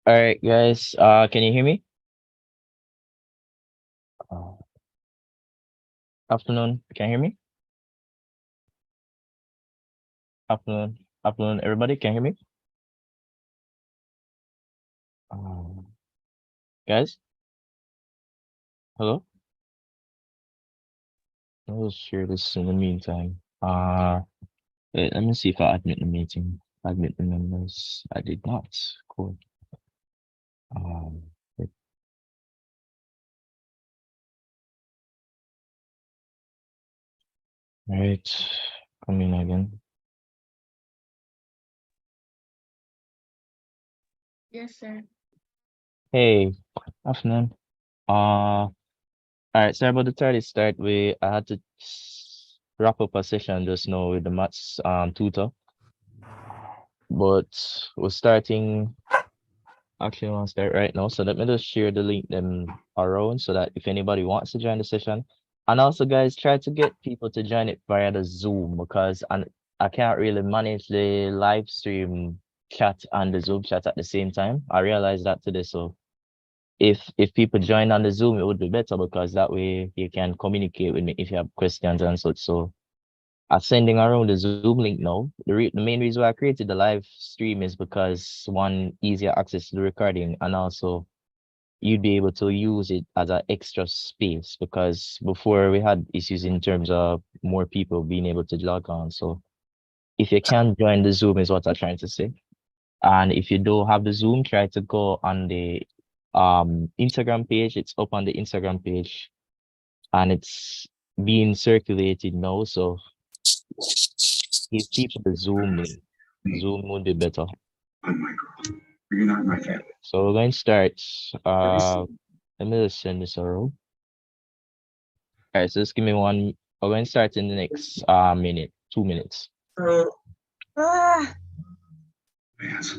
All right, guys. Can you hear me? Uh, Afternoon. Can you hear me? Afternoon. Afternoon, everybody. Can you hear me? Um, Guys. Hello. I'll share this in the meantime. Wait, let me see if I admit the meeting. Admit the members. I did not. Cool. Wait, right. Come in again. Yes, sir. Hey. Afternoon. All right. Sorry about the tardy start. I had to wrap up a session just now with the maths tutor, but we're starting. Actually, I want to start right now. So let me just share the link them around so that if anybody wants to join the session, and also guys, try to get people to join it via the Zoom because I can't really manage the live stream chat and the Zoom chat at the same time. I realized that today. So if people join on the Zoom, it would be better because that way you can communicate with me if you have questions and such. So I'm sending around the Zoom link now. The main reason why I created the live stream is because one, easier access to the recording, and also you'd be able to use it as an extra space because before we had issues in terms of more people being able to log on. So if you can join the Zoom is what I'm trying to say. And if you don't have the Zoom, try to go on the Instagram page. It's up on the Instagram page and it's being circulated now. So give people the Zoom link. Zoom would be better. You're not my family. So we're going to start. Let me just send this around. All right, so just give me one. We're going to start in the next minute, 2 minutes. Yes.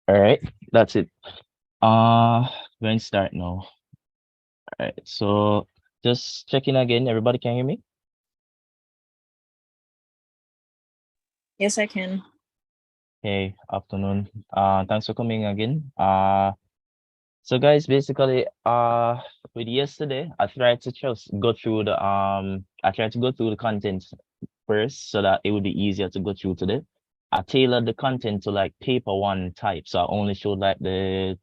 All right, that's it. We're going to start now. All right, so just checking again. Everybody can hear me? Yes, I can. Hey, afternoon. Thanks for coming again. So guys, basically, with yesterday, I tried to just go through I tried to go through the content first so that it would be easier to go through today. I tailored the content to like paper one type, so I only showed like the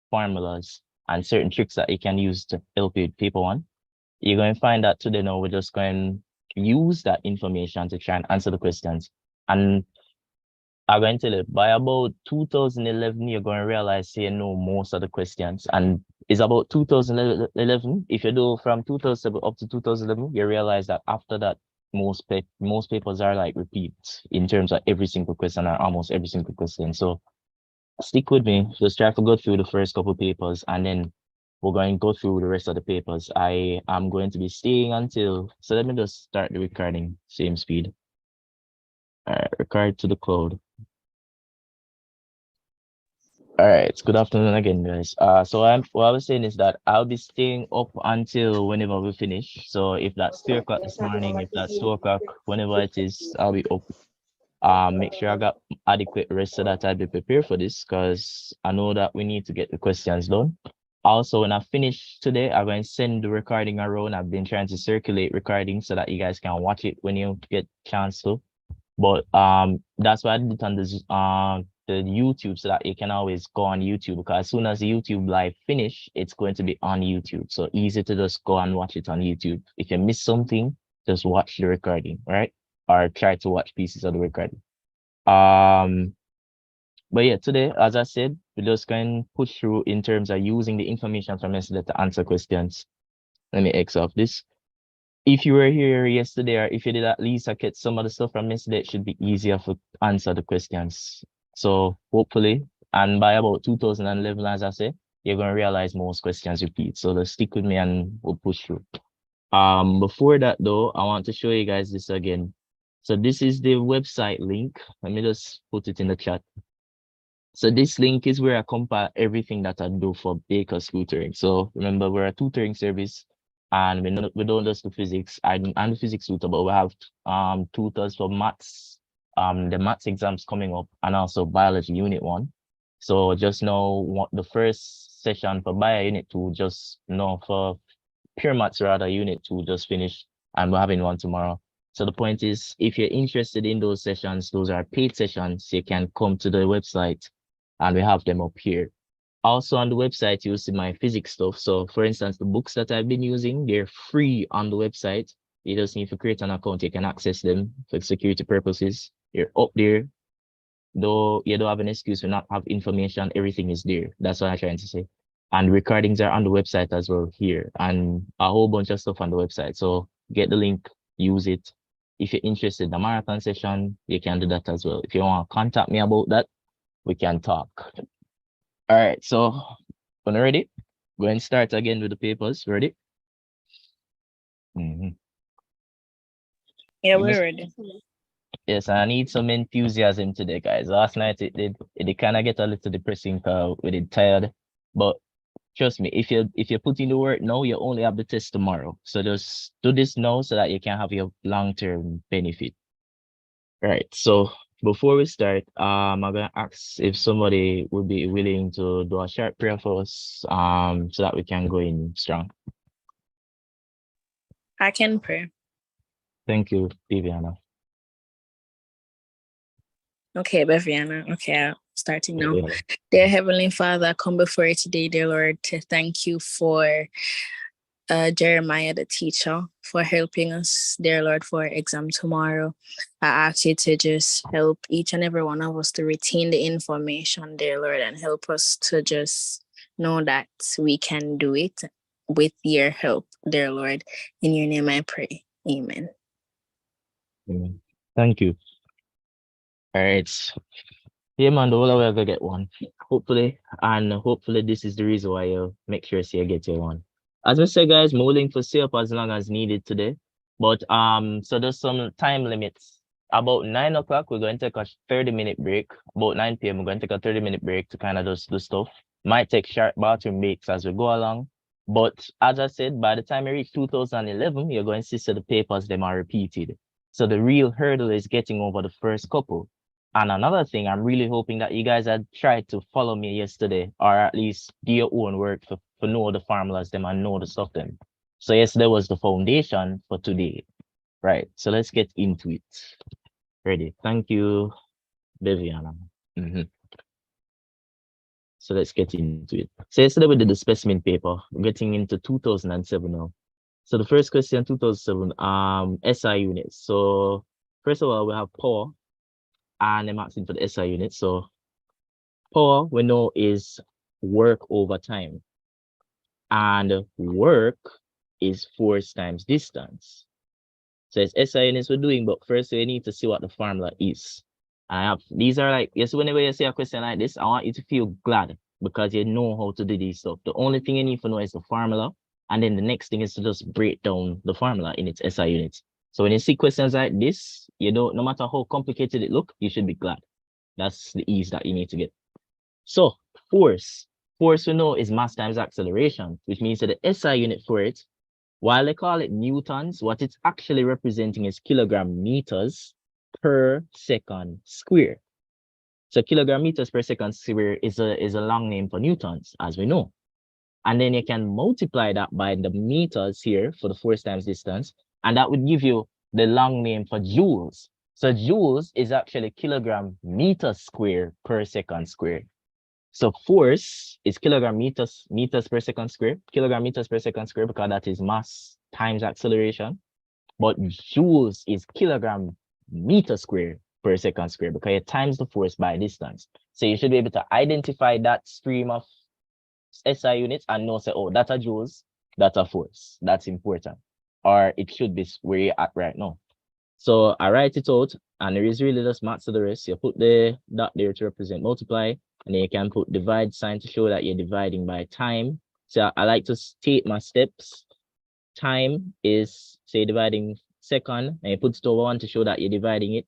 formulas and certain tricks that you can use to help you with paper one. You're going to find that today now we're just going to use that information to try and answer the questions. And I'm going to tell you, by about 2011, you're going to realize you know most of the questions. And it's about 2011. If you do from 2007 up to 2011, you realize that after that, most papers are like repeats in terms of every single question or almost every single question. So stick with me. Just try to go through the first couple papers and then we're going to go through the rest of the papers. I am going to be staying until, so let me just start the recording, same speed. All right, record to the cloud. All right, good afternoon again, guys. So what I was saying is that I'll be staying up until whenever we finish. So if that's 3 o'clock this morning, if that's 2 o'clock, whenever it is, I'll be up. Make sure I got adequate rest so that I'll be prepared for this because I know that we need to get the questions done. Also, when I finish today, I'm going to send the recording around. I've been trying to circulate recording so that you guys can watch it when you get chance to. But that's why I did it on this the YouTube so that you can always go on YouTube because as soon as the YouTube live finish, it's going to be on YouTube. So easy to just go and watch it on YouTube. If you miss something, just watch the recording, right? Or try to watch pieces of the recording. But yeah, today, as I said, we're just going to push through in terms of using the information from yesterday to answer questions. Let me X off this. If you were here yesterday, or if you did at least get some of the stuff from yesterday, it should be easier to answer the questions. So hopefully, and by about 2011, as I say, you're going to realize most questions repeat. So just stick with me and we'll push through. Before that though, I want to show you guys this again. So this is the website link. Let me just put it in the chat. So this link is where I compile everything that I do for Baker's tutoring. So remember, we're a tutoring service and we don't just do physics. I'm the physics tutor, but we have tutors for maths, the maths exams coming up, and also biology unit 1. So just know what the first session for bio unit 2, just know for pure maths rather unit 2 just finished, and we're having one tomorrow. So the point is, if you're interested in those sessions, those are paid sessions, you can come to the website and we have them up here. Also on the website, you'll see my physics stuff. So for instance, the books that I've been using, they're free on the website. You just need to create an account. You can access them for security purposes. They're up there. Though you don't have an excuse to not have information, everything is there. That's what I'm trying to say. And recordings are on the website as well here, and a whole bunch of stuff on the website. So get the link, use it. If you're interested in the marathon session, you can do that as well. If you want to contact me about that, we can talk. All right, so when you're ready, go and start again with the papers. Ready? Yeah, we're ready. Yes, I need some enthusiasm today, guys. Last night it did kind of get a little depressing because we did tired. But trust me, if you put in the work now, you only have the test tomorrow. So just do this now so that you can have your long-term benefit. Right. So before we start, I'm gonna ask if somebody would be willing to do a short prayer for us, so that we can go in strong. I can pray. Thank you, Viviana. Okay, Beviana. Okay, starting now. Yeah. Dear Heavenly Father, I come before you today, dear Lord, to thank you for Jeremiah, the teacher, for helping us, dear Lord, for our exam tomorrow. I ask you to just help each and every one of us to retain the information, dear Lord, and help us to just know that we can do it with your help, dear Lord. In your name I pray. Amen. Amen. Thank you. All right. Yeah, man, the whole way I gonna get one. Hopefully this is the reason why you make sure you get your one. As I said, guys, I'm willing to stay up as long as needed today. But so there's some time limits. About 9 o'clock, we're going to take a 30-minute break. About 9 p.m., we're going to take a 30-minute break to kind of just do stuff. Might take short bathroom breaks as we go along. But as I said, by the time you reach 2011, you're going to see so the papers them are repeated. So the real hurdle is getting over the first couple. And another thing, I'm really hoping that you guys had tried to follow me yesterday, or at least do your own work for know the formulas them and know the stuff them. So yesterday was the foundation for today. Right. So let's get into it. Ready. Thank you, Viviana. So let's get into it. So yesterday we did the specimen paper. We're getting into 2007 now. So the first question, 2007, SI units. So first of all, we have power. and I'm asking for the SI unit. So power we know is work over time, and work is force times distance. So it's SI units we're doing, but first we need to see what the formula is. I have these are like, yes, whenever you see a question like this, I want you to feel glad because you know how to do these stuff. The only thing you need to know is the formula, and then the next thing is to just break down the formula in its SI units. So when you see questions like this, you don't, no matter how complicated it look, you should be glad. That's the ease that you need to get. So force we know is mass times acceleration, which means that the SI unit for it, while they call it newtons, what it's actually representing is kilogram meters per second square. So kilogram meters per second square is a long name for newtons, as we know. And then you can multiply that by the meters here for the force times distance, and that would give you the long name for joules. So joules is actually kilogram meter square per second square. So force is kilogram meters per second square, kilogram meters per second square, because that is mass times acceleration. But joules is kilogram meter square per second square, because it times the force by distance. So you should be able to identify that stream of SI units and know, say, oh, that's a joules, that's a force. That's important. Or it should be where you're at right now. So I write it out, and there is really just maths to the rest. You put the dot there to represent multiply, and then you can put divide sign to show that you're dividing by time. So I like to state my steps. Time is, say, dividing second, and you put it over 1 to show that you're dividing it.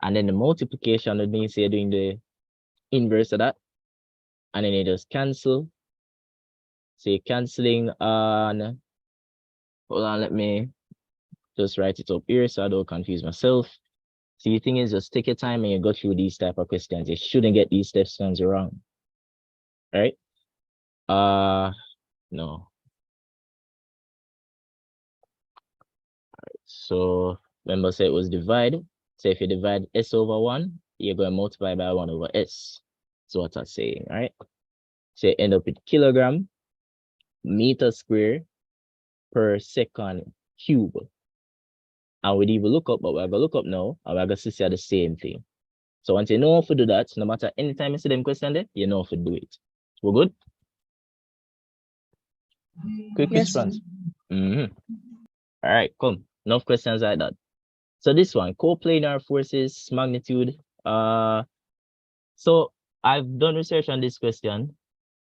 And then the multiplication would mean, say, you're doing the inverse of that. And then you just cancel. So you're canceling on, hold on, let me just write it up here so I don't confuse myself. So the thing is, just take your time and you go through these type of questions. You shouldn't get these questions wrong. All right? No. All right. So remember, say it was divide. So if you divide S over 1, you're going to multiply by 1 over S. That's what I'm saying, right? So you end up with kilogram meter square per second cube. And we'd even look up, but we're going to look up now, and we're going to see the same thing. So once you know how to do that, no matter anytime you see them question there, you know how to do it. We're good? Quick Yes. response. All right, come. Enough questions like that. So this one, coplanar forces, magnitude. So I've done research on this question,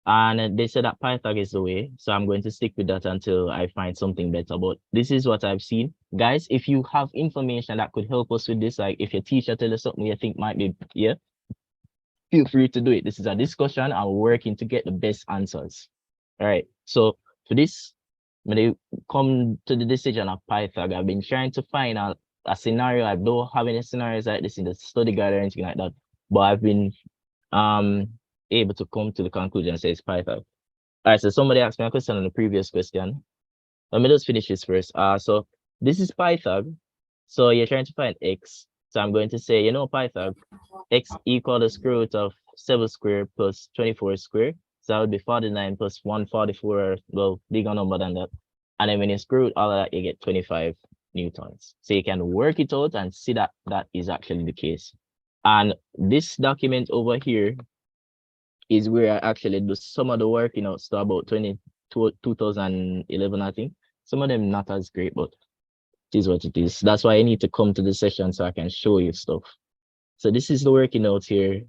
and they said that Pythag is the way. So I'm going to stick with that until I find something better. But this is what I've seen. Guys, if you have information that could help us with this, like if your teacher tells us something you think might be, yeah, feel free to do it. This is a discussion, and we're working to get the best answers. All right. So for this, when they come to the decision of Pythag, I've been trying to find a scenario. I don't have any scenarios like this in the study guide or anything like that, but I've been able to come to the conclusion and say it's Pythag. All right, so somebody asked me a question on the previous question. Let me just finish this first. So this is Pythag. So you're trying to find x. So I'm going to say, you know, Pythag, x equal the square root of 7 squared plus 24 squared. So that would be 49 plus 144, well, bigger number than that. And then when you square root all of that, you get 25 newtons. So you can work it out and see that that is actually the case. And this document over here is where I actually do some of the work, you know, so about 2011, I think. Some of them not as great, but it is what it is. That's why I need to come to the session so I can show you stuff. So this is the working out here.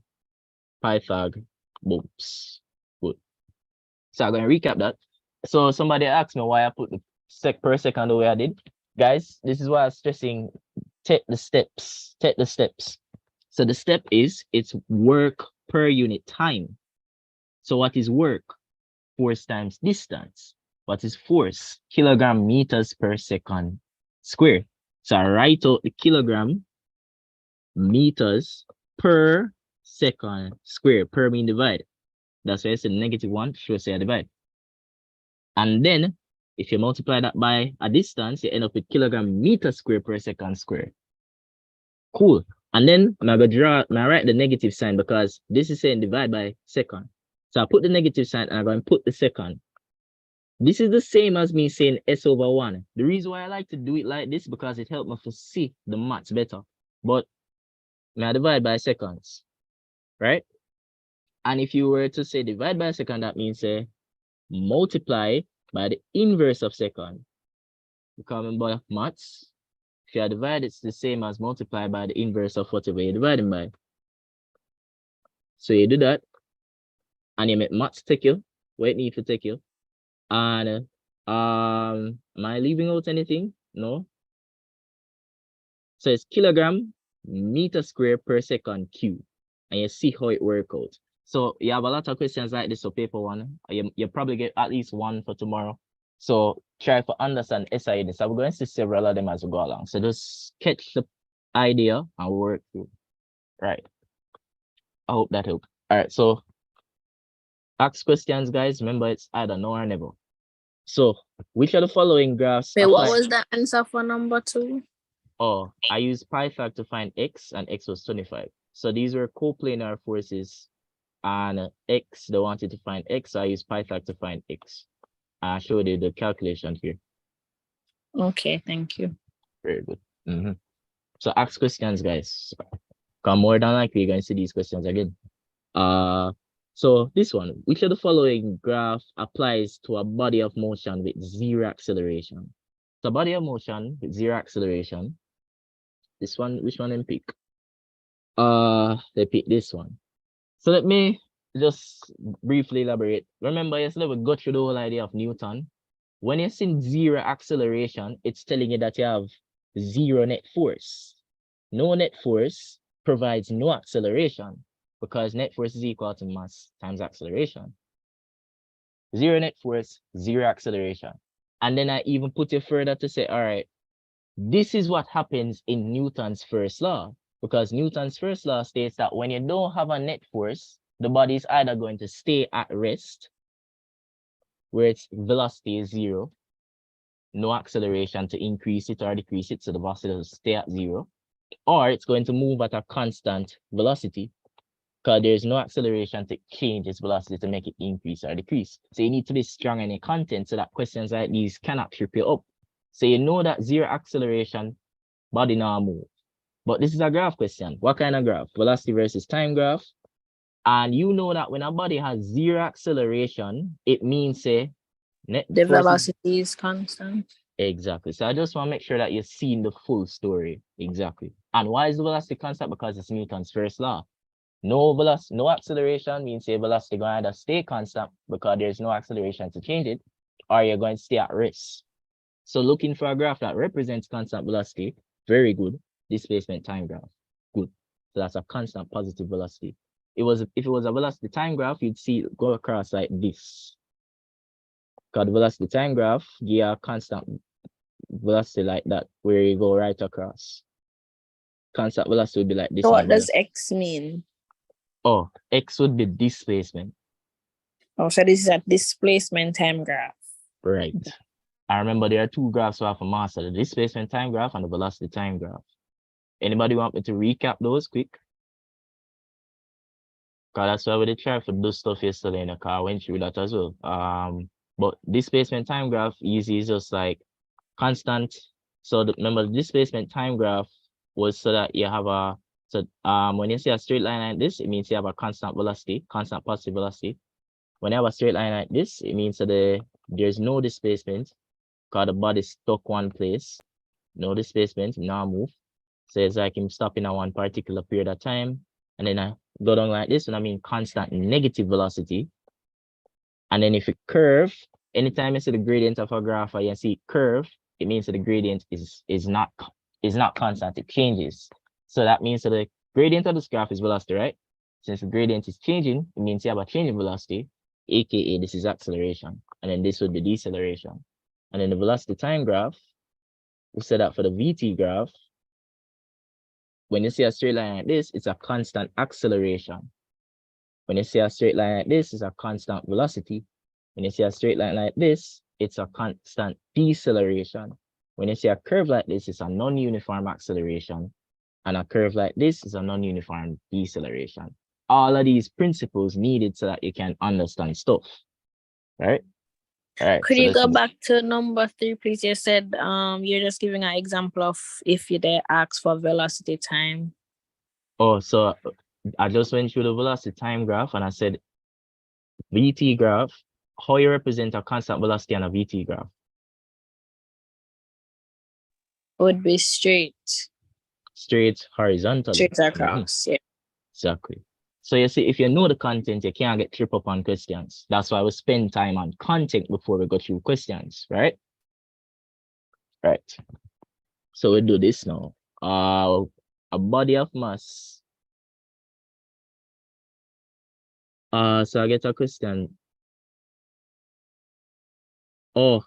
Pythag, books. Good. So I'm going to recap that. So somebody asked me why I put the sec per second the way I did. Guys, this is why I'm stressing, take the steps. Take the steps. So the step is, it's work per unit time. So what is work? Force times distance. What is force? Kilogram meters per second square. So I write out the kilogram meters per second square. Per mean divide. That's why I said -1 should say I divide. And then if you multiply that by a distance, you end up with kilogram meter square per second square. Cool. And then I'm gonna write the negative sign because this is saying divide by second. So I put the negative sign and I'm going to put the second. This is the same as me saying S over 1. The reason why I like to do it like this because it helps me to see the maths better. But Now divide by seconds, right? And if you were to say divide by second, that means say multiply by the inverse of second. Because remember maths, if you divide, it's the same as multiply by the inverse of whatever you're dividing by. So you do that, and you make maths take you, where it need to take you. And am I leaving out anything? No. So it's kilogram meter square per second cube. And you see how it works out. So you have a lot of questions like this for paper one. You probably get at least one for tomorrow. So try to understand SI units. So we're going to see several of them as we go along. So just catch the idea and work through. Right. I hope that helped. All right. So ask questions, guys. Remember, it's either no or never. So which of the following graphs? Wait, what was the answer for number 2? Oh, I used Python to find X, and X was 25. So these were coplanar forces, and X, they wanted to find X, so I used Python to find X. I showed you the calculation here. Okay, thank you. Very good. So ask questions, guys. Because more than likely, you're going to see these questions again. So this one, which of the following graph applies to a body of motion with zero acceleration? So body of motion with zero acceleration. This one, which one they pick? They pick this one. So let me just briefly elaborate. Remember yesterday we got through the whole idea of Newton. When you're seeing zero acceleration, it's telling you that you have zero net force. No net force provides no acceleration because net force is equal to mass times acceleration. Zero net force, zero acceleration. And then I even put it further to say, all right, this is what happens in Newton's first law, because Newton's first law states that when you don't have a net force, the body is either going to stay at rest, where its velocity is zero, no acceleration to increase it or decrease it, so the velocity will stay at zero, or it's going to move at a constant velocity, because there's no acceleration to change its velocity to make it increase or decrease. So you need to be strong in your content so that questions like these cannot trip you up. So you know that zero acceleration, body now move. But this is a graph question. What kind of graph? Velocity versus time graph. And you know that when a body has zero acceleration, it means say net The force velocity is constant. Exactly. So I just want to make sure that you're seeing the full story. Exactly. And why is the velocity constant? Because it's Newton's first law. No velocity, no acceleration means your velocity going to either stay constant because there's no acceleration to change it, or you're going to stay at rest. So looking for a graph that represents constant velocity, very good. Displacement time graph, good. So that's a constant positive velocity. If it was a velocity time graph, you'd see it go across like this. Because the velocity time graph give a constant velocity like that, where you go right across. Constant velocity would be like this. So what does X mean? Oh, X would be displacement. Oh, so this is a displacement time graph. Right. I remember there are two graphs we have for master, the displacement time graph and the velocity time graph. Anybody want me to recap those quick? Because that's why we did try to do stuff yesterday in the car. I went through that as well. But displacement time graph easy is just like constant. So remember the displacement time graph was so that you have a when you see a straight line like this, it means you have a constant velocity, constant positive velocity. When you have a straight line like this, it means that there's no displacement because the body is stuck one place. No displacement, now move. So it's like him stopping at one particular period of time. And then I go down like this, and I mean constant negative velocity. And then if you curve, anytime you see the gradient of a graph or you see curve, it means that the gradient is not constant, it changes. So that means that the gradient of this graph is velocity, right? Since the gradient is changing, it means you have a change in velocity, aka this is acceleration. And then this would be deceleration. And then the velocity time graph, we said that for the VT graph, when you see a straight line like this, it's a constant acceleration. When you see a straight line like this, it's a constant velocity. When you see a straight line like this, it's a constant deceleration. When you see a curve like this, it's a non-uniform acceleration. And a curve like this is a non-uniform deceleration. All of these principles needed so that you can understand stuff, right? All right. Could you go back to number 3, please? You said you're just giving an example of if you dare ask for velocity time. Oh, so I just went through the velocity time graph and I said VT graph, how you represent a constant velocity on a VT graph? Would be straight horizontally. across. Yeah. Exactly. So you see, if you know the content, you can't get tripped up on questions. That's why we spend time on content before we go through questions, right? Right. So we do this now. A body of mass. So I get a question. Oh,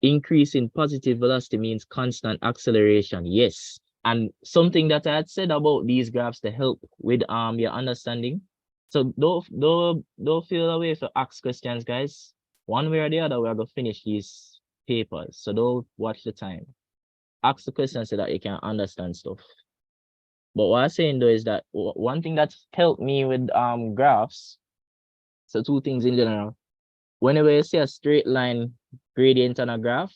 increase in positive velocity means constant acceleration. Yes. And something that I had said about these graphs to help with your understanding. So don't feel away to ask questions, guys. One way or the other, we're gonna finish these papers. So don't watch the time. Ask the questions so that you can understand stuff. But what I'm saying though is that one thing that's helped me with graphs. So two things in general. Whenever you see a straight line gradient on a graph,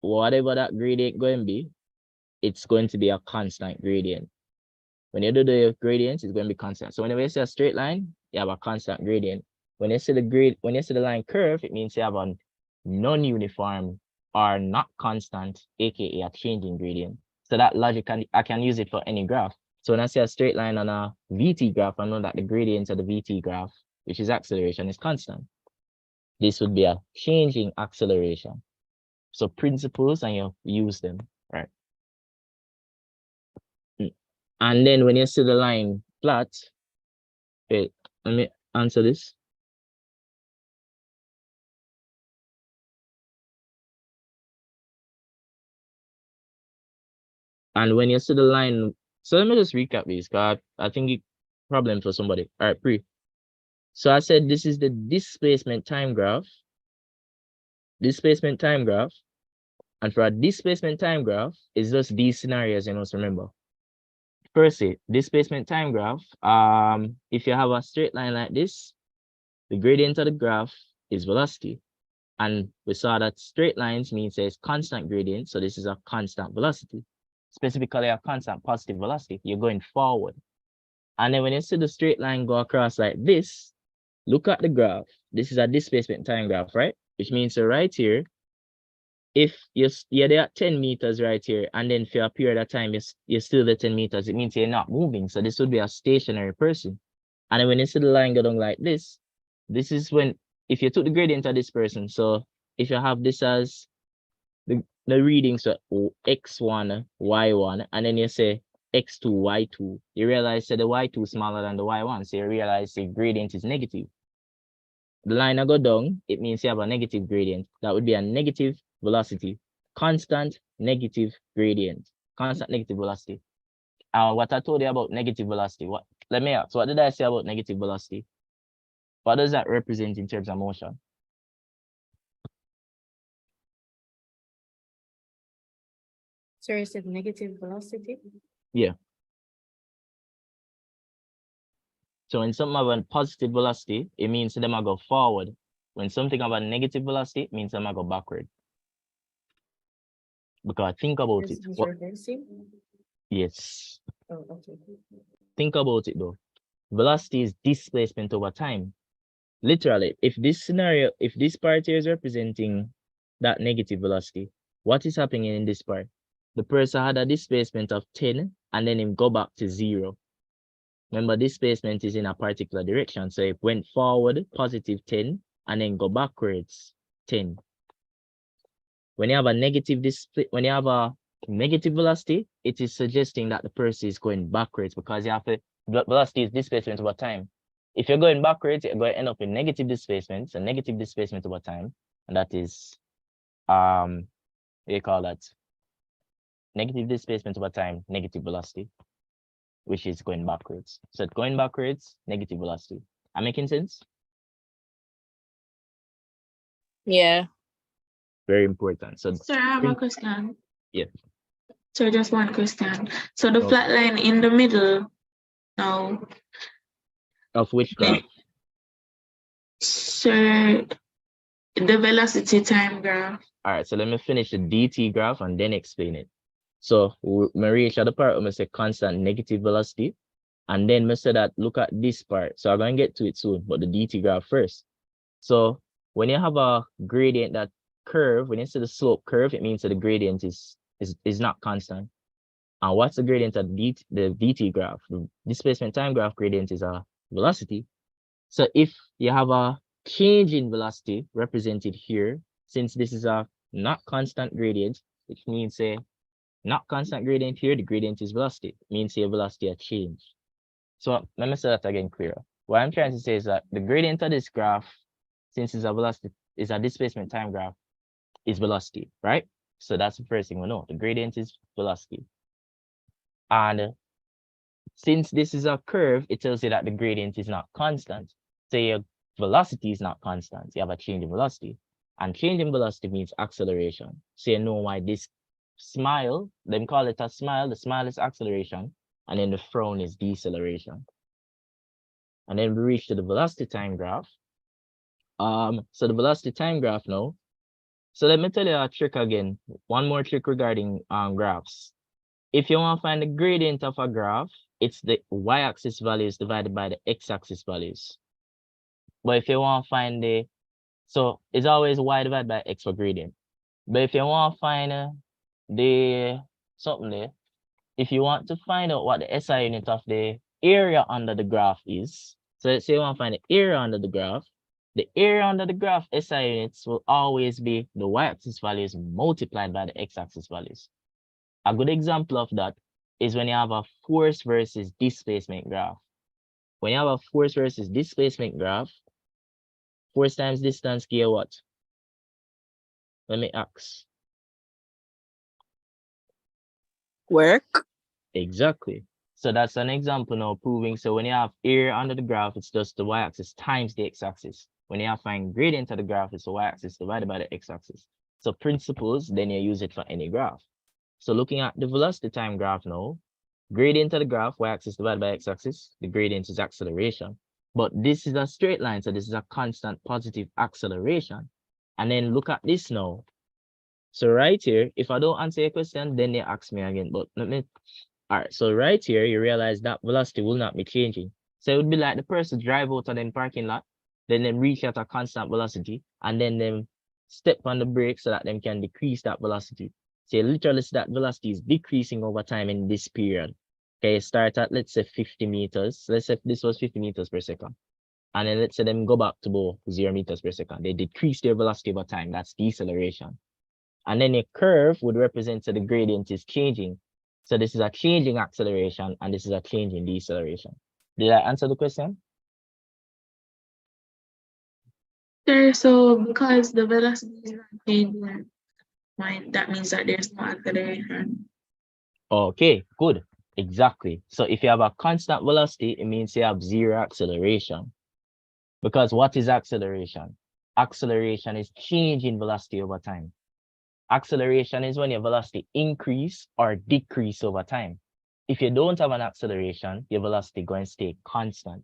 whatever that gradient going to be, it's going to be a constant gradient. When you do the gradients, it's going to be constant. So whenever you see a straight line, you have a constant gradient. When you see the line curve, it means you have a non-uniform or not constant, aka a changing gradient. So that logic I can use it for any graph. So when I see a straight line on a VT graph, I know that the gradient of the VT graph, which is acceleration, is constant. This would be a changing acceleration. So principles, and you use them, right? And then when you see the line flat, wait, let me answer this. And when you see the line, so let me just recap this, because I think it's a problem for somebody. All right, Pre. So I said this is the displacement time graph. Displacement time graph. And for a displacement time graph, it's just these scenarios you must remember. Firstly, displacement time graph. If you have a straight line like this, the gradient of the graph is velocity. And we saw that straight lines means there's constant gradient. So this is a constant velocity, specifically a constant positive velocity. You're going forward. And then when you see the straight line go across like this, look at the graph. This is a displacement time graph, right? Which means so right here, if you're there at 10 meters right here, and then for a period of time, you're still at 10 meters, it means you're not moving. So this would be a stationary person. And then when you see the line go down like this is when, if you took the gradient of this person, so if you have this as the readings, so x1, y1, and then you say x2, y2, you realize that the y2 is smaller than the y1, so you realize the gradient is negative. The line I go down, it means you have a negative gradient. That would be a negative velocity, constant negative gradient, constant negative velocity. What I told you about negative velocity, let me ask, what did I say about negative velocity? What does that represent in terms of motion? So you said negative velocity? Yeah. So when something have a positive velocity, it means them I go forward. When something have a negative velocity, it means them I go backward. Because think about it. Yes. Oh, okay. Think about it though. Velocity is displacement over time. Literally, if this scenario, if this part here is representing that negative velocity, what is happening in this part? The person had a displacement of 10 and then him go back to 0. Remember, displacement is in a particular direction. So it went forward, positive 10, and then go backwards 10. When you have a negative negative velocity, it is suggesting that the person is going backwards, because you have to, velocity is displacement over time. If you're going backwards, you're going to end up in negative displacement, so negative displacement over time, and that is, what do you call that? Negative displacement over time, negative velocity, which is going backwards. So going backwards, negative velocity. Am I making sense? Yeah. Very important. So Sir, I have a question. Yeah. So just one question. So the Okay. flat line in the middle now. Of which graph? Sir, the velocity time graph. All right, so let me finish the DT graph and then explain it. So Maria the part where I say constant negative velocity. And then I say that look at this part. So I'm going to get to it soon, but the DT graph first. So when you have a gradient that curve, when you see the slope curve, it means that the gradient is not constant. And what's the gradient of the DT graph? The displacement time graph gradient is a velocity. So if you have a change in velocity represented here, since this is a not constant gradient, which means a not constant gradient here, the gradient is velocity. It means your velocity a change. So let me say that again clearer. What I'm trying to say is that the gradient of this graph, since it's a velocity, is a displacement time graph, is velocity, right? So that's the first thing we know. The gradient is velocity. And since this is a curve, it tells you that the gradient is not constant. So your velocity is not constant. You have a change in velocity. And change in velocity means acceleration. So you know why this smile, them call it a smile. The smile is acceleration. And then the frown is deceleration. And then we reach to the velocity time graph. So the velocity time graph now. So let me tell you a trick again. One more trick regarding graphs. If you want to find the gradient of a graph, it's the y-axis values divided by the x-axis values. But if you want to find so it's always y divided by x for gradient. But if you want to find something there, if you want to find out what the SI unit of the area under the graph is, so let's say you want to find the area under the graph SI units will always be the y-axis values multiplied by the x-axis values. A good example of that is when you have a force versus displacement graph. When you have a force versus displacement graph, force times distance give what? Let me ask. Work. Exactly. So that's an example now proving. So when you have area under the graph, it's just the y-axis times the x-axis. When you have find gradient of the graph, it's the y-axis divided by the x-axis. So principles, then you use it for any graph. So looking at the velocity time graph now, gradient of the graph, y-axis divided by x-axis, the gradient is acceleration. But this is a straight line, so this is a constant positive acceleration. And then look at this now. So right here, if I don't answer your question, then they ask me again. But let me, all right, so right here, you realize that velocity will not be changing. So it would be like the person drive out of them parking lot, then them reach at a constant velocity, and then them step on the brake so that them can decrease that velocity. So literally that velocity is decreasing over time in this period. Okay, start at, let's say 50 meters. Let's say this was 50 meters per second. And then let's say them go back to about 0 meters per second. They decrease their velocity over time. That's deceleration. And then a curve would represent so the gradient is changing. So this is a changing acceleration and this is a changing deceleration. Did I answer the question? Sure, so because the velocity is not changing, that means that there's no acceleration. Okay, good. Exactly. So if you have a constant velocity, it means you have zero acceleration. Because what is acceleration? Acceleration is change in velocity over time. Acceleration is when your velocity increase or decrease over time. If you don't have an acceleration, your velocity going to stay constant.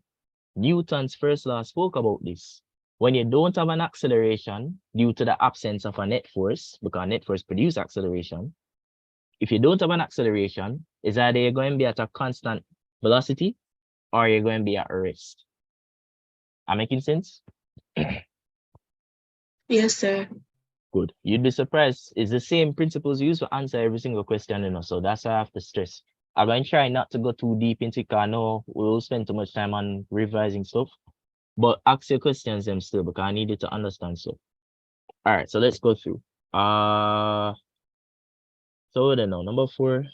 Newton's first law spoke about this. When you don't have an acceleration due to the absence of a net force, because net force produces acceleration, if you don't have an acceleration, is either you're going to be at a constant velocity or you're going to be at rest. Am I making sense? Yes, sir. Good. You'd be surprised. It's the same principles used to answer every single question, you know, so that's why I have to stress. I'm going to try not to go too deep into it, because I know we'll spend too much time on revising stuff, but ask your questions them still, because I need you to understand stuff. All right, so let's go through. So then now, number four,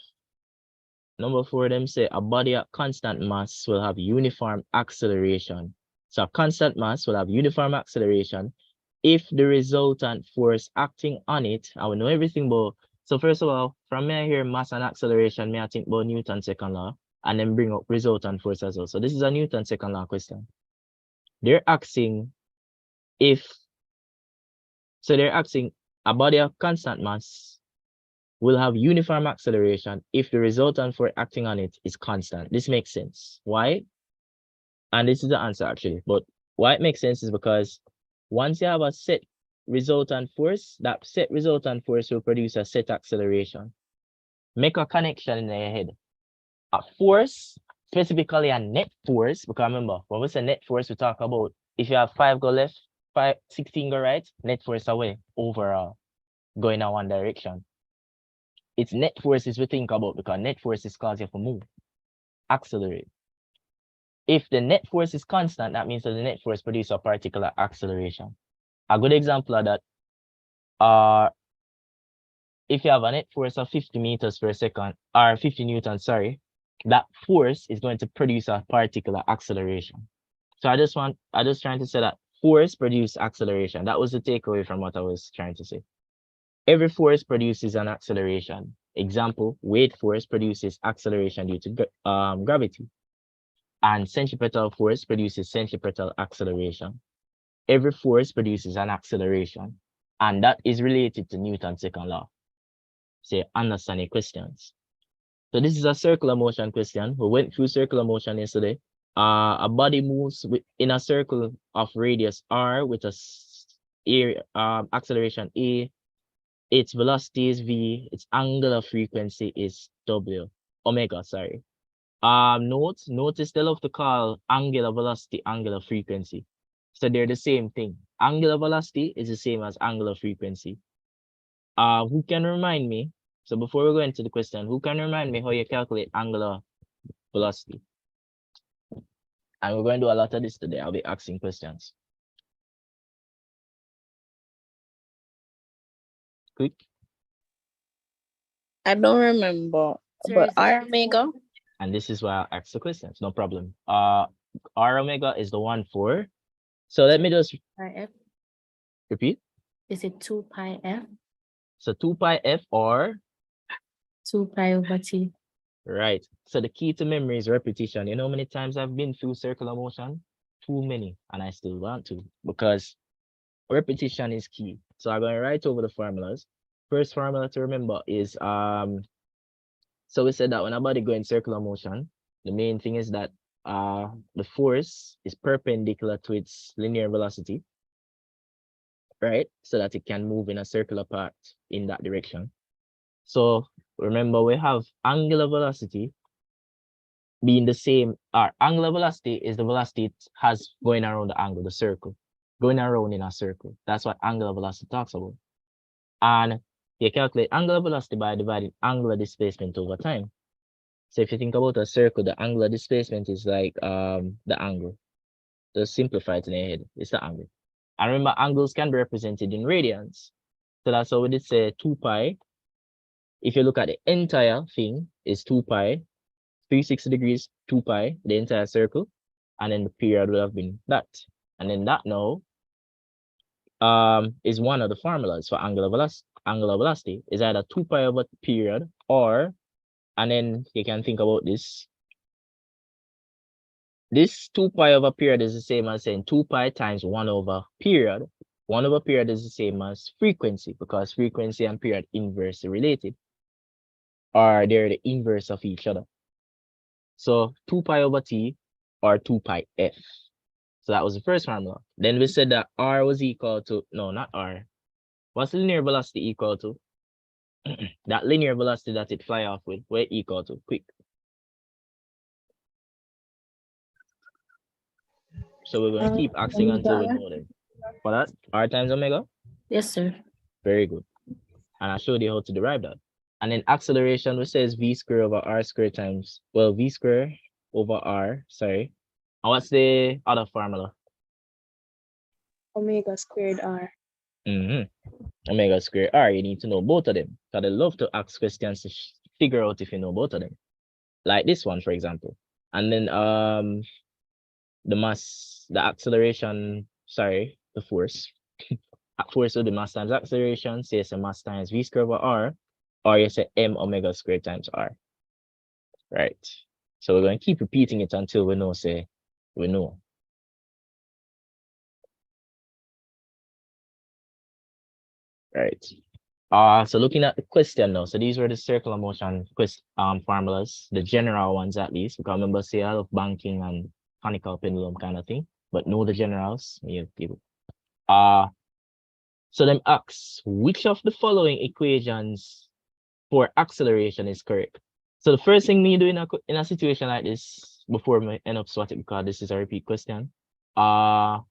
them say a body at constant mass will have uniform acceleration. So a constant mass will have uniform acceleration if the resultant force acting on it, I will know everything about. So first of all, from me I hear mass and acceleration, me I think about Newton's second law, and then bring up resultant force as well. So this is a Newton's second law question. They're asking a body of constant mass will have uniform acceleration if the resultant force acting on it is constant. This makes sense. Why? And this is the answer actually, but why it makes sense is because once you have a set resultant force, that set resultant force will produce a set acceleration. make a connection in your head. A force, specifically a net force, because remember, when we say net force, we talk about if you have 5 go left, 16 go right, net force away overall, going in one direction. It's net forces we think about because net forces cause you to move, accelerate. If the net force is constant, that means that the net force produces a particular acceleration. A good example of that, if you have a net force of 50 meters per second, or 50 newtons, sorry, that force is going to produce a particular acceleration. So I just trying to say that force produces acceleration. That was the takeaway from what I was trying to say. Every force produces an acceleration. Example, weight force produces acceleration due to gravity. And centripetal force produces centripetal acceleration. Every force produces an acceleration. And that is related to Newton's second law. Say, understand the questions. So this is a circular motion question. We went through circular motion yesterday. A body moves in a circle of radius r with a acceleration a. Its velocity is v. Its angular frequency is omega. Sorry. Notice they love to call angular velocity angular frequency. So they're the same thing. Angular velocity is the same as angular frequency. Who can remind me? So before we go into the question, who can remind me how you calculate angular velocity? And we're going to do a lot of this today. I'll be asking questions. Quick. I don't remember, but R omega. And this is why I ask the questions. No problem. R omega is the 1/4. So let me just Pi F. repeat. Is it 2 pi F? So 2 pi f or 2 pi over T. right. So the key to memory is repetition. You know how many times I've been through circular motion? Too many, and I still want to because repetition is key. So I'm going to write over the formulas. First formula to remember is so we said that when a body goes in circular motion, the main thing is that the force is perpendicular to its linear velocity, right? So that it can move in a circular path in that direction. So remember, we have angular velocity being the same. Our angular velocity is the velocity it has going around the angle, the circle, going around in a circle. That's what angular velocity talks about. And you calculate angular velocity by dividing angular displacement over time. So if you think about a circle, the angular displacement is like the angle. Just simplify it in your head. It's the angle. And remember, angles can be represented in radians. So that's how we did say 2 pi. If you look at the entire thing, is 2 pi, 360 degrees, 2 pi, the entire circle. And then the period would have been that. And then that now is one of the formulas for angular velocity. Angular velocity is either 2 pi over period or, and then you can think about this. This 2 pi over period is the same as saying 2 pi times 1 over period. 1 over period is the same as frequency because frequency and period inversely related. Or they're the inverse of each other. So 2 pi over t or 2 pi f. So that was the first formula. Then we said that r was equal to, no, not r. What's linear velocity equal to? That linear velocity that it fly off with, we're equal to, quick. So we're going to keep asking until we know them. For that, r times omega? Yes, sir. Very good. And I showed you how to derive that. And then acceleration, we says v square over r square times, well, v square over r, sorry. And what's the other formula? Omega squared r. Omega square r, you need to know both of them. Because I love to ask questions to figure out if you know both of them. Like this one, for example. And then the mass, the acceleration, sorry, the force. Force of the mass times acceleration, say it's a mass times v square over r, or you say m omega squared times r. Right. So we're going to keep repeating it until we know, say, we know. Right. So looking at the question now, so these were the circular motion formulas, the general ones at least, because remember, say I love banking and conical pendulum kind of thing, but know the generals. So them asks, which of the following equations for acceleration is correct. So the first thing me do in a situation like this, before I end up sorting, because this is a repeat question, me I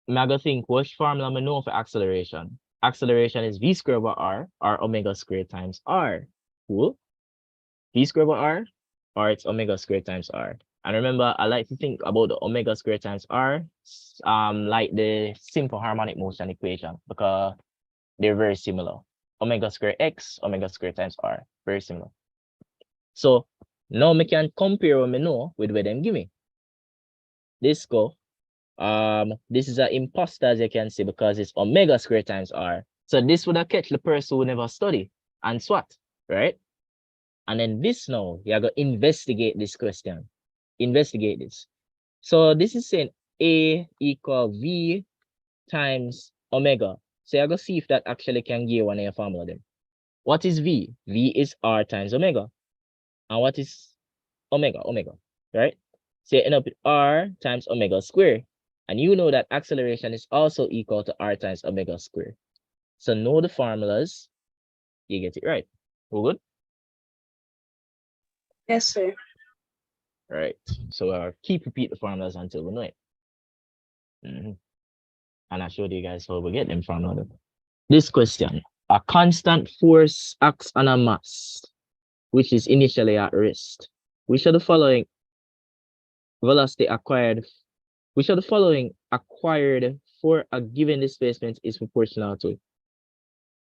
go think which formula I know for acceleration. Acceleration is v squared over r, or omega squared times r. Cool. V squared over r, or it's omega squared times r. And remember, I like to think about the omega squared times r, like the simple harmonic motion equation, because they're very similar. Omega squared x, omega squared times r, very similar. So now I can compare what I know with what them give me. This go, this is an imposter, as you can see, because it's omega squared times r. So this would have catch the person who never study and SWAT, right? And then this now, you're going to investigate this question. Investigate this. So this is saying A equal V times omega. So you're going to see if that actually can give one of your formula then. What is V? V is R times omega. And what is omega? Omega, right? So you end up with R times omega squared. And you know that acceleration is also equal to R times omega squared. So know the formulas, you get it right. All good? Yes, sir. Right. So keep repeat the formulas until we know it. And I showed you guys how we get them formulas. This question, a constant force acts on a mass, which is initially at rest. Which of the following velocity acquired, which of the following acquired for a given displacement is proportional to?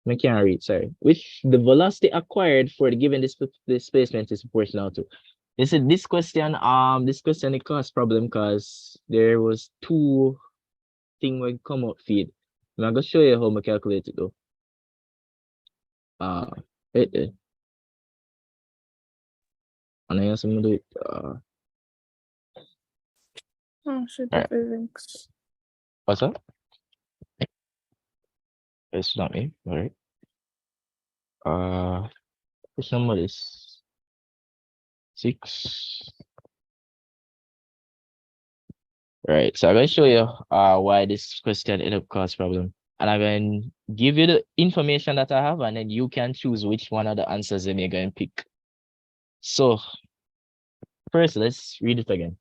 I can't read, sorry. Which the velocity acquired for the given displacement is proportional to? This question it caused problem because there was two thing when come out feed. I'm gonna show you how I calculate it though. Right there. And I also do it. Oh, shit, Alright. physics. What's up? It's not me, alright. Which number is 6? Right, so I'm gonna show you why this question ended up cause problem. And I'm going to give you the information that I have, and then you can choose which one of the answers that you're going to pick. So first, let's read it again.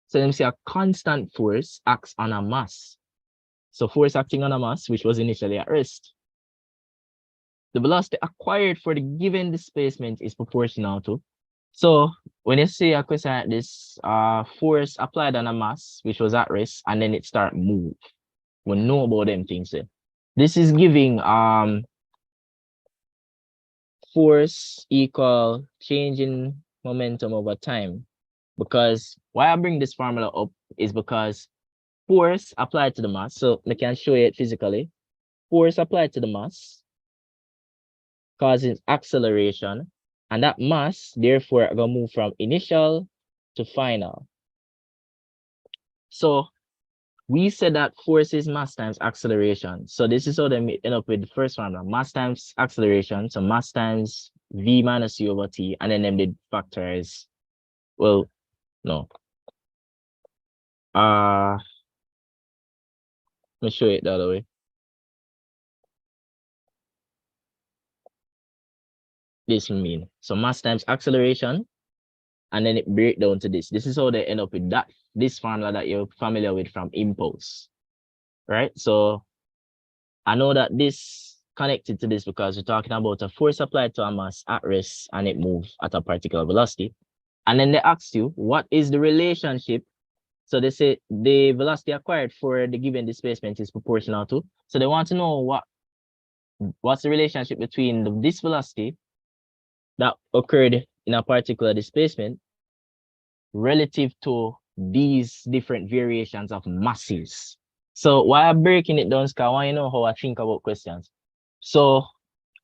So let me say a constant force acts on a mass. So force acting on a mass, which was initially at rest. The velocity acquired for the given displacement is proportional to. So when you see a question like this, force applied on a mass, which was at rest, and then it start move. We know about them things there. This is giving force equal change in momentum over time. Because why I bring this formula up is because force applied to the mass, so I can show you it physically. Force applied to the mass causes acceleration, and that mass, therefore, gonna move from initial to final. So we said that force is mass times acceleration. So this is how they end up with the first formula, mass times acceleration. So mass times v minus u over t, and then them did factorize. Well, no. Let me show it the other way. This mean so mass times acceleration, and then it break down to this. This is how they end up with that this formula that you're familiar with from impulse, right? So I know that this connected to this because we're talking about a force applied to a mass at rest and it moves at a particular velocity. And then they asked you, what is the relationship? So they say the velocity acquired for the given displacement is proportional to. So they want to know what's the relationship between this velocity that occurred in a particular displacement relative to these different variations of masses. So why I'm breaking it down is because I want you know how I think about questions. So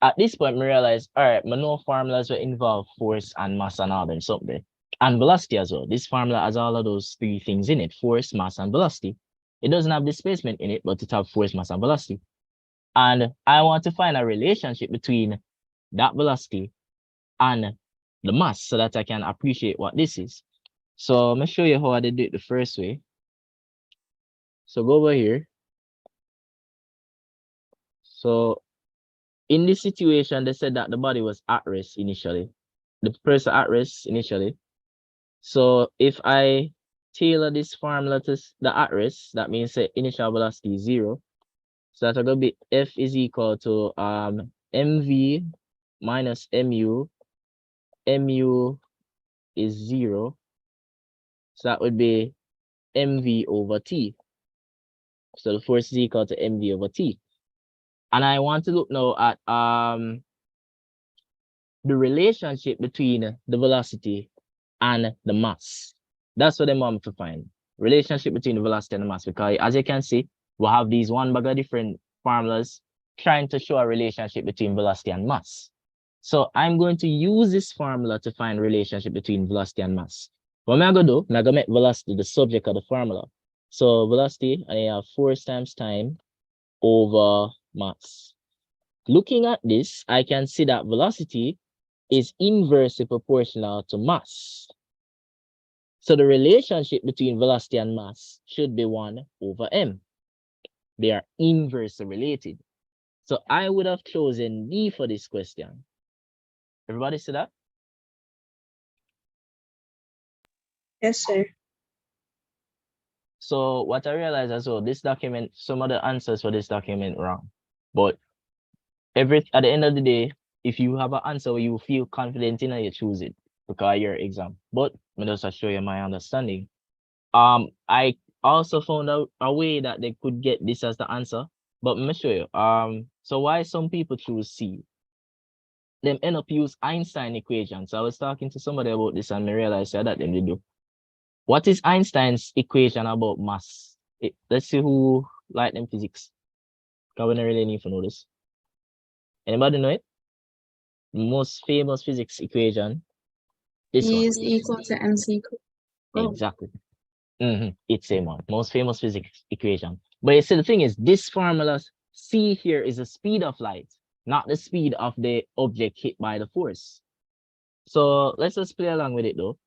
at this point, I realize, all right, I know formulas will involve force and mass and all them something. And velocity as well. This formula has all of those three things in it, force, mass, and velocity. It doesn't have displacement in it, but it has force, mass, and velocity. And I want to find a relationship between that velocity and the mass so that I can appreciate what this is. So I'm going to show you how I did it the first way. So go over here. So in this situation, they said that the body was at rest initially. The person at rest initially. So if I tailor this formula to the at rest, that means the initial velocity is 0. So that's going to be F is equal to mv minus mu. Mu is 0. So that would be mv over t. So the force is equal to mv over t. And I want to look now at the relationship between the velocity and the mass. That's what I want to find. Relationship between the velocity and the mass, because as you can see, we have these one bag of different formulas trying to show a relationship between velocity and mass. So I'm going to use this formula to find relationship between velocity and mass. What I'm going to do, I'm going to make velocity the subject of the formula. So velocity, I have force times time over mass. Looking at this, I can see that velocity is inversely proportional to mass. So the relationship between velocity and mass should be 1 over m. They are inversely related. So I would have chosen D for this question. Everybody see that? Yes, sir. So what I realized as well, this document, some of the answers for this document wrong. But at the end of the day, if you have an answer where you feel confident in it, you choose it because your exam. But let me just show you my understanding. I also found out a way that they could get this as the answer, but let me show you. So why some people choose C? Them end up use Einstein equation. So I was talking to somebody about this and I realized that them they do. What is Einstein's equation about mass? Let's see who like them physics. Because we don't really need to know this. Anybody know it? The most famous physics equation. This E one. is equal to MC. Oh. Exactly. It's same one. Most famous physics equation. But you see, the thing is, this formula C here is the speed of light, not the speed of the object hit by the force. So let's just play along with it though.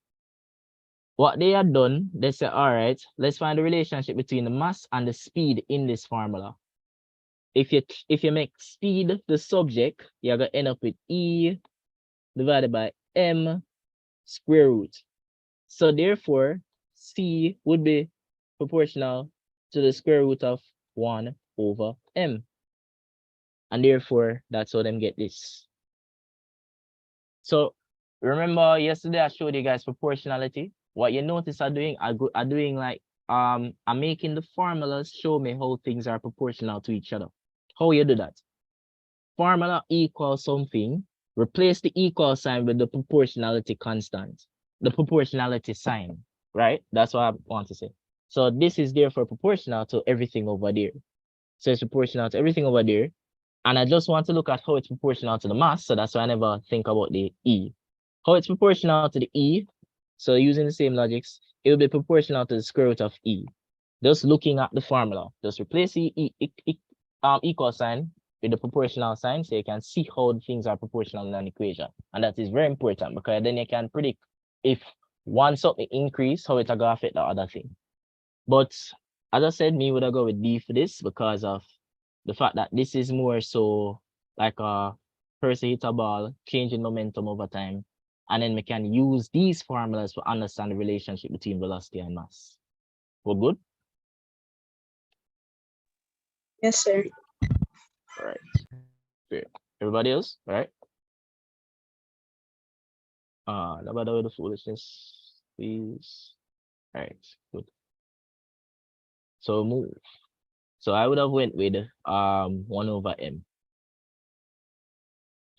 What they had done, they said, all right, let's find the relationship between the mass and the speed in this formula. If you make speed the subject, you're gonna end up with E divided by M square root. So therefore, C would be proportional to the square root of 1 over M. And therefore, that's how them get this. So remember yesterday I showed you guys proportionality. What you notice I'm doing like I'm making the formulas show me how things are proportional to each other. How you do that? Formula equals something, replace the equal sign with the proportionality constant, the proportionality sign, right? That's what I want to say. So this is therefore proportional to everything over there. So it's proportional to everything over there. And I just want to look at how it's proportional to the mass. So that's why I never think about the E. How it's proportional to the E. So using the same logics, it will be proportional to the square root of E. Just looking at the formula, just replace the equal sign with the proportional sign so you can see how things are proportional in an equation. And that is very important because then you can predict if one something increase, how it will affect the other thing. But as I said, me would have go with D for this because of the fact that this is more so like a person hit a ball, changing momentum over time. And then we can use these formulas to understand the relationship between velocity and mass. We're good? Yes, sir. All right. Great. Everybody else? All right. No matter the foolishness, please. All right, good. So move. So I would have went with 1 over M.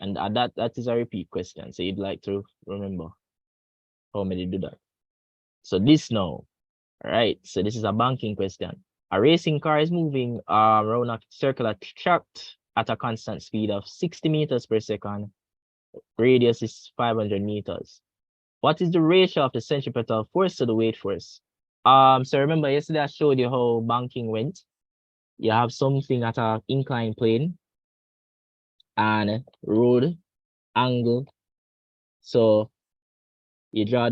And that is a repeat question. So you'd like to remember how many do that. So this now, all right. So this is a banking question. A racing car is moving around a circular track at a constant speed of 60 meters per second. Radius is 500 meters. What is the ratio of the centripetal force to the weight force? So remember yesterday I showed you how banking went. You have something at an inclined plane and road angle. So you draw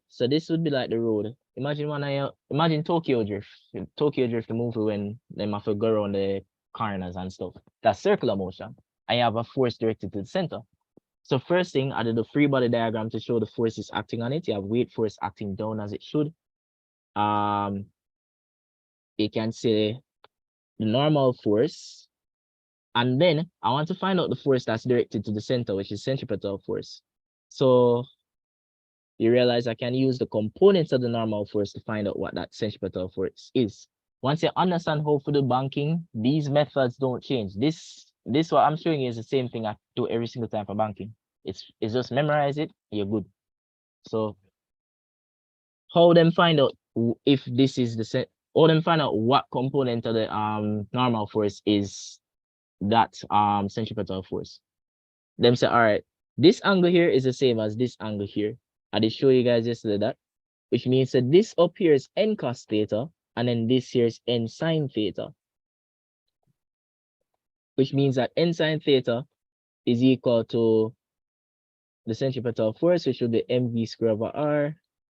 so this would be like the road. Imagine Tokyo Drift. Tokyo Drift, the movie when they have to go around the corners and stuff. That's circular motion. I have a force directed to the center. So first thing, I did the free body diagram to show the forces acting on it. You have weight force acting down as it should. You can say the normal force. And then I want to find out the force that's directed to the center, which is centripetal force. So you realize I can use the components of the normal force to find out what that centripetal force is. Once you understand how for the banking, these methods don't change. This what I'm showing you is the same thing I do every single time for banking. It's just memorize it, you're good. So how them find out if this is the set, how them find out what component of the normal force is that centripetal force. Them say, all right, this angle here is the same as this angle here. I did show you guys yesterday that, which means that this up here is n cos theta, and then this here is n sine theta. Which means that n sine theta is equal to the centripetal force, which would be mv squared over r,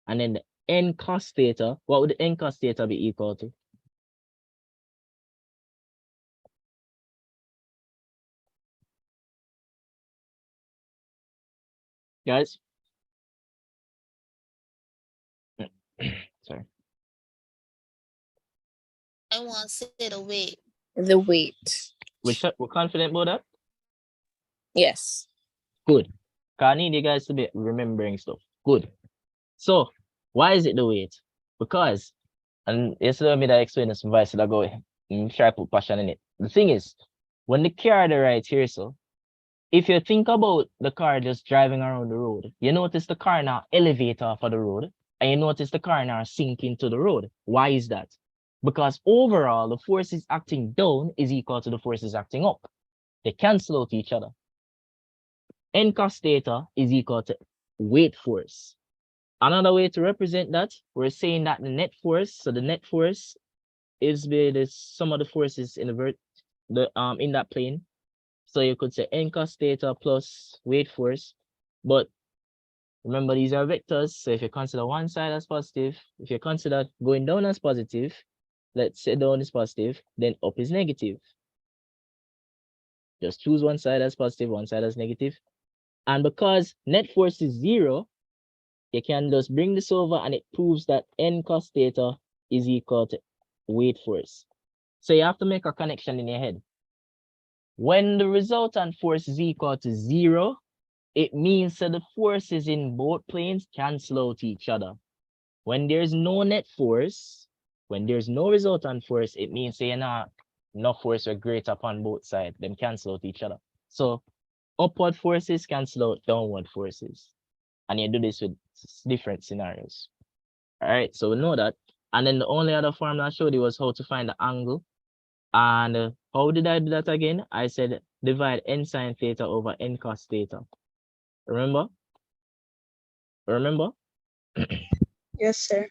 and then the n cos theta, what would the n cos theta be equal to? Guys? Sorry. I want to say the weight. The weight. We're confident about that? Yes. Good. 'Cause I need you guys to be remembering stuff. Good. So, why is it the weight? Because, and yesterday me that explain this advice that go try to put passion in it. The thing is, when the car the right here, so if you think about the car just driving around the road, you notice the car now elevate off of the road, and you notice the car now sink into the road. Why is that? Because overall, the forces acting down is equal to the forces acting up. They cancel out each other. N cos theta is equal to weight force. Another way to represent that, we're saying that the net force, so the net force is the sum of the forces in in that plane. So you could say n cos theta plus weight force, but remember these are vectors. So if you consider one side as positive, if you consider going down as positive, let's say down is positive, then up is negative. Just choose one side as positive, one side as negative. And because net force is 0, you can just bring this over and it proves that n cos theta is equal to weight force. So you have to make a connection in your head. When the resultant force is equal to 0, it means that the forces in both planes cancel out each other. When there's no net force, when there's no resultant force, it means you're not enough force are great upon both sides. Them cancel out each other. So upward forces cancel out downward forces. And you do this with different scenarios. All right, so we know that. And then the only other formula I showed you was how to find the angle. And how did I do that again? I said divide n sine theta over n cos theta. Remember? Remember? Yes, sir.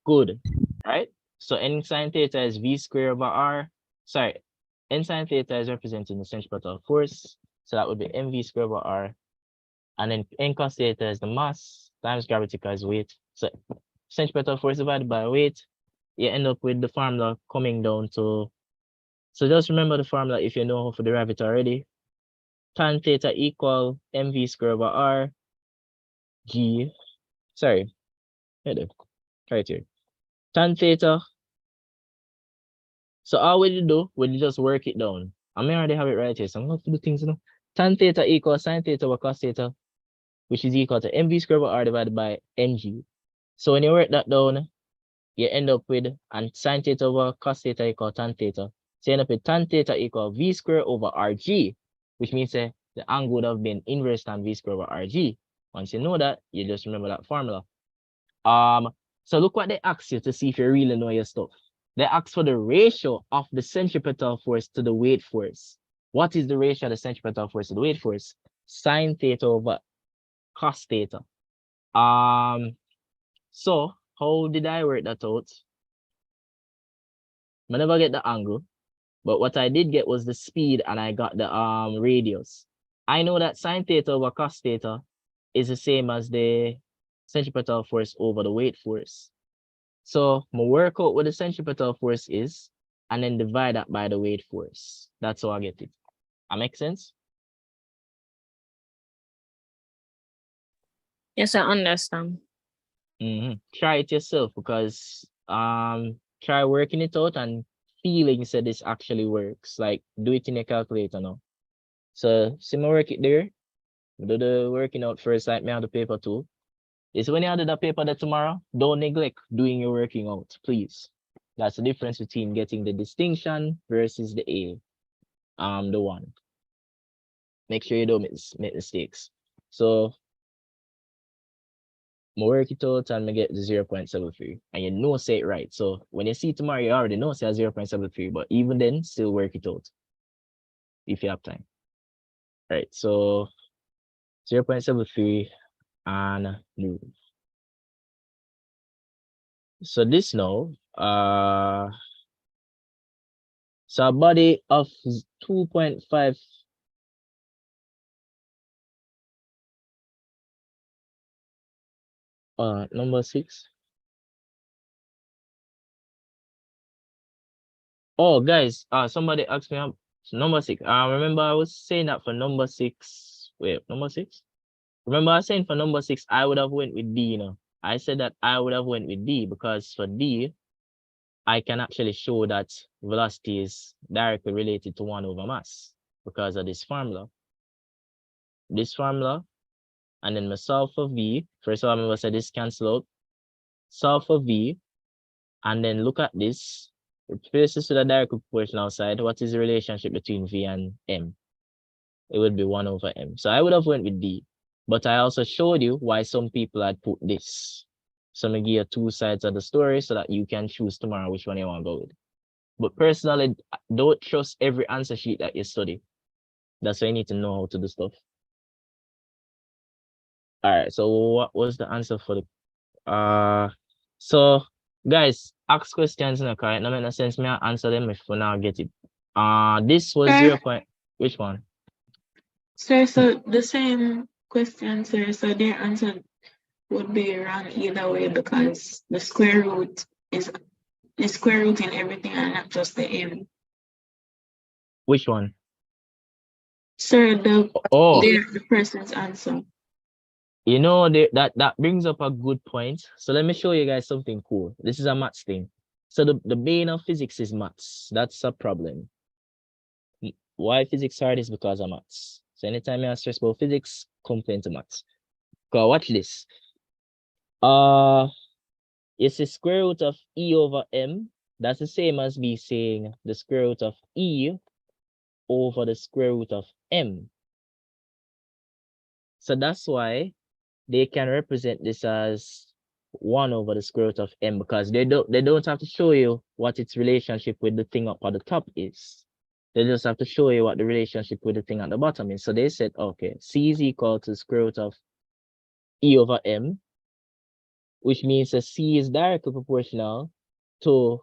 Good. Right? So n sine theta is v squared over r. Sorry, n sine theta is representing the centripetal force. So that would be mv squared over r. And then n cos theta is the mass times gravity times weight. So centripetal force divided by weight, you end up with the formula coming down to, so just remember the formula if you know how to derive it already. Tan theta equal mv squared over r g, sorry, right here. Tan theta. So all we do, we just work it down. I may already have it right here, so I'm going to do things, you know. Tan theta equals sine theta over cos theta, which is equal to mv squared over r divided by mg. So when you work that down, you end up with, and sine theta over cos theta equal tan theta. So you end up with tan theta equal v squared over rg, which means the angle would have been inverse tan v squared over rg. Once you know that, you just remember that formula. So look what they ask you to see if you really know your stuff. They ask for the ratio of the centripetal force to the weight force. What is the ratio of the centripetal force to the weight force? Sine theta over cos theta. So how did I work that out? I never get the angle, but what I did get was the speed and I got the radius. I know that sine theta over cos theta is the same as the centripetal force over the weight force. So I'm gonna work out what the centripetal force is and then divide that by the weight force. That's how I get it. That makes sense? Yes, I understand. Try it yourself because try working it out and feeling said this actually works. Like do it in your calculator now. So see me work it there. Do the working out first, like me on the paper too. Is when you do the paper that tomorrow, don't neglect doing your working out, please. That's the difference between getting the distinction versus the A. The one. Make sure you don't make mistakes. So I work it out and I get the 0.73. And you know say it right. So when you see tomorrow, you already know say 0.73, but even then, still work it out. If you have time. Right. So 0.73 and move. So this now, so a body of 2.5 number 6. Oh guys, somebody asked me number 6. Remember I was saying that for number 6. Wait, number 6? Remember I was saying for number 6 I would have went with D, you know. I said that I would have went with D because for D I can actually show that velocity is directly related to 1 over mass because of this formula. This formula, and then my solve for V. First of all, I'm going to say this cancel out. Solve for V, and then look at this. Replace this with a direct proportional side. What is the relationship between V and M? It would be 1 over M. So I would have went with D. But I also showed you why some people had put this. So I'm going to give you 2 sides of the story so that you can choose tomorrow which one you want to go with. But personally, don't trust every answer sheet that you study. That's why you need to know how to do stuff. All right, so what was the answer for the so guys, ask questions in the correct. No make no sense me answer them if we now get it. This was Sir? 0. Which one? Sir, so the same question, sir. So their answer would be wrong either way because the square root is the square root in everything and not just the M. Which one? Sir, the person's answer. You know, that brings up a good point. So let me show you guys something cool. This is a maths thing. So the bane of physics is maths. That's a problem. Why physics hard is because of maths. So anytime you are stressed about physics, complain to maths. Go watch this. It's the square root of E over M. That's the same as me saying the square root of E over the square root of M. So that's why they can represent this as 1 over the square root of M because they don't have to show you what its relationship with the thing up at the top is. They just have to show you what the relationship with the thing at the bottom is. So they said, okay, C is equal to the square root of E over M, which means that C is directly proportional to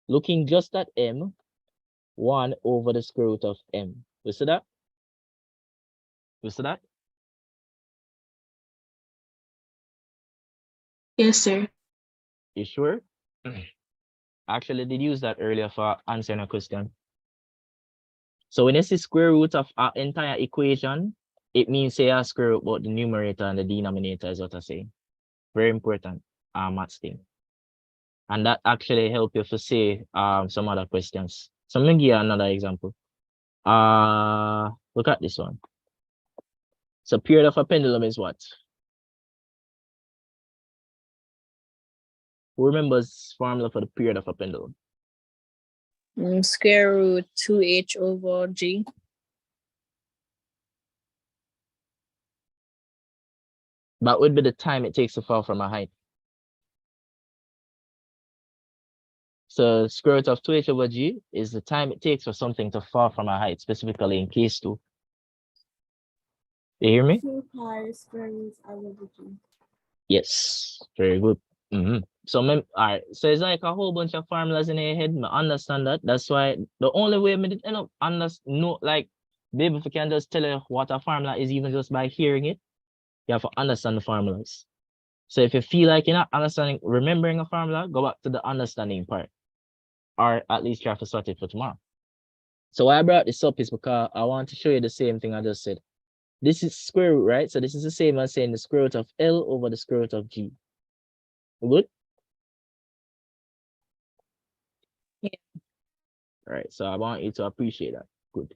looking just at M, 1 over the square root of M. You see that? You see that? Yes, sir. You sure? Actually, did use that earlier for answering a question. So when you see square root of our entire equation, it means say a square root both the numerator and the denominator is what I say. Very important maths thing. And that actually help you to say some other questions. So I'm gonna give you another example. Look at this one. So period of a pendulum is what? Who remembers formula for the period of a pendulum? Square root 2h over g. That would be the time it takes to fall from a height. So square root of 2h over g is the time it takes for something to fall from a height, specifically in case 2. You hear me? 2 pi square root over g. Yes, very good. So, all right. So it's like a whole bunch of formulas in your head. I understand that. That's why the only way I did end up like, maybe if we can just tell you what a formula is, even just by hearing it, you have to understand the formulas. So if you feel like you're not remembering a formula, go back to the understanding part, or at least try to sort it for tomorrow. So why I brought this up is because I want to show you the same thing I just said. This is square root, right? So this is the same as saying the square root of L over the square root of G. Good? Yeah. All right, so I want you to appreciate that. Good.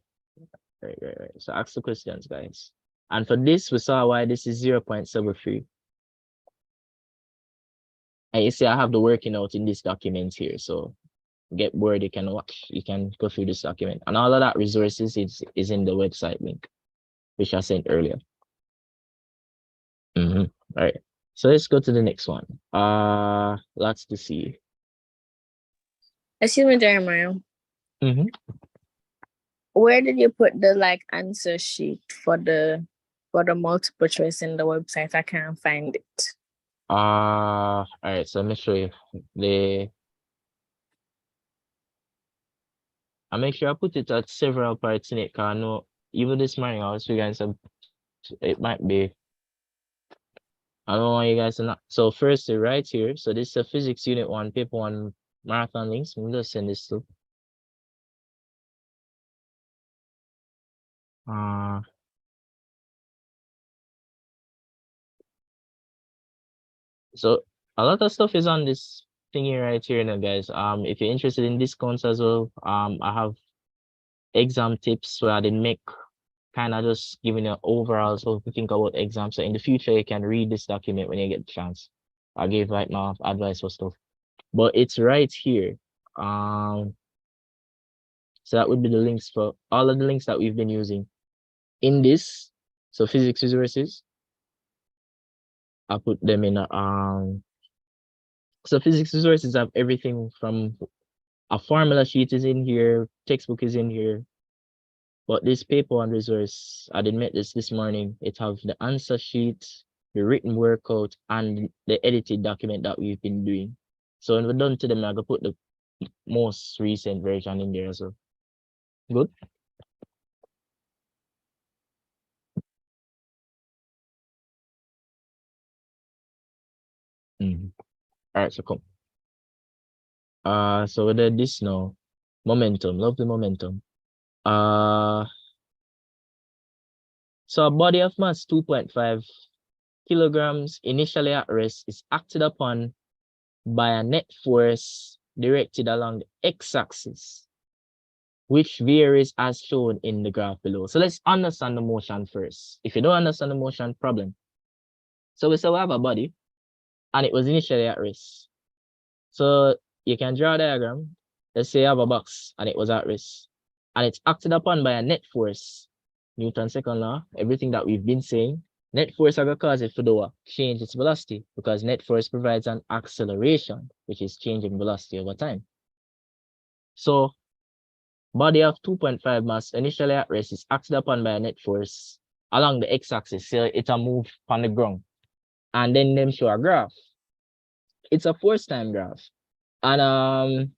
Right. So ask the questions, guys. And for this, we saw why this is 0.73. And you see, I have the working out in this document here. So get bored, you can watch, you can go through this document. And all of that resources is in the website link, which I sent earlier. All right. So let's go to the next one. Lots to see. Excuse me, Jeremiah. Where did you put the answer sheet for the multiple choice in the website? I can't find it. All right, so let me show you I make sure I put it at several parts in it, because I know even this morning I was figuring some it might be. I don't want you guys to not. So first right here, so this is a physics unit 1, paper 1 marathon links. I'm gonna send this to so a lot of stuff is on this thingy right here now, guys. If you're interested in discounts as well, I have exam tips where I didn't make, kind of just giving you overall so to think about exams. So in the future you can read this document when you get the chance. I gave right now advice for stuff, but it's right here. So that would be the links for all of the links that we've been using in this. So physics resources, I put them in so physics resources have everything from a formula sheet is in here, textbook is in here. But this paper one resource, I did make this morning. It have the answer sheet, the written workout, and the edited document that we've been doing. So when we're done to them, I'm gonna put the most recent version in there as well. Good. All right, so come. So we did this now. Momentum, love the momentum. So a body of mass 2.5 kilograms initially at rest is acted upon by a net force directed along the x-axis, which varies as shown in the graph below. So let's understand the motion first. If you don't understand the motion, problem. So we say we have a body and it was initially at rest. So you can draw a diagram. Let's say you have a box and it was at rest and it's acted upon by a net force. Newton's second law, everything that we've been saying, net force are going to cause it to change its velocity, because net force provides an acceleration, which is changing velocity over time. So body of 2.5 mass initially at rest is acted upon by a net force along the x-axis, so it'll move on the ground. And then them show a graph. It's a force time graph. And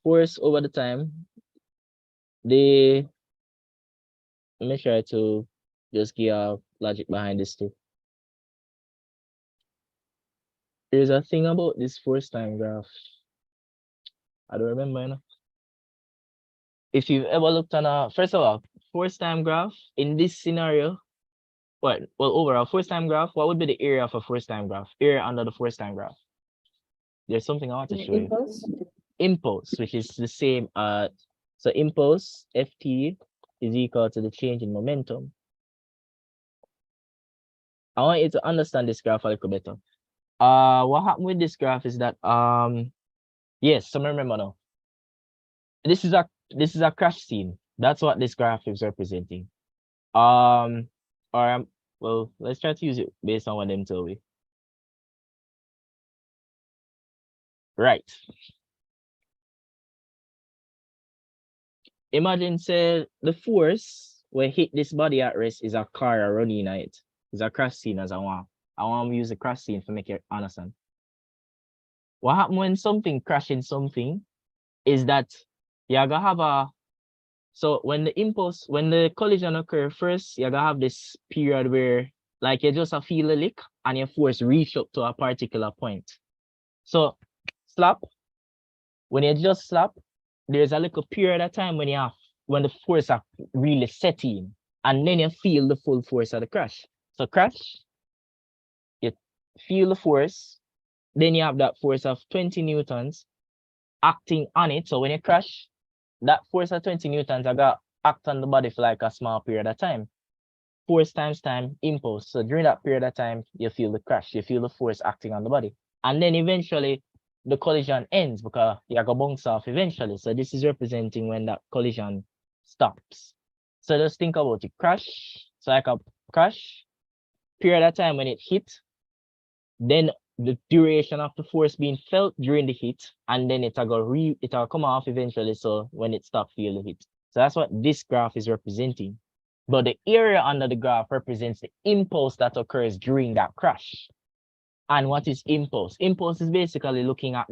force over the time, let me try to just give a logic behind this too. There's a thing about this force time graph. I don't remember, you know. If you've ever looked on a, first of all, force time graph in this scenario, well, overall force time graph, what would be the area of a force time graph? Area under the force time graph. There's something I want to show you. Impulse, which is the same. So impulse, Ft, is equal to the change in momentum. I want you to understand this graph a little better. What happened with this graph is that yes, so remember now. This is a crash scene. That's what this graph is representing. Well, let's try to use it based on what them tell me. Right. Imagine say the force when hit this body at rest is a car running at it. It's a crash scene as I want to use the crash scene to make you understand. What happens when something crashing something is that you're gonna have so when the collision occur first, you're gonna have this period where like you just feel a lick and your force reach up to a particular point. So slap, when you just slap, there's a little period of time when the force are really setting and then you feel the full force of the crash. So crash, you feel the force, then you have that force of 20 newtons acting on it. So when you crash, that force of 20 newtons I got act on the body for like a small period of time. Force times time, impulse. So during that period of time, you feel the crash, you feel the force acting on the body. And then eventually the collision ends because you go bounce off eventually. So this is representing when that collision stops. So just think about it. Crash, so like a crash, period of time when it hit, then the duration of the force being felt during the hit, and then it'll come off eventually. So when it stops, feel the hit. So that's what this graph is representing. But the area under the graph represents the impulse that occurs during that crash. And what is impulse? Impulse is basically looking at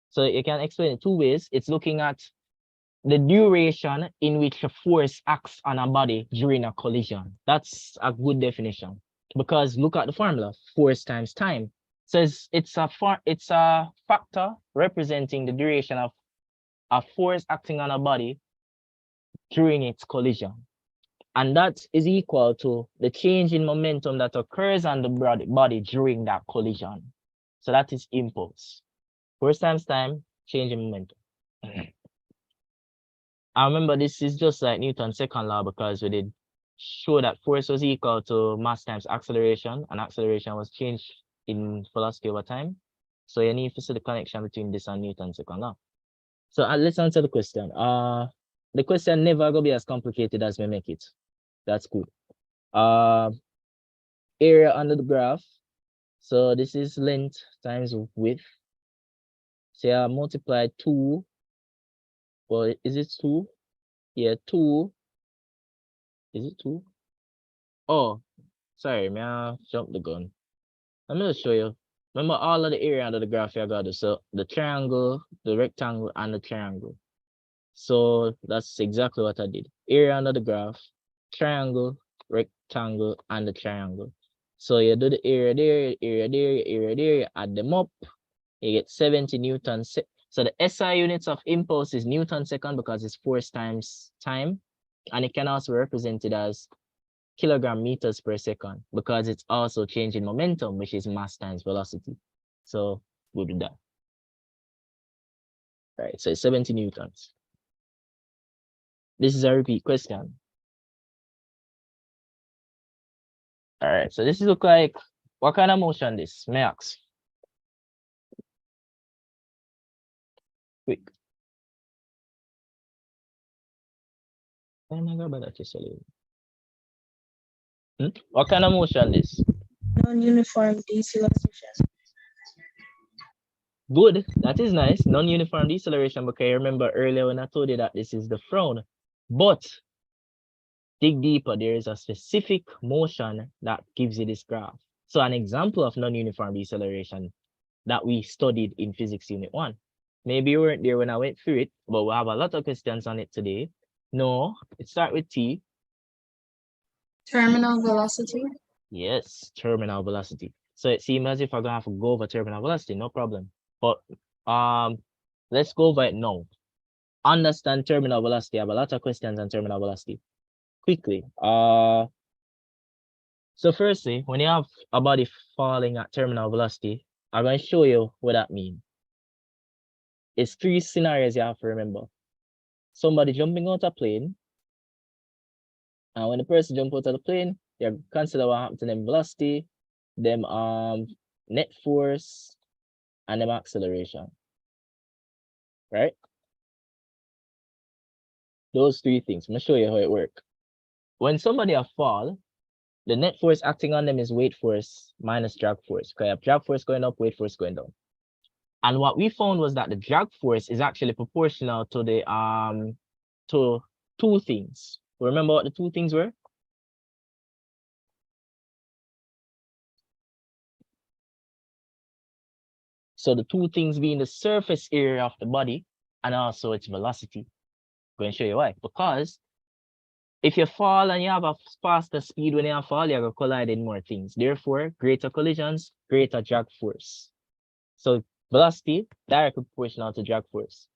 so you can explain it two ways. It's looking at the duration in which a force acts on a body during a collision. That's a good definition. Because look at the formula, force times time. Says it's a factor representing the duration of a force acting on a body during its collision. And that is equal to the change in momentum that occurs on the body during that collision. So that is impulse. Force times time, change in momentum. I remember this is just like Newton's second law because we did show that force was equal to mass times acceleration, and acceleration was changed in velocity over time. So you need to see the connection between this and Newton's second law. So let's answer the question. The question never gonna be as complicated as we make it. That's cool. Area under the graph. So this is length times width. So I multiply 2. Well, is it 2? Yeah, 2. Is it 2? Oh, sorry, may I jump the gun? I'm gonna show you. Remember all of the area under the graph I got this. So the triangle, the rectangle, and the triangle. So that's exactly what I did. Area under the graph, triangle, rectangle, and the triangle. So you do the area there, area there, area there, you add them up, you get 70 newtons. So the SI units of impulse is Newton second because it's force times time. And it can also be represented as kilogram meters per second because it's also changing momentum, which is mass times velocity. So we'll do that. All right, so it's 70 newtons. This is a repeat question. All right, so this look like, what kind of motion this? May I ask? Quick. What kind of motion this? Non-uniform deceleration. Good, that is nice. Non-uniform deceleration, because I remember earlier when I told you that this is the frown. But dig deeper, there is a specific motion that gives you this graph. So an example of non-uniform deceleration that we studied in physics unit 1. Maybe you weren't there when I went through it, but we'll have a lot of questions on it today. No, it starts with T. Terminal velocity. Yes, terminal velocity. So it seems as if I'm gonna have to go over terminal velocity, no problem. But let's go over it now. Understand terminal velocity. I have a lot of questions on terminal velocity. Quickly. So firstly, when you have a body falling at terminal velocity, I'm going to show you what that means. It's 3 scenarios you have to remember. Somebody jumping out a plane. And when the person jumps out of the plane, you consider what happened to them velocity, them net force, and them acceleration. Right? Those 3 things. I'm going to show you how it works. When somebody a fall, the net force acting on them is weight force minus drag force. Okay, you have drag force going up, weight force going down. And what we found was that the drag force is actually proportional to the to 2 things. Remember what the 2 things were? So the 2 things being the surface area of the body and also its velocity. I'm going to show you why. Because if you fall and you have a faster speed when you fall, you're going to collide in more things. Therefore, greater collisions, greater drag force. So velocity, directly proportional to drag force.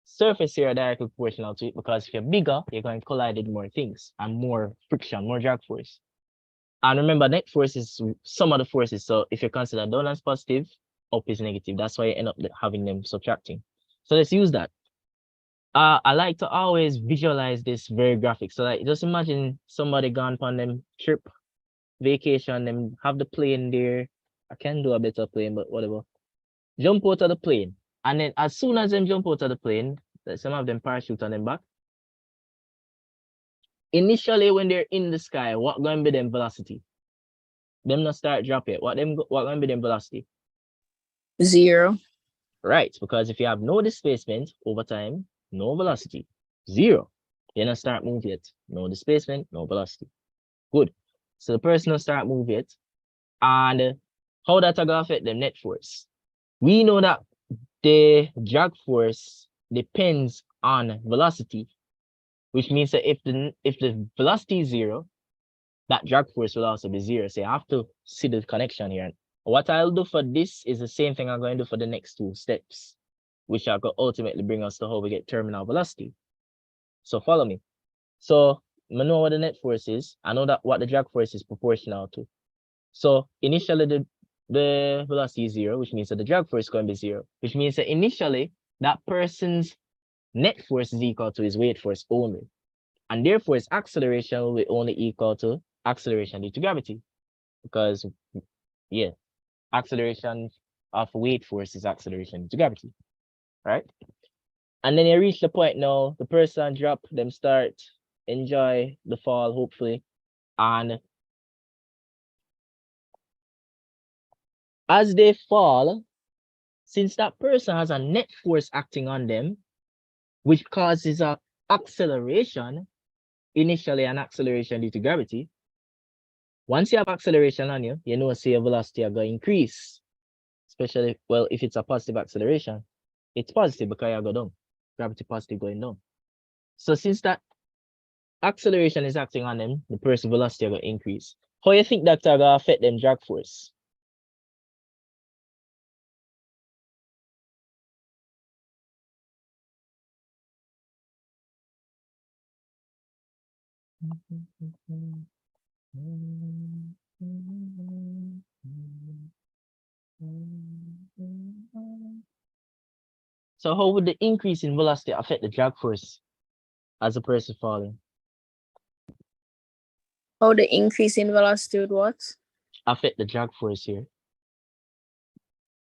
surface here are directly proportional to it because if you're bigger, you're going to collide with more things and more friction, more drag force. And remember, net force is sum of the forces. So if you consider down as positive, up is negative. That's why you end up having them subtracting. So let's use that. I like to always visualize this very graphic. So like, just imagine somebody gone on them trip, vacation, them have the plane there. I can do a better plane, but whatever. Jump out of the plane. And then as soon as them jump out of the plane, some of them parachute on them back. Initially, when they're in the sky, what going to be them velocity? Them not start drop it. What going to be them velocity? 0. Right, because if you have no displacement over time, no velocity, 0. You not start move yet. No displacement, no velocity. Good. So the person will start move yet. And how that going to affect the net force? We know that the drag force depends on velocity, which means that if the velocity is 0, that drag force will also be 0. So you have to see the connection here. What I'll do for this is the same thing I'm going to do for the next 2 steps, which are going to ultimately bring us to how we get terminal velocity. So follow me. So I know what the net force is. I know that what the drag force is proportional to. So initially the velocity is 0, which means that the drag force is going to be 0, which means that initially that person's net force is equal to his weight force only. And therefore his acceleration will be only equal to acceleration due to gravity. Because, yeah, acceleration of weight force is acceleration due to gravity, right? And then you reach the point now, the person drop, them start, enjoy the fall, hopefully. And as they fall, since that person has a net force acting on them, which causes a acceleration, initially an acceleration due to gravity, once you have acceleration on you, you know, say your velocity are going to increase. Especially, well, if it's a positive acceleration, it's positive because you go down. Gravity positive going down. So since that acceleration is acting on them, the person's velocity are going to increase. How you think that are going to affect them drag force? So how would the increase in velocity affect the drag force as a person falling? How the increase in velocity would what? Affect the drag force here.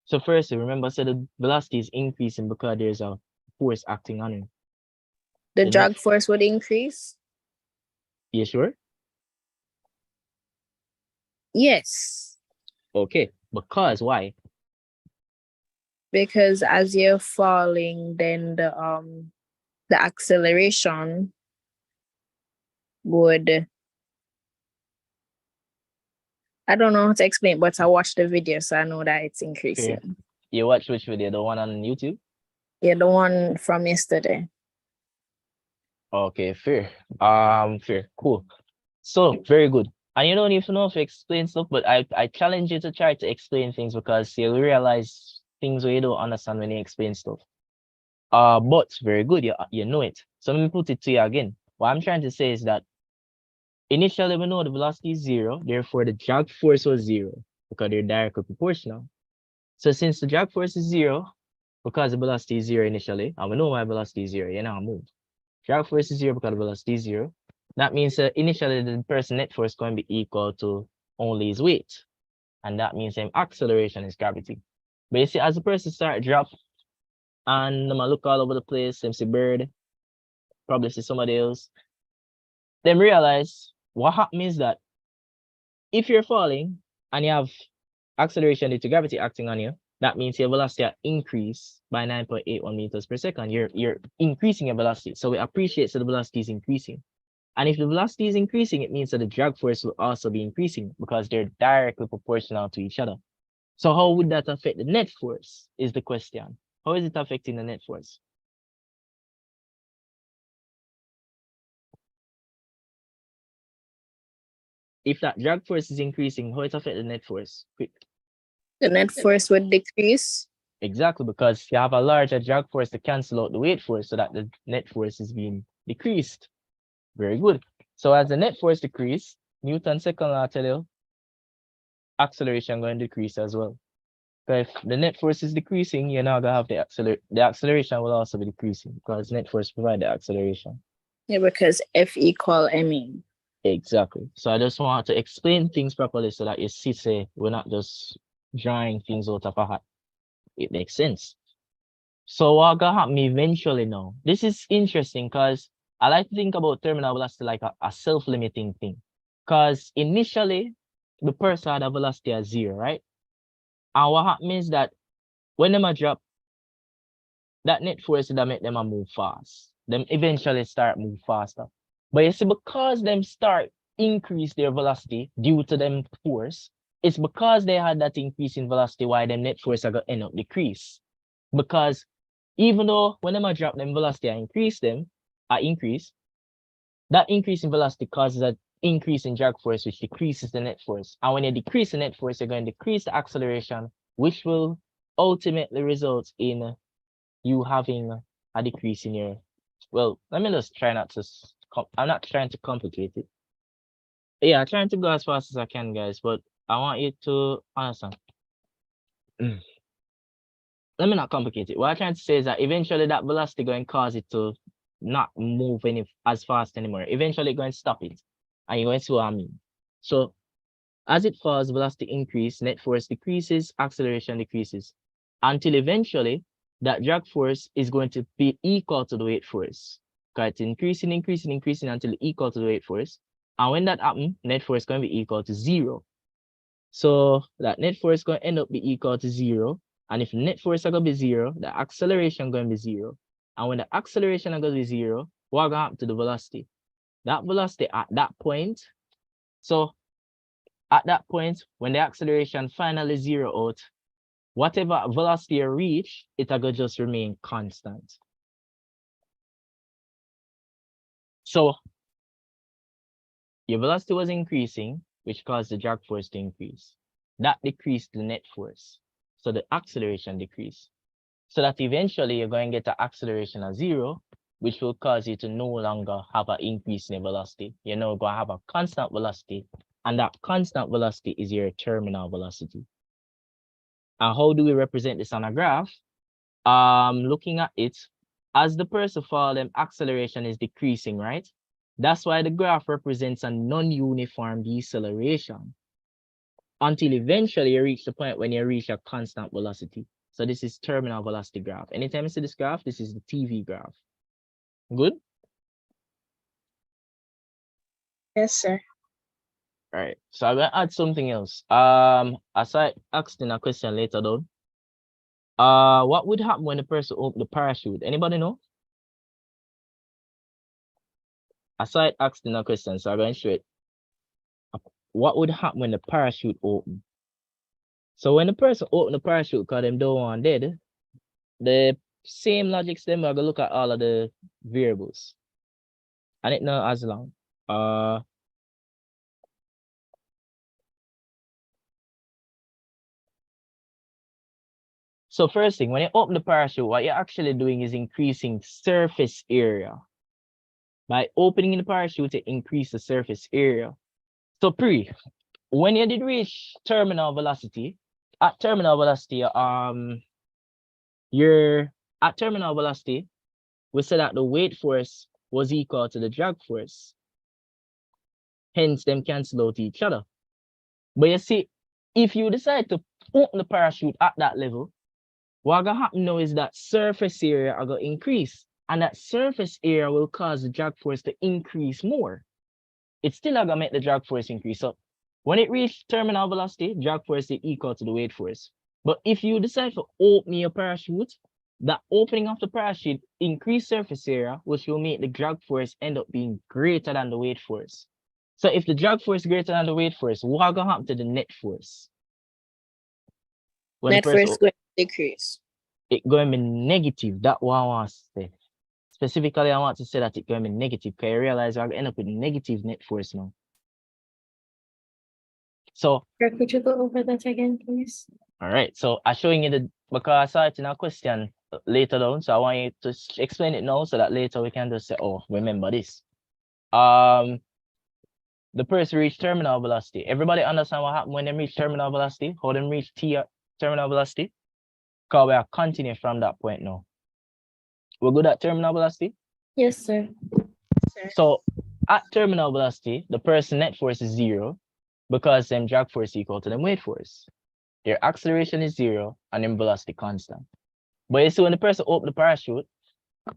So firstly, remember, so the velocity is increasing because there's a force acting on it. The The drag net- force would increase? You sure? Yes. Okay, because why? Because as you're falling, then the acceleration would, I don't know how to explain, but I watched the video, so I know that it's increasing. Fair. You watch which video? The one on YouTube? Yeah, the one from yesterday. Okay, fair. Fair. Cool. So very good. And you don't even know if you explain stuff, but I challenge you to try to explain things because you'll realize things where you don't understand when you explain stuff. But very good, you know it. So let me put it to you again. What I'm trying to say is that initially we know the velocity is 0, therefore the drag force was 0 because they're directly proportional. So since the drag force is 0, because the velocity is 0 initially, and we know why velocity is 0, you now move. Drag force is 0 because the velocity is 0. That means that initially the person net force is going to be equal to only his weight. And that means same acceleration is gravity. But you see, as the person start drop, and them a look all over the place, them see bird, probably see somebody else, them realize what happens is that if you're falling and you have acceleration due to gravity acting on you, that means your velocity increase by 9.81 meters per second. You're increasing your velocity. So we appreciate that the velocity is increasing. And if the velocity is increasing, it means that the drag force will also be increasing because they're directly proportional to each other. So how would that affect the net force is the question. How is it affecting the net force? If that drag force is increasing, how it affect the net force? Quick. The net force would decrease. Exactly, because you have a larger drag force to cancel out the weight force so that the net force is being decreased. Very good. So as the net force decrease, Newton's second law tell you acceleration going to decrease as well. So if the net force is decreasing, you're now gonna have the acceleration will also be decreasing because net force provide the acceleration. Yeah, because F equal ME. Exactly. So I just want to explain things properly so that you see, say, we're not just drawing things out of a hat. It makes sense. So what gonna happen eventually now? This is interesting because I like to think about terminal velocity like a self-limiting thing. Because initially, the person had a velocity at 0, right? And what happens is that when them a drop, that net force that make them a move fast. Them eventually start move faster. But you see, because them start increase their velocity due to them force, it's because they had that increase in velocity why them net force are gonna end up decrease. Because even though when them a drop them velocity I increase, that increase in velocity causes an increase in drag force, which decreases the net force. And when you decrease the net force, you're going to decrease the acceleration, which will ultimately result in you having a decrease in your, well, let me just try not to, I'm not trying to complicate it. Yeah, I'm trying to go as fast as I can, guys, but I want you to understand. Let me not complicate it. What I'm trying to say is that eventually that velocity going to cause it to not move as fast anymore. Eventually going to stop it. And you're going to see what I mean. So as it falls, velocity increase, net force decreases, acceleration decreases. Until eventually that drag force is going to be equal to the weight force. Because it's increasing until equal to the weight force. And when that happens, net force is going to be equal to 0. So that net force is going to end up be equal to 0. And if net force is going to be 0, the acceleration is going to be 0. And when the acceleration is going to be 0, what going to happen to the velocity? That velocity at that point, so at that point, when the acceleration finally 0 out, whatever velocity you reach, it's going to just remain constant. So your velocity was increasing, which caused the drag force to increase. That decreased the net force. So the acceleration decreased. So that eventually you're going to get an acceleration of 0, which will cause you to no longer have an increase in velocity. You're now going to have a constant velocity, and that constant velocity is your terminal velocity. And how do we represent this on a graph? Looking at it, as the person fall, them acceleration is decreasing, right? That's why the graph represents a non-uniform deceleration until eventually you reach the point when you reach a constant velocity. So this is terminal velocity graph. Anytime you see this graph, this is the TV graph. Good? Yes, sir. All right. So I'm gonna add something else. As I asked in a question later down, what would happen when the person opened the parachute? Anybody know? As I asked in a question, so I'm going straight. What would happen when the parachute opened? So when the person opened the parachute, because them don't want dead, the same logics them are gonna look at all of the variables. And it not as long. So first thing, when you open the parachute, what you're actually doing is increasing surface area. By opening the parachute, you increase the surface area. So when you did reach terminal velocity, at terminal velocity, we said that the weight force was equal to the drag force. Hence, them cancel out each other. But you see, if you decide to open the parachute at that level, what gonna happen now is that surface area are gonna increase, and that surface area will cause the drag force to increase more. It's still gonna make the drag force increase. So when it reaches terminal velocity, drag force is equal to the weight force. But if you decide to open your parachute, the opening of the parachute increase surface area, which will make the drag force end up being greater than the weight force. So if the drag force is greater than the weight force, what gonna happen to the net force? When Net force going to decrease. It's going to be negative. That's what I want to say. Specifically, I want to say that it's going to be negative because I realize I'm going to end up with negative net force now. So, Could you go over that again, please? all right. So I'm showing you because I saw it in a question later down, so I want you to explain it now so that later we can just say, oh, remember this. The person reached terminal velocity. Everybody understand what happened when they reach terminal velocity? How them reach terminal velocity? Because we are continuing from that point now. We're good at terminal velocity? Yes, sir. So at terminal velocity, the person net force is 0 because them drag force equal to them weight force. Their acceleration is 0 and them velocity constant. But you see, when the person opens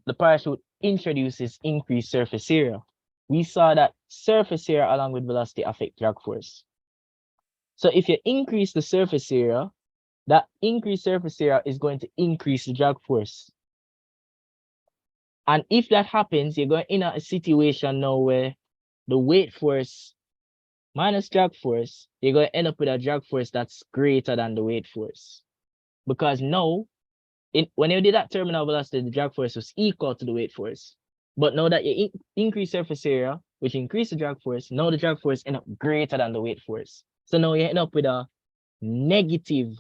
the parachute introduces increased surface area. We saw that surface area along with velocity affect drag force. So if you increase the surface area, that increased surface area is going to increase the drag force. And if that happens, you're going in a situation now where the weight force minus drag force, you're going to end up with a drag force that's greater than the weight force. Because now, when you did that terminal velocity, the drag force was equal to the weight force. But now that you increase surface area, which increase the drag force, now the drag force end up greater than the weight force. So now you end up with a negative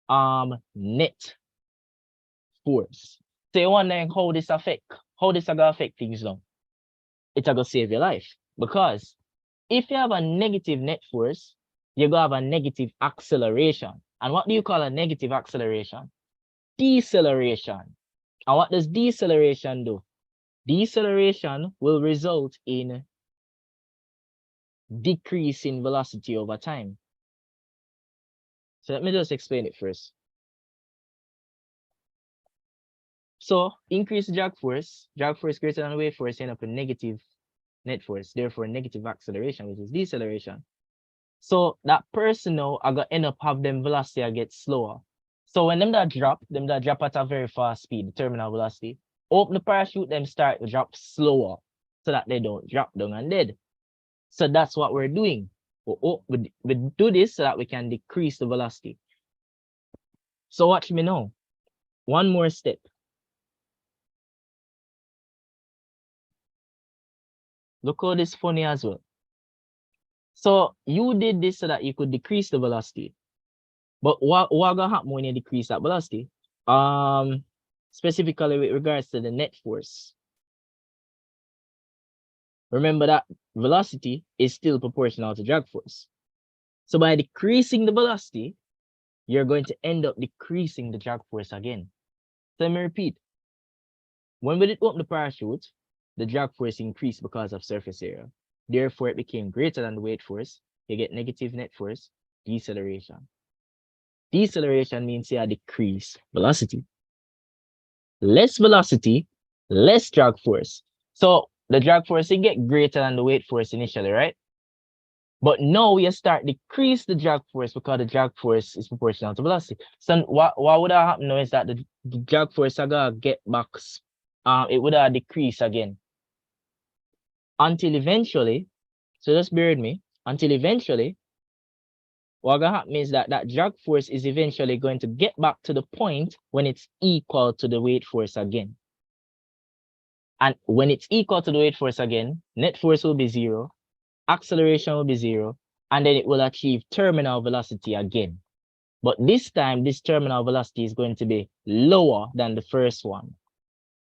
net force. So you're wondering how this gonna affect things now. It's gonna save your life. Because if you have a negative net force, you're gonna have a negative acceleration. And what do you call a negative acceleration? Deceleration. And what does deceleration do? Deceleration will result in decrease in velocity over time. So let me just explain it first. So increase drag force greater than weight force, end up with negative net force, therefore negative acceleration, which is deceleration. So that person now are gonna end up have them velocity get slower. So when them that drop at a very fast speed, the terminal velocity, open the parachute, them start to drop slower so that they don't drop down and dead. So that's what we're doing. We do this so that we can decrease the velocity. So watch me now. One more step. Look how this funny as well. So you did this so that you could decrease the velocity. But what gonna happen when you decrease that velocity? Specifically with regards to the net force. Remember that velocity is still proportional to drag force. So by decreasing the velocity, you're going to end up decreasing the drag force again. So let me repeat. When we did open the parachute, the drag force increased because of surface area. Therefore, it became greater than the weight force. You get negative net force, deceleration. Deceleration means you decrease velocity. Less velocity, less drag force. So the drag force you get greater than the weight force initially, right? But now you start decrease the drag force because the drag force is proportional to velocity. So what would have happened now is that the drag force are gonna get back, it would have decreased again. Until eventually, so just bear with me, until eventually, what gonna happen is that drag force is eventually going to get back to the point when it's equal to the weight force again. And when it's equal to the weight force again, net force will be 0, acceleration will be 0, and then it will achieve terminal velocity again. But this time, this terminal velocity is going to be lower than the first one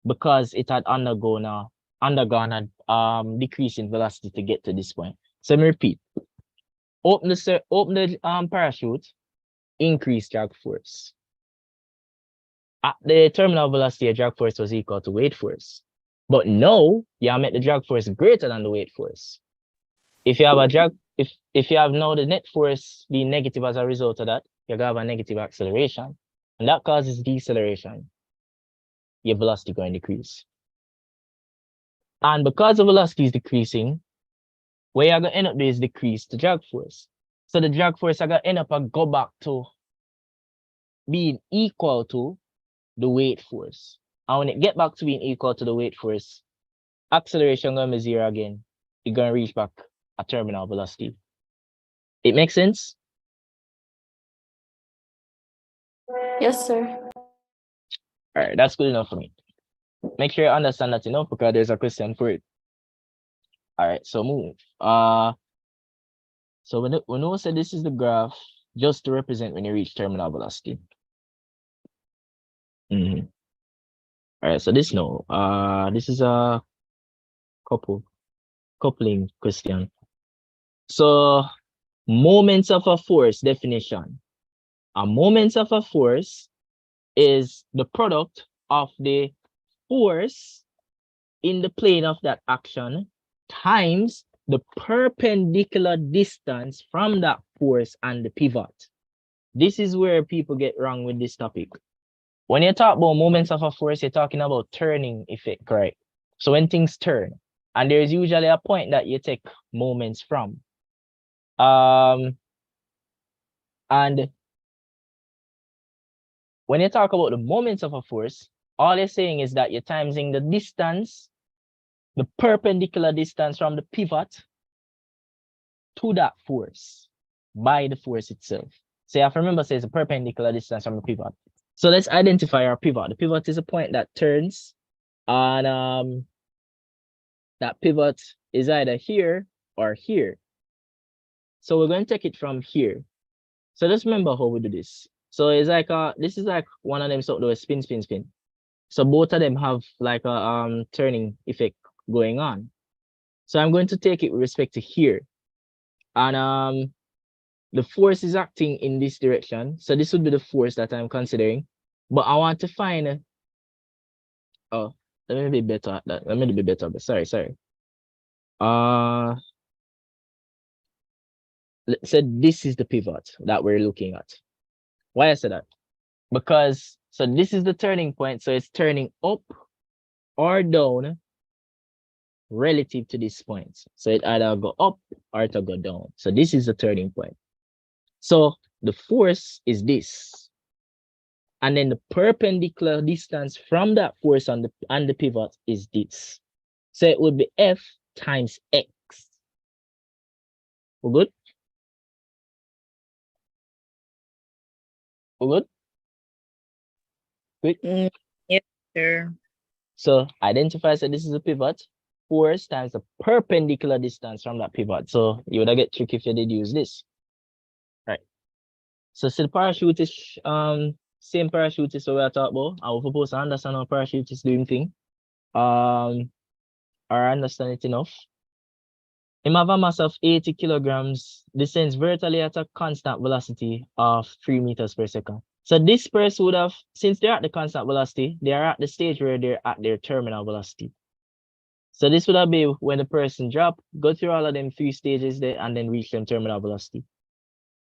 because it had undergone a decrease in velocity to get to this point. So let me repeat. Open the parachute, increase drag force. At the terminal velocity, drag force was equal to weight force. But now, you make the drag force greater than the weight force. If you have if you have now the net force being negative as a result of that, you're gonna have a negative acceleration. And that causes deceleration. Your velocity going to decrease. And because the velocity is decreasing, where you're going to end up is decrease the drag force. So the drag force are going to end up and go back to being equal to the weight force. And when it get back to being equal to the weight force, acceleration going to be 0 again. You're going to reach back a terminal velocity. It makes sense? Yes, sir. All right, that's good enough for me. Make sure you understand that enough because there's a question for it. All right, so move. So when we say this is the graph just to represent when you reach terminal velocity. Mhm. All right, so this is a coupling question. So moments of a force definition. A moment of a force is the product of the force in the plane of that action times the perpendicular distance from that force and the pivot. This is where people get wrong with this topic. When you talk about moments of a force, you're talking about turning effect, correct? So when things turn, and there's usually a point that you take moments from. And when you talk about the moments of a force, all you're saying is that you're timesing the distance, the perpendicular distance from the pivot to that force by the force itself. So you have to remember, say it's a perpendicular distance from the pivot. So let's identify our pivot. The pivot is a point that turns, and that pivot is either here or here. So we're going to take it from here. So just remember how we do this. So it's like this is like one of them sort of spin, spin, spin. So both of them have like a turning effect going on. So I'm going to take it with respect to here. And the force is acting in this direction. So this would be the force that I'm considering. But I want to find oh, let me be better at that. Let me be better, but sorry. So this is the pivot that we're looking at. Why I said that? Because so this is the turning point, so it's turning up or down relative to this point. So it either go up or it go down. So this is the turning point. So the force is this. And then the perpendicular distance from that force on the pivot is this. So it would be F times X. We're good? We're good? Good? Yes, sir. So identify that this is a pivot. Force times the perpendicular distance from that pivot. So you would get tricky if you did use this. Right. So the parachute is same parachute is what we are talking about. I will propose to understand how parachute is doing thing. Or understand it enough. Him have a mass of 80 kilograms, descends vertically at a constant velocity of 3 meters per second. So this person would have, since they're at the constant velocity, they are at the stage where they're at their terminal velocity. So this would have been when the person drop, go through all of them 3 stages there, and then reach them terminal velocity.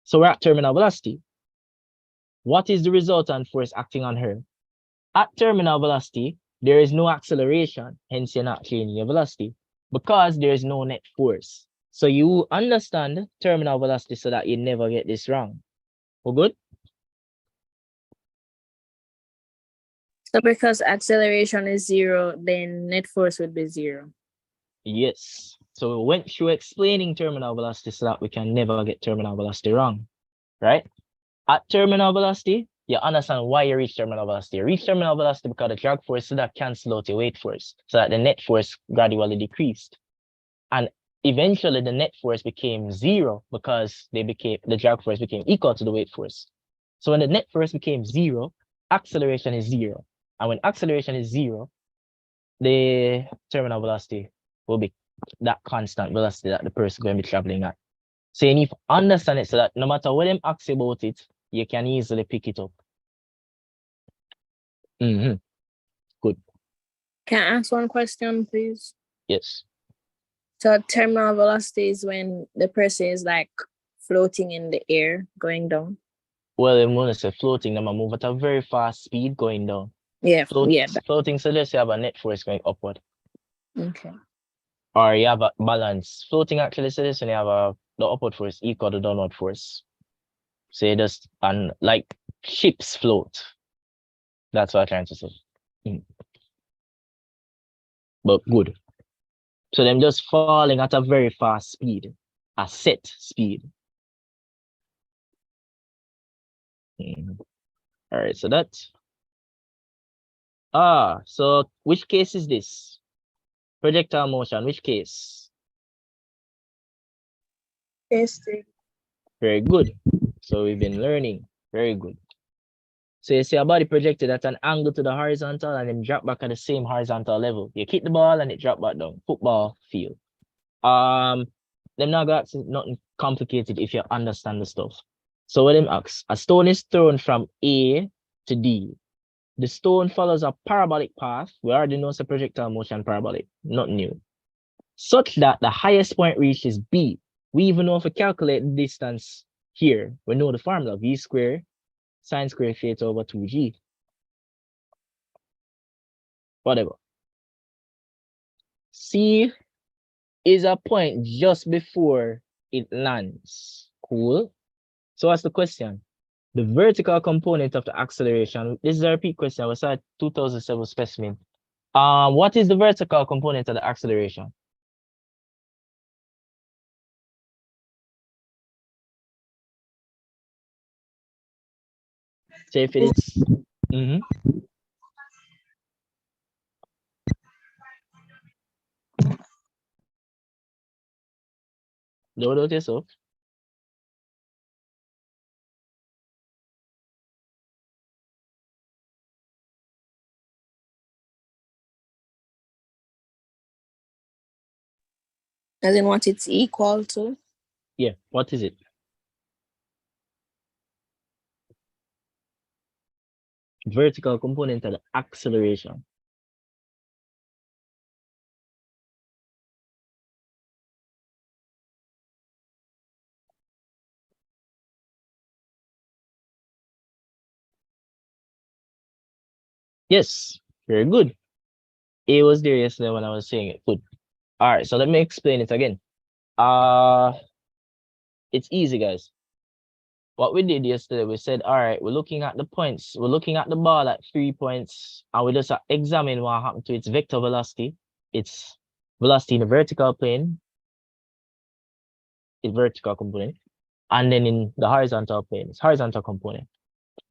So we're at terminal velocity. What is the resultant force acting on her? At terminal velocity, there is no acceleration, hence you're not changing your velocity, because there is no net force. So you understand terminal velocity so that you never get this wrong. We're good? So because acceleration is 0, then net force would be 0. Yes. So we went through explaining terminal velocity so that we can never get terminal velocity wrong, right? At terminal velocity, you understand why you reach terminal velocity. You reach terminal velocity because the drag force so that cancel out your weight force, so that the net force gradually decreased. And eventually the net force became 0 because the drag force became equal to the weight force. So when the net force became 0, acceleration is 0. And when acceleration is 0, the terminal velocity will be that constant velocity that the person is going to be traveling at. So you need to understand it so that no matter what them ask you about it, you can easily pick it up. Good. Can I ask one question, please? Yes. So terminal velocity is when the person is like floating in the air, going down. Well, I'm going to say floating, them move at a very fast speed going down. Yeah, Floating suggests you have a net force going upward. Okay. Or you have a balance. Floating actually suggests when you have the upward force equal to downward force. So you just, and like ships float. That's what I'm trying to say. But good. So them just falling at a very fast speed, a set speed. All right, so that's so which case is this? Projectile motion, which case? Yes. Very good. So we've been learning. Very good. So you see a body projected at an angle to the horizontal and then drop back at the same horizontal level. You kick the ball and it drop back down. Football field. Them not got nothing complicated if you understand the stuff. So what them ask? A stone is thrown from A to D. The stone follows a parabolic path. We already know it's a projectile motion parabolic, not new. Such that the highest point reached is B. We even know if we calculate the distance here, we know the formula, V squared sine square theta over 2G. Whatever. C is a point just before it lands. Cool. So what's the question? The vertical component of the acceleration. This is a repeat question. I was at 2007 specimen. What is the vertical component of the acceleration? Say if it is. Load out yourself. As in what it's equal to. Yeah, what is it? Vertical component of the acceleration. Yes, very good. A was there yesterday when I was saying it. Good. All right, so let me explain it again. It's easy, guys. What we did yesterday, we said, all right, we're looking at the points. We're looking at the ball at 3 points, and we just examine what happened to its vector velocity, its velocity in the vertical plane, its vertical component, and then in the horizontal plane, its horizontal component.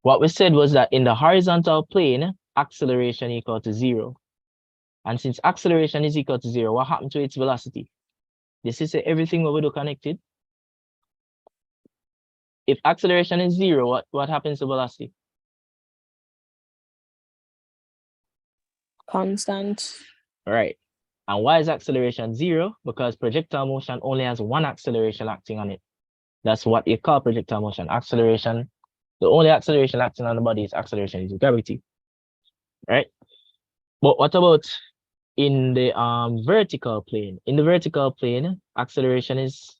What we said was that in the horizontal plane, acceleration equal to 0. And since acceleration is equal to 0, what happened to its velocity? This is everything what we do connected. If acceleration is 0, what happens to velocity? Constant. All right. And why is acceleration 0? Because projectile motion only has one acceleration acting on it. That's what you call projectile motion. Acceleration, the only acceleration acting on the body is acceleration due to gravity. Right? But what about in the vertical plane? In the vertical plane, acceleration is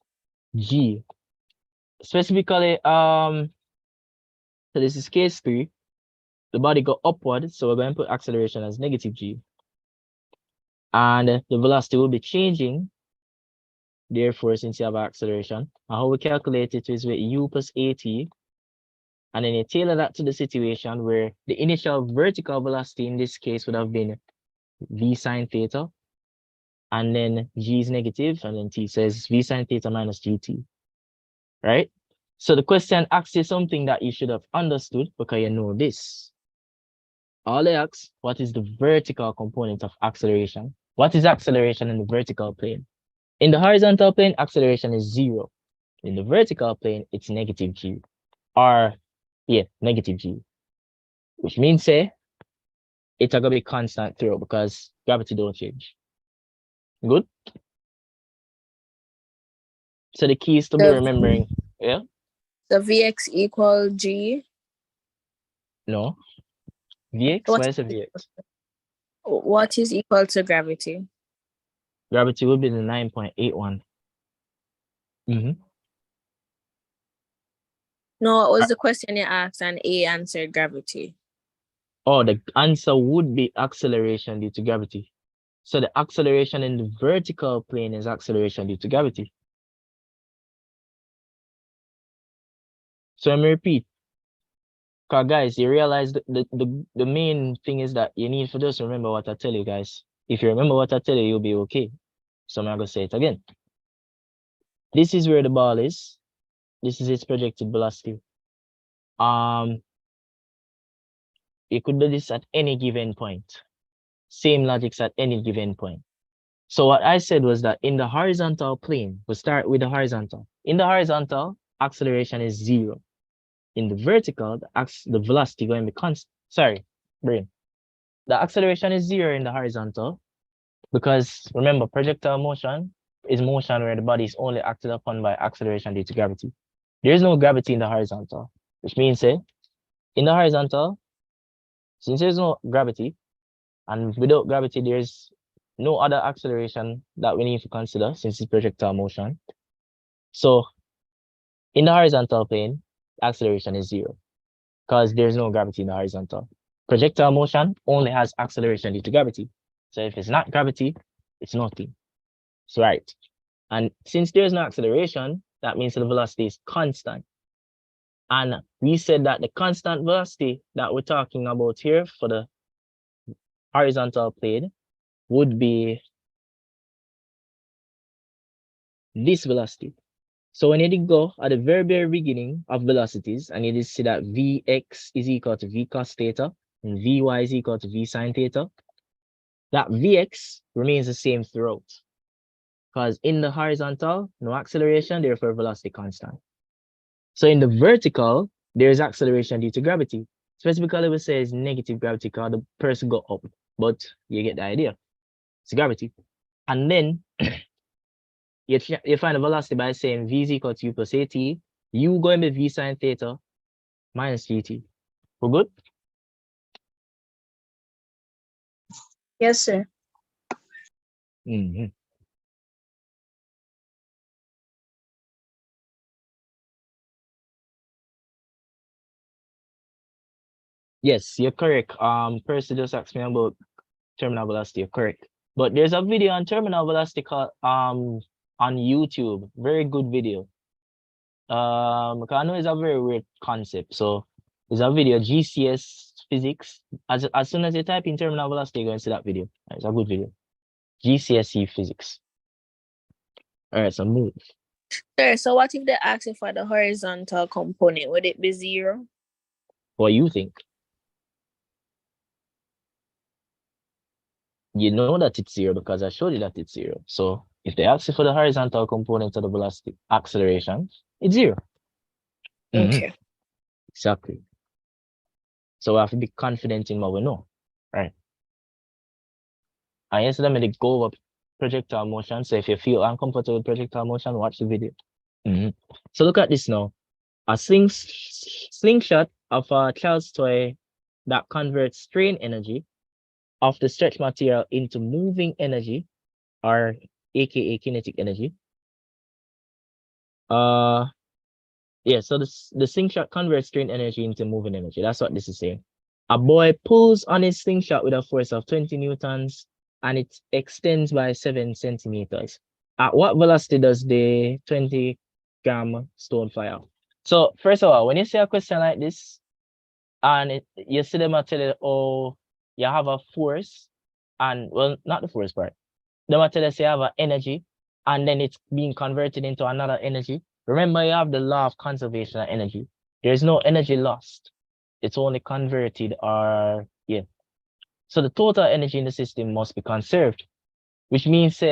G. Specifically, so this is case 3. The body go upward, so we're going to put acceleration as negative G. And the velocity will be changing. Therefore, since you have acceleration, and how we calculate it is with U plus AT. And then you tailor that to the situation where the initial vertical velocity in this case would have been V sine theta. And then G is negative, and then T says V sine theta minus GT. Right? So the question asks you something that you should have understood because you know this. All they ask, what is the vertical component of acceleration? What is acceleration in the vertical plane? In the horizontal plane, acceleration is 0. In the vertical plane, it's negative G. Or, yeah, negative G. Which means, say, it's going to be constant throughout because gravity don't change. Good? So the key is to be remembering, yeah? The Vx equal G. No. Vx? Why is it Vx? What is equal to gravity? Gravity will be the 9.81. No, what was the question you asked and A answered gravity? Oh, the answer would be acceleration due to gravity. So the acceleration in the vertical plane is acceleration due to gravity. So let me repeat. Because guys, you realize the main thing is that you need to just remember what I tell you guys. If you remember what I tell you, you'll be okay. So I'm going to say it again. This is where the ball is. This is its projected velocity. You could do this at any given point. Same logics at any given point. So what I said was that in the horizontal plane, we'll start with the horizontal. In the horizontal, acceleration is 0. in the vertical, the velocity going to be constant. Sorry, brain. The acceleration is 0 in the horizontal because remember, projectile motion is motion where the body is only acted upon by acceleration due to gravity. There is no gravity in the horizontal, which means in the horizontal, since there's no gravity, and without gravity, there's no other acceleration that we need to consider since it's projectile motion. So in the horizontal plane, acceleration is 0 because there's no gravity in the horizontal. Projectile motion only has acceleration due to gravity. So if it's not gravity, it's nothing. So right. And since there's no acceleration, that means the velocity is constant. And we said that the constant velocity that we're talking about here for the horizontal plane would be this velocity. So when you did go at the very, very beginning of velocities, and you did see that Vx is equal to V cos theta, and Vy is equal to V sine theta, that Vx remains the same throughout. Because in the horizontal, no acceleration, therefore velocity constant. So in the vertical, there's acceleration due to gravity. Specifically, we say it's negative gravity because the person go up, but you get the idea. It's gravity. And then you find the velocity by saying V is equal to U plus AT. U going to be V sine theta minus GT. We're good? Yes, sir. Mm-hmm. Yes, you're correct. Percy just asked me about terminal velocity. You're correct. But there's a video on terminal velocity called on YouTube. Very good video. Because I know it's a very weird concept. So there's a video, GCS physics. As soon as you type in terminal velocity, you're going to see that video. It's a good video. GCSE physics. All right, so move. Sir, so what if they ask you for the horizontal component? Would it be 0? What you think? You know that it's 0 because I showed you that it's 0. So if they ask you for the horizontal component of the velocity acceleration, it's 0. Okay. Exactly. So we have to be confident in what we know, right? And yesterday I made go over projectile motion. So if you feel uncomfortable with projectile motion, watch the video. So look at this now. A slingshot of a child's toy that converts strain energy of the stretch material into moving energy, or aka kinetic energy. Yeah, so the slingshot converts strain energy into moving energy. That's what this is saying. A boy pulls on his slingshot with a force of 20 newtons and it extends by 7 centimeters. At what velocity does the 20-gram stone fly out? So first of all, when you see a question like this, and you see them tell you, oh, you have a force, and well, not the force part. They tell us you have an energy, and then it's being converted into another energy. Remember, you have the law of conservation of energy. There's no energy lost. It's only converted, or yeah. So the total energy in the system must be conserved, which means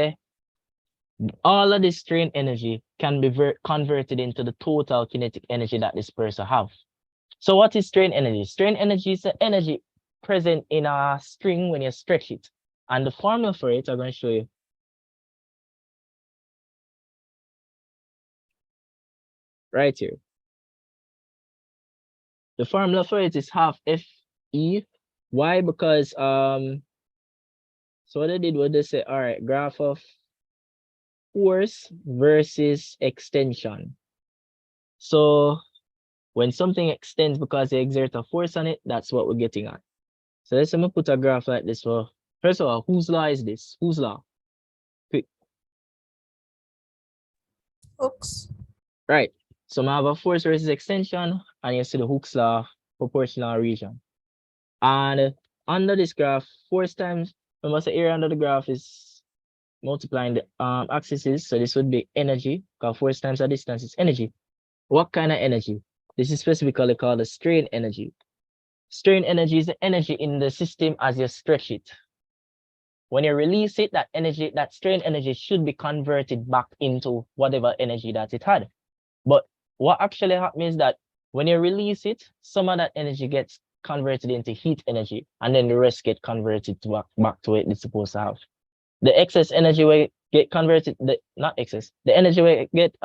all of this strain energy can be converted into the total kinetic energy that this person have. So what is strain energy? Strain energy is the energy present in a string when you stretch it. And the formula for it, I'm going to show you. Right here. The formula for it is half Fe. Why? Because so what they did was they say, all right, graph of force versus extension. So when something extends because they exert a force on it, that's what we're getting at. So let's say put a graph like this. Well, first of all, whose law is this? Whose law? Quick. Hooks. Right. So I have a force versus extension, and you see the Hooke's law, proportional region. And under this graph, force times, remember the area under the graph is multiplying the axes. So this would be energy, because force times the distance is energy. What kind of energy? This is specifically called the strain energy. Strain energy is the energy in the system as you stretch it. When you release it, that energy, that strain energy should be converted back into whatever energy that it had. But what actually happens is that when you release it, some of that energy gets converted into heat energy, and then the rest get converted to back to what it's supposed to have. The excess energy will get converted, not excess, the energy will get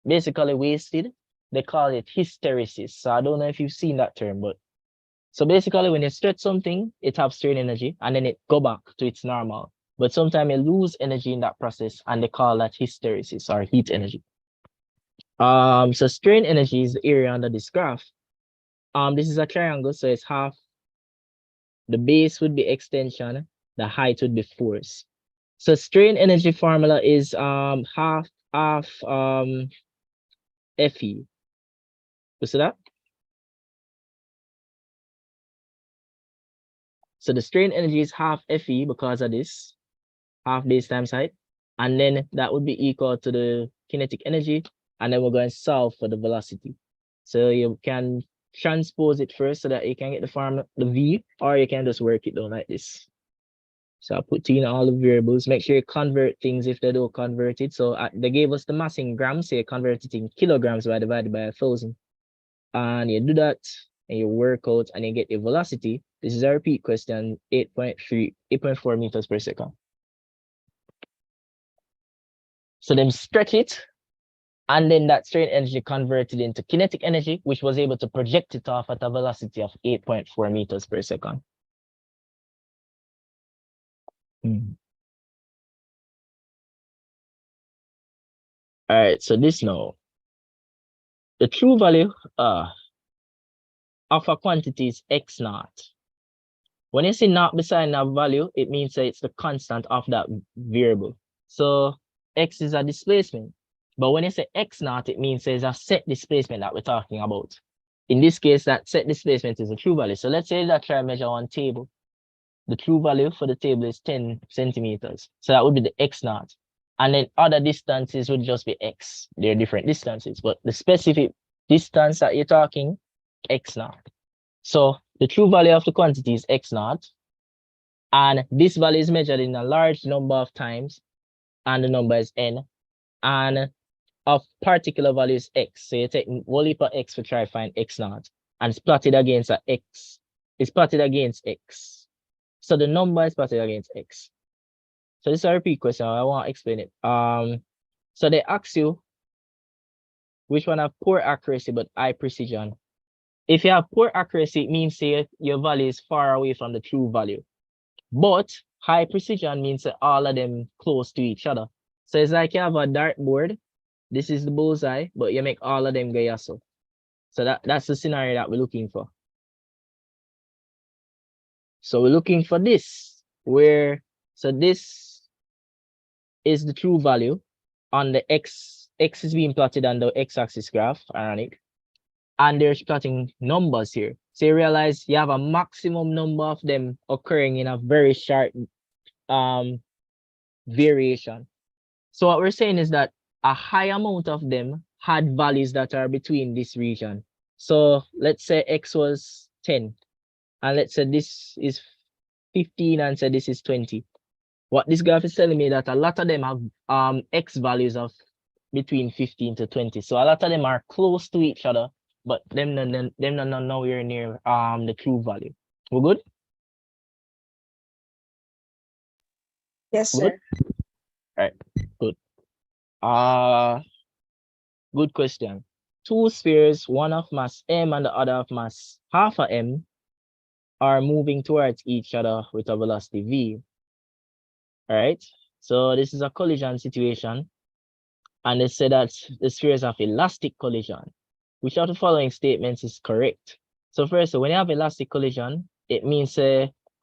basically wasted. They call it hysteresis. So I don't know if you've seen that term, but so basically when you stretch something, it has strain energy and then it go back to its normal. But sometimes you lose energy in that process, and they call that hysteresis or heat energy. So strain energy is the area under this graph. This is a triangle, so it's half. The base would be extension, the height would be force. So strain energy formula is half Fe. You see that? So the strain energy is half Fe because of this, half base times height. And then that would be equal to the kinetic energy. And then we're going to solve for the velocity. So you can transpose it first so that you can get the formula, the V, or you can just work it down like this. So I put in all the variables. Make sure you convert things if they don't convert it. So they gave us the mass in grams, so you convert it in kilograms by divided by 1,000. And you do that, and you work out, and you get the velocity. This is a repeat question, 8.4 meters per second. So then stretch it, and then that strain energy converted into kinetic energy, which was able to project it off at a velocity of 8.4 meters per second. All right, so this now, the true value of a quantity is x naught. When you see naught beside that value, it means that it's the constant of that variable. So x is a displacement. But when you say x naught, it means there's a set displacement that we're talking about. In this case, that set displacement is a true value. So let's say that I try to measure on table. The true value for the table is 10 centimeters. So that would be the x naught. And then other distances would just be x. They're different distances, but the specific distance that you're talking, x naught. So the true value of the quantity is x naught. And this value is measured in a large number of times, and the number is n. And of particular value is x. So you take whole heap of x to try to find x naught, and it's plotted against a x. It's plotted against x. So the number is plotted against x. So this is a repeat question. I want to explain it. So they ask you which one have poor accuracy but high precision. If you have poor accuracy, it means say your value is far away from the true value. But high precision means that all of them close to each other. So it's like you have a dartboard. This is the bullseye, but you make all of them go so. So that's the scenario that we're looking for. So we're looking for this, where, so this is the true value on the x is being plotted on the x-axis graph, ironic. And there's plotting numbers here. So you realize you have a maximum number of them occurring in a very short variation. So what we're saying is that a high amount of them had values that are between this region. So let's say x was 10, and let's say this is 15, and say this is 20. What this graph is telling me that a lot of them have x values of between 15 to 20. So a lot of them are close to each other, but them not nowhere near the true value. We're good? Yes, Good? sir. All right, good. Good question. Two spheres, one of mass m and the other of mass half a m, are moving towards each other with a velocity v. All right, so this is a collision situation, and they say that the spheres have elastic collision. Which of the following statements is correct? So first, when you have elastic collision, it means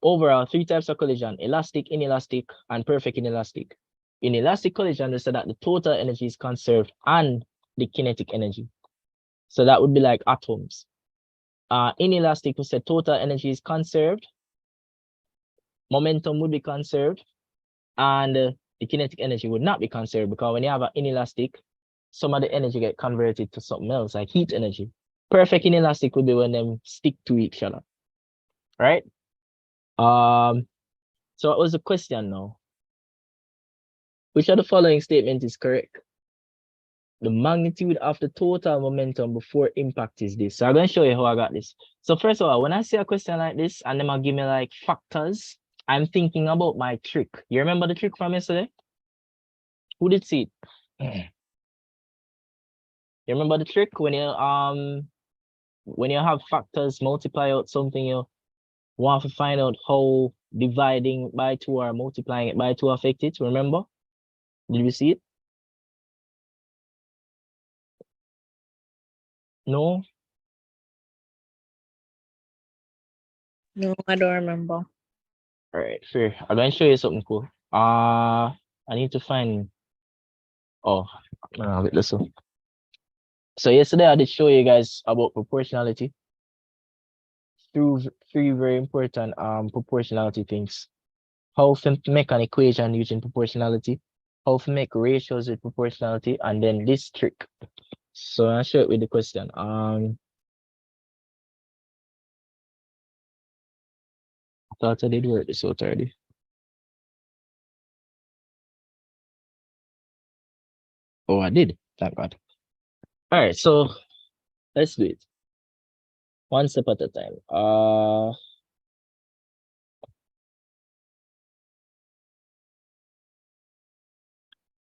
overall 3 types of collision: elastic, inelastic, and perfect inelastic. In elastic collision, they say that the total energy is conserved and the kinetic energy. So that would be like atoms. Inelastic, we said total energy is conserved, momentum would be conserved, and the kinetic energy would not be conserved, because when you have an inelastic, some of the energy get converted to something else, like heat energy. Perfect inelastic would be when them stick to each other, right? So what was the question now? Which of the following statement is correct? the magnitude of the total momentum before impact is this. So I'm going to show you how I got this. So first of all, when I see a question like this and then I'll give me like factors, I'm thinking about my trick. You remember the trick from yesterday? Who did see it? You remember the trick when you have factors multiply out something, you want to find out how dividing by 2 or multiplying it by 2 affect it? Remember? Did you see it? No? No, I don't remember. All right, fair. I'm going to show you something cool. I need to find. Oh, no, wait, listen. So yesterday I did show you guys about proportionality. Through three very important proportionality things. How to make an equation using proportionality, how to make ratios with proportionality, and then this trick. So I'll show it with the question. I thought I did work this out already. Oh, I did. Thank God. All right, so let's do it. One step at a time.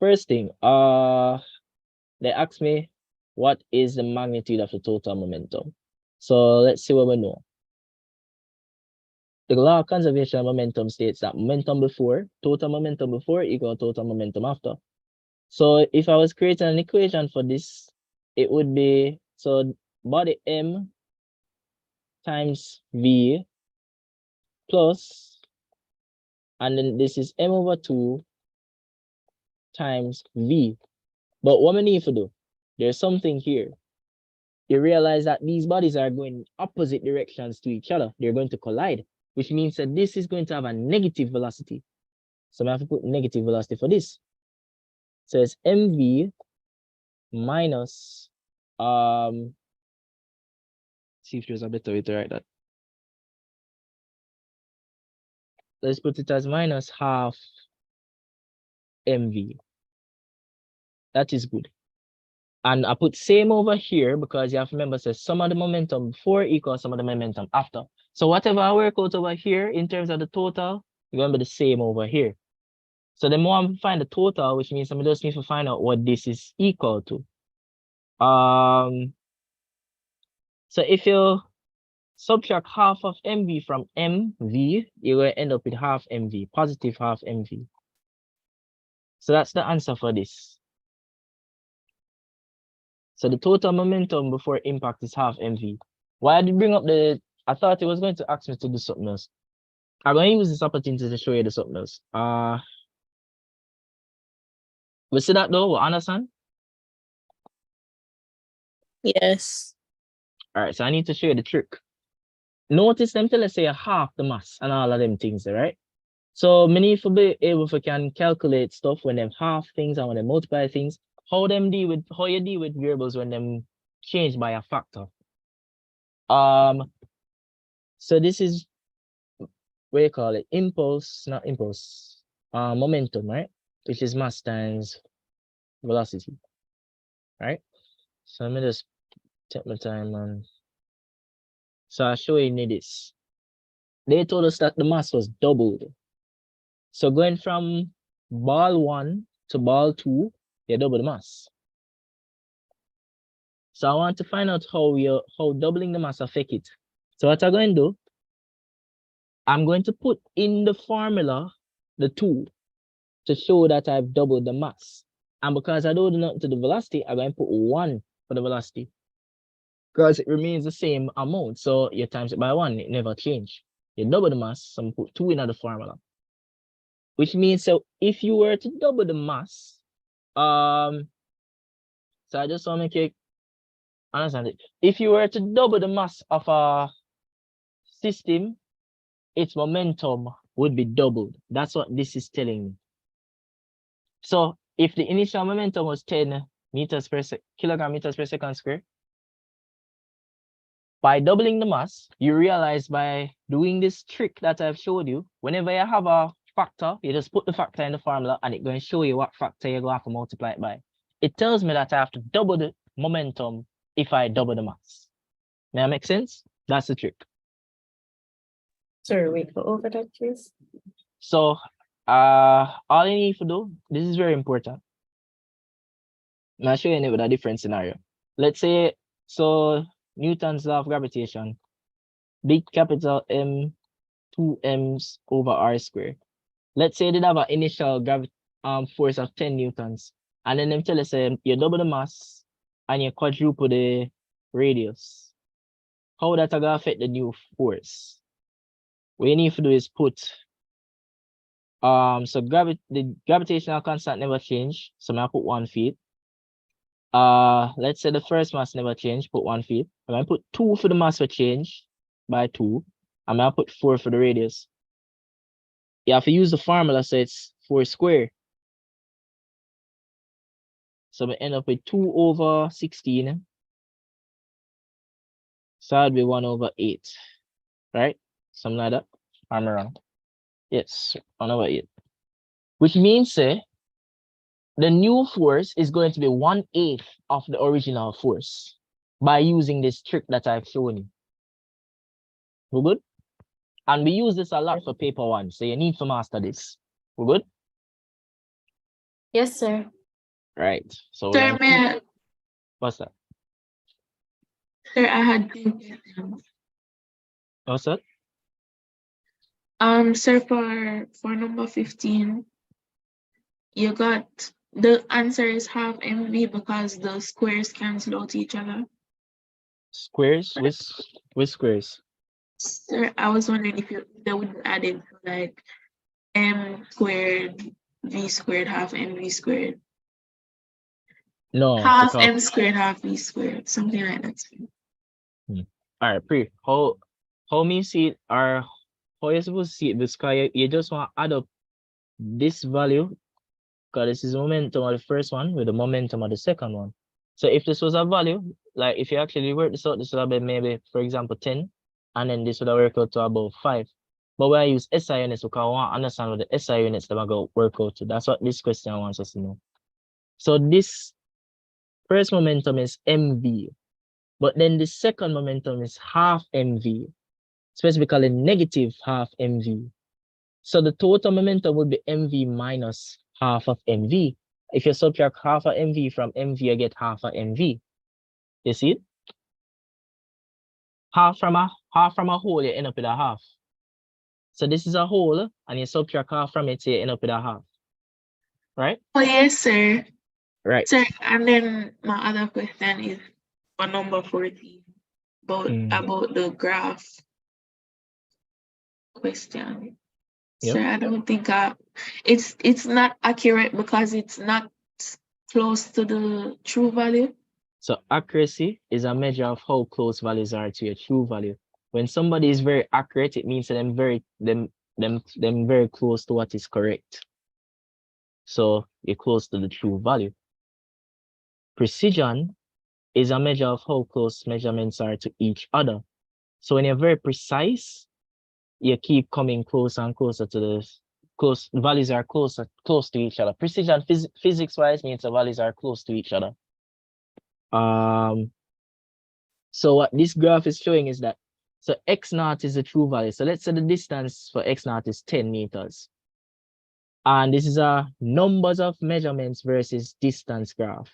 First thing, they asked me what is the magnitude of the total momentum. So let's see what we know. The law of conservation of momentum states that total momentum before equal total momentum after. So if I was creating an equation for this, it would be, so body M times V plus, and then this is M over 2 times V. But what we need to do, there's something here. You realize that these bodies are going opposite directions to each other. They're going to collide, which means that this is going to have a negative velocity. So I have to put negative velocity for this. So it's mv minus, see if there's a better way to write that. Let's put it as minus half mv. That is good. And I put same over here because you have to remember, so sum of the momentum before equals sum of the momentum after. So whatever I work out over here in terms of the total, it's going to be the same over here. So the more I find the total, which means I just need to find out what this is equal to. So if you subtract half of mv from mv, you're going to end up with half mv, positive half mv. So that's the answer for this. So the total momentum before impact is half mv. Why I did bring up I thought it was going to ask me to do something else. I'm going to use this opportunity to show you the something else. We see that though, we understand? Yes. All right, so I need to show you the trick. Notice them tell us say half the mass and all of them things, right? So many if we be able to can calculate stuff when them half things and when they multiply things, how you deal with variables when them change by a factor. So this is what you call it, momentum, right? Which is mass times velocity, right? So let me just take my time and so I'll show you this. They told us that the mass was doubled. So going from ball 1 to ball 2, you double the mass. So I want to find out how doubling the mass affect it. So what I'm going to do, I'm going to put in the formula the 2 to show that I've doubled the mass. And because I don't do nothing to the velocity, I'm going to put 1 for the velocity. Because it remains the same amount. So you times it by 1, it never changes. You double the mass, so I'm put 2 in the formula. Which means, so if you were to double the mass, so I just want to make you understand it. If you were to double the mass of a system, its momentum would be doubled. That's what this is telling me. So if the initial momentum was 10 kilogram meters per second square, by doubling the mass, you realize by doing this trick that I've showed you, whenever you have a factor, you just put the factor in the formula and it's going to show you what factor you're going to have to multiply it by. it tells me that I have to double the momentum if I double the mass. May that make sense? That's the trick. Sorry, wait, go over that, please. So all you need to do, this is very important. I'll show you it with a different scenario. Let's say, so Newton's law of gravitation, big capital M, 2 m's over r squared. Let's say they have an initial force of 10 newtons, and then them tell us you double the mass and you quadruple the radius. How that gonna affect the new force? What you need to do is put so the gravitational constant never change, so I'm gonna put 1 feet. Let's say the first mass never change, put 1 feet. I'm gonna put 2 for the mass for change by 2. I'm gonna put 4 for the radius. You have to use the formula, so it's 4 squared. So we end up with 2 over 16. So that'd be 1 over 8, right? Something like that. I'm wrong. Yes, 1 over 8. Which means the new force is going to be 1/8 of the original force by using this trick that I've shown you. We're good? And we use this a lot for paper 1, so you need to master this. We're good? Yes, sir. Right. So Sir, what's that? sir, I had 2 questions. What's that? Sir, for number 15, you got the answer is half mv because the squares cancel out each other. Squares? With squares? Sir, I was wondering if they would add it like m squared, v squared, half mv squared. No. Half because- m squared, half v squared, something like that. All right, Pri, how me see it, or how you supposed to see it? Because you just want to add up this value, because this is momentum of the first one with the momentum of the second one. So if this was a value, like if you actually work this out, this would have been maybe, for example, 10, and then this would have worked out to about 5. But when I use SI units, because I want to understand what the SI units that are going to work out to. That's what this question wants us to know. So this first momentum is mv. But then the second momentum is half mv, specifically negative half mv. So the total momentum would be mv minus half of mv. If you subtract half of mv from mv, you get half of mv. You see it? Half from a whole, you end up with a half. So this is a whole, and you subtract half from it, so you end up with a half. Right? Oh yes, sir. Right. Sir, and then my other question is for number 14 about the graph question. Yep. Sir, I don't think it's not accurate because it's not close to the true value. So accuracy is a measure of how close values are to your true value. When somebody is very accurate, it means that them very close to what is correct. So you're close to the true value. Precision is a measure of how close measurements are to each other. So when you're very precise, you keep coming closer and closer to the values are close to each other. Precision physics wise means the values are close to each other. So what this graph is showing is that, so x naught is the true value. So let's say the distance for x naught is 10 meters. And this is a numbers of measurements versus distance graph.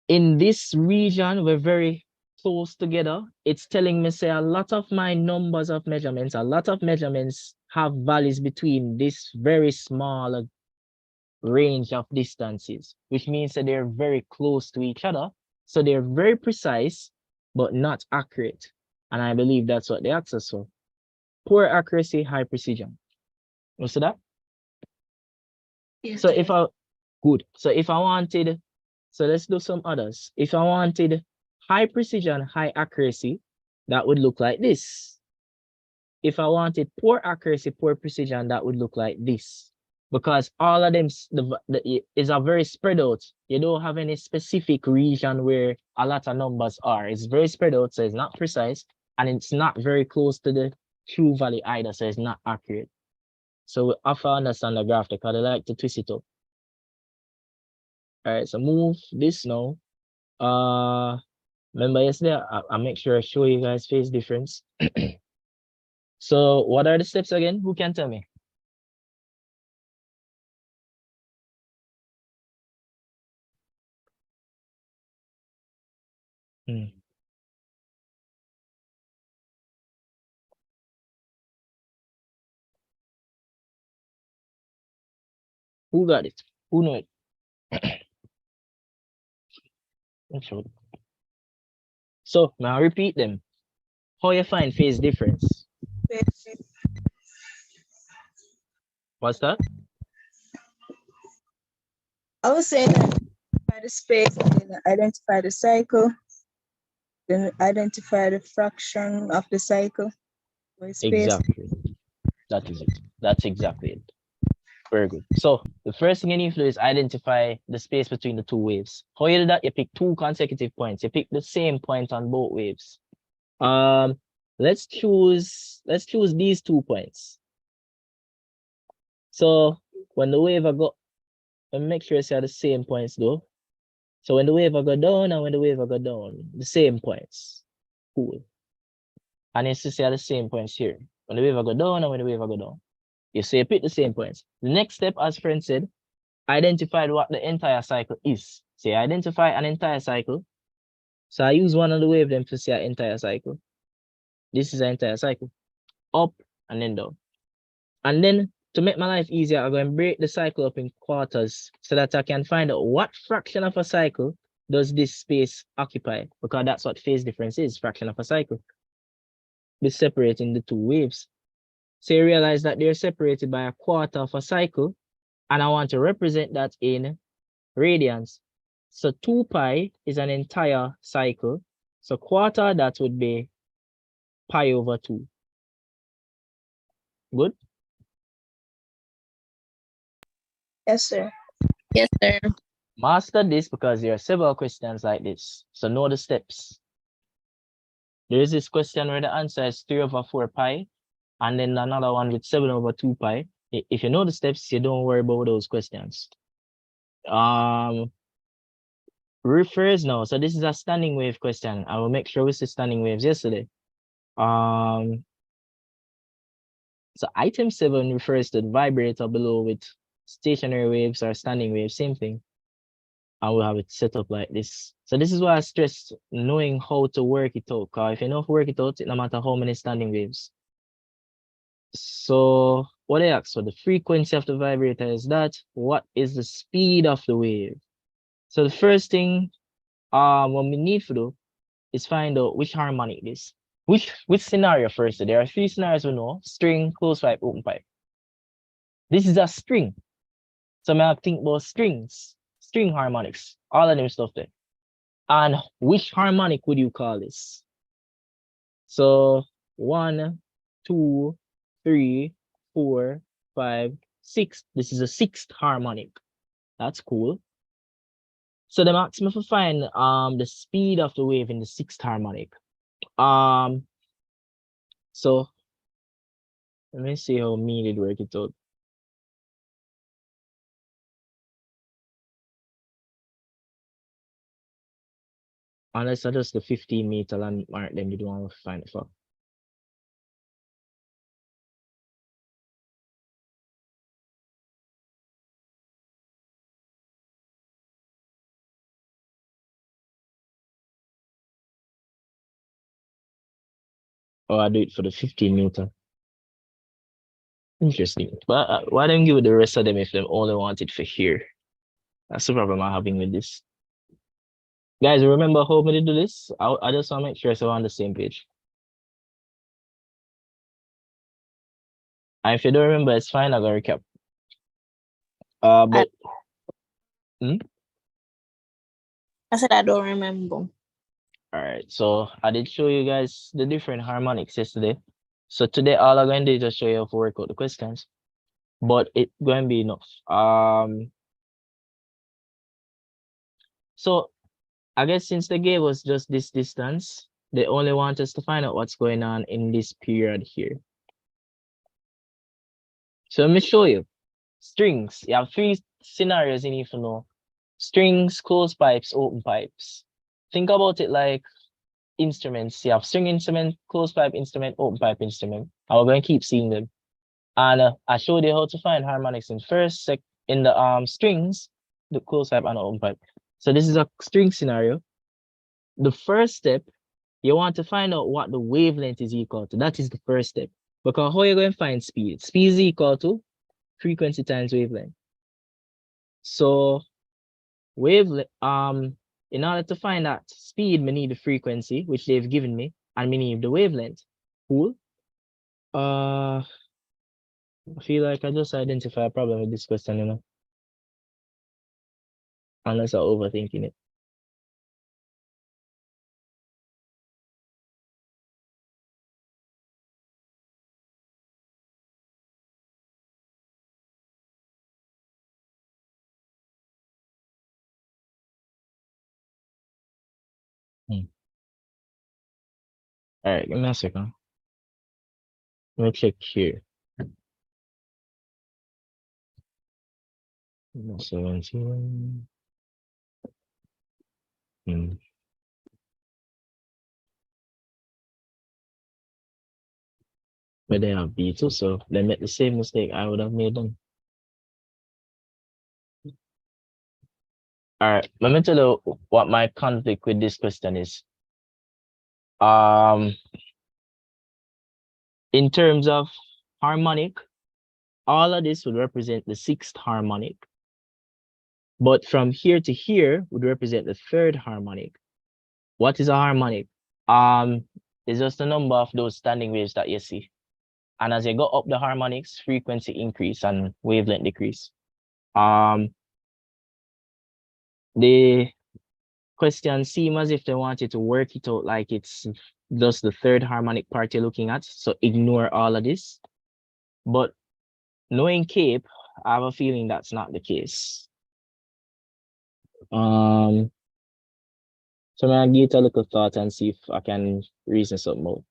In this region, we're very close together. It's telling me, say, a lot of my numbers of measurements, a lot of measurements have values between this very small range of distances, which means that they're very close to each other. So they're very precise, but not accurate. And I believe that's what the answers for. Poor accuracy, high precision. You see that? Yes, So sir. if I wanted, so let's do some others. If I wanted high precision, high accuracy, that would look like this. If I wanted poor accuracy, poor precision, that would look like this. Because all of them is a very spread out. You don't have any specific region where a lot of numbers are. It's very spread out, so it's not precise, and it's not very close to the true value either, so it's not accurate. So we have to understand the graph because they like to twist it up. All right, so move this now. Remember yesterday, I make sure I show you guys phase difference. So what are the steps again? Who can tell me? Hmm. Who got it? Who know it? I'm sure. So now repeat them. How you find phase difference? What's that? I was saying that by the space, then identify the cycle, then identify the fraction of the cycle. With space. Exactly. That is it. That's exactly it. Very good. So the first thing you need to do is identify the space between the two waves. How you do that? You pick two consecutive points. You pick the same point on both waves. Let's choose these 2 points. So when the wave go, and make sure you are the same points though. So when the wave go down and when the wave go down, the same points. Cool. And it's to say the same points here. When the wave go down and when the wave go down. You say you pick the same points. The next step, as friend said, identify what the entire cycle is. So you identify an entire cycle. So I use one of the wavelengths to say an entire cycle. This is an entire cycle. Up and then down. And then to make my life easier, I'm going to break the cycle up in quarters so that I can find out what fraction of a cycle does this space occupy, because that's what phase difference is, fraction of a cycle. We're separating the two waves. So you realize that they're separated by a quarter of a cycle, and I want to represent that in radians. So 2 pi is an entire cycle. So quarter, that would be pi over 2. Good? Yes, sir. Yes, sir. Master this because there are several questions like this. So know the steps. There is this question where the answer is 3 over 4 pi, and then another one with 7 over 2 pi. If you know the steps, you don't worry about those questions. Refers now. So this is a standing wave question. I will make sure we see standing waves yesterday. So item 7 refers to the vibrator below with stationary waves or standing waves, same thing. And we'll have it set up like this. So this is why I stressed knowing how to work it out. Because if you know how to work it out, no matter how many standing waves. So what I asked, so the frequency of the vibrator is that. What is the speed of the wave? So the first thing what we need to do is find out which harmonic it is. Which scenario first? So there are 3 scenarios we know: string, closed pipe, open pipe. This is a string. So I think about strings, string harmonics, all of them stuff there. And which harmonic would you call this? So 1, 2, 3, 4, 5, 6. This is a 6th harmonic. That's cool. So the maximum to find the speed of the wave in the 6th harmonic. So let me see how me did work it out. Unless I just the 15-meter landmark, then you don't want to find it for. Oh, I do it for the 15-meter. Interesting. But why don't you give the rest of them if they only want it for here? That's the problem I'm having with this. Guys, remember how we do this? I just want to make sure so we're on the same page. And if you don't remember, it's fine. I'm gonna recap. But I said I don't remember. all right, so I did show you guys the different harmonics yesterday. So today all I'm going to do is just show you how to work out the questions, but it's going to be enough. So I guess since they gave us just this distance, they only want us to find out what's going on in this period here. So let me show you. Strings, you have 3 scenarios you need to know. strings, closed pipes, open pipes. Think about it like instruments. You have string instrument, closed pipe instrument, open pipe instrument. And we're going to keep seeing them. And I showed you how to find harmonics in in the strings, the closed pipe and the open pipe. So this is a string scenario. The first step, you want to find out what the wavelength is equal to. That is the first step. Because how are you going to find speed? Speed is equal to frequency times wavelength. So wavelength, in order to find that speed, we need the frequency, which they've given me, and we need the wavelength. Cool. I feel like I just identified a problem with this question, you know. Unless I'm overthinking it. All right, give me a second. Let me check here. 17. But they have B2, so they make the same mistake I would have made them. All right, let me tell you what my conflict with this question is. In terms of harmonic, all of this would represent the sixth harmonic. But from here to here would represent the third harmonic. What is a harmonic? It's just the number of those standing waves that you see. And as you go up the harmonics, frequency increase and wavelength decrease. The question seems as if they wanted to work it out like it's just the third harmonic part you're looking at. So ignore all of this. But knowing CAPE, I have a feeling that's not the case. So I'm gonna give it a little thought and see if I can reason something more.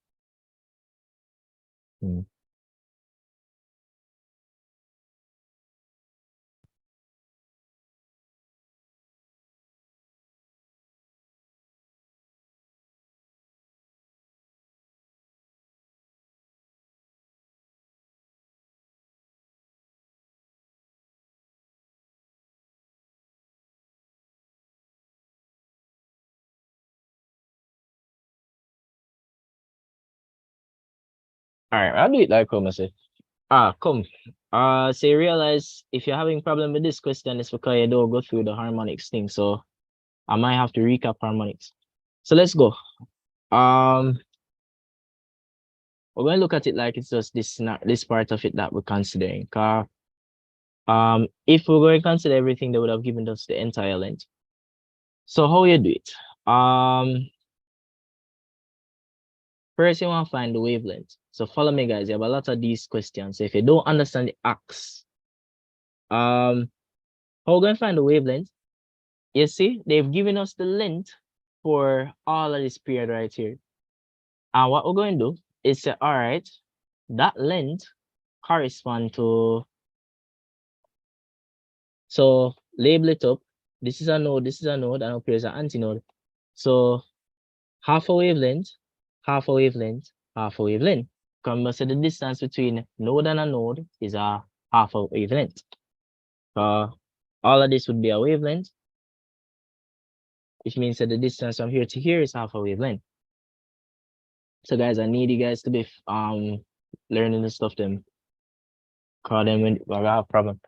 All right, I'll do it like how I say. Come. So you realize if you're having problem with this question, it's because you don't go through the harmonics thing. So I might have to recap harmonics. So let's go. We're going to look at it like it's just this part of it that we're considering. If we're going to consider everything, they would have given us the entire length. So how you do it? First, you want to find the wavelength. So follow me, guys. You have a lot of these questions. So if you don't understand the axe, how we're going to find the wavelength? You see, they've given us the length for all of this period right here. And what we're going to do is say, all right, that length correspond to, so label it up. This is a node, and up here is an antinode. So half a wavelength, half a wavelength, half a wavelength. Remember, so the distance between node and a node is a half a wavelength. All of this would be a wavelength, which means that the distance from here to here is half a wavelength. So guys, I need you guys to be learning this stuff then. Call them when we have a problem.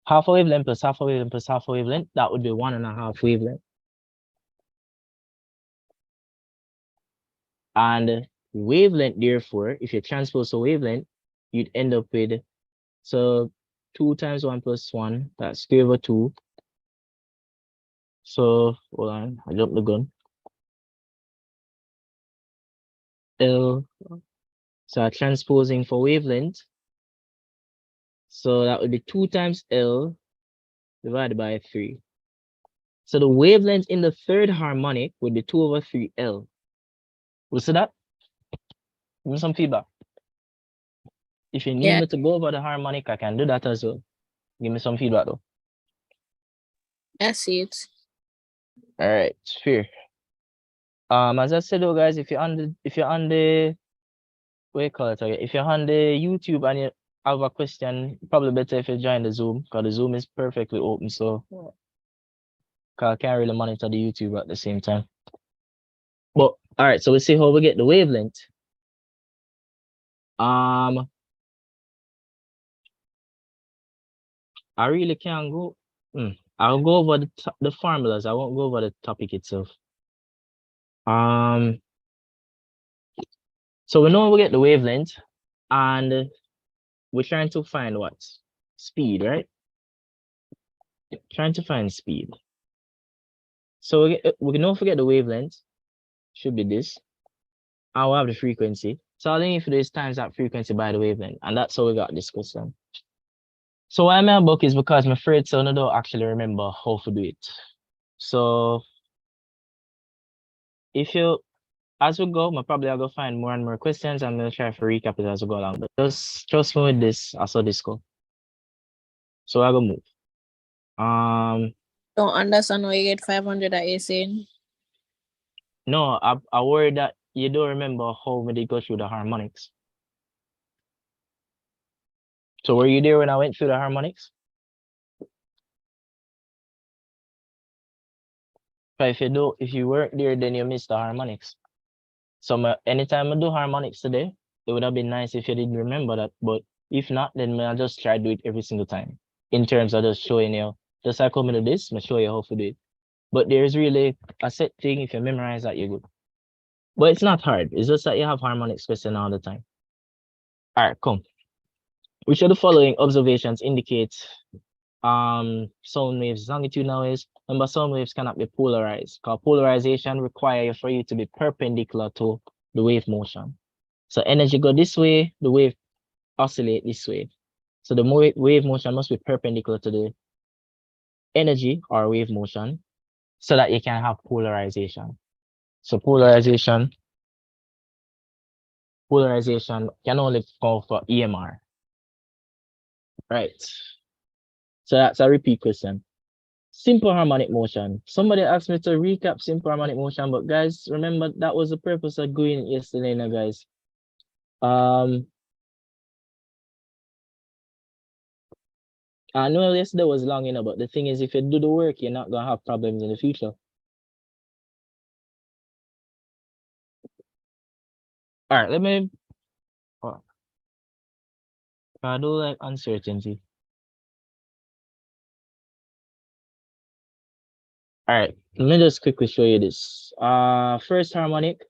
Half a wavelength plus half a wavelength plus half a wavelength, that would be 1.5 wavelength. And wavelength, therefore, if you transpose a wavelength, you'd end up with, so 2 times 1 plus 1, that's square over 2. So hold on, I jumped the gun. L, so I'm transposing for wavelength. So that would be 2 times L divided by 3. So the wavelength in the third harmonic would be 2 over 3 L. We see that? Give me some feedback. If you need me to go over the harmonic, I can do that as well. Give me some feedback though. I see it. All right, fair. As I said, though, guys, if you're on the what you call it again? If you're on the YouTube and you have a question, probably better if you join the Zoom, because the Zoom is perfectly open, so I can't really monitor the YouTube at the same time. But all right, so we see how we get the wavelength. I really can't go. I'll go over the formulas. I won't go over the topic itself. So we know we get the wavelength, and we're trying to find what? Speed, right? Trying to find speed. So we know if we get the wavelength, should be this. I'll have the frequency. So all I need for this times that frequency by the wavelength, and that's how we got this question. So why my book is because I'm afraid so I don't actually remember how to do it. So if you, as we go, I'll go find more and more questions. I'm gonna try to recap it as we go along. But just trust me with this, I saw this go. So I go move. Don't understand why you get 500 that you're saying. No, I worry that you don't remember how we did go through the harmonics. So were you there when I went through the harmonics? But if you weren't there, then you missed the harmonics. So anytime I do harmonics today, it would have been nice if you didn't remember that. But if not, then I'll just try to do it every single time. In terms of just showing you, just like coming to this, I'll show you how to do it. But there's really a set thing. If you memorize that, you're good. But it's not hard. It's just that you have harmonics question all the time. All right, come. Which of the following observations indicate sound waves longitudinal waves? Remember, sound waves cannot be polarized because polarization requires for you to be perpendicular to the wave motion. So energy go this way, the wave oscillate this way. So the wave motion must be perpendicular to the energy or wave motion so that you can have polarization. So polarization can only go for EMR. Right. So that's a repeat question. Simple harmonic motion. Somebody asked me to recap simple harmonic motion, but guys, remember that was the purpose of going yesterday, now, guys. I know yesterday was long, but the thing is, if you do the work, you're not gonna have problems in the future. All right, let me. I do like uncertainty. All right, let me just quickly show you this. First harmonic,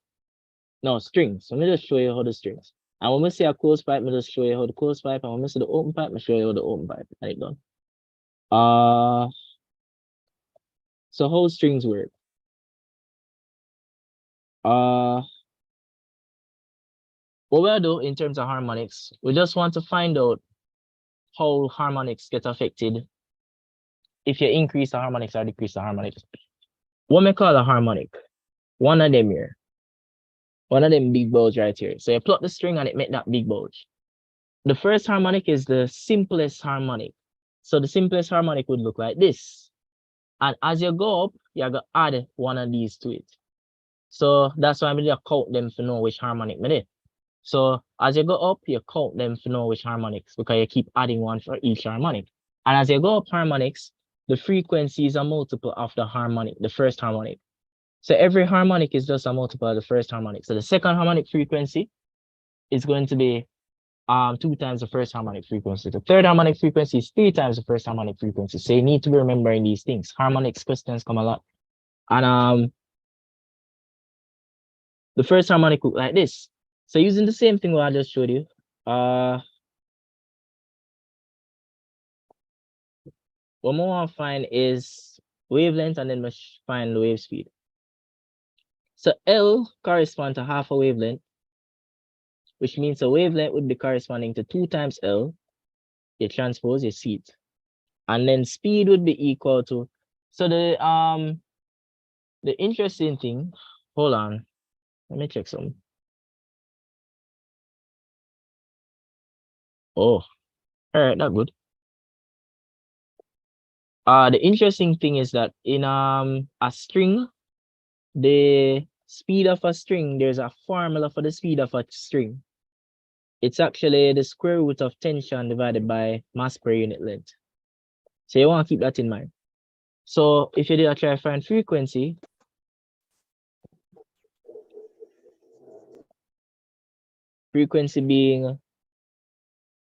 no strings. Let me just show you how the strings. And when we see a closed pipe, me just show you how the closed pipe. And when we see the open pipe, me show you how the open pipe. Right done. So how strings work? What we'll do in terms of harmonics, we just want to find out how harmonics get affected if you increase the harmonics or decrease the harmonics. What we call a harmonic? One of them here. One of them big bulge right here. So you plug the string and it make that big bulge. The first harmonic is the simplest harmonic. So the simplest harmonic would look like this. And as you go up, you're going to add one of these to it. So that's why I'm going to count them to know which harmonic it is. So as you go up, you count them to know which harmonics because you keep adding one for each harmonic. And as you go up harmonics, the frequency is a multiple of the harmonic, the first harmonic. So every harmonic is just a multiple of the first harmonic. So the second harmonic frequency is going to be 2 times the first harmonic frequency. The third harmonic frequency is 3 times the first harmonic frequency. So you need to be remembering these things. Harmonics questions come a lot. And the first harmonic look like this. So using the same thing what I just showed you, what we want to find is wavelength and then we find the wave speed. So L corresponds to half a wavelength, which means a wavelength would be corresponding to 2 times L. You transpose, you see it. And then speed would be equal to, so the interesting thing, hold on, let me check some. Oh, all right, that's good. The interesting thing is that in a string, the speed of a string, there's a formula for the speed of a string. It's actually the square root of tension divided by mass per unit length. So you want to keep that in mind. So if you do a try find frequency, frequency being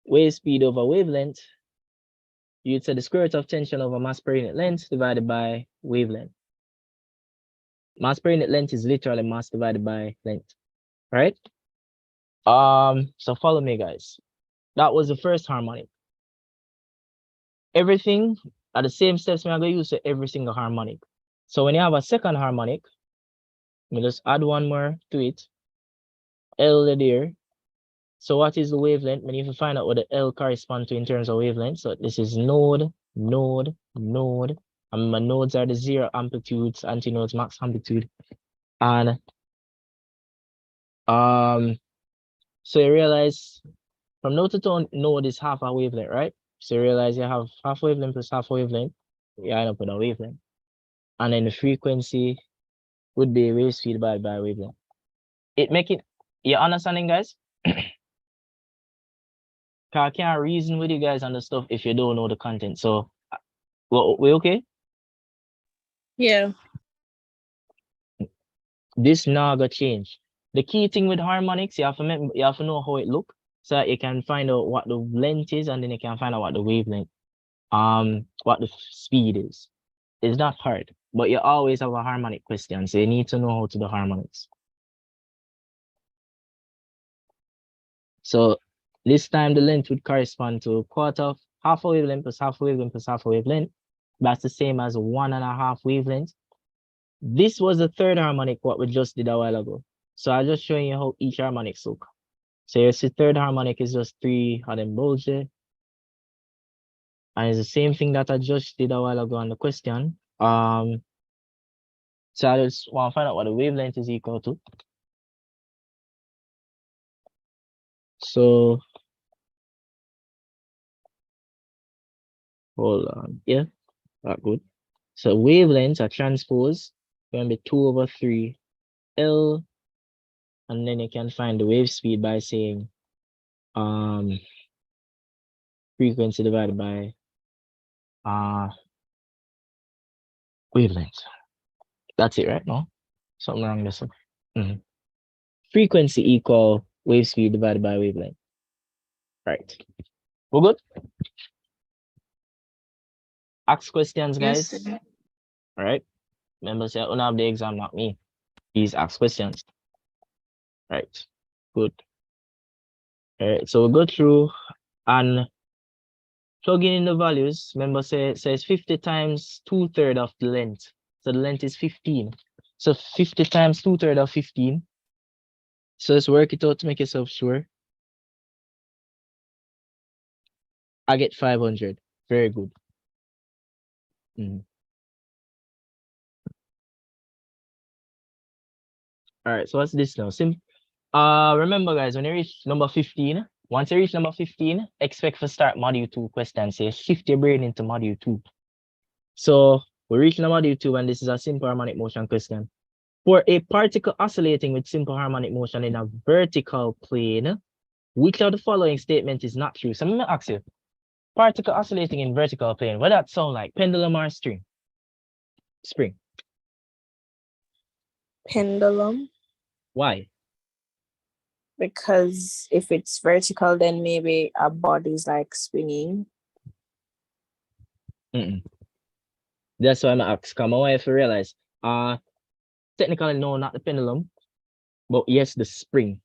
wave speed over wavelength, you'd say the square root of tension over mass per unit length divided by wavelength. Mass per unit length is literally mass divided by length, right? So follow me, guys. That was the first harmonic. Everything are the same steps we're going to use for every single harmonic. So when you have a second harmonic, we just add one more to it. L there. So what is the wavelength? We need to find out what the L corresponds to in terms of wavelength. So this is node, node, node. And my nodes are the zero amplitudes, antinodes, max amplitude. And so you realize from node to tone, node is half a wavelength, right? So you realize you have half wavelength plus half wavelength. You end up with a wavelength. And then the frequency would be wave speed divided by wavelength. It make it, you understanding, guys? I can't reason with you guys on the stuff if you don't know the content. So, we okay? Yeah. This now gonna change. The key thing with harmonics, you have to know how it look, so that you can find out what the length is, and then you can find out what the wavelength, what the speed is. It's not hard, but you always have a harmonic question, so you need to know how to do harmonics. So this time the length would correspond to a quarter of half a wavelength plus half a wavelength plus half a wavelength. That's the same as 1.5 wavelengths. This was the third harmonic, what we just did a while ago. So I'm just showing you how each harmonics look. So you see third harmonic is just 3 of them bulge there. And it's the same thing that I just did a while ago on the question. So I just want to find out what the wavelength is equal to. So hold on, yeah, that good. So wavelengths are transpose, going to be 2/3 L, and then you can find the wave speed by saying frequency divided by wavelength. That's it, right? No? Something wrong this one. Frequency equal wave speed divided by wavelength. Right. We're good? Ask questions, guys. Yes, sir. All right. Remember, say, I don't have the exam, not me. Please ask questions. Right. Good. All right. So we'll go through and plugging in the values. Remember, say it's 50 times 2/3 of the length. So the length is 15. So 50 times 2/3 of 15. So let's work it out to make yourself sure. I get 500. Very good. All right, so what's this now? Remember, guys, when you reach number 15, once you reach number 15, expect to start module 2 question. Say shift your brain into module 2. So we reach number module 2, and this is a simple harmonic motion question. For a particle oscillating with simple harmonic motion in a vertical plane, which of the following statement is not true? So I'm gonna ask you, particle oscillating in vertical plane, what that sound like? Pendulum or string? Spring. Pendulum. Why? Because if it's vertical, then maybe our body's like swinging. That's why I'm asking. Come on, if you realize, technically no, not the pendulum, but yes, the spring.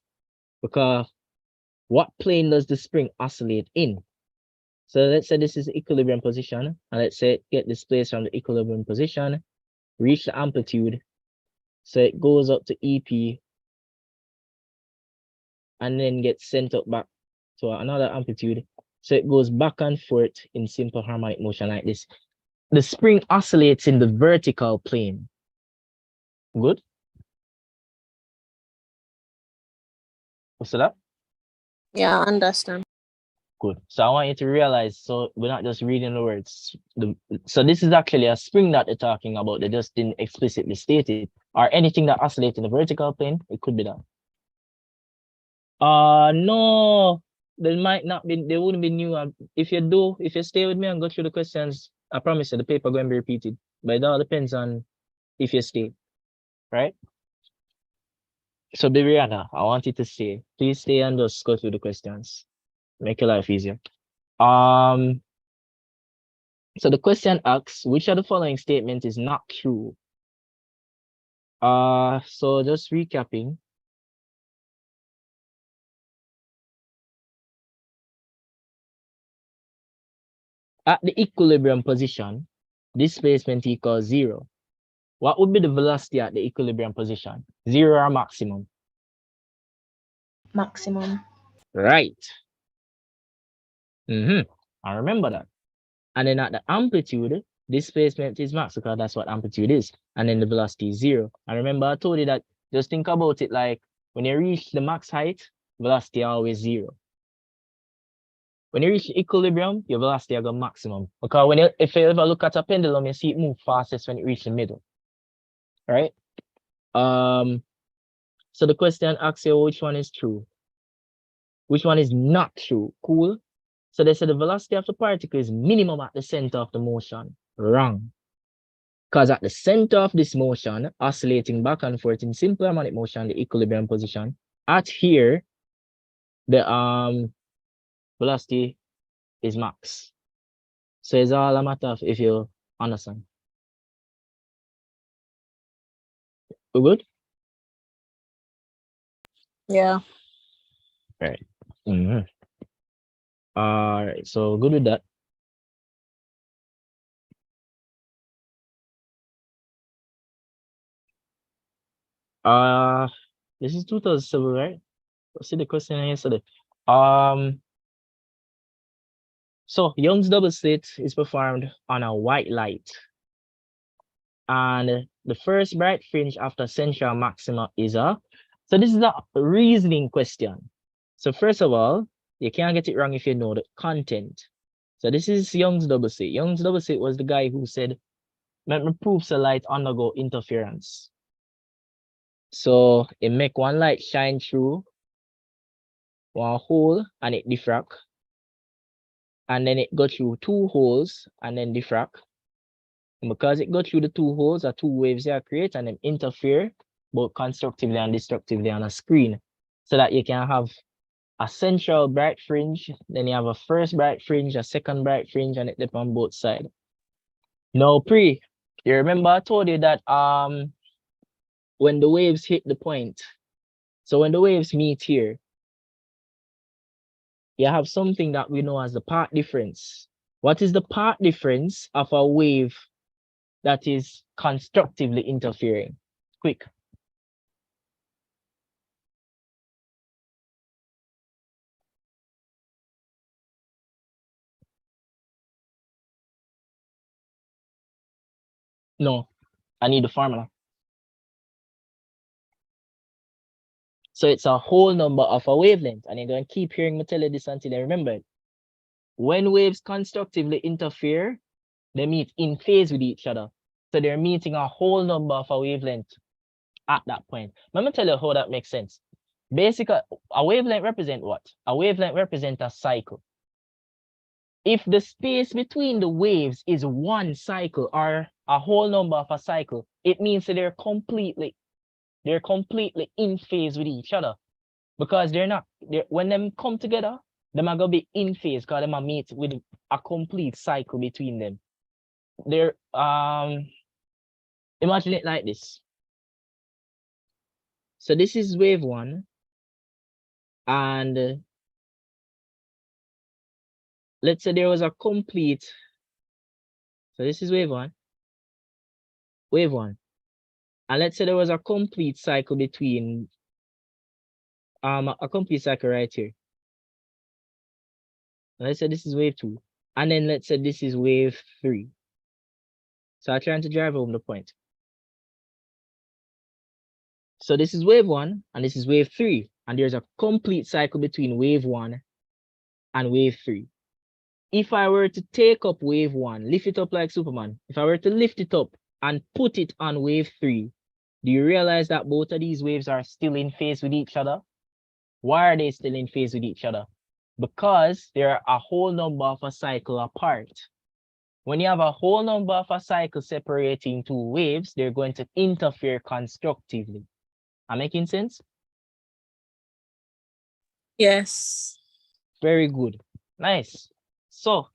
Because what plane does the spring oscillate in? So let's say this is the equilibrium position, and let's say it get displaced from the equilibrium position, reach the amplitude, so it goes up to EP, and then gets sent up back to another amplitude. So it goes back and forth in simple harmonic motion like this. The spring oscillates in the vertical plane. Good? What's that? Yeah, I understand. Good. So I want you to realize, so we're not just reading the words. So this is actually a spring that they're talking about. They just didn't explicitly state it. Or anything that oscillates in the vertical plane, it could be that. No, they might not be, they wouldn't be new. If you stay with me and go through the questions, I promise you the paper going to be repeated. But it all depends on if you stay, right? So Bibiana, I want you to stay. Please stay and just go through the questions. Make your life easier. So the question asks, which of the following statement is not true? So just recapping. At the equilibrium position, displacement equals 0. What would be the velocity at the equilibrium position? 0 or maximum? Maximum. Right. I remember that. And then at the amplitude, displacement is max because that's what amplitude is. And then the velocity is 0. And remember, I told you that just think about it like when you reach the max height, velocity always 0. When you reach equilibrium, your velocity will go maximum. Because if you ever look at a pendulum, you see it move fastest when it reaches the middle. Right? So the question asks you which one is true. Which one is not true? Cool. So they said the velocity of the particle is minimum at the center of the motion. Wrong. Because at the center of this motion, oscillating back and forth in simple harmonic motion, the equilibrium position, at here, the velocity is max. So it's all a matter of if you understand. We good? Yeah. Right. All right, so good with that. This is 2007, right? Let's see the question yesterday. So Young's double slit is performed on a white light. And the first bright fringe after central maxima is so this is a reasoning question. So first of all, you can't get it wrong if you know the content. So this is Young's double slit. Young's double slit was the guy who said, let me prove the light undergo interference. So it make one light shine through one hole and it diffract. And then it go through two holes and then diffract. And because it go through the two holes, the two waves are create and then interfere both constructively and destructively on a screen. So that you can have a central bright fringe, then you have a first bright fringe, a second bright fringe, and it depends on both sides. Now, you remember I told you that when the waves hit the point, so when the waves meet here, you have something that we know as the path difference. What is the path difference of a wave that is constructively interfering? Quick. No, I need the formula. So it's a whole number of a wavelength, and you're going to keep hearing me tell you this until you remember it. When waves constructively interfere, they meet in phase with each other. So they're meeting a whole number of a wavelength at that point. Let me tell you how that makes sense. Basically, a wavelength represents what? A wavelength represents a cycle. If the space between the waves is one cycle or a whole number of a cycle, it means that they're completely in phase with each other. Because when them come together, them are gonna be in phase because them are meet with a complete cycle between them. They're imagine it like this. So this is wave one, and let's say there was a complete. So this is wave one, and let's say there was a complete cycle between a complete cycle right here. And let's say this is wave two, and then let's say this is wave three. So I'm trying to drive home the point. So this is wave one, and this is wave three, and there's a complete cycle between wave one and wave 3. If I were to take up wave 1, lift it up like Superman, if I were to lift it up and put it on wave 3, do you realize that both of these waves are still in phase with each other? Why are they still in phase with each other? Because they're a whole number of a cycle apart. When you have a whole number of a cycle separating two waves, they're going to interfere constructively. Am I making sense? Yes. Very good. Nice. So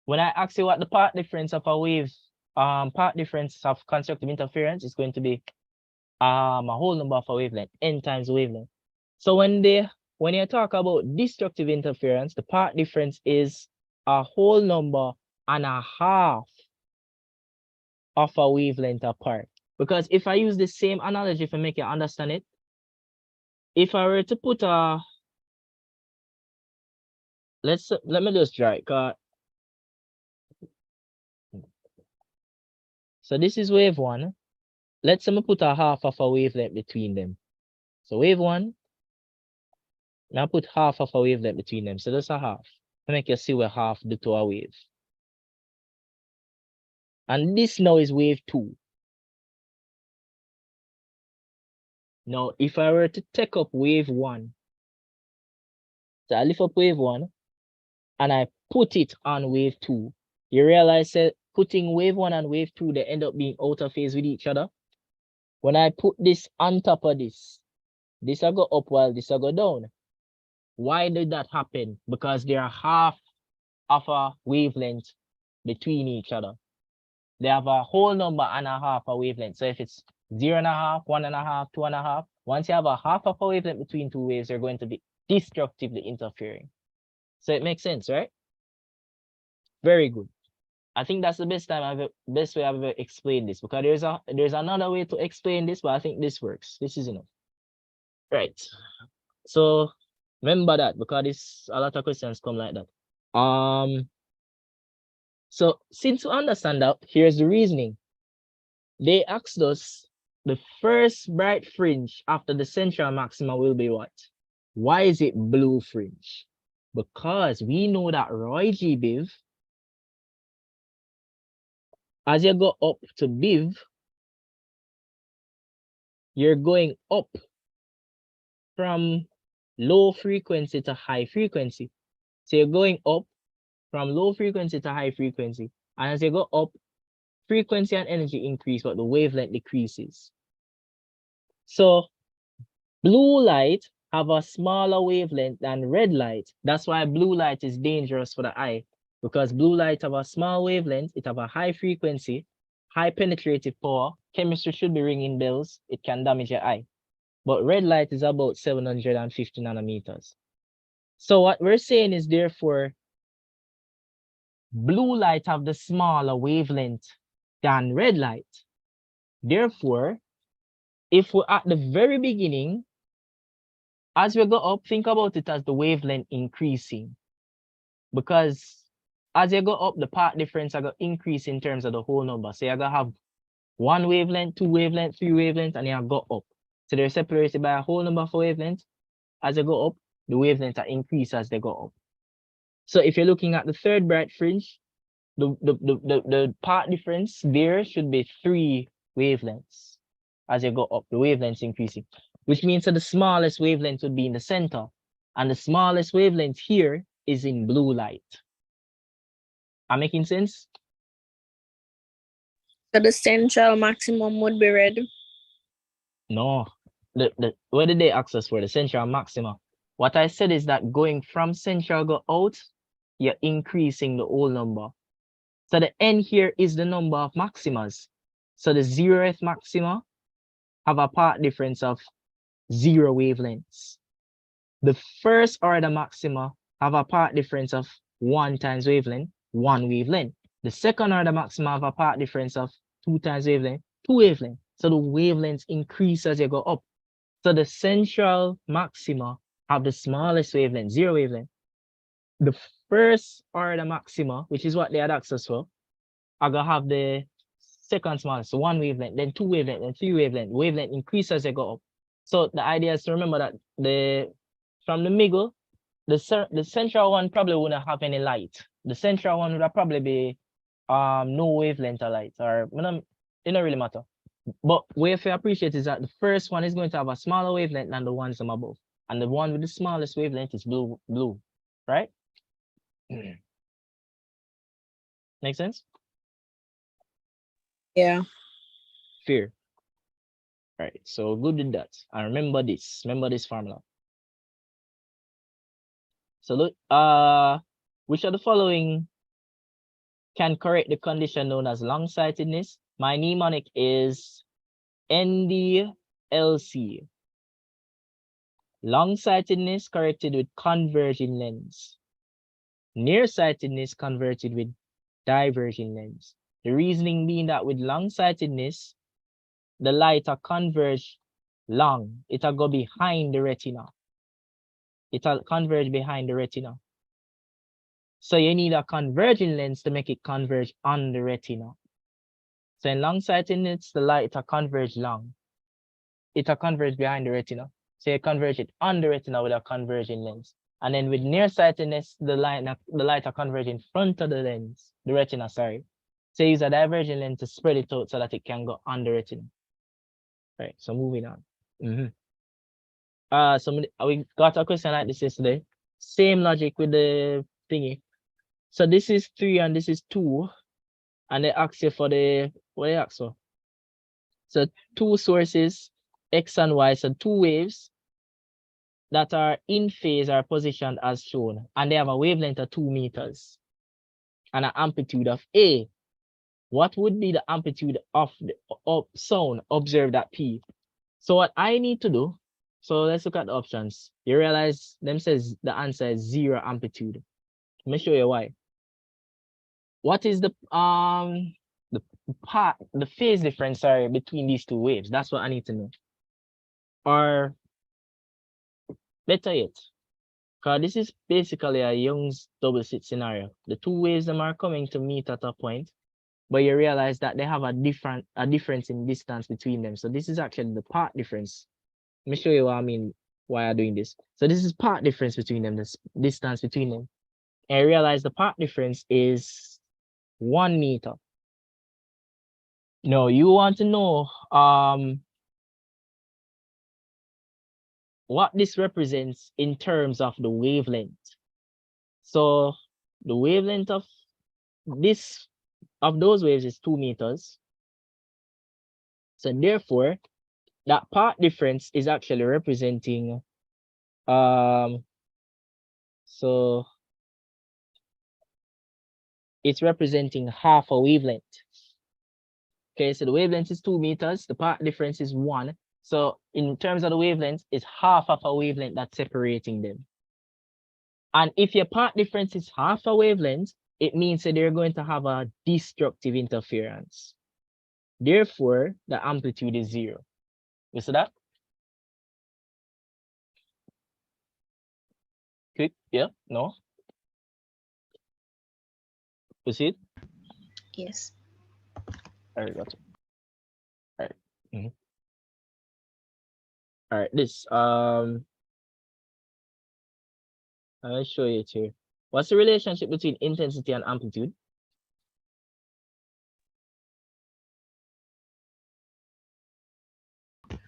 when I ask you what the part difference of a wave, part difference of constructive interference is going to be a whole number of a wavelength, n times the wavelength. So when you talk about destructive interference, the part difference is a whole number and a half of a wavelength apart. Because if I use the same analogy to make you understand it, if I were to put a, let me just try it. So this is wave 1. Let's say I put a half of a wavelength between them. So wave 1, now put half of a wavelength between them. So that's a half. To make you see what half do to a wave. And this now is wave 2. Now, if I were to take up wave 1, so I lift up wave 1 and I put it on wave 2, you realize that putting wave 1 and wave 2, they end up being out of phase with each other. When I put this on top of this will go up while this will go down. Why did that happen? Because there are half of a wavelength between each other. They have a whole number and a half a wavelength. So if it's 0.5, 1.5, 2.5, once you have a half of a wavelength between two waves, they're going to be destructively interfering. So it makes sense, right? Very good. I think that's the best way I've ever explained this, because there's another way to explain this, but I think this works. This is enough. Right. So remember that, because a lot of questions come like that. So since we understand that, here's the reasoning. They asked us the first bright fringe after the central maxima will be what? Why is it blue fringe? Because we know that Roy G. Biv, as you go up to Biv, you're going up from low frequency to high frequency. So you're going up from low frequency to high frequency. And as you go up, frequency and energy increase, but the wavelength decreases. So blue light have a smaller wavelength than red light. That's why blue light is dangerous for the eye, because blue light have a small wavelength, it have a high frequency, high penetrative power. Chemistry should be ringing bells. It can damage your eye. But red light is about 750 nanometers. So what we're saying is, therefore, blue light have the smaller wavelength than red light. Therefore, if we're at the very beginning, as we go up, think about it as the wavelength increasing. Because as you go up, the part difference are going to increase in terms of the whole number. So you're going to have 1 wavelength, 2 wavelength, 3 wavelengths, and you go up. So they're separated by a whole number of wavelengths. As you go up, the wavelengths are increased as they go up. So if you're looking at the third bright fringe, the part difference there should be 3 wavelengths. As you go up, the wavelengths increasing, which means that the smallest wavelength would be in the center, and the smallest wavelength here is in blue light. Am I making sense? So the central maximum would be red. No. What did they ask us for? The central maxima. What I said is that going from central go out, you're increasing the whole number. So the n here is the number of maximas. So the 0th maxima have a part difference of 0 wavelengths. The first order maxima have a part difference of 1 times wavelength, 1 wavelength. The second order maxima have a part difference of 2 times wavelength, 2 wavelength. So the wavelengths increase as you go up. So the central maxima have the smallest wavelength, 0 wavelength. The first order maxima, which is what they had access for, are gonna have the second smallest, so 1 wavelength, then 2 wavelength, then 3 wavelength. Wavelength increase as they go up. So the idea is to remember that from the middle the central one probably wouldn't have any light. The central one would probably be no wavelength of light, or it don't really matter. But what you appreciate is that the first one is going to have a smaller wavelength than the ones from above. And the one with the smallest wavelength is blue, right? Make sense? Yeah. Fear. Right. So good with that. And remember this formula. So look, which of the following can correct the condition known as long-sightedness? My mnemonic is NDLC. Long-sightedness corrected with converging lens. Nearsightedness converted with diverging lens. The reasoning being that with long-sightedness, the light are converge long. It'll go behind the retina. It'll converge behind the retina. So you need a converging lens to make it converge on the retina. So in long-sightedness, the light will converge long. It'll converge behind the retina. So you converge it on the retina with a converging lens. And then with nearsightedness, the light will converge in front of the lens, the retina, sorry. So use a diverging lens to spread it out so that it can go on the retina. Right, so moving on. So we got a question like this yesterday. Same logic with the thingy. So this is 3 and this is 2. And they ask you for the, what they ask for? So 2 sources, X and Y, so 2 waves that are in phase are positioned as shown. And they have a wavelength of 2 meters and an amplitude of A. What would be the amplitude of the sound observed at P? So what I need to do, so let's look at the options. You realize them says the answer is 0 amplitude. Let me show you why. What is the phase difference, sorry, between these 2 waves? That's what I need to know. Or better yet, because this is basically a Young's double slit scenario. The 2 waves them are coming to meet at a point, but you realize that they have a difference in distance between them. So this is actually the path difference. Let me show you what I mean why I'm doing this. So this is path difference between them, the distance between them. And I realize the path difference is 1 meter. No, you want to know what this represents in terms of the wavelength. So the wavelength of those waves is 2 meters. So therefore, that path difference is actually representing so it's representing half a wavelength. Okay, so the wavelength is 2 meters, the path difference is 1. So in terms of the wavelength, it's half of a wavelength that's separating them. And if your path difference is half a wavelength, it means that they're going to have a destructive interference. Therefore, the amplitude is 0. You see that? Quick, yeah, no? You see it? Yes. All right, got it. All right. All right, this I'll show you it here. What's the relationship between intensity and amplitude?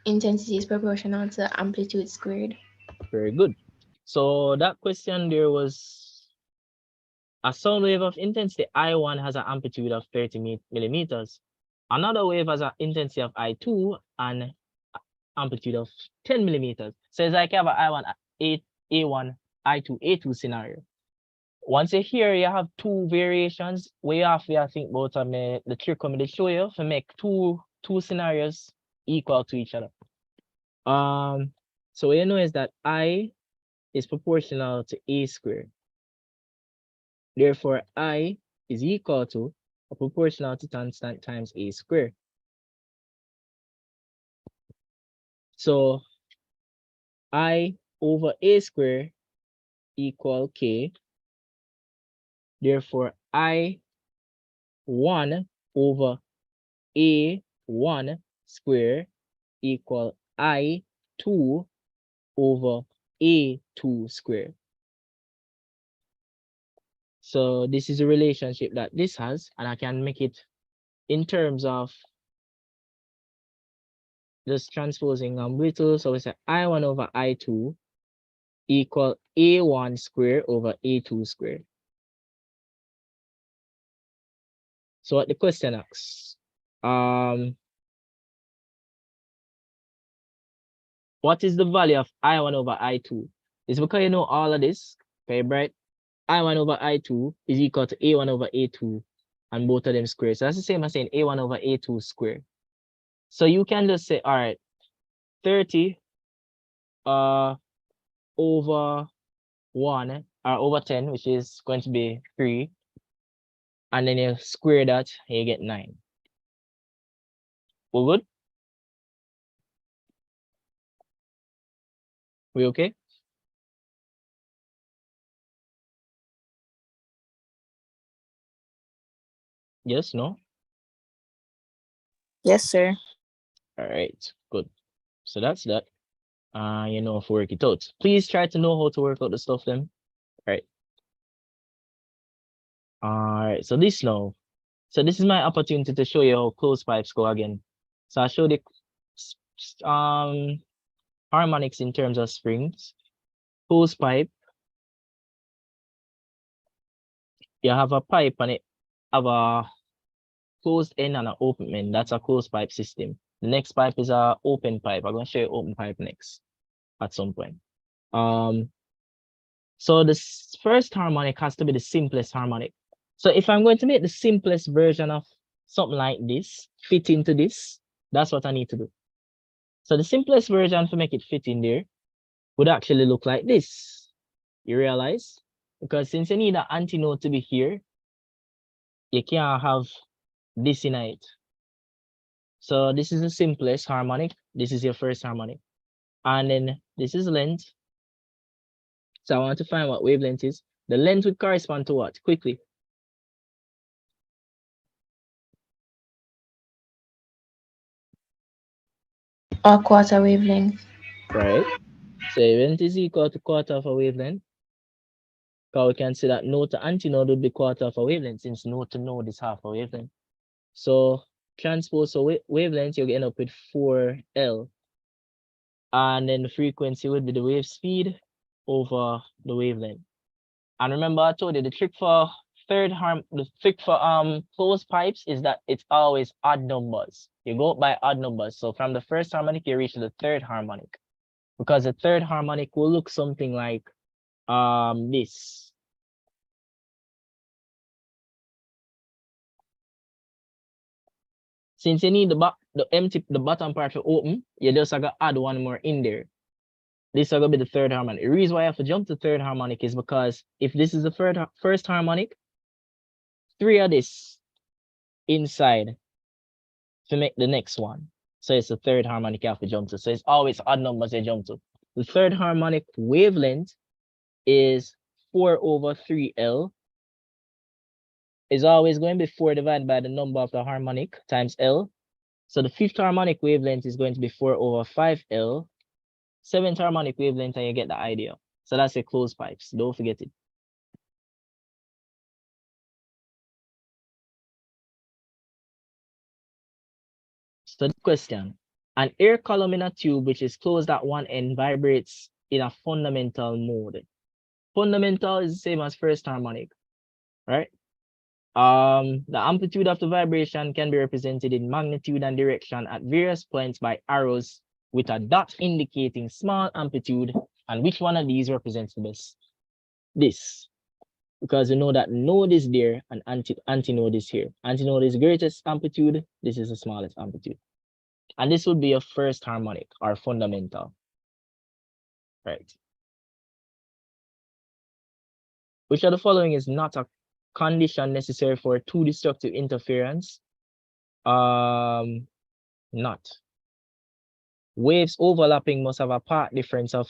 Intensity is proportional to amplitude squared. Very good. So that question there was a sound wave of intensity I1 has an amplitude of 30 millimeters. Another wave has an intensity of I2 and amplitude of 10 millimeters. So it's like you have an I1, A1, I2, A2 scenario. Once you hear you have 2 variations, we have to think about the trick I'm going to show you to make two scenarios equal to each other. So what you know is that I is proportional to A squared. Therefore, I is equal to a proportionality constant times A squared. So I over A squared equal K. Therefore, I1 over A1 square equal I2 over A2 square. So this is a relationship that this has, and I can make it in terms of just transposing little. So we say I1 over I2 equal A1 square over A2 square. So what the question asks, what is the value of I1 over I2? It's because you know all of this, okay, right? I1 over I2 is equal to A1 over A2 and both of them square. So that's the same as saying A1 over A2 square. So you can just say, all right, 30 over 1 or over 10, which is going to be 3. And then you square that and you get 9. We good? We okay? Yes, no? Yes, sir. All right, good. So that's that. You know, if work it out. Please try to know how to work out the stuff then. All right. All right, so this now. So this is my opportunity to show you how closed pipes go again. So I show the harmonics in terms of springs. Closed pipe. You have a pipe and it have a closed end and an open end. That's a closed pipe system. The next pipe is a open pipe. I'm gonna show you open pipe next at some point. So this first harmonic has to be the simplest harmonic. So if I'm going to make the simplest version of something like this fit into this, that's what I need to do. So the simplest version to make it fit in there would actually look like this. You realize? Because since you need an antinode to be here, you can't have this in it. So this is the simplest harmonic. This is your first harmonic. And then this is length. So I want to find what wavelength is. The length would correspond to what? Quickly. A quarter wavelength. Right. So length is equal to quarter of a wavelength. Because we can see that node to antinode would be quarter of a wavelength, since node to node is half a wavelength. So transpose a wavelength, you'll end up with 4L. And then the frequency would be the wave speed over the wavelength. And remember, I told you the trick for closed pipes is that it's always odd numbers. You go by odd numbers. So from the first harmonic, you reach the third harmonic, because the third harmonic will look something like this. Since you need the bottom part to open, you just gotta add one more in there. This is gonna be the third harmonic. The reason why I have to jump to third harmonic is because if this is the first harmonic, 3 of this inside to make the next one. So it's the third harmonic you have to jump to. So it's always odd numbers you jump to. The third harmonic wavelength is 4 over 3L. Is always going to be 4 divided by the number of the harmonic times L. So the fifth harmonic wavelength is going to be 4 over 5L. Seventh harmonic wavelength, and you get the idea. So that's a closed pipes. Don't forget it. So the question, an air column in a tube which is closed at one end vibrates in a fundamental mode. Fundamental is the same as first harmonic, right? The amplitude of the vibration can be represented in magnitude and direction at various points by arrows with a dot indicating small amplitude. And which one of these represents the best? This. Because we know that node is there and antinode is here. Antinode is greatest amplitude. This is the smallest amplitude. And this would be a first harmonic or fundamental. Right. Which of the following is not a condition necessary for two destructive interference? Not. Waves overlapping must have a path difference of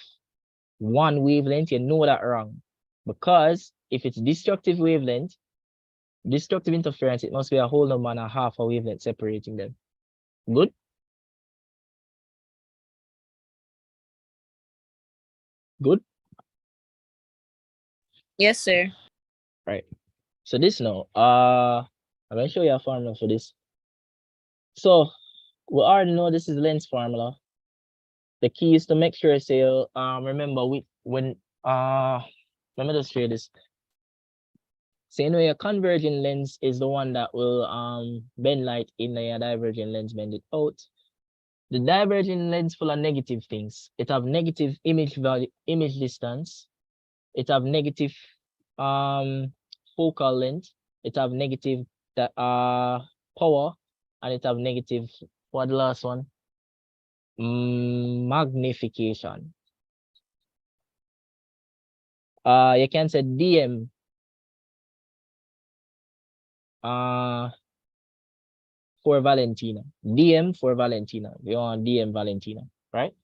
1 wavelength. You know that wrong. Because if it's destructive wavelength, destructive interference, it must be a whole number and a half a wavelength separating them. Good? Good? Yes, sir. Right. So this now, I'm gonna show you a formula for this. So we already know this is lens formula. The key is to make sure, say, remember let me just show this. Same way, a converging lens is the one that will bend light in, a divergent lens bend it out. The divergent lens full of negative things. It have negative image value, image distance. It have negative focal length. It have negative power, and it have negative, what the last one? Magnification. You can say DM for Valentina. DM for Valentina. You want DM Valentina, right?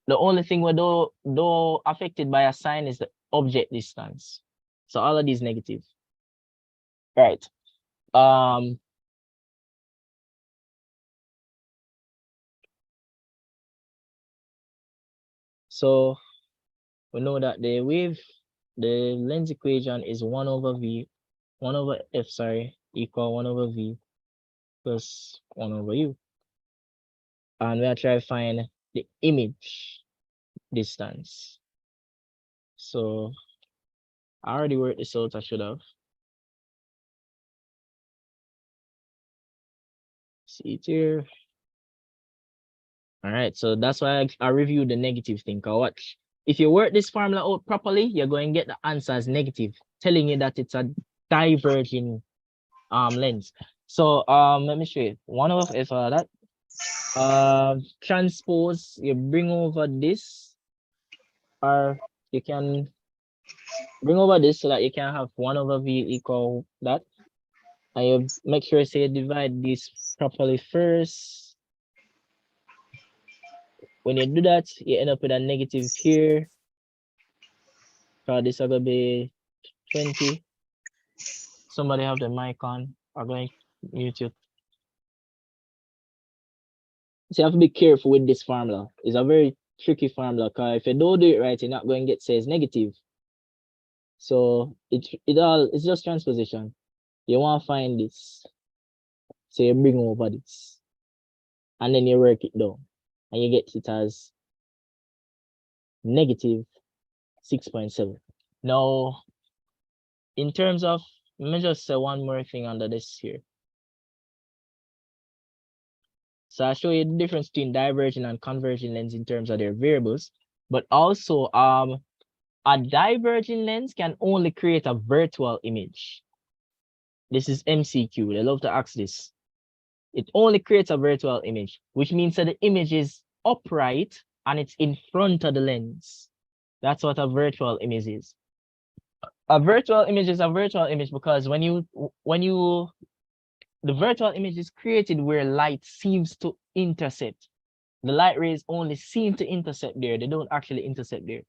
The only thing we're though affected by a sign is the object distance. So all of these negative. Right. So we know that the lens equation is 1 over f, sorry, equal 1 over v plus 1 over u. And we are trying to find the image distance. So I already worked this out, I should have. See it here. All right, so that's why I reviewed the negative thing. Watch. If you work this formula out properly, you're going to get the answer as negative, telling you that it's a diverging lens. So let me show you. 1 over f that. Transpose, you bring over this, or you can bring over this so that you can have 1 over v equal that. And you make sure say you divide this properly first. When you do that, you end up with a negative here. So this is gonna be 20. Somebody have the mic on. I'm going to mute you. So you have to be careful with this formula. It's a very tricky formula because if you don't do it right, you're not going to get says negative. So it's just transposition. You want to find this. So you bring over this. And then you work it down. And you get it as negative 6.7. Now, in terms of, let me just say one more thing under this here. So I'll show you the difference between divergent and convergent lens in terms of their variables. But also, a divergent lens can only create a virtual image. This is MCQ. They love to ask this. It only creates a virtual image, which means that the image is upright and it's in front of the lens. That's what a virtual image is. A virtual image is a virtual image because the virtual image is created where light seems to intercept. The light rays only seem to intercept there. They don't actually intercept there.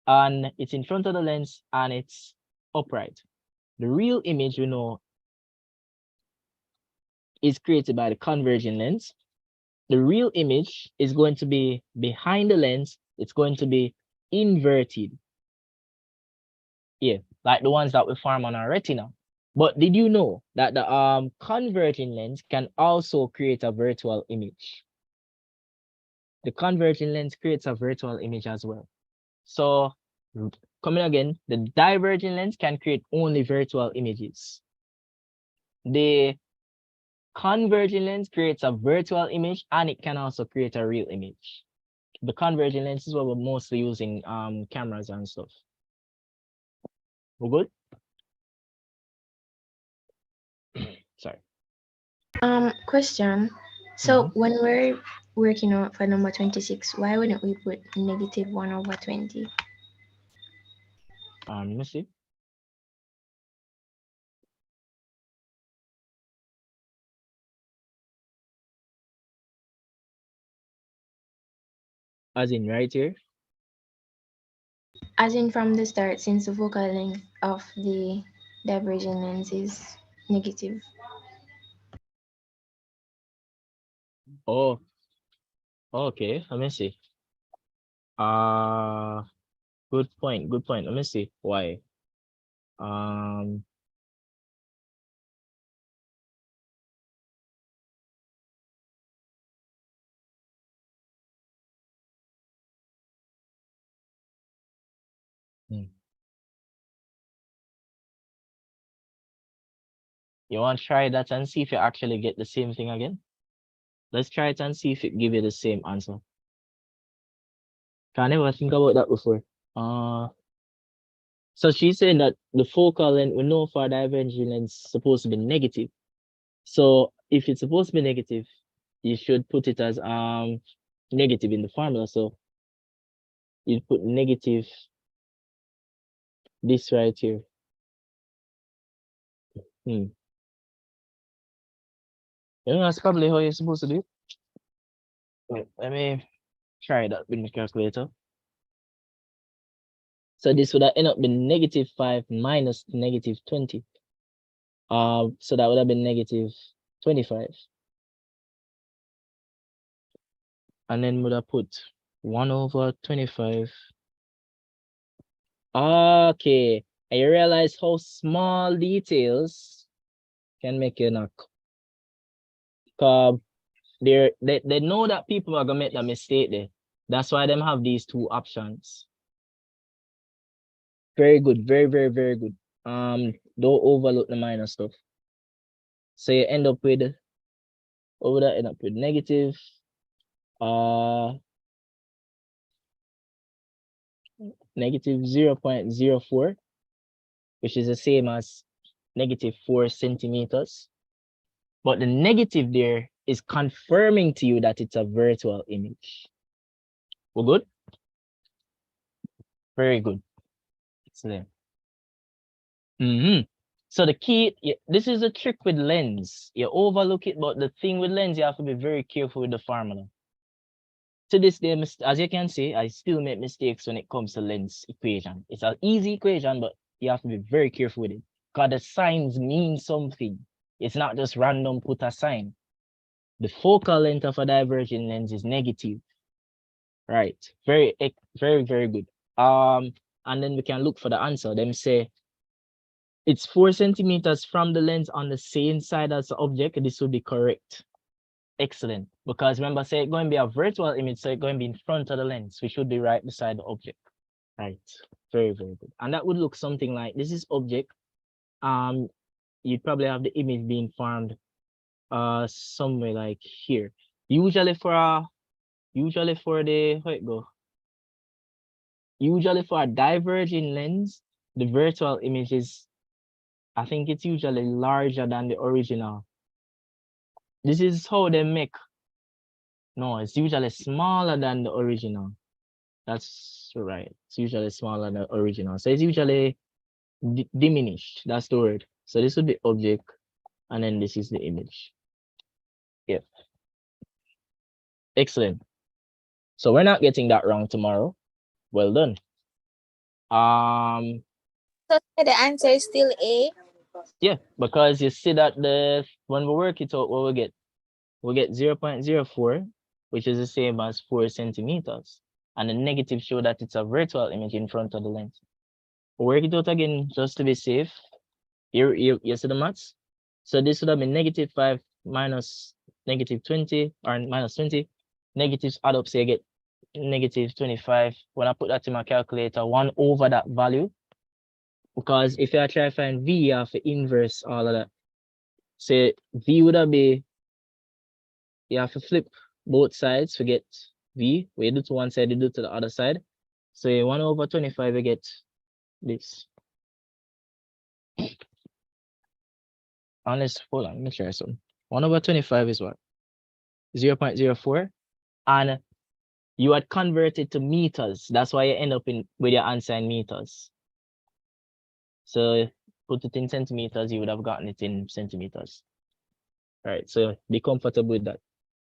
And it's in front of the lens and it's upright. The real image we know is created by the convergent lens. The real image is going to be behind the lens. It's going to be inverted. Yeah, like the ones that we form on our retina. But did you know that the convergent lens can also create a virtual image? The convergent lens creates a virtual image as well. So coming again, the divergent lens can create only virtual images. The convergent lens creates a virtual image and it can also create a real image. The convergent lens is what we're mostly using cameras and stuff. We're good? Sorry. Question. So when we're working out for number 26, why wouldn't we put negative 1 over 20? Let me see. As in right here? As in from the start, since the focal length of the divergent lens is negative. Oh, okay. Let me see. Good point. Good point. Let me see why. You want to try that and see if you actually get the same thing again? Let's try it and see if it give you the same answer. I never think about that before. So she's saying that the focal length, we know for diverging length is supposed to be negative. So if it's supposed to be negative, you should put it as negative in the formula. So you put negative this right here. You know, that's probably how you're supposed to do it. Wait, let me try that with my calculator. So this would have ended up being -5 minus -20. So that would have been -25. And then would have put 1/25. Okay. And you realize how small details can make you knock. They know that people are gonna make that mistake there. That's why them have these two options. Very good, very, very, very good. Don't overlook the minor stuff. So you end up with over there, end up with negative negative 0.04, which is the same as -4 centimeters. But the negative there is confirming to you that it's a virtual image. We're good? Very good. Excellent. So the key, this is a trick with lens. You overlook it, but the thing with lens, you have to be very careful with the formula. To this day, as you can see, I still make mistakes when it comes to lens equation. It's an easy equation, but you have to be very careful with it. Because the signs mean something. It's not just random put a sign. The focal length of a diverging lens is negative. Right. Very, very, very good. And then we can look for the answer. Them say it's 4 centimeters from the lens on the same side as the object. This would be correct. Excellent. Because remember, say it's going to be a virtual image, so it's going to be in front of the lens. We should be right beside the object. Right. Very, very good. And that would look something like this is object. You'd probably have the image being formed somewhere like here. Usually for the how it go? Usually for a diverging lens, the virtual image is, I think it's usually larger than the original. This is how they make. No, it's usually smaller than the original. That's right. It's usually smaller than the original. So it's usually diminished. That's the word. So this would be object, and then this is the image. Yep. Excellent. So we're not getting that wrong tomorrow. Well done. So the answer is still A. Yeah, because you see that when we work it out, what we'll get 0.04, which is the same as 4 centimeters. And the negative show that it's a virtual image in front of the lens. We'll work it out again just to be safe. You see the maths? So this would have been -5 minus -20 or minus 20. Negatives add up, so you get -25. When I put that in my calculator, 1 over that value. Because if you try to find V, you have to inverse all of that. So V would have be, you have to flip both sides to get V. When you do to one side, you do to the other side. So 1 over 25, you get this. Hold on, let me try something. 1 over 25 is what? 0.04. And you had converted to meters. That's why you end up with your answer in meters. So put it in centimeters, you would have gotten it in centimeters. All right, so be comfortable with that.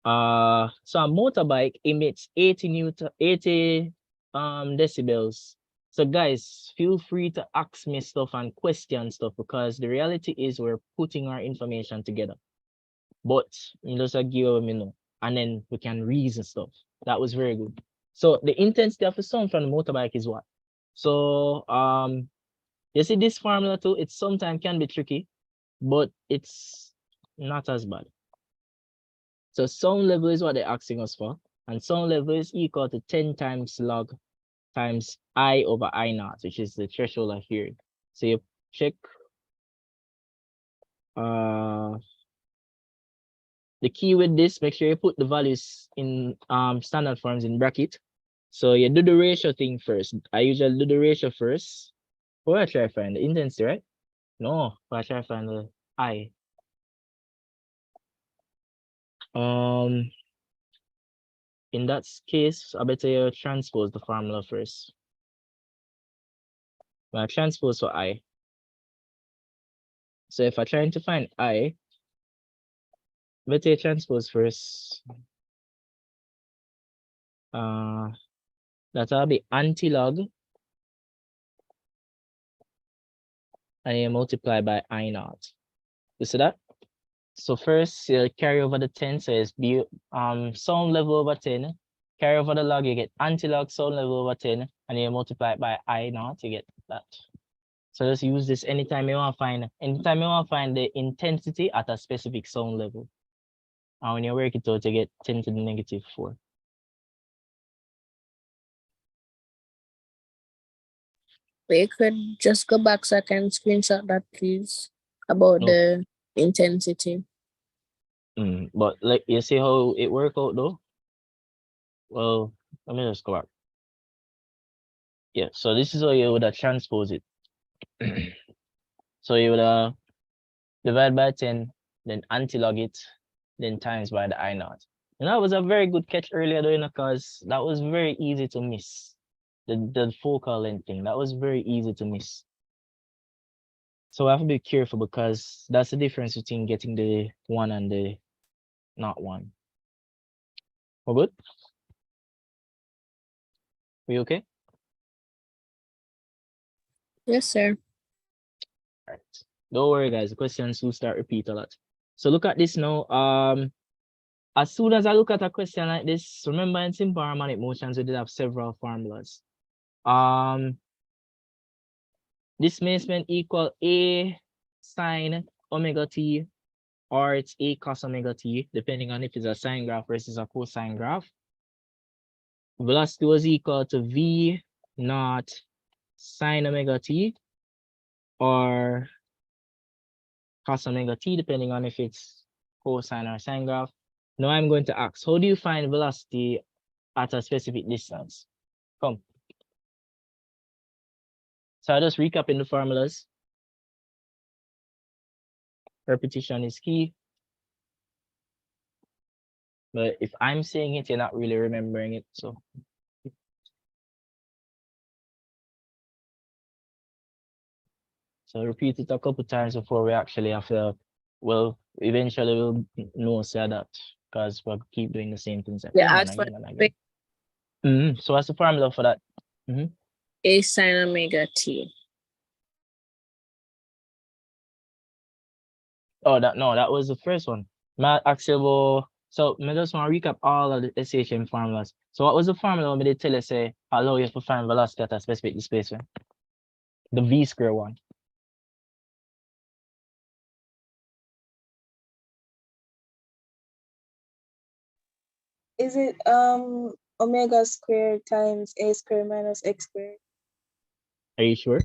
So a motorbike emits 80 decibels. So guys, feel free to ask me stuff and question stuff, because the reality is we're putting our information together. But just give me know, and then we can reason stuff. That was very good. So the intensity of the sound from the motorbike is what? So you see this formula too, it sometimes can be tricky, but it's not as bad. So sound level is what they're asking us for, and sound level is equal to 10 times log times I over I naught, which is the threshold of here. So you check the key with this, make sure you put the values in standard forms in bracket. So you do the ratio thing first. I usually do the ratio first. What I try to find the intensity, right? No, I try to find the I. In that case, I better you transpose the formula first. When I transpose for I. So if I'm trying to find I, better you transpose first. That'll be anti-log. And you multiply by I naught. You see that? So first you carry over the 10, so it's sound level over 10. Carry over the log, you get anti-log sound level over 10, and you multiply it by I naught, you get that. So just use this anytime you want to find the intensity at a specific sound level. And when you work it out, you get 10 to the negative 4. We could just go back so I can screenshot that, please, about No. the intensity. But like you see how it work out though? Well, let me just go back. Yeah, so this is how you would have transpose it. So you would divide by 10, then anti-log it, then times by the I naught. And that was a very good catch earlier though, because that was very easy to miss. The focal length thing, that was very easy to miss. So I have to be careful because that's the difference between getting the 1 and the not 1. All good? We okay? Yes, sir. All right. Don't worry, guys. The questions will start repeat a lot. So look at this now. As soon as I look at a question like this, remember in simple harmonic motions, we did have several formulas. Displacement equal A sine omega t, or it's A cos omega t, depending on if it's a sine graph versus a cosine graph. Velocity was equal to V naught sine omega t, or cos omega t, depending on if it's cosine or sine graph. Now I'm going to ask, how do you find velocity at a specific distance? Come. So I'll just recap in the formulas. Repetition is key. But if I'm saying it, you're not really remembering it. So repeat it a couple times before we actually have to, well, eventually we'll know say that because we'll keep doing the same things Yeah, again and ask for again and again. So what's the formula for that? A sine omega t. Oh, that was the first one. So I just want to recap all of the SHM formulas. So what was the formula when they tell us say allow you to find velocity at a specific displacement? The V square one. Is it omega squared times a squared minus x squared? Are you sure?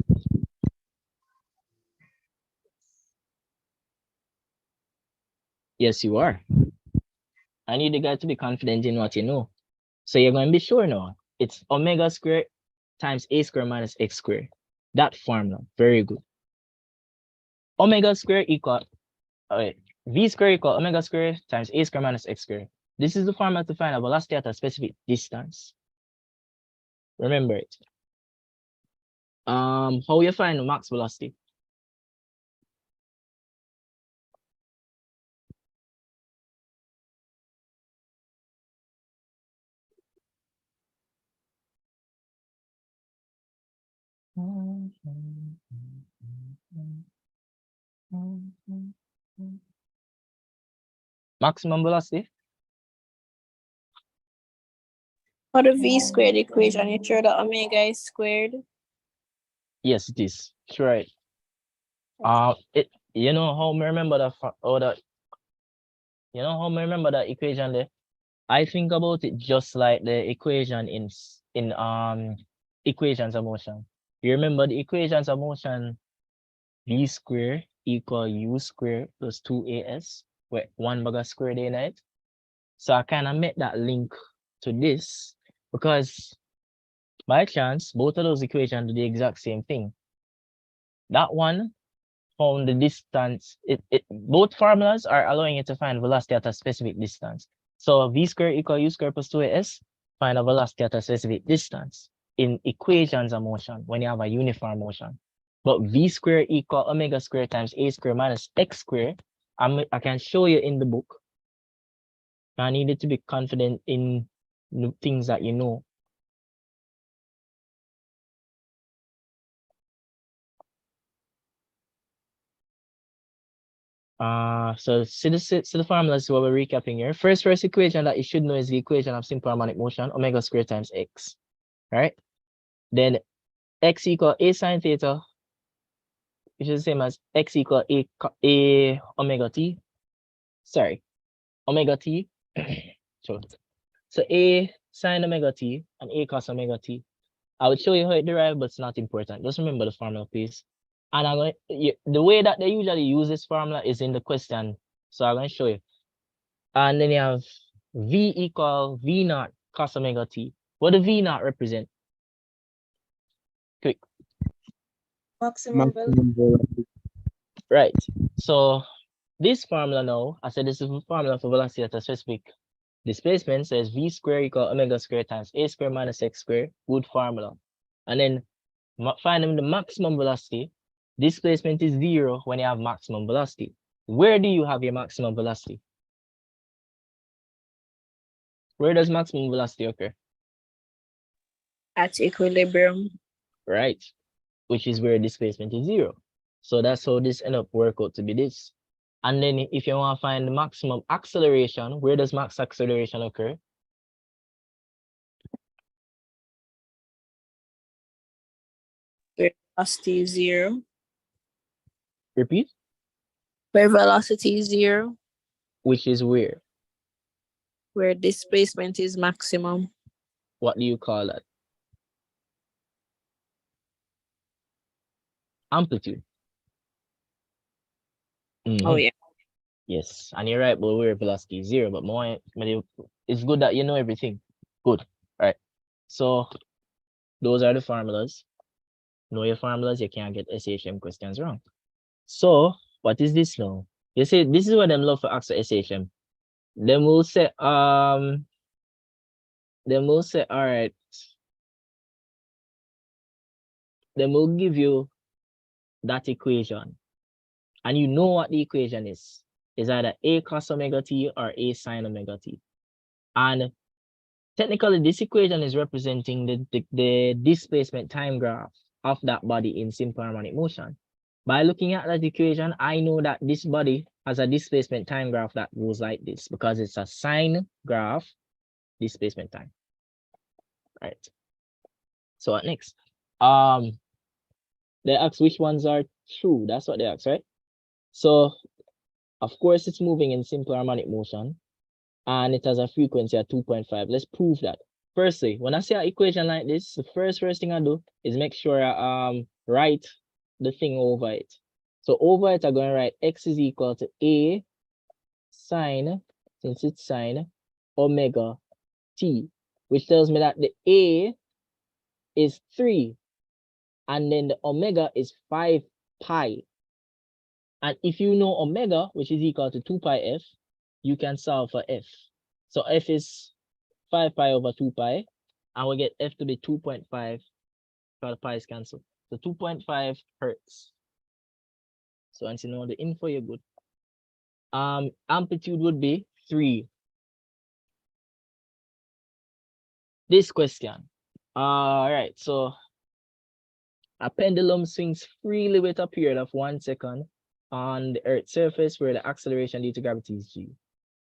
Yes, you are. I need the guy to be confident in what you know. So you're going to be sure now. It's omega squared times a squared minus x squared. That formula. Very good. Omega squared equal, V squared equal omega squared times a squared minus x squared. This is the formula to find a velocity at a specific distance. Remember it. How you find the max velocity? Maximum velocity? For the V squared equation, you sure the omega is squared? Yes, it is. That's right. You know how I remember that equation there? I think about it just like the equation in equations of motion. You remember the equations of motion, v square equal u square plus 2as, where one bag of square day night. So I kind of make that link to this because by chance, both of those equations do the exact same thing. That one found the distance, both formulas are allowing you to find velocity at a specific distance. So v square equal u square plus 2as, find a velocity at a specific distance in equations of motion when you have a uniform motion. But v square equal omega square times a square minus x square, I can show you in the book. I needed to be confident in the things that you know. So see the formulas, so what we're recapping here. First equation that you should know is the equation of simple harmonic motion, omega square times x, right? Then x equal a sine theta, which is the same as x equal a omega t. Sorry, omega t. So a sine omega t and a cos omega t. I will show you how it derived, but it's not important. Just remember the formula, please. And I'm going the way that they usually use this formula is in the question. So I'm going to show you. And then you have v equal v naught cos omega t. What does v naught represent? Quick. Maximum Right. So this formula now, I said this is the formula for velocity at a specific displacement, says v square equal omega square times a square minus x square. Good formula. And then finding the maximum velocity. Displacement is 0 when you have maximum velocity. Where do you have your maximum velocity? Where does maximum velocity occur? At equilibrium. Right, which is where displacement is 0. So that's how this end up work out to be this. And then if you want to find the maximum acceleration, where does max acceleration occur? Where velocity is 0. Repeat. Where velocity is 0. Which is where? Where displacement is maximum. What do you call that? Amplitude. Oh yeah. Yes, and you're right, but where velocity is 0, but more, it's good that you know everything. Good. All right. So those are the formulas. Know your formulas, you can't get SHM questions wrong. So what is this now? You see, this is what them love for ask SHM. Then we'll say, all right. Then we'll give you that equation. And you know what the equation is. It's either a cos omega t or a sine omega t. And technically, this equation is representing the displacement time graph of that body in simple harmonic motion. By looking at that equation, I know that this body has a displacement time graph that goes like this because it's a sine graph displacement time. Right. So what next? They ask which ones are true. That's what they ask, right? So of course it's moving in simple harmonic motion and it has a frequency of 2.5. Let's prove that. Firstly, when I see an equation like this, the first thing I do is make sure I write the thing over it. So over it, I'm going to write x is equal to a sine, since it's sine, omega t, which tells me that the a is 3 and then the omega is 5 pi. And if you know omega, which is equal to 2 pi f, you can solve for f. So f is 5 pi over 2 pi, and we get f to be 2.5, because the pi is cancelled. So 2.5 hertz. So once you know the info, you're good. Amplitude would be 3. This question. All right, so a pendulum swings freely with a period of 1 second on the Earth's surface where the acceleration due to gravity is g.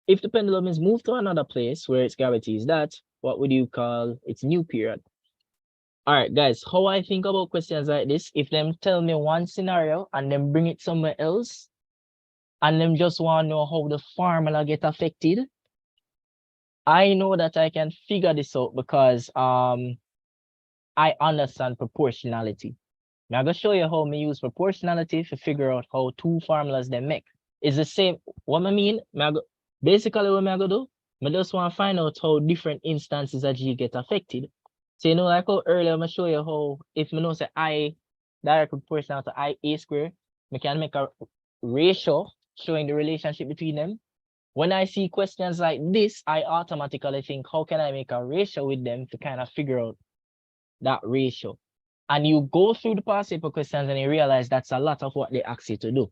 If the pendulum is moved to another place where its gravity is that, what would you call its new period? All right, guys, how I think about questions like this, if them tell me one scenario and then bring it somewhere else, and them just want to know how the formula get affected, I know that I can figure this out because I understand proportionality. I'm gonna show you how me use proportionality to figure out how two formulas they make. It's the same. What I mean, basically what I'm gonna do, I just want to find out how different instances of G get affected. So you know, like how earlier I'm gonna show you how if I know say I direct proportional to IA square, we can make a ratio showing the relationship between them. When I see questions like this, I automatically think, how can I make a ratio with them to kind of figure out that ratio? And you go through the past paper questions and you realize that's a lot of what they ask you to do.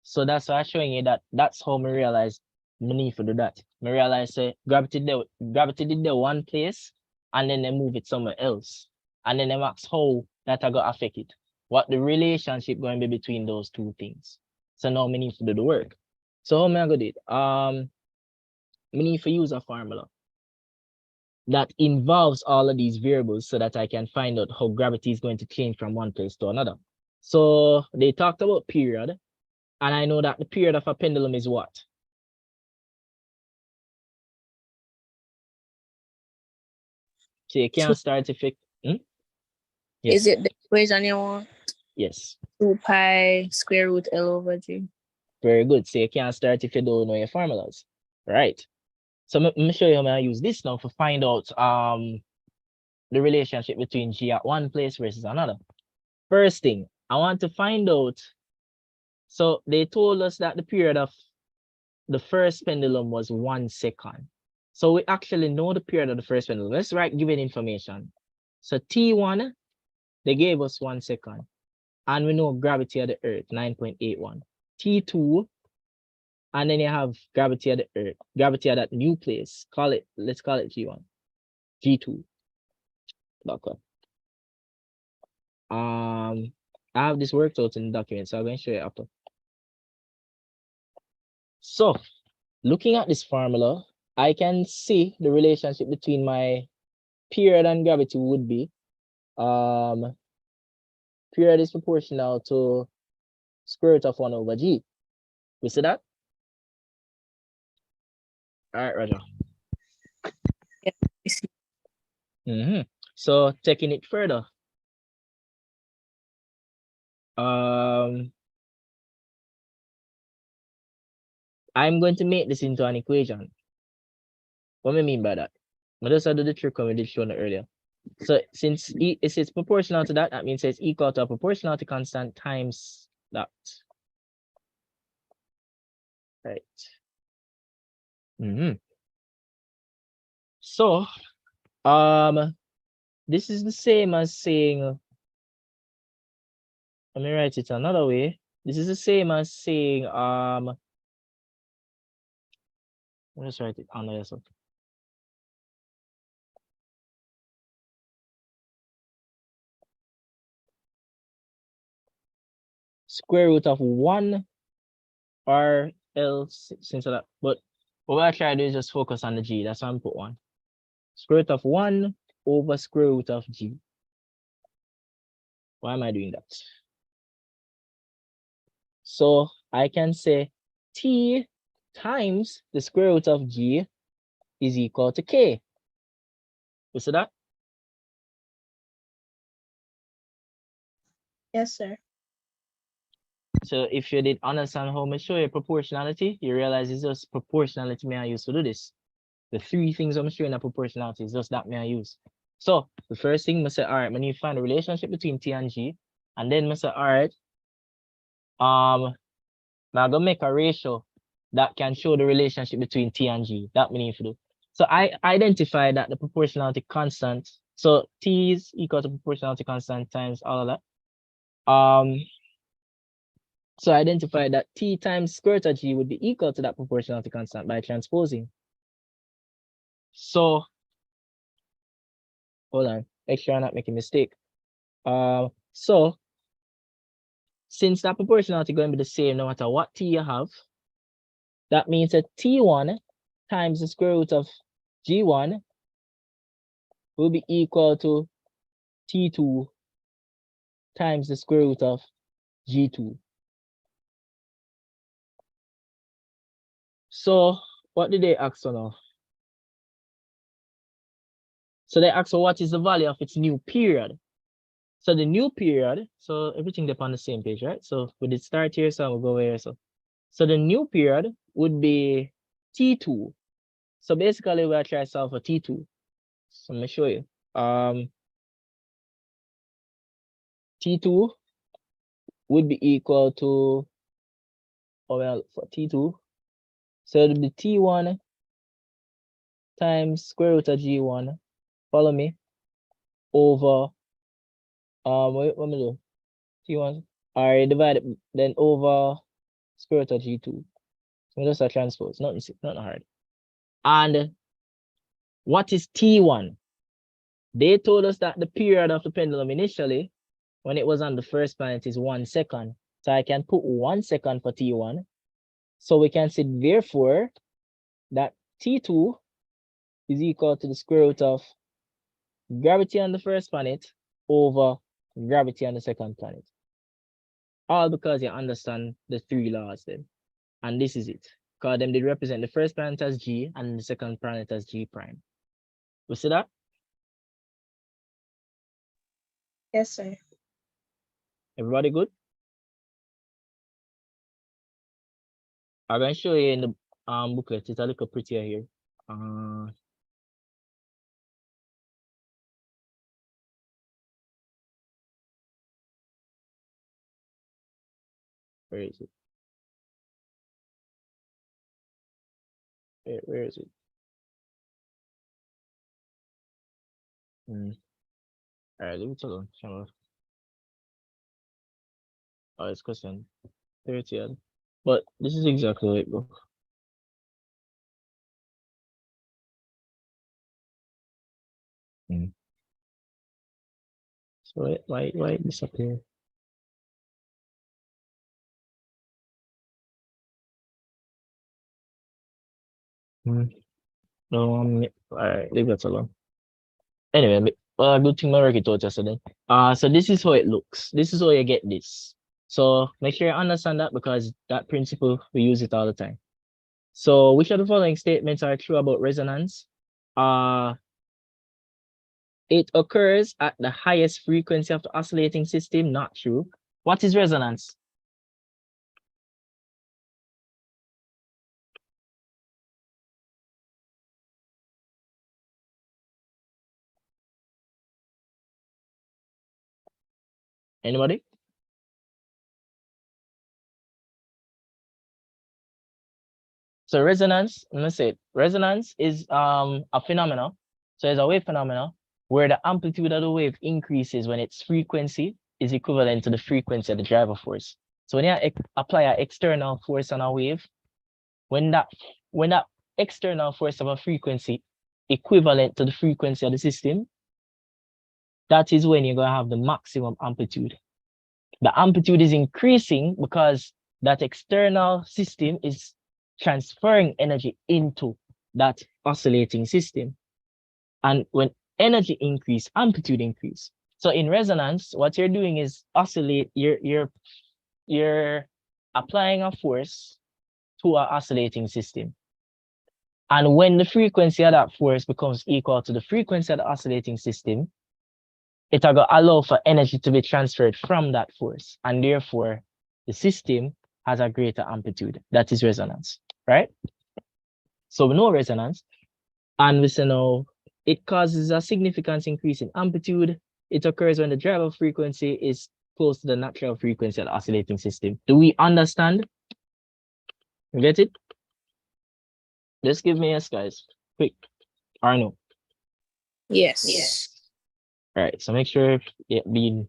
So that's why I'm showing you that that's how I realize I need to do that. I realize gravity did the one place and then they move it somewhere else. And then they ask how that I got affect it. What the relationship going to be between those two things. So now I need to do the work. So how am I going to do it? I need to use a formula that involves all of these variables so that I can find out how gravity is going to change from one place to another. So they talked about period, and I know that the period of a pendulum is what? So you can't start if it, Yes. Is it the equation you want? Yes, 2 pi square root L over G. very good. So you can't start if you don't know your formulas, right? So let me show you how I use this now to find out the relationship between G at one place versus another. First thing, I want to find out. So they told us that the period of the first pendulum was 1 second. So we actually know the period of the first pendulum. Let's write given information. So T1, they gave us 1 second. And we know gravity of the earth, 9.81. T2, and then you have gravity of the earth, gravity of that new place. Let's call it G1. G2. Okay. I have this worked out in the document, so I'm going to show you after. So looking at this formula, I can see the relationship between my period and gravity would be period is proportional to square root of 1 over G. You see that? All right, Roger. Yeah, I see. So taking it further, I'm going to make this into an equation. What do I mean by that? I just do the trick we did show earlier. So since it's proportional to that, that means it's equal to a proportionality constant times that. Right. So this is the same as saying, let me write it another way. This is the same as saying let me just write it another way. Square root of 1 or else since that, but what I try to do is just focus on the G. That's why I'm put 1. Square root of 1 over square root of G. Why am I doing that? So I can say T times the square root of G is equal to K. You see that? Yes, sir. So if you did understand how I show you proportionality, you realize it's just proportionality may I use to do this. The 3 things I'm showing a proportionality is just that may I use. So the first thing I say, all right, I need to find the relationship between T and G. And then I say, all right, I'm gonna make a ratio that can show the relationship between T and G. That we need to do. So I identify that the proportionality constant. So T is equal to proportionality constant times all of that. So I identify that T times square root of G would be equal to that proportionality constant by transposing. So hold on, make sure I'm not making a mistake. So since that proportionality is going to be the same no matter what T you have, that means that T1 times the square root of G1 will be equal to T2 times the square root of G2. So what did they ask for now? So they ask, what is the value of its new period? So the new period, so everything up on the same page, right? So we did start here, so we'll go here. So the new period would be T2. So basically we'll try to solve for T2. So let me show you. T2 would be equal to, oh well, for T2. So it'll be T1 times square root of G1, follow me, over, what me do? T1, all right, divided, then over square root of G2. So just a transpose, nothing hard. And what is T1? They told us that the period of the pendulum initially, when it was on the first planet, is 1 second. So I can put 1 second for T1. So we can say, therefore, that T2 is equal to the square root of gravity on the first planet over gravity on the second planet. All because you understand the 3 laws then. And this is it. Because them they represent the first planet as G and the second planet as G prime. You see that? Yes, sir. Everybody good? I'm going to show you in the booklet. It's a little prettier here. Where is it? Where is it? All right, leave it alone. Oh, it's question 30. But this is exactly what it goes. So why it disappear? No, all right, leave that alone. Anyway, good thing my already taught yesterday. So this is how it looks. This is how you get this. So make sure you understand that because that principle, we use it all the time. So which of the following statements are true about resonance? It occurs at the highest frequency of the oscillating system, not true. What is resonance? Anybody? So resonance, let me say it. Resonance is a phenomenon. So it's a wave phenomenon where the amplitude of the wave increases when its frequency is equivalent to the frequency of the driver force. So when you apply an external force on a wave, when that external force of a frequency equivalent to the frequency of the system, that is when you're going to have the maximum amplitude. The amplitude is increasing because that external system is transferring energy into that oscillating system. And when energy increase, amplitude increase. So in resonance, what you're doing is oscillate, you're applying a force to an oscillating system. And when the frequency of that force becomes equal to the frequency of the oscillating system, it will allow for energy to be transferred from that force. And therefore, the system has a greater amplitude. That is resonance, right? So we know resonance. And we say now, it causes a significant increase in amplitude. It occurs when the driver frequency is close to the natural frequency of the oscillating system. Do we understand? You get it? Just give me yes, guys. Quick. Or no? Yes. All right, so make sure it being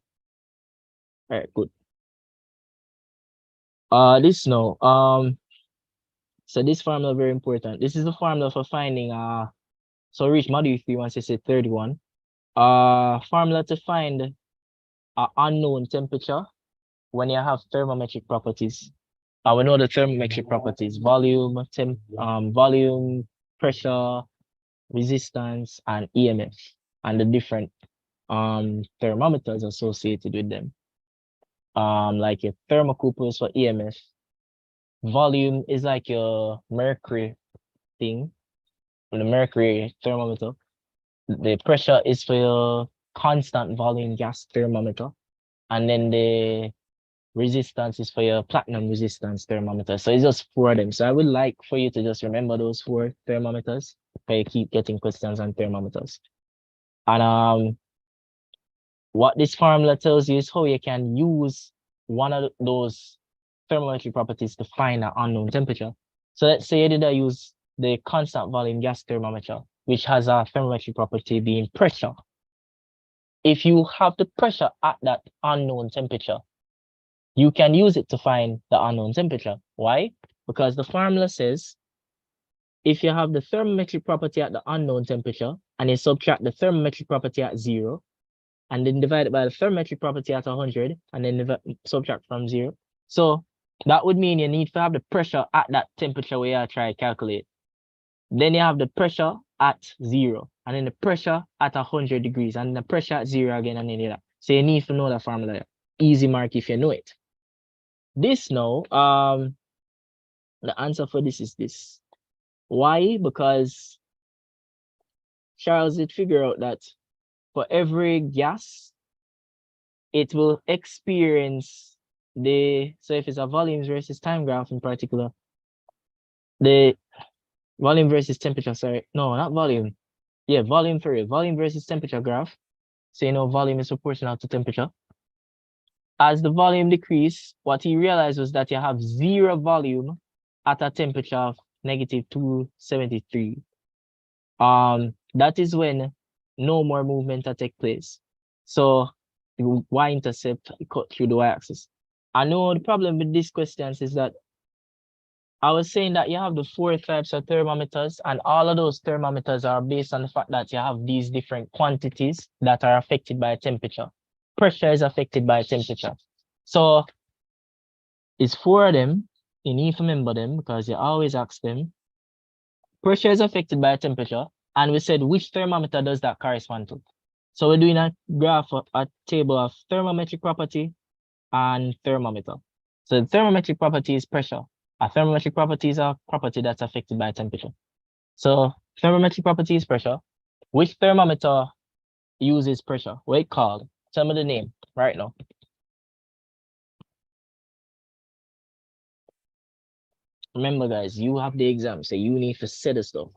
all right, good. This no. So this formula very important. This is the formula for finding so reach module 3 once you say 31. Formula to find an unknown temperature when you have thermometric properties. We know the thermometric properties: volume, volume, pressure, resistance, and EMF, and the different thermometers associated with them. Like your thermocouples for EMF. Volume is like your mercury thing, the mercury thermometer. the pressure is for your constant volume gas thermometer, and then the resistance is for your platinum resistance thermometer. So it's just 4 of them. So I would like for you to just remember those 4 thermometers, but you keep getting questions on thermometers. And what this formula tells you is how you can use one of those thermometric properties to find an unknown temperature. So let's say you did use the constant volume gas thermometer, which has a thermometric property being pressure. If you have the pressure at that unknown temperature, you can use it to find the unknown temperature. Why? Because the formula says if you have the thermometric property at the unknown temperature and you subtract the thermometric property at 0, and then divide it by the thermometric property at 100, and then subtract from 0. So that would mean you need to have the pressure at that temperature where you try to calculate. Then you have the pressure at 0, and then the pressure at 100 degrees, and the pressure at 0 again, and then that. So you need to know that formula. Easy mark if you know it. This now, the answer for this is this. Why? Because Charles did figure out that for every gas, it will experience so if it's a volumes versus time graph in particular, the volume versus temperature, sorry, no, not volume. Yeah, volume versus temperature graph. So you know volume is proportional to temperature. As the volume decrease, what he realized was that you have 0 volume at a temperature of -273. That is when no more movement will take place. So the y-intercept cut through the y-axis. I know the problem with these questions is that I was saying that you have the 4 types of thermometers, and all of those thermometers are based on the fact that you have these different quantities that are affected by temperature. Pressure is affected by temperature. So it's 4 of them. You need to remember them because you always ask them. Pressure is affected by temperature, and we said which thermometer does that correspond to. So we're doing a graph, a table of thermometric property and thermometer. So the thermometric property is pressure. A thermometric property is a property that's affected by temperature. So thermometric property is pressure. Which thermometer uses pressure? What it called? Tell me the name right now. Remember, guys, you have the exam, so you need to say the stuff.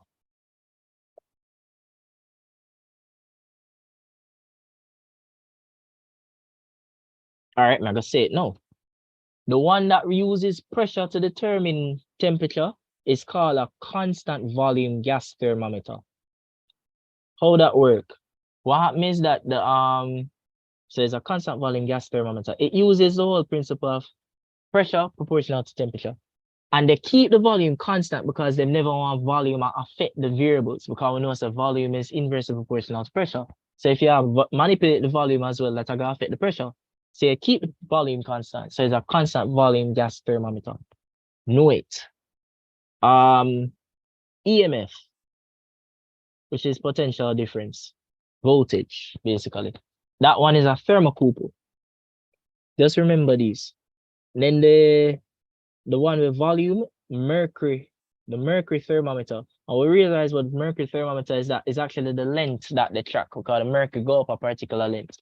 All right, I'm gonna say it now. The one that uses pressure to determine temperature is called a constant volume gas thermometer. How that work? What happens is that so it's a constant volume gas thermometer. It uses the whole principle of pressure proportional to temperature. And they keep the volume constant because they never want volume to affect the variables, because we know the volume is inversely proportional to pressure. So if you have manipulate the volume as well, that's going to affect the pressure. So you keep the volume constant. So it's a constant volume gas thermometer. Know it. EMF, which is potential difference, voltage, basically. That one is a thermocouple. Just remember these. And then the one with volume, mercury, the mercury thermometer. And we realize what mercury thermometer is, that is actually the length that they track, because the mercury go up a particular length.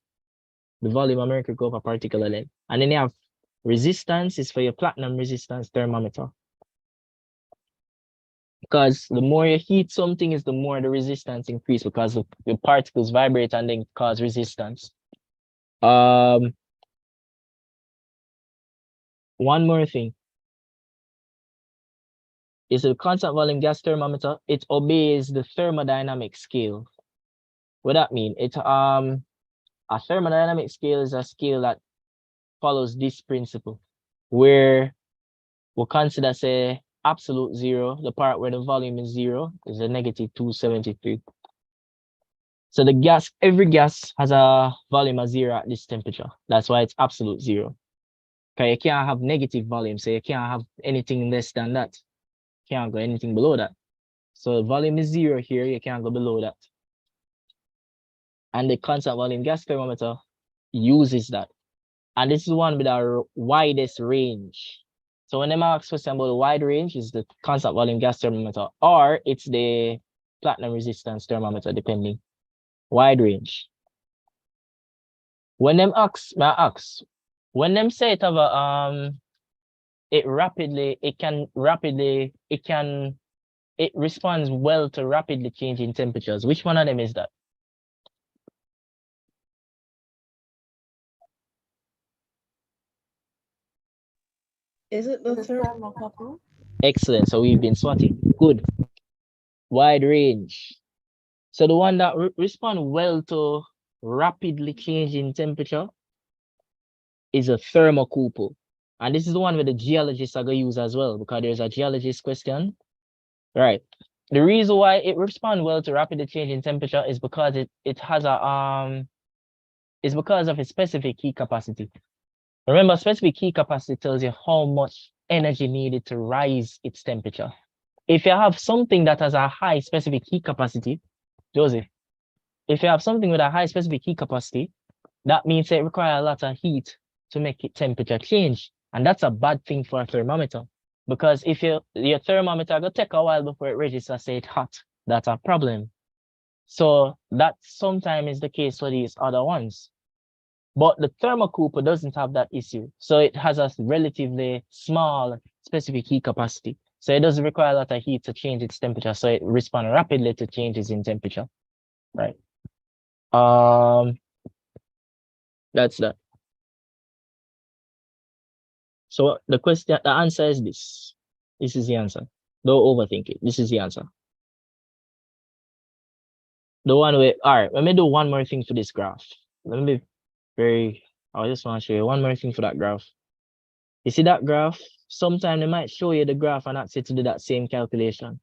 The volume of mercury go up a particular length. And then you have resistance is for your platinum resistance thermometer. Because the more you heat something, is the more the resistance increase, because the particles vibrate and then cause resistance. One more thing. Is a constant volume gas thermometer. It obeys the thermodynamic scale. What that mean? It a thermodynamic scale is a scale that follows this principle, where we'll consider, say, absolute 0, the part where the volume is 0, is a -273. So the gas, every gas has a volume of 0 at this temperature. That's why it's absolute 0. Okay, you can't have negative volume, so you can't have anything less than that. Can't go anything below that. So volume is 0 here, you can't go below that. And the constant volume gas thermometer uses that. And this is one with our widest range. So when they ask question about the wide range, is the constant volume gas thermometer, or it's the platinum resistance thermometer, depending. Wide range. When them ask, when them say it have a it responds well to rapidly changing temperatures. Which one of them is that? Is it the third? Excellent. So we've been swatting. Good. Wide range. So the one that respond well to rapidly changing temperature is a thermocouple. And this is the one where the geologists are going to use as well, because there's a geologist question. Right. The reason why it responds well to rapidly changing temperature is because it has a is because of its specific heat capacity. Remember, specific heat capacity tells you how much energy needed to rise its temperature. If you have something that has a high specific heat capacity, Joseph, if you have something with a high specific heat capacity, that means it requires a lot of heat to make its temperature change. And that's a bad thing for a thermometer. Because if your thermometer will take a while before it registers, say it's hot, that's a problem. So that sometimes is the case for these other ones. But the thermocouple doesn't have that issue. So it has a relatively small specific heat capacity. So it doesn't require a lot of heat to change its temperature. So it responds rapidly to changes in temperature. Right. That's that. So the answer is this. This is the answer. Don't overthink it. This is the answer. The one way, all right, let me do one more thing for this graph. Let me be I just want to show you one more thing for that graph. You see that graph? Sometimes they might show you the graph and ask you to do that same calculation.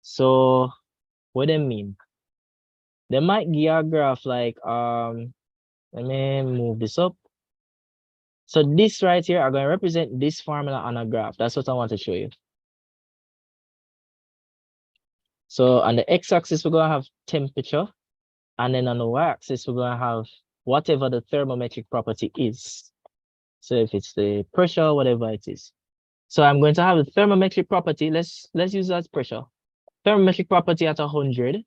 So what do they mean? They might give you a graph like, let me move this up. So this right here are going to represent this formula on a graph. That's what I want to show you. So on the x-axis, we're going to have temperature. And then on the y-axis, we're going to have whatever the thermometric property is. So if it's the pressure, whatever it is. So I'm going to have the thermometric property. Let's use that as pressure. Thermometric property at 100.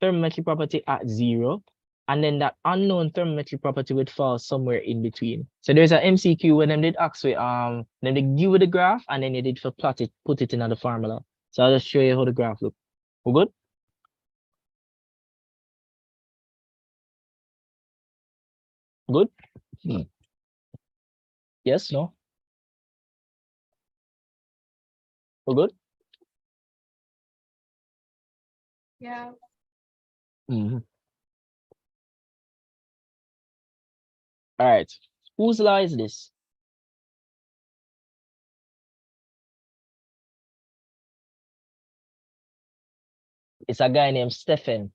Thermometric property at 0. And then that unknown thermometric property would fall somewhere in between. So there's an MCQ when them did ask with then they give you the graph and then they did for plot it, put it in the formula. So I'll just show you how the graph looks. We good? Good? Yes, no? We good? Yeah. Mm-hmm. All right. Whose law is this? It's a guy named Stefan.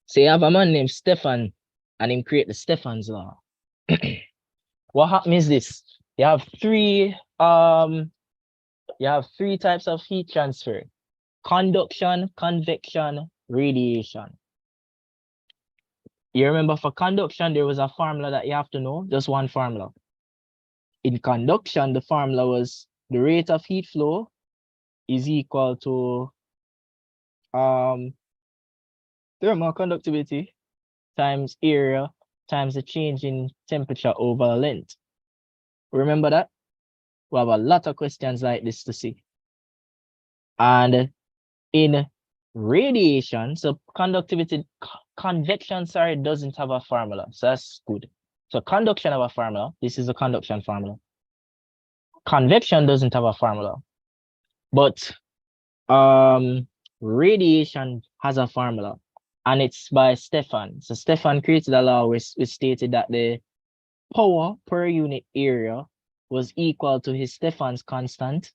So you have a man named Stefan and him create the Stefan's law. What happens is this. You have three types of heat transfer: conduction, convection, radiation. You remember for conduction, there was a formula that you have to know, just one formula. In conduction, the formula was the rate of heat flow is equal to thermal conductivity times area times the change in temperature over length. Remember that? We have a lot of questions like this to see. And in radiation, so convection, doesn't have a formula. So that's good. So conduction have a formula. This is a conduction formula. Convection doesn't have a formula. But radiation has a formula. And it's by Stefan. So Stefan created a law which stated that the power per unit area was equal to his Stefan's constant,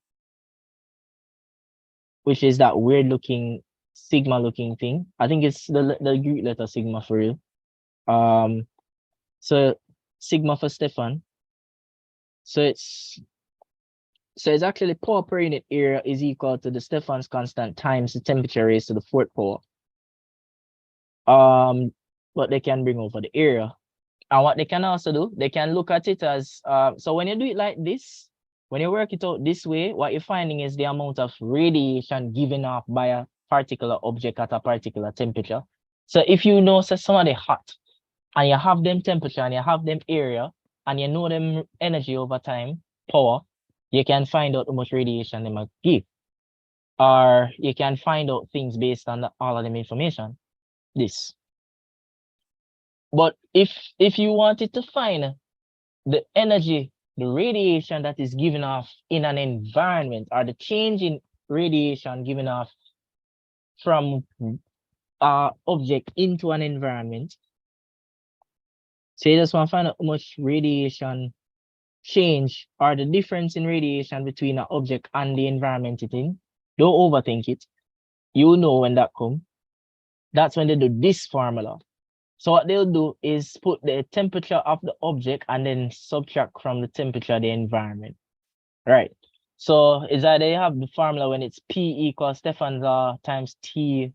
which is that weird looking sigma looking thing. I think it's the Greek letter sigma for real. So sigma for Stefan. So it's actually power per unit area is equal to the Stefan's constant times the temperature raised to the 4th power. But they can bring over the area. And what they can also do, they can look at it as, so when you do it like this, when you work it out this way, what you're finding is the amount of radiation given off by a particular object at a particular temperature. So if you know say somebody hot and you have them temperature and you have them area and you know them energy over time, power, you can find out how much radiation they might give. Or you can find out things based on all of them information. This. But if you wanted to find the energy, the radiation that is given off in an environment, or the change in radiation given off from object into an environment. So you just want to find out how much radiation change or the difference in radiation between an object and the environment it's in. Don't overthink it. You know when that comes. That's when they do this formula. So what they'll do is put the temperature of the object and then subtract from the temperature of the environment. Right. So is either you have the formula when it's P equals Stefan's law times T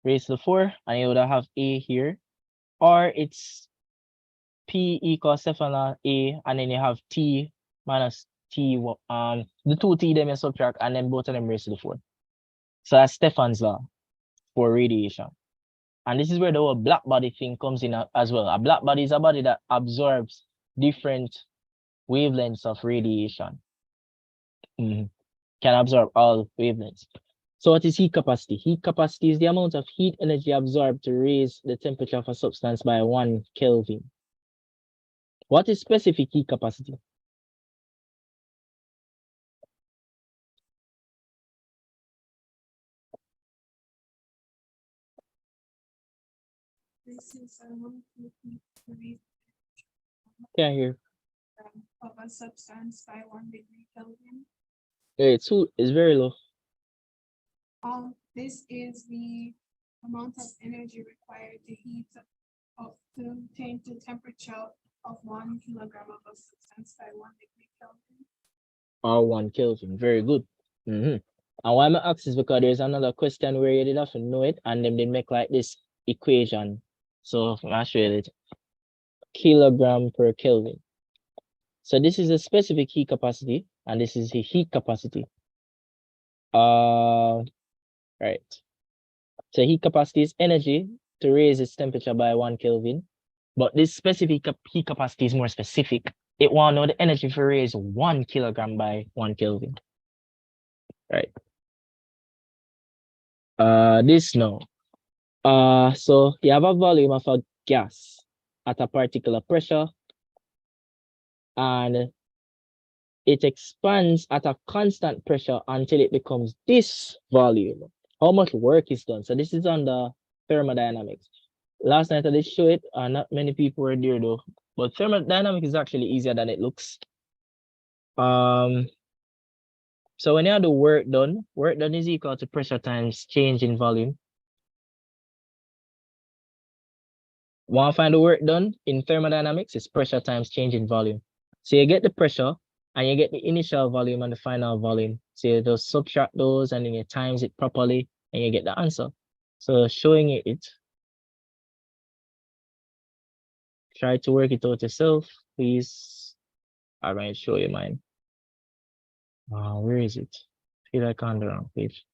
raised to the 4, and you would have A here, or it's P equals Stefan's law A, and then you have T minus T, the two T them you subtract, and then both of them raised to the 4. So that's Stefan's law for radiation. And this is where the whole black body thing comes in as well. A black body is a body that absorbs different wavelengths of radiation. Can absorb all wavelengths. So what is heat capacity? Heat capacity is the amount of heat energy absorbed to raise the temperature of a substance by 1 Kelvin. What is specific heat capacity? This is Can't hear. of a substance by 1 degree Kelvin. It's very low. This is the amount of energy required to heat up to obtain the temperature of 1 kilogram of a substance by 1 degree Kelvin. Or 1 Kelvin. Very good. And why I'm asking is because there's another question where you did have to know it, and then they make like this equation. So I'll show you it. Kilogram per Kelvin. So this is a specific heat capacity, and this is the heat capacity. Right. So heat capacity is energy to raise its temperature by 1 Kelvin. But this specific heat capacity is more specific. It want to know the energy for raise 1 kilogram by 1 Kelvin. Right. This now. So you have a volume of a gas at a particular pressure, and it expands at a constant pressure until it becomes this volume. How much work is done? So this is on the thermodynamics. Last night I did show it, not many people were there though, but thermodynamics is actually easier than it looks. So when you have the work done is equal to pressure times change in volume. Want to find the work done in thermodynamics is pressure times change in volume. So you get the pressure and you get the initial volume and the final volume. So you just subtract those and then you times it properly and you get the answer. So showing it, try to work it out yourself, please. I might show you mine. Where is it? I feel like on the wrong page.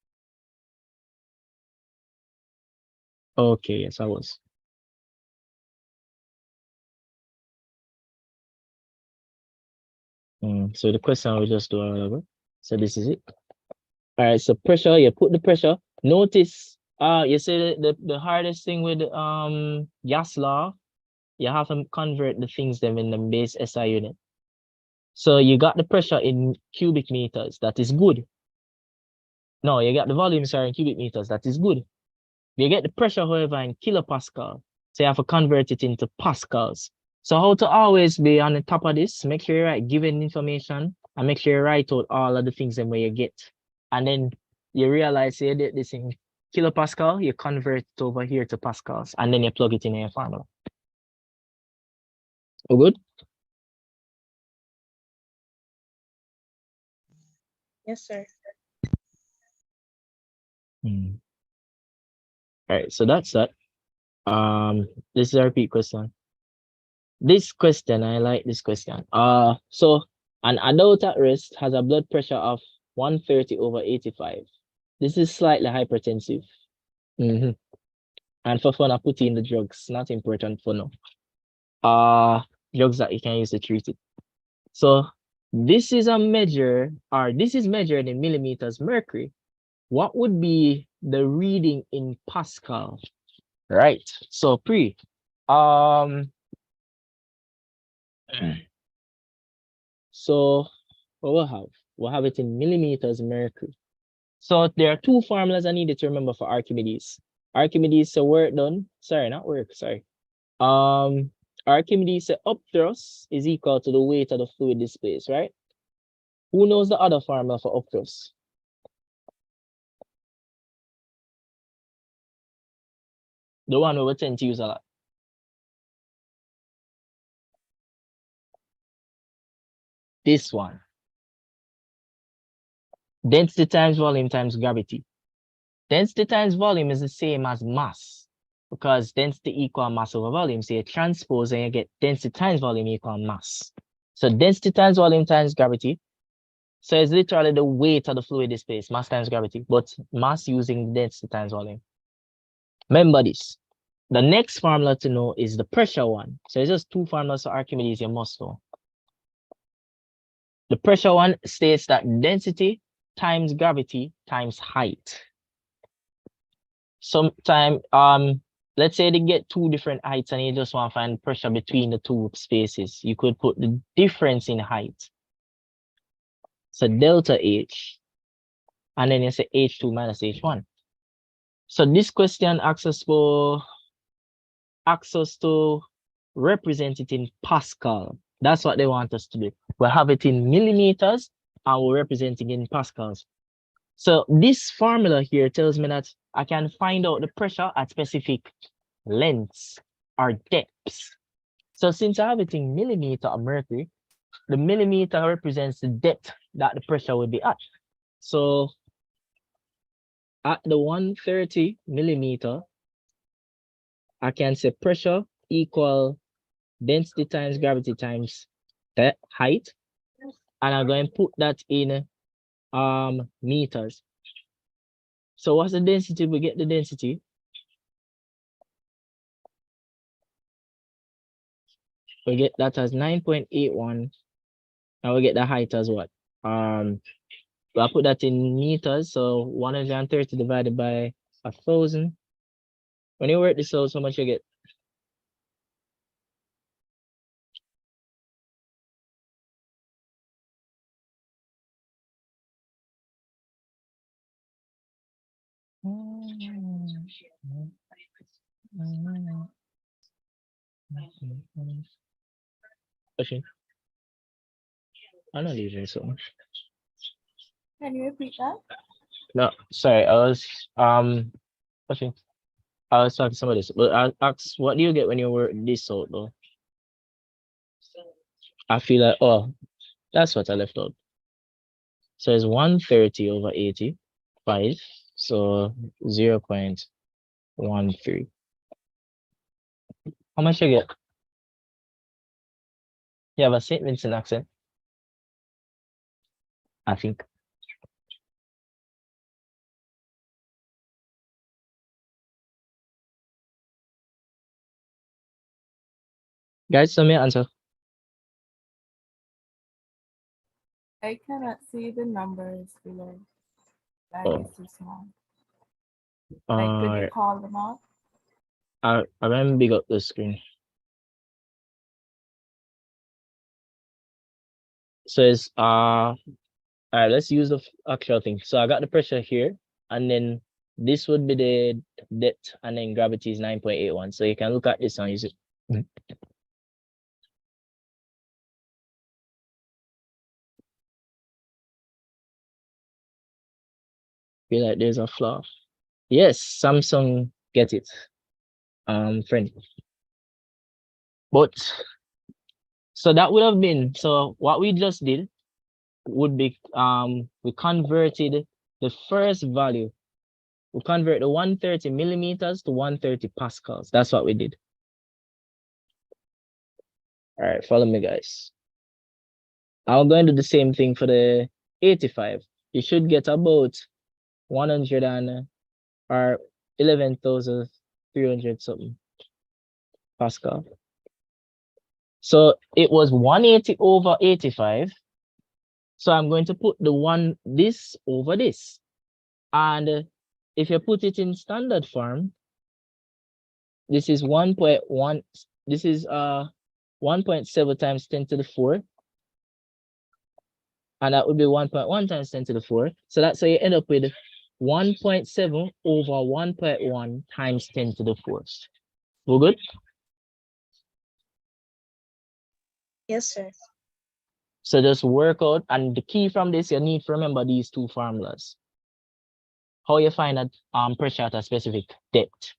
Okay, yes, I was. So the question I will just do whatever. So this is it. All right, so pressure, you put the pressure. Notice, you say the hardest thing with gas law, you have to convert the things them in the base SI unit. So you got the pressure in cubic meters, that is good. No, you got the volume, sorry, in cubic meters, that is good. You get the pressure, however, in kilopascal. So you have to convert it into pascals. So how to always be on the top of this, make sure you write given information and make sure you write out all of the things that you get. And then you realize you did this in kilopascal, you convert it over here to pascals, and then you plug it in your formula. All good? Yes, sir. All right, so that's that. This is a repeat question. This question, I like this question. So an adult at rest has a blood pressure of 130/85. This is slightly hypertensive. And for fun, I put in the drugs, not important for now. Drugs that you can use to treat it. So this is a measure, or this is measured in millimeters mercury. What would be the reading in Pascal? Right. So so what we'll have it in millimeters mercury. So there are two formulas I needed to remember for Archimedes. Archimedes, so work done. Sorry, not work, sorry. Archimedes said up thrust is equal to the weight of the fluid displaced, right? Who knows the other formula for up thrust? The one we would tend to use a lot. This one. Density times volume times gravity. Density times volume is the same as mass, because density equal mass over volume. So you transpose and you get density times volume equal mass. So density times volume times gravity. So it's literally the weight of the fluid displaced, mass times gravity, but mass using density times volume. Remember this. The next formula to know is the pressure one. So it's just two formulas for Archimedes you must know. The pressure one states that density times gravity times height. Sometime, let's say they get two different heights and you just want to find pressure between the two spaces. You could put the difference in height. So delta H, and then you say H2 minus H1. So this question asks us to represent it in Pascal. That's what they want us to do. We'll have it in millimeters and we're representing it in pascals. So this formula here tells me that I can find out the pressure at specific lengths or depths. So since I have it in millimeter of mercury, the millimeter represents the depth that the pressure would be at. So at the 130 millimeter, I can say pressure equal density times gravity times the height. And I'm going to put that in meters. So what's the density? We get the density. We get that as 9.81. And we get the height as what? I'll put that in meters. So 130 divided by 1,000. When you work this out, how much you get? Question. I'm not leaving so much. Can you repeat that? No, sorry, I was question. I was talking to somebody, but I asked, what do you get when you work this out though? I feel like, oh, that's what I left out. So it's 130 over 85, so 0.13. How much you get? You have a St. Vincent accent, I think. Guys, send me an answer. I cannot see the numbers below. That Oh. is too small. Like, could you call them out? I'm gonna big up the screen. So it's all right, let's use the actual thing. So I got the pressure here, and then this would be the depth, and then gravity is 9.81. So you can look at this and use it. Feel like there's a flaw. Yes, Samsung get it. Friend. But so that would have been, so what we just did would be we converted the first value. We convert the 130 millimeters to 130 pascals. That's what we did. All right, follow me, guys. I'm going to do the same thing for the 85. You should get about 100 and or 11,300 something Pascal. So it was 180 over 85. So I'm going to put this over this. And if you put it in standard form, this is 1.1, this is 1.7 times 10 to the 4. And that would be 1.1 times 10 to the 4. So that's how you end up with 1.7 over 1.1 times 10 to the 4. We're good? Yes, sir. So just work out, and the key from this, you need to remember these two formulas. How you find that pressure at a specific depth.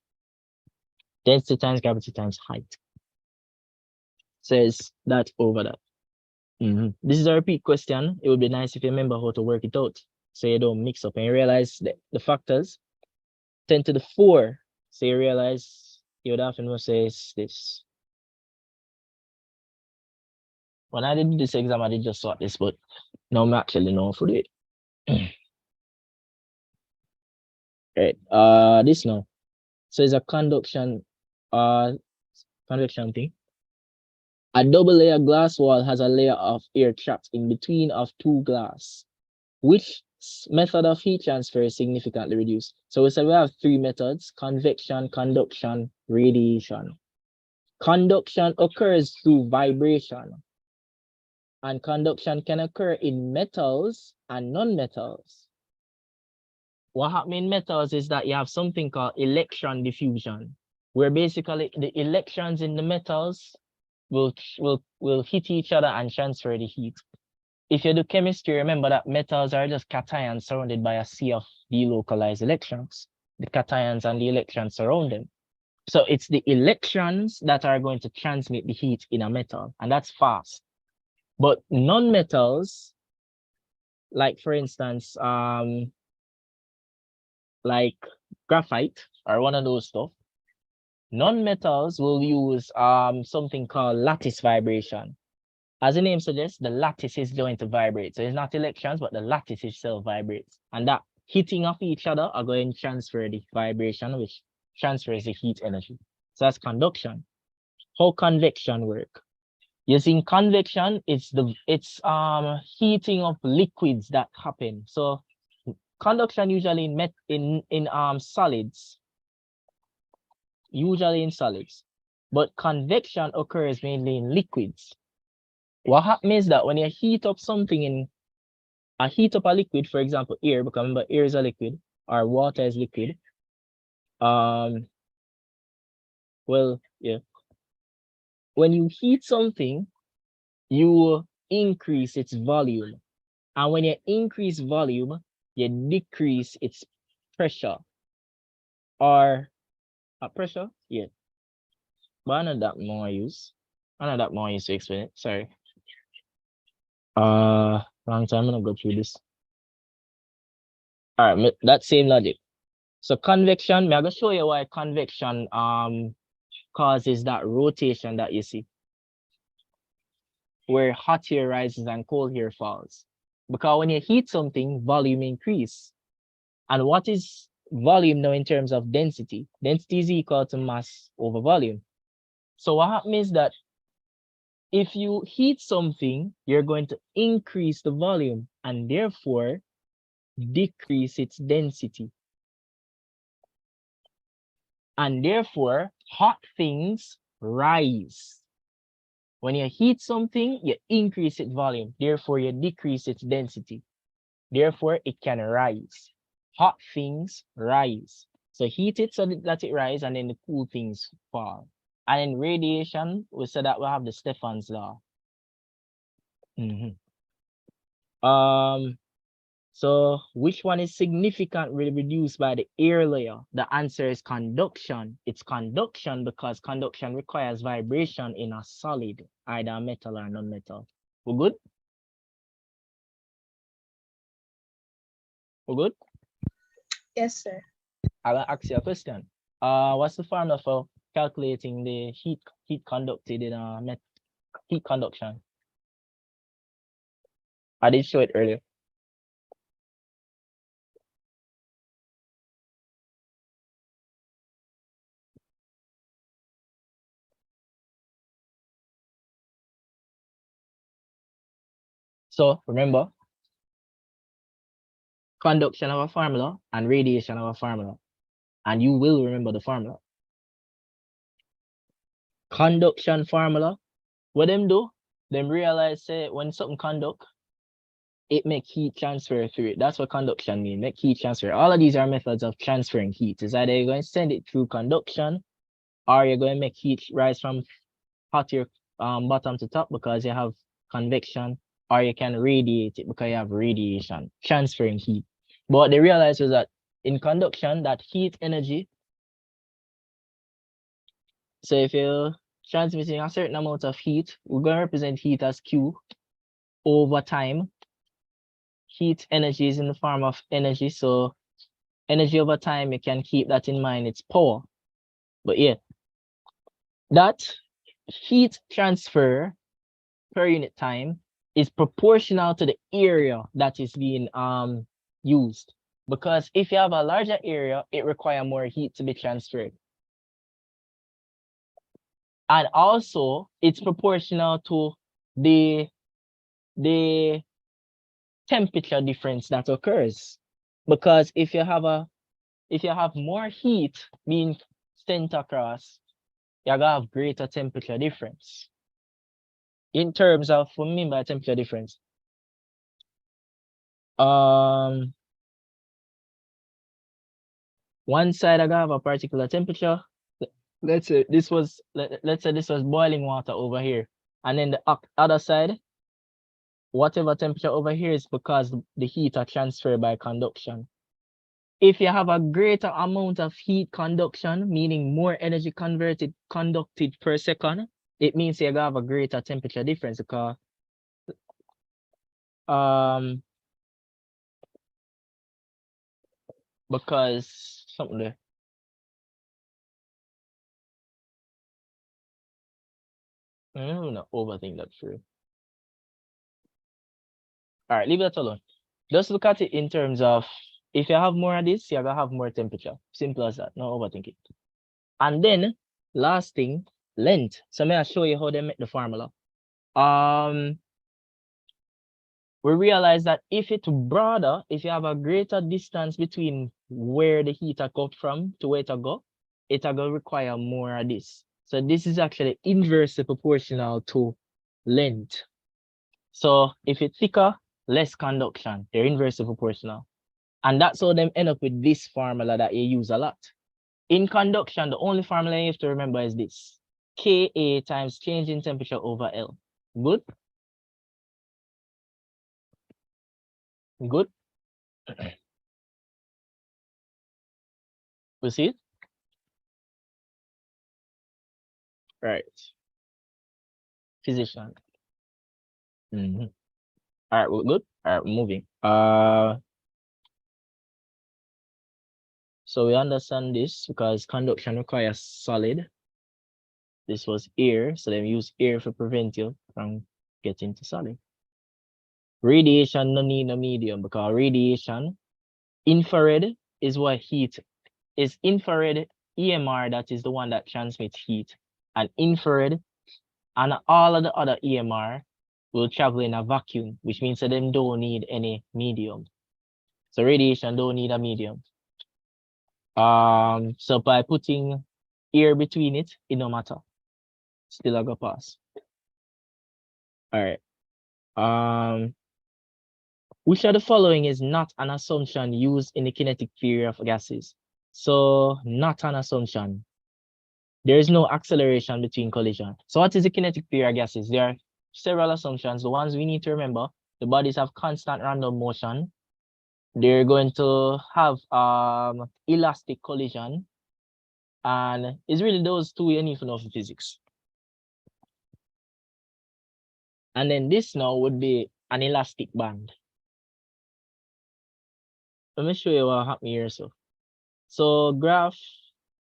Density times gravity times height. Says that over that. This is a repeat question. It would be nice if you remember how to work it out, so you don't mix up and you realize the factors. 10 to the 4. So you realize you would often will say this. When I did this exam, I did just sort this, but now I'm actually know for it. Right. This now. So it's a conduction thing. A double layer glass wall has a layer of air trapped in between of two glass. Which method of heat transfer is significantly reduced? So we said we have 3 methods: convection, conduction, radiation. Conduction occurs through vibration. And conduction can occur in metals and non-metals. What happens in metals is that you have something called electron diffusion, where basically the electrons in the metals will hit each other and transfer the heat. If you do chemistry, remember that metals are just cations surrounded by a sea of delocalized electrons. The cations and the electrons surround them. So it's the electrons that are going to transmit the heat in a metal, and that's fast. But non-metals, like for instance, like graphite or one of those stuff, non-metals will use something called lattice vibration. As the name suggests, the lattice is going to vibrate. So it's not electrons, but the lattice itself vibrates. And that hitting of each other are going to transfer the vibration, which transfers the heat energy. So that's conduction. How convection work? Using convection, it's heating of liquids that happen. So conduction usually in solids. Usually in solids. But convection occurs mainly in liquids. What happens is that when you heat up something heat up a liquid, for example, air, because remember air is a liquid, or water is liquid. Well, yeah. When you heat something, you increase its volume. And when you increase volume, you decrease its pressure. Or pressure? Yeah. But I know that more use. I know that more use to explain it. Sorry. Wrong time. I'm gonna go through this. All right, that same logic. So convection, I'm gonna show you why convection causes that rotation that you see, where hot air rises and cold air falls. Because when you heat something, volume increase. And what is volume now in terms of density? Density is equal to mass over volume. So what happens is that if you heat something, you're going to increase the volume and therefore decrease its density. And therefore, hot things rise. When you heat something, you increase its volume. Therefore, you decrease its density. Therefore, it can rise. Hot things rise. So heat it so that it rise, and then the cool things fall. And in radiation, we said that we have the Stefan's law. So which one is significantly reduced by the air layer? The answer is conduction. It's conduction because conduction requires vibration in a solid, either metal or non-metal. We're good? We're good? Yes, sir. I'll ask you a question. What's the formula for calculating the heat conducted in heat conduction? I did show it earlier. So remember, conduction of a formula and radiation of a formula. And you will remember the formula. Conduction formula, what them do? Them realize say when something conduct, it make heat transfer through it. That's what conduction means, make heat transfer. All of these are methods of transferring heat. It's either you're going to send it through conduction or you're going to make heat rise from hotter bottom to top because you have convection, or you can radiate it because you have radiation, transferring heat. But what they realized was that in conduction, that heat energy, so if you're transmitting a certain amount of heat, we're going to represent heat as Q over time. Heat energy is in the form of energy, so energy over time, you can keep that in mind, it's power. But yeah, that heat transfer per unit time is proportional to the area that is being used. Because if you have a larger area, it requires more heat to be transferred. And also, it's proportional to the temperature difference that occurs. Because if you have more heat being sent across, you're gonna have greater temperature difference. In terms of what I mean by temperature difference, one side I have a particular temperature. Let's say this was boiling water over here, and then the other side, whatever temperature over here is because the heat are transferred by conduction. If you have a greater amount of heat conduction, meaning more energy conducted per second, it means you're gonna have a greater temperature difference because something there. I'm not overthink that through. All right, leave that alone. Just look at it in terms of if you have more of this, you're gonna have more temperature. Simple as that. No overthink it. And then last thing, length. So may I show you how they make the formula. We realize that if it's broader, if you have a greater distance between where the heat come from to where it go, it will require more of this. So this is actually inversely proportional to length. So if it's thicker, less conduction. They're inversely proportional. And that's how them end up with this formula that you use a lot. In conduction, the only formula you have to remember is this. Ka times change in temperature over L. Good? Good? We see it? Right. Physician. All right, we're good. All right, we're moving. So we understand this because conduction requires solid. This was air, so they use air to prevent you from getting to solid. Radiation no need a medium because radiation, infrared is what heat is. Infrared EMR, that is the one that transmits heat, and infrared and all of the other EMR will travel in a vacuum, which means that them don't need any medium. So radiation don't need a medium. So by putting air between it, it no matter. Still a go pass. All right. Which of the following is not an assumption used in the kinetic theory of gases? So not an assumption. There is no acceleration between collision. So what is the kinetic theory of gases? There are several assumptions. The ones we need to remember, the bodies have constant random motion. They're going to have elastic collision. And it's really those two you need to know for physics. And then this now would be an elastic band. Let me show you what happened here. So graph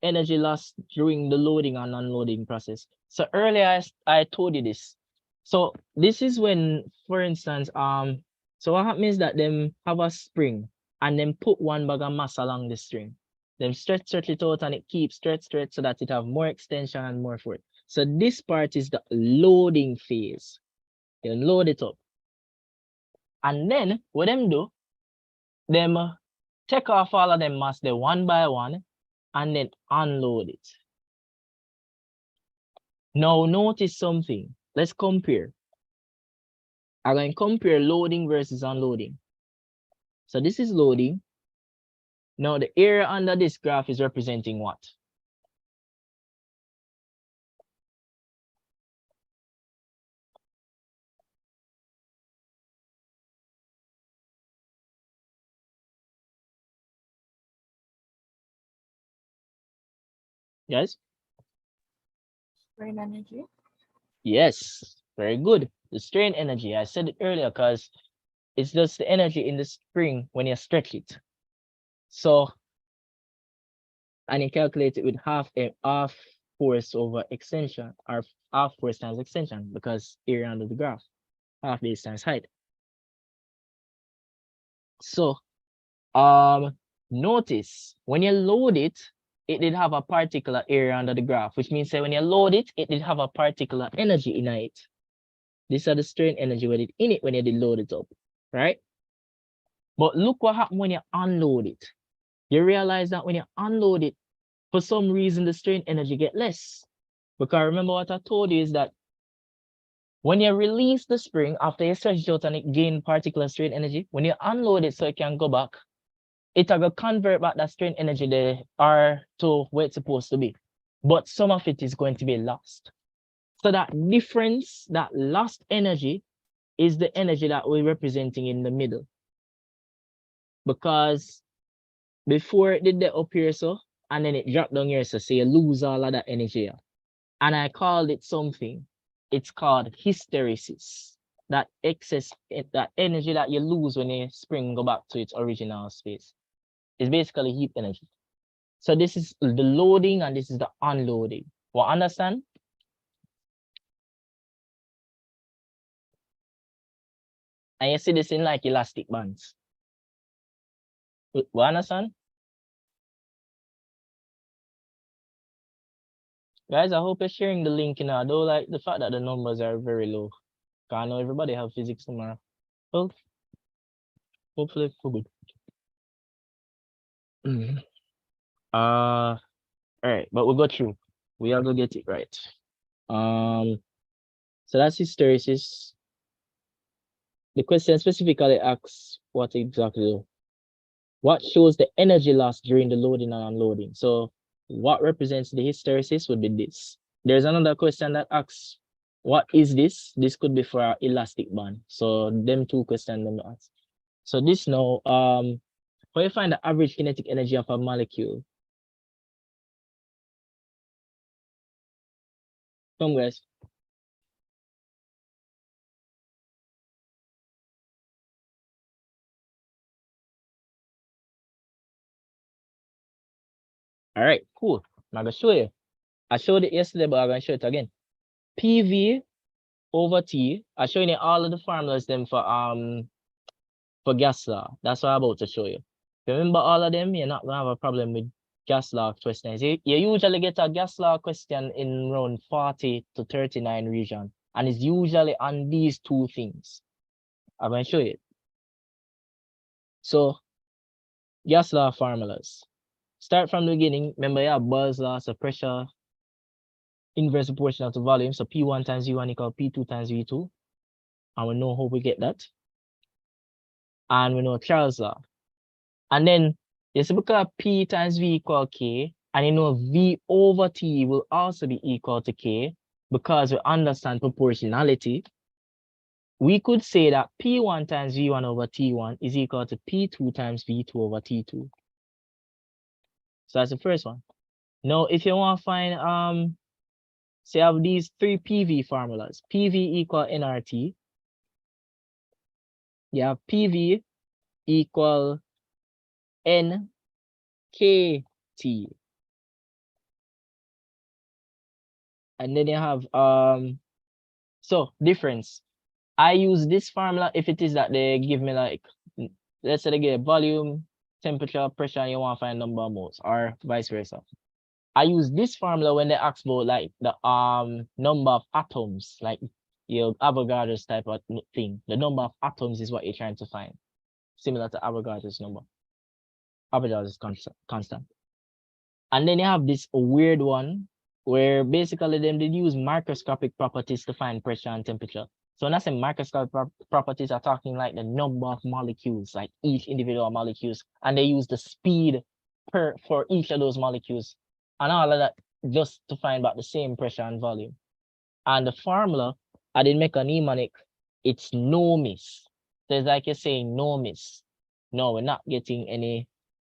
energy loss during the loading and unloading process. So earlier I told you this. So this is when, for instance, so what happens is that them have a spring and then put one bag of mass along the string. Then stretch it out and it keeps stretch so that it have more extension and more force. So this part is the loading phase. You load it up. And then what them do, them take off all of them mass there one by one and then unload it. Now notice something. Let's compare. I'm going to compare loading versus unloading. So this is loading. Now the area under this graph is representing what? Yes? Brain energy. Yes, very good. The strain energy, I said it earlier because it's just the energy in the spring when you stretch it. So, and you calculate it with half force over extension, or half force times extension, because area under the graph, half base times height. So, notice when you load it, it did have a particular area under the graph, which means that when you load it, it did have a particular energy in it. These are the strain energy with it in it when you did load it up, right? But look what happened when you unload it. You realize that when you unload it, for some reason, the strain energy get less. Because remember what I told you is that when you release the spring after you stretch it out and it gain particular strain energy, when you unload it so it can go back, it will convert back that strain energy there or to where it's supposed to be. But some of it is going to be lost. So that difference, that lost energy, is the energy that we're representing in the middle. Because before it did that up here, so, and then it dropped down here, so you lose all of that energy here. And I called it something. It's called hysteresis. That excess, that energy that you lose when the spring go back to its original space. It's basically heat energy. So this is the loading and this is the unloading. What, understand? And you see this in like elastic bands. What, understand? Guys, I hope you're sharing the link, you know. I don't like the fact that the numbers are very low. I know everybody have physics tomorrow. Well, hopefully we're good. All right, but we'll go through. We are gonna get it right. So that's hysteresis. The question specifically asks what exactly. What shows the energy loss during the loading and unloading? So what represents the hysteresis would be this. There's another question that asks, what is this? This could be for our elastic band. So them two questions them ask. So this now, how you find the average kinetic energy of a molecule? Come guys. All right, cool. I'm gonna show you. I showed it yesterday, but I'm gonna show it again. PV over T. I'm showing you all of the formulas them for gas law. That's what I'm about to show you. Remember all of them, you're not gonna have a problem with gas law questions. You usually get a gas law question in around 40 to 39 region, and it's usually on these two things. I'm gonna show you. So gas law formulas. Start from the beginning. Remember, you have Boyle's law, so pressure inverse proportional to volume. So P1 times V1 equal P2 times V2. And we know how we get that. And we know Charles' law. And then you see because P times V equal K, and you know V over T will also be equal to K because we understand proportionality. We could say that P1 times V1 over T1 is equal to P2 times V2 over T2. So that's the first one. Now, if you want to find, say I have these three PV formulas. PV equal nRT. You have PV equal NKT. And then you have, so difference. I use this formula if it is that they give me like, let's say they get volume, temperature, pressure, and you want to find number of moles, or vice versa. I use this formula when they ask about like the number of atoms, like your Avogadro's type of thing. The number of atoms is what you're trying to find. Similar to Avogadro's number. Avogadro's is constant. And then you have this weird one where basically them they use microscopic properties to find pressure and temperature. So when I say microscopic properties, are talking like the number of molecules, like each individual molecules, and they use the speed for each of those molecules, and all of that just to find about the same pressure and volume. And the formula, I didn't make a mnemonic, it's no miss. So it's like you're saying no miss. No, we're not getting any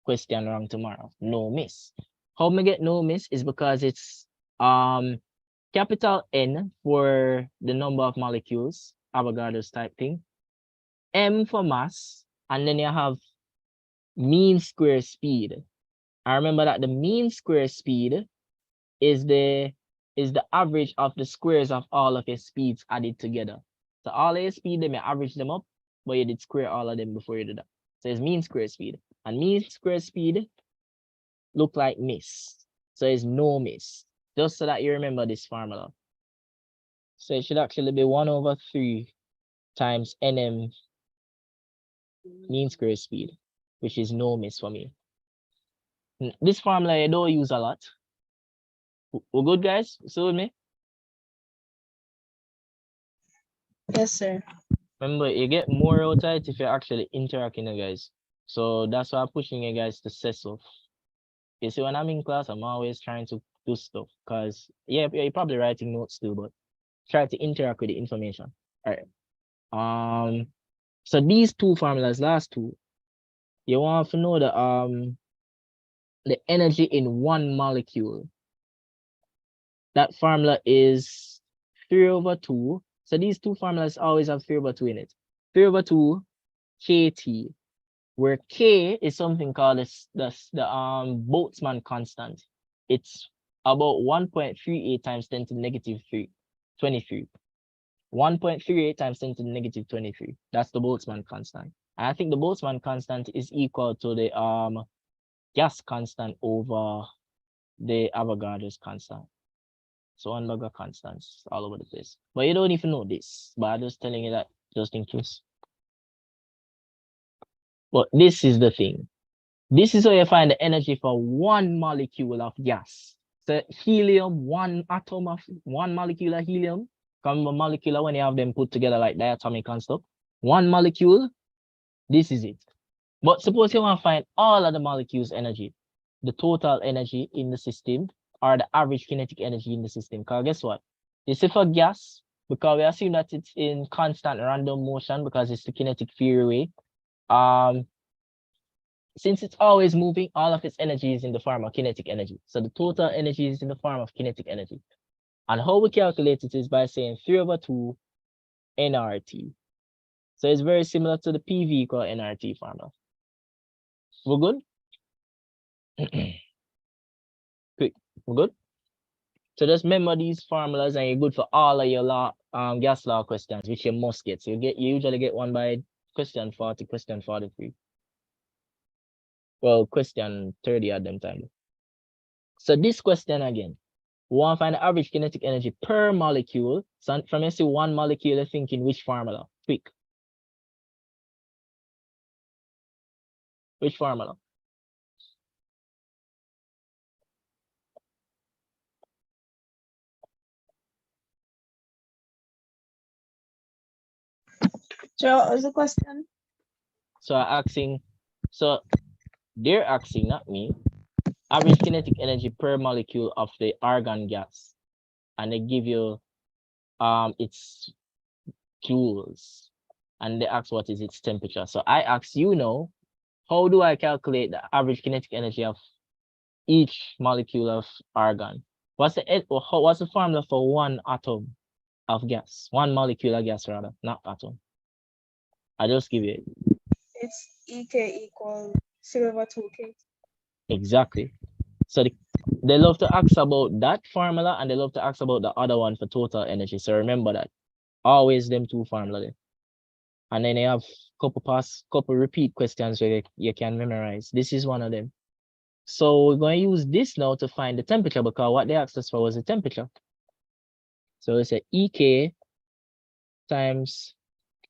question wrong tomorrow. No miss. How we get no miss is because it's capital N for the number of molecules, Avogadro's type thing, M for mass, and then you have mean square speed. I remember that the mean square speed is the average of the squares of all of your speeds added together. So all of your speed, them you average them up, but you did square all of them before you did that. So it's mean square speed. And mean square speed look like miss. So it's no miss. Just so that you remember this formula. So it should actually be 1/3 times nm mean square speed, which is no miss for me. This formula you don't use a lot. We're good, guys? So with me? Yes, sir. Remember, you get more out of it if you're actually interacting, you guys. So that's why I'm pushing you guys to say stuff. You see, when I'm in class, I'm always trying to do stuff because you're probably writing notes too, but try to interact with the information. All right. So these two formulas, last two, you want to know the energy in one molecule. That formula is 3/2. So these two formulas always have 3/2 in it. 3/2 kT, where K is something called the Boltzmann constant. It's about 1.38 times 10 to the negative 23. 1.38 times 10 to the negative 23. That's the Boltzmann constant. And I think the Boltzmann constant is equal to the gas constant over the Avogadro's constant. So one log of constants all over the place. But you don't even know this, but I'm just telling you that just in case. But this is the thing. This is how you find the energy for one molecule of gas. So helium, one molecule of helium, come a molecule when you have them put together like diatomic and stuff. One molecule, this is it. But suppose you want to find all of the molecules' energy, the total energy in the system, or the average kinetic energy in the system. Because guess what? You see for gas, because we assume that it's in constant random motion because it's the kinetic theory way. Since it's always moving, all of its energy is in the form of kinetic energy. So the total energy is in the form of kinetic energy. And how we calculate it is by saying 3/2 nRT. So it's very similar to the PV equal nRT formula. We're good? Quick, we're good? So just remember these formulas and you're good for all of your gas law questions, which you must get. So you usually get one by question 40, question 43. Well, question 30 at them time. So this question again, we want to find the average kinetic energy per molecule. So from you see one molecule, you're thinking which formula? Quick. Which formula? So what was the question? So they're asking, not me, average kinetic energy per molecule of the argon gas. And they give you its joules. And they ask what is its temperature. So I ask you now, how do I calculate the average kinetic energy of each molecule of argon? What's the formula for one atom of gas? One molecule of gas rather, not atom. I just give you it. It's EK equal 3/2K. Exactly. So they love to ask about that formula and they love to ask about the other one for total energy. So remember that. Always them two formula there. And then they have couple repeat questions where you can memorize. This is one of them. So we're going to use this now to find the temperature because what they asked us for was the temperature. So it's a EK times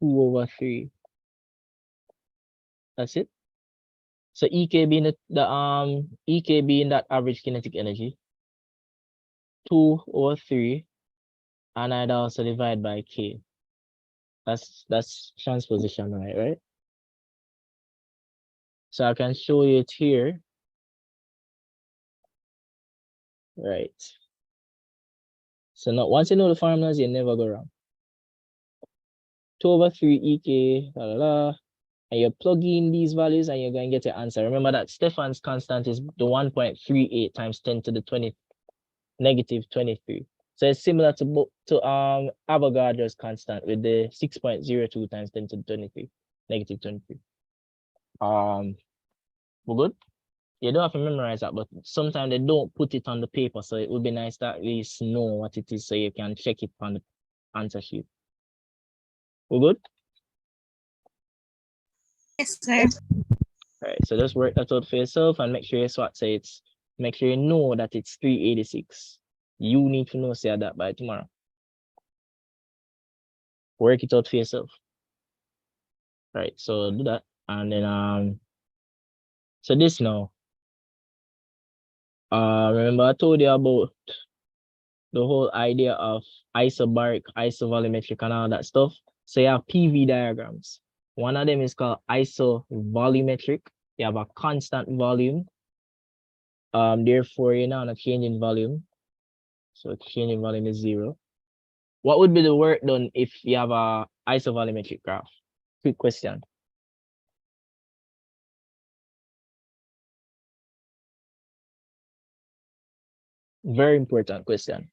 2/3. That's it. So EK being EK being that average kinetic energy, 2/3, and I'd also divide by K. That's transposition, right? So I can show you it here. Right. So now once you know the formulas, you never go wrong. 2/3 EK, and you plug in these values and you're going to get your answer. Remember that Stefan's constant is the 1.38 times 10 to the -23. So it's similar to Avogadro's constant with the 6.02 times 10 to the -23. We're good? You don't have to memorize that, but sometimes they don't put it on the paper, so it would be nice to at least know what it is so you can check it on the answer sheet. We're good? Yes, sir. All right, so just work that out for yourself and make sure you make sure you know that it's 386. You need to know say that by tomorrow. Work it out for yourself. All right, so do that. And then so this now. Remember I told you about the whole idea of isobaric, isovolumetric, and all that stuff. So you have PV diagrams. One of them is called isovolumetric. You have a constant volume. Therefore, you're not changing volume. So changing volume is 0. What would be the work done if you have a isovolumetric graph? Quick question. Very important question.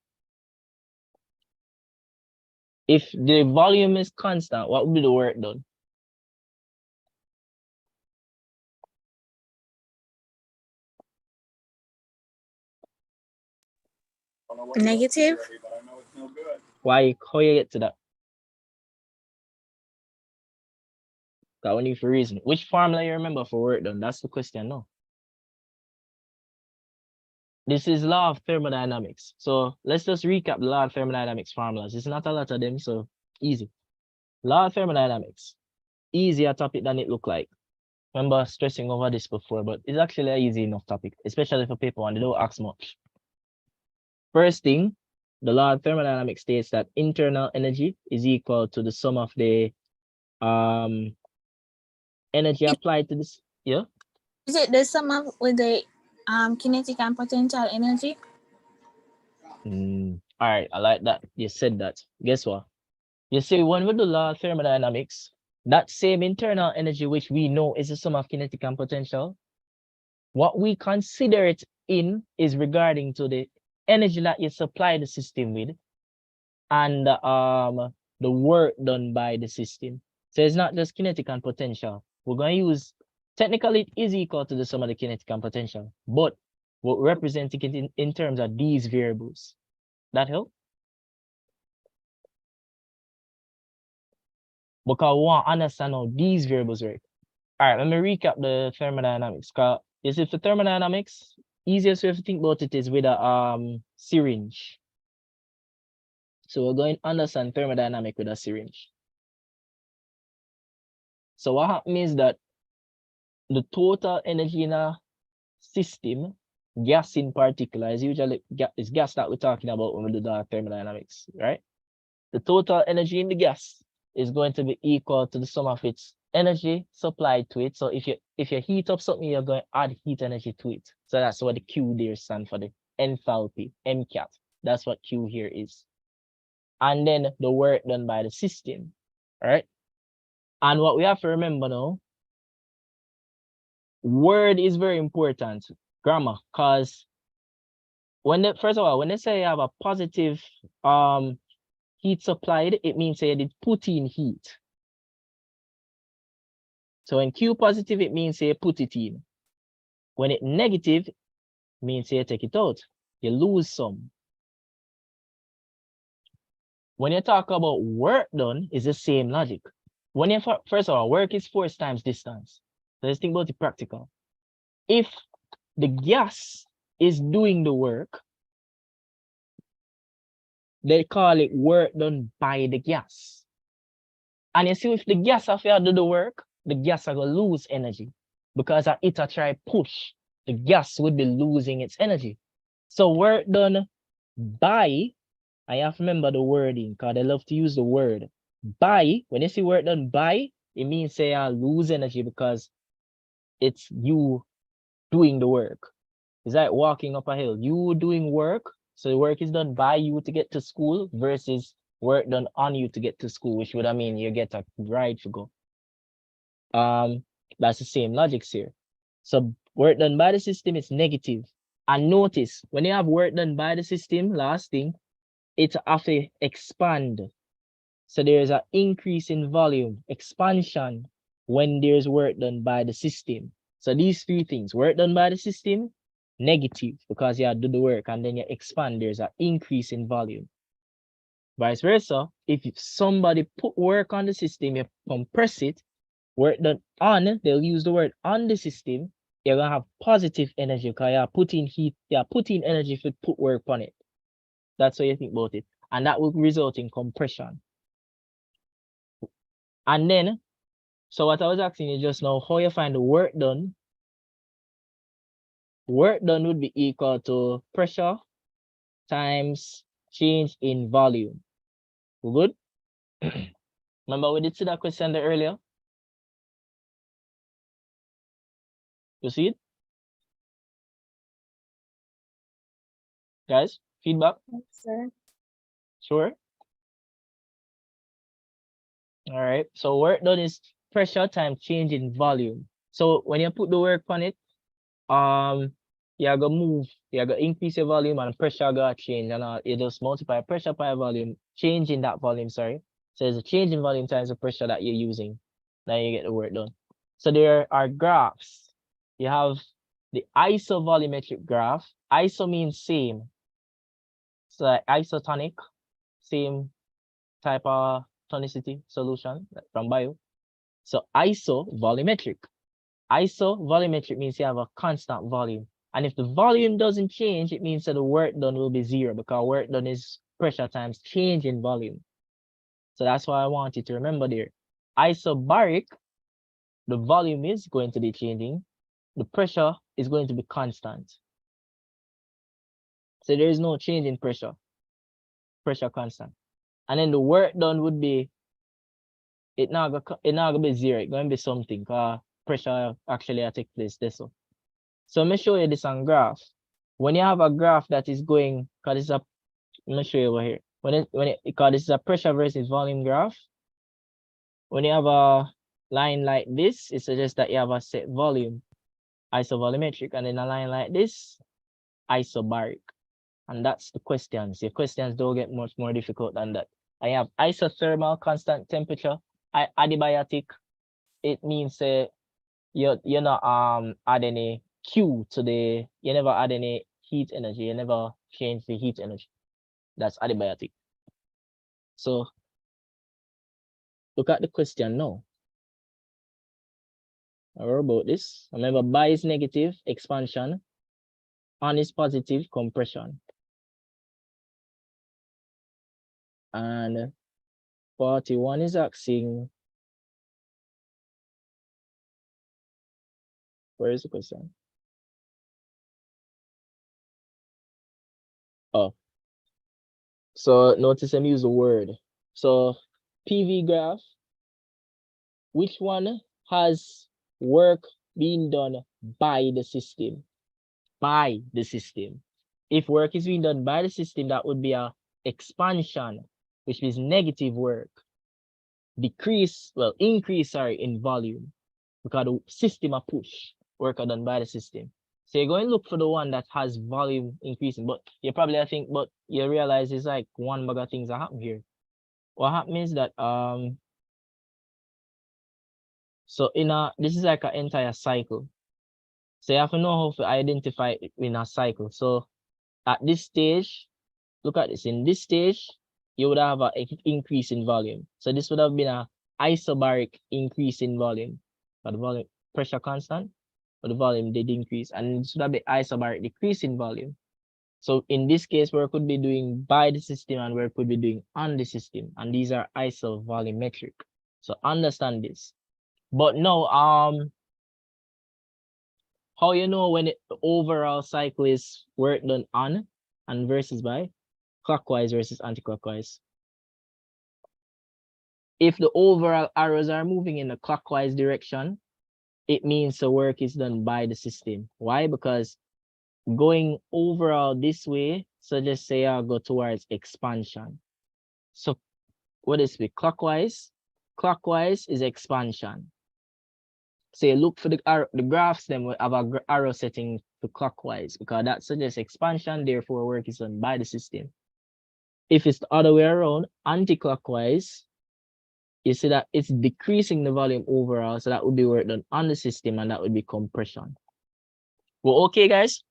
If the volume is constant, what would be the work done? Negative. Why? How you get to that? Got only for reason. Which formula you remember for work done? That's the question, no? This is law of thermodynamics. So let's just recap the law of thermodynamics formulas. It's not a lot of them, so easy. Law of thermodynamics. Easier topic than it look like. Remember stressing over this before, but it's actually an easy enough topic, especially for people and they don't ask much. First thing, the law of thermodynamics states that internal energy is equal to the sum of the energy applied to this. Yeah. Is it the sum of with the kinetic and potential energy? All right, I like that. You said that. Guess what? You see, when we do law of thermodynamics, that same internal energy which we know is the sum of kinetic and potential, what we consider it in is regarding to the energy that you supply the system with and the work done by the system. So it's not just kinetic and potential. We're going to use, technically it is equal to the sum of the kinetic and potential, but we're representing it in terms of these variables. That help? Because we want to understand how these variables work. All right, let me recap the thermodynamics. Because you see, for thermodynamics, easiest way to think about it is with a syringe. So we're going to understand thermodynamic with a syringe. So what happens is that the total energy in a system, gas in particular, is usually gas that we're talking about when we do the thermodynamics, right? The total energy in the gas is going to be equal to the sum of its energy supplied to it. So if you heat up something, you're going to add heat energy to it. So that's what the Q there stands for, the enthalpy, MCAT. That's what Q here is. And then the work done by the system, right? And what we have to remember now, word is very important, grammar, because first of all, when they say you have a positive heat supplied, it means you did put in heat. So when Q positive, it means you put it in. When it negative, it means you take it out. You lose some. When you talk about work done, it's the same logic. When you first of all, work is force times distance. So let's think about the practical. If the gas is doing the work, they call it work done by the gas. And you see, if the gas of do the work, the gas are gonna lose energy because it a try push. The gas would be losing its energy. So work done by, I have to remember the wording because I love to use the word by. When you see work done by, it means say I lose energy because it's you doing the work. It's like walking up a hill. You doing work, so the work is done by you to get to school versus work done on you to get to school, which would mean you get a ride to go. That's the same logic here. So work done by the system is negative. And notice when you have work done by the system, last thing, it have to expand. So there's an increase in volume, expansion, when there's work done by the system. So these three things, work done by the system, negative because you do the work, and then you expand, there's an increase in volume. Vice versa, if somebody put work on the system, you compress it, work done on, they'll use the word on the system, you're gonna have positive energy because you're putting heat, you're putting energy if you put work on it. That's what you think about it. And that will result in compression. And then, so what I was asking you just now, how you find the work done? Work done would be equal to pressure times change in volume. We good? Remember we did see that question there earlier? You see it? Guys, feedback? Sir. Sure. All right. So work done is pressure times change in volume. So when you put the work on it, you're gonna move, you're gonna increase your volume and pressure gonna change, and you just multiply pressure by volume, change in that volume, sorry. So there's a change in volume times the pressure that you're using. Now you get the work done. So there are graphs. You have the isovolumetric graph. Iso means same. So like isotonic, same type of tonicity solution from bio. So isovolumetric. Isovolumetric means you have a constant volume. And if the volume doesn't change, it means that the work done will be zero because work done is pressure times change in volume. So that's why I want you to remember there. Isobaric, the volume is going to be changing. The pressure is going to be constant. So there is no change in pressure. Pressure constant. And then the work done would be, it not gonna be zero. It's going to be something because pressure actually take place this one. So let me show you this on graph. When you have a graph that is going, because it's a, let me show you over here. Because this is a pressure versus volume graph. When you have a line like this, it suggests that you have a set volume, isovolumetric, and then a line like this, isobaric. And that's the questions. Your questions don't get much more difficult than that. I have isothermal, constant temperature, adiabatic. It means you're not add any Q to the, you never add any heat energy, you never change the heat energy. That's adiabatic. So look at the question now. What about this? Remember, by is negative, expansion. On is positive, compression. And 41 is asking, where is the question? Oh, so notice I'm use the word. So PV graph, which one has work being done by the system? By the system. If work is being done by the system, that would be a expansion, which is negative work. Increase, sorry, in volume, because the system a push, work are done by the system. So you're going to look for the one that has volume increasing, but you probably think, but you realize it's like one bag of things that happen here. What happens is that so this is like an entire cycle. So you have to know how to identify it in a cycle. So at this stage, look at this. In this stage, you would have an increase in volume. So this would have been an isobaric increase in volume. But the volume pressure constant, but the volume did increase. And this would have been isobaric decrease in volume. So in this case, work could be doing by the system and work could be doing on the system. And these are isovolumetric. So understand this. But no, how you know when the overall cycle is work done on and versus by? Clockwise versus anti-clockwise. If the overall arrows are moving in the clockwise direction, it means the work is done by the system. Why? Because going overall this way, so just say I'll go towards expansion. So what is it? Clockwise? Clockwise is expansion. So you look for the graphs, then we have a arrow setting to clockwise because that suggests expansion, therefore work is done by the system. If it's the other way around, anti-clockwise, you see that it's decreasing the volume overall, so that would be work done on the system and that would be compression. Well, okay, guys?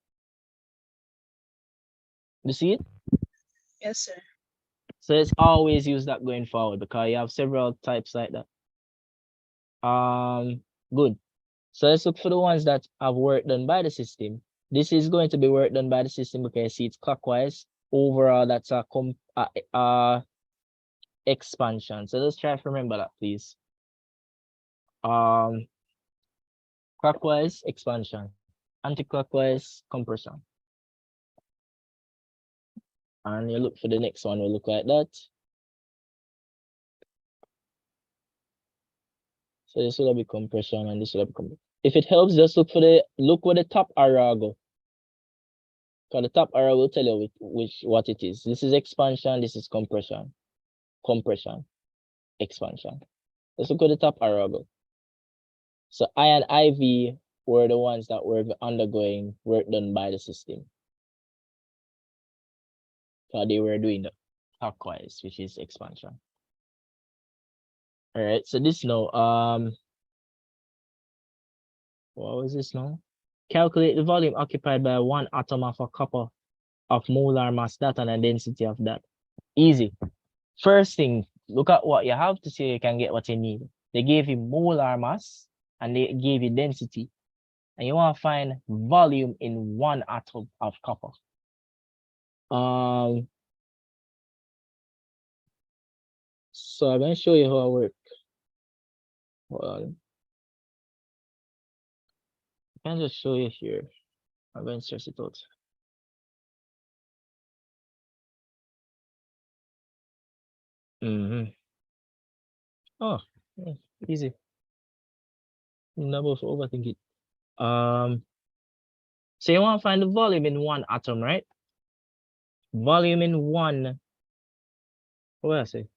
You see it? Yes, sir. So let's always use that going forward because you have several types like that. Good. So let's look for the ones that have work done by the system. This is going to be work done by the system because you see it's clockwise. Overall, that's a expansion. So let's try to remember that, please. Clockwise, expansion. Anti-clockwise, compression. And you look for the next one, will look like that. So this will be compression and this will be compression. If it helps, just look where the top arrow go. Because the top arrow will tell you what it is. This is expansion, this is compression. Compression, expansion. Let's look where the top arrow go. So I and IV were the ones that were undergoing work done by the system. So they were doing the clockwise, which is expansion. All right, so this now, what was this now? Calculate the volume occupied by one atom of a copper of molar mass, that and the density of that. Easy. First thing, look at what you have to see, you can get what you need. They gave you molar mass and they gave you density. And you want to find volume in one atom of copper. So I'm going to show you how I work. Hold on. I can just show you here. I'm going to stress it out. Oh, yeah, easy. Never overthink it. So you want to find the volume in one atom, right? Volume in one. What I say?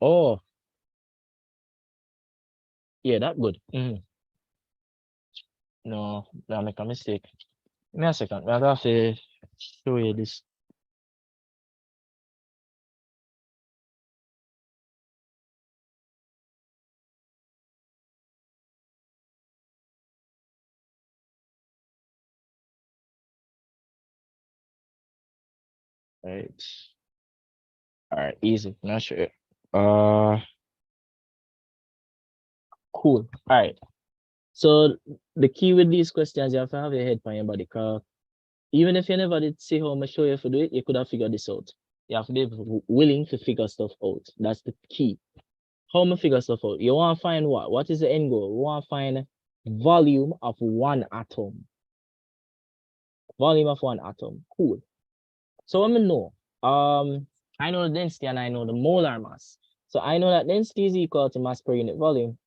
Oh, yeah, that good. No, I make a mistake. Give me a second. I have to show you this. Right. All right, easy. Not sure. Cool. All right. So the key with these questions, you have to have your head on your body. Cause even if you never did see how I'm show you to do it, you could have figured this out. You have to be willing to figure stuff out. That's the key. How am I figure stuff out? You want to find what? What is the end goal? You want to find volume of one atom. Volume of one atom. Cool. So I'm gonna know. I know the density and I know the molar mass. So I know that density is equal to mass per unit volume.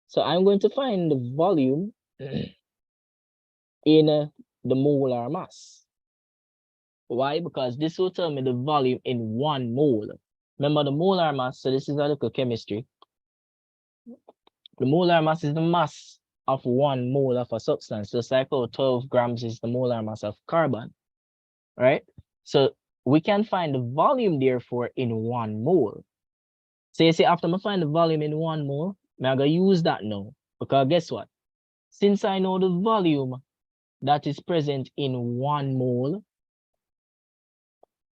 So I'm going to find the volume in the molar mass. Why? Because this will tell me the volume in 1 mole. Remember the molar mass, so this is a little chemistry. The molar mass is the mass of 1 mole of a substance. Just like 12 grams is the molar mass of carbon, right? So we can find the volume, therefore, in 1 mole. So you see, after I find the volume in 1 mole, I'm going to use that now. Because guess what? Since I know the volume that is present in 1 mole,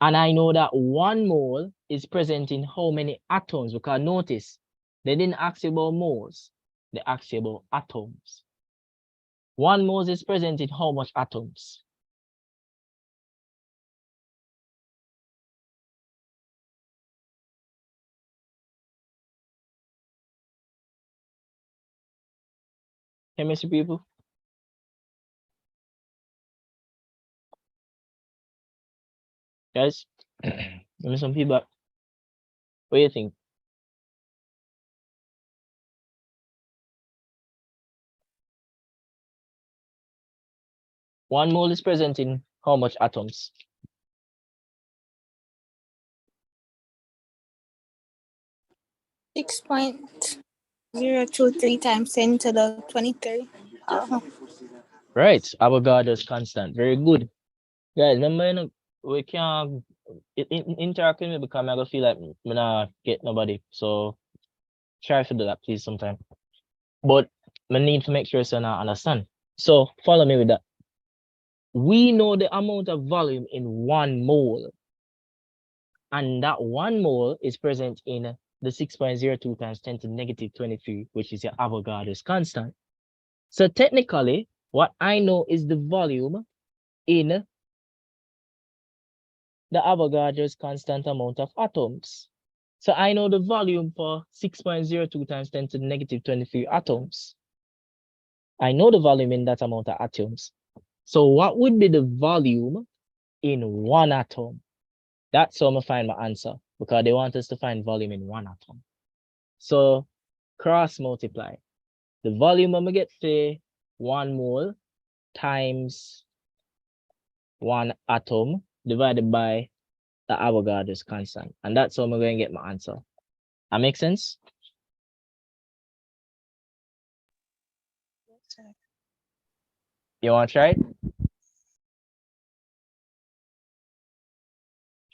and I know that 1 mole is present in how many atoms? Because notice, they didn't ask you about moles. They asked you about atoms. 1 mole is present in how much atoms? chemistry people? Guys, give me some feedback. What do you think? One mole is present in how much atoms? 6.023 times 10 to the 23. Right, Avogadro's constant. Very good. Guys, remember, you know, we can't interact with me because I'm gonna feel like me not get nobody. So try to do that, please, sometime. But I need to make sure so I understand. So follow me with that. We know the amount of volume in 1 mole. And that 1 mole is present in the 6.02 times 10 to negative 23, which is your Avogadro's constant. So technically, what I know is the volume in the Avogadro's constant amount of atoms. So I know the volume for 6.02 times 10 to the negative 23 atoms. I know the volume in that amount of atoms. So what would be the volume in 1 atom? That's how I'm gonna find my answer, because they want us to find volume in 1 atom. So cross multiply. The volume I'm gonna get for 1 mole times 1 atom divided by the Avogadro's constant. And that's how I'm going to get my answer. That makes sense? You want to try it?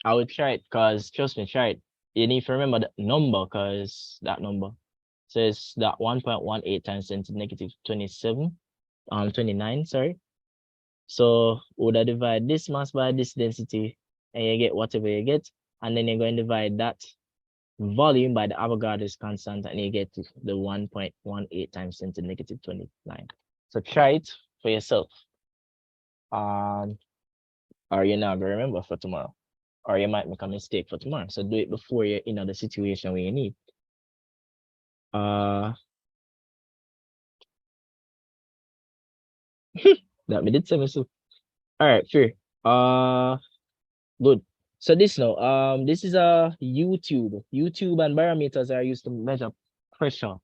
I would try it because, trust me, try it. You need to remember the number, because that number says that 1.18 times 10 to the negative 29, sorry. So would I divide this mass by this density, and you get whatever you get, and then you're going to divide that volume by the Avogadro's constant, and you get to the 1.18 times 10 to the negative 29. So try it for yourself. Or you're not gonna remember for tomorrow, or you might make a mistake for tomorrow. So do it before you're in the situation where you need. That me did say so. All right, sure. Good. So this now, this is a YouTube. YouTube and barometers are used to measure pressure.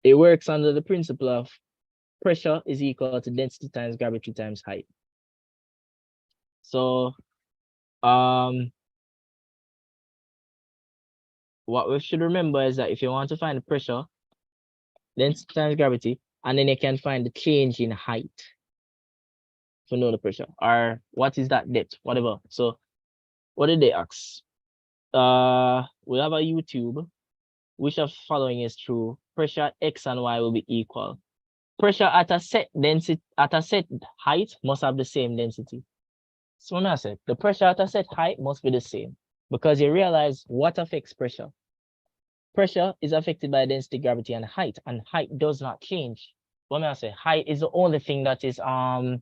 It works under the principle of pressure is equal to density times gravity times height. So, what we should remember is that if you want to find the pressure, density times gravity, and then you can find the change in height to know the pressure, or what is that depth, whatever. So what did they ask? We have a YouTube, which of following is true. Pressure X and Y will be equal. Pressure at a set density, at a set height must have the same density. So when I said the pressure at a set height must be the same, because you realize what affects pressure. Pressure is affected by density, gravity, and height does not change. What may I say? Height is the only thing that is a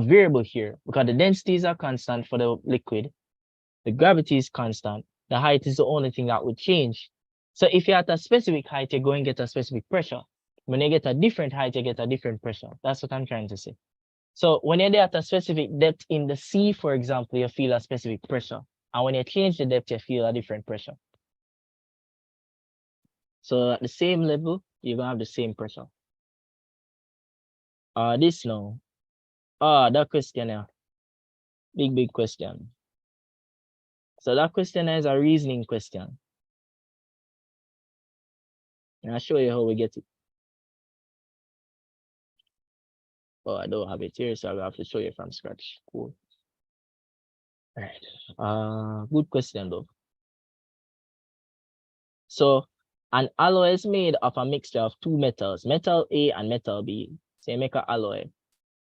variable here, because the densities are constant for the liquid, the gravity is constant, the height is the only thing that would change. So if you're at a specific height, you're going to get a specific pressure. When you get a different height, you get a different pressure. That's what I'm trying to say. So when you're at a specific depth in the sea, for example, you feel a specific pressure. And when you change the depth, you feel a different pressure. So at the same level, you're gonna have the same pressure. This now. That question here. Big question. So that question is a reasoning question. And I'll show you how we get it. Oh, I don't have it here, so I'll have to show you from scratch. Cool. All right. Good question though. So an alloy is made of a mixture of 2 metals, metal A and metal B. So you make an alloy,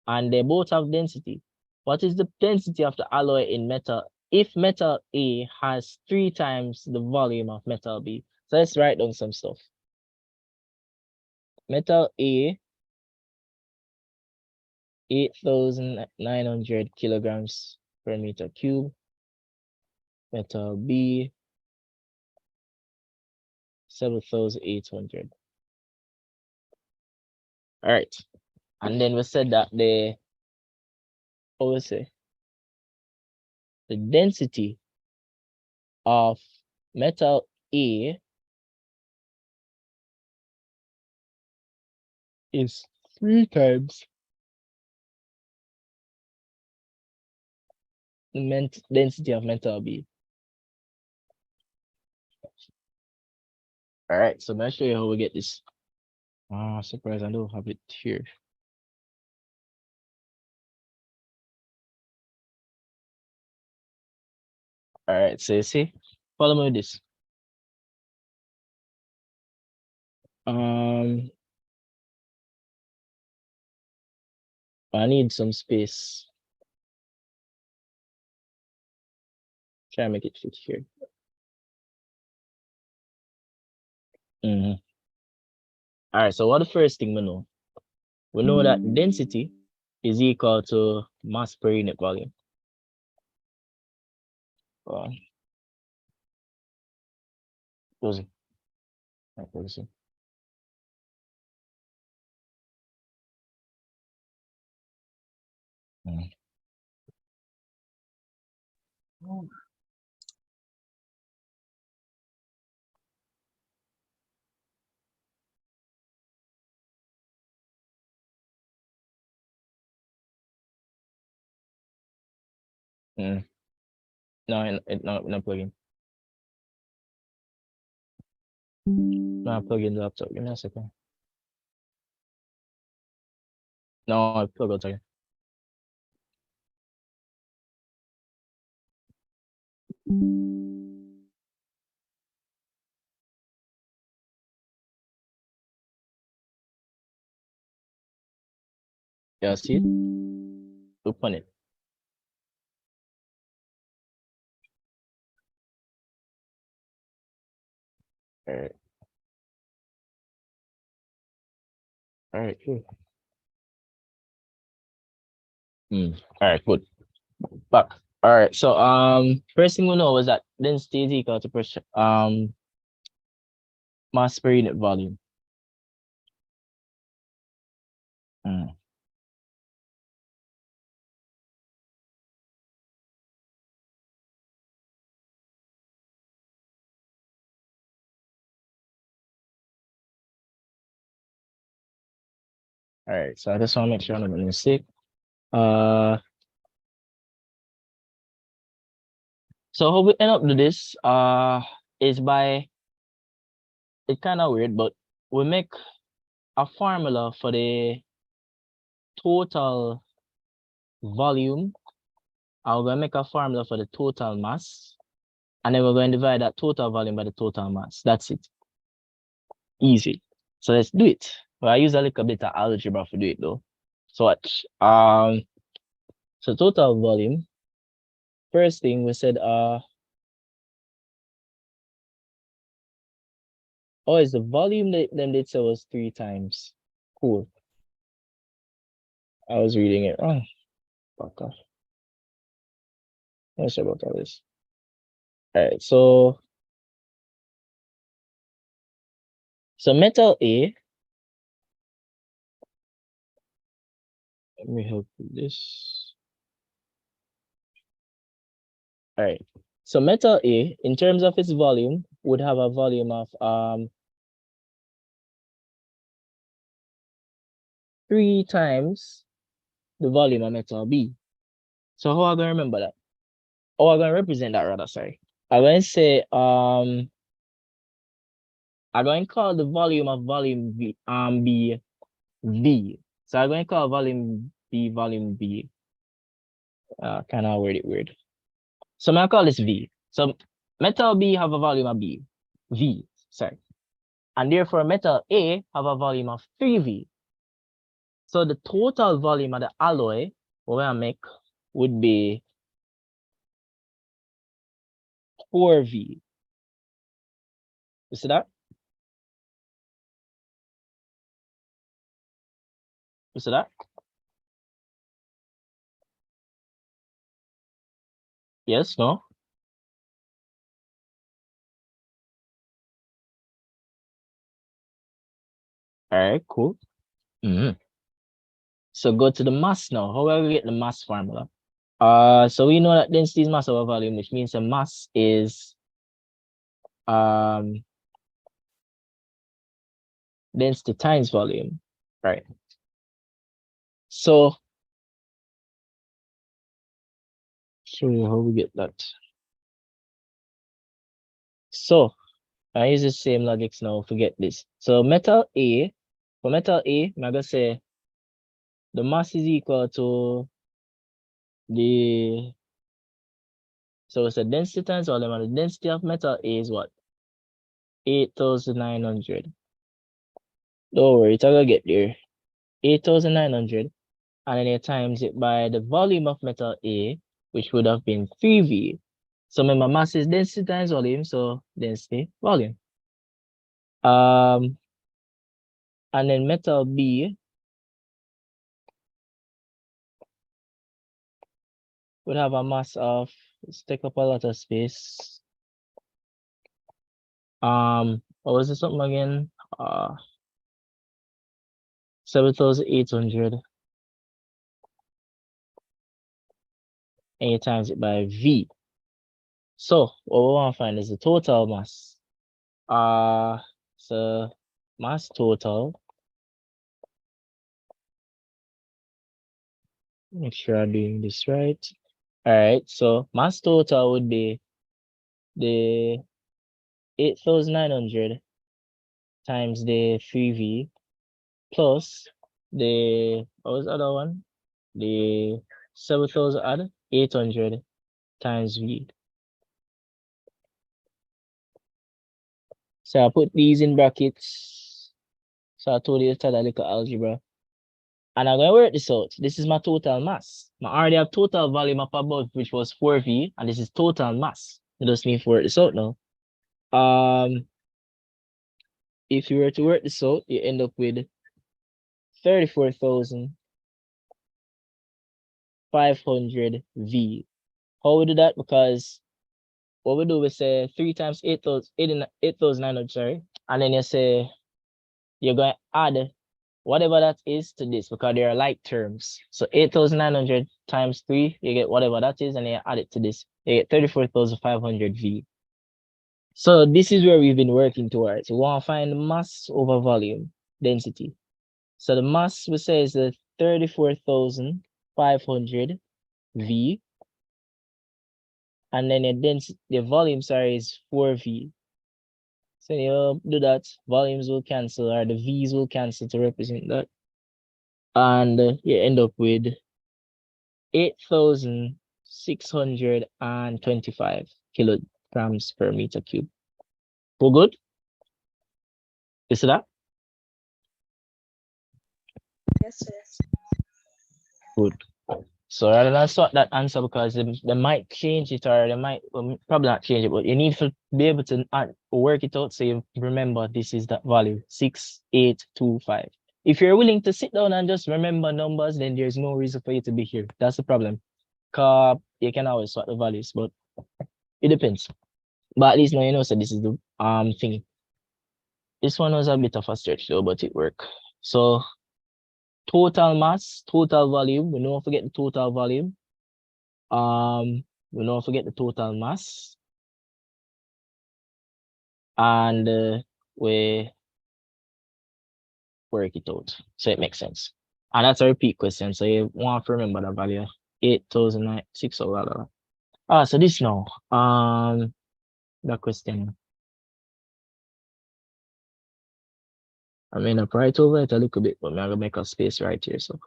and they both have density. What is the density of the alloy in metal if metal A has 3 times the volume of metal B? So let's write down some stuff. Metal A, 8,900 kilograms per meter cube. Metal B, 7,800. All right. And then we said that what we say? The density of metal A is 3 times the density of metal B. All right, so I'm gonna show you how we get this. Surprise, I don't have it here. All right, so you see, follow me with this. I need some space. Try and make it fit here. All right, so what the first thing we know? We know that density is equal to mass per unit volume. Close it. Close it. No, not plugging. No, plug in the laptop. Give me a second. No, plug out again. Yeah, see it? Open it. All right. All right, cool. All right, good. Back. All right, so first thing we know was that density is equal to pressure mass per unit volume. All right, so I just want to make sure I'm not making a mistake. So how we end up with this is by, it's kind of weird, but we make a formula for the total volume. I'm going to make a formula for the total mass, and then we're going to divide that total volume by the total mass. That's it. Easy. So let's do it. Well, I use a little bit of algebra to do it though. So watch. So total volume. First thing we said, is the volume that then they said was 3 times. Cool. I was reading it wrong. Fuck off. Not sure about all this. All right, so metal A. Let me help with this. All right. So metal A, in terms of its volume, would have a volume of 3 times the volume of metal B. So how am I gonna remember that? Oh, I'm gonna represent that rather, sorry. I'm going to say I'm going to call the volume of volume B V. So I'm going to call volume B. Kind of weird. So I'm gonna call this V. So metal B have a volume of V, sorry. And therefore metal A have a volume of 3V. So the total volume of the alloy we're gonna make would be 4V. You see that? You see that? Yes, no? All right, cool. Mhm. So go to the mass now. How will we get the mass formula? So we know that density is mass over volume, which means the mass is density times volume, right? So show you how we get that. So I use the same logics now. Forget this. So metal A, for metal A, I'm gonna say the mass is equal to the, so it's a density times volume, and the density of metal A is what? 8,900. Don't worry, it's gonna get there. 8,900, and then you times it by the volume of metal A, which would have been 3V. So remember, mass is density times volume, so density, volume. And then metal B would have a mass of, let's take up a lot of space. What was this something again? 7,800. And you times it by V. So what we want to find is the total mass. So mass total. Make sure I'm doing this right. All right, so mass total would be the 8,900 times the 3V plus the, what was the other one? The 7,800 times V. So I put these in brackets. So I told you to start a little algebra. And I'm going to work this out. This is my total mass. I already have total volume up above, which was 4V, and this is total mass. It just mean to work this out now. If you were to work this out, you end up with 34,500 V. How we do that? Because what we do, we say 3 times 8,900, sorry. And then you say, you're going to add whatever that is to this, because they are like terms. So 8,900 times 3, you get whatever that is, and you add it to this. You get 34,500 V. So this is where we've been working towards. We want to find mass over volume density. So the mass we say is the 34,500 V. And then the volume, sorry, is 4V. So you do that, volumes will cancel, or the V's will cancel to represent that. And you end up with 8,625 kilograms per meter cube. We're good? You see that? Yes, sir. Good. So rather than sort that answer, because they might change it, or they might probably not change it, but you need to be able to work it out so you remember this is that value, 6,825. If you're willing to sit down and just remember numbers, then there's no reason for you to be here. That's the problem. Because you can always sort the values, but it depends. But at least now you know, so this is the thing. This one was a bit of a stretch though, but it worked. So total mass, total volume, we don't forget the total volume. We don't forget the total mass. And we work it out. So it makes sense. And that's a repeat question. So you want to remember the value 8,600. So this now. The question. I mean, I write over it a little bit, but I'm gonna make a space right here. So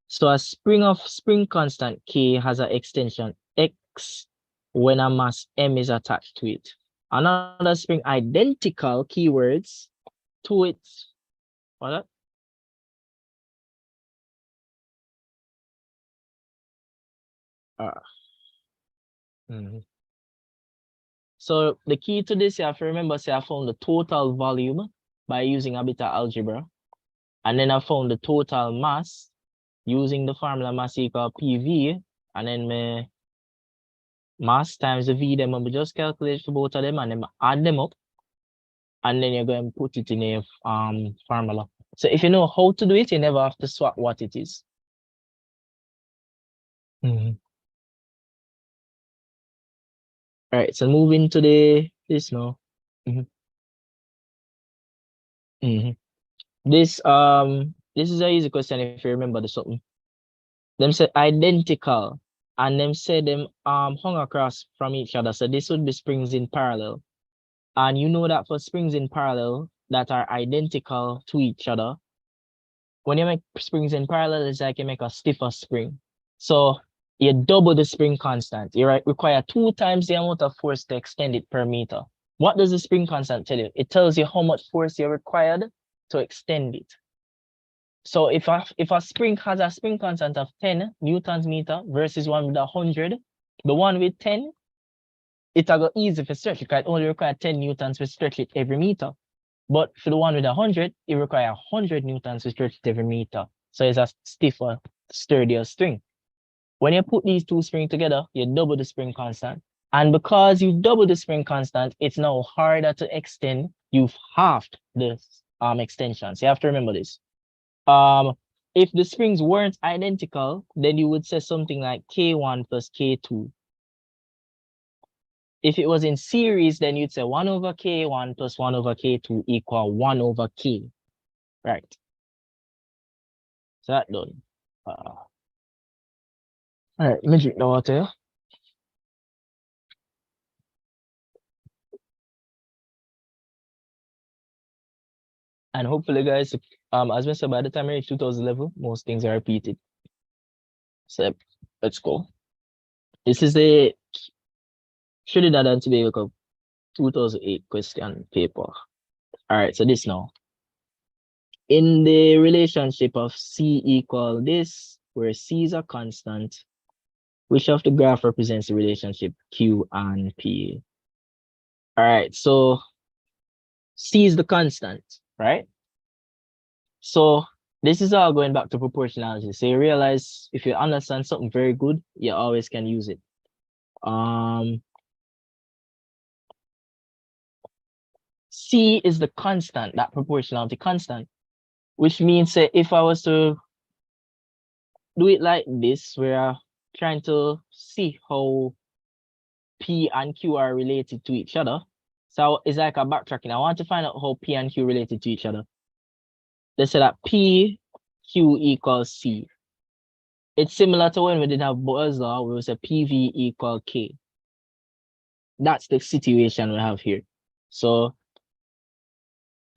so a spring constant K has an extension X when a mass M is attached to it. Another spring identical keywords to it. What? So the key to this, you have to remember, say I found the total volume by using a bit of algebra. And then I found the total mass using the formula mass equal PV. And then my mass times the V, them, I just calculate for both of them and then add them up. and then you're going to put it in a formula. So if you know how to do it, you never have to swap what it is. Mhm. All right, so moving to this now. Mhm. Mhm. This is a easy question if you remember the something. Them say identical, and them say them hung across from each other. So this would be springs in parallel. And you know that for springs in parallel that are identical to each other, when you make springs in parallel, it's like you make a stiffer spring. So you double the spring constant. You require 2 times the amount of force to extend it per meter. What does the spring constant tell you? It tells you how much force you're required to extend it. So if a spring has a spring constant of 10 newtons meter versus one with 100, the one with 10, it'll go easy for stretch because it only require 10 newtons to stretch it every meter. But for the one with 100, it requires 100 newtons to stretch it every meter. So it's a stiffer, sturdier string. When you put these two springs together, you double the spring constant. And because you double the spring constant, it's now harder to extend. You've halved the extension. So you have to remember this. If the springs weren't identical, then you would say something like K1 plus K2. If it was in series, then you'd say 1 over K1 plus 1 over K2 equal 1 over K. Right. So that done. All right, let me drink the water. And hopefully, guys, as we said, by the time we reach 2000 level, most things are repeated. So let's go. This is a Trinidad to be like a 2008 question paper. All right, so this now. In the relationship of C equal this, where C is a constant, which of the graph represents the relationship Q and P? All right, so C is the constant, right? So this is all going back to proportionality. So you realize if you understand something very good, you always can use it. C is the constant, that proportionality constant, which means that if I was to do it like this, we're trying to see how P and Q are related to each other. So it's like a backtracking. I want to find out how P and Q related to each other. They say that P, Q equals C. It's similar to when we did have Boyle's law, where we say PV equal K. That's the situation we have here. So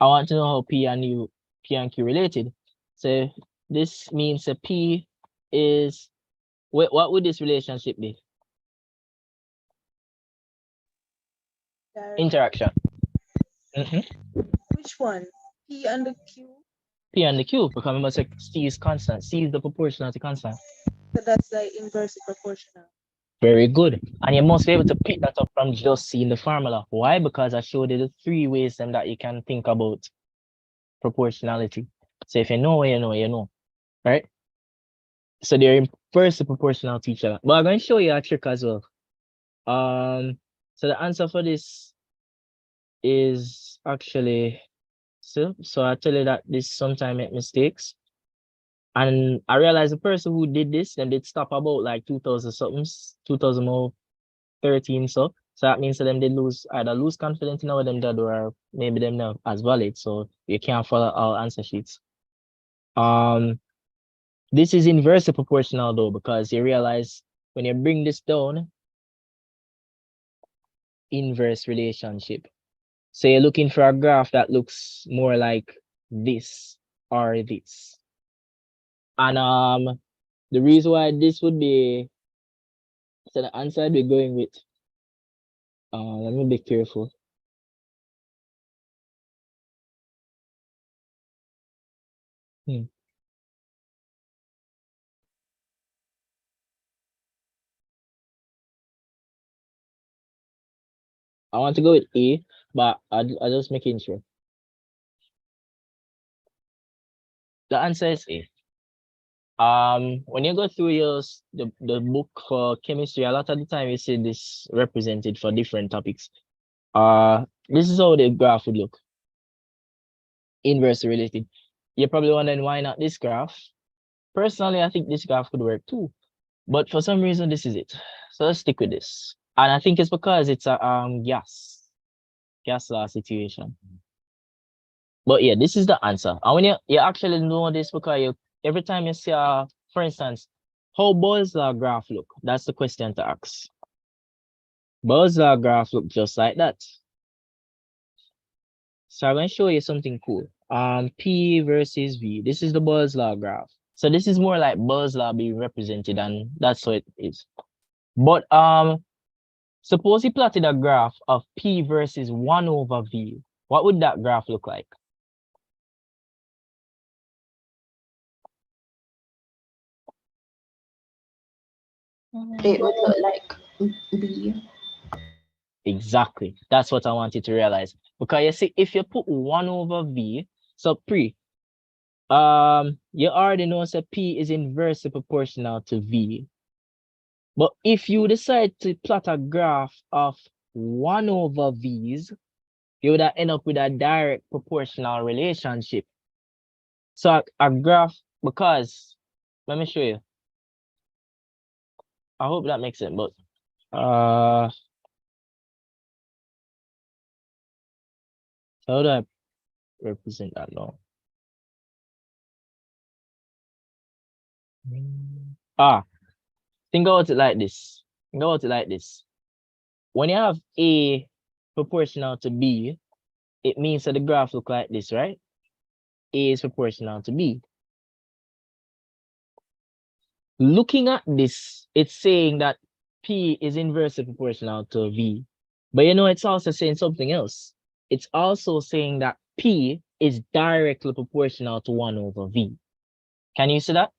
I want to know how P and Q related. So this means that P is, what would this relationship be? Interaction. Which one? P and the Q? P and the Q, because remember, C is constant. C is the proportionality constant. So that's like inversely proportional. Very good. And you must be able to pick that up from just seeing the formula. Why? Because I showed you the 3 ways that you can think about proportionality. So if you know what you know, you know, right? So they're inversely proportional to each other. But I'm going to show you a trick as well. So the answer for this is actually, so I tell you that this sometimes make mistakes. And I realized the person who did this, then did stop about like 2000 something, 2013 so. So that means that them they either lose confidence in what them did or maybe them not as valid. So you can't follow all answer sheets. This is inversely proportional though, because you realize when you bring this down, inverse relationship. So you're looking for a graph that looks more like this or this. And the reason why this would be, so the answer I'd be going with, let me be careful. I want to go with A, but I just making sure. The answer is A. When you go through the book for chemistry, a lot of the time you see this represented for different topics. This is how the graph would look. inversely related. You're probably wondering why not this graph. Personally, I think this graph could work too, but for some reason, this is it. So let's stick with this. And I think it's because it's a gas law situation. But yeah, this is the answer. And when you actually know this because every time you see for instance, how Boyle's law graph look? That's the question to ask. Boyle's law graph look just like that. So I'm going to show you something cool. P versus V. This is the Boyle's law graph. So this is more like Boyle's law being represented, and that's how it is. But suppose he plotted a graph of P versus 1 over V. What would that graph look like? It would look like B. Exactly. That's what I wanted to realize. Because you see, if you put 1 over V, so you already know that P is inversely proportional to V. But if you decide to plot a graph of 1 over V's, you would end up with a direct proportional relationship. So a graph, because, let me show you. I hope that makes sense, but how do I represent that now? Think about it like this. Think about it like this. When you have A proportional to B, it means that the graph look like this, right? A is proportional to B. Looking at this, it's saying that P is inversely proportional to V. But you know, it's also saying something else. It's also saying that P is directly proportional to 1 over V. Can you see that?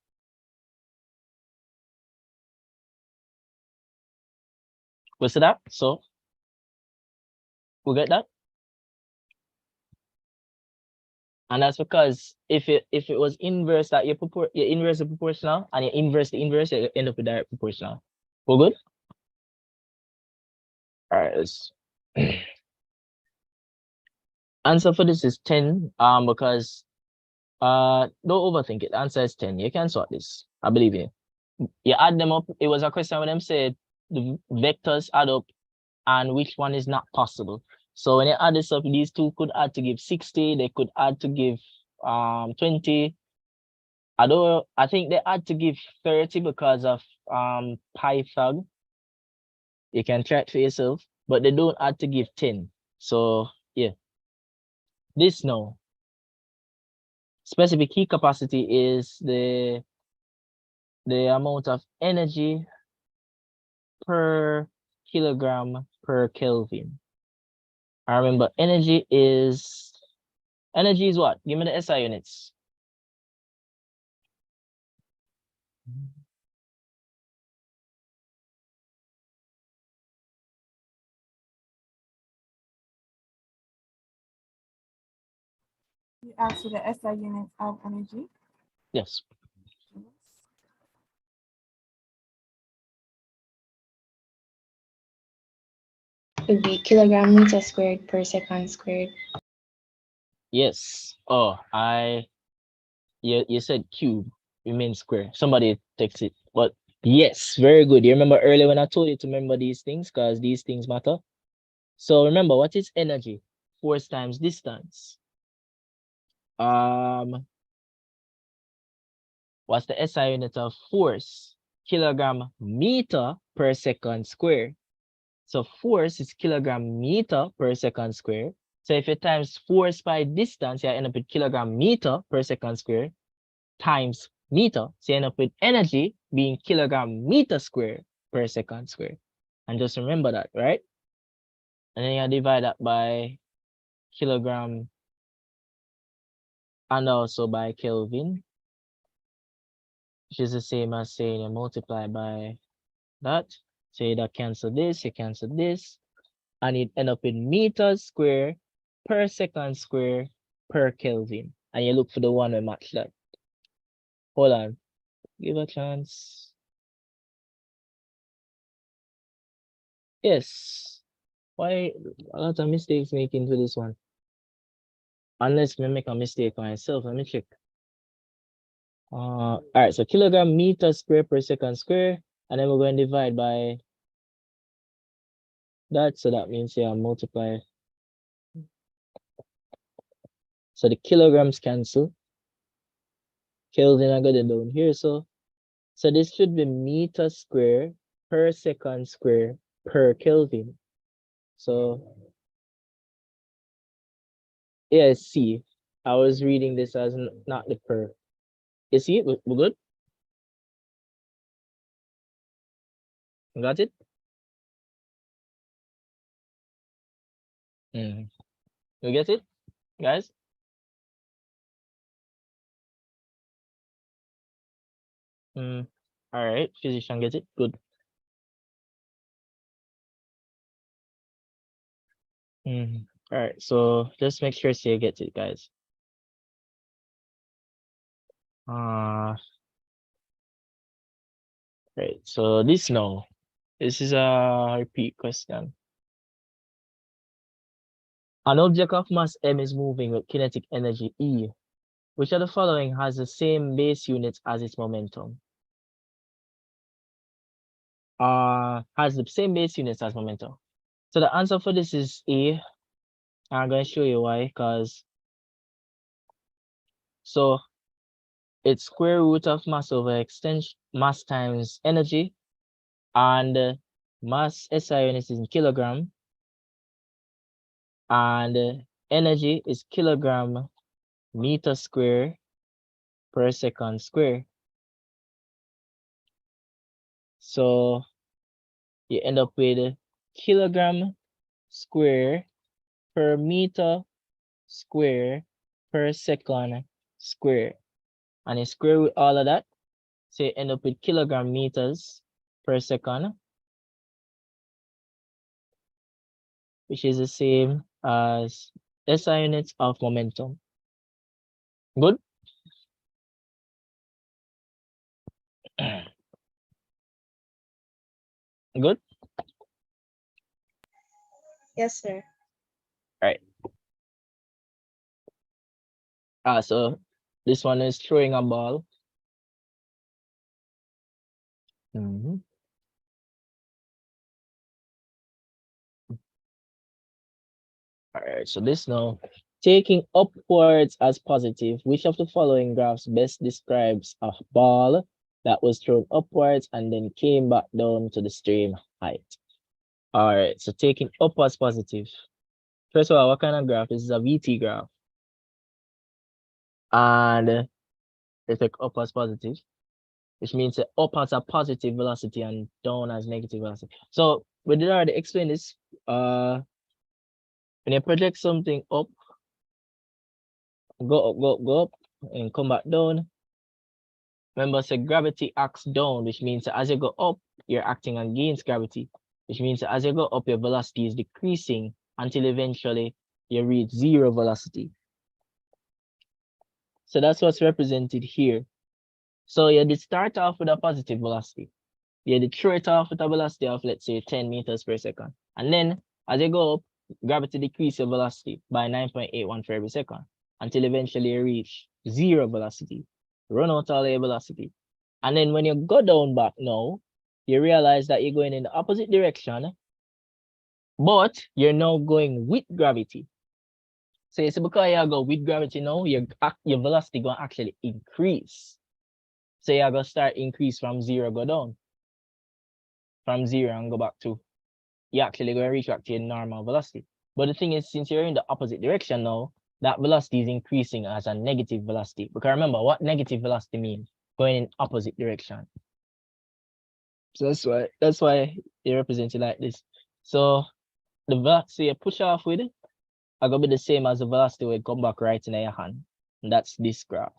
We see that? So, we get that? And that's because if it was inverse that your inverse is proportional and you inverse the inverse, you end up with direct proportional. We're good? All right, let's answer for this is 10. Because don't overthink it. The answer is 10. You can sort this. I believe you. You add them up. It was a question when them said the vectors add up and which one is not possible. So when you add this up, these two could add to give 60, they could add to give 20. Although I think they had to give 30 because of Python. You can try it for yourself, but they don't have to give 10. So yeah. This now. Specific heat capacity is the amount of energy per kilogram per Kelvin. I remember energy is what? Give me the SI units. You asked for the SI units of energy. Yes. It would be kilogram meter squared per second squared. Yes. Oh, you said cube. You mean square. Somebody takes it. But yes, very good. You remember earlier when I told you to remember these things because these things matter. So remember, what is energy? Force times distance. What's the SI unit of force? Kilogram meter per second square. So force is kilogram meter per second square. So if you times force by distance, you end up with kilogram meter per second square times meter. So you end up with energy being kilogram meter square per second square. And just remember that, right? And then you divide that by kilogram and also by Kelvin, which is the same as saying you multiply by that. So you cancel this, you cancel this, and it end up in meters square per second square per Kelvin. And you look for the one that match that. Hold on, give a chance. Yes. Why a lot of mistakes making for this one? Unless we make a mistake on myself, let me check. All right, so kilogram meter square per second square, and then we're going to divide by that, so that means multiply. So the kilograms cancel. Kelvin, I got it down here, so this should be meter square per second square per Kelvin. So yeah, see, I was reading this as not the per. You see it? We're good? Got it? You get it, guys? All right, physician get it? Good. All right, so just make sure you get it, guys. Right, so this is a repeat question. An object of mass m is moving with kinetic energy E. Which of the following has the same base units as its momentum? Has the same base units as momentum. So the answer for this is A. I'm going to show you why, because so it's square root of mass over extension, mass times energy, and mass SI units is in kilogram, and energy is kilogram meter square per second square. So you end up with kilogram square per meter square per second square. And you square root all of that, so you end up with kilogram meters per second, which is the same as SI units of momentum. Good? Good? Yes, sir. Right. So this one is throwing a ball. All right, so this now, taking upwards as positive, which of the following graphs best describes a ball that was thrown upwards and then came back down to the stream height? All right, so taking up as positive. First of all, what kind of graph? This is a VT graph. And they take up as positive, which means that up has a positive velocity and down has negative velocity. So we did already explain this. When you project something up, go up, and come back down. Remember, say gravity acts down, which means that as you go up, you're acting against gravity, which means that as you go up, your velocity is decreasing until eventually you reach zero velocity. So that's what's represented here. So you did start off with a positive velocity. You did throw it off with a velocity of, let's say, 10 meters per second. And then as you go up, gravity decreases your velocity by 9.81 for every second until eventually you reach zero velocity, run out all your velocity. And then when you go down back now, you realize that you're going in the opposite direction, but you're now going with gravity. So it's because you go with gravity now, your velocity going to actually increase. So you're going to start increase from zero, go down. From zero and go back to, you're actually going to reach back to your normal velocity. But the thing is, since you're in the opposite direction now, that velocity is increasing as a negative velocity. Because remember, what negative velocity means? Going in opposite direction. So that's why you represent it like this. So the velocity you push off with it are going to be the same as the velocity will come back right in your hand. And that's this graph.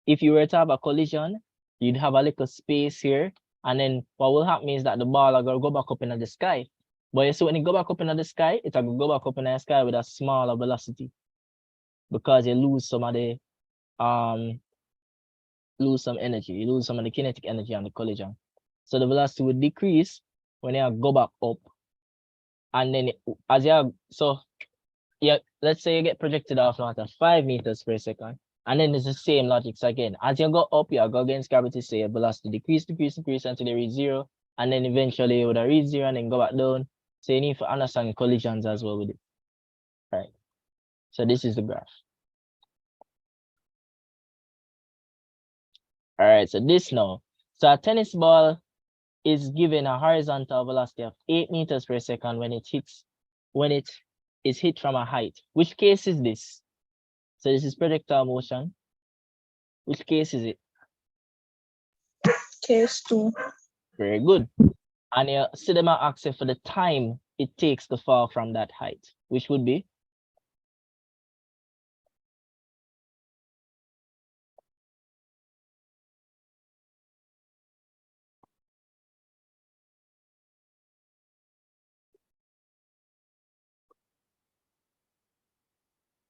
If you were to have a collision, you'd have a little space here. And then what will happen is that the ball are going to go back up into the sky. But you see, when it go back up into the sky, it's going to go back up in the sky with a smaller velocity. Because you lose some of the lose some energy, you lose some of the kinetic energy on the collision. So the velocity would decrease when you go back up. And then as you so yeah, let's say you get projected off now at 5 meters per second. And then it's the same logics again. As you go up, you go against gravity, so your velocity decrease until they reach 0. And then eventually you would reach 0 and then go back down. So you need to understand collisions as well with it. Right. So this is the graph. All right, so this now. So a tennis ball is given a horizontal velocity of 8 meters per second when it is hit from a height. Which case is this? So this is projectile motion. Which case is it? Case 2. Very good. And you see them ask for the time it takes to fall from that height, which would be?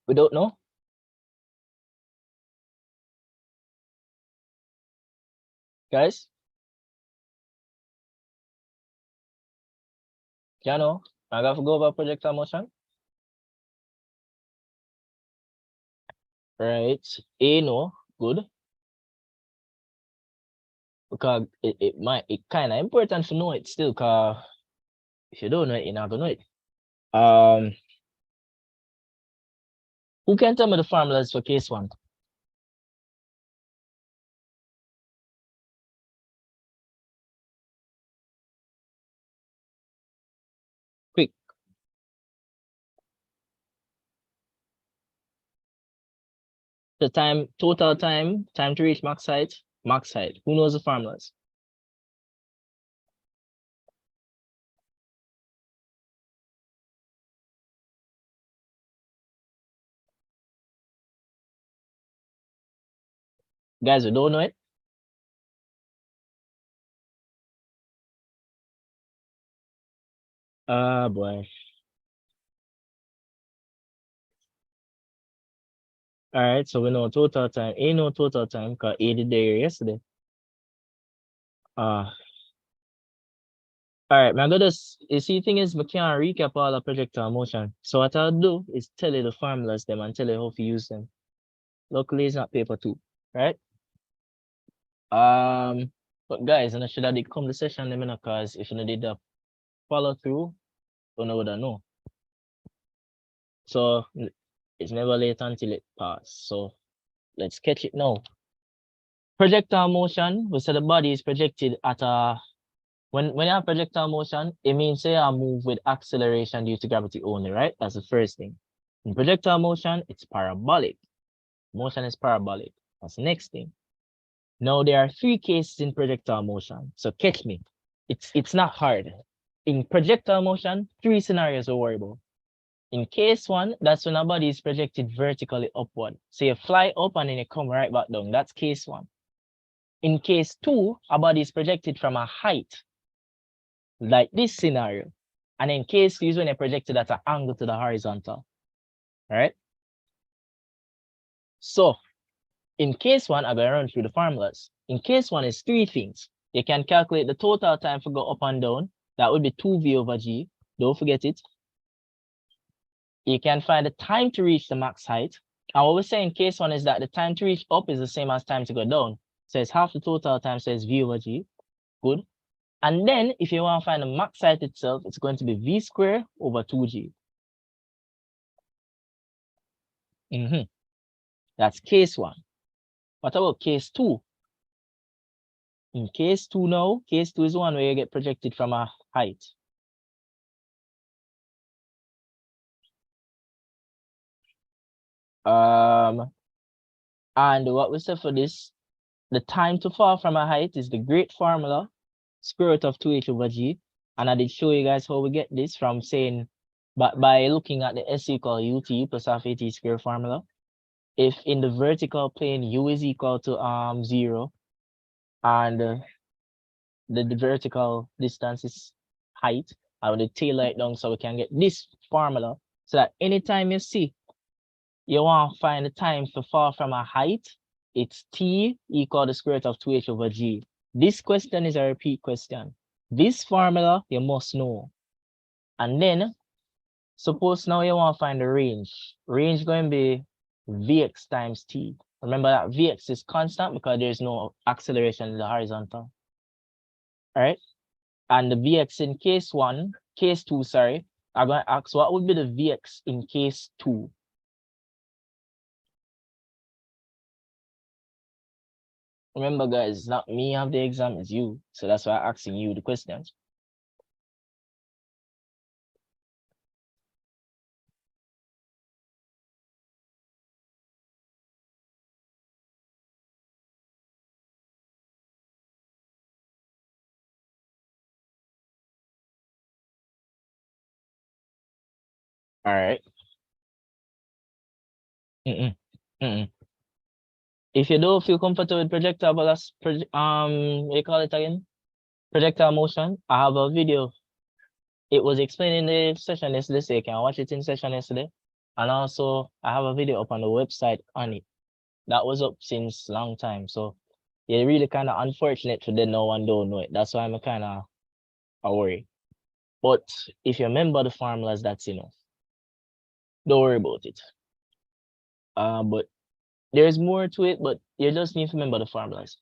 We don't know. Guys? You know, I got to go over projectile motion. Right. A no, good. Because it kind of important to know it still, because if you don't know it, you're not gonna know it. Who can tell me the formulas for case 1? Quick. The total time to reach max height. Who knows the formulas? Guys, we don't know it. Boy. All right, so we know total time. A no total time because A did there yesterday. All right, my goodness, you see, thing is, we can't recap all the projectile motion. So what I'll do is tell you the formulas them and tell you how to use them. Luckily, it's not paper 2, right? But guys, and I should have did come the session them, because if you did the follow through, you know what I know. So it's never late until it passes. So let's sketch it now. Projectile motion, we said the body is projected at a, when you have projectile motion, it means say I move with acceleration due to gravity only, right? That's the first thing. In projectile motion, it's parabolic. Motion is parabolic. That's the next thing. Now there are 3 cases in projectile motion. So catch me. It's not hard. In projectile motion, 3 scenarios to worry about. In case 1, that's when a body is projected vertically upward. So you fly up and then you come right back down. That's case 1. In case 2, a body is projected from a height, like this scenario. And in case 2 is when you're projected at an angle to the horizontal. All right? So in case 1, I'm going to run through the formulas. In case 1 is 3 things. You can calculate the total time to go up and down. That would be 2v over g. Don't forget it. You can find the time to reach the max height. And what we say in case 1 is that the time to reach up is the same as time to go down. So it's half the total time, so it's v over g. Good. And then if you want to find the max height itself, it's going to be v squared over 2g. That's case 1. What about case 2? In case 2 now, case 2 is one where you get projected from a height. And what we say for this, the time to fall from a height is the great formula, square root of 2h over g. And I did show you guys how we get this from saying, but by looking at the s equal ut plus half at squared formula. If in the vertical plane u is equal to 0 and the vertical distance is height, I will tailor it down so we can get this formula, so that anytime you see you want to find the time to fall from a height, it's t equal to the square root of 2h over g. This question is a repeat question. This formula you must know. And then Suppose now you want to find the range. Range going to be Vx times t. Remember that Vx is constant because there's no acceleration in the horizontal. All right. And the Vx in case two, sorry, I'm going to ask what would be the Vx in case two? Remember, guys, it's not me have the exam, it's you. So that's why I'm asking you the questions. All right. If you don't feel comfortable with projectile velocity, what you call it again? Projectile motion, I have a video. It was explained in the session yesterday, so you can watch it in session yesterday. And also, I have a video up on the website on it. That was up since long time. So you're really kind of unfortunate for that no one don't know it. That's why I'm kind of worried. But if you remember the formulas, that's enough. Don't worry about it. But there's more to it, but you just need to remember the formulas.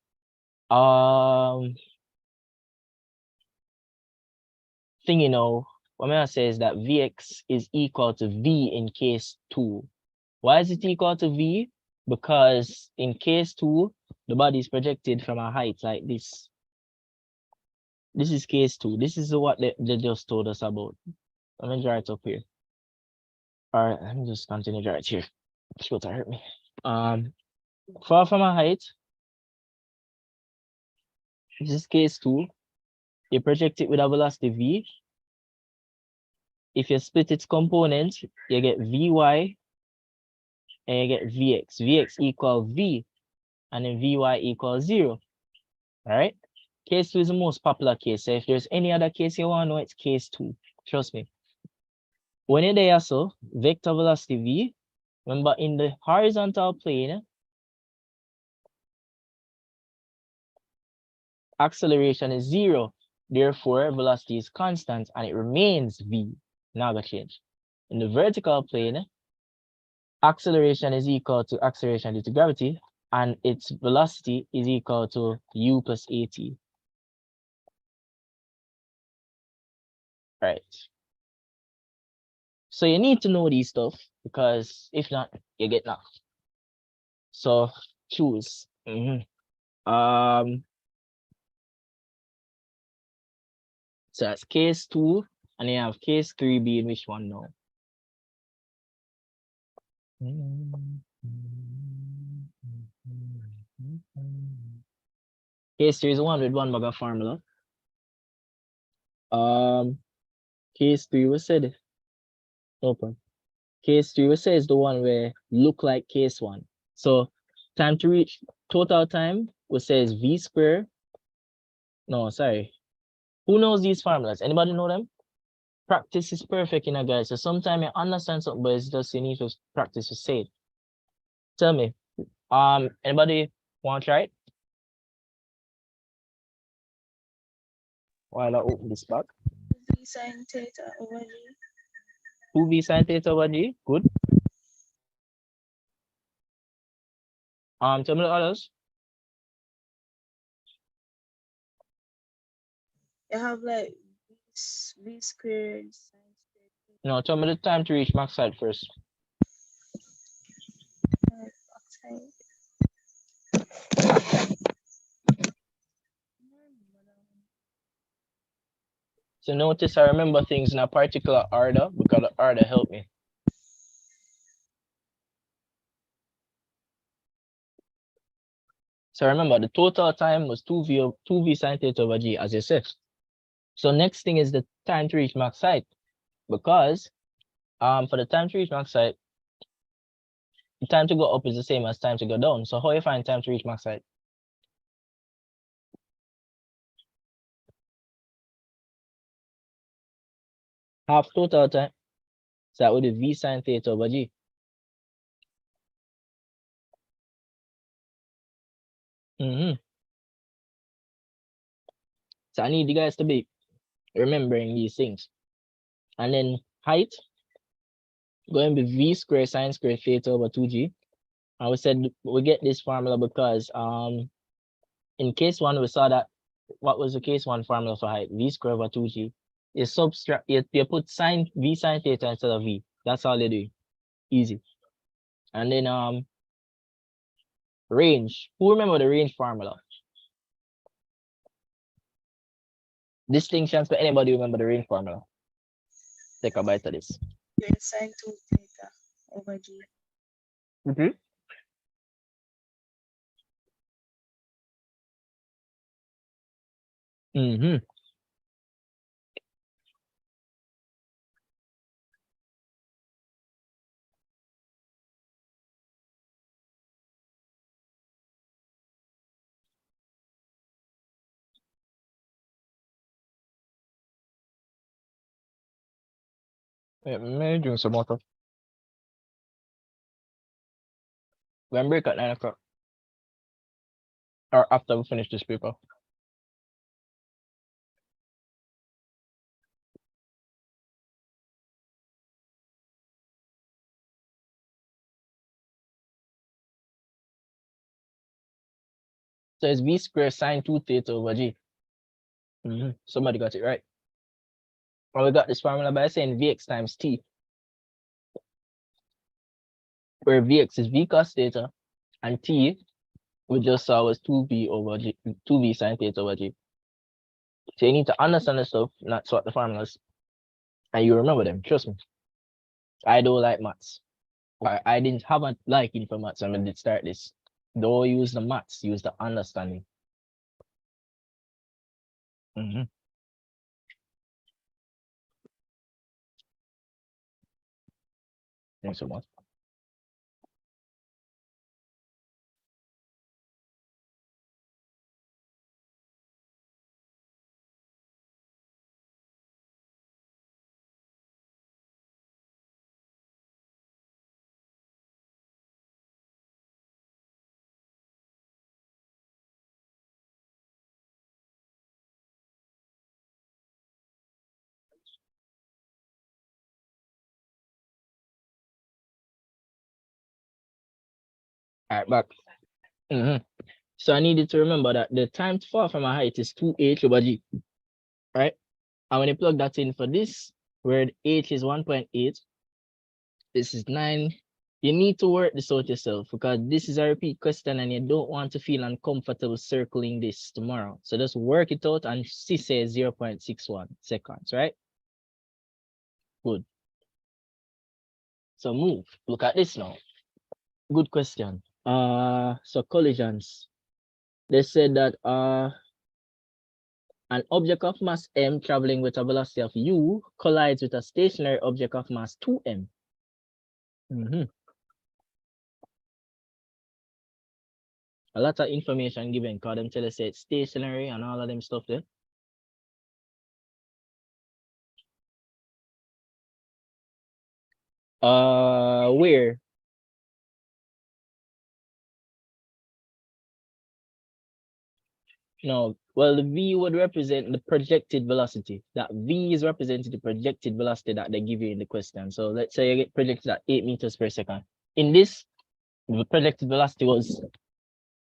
Thing you know, what I say is that Vx is equal to V in case two. Why is it equal to V? Because in case two, the body is projected from a height like this. This is case two. This is what they just told us about. Let me draw it up here. All right, let me just continue draw it here. It's going to hurt me. Far from a height. This is case two. You project it with a velocity V. If you split its components, you get Vy and you get Vx. Vx equal V and then Vy equals 0. All right. Case 2 is the most popular case. So if there's any other case you want to know, it's case 2. Trust me. When you're there, so vector velocity V, remember in the horizontal plane, acceleration is 0. Therefore, velocity is constant and it remains V. Not gonna change. In the vertical plane, acceleration is equal to acceleration due to gravity, and its velocity is equal to u plus at. Right. So you need to know these stuff because if not, you get knocked. So choose. So that's case 2, and you have case 3 being which one now? Case 3 is the one with one bag formula. Case 3 was said. Open. Case 3 was said is the one where look like case 1. So time to reach total time we say is V square. No, sorry. Who knows these formulas? Anybody know them? Practice is perfect, you know, guys. So sometimes you understand something, but it's just you need to practice to say it. Tell me. Anybody want to try it? While I open this back. V sin theta over G. 2V sin theta over G. Good. Tell me the others. You have like V squared sin squared No, tell me the time to reach max height first. outside. So notice I remember things in a particular order because the order helped me. So remember the total time was 2V sin theta over G, as you said. So next thing is the time to reach max height, because for the time to reach max height, the time to go up is the same as time to go down. So how you find time to reach max height? Half total time. So that would be V sin theta over G. So I need you guys to be remembering these things. And then height, going to be v squared sine squared theta over 2g. And we said we get this formula because in case one we saw that what was the case one formula for height? V squared over 2g. You subtract you put sine v sine theta instead of v. That's all they do. Easy. And then range. Who remember the range formula? Distinctions for anybody remember the range formula? Take a bite of this. Sine 2 theta over G. Mm-hmm. Mm-hmm. Yeah, maybe drink some water. When break at 9 o'clock. Or after we finish this paper. So it's v squared sine 2 theta over g. Somebody got it right. Well, we got this formula by saying vx times t, where vx is v cos theta, and t we just saw was 2v over g, 2v sine theta over g. So you need to understand the stuff, not sort the formulas, and you remember them. Trust me. I don't like maths. I didn't have a liking for maths when I did start this. Don't use the maths, use the understanding. Thanks so much. All right, back. So I needed to remember that the time to fall from a height is 2h over g, right? And when you plug that in for this, where h is 1.8, this is 9. You need to work this out yourself because this is a repeat question and you don't want to feel uncomfortable circling this tomorrow. So just work it out and C says 0.61 seconds, right? Good. So move. Look at this now. Good question. So collisions. They said that an object of mass m traveling with a velocity of u collides with a stationary object of mass 2m. A lot of information given because them tell us it's stationary and all of them stuff there. Where? No, well, the v would represent the projected velocity. That v is representing the projected velocity that they give you in the question. So let's say you get projected at 8 meters per second. In this, the projected velocity was,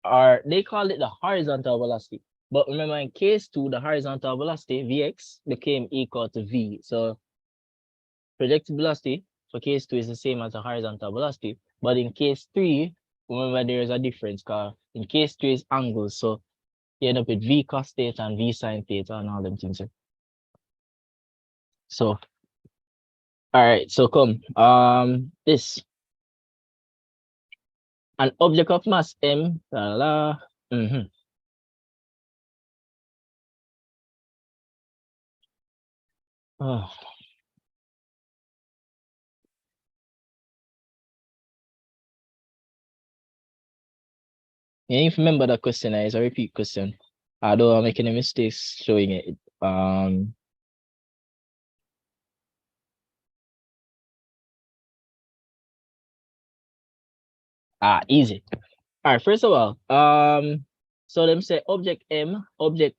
or they call it the horizontal velocity. But remember, in case 2, the horizontal velocity, Vx, became equal to V. So projected velocity for case 2 is the same as the horizontal velocity. But in case 3, remember there is a difference because in case 3 is angles. So you end up with V cos theta and V sine theta and all them things. So, all right, so come, this. An object of mass m, Oh. Yeah, if you remember that question, it's a repeat question. I don't make any mistakes showing it. Easy. All right, first of all, so them say object M, object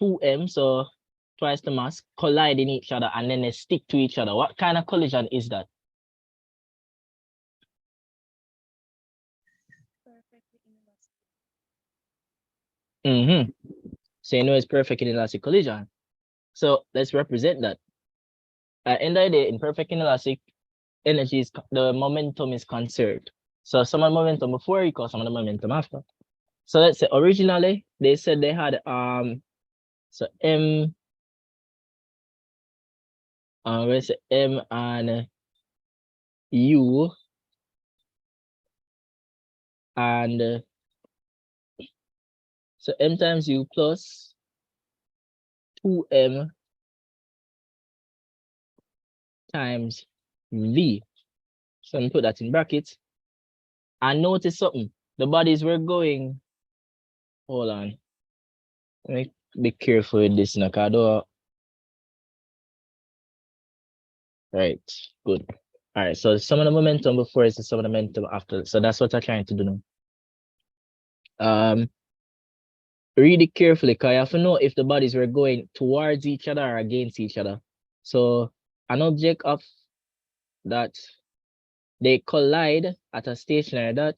2M, so twice the mass, collide in each other and then they stick to each other. What kind of collision is that? So you know it's perfect inelastic collision. So let's represent that. At the end of the day, in perfect inelastic, energy is the momentum is conserved. So some of the momentum before equals some of the momentum after. So let's say originally they said they had so M let's say M and U and so M times U plus 2M times V. So let me put that in brackets. And notice something. The bodies were going. Hold on. Let me be careful with this, Nakado. Right. Good. All right. So some of the momentum before is some of the momentum after. So that's what I'm trying to do now. Read it carefully, because you have to know if the bodies were going towards each other or against each other. So an object of that they collide at a stationary dot.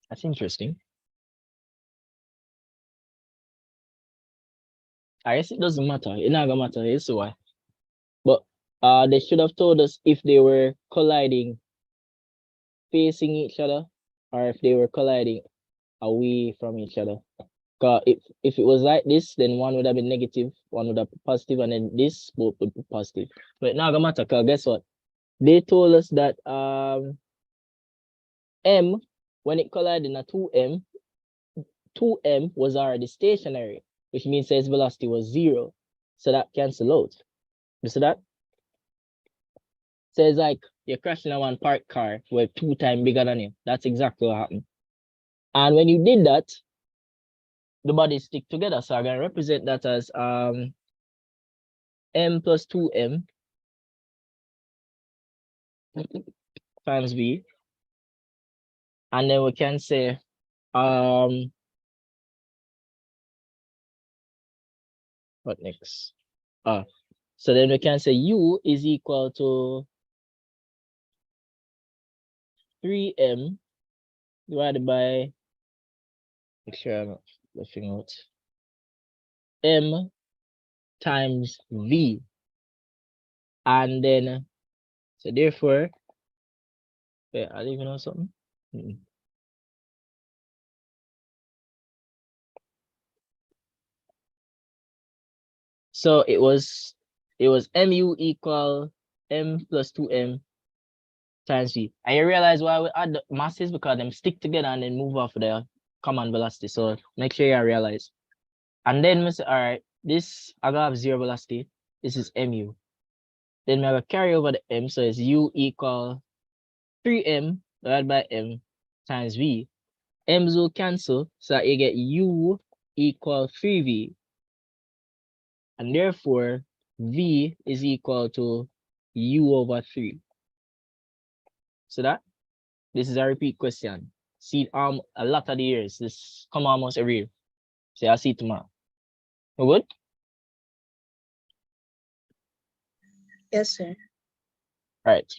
That's interesting. I guess it doesn't matter. It's not gonna matter. It's why. But they should have told us if they were colliding facing each other or if they were colliding away from each other. Because if it was like this, then one would have been negative, one would have been positive, and then this both would be positive. But it's not gonna matter, because guess what? They told us that M, when it collided in a 2M, 2M was already stationary, which means its velocity was 0. So that cancel out. You see that? So it's like you're crashing a one parked car with 2 times bigger than you. That's exactly what happened. And when you did that, the bodies stick together. So I'm gonna represent that as M plus 2M times V. And then we can say what next? So then we can say U is equal to 3M divided by, make sure I'm looking out, M times V. And then, so therefore, wait, I don't even know something. So it was MU equal M plus 2M times V. And you realize why we add the masses, because them stick together and then move off the common velocity. So make sure you realize. And then we say, all right, this I gotta have 0 velocity. This is MU. Then we have a carry over the M, so it's U equal 3M divided by M times V. M's will cancel, so that you get U equal 3V. And therefore, V is equal to U over 3. So that this is a repeat question. See a lot of the years. This come almost every year. So I'll see you tomorrow. You good? Yes, sir. Right.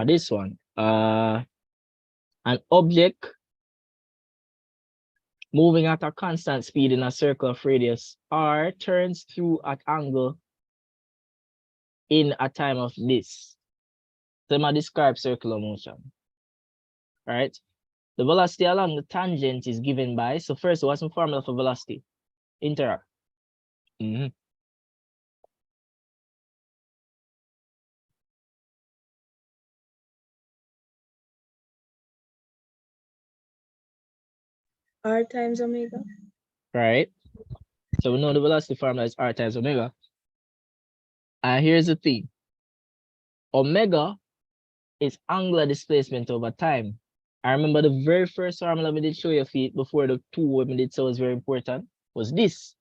This one. An object moving at a constant speed in a circle of radius R turns through at angle in a time of this. So I'm gonna describe circular motion. Right? The velocity along the tangent is given by, so first, what's the formula for velocity? Interact. R times omega. Right? So we know the velocity formula is R times omega. And here's the thing. Omega is angular displacement over time. I remember the very first formula we did show you before the two we did so was very important, was this.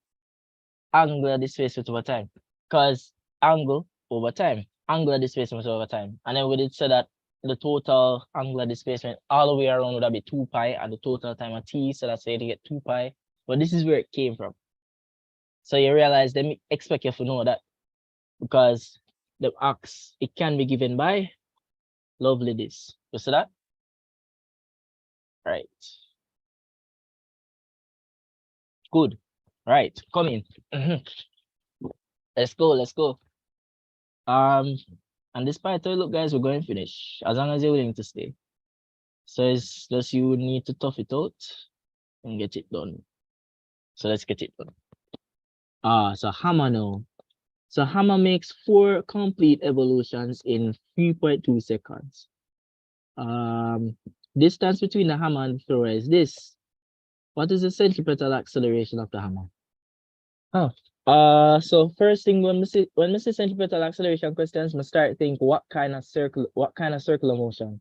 Angular displacement over time. Because angle over time. Angular displacement over time. And then we did say that the total angular displacement all the way around would be 2 pi and the total time of t, so that's why you get 2 pi. But this is where it came from. So you realize they expect you to know that, because the ask it can be given by lovely this. You see that? Right. Good. Right. Come in. Let's go. Let's go. And despite all, look, guys, we're going to finish as long as you're willing to stay. So it's just you need to tough it out and get it done. So let's get it done. So hammer now. So hammer makes 4 complete evolutions in 3.2 seconds. Distance between the hammer and the thrower is this. What is the centripetal acceleration of the hammer? So first thing when we see centripetal acceleration questions, we start think what kind of circular motion?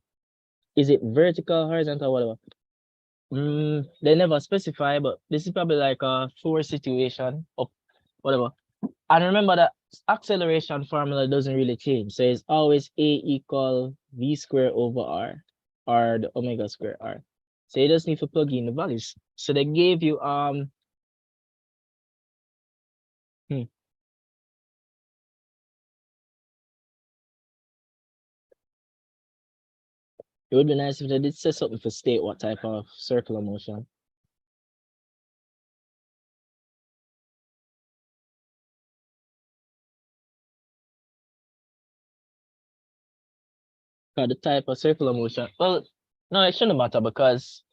Is it vertical, horizontal, whatever? They never specify, but this is probably like a force situation up, whatever. And remember that acceleration formula doesn't really change. So it's always A equal V square over R, or the omega square R. So you just need to plug in the values. So they gave you It would be nice if they did say something to state what type of circular motion. The type of circular motion. Well, no, it shouldn't matter because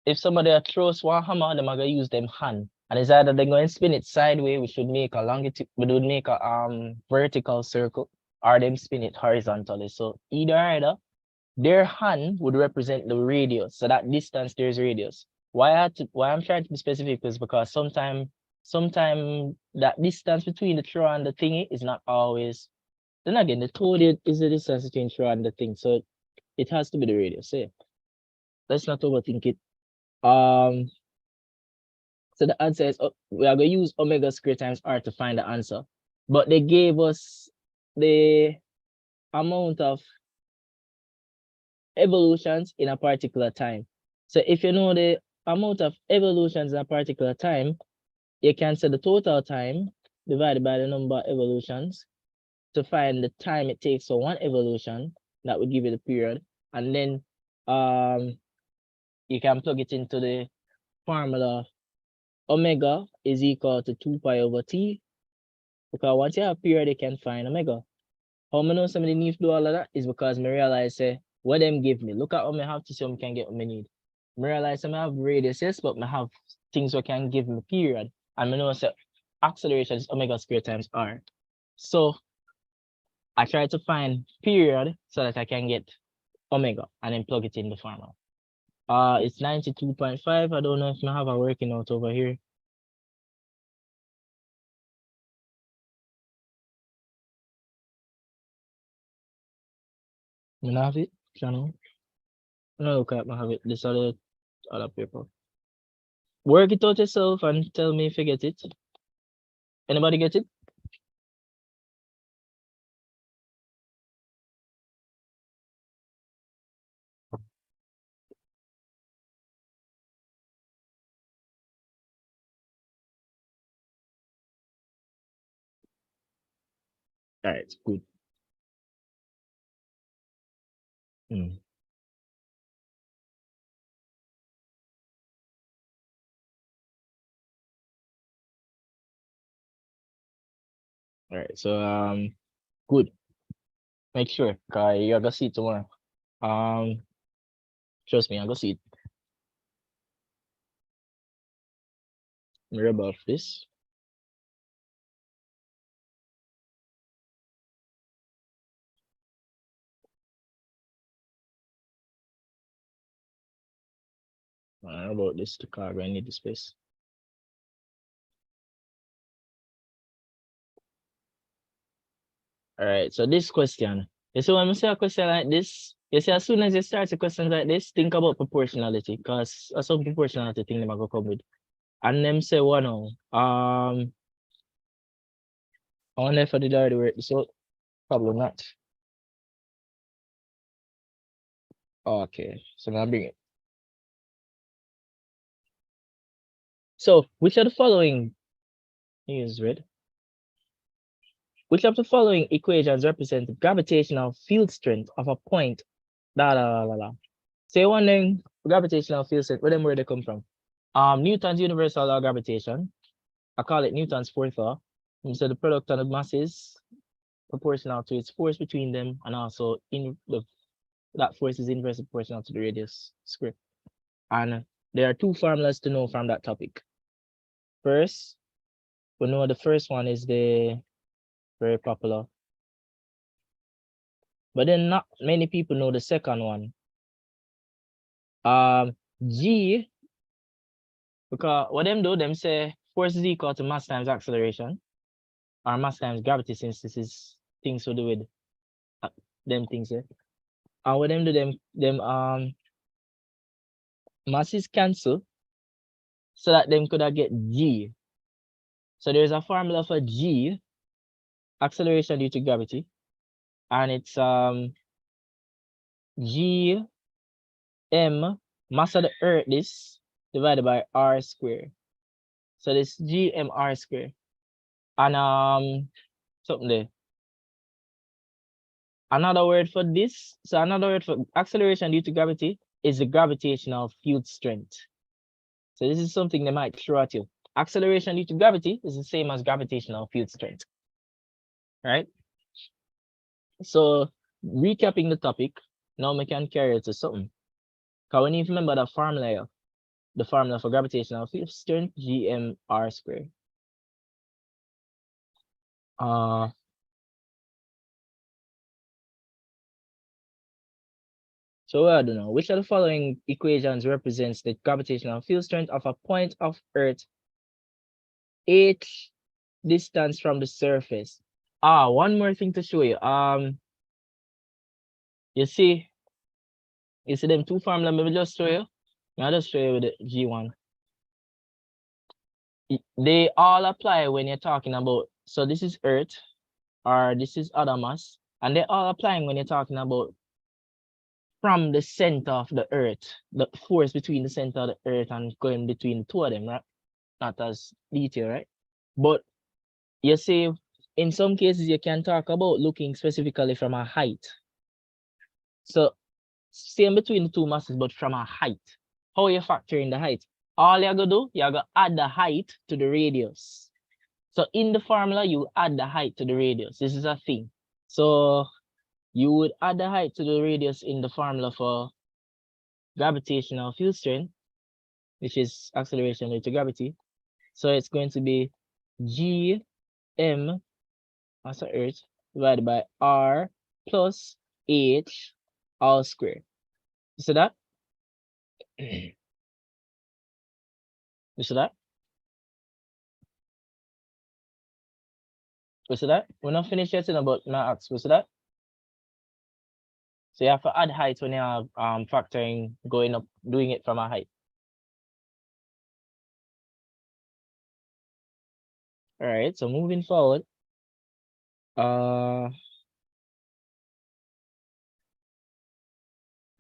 if somebody throws one hammer, they're gonna use them hand. And it's either they're going to spin it sideways, we should make a vertical circle, or them spin it horizontally. So either their hand would represent the radius. So that distance there's radius. Why I'm trying to be specific is because sometimes that distance between the throw and the thingy is not always. Then again, the total is the distance between throw and the thing. So it has to be the radius. So let's not overthink it. So the answer is we are going to use omega square times R to find the answer. But they gave us the amount of evolutions in a particular time. So if you know the amount of evolutions in a particular time, you can say the total time divided by the number of evolutions to find the time it takes for one evolution. That would give you the period. And then you can plug it into the formula. Omega is equal to 2 pi over t. Because once you have period, you can find omega. How I know somebody need to do all of that is because I realize say what them give me. Look at how I have to see how I can get what I need. I realize I have radius, yes, but I have things that can give me period. And I know say acceleration is omega squared times R. So I try to find period so that I can get omega and then plug it in the formula. It's 92.5. I don't know if I have a working out over here. I have it, channel. No, look at I have it. This other paper. Work it out yourself and tell me if you get it. Anybody get it? All right, good. All right, so good. Make sure, cause you're gonna see it tomorrow. Trust me, I'm gonna see it. Mirror about this. How about this to cargo? I need the space. All right, so this question. You see when I say a question like this, you see as soon as you start a question like this, think about proportionality, because some proportionality thing them go come with. And them say one now. I wonder if I did already work this out. Probably not. Okay, so now bring it. So which of the following is red? Which of the following equations represent the gravitational field strength of a point? Da da da da da. So you're wondering gravitational field strength, where they come from? Newton's universal law of gravitation. I call it Newton's fourth law. So the product of the masses proportional to its force between them, and also that force is inversely proportional to the radius square. And there are two formulas to know from that topic. First, we know the first one is the very popular, but then not many people know the second one. G, because what them do, them say force is equal to mass times acceleration, or mass times gravity, since this is things to do with them things there. And what them do, them masses cancel, so that them could get G. So there's a formula for G, acceleration due to gravity, and it's G m mass of the earth this divided by r square. So this G m r square. And something there. Another word for this, so another word for acceleration due to gravity is the gravitational field strength. So this is something they might throw at you. Acceleration due to gravity is the same as gravitational field strength. Right? So recapping the topic, now we can carry it to something. Because we need to remember the formula here. The formula for gravitational field strength, Gm r square. So I don't know, which of the following equations represents the gravitational field strength of a point of Earth h distance from the surface? One more thing to show you. You see them two formulas, maybe just show you. I'll just show you with the G1. They all apply when you're talking about, so this is Earth, or this is other mass, and they're all applying when you're talking about from the center of the Earth, the force between the center of the Earth and going between the two of them, right? Not as detailed, right? But you see, in some cases, you can talk about looking specifically from a height. So same between the two masses, but from a height. How you factor in the height? All you're gonna do, you're gonna add the height to the radius. So in the formula, you add the height to the radius. This is a thing. So you would add the height to the radius in the formula for gravitational field strength, which is acceleration due to gravity. So it's going to be G m as the Earth divided by r plus h all square. You see that? You see that? You see that? We're not finished yet about maths. You see that? So you have to add height when you have factoring going up, doing it from a height. All right, so moving forward.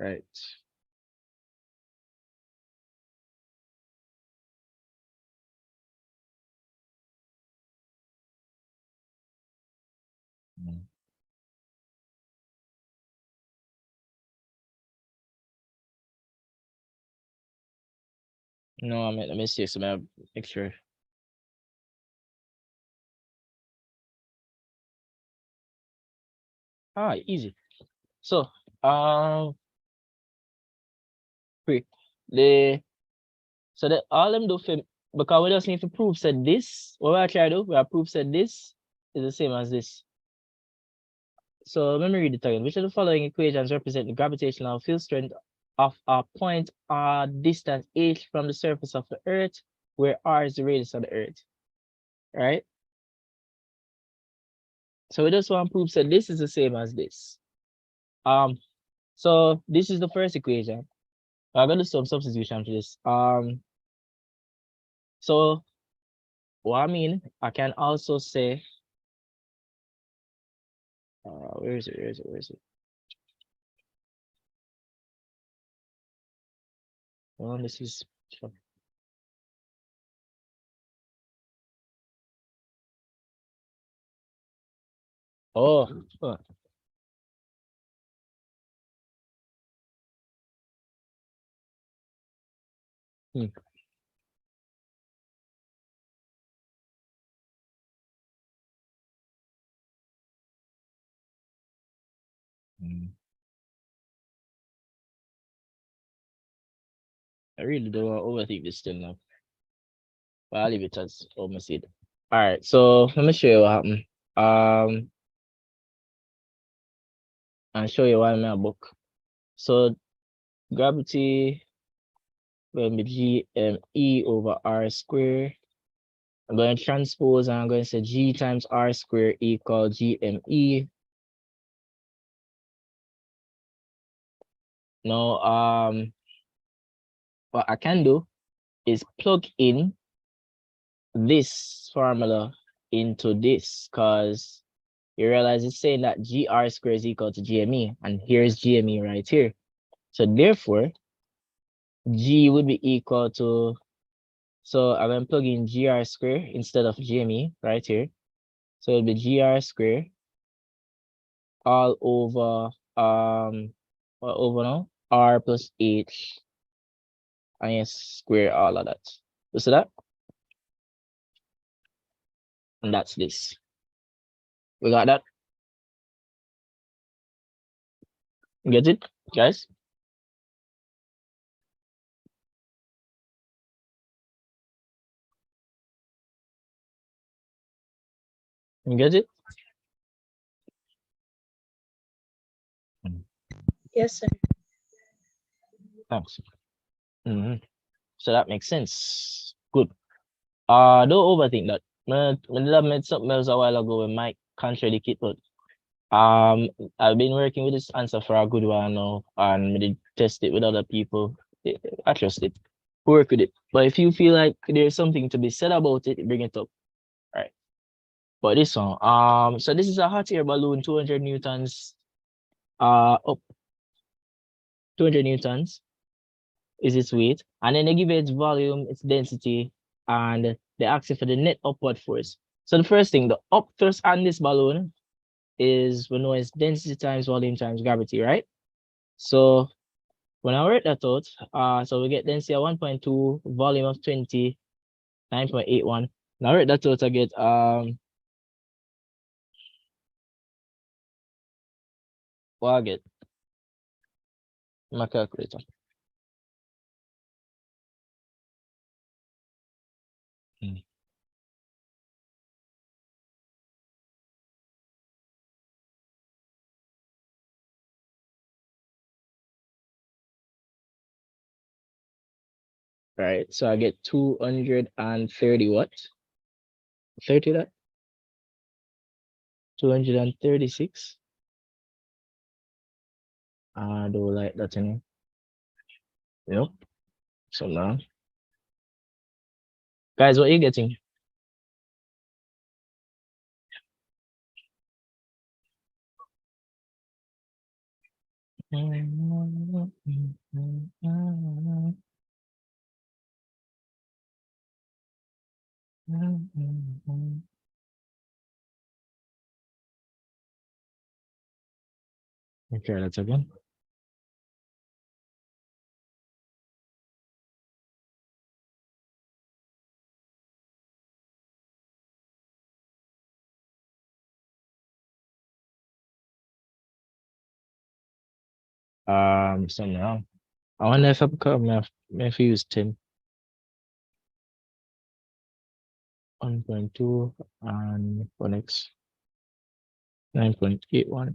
Right. No, I made a mistake, so I make sure. Easy. So, so that all them do for, because we just need to prove said this. What we try to do, we are proof said this is the same as this. So let me read it again. Which of the following equations represent the gravitational field strength of a point distance h from the surface of the Earth, where r is the radius of the Earth? Right? So we just want to prove that this is the same as this. So this is the first equation. I'm gonna do some substitution for this. So what I mean, I can also say, where is it? Well, this is Oh, oh. Hmm. Mm. I really don't want to overthink this still now. But I'll leave it as almost said. All right, so let me show you what happened. And show you why I'm a book. So gravity will be GME over R square. I'm going to transpose and I'm going to say G times R square equal GME. Now, what I can do is plug in this formula into this, because you realize it's saying that GR square is equal to GME, and here's GME right here. So therefore, G would be equal to, so I'm going to plug in GR square instead of GME right here. So it'll be GR square all over, what over now? R plus H, and yes, square all of that. You see that? And that's this. We got that? Get it, guys? You get it? Yes, sir. Thanks. So that makes sense. Good. Don't overthink that. I made something else a while ago with Mike contradict it, but I've been working with this answer for a good while now, and we did test it with other people. I trust it. Work with it. But if you feel like there's something to be said about it, bring it up. All right. But this one, so this is a hot air balloon, 200 newtons, up 200 newtons is its weight, and then they give it its volume, its density, and they ask you for the net upward force. So the first thing, the up thrust on this balloon is, we know, it's density times volume times gravity, right? So when I work that out, so we get density of 1.2, volume of 20, 9.81. Now work that out, I get what I get? My calculator. Right, so I get 230 what? 30 that? 236. I do like that in. Yep. So now, guys, what are you getting? Okay, let's again. So now, I wonder if I become if I use 10. 1.2 and for next 9.81.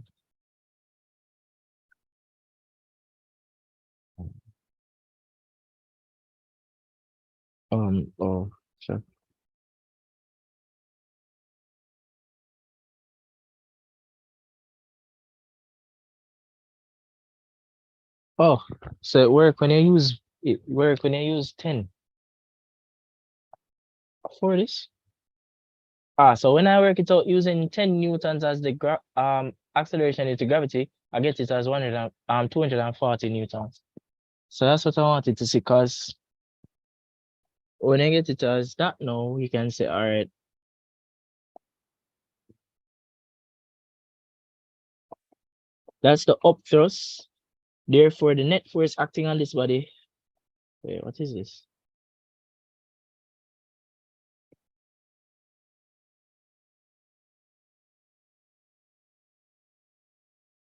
Oh, sure. Oh, so it work when you use 10 for this. So when I work it out using 10 newtons as the acceleration into gravity, I get it as 240 newtons. So that's what I wanted to see, because when I get it as that now, you can say, all right, That's the up thrust. Therefore, the net force acting on this body. Wait, what is this?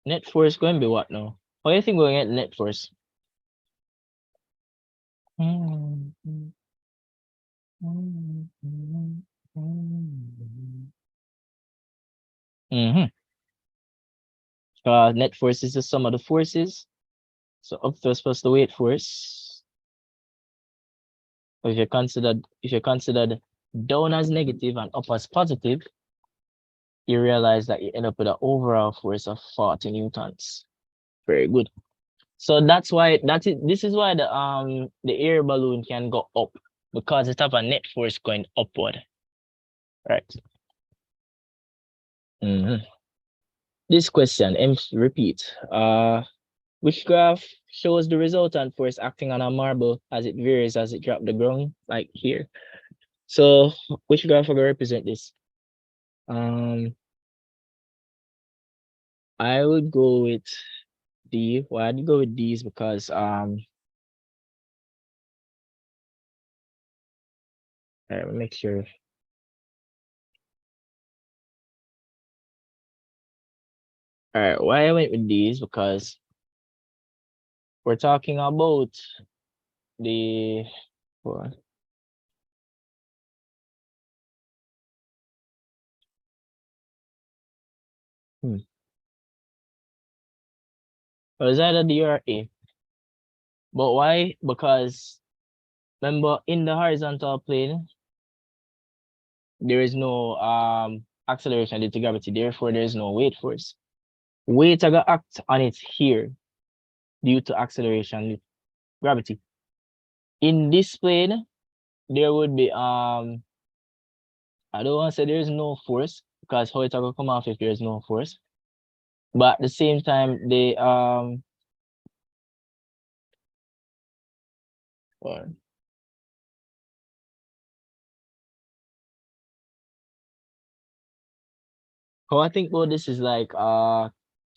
Net force going to be what now? How do you think we're going to get net force? Net force is the sum of the forces. So up thrust plus the weight force. If you considered down as negative and up as positive, you realize that you end up with an overall force of 40 newtons. Very good. So this is why the air balloon can go up, because it have a net force going upward. Right. This question, repeat. Which graph shows the resultant force acting on a marble as it varies as it drops the ground, like here? So which graph will represent this? I would go with D. Why I'd go with D is because make sure. All right, why I went with D is because we're talking about the what? Well, it's either D or A. But why? Because remember, in the horizontal plane, there is no acceleration due to gravity. Therefore, there is no weight force. Weight are gonna act on it here due to acceleration with gravity. In this plane, there would be I don't want to say there is no force, because how it's gonna come off if there is no force. But at the same time, they how I think about this is like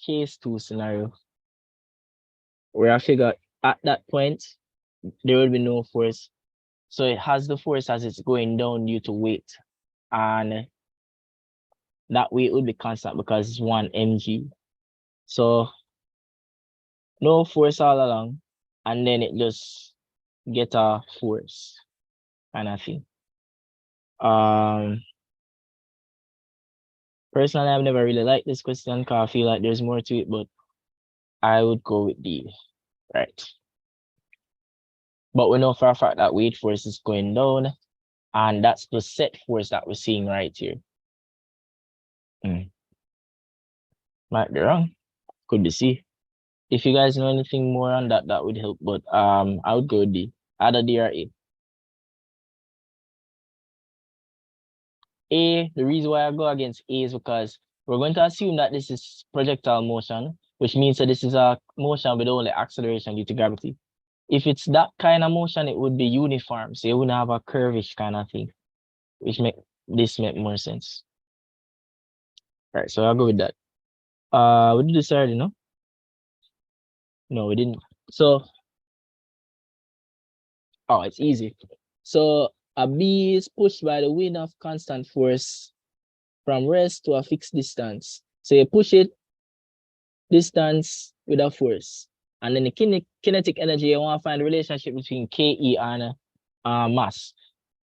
case 2 scenario, where I figure at that point there will be no force. So it has the force as it's going down due to weight. And that weight would be constant because it's 1 mg. So no force all along, and then it just get a force kind of thing. Personally, I've never really liked this question because I feel like there's more to it, but I would go with D, right? But we know for a fact that weight force is going down, and that's the set force that we're seeing right here. Might be wrong, could be C. If you guys know anything more on that, that would help. But I would go with D, either D or A. A, the reason why I go against A is because we're going to assume that this is projectile motion, which means that this is a motion with only acceleration due to gravity. If it's that kind of motion, it would be uniform. So you wouldn't have a curvish kind of thing, which make more sense. Right, so I'll go with that. We did this already, no? No, we didn't. So, oh, it's easy. So a B is pushed by the wind of constant force from rest to a fixed distance. So you push it distance with a force. And then the kinetic energy, you want to find the relationship between KE and mass.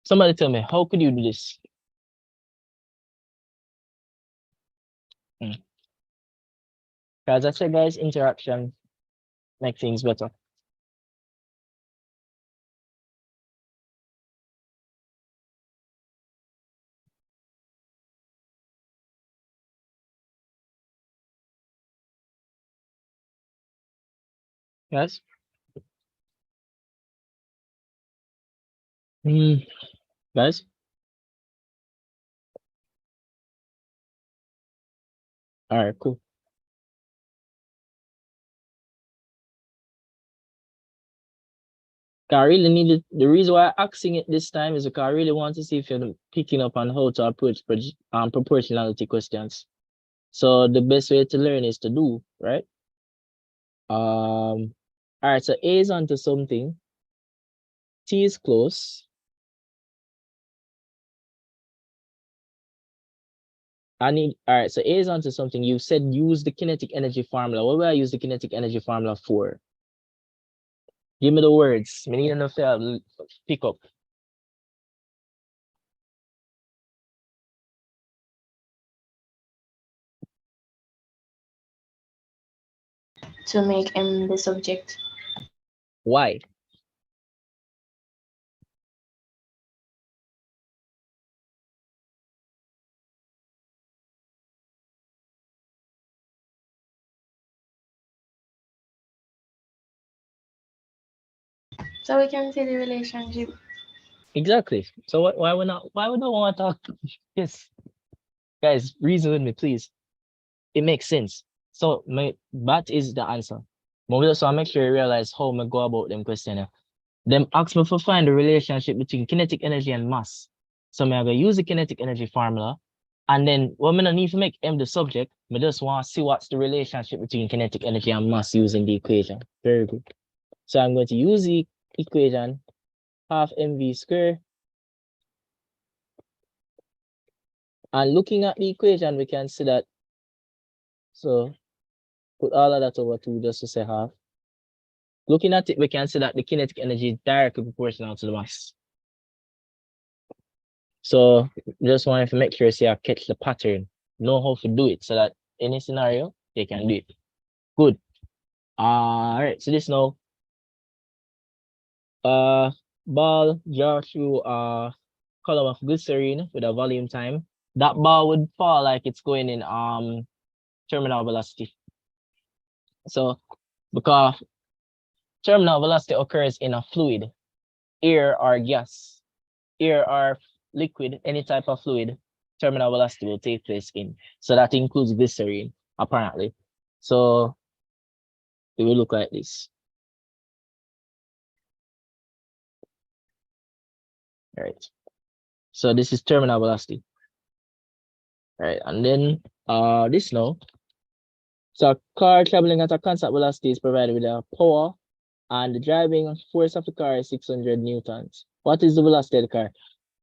Somebody tell me, how could you do this? Because I said, guys, interaction make things better. Yes? Guys? All right, cool. I really needed, the reason why I'm asking it this time is because I really want to see if you're picking up on how to approach proportionality questions. So the best way to learn is to do, right? All right, so A is onto something. T is close. All right, so A is onto something. You said use the kinetic energy formula. What will I use the kinetic energy formula for? Give me the words. Me need to know if I'll pick up. To make M the subject. Why? So we can see the relationship. Exactly. So why would not? Why would I want to talk? Yes, guys, reason with me, please. It makes sense. So that is the answer. So I make sure you realize how I go about them question. Them ask me to find the relationship between kinetic energy and mass. So I'm gonna use the kinetic energy formula, and then what I don't need to make M the subject. I just want to see what's the relationship between kinetic energy and mass using the equation. Very good. So I'm going to use the equation half mv squared. And looking at the equation, we can see that. So put all of that over 2 just to say half. Looking at it, we can see that the kinetic energy is directly proportional to the mass. So just wanted to make sure I catch the pattern, know how to do it so that any scenario, they can do it. Good. All right, so this now, ball draw through a column of glycerine with a volume time. That ball would fall like it's going in terminal velocity. So because terminal velocity occurs in a fluid, air or gas, air or liquid, any type of fluid, terminal velocity will take place in. So that includes glycerine, apparently. So it will look like this. All right. So this is terminal velocity. All right, and then this now. So a car traveling at a constant velocity is provided with a power, and the driving force of the car is 600 newtons. What is the velocity of the car?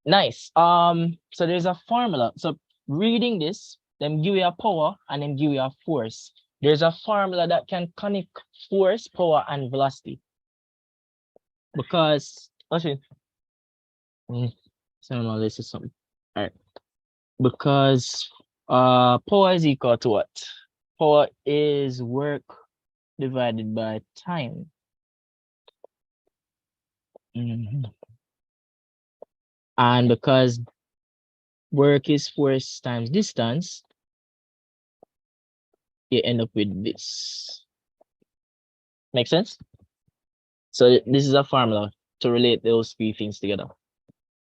Nice. So there's a formula. So reading this, them give you a power and then give you a force. There's a formula that can connect force, power, and velocity. Because actually, so this is something. All right. Because power is equal to what? Power is work divided by time. And because work is force times distance, you end up with this. Make sense? So this is a formula to relate those three things together.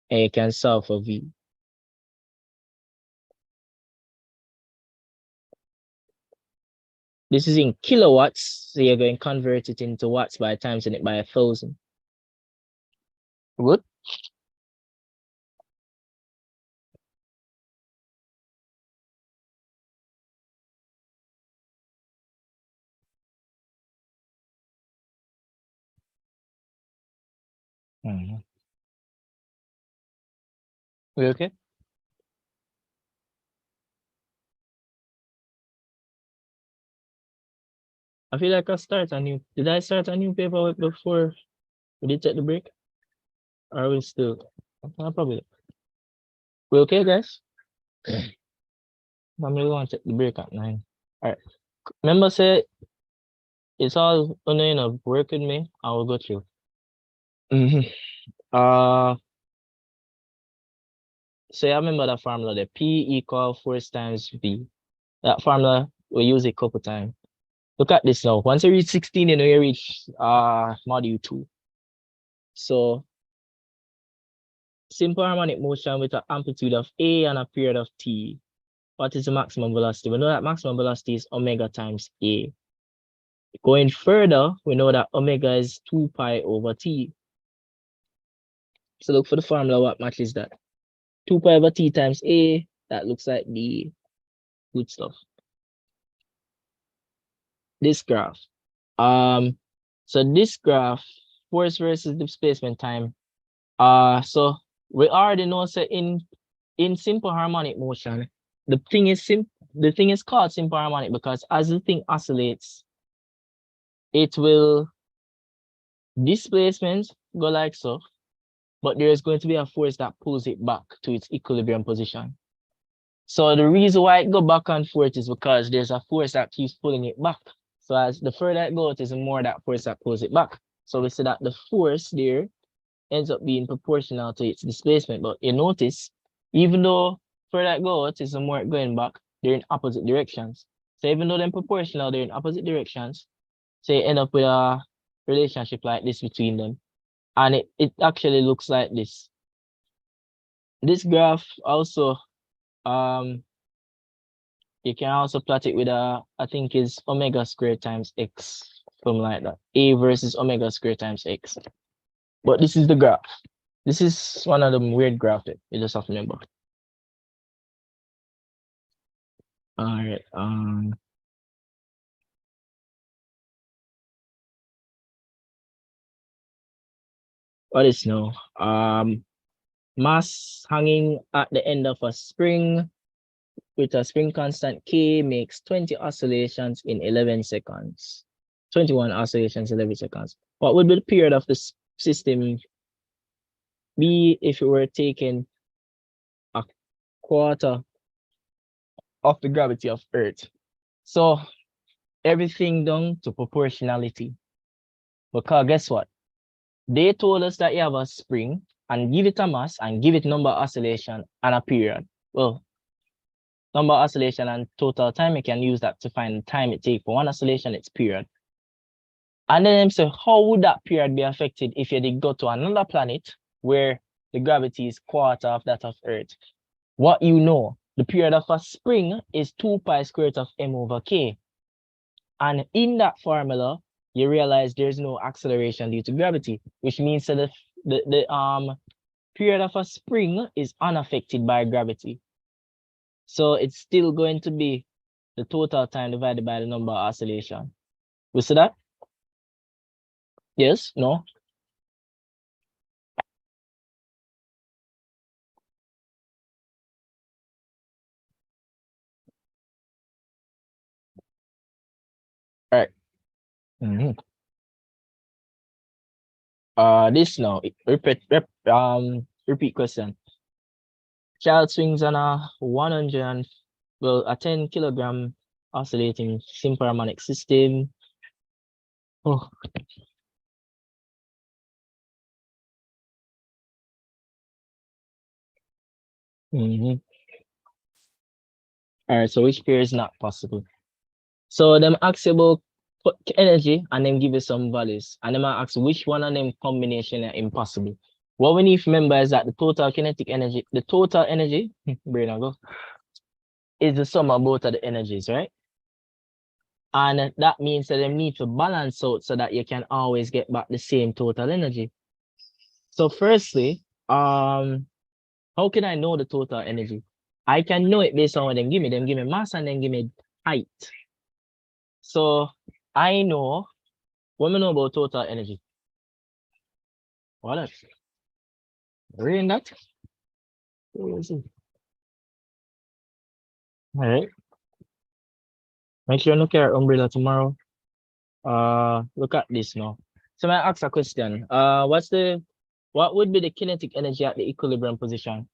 And you can solve for V. This is in kilowatts, so you're going to convert it into watts by times it by 1,000. Good? We okay? I feel like did I start a new paper before we did take the break? Or are we still? Probably. We okay, guys? I'm really want to take the break at 9. All right. Remember, say it's all work with me. I will go through. So I remember that formula, the P equal force times V. That formula we use it a couple times. Look at this now. Once you reach 16, you reach module 2. So simple harmonic motion with an amplitude of A and a period of T. What is the maximum velocity? We know that maximum velocity is omega times A. Going further, we know that omega is 2 pi over T. So look for the formula, what matches that? 2 pi over T times A, that looks like the good stuff. this graph. So this graph, force versus displacement time. So we already know, so in simple harmonic motion, the thing is called simple harmonic because as the thing oscillates, it will displacement go like so, but there is going to be a force that pulls it back to its equilibrium position. So the reason why it go back and forth is because there's a force that keeps pulling it back. So as the further it goes, there's more that force that pulls it back. So we see that the force there ends up being proportional to its displacement. But you notice, even though further it goes, is the more it going back, they're in opposite directions. So even though they're proportional, they're in opposite directions. So you end up with a relationship like this between them. And it actually looks like this. This graph also, you can also plot it with I think is omega squared times x, something like that. A versus omega squared times x. But this is the graph. This is one of the weird graphs you just have to remember. All right. What is now? Mass hanging at the end of a spring with a spring constant K makes 20 oscillations in 11 seconds. 21 oscillations in 11 seconds. What would be the period of this system be if it were taking a quarter of the gravity of Earth? So everything down to proportionality. Because guess what? They told us that you have a spring and give it a mass and give it number of oscillation and a period. Well, number of oscillation and total time, you can use that to find the time it takes for one oscillation, its period. And then them say, how would that period be affected if you did go to another planet where the gravity is quarter of that of Earth? What you know, the period of a spring is 2 pi square root of m over k. And in that formula, you realize there's no acceleration due to gravity, which means that the period of a spring is unaffected by gravity. So it's still going to be the total time divided by the number of oscillation. We see that? Yes? No? All right. This now, repeat question. Child swings on a 10 kilogram oscillating simple harmonic system. Oh. All right, so which pair is not possible? So them ask you about energy and then give you some values. And then I ask which one of them combination are impossible. What we need to remember is that the total kinetic energy, brain I go, is the sum of both of the energies, right? And that means that they need to balance out so that you can always get back the same total energy. So firstly, how can I know the total energy? I can know it based on what them give me. Them give me mass and then give me height. So I know what we know about total energy. What else? Reading that? Where is it? All right. Make sure you look at your umbrella tomorrow. Look at this now. So I ask a question. What would be the kinetic energy at the equilibrium position?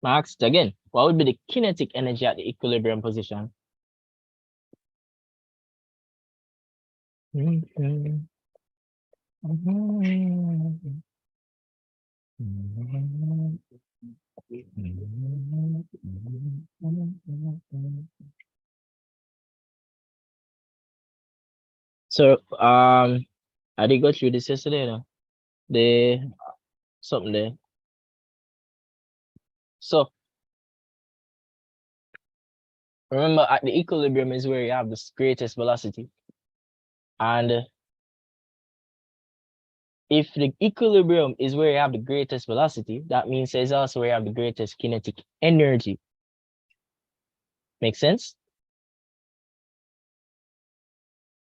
Max, again, what would be the kinetic energy at the equilibrium position? So, I did go through this yesterday, no? Something there. So, Remember, at the equilibrium is where you have the greatest velocity. And if the equilibrium is where you have the greatest velocity, that means it's also where you have the greatest kinetic energy. Make sense?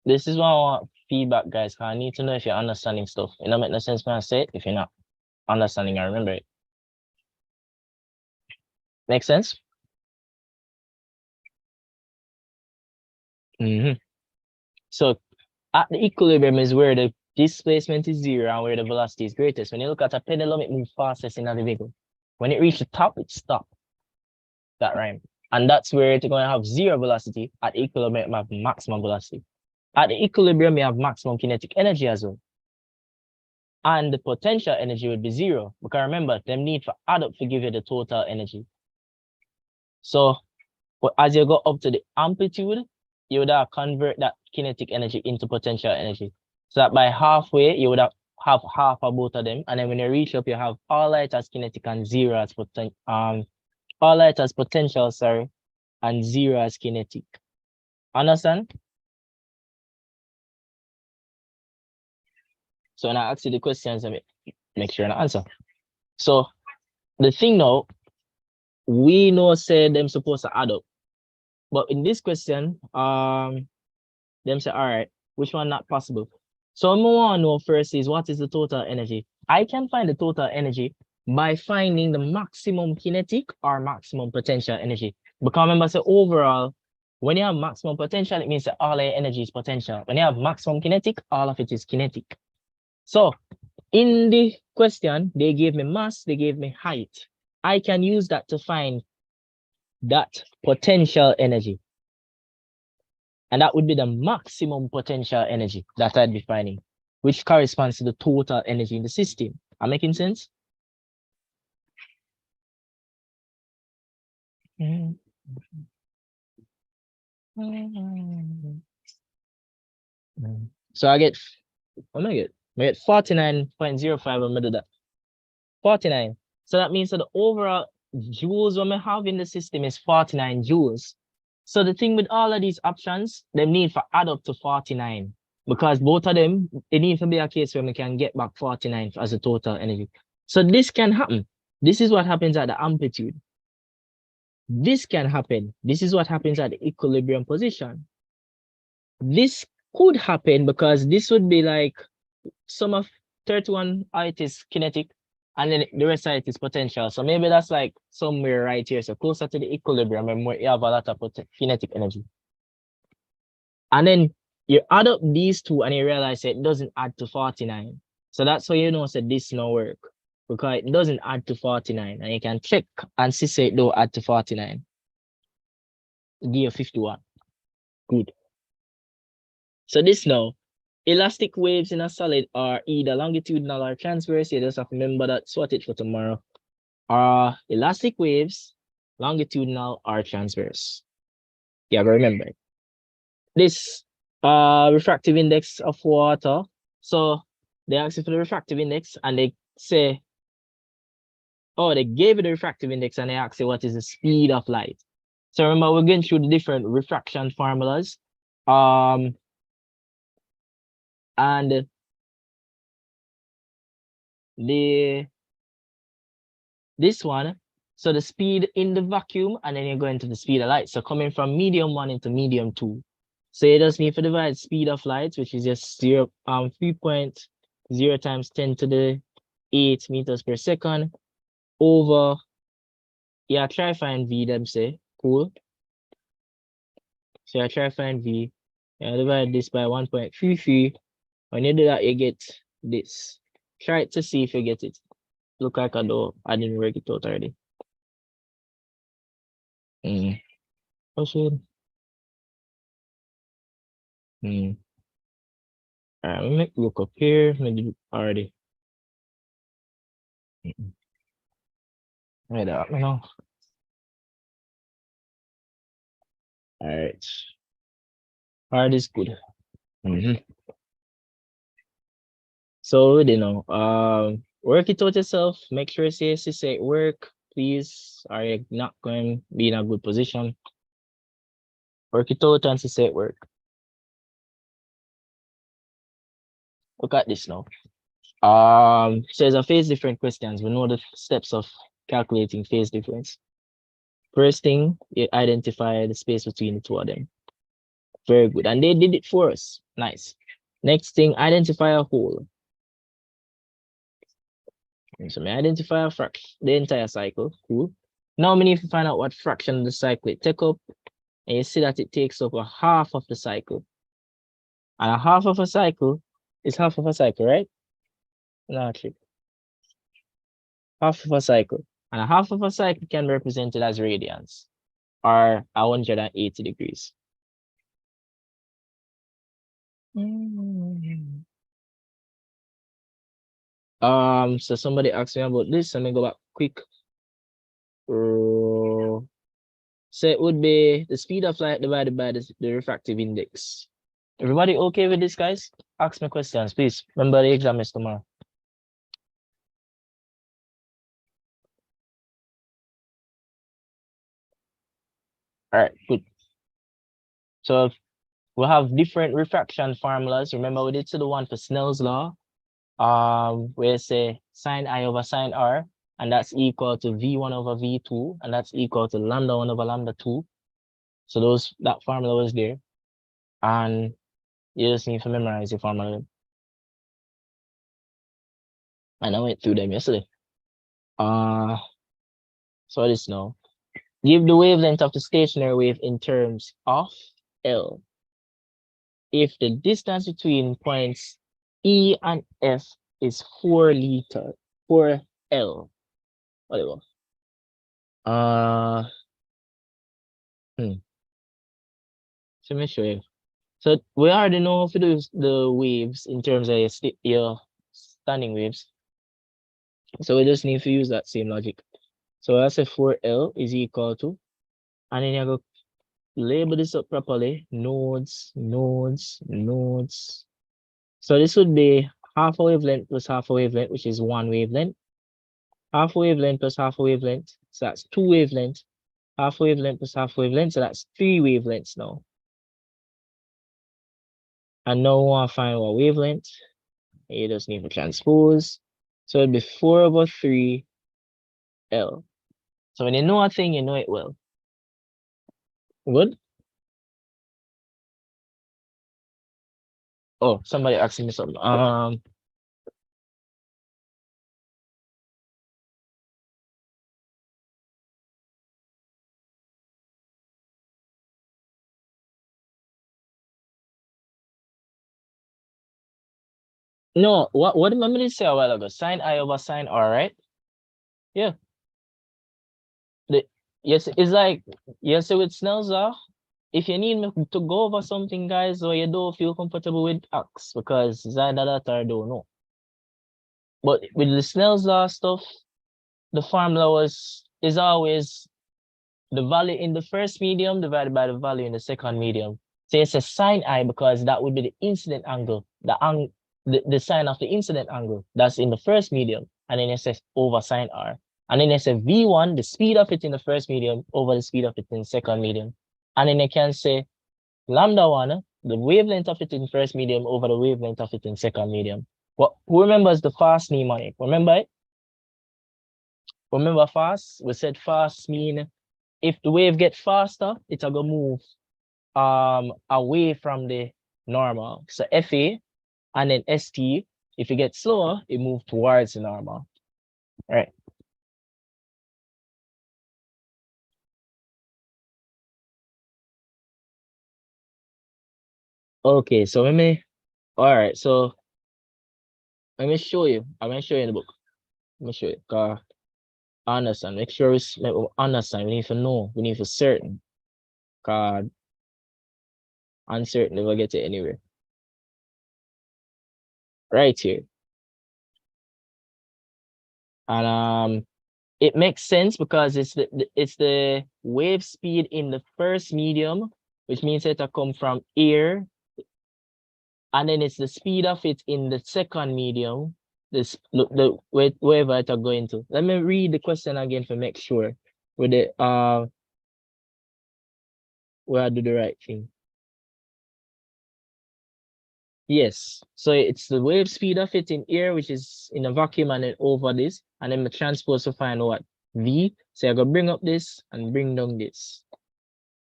This is why I want feedback, guys, because I need to know if you're understanding stuff. It don't make no sense when I say it if you're not understanding I remember it. Make sense? So at the equilibrium is where the displacement is zero and where the velocity is greatest. When you look at a pendulum, it moves fastest in the vehicle. When it reaches the top, it stops. That rhyme. And that's where it's going to have zero velocity. At equilibrium, you have maximum velocity. At the equilibrium, you have maximum kinetic energy as well. And the potential energy would be zero. Because remember, them need for add up to give you the total energy. So as you go up to the amplitude, you would have convert that kinetic energy into potential energy. So that by halfway, you would have half of both of them. And then when you reach up, you have all light as kinetic and zero as potential. All light as potential, sorry, and zero as kinetic. Understand? So when I ask you the questions, make sure I answer. So the thing now, we know say them supposed to add up. But in this question, them say, all right, which one not possible? So what I want to know first is what is the total energy? I can find the total energy by finding the maximum kinetic or maximum potential energy. Because remember, say overall, when you have maximum potential, it means that all your energy is potential. When you have maximum kinetic, all of it is kinetic. So in the question, they gave me mass, they gave me height. I can use that to find that potential energy. And that would be the maximum potential energy that I'd be finding, which corresponds to the total energy in the system. Am I making sense? So I get, what am I get? I get 49.05 when I do that. 49. So that means that the overall joules when I have in the system is 49 joules. So the thing with all of these options, they need for add up to 49. Because both of them, it needs to be a case where we can get back 49 as a total energy. So this can happen. This is what happens at the amplitude. This can happen. This is what happens at the equilibrium position. This could happen because this would be like sum of 31 height is kinetic and then the rest of it is potential. So maybe that's like somewhere right here. So closer to the equilibrium and where you have a lot of kinetic energy. And then you add up these two and you realize it doesn't add to 49. So that's how you know that this no work. Because it doesn't add to 49. And you can check and see say it don't add to 49. Give you 51. Good. So this now, elastic waves in a solid are either longitudinal or transverse. You just have to remember that, sort it for tomorrow. Elastic waves, longitudinal or transverse. Yeah, but remember it. This refractive index of water. So they ask you for the refractive index and they say, oh, they gave you the refractive index and they ask you what is the speed of light. So remember, we're going through the different refraction formulas. And this one, so the speed in the vacuum, and then you're going to the speed of light. So coming from medium 1 into medium 2. So you just need to divide speed of light, which is just 3.0 times 10 to the 8 meters per second over, yeah, try find V, them say, cool. So I try find V, and divide this by 1.33. When you do that, you get this. Try it to see if you get it. Look like I didn't work it out already. Oh shit. Alright, let me look up here. Let me do it already. Wait up, you know. Alright. Alright is good. So you know, work it out yourself. Make sure CSC say work, please. Are you not going to be in a good position? Work it out and see it work. Look at this now. So there's a phase difference questions. We know the steps of calculating phase difference. First thing, you identify the space between the two of them. Very good. And they did it for us. Nice. Next thing, identify a hole. So I identify a fraction, the entire cycle. Cool. Now we need to find out what fraction of the cycle it take up. And you see that it takes up a half of the cycle. And a half of a cycle is half of a cycle, right? No, trick. Half of a cycle. And a half of a cycle can be represented as radians, or 180 degrees. So somebody asked me about this. Let me go back quick. So it would be the speed of light divided by the refractive index. Everybody okay with this, guys? Ask me questions, please. Remember the exam is tomorrow. All right, good. So we have different refraction formulas. Remember we did to the one for Snell's law. Where say sine I over sine R, and that's equal to V1 over V2, and that's equal to lambda 1 over lambda 2. So that formula was there. And you just need to memorize the formula. And I went through them yesterday. So this now. Give the wavelength of the stationary wave in terms of L. If the distance between points E and F is 4 L. Whatever. So let me show you. So we already know how to do the waves in terms of your standing waves. So we just need to use that same logic. So I say 4L is equal to, and then you go label this up properly. Nodes. So this would be half a wavelength plus half a wavelength, which is 1 wavelength. Half a wavelength plus half a wavelength, so that's 2 wavelengths. Half a wavelength plus half a wavelength, so that's 3 wavelengths now. And now we want to find what wavelength. You just need to transpose. So it'll be 4 over 3 L. So when you know a thing, you know it well. Good? Oh, somebody asking me something. No, what did I say a while ago? Sine I over sine R, right? Yeah. Yes, it's like, yes, with Snell's law, if you need me to go over something, guys, or you don't feel comfortable with X, because it's either that or I don't know. But with the Snell's law stuff, the formula is always the value in the first medium divided by the value in the second medium. So it's a sine I because that would be the incident angle, the sine of the incident angle that's in the first medium, and then it says over sine R. And then it's a V1, the speed of it in the first medium over the speed of it in the second medium. And then you can say lambda 1, the wavelength of it in first medium over the wavelength of it in second medium. Who remembers the fast mnemonic? Remember it? Remember fast? We said fast mean if the wave gets faster, it's gonna move away from the normal. So FA and then ST, if it gets slower, it moves towards the normal. All right. Okay, so all right, so let me show you. I'm gonna show you in the book. Let me show you. Understand. Make sure we understand. We need to know. We need to certain. God, uncertain never get it anywhere. Right here. And it makes sense because it's the wave speed in the first medium, which means it come from air, and then it's the speed of it in the second medium. Wherever it's going to. Let me read the question again to make sure with the where I do the right thing. Yes, so it's the wave speed of it in here, which is in a vacuum, and then over this, and then the transpose to find what V. So I'm gonna bring up this and bring down this.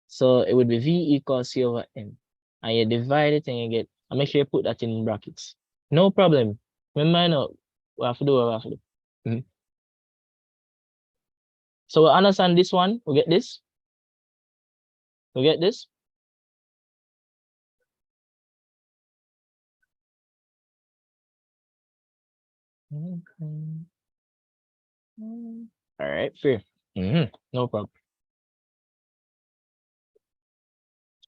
So it would be V equals C over M. And you divide it and you get, and make sure you put that in brackets. No problem. Remember now, we have to do what we have to do. Mhm. So we understand this one, we get this. We get this. Okay. All right, fair. No problem.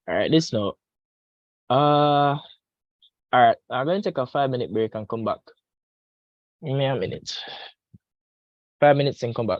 All right, this now. All right, I'm going to take a 5-minute break and come back. Give me a minute. 5 minutes and come back.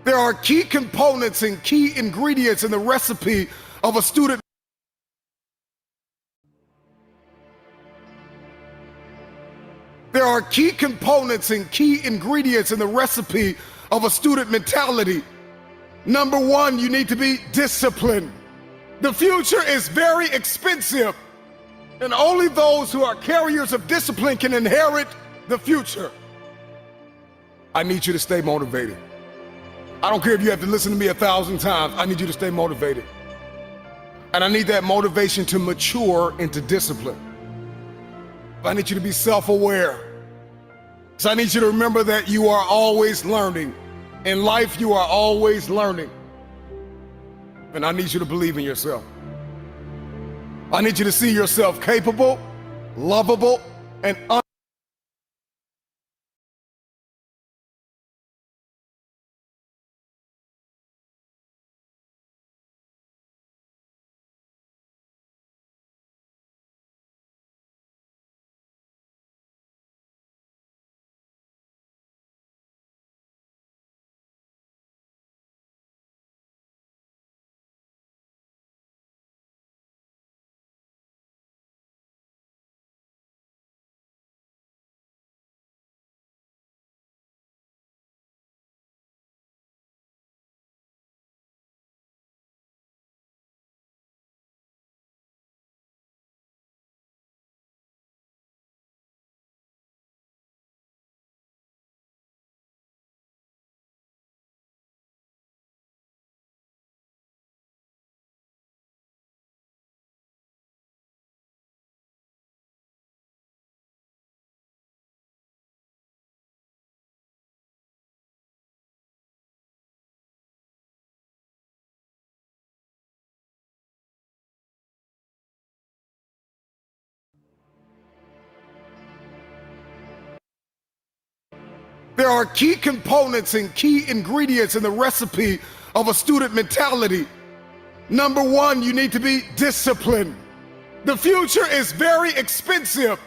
There are key components and key ingredients in the recipe of a student. There are key components and key ingredients in the recipe of a student mentality. Number one, you need to be disciplined. The future is very expensive, and only those who are carriers of discipline can inherit the future. I need you to stay motivated. I don't care if you have to listen to me 1,000 times. I need you to stay motivated. And I need that motivation to mature into discipline. I need you to be self-aware. So I need you to remember that you are always learning. In life, you are always learning. And I need you to believe in yourself. I need you to see yourself capable, lovable, and there are key components and key ingredients in the recipe of a student mentality. Number one, you need to be disciplined. The future is very expensive,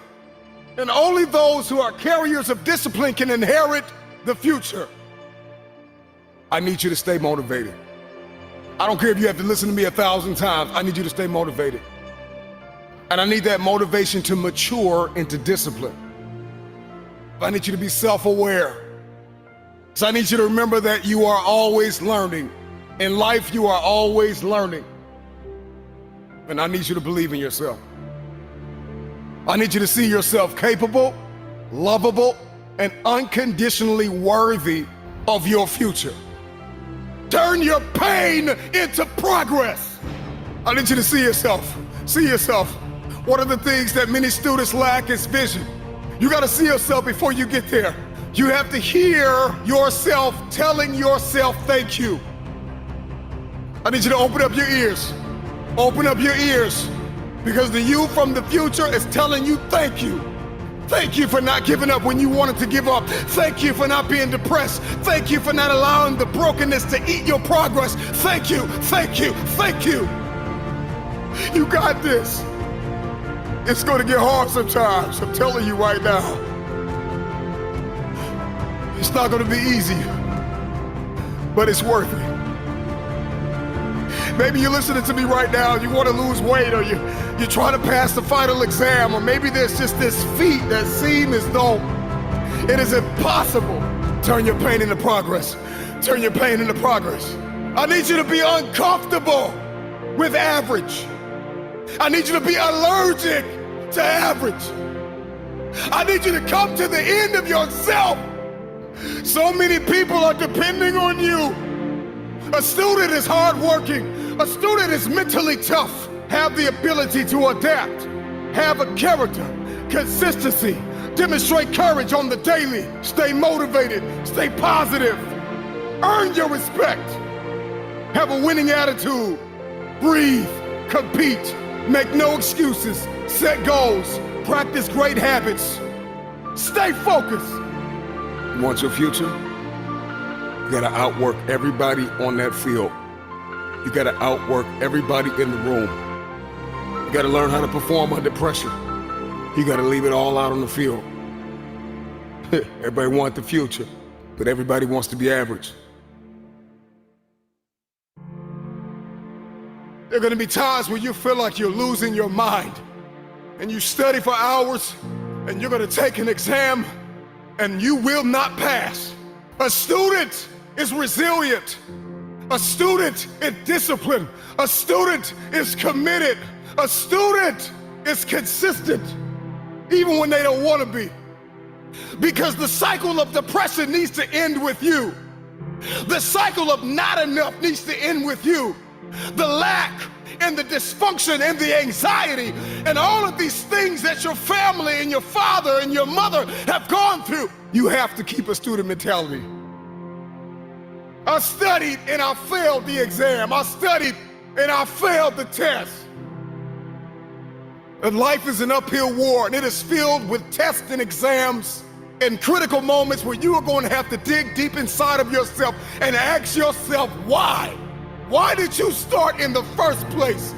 and only those who are carriers of discipline can inherit the future. I need you to stay motivated. I don't care if you have to listen to me 1,000 times. I need you to stay motivated. And I need that motivation to mature into discipline. I need you to be self-aware. So I need you to remember that you are always learning. In life, you are always learning. And I need you to believe in yourself. I need you to see yourself capable, lovable, and unconditionally worthy of your future. Turn your pain into progress. I need you to see yourself. See yourself. One of the things that many students lack is vision. You got to see yourself before you get there. You have to hear yourself telling yourself thank you. I need you to open up your ears. Open up your ears, because the you from the future is telling you thank you. Thank you for not giving up when you wanted to give up. Thank you for not being depressed. Thank you for not allowing the brokenness to eat your progress. Thank you, thank you, thank you. You got this. It's going to get hard sometimes, I'm telling you right now. It's not going to be easy, but it's worth it. Maybe you're listening to me right now, you want to lose weight, or you're trying to pass the final exam, or maybe there's just this feat that seems as though it is impossible. Turn your pain into progress. Turn your pain into progress. I need you to be uncomfortable with average. I need you to be allergic to average. I need you to come to the end of yourself. So many people are depending on you. A student is hardworking. A student is mentally tough. Have the ability to adapt. Have a character, consistency. Demonstrate courage on the daily. Stay motivated. Stay positive. Earn your respect. Have a winning attitude. Breathe. Compete. Make no excuses. Set goals. Practice great habits. Stay focused. You want your future? You gotta outwork everybody on that field. You gotta outwork everybody in the room. You gotta learn how to perform under pressure. You gotta leave it all out on the field. Everybody wants the future, but everybody wants to be average. There are gonna be times where you feel like you're losing your mind, and you study for hours, and you're gonna take an exam, and you will not pass. A student is resilient. A student is disciplined. A student is committed. A student is consistent, even when they don't want to be. Because the cycle of depression needs to end with you. The cycle of not enough needs to end with you. The lack and the dysfunction and the anxiety and all of these things that your family and your father and your mother have gone through. You have to keep a student mentality. I studied and I failed the exam. I studied and I failed the test. And life is an uphill war, and it is filled with tests and exams and critical moments where you are going to have to dig deep inside of yourself and ask yourself why. Why did you start in the first place?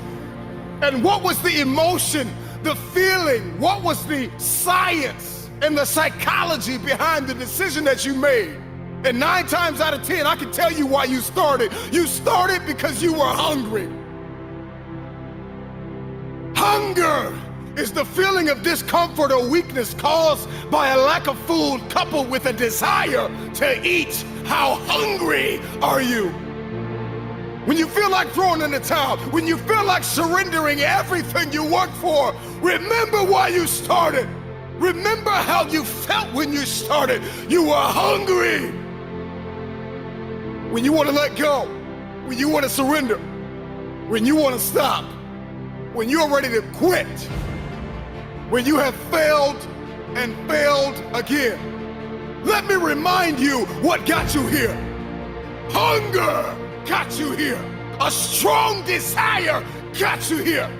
And what was the emotion, the feeling? What was the science and the psychology behind the decision that you made? And 9 times out of 10, I can tell you why you started. You started because you were hungry. Hunger is the feeling of discomfort or weakness caused by a lack of food coupled with a desire to eat. How hungry are you? When you feel like throwing in the towel, when you feel like surrendering everything you worked for, remember why you started. Remember how you felt when you started. You were hungry. When you want to let go, when you want to surrender, when you want to stop, when you're ready to quit, when you have failed and failed again. Let me remind you what got you here. Hunger got you here. A strong desire got you here.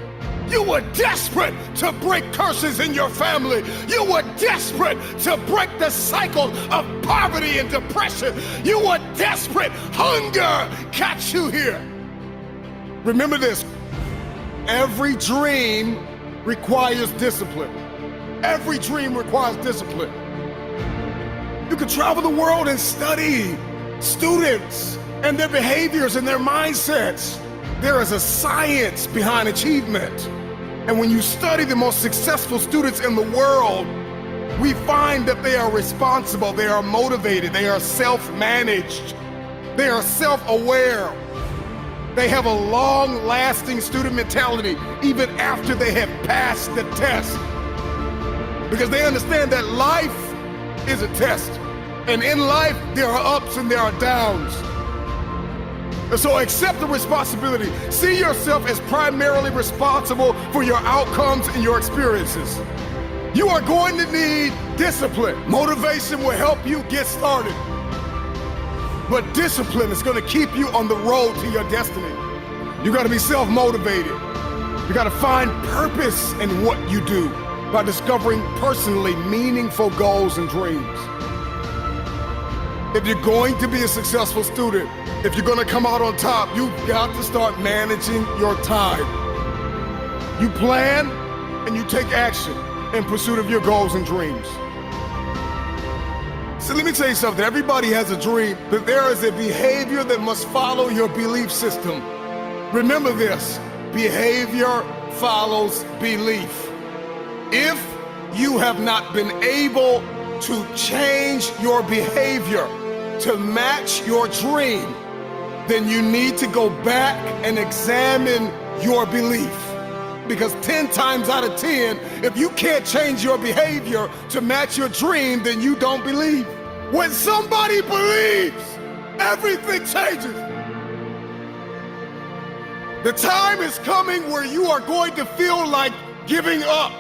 You were desperate to break curses in your family. You were desperate to break the cycle of poverty and depression. You were desperate. Hunger got you here. Remember this. Every dream requires discipline. Every dream requires discipline. You can travel the world and study students and their behaviors and their mindsets. There is a science behind achievement. And when you study the most successful students in the world, we find that they are responsible, they are motivated, they are self-managed, they are self-aware. They have a long-lasting student mentality even after they have passed the test. Because they understand that life is a test. And in life, there are ups and there are downs. And so accept the responsibility. See yourself as primarily responsible for your outcomes and your experiences. You are going to need discipline. Motivation will help you get started. But discipline is going to keep you on the road to your destiny. You got to be self-motivated. You got to find purpose in what you do by discovering personally meaningful goals and dreams. If you're going to be a successful student, if you're going to come out on top, you've got to start managing your time. You plan and you take action in pursuit of your goals and dreams. So let me tell you something. Everybody has a dream, but there is a behavior that must follow your belief system. Remember this, behavior follows belief. If you have not been able to change your behavior to match your dream, then you need to go back and examine your belief. Because 10 times out of 10, if you can't change your behavior to match your dream, then you don't believe. When somebody believes, everything changes. The time is coming where you are going to feel like giving up.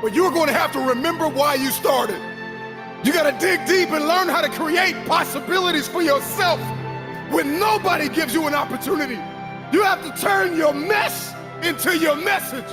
But you're going to have to remember why you started. You got to dig deep and learn how to create possibilities for yourself when nobody gives you an opportunity. You have to turn your mess into your message.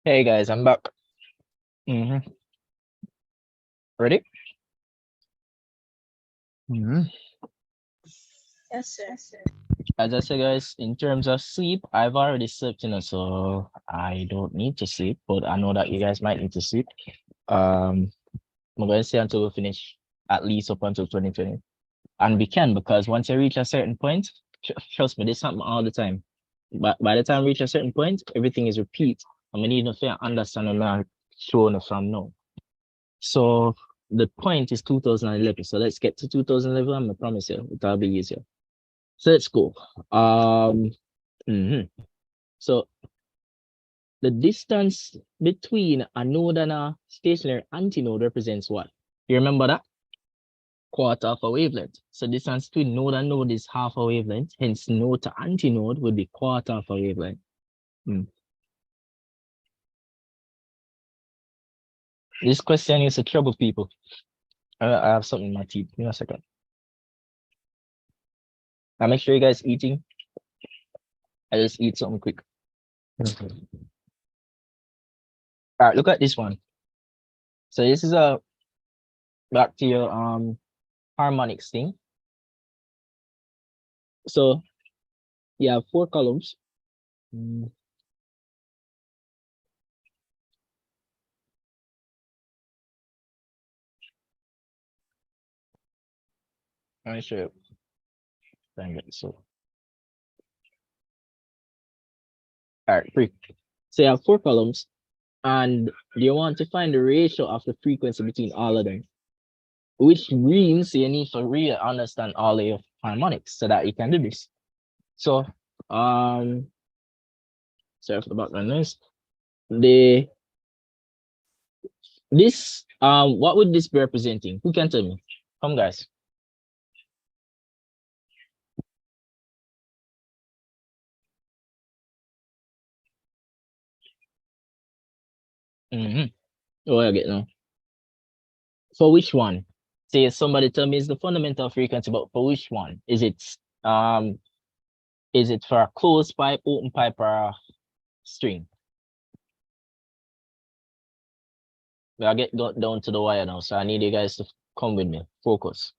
Hey guys, I'm back. Ready? Yes, sir. As I said, guys, in terms of sleep, I've already slept, so I don't need to sleep, but I know that you guys might need to sleep. I'm going to say until we finish, at least up until 2020. And we can, because once you reach a certain point, trust me, this happens all the time. But by the time we reach a certain point, everything is repeat. And we need to understand and not showing from now. So the point is 2011. So let's get to 2011. I promise you, it'll be easier. So let's go. So the distance between a node and a stationary antinode represents what? You remember that? Quarter of a wavelength. So distance between node and node is half a wavelength. Hence, node to antinode would be quarter of a wavelength. This question used to trouble people. I have something in my teeth. Give me a second. Now make sure you guys eating. I just eat something quick. All right, look at this one. So this is a back to your harmonics thing. So you have 4 columns. I'll show you. So all right, 3. So you have 4 columns, and you want to find the ratio of the frequency between all of them, which means you need to really understand all of your harmonics so that you can do this. So sorry for the background noise. What would this be representing? Who can tell me? Come, guys. Oh, I get now. For which one? Say somebody tell me it's the fundamental frequency, but for which one? Is it for a closed pipe, open pipe, or a string? I'll get down to the wire now, so I need you guys to come with me. Focus.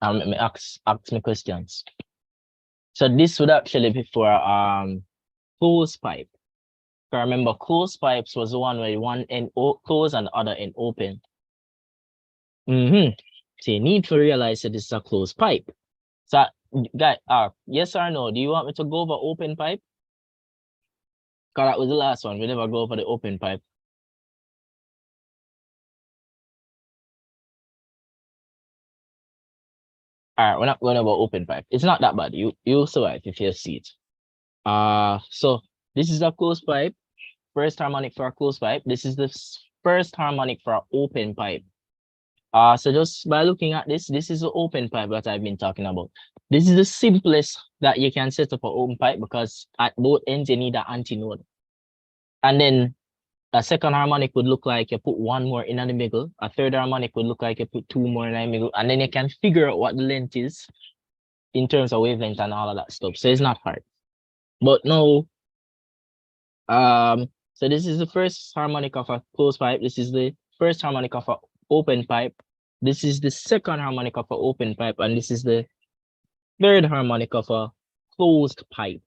Ask me questions. So this would actually be for closed pipe. Remember, closed pipes was the one where one end closed and the other end open. So you need to realize that this is a closed pipe. So, guys, yes or no? Do you want me to go over open pipe? Because that was the last one. We never go over the open pipe. All right, we're not going over open pipe. It's not that bad. You'll survive if you see it. So this is a closed pipe. First harmonic for a closed pipe. This is the first harmonic for an open pipe. So just by looking at this is the open pipe that I've been talking about. This is the simplest that you can set up an open pipe because at both ends you need an antinode. And then a second harmonic would look like you put one more in the middle. A third harmonic would look like you put 2 more in the middle. And then you can figure out what the length is in terms of wavelength and all of that stuff. So it's not hard. But no, so this is the first harmonic of a closed pipe. This is the first harmonic of an open pipe. This is the second harmonic of an open pipe. And this is the third harmonic of a closed pipe.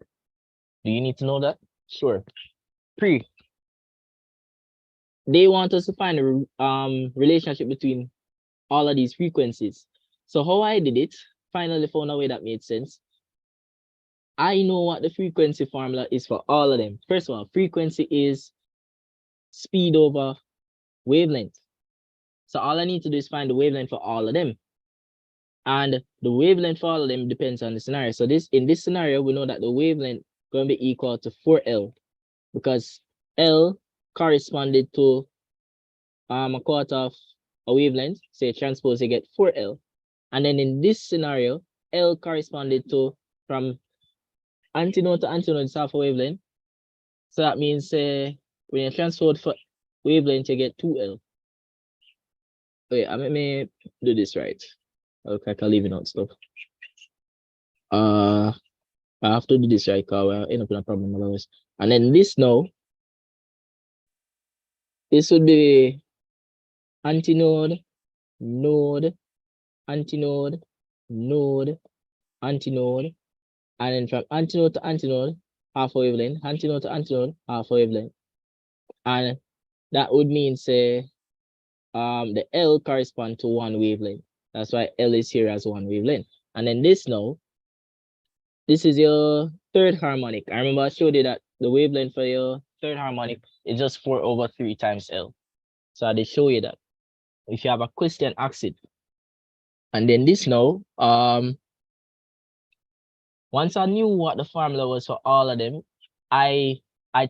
Do you need to know that? Sure. 3. They want us to find a relationship between all of these frequencies. So how I did it, finally found a way that made sense. I know what the frequency formula is for all of them. First of all, frequency is speed over wavelength. So all I need to do is find the wavelength for all of them. And the wavelength for all of them depends on the scenario. So in this scenario, we know that the wavelength is going to be equal to 4L because L corresponded to a quarter of a wavelength. Say transpose, you get 4L. And then in this scenario, L corresponded to from antinode to antinode is half a wavelength. So that means when you transpose for wavelength, you get 2L. Wait, I may do this right. Okay, I can leave it out stuff. I have to do this right because we'll end up in a problem otherwise. And then this now, this would be antinode, node, antinode, node, antinode, and then from antinode to antinode, half a wavelength, antinode to antinode, half a wavelength. And that would mean say the L correspond to one wavelength. That's why L is here as one wavelength. And then this now, this is your third harmonic. I remember I showed you that the wavelength for your third harmonic is just 4/3 times L. So I did show you that. If you have a question, ask it. And then this now, once I knew what the formula was for all of them, I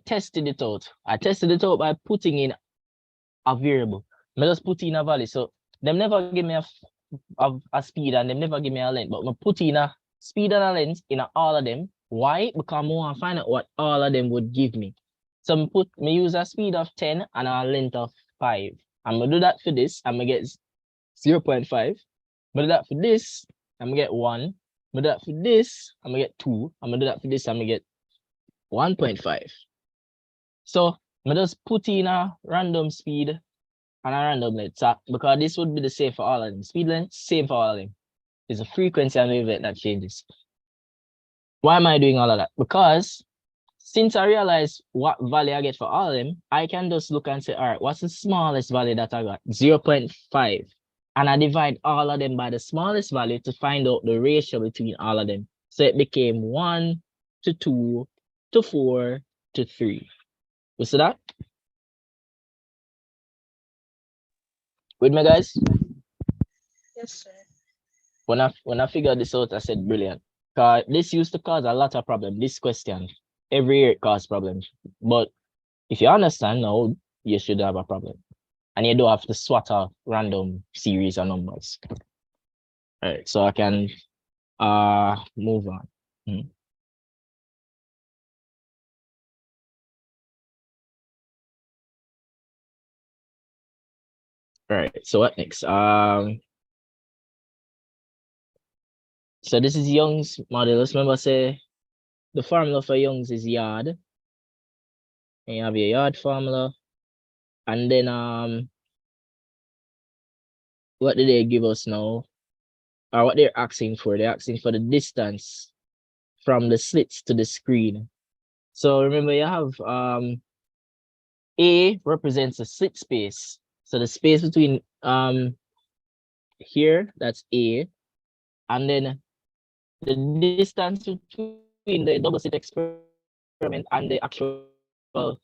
tested it out. I tested it out by putting in a variable. I just put in a value. So them never give me a speed and them never give me a length, but I put in a speed and a length in all of them. Why? Because I want to find out what all of them would give me. So me use a speed of 10 and a length of 5. I'm gonna do that for this. I'm gonna get 0.5. I'm gonna do that for this. I'm gonna get 1. I'm gonna do that for this. I'm gonna get 2. I'm gonna do that for this. I'm gonna get 1.5. So I'm gonna just put in a random speed and a random length. So because this would be the same for all of them. Speed length, same for all of them. It's a frequency and wavelength that changes. Why am I doing all of that? Because since I realize what value I get for all of them, I can just look and say, all right, what's the smallest value that I got? 0.5. And I divide all of them by the smallest value to find out the ratio between all of them. So it became 1 to 2 to 4 to 3. You see that? With me, guys? Yes, sir. When I figured this out, I said brilliant. Cause this used to cause a lot of problems. This question. Every year it caused problems. But if you understand now, you should have a problem. And you don't have to swat a random series of numbers. All right, so I can move on. All right, so what next? So this is Young's modulus. Remember, say the formula for Young's is yard. And you have your yard formula. And then what did they give us now? Or what they're asking for? They're asking for the distance from the slits to the screen. So remember, you have A represents the slit space. So the space between here, that's A, and then the distance between the double slit experiment and the actual space.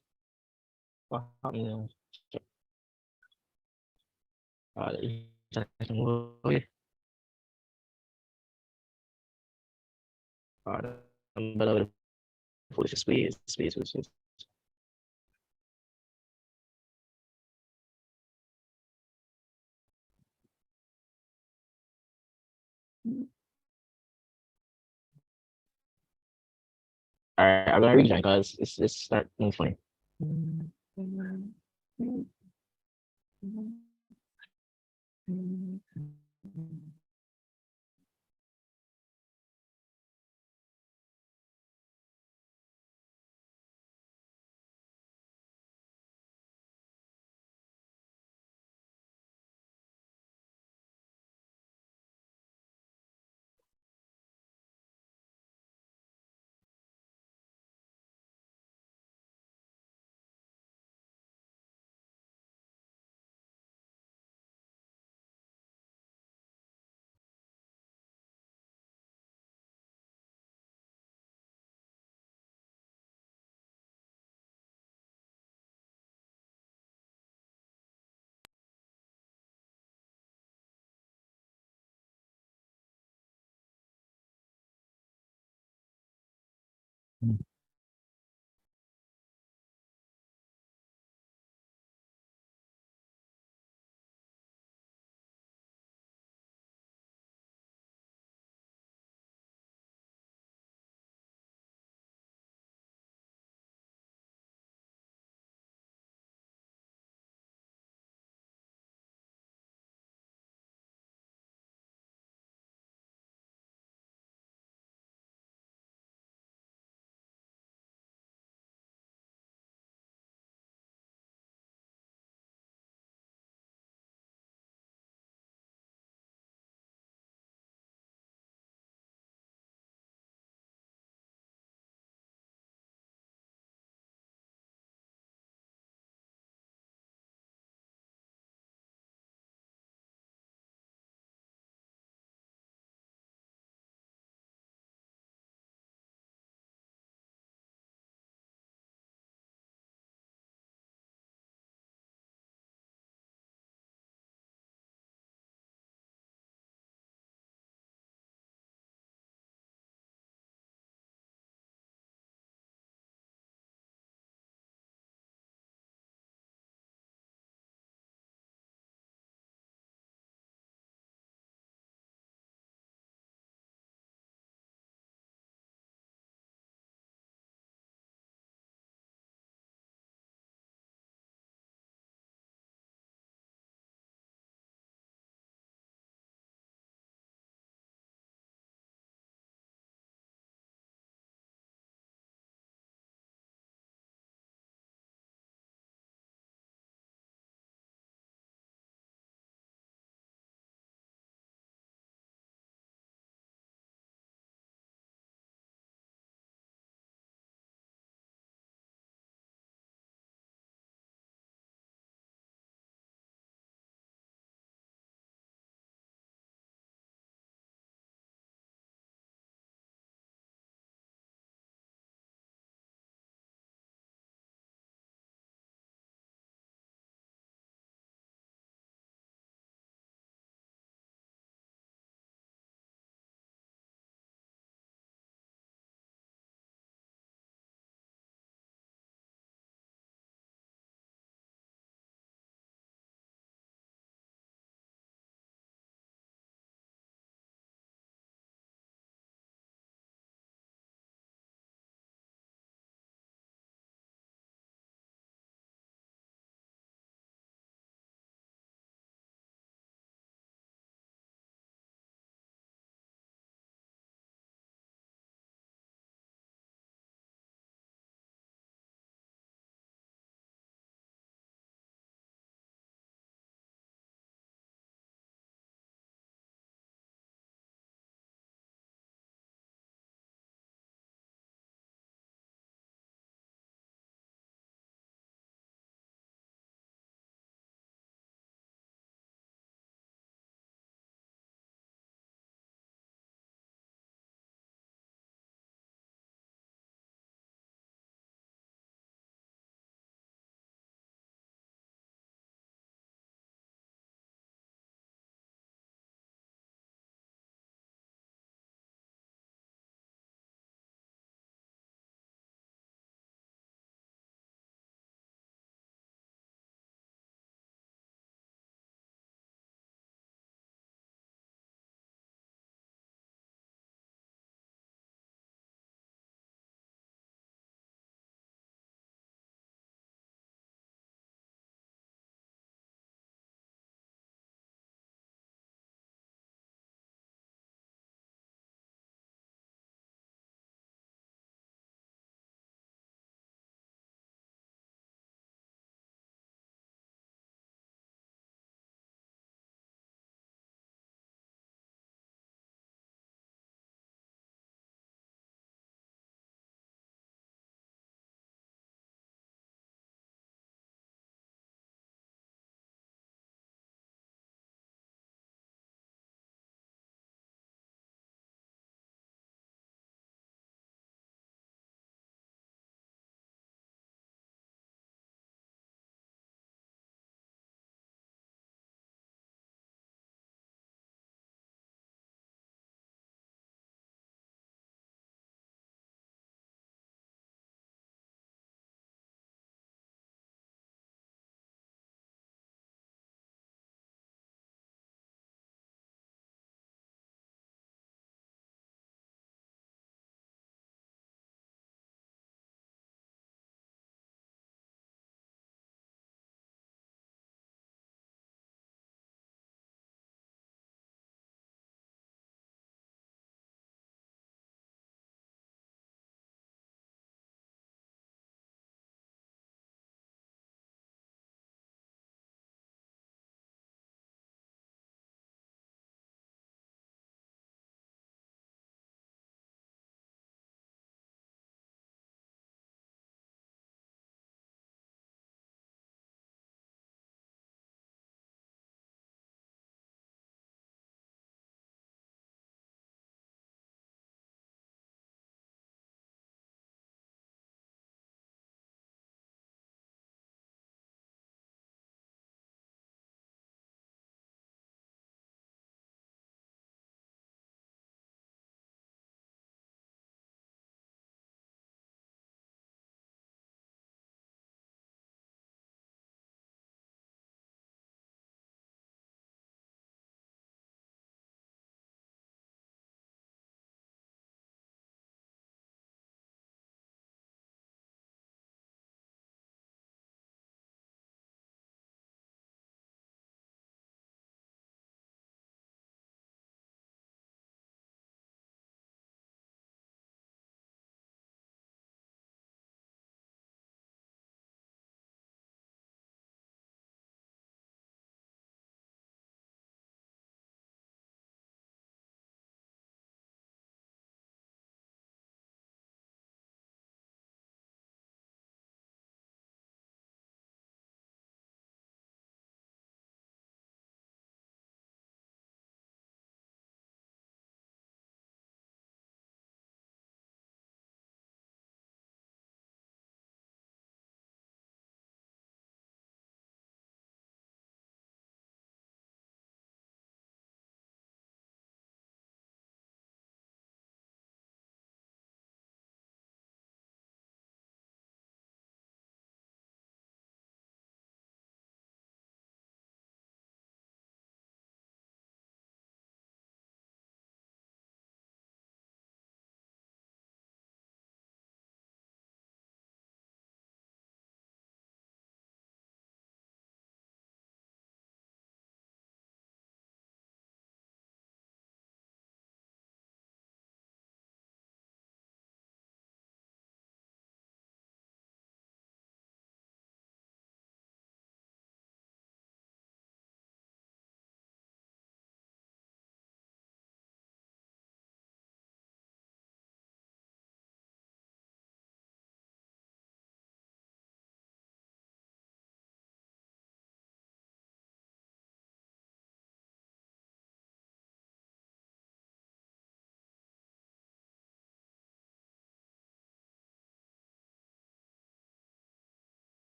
All right, I'm gonna rejoin because it's start moving funny.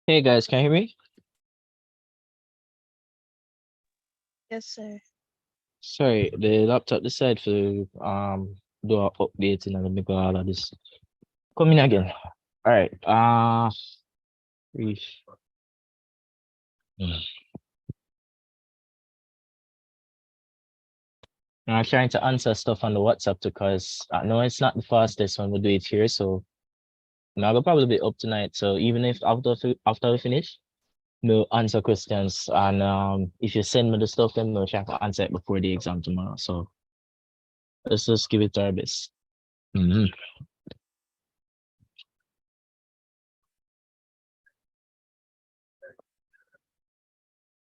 Hey guys, can you hear me? Yes, sir. Sorry, the laptop decided to do a update and let me go all of this. Come in again. All right. Reach. I'm trying to answer stuff on the WhatsApp because I know it's not the fastest when we do it here, so I'll probably be up tonight. So even if after we finish, we'll answer questions, and if you send me the stuff, then we'll try to answer it before the exam tomorrow. So let's just give it our best. No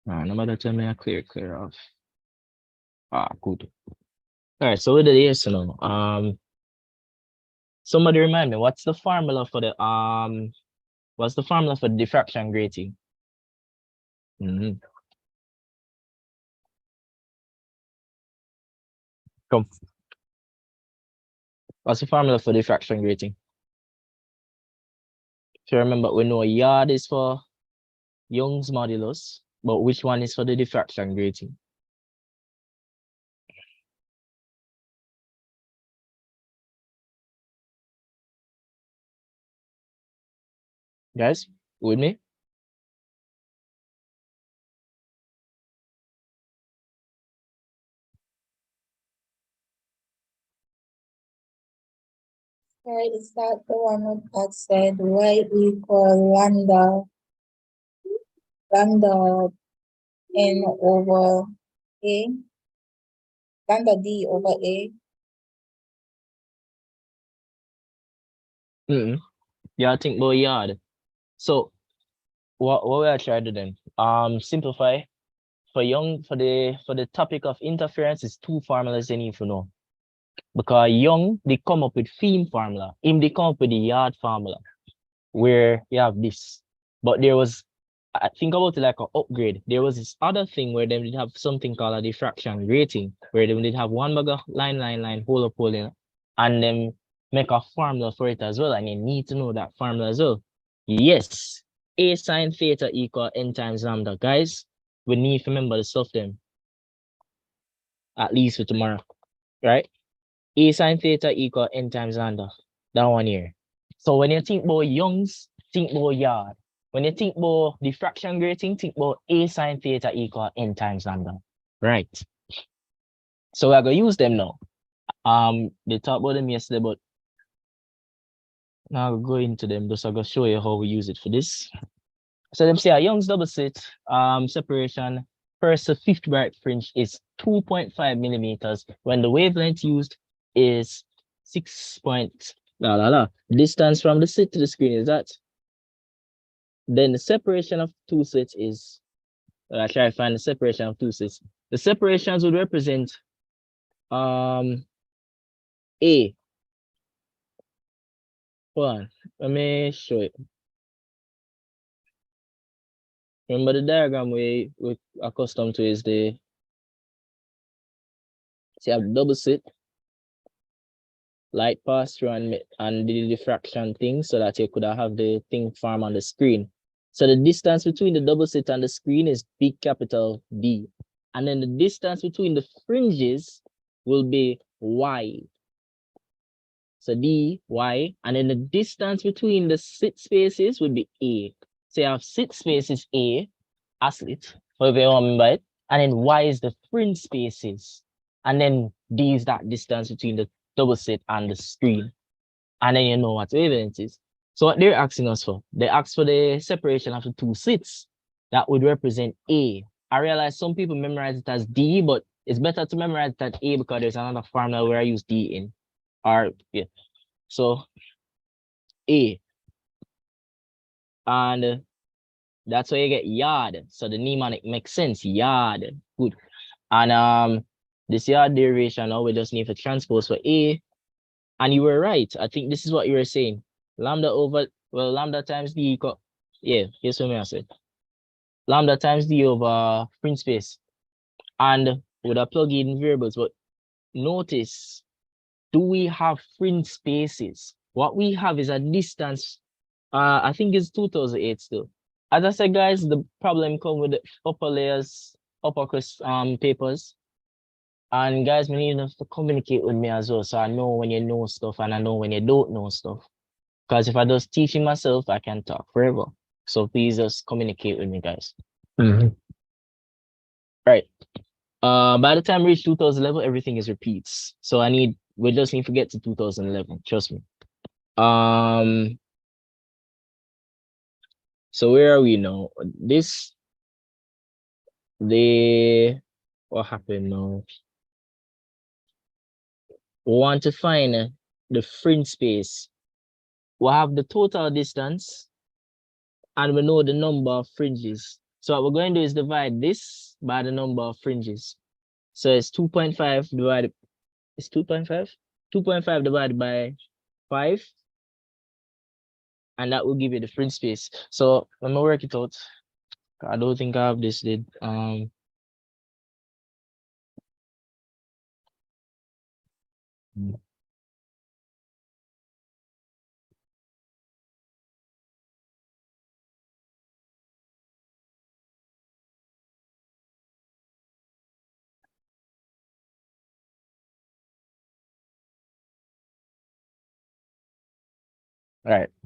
matter tell me I clear off. Good. All right, so with the yes or no, somebody remind me, what's the formula for the diffraction grating? Come. What's the formula for diffraction grating? If you remember, we know yard is for Young's modulus, but which one is for the diffraction grating? Guys, with me? Right, is that the one that said y equal lambda n over a, lambda d over a? Yeah, I think about yard. So what we are trying to do then? Simplify. For the topic of interference, is two formulas you need to know. Because Young, they come up with theme formula. They come up with the yard formula, where you have this. But there was, I think about it like an upgrade. There was this other thing where they did have something called a diffraction grating, where they did have one bugger line, hole up, and then make a formula for it as well. And you need to know that formula as well. Yes, A sine theta equal n times lambda. Guys, we need to remember the stuff then. At least for tomorrow, right? A sine theta equal n times lambda. That one here. So when you think about Young's, think about yard. When you think about diffraction grating, think about A sine theta equal n times lambda. Right. So we're gonna use them now. They talked about them yesterday, but now I'll go into them. Just I'm gonna show you how we use it for this. So them say a Young's double slit separation first to fifth bright fringe is 2.5 millimeters when the wavelength used is 6. Distance from the slit to the screen is that. Then the separation of two slits is, I try to find the separation of two slits. The separations would represent A. Hold on, let me show it. Remember the diagram we accustomed to is the, see, you have double slit, light pass through and the diffraction thing so that you could have the thing form on the screen. So the distance between the double slit and the screen is big capital D. And then the distance between the fringes will be Y. So D, Y, and then the distance between the slit spaces would be A. So you have slit spaces A, slit, whatever you want by it, and then Y is the fringe spaces. And then D is that distance between the double slit and the screen. And then you know what wavelength is. So what they're asking us for, they ask for the separation of the two slits. That would represent A. I realize some people memorize it as D, but it's better to memorize that A because there's another formula where I use D in. Yeah. So A. And that's where you get yard. So the mnemonic makes sense. Yard. Good. And this yard derivation now we just need to transpose for A. And you were right. I think this is what you were saying. Lambda times D equal, yeah, here's what I said. Lambda times D over fringe space. And with a plug-in variables, but notice, do we have fringe spaces? What we have is a distance, I think it's 2008 still. As I said, guys, the problem come with the upper layers, papers. And guys, we need enough to communicate with me as well. So I know when you know stuff and I know when you don't know stuff. Because if I just teaching myself, I can talk forever. So please just communicate with me, guys. Right. By the time we reach 2000 level, everything is repeats. So we just need to get to 2011. Trust me. So where are we now? What happened now? We want to find the fringe space. We have the total distance and we know the number of fringes. So what we're going to do is divide this by the number of fringes. So it's 2.5 divided, it's 2.5? 2.5 divided by 5. And that will give you the fringe space. So let me work it out. I don't think I have this did.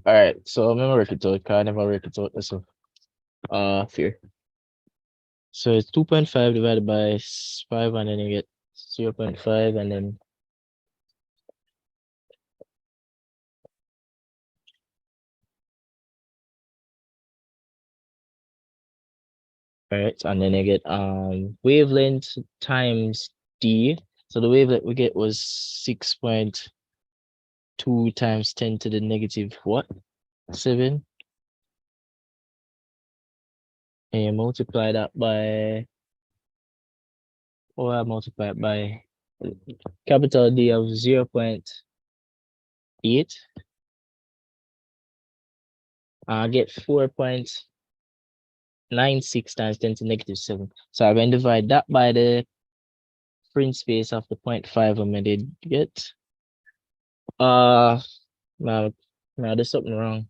All right. So I'm gonna work it out. I never work it out. So fear. So it's 2.5 divided by 5, and then you get 0.5, and then all right, and then you get wavelength times d. So the wavelength we get was 6.2 times 10 to the negative what? 7. And you multiply that by, or I multiply it by capital D of 0.8. I get 4.96 times 10 to negative 7. So I'm going to divide that by the fringe space of the 0.5 I did get. No, there's something wrong.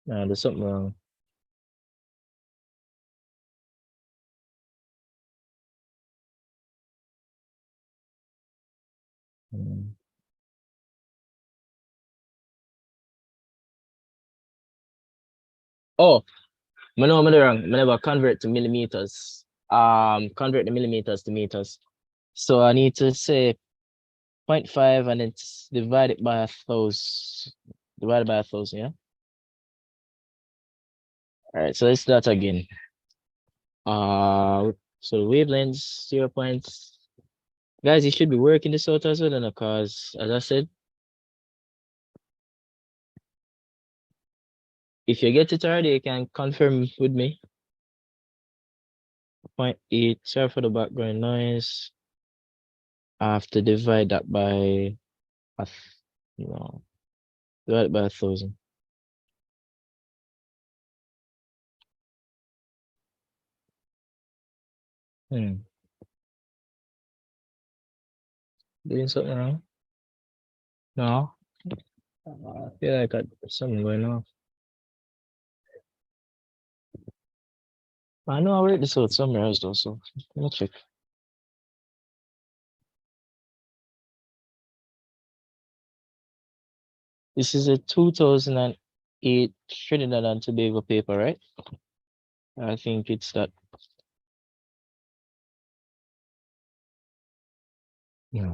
No, there's something wrong. Oh, I know I'm wrong. I never convert to millimeters. Convert the millimeters to meters. So I need to say 0.5 and it's divided by 1,000. Divided by 1,000, yeah? All right, so let's start again. So wavelengths 0. Guys, you should be working this out as well, because as I said, if you get it already, you can confirm with me. 0.8, sorry for the background noise. I have to divide that by divide it by 1,000. Doing something wrong? No. I feel like I got something going on. I know I read this out somewhere else though, so let me check. This is a 2008 Trinidad and Tobago paper, right? I think it's that. Yeah.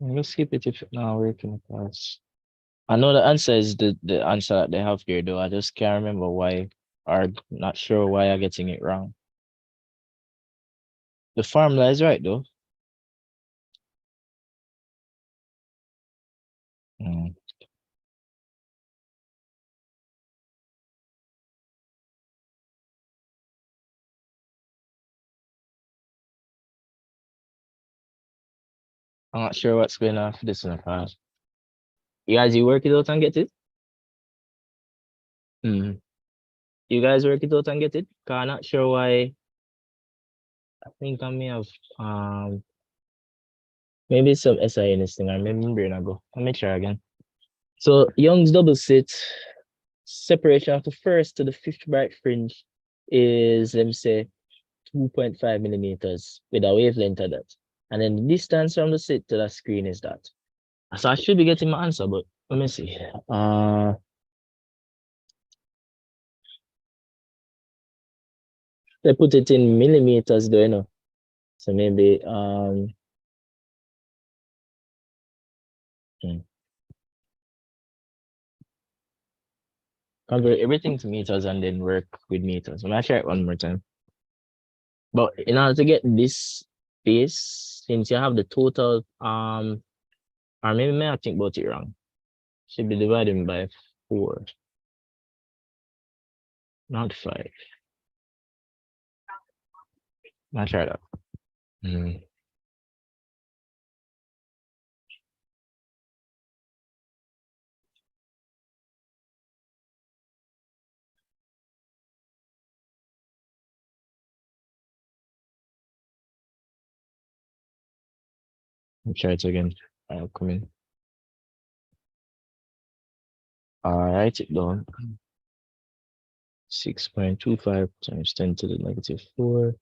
Let's skip it if it's not working, because I know the answer is the answer that they have here though. I just can't remember why, or not sure why I'm getting it wrong. The formula is right though. I'm not sure what's going on for this one. You guys, you work it out and get it? You guys work it out and get it? Cause I'm not sure why I think I may have maybe some SI in this thing. I remember and I go. I'll make sure again. So Young's double sit separation of the first to the fifth bright fringe is, let me say, 2.5 millimeters with a wavelength of that. And then the distance from the sit to the screen is that. So I should be getting my answer, but let me see. They put it in millimeters though, you know. So maybe convert everything to meters and then work with meters. I'm gonna try it one more time. But in order to get this base, since you have the total, or maybe may I think about it wrong. Should be divided by 4, not 5. I'll try that. I'll try it again. I'll come in. I'll write it down. 6.25 times 10 to the negative 4.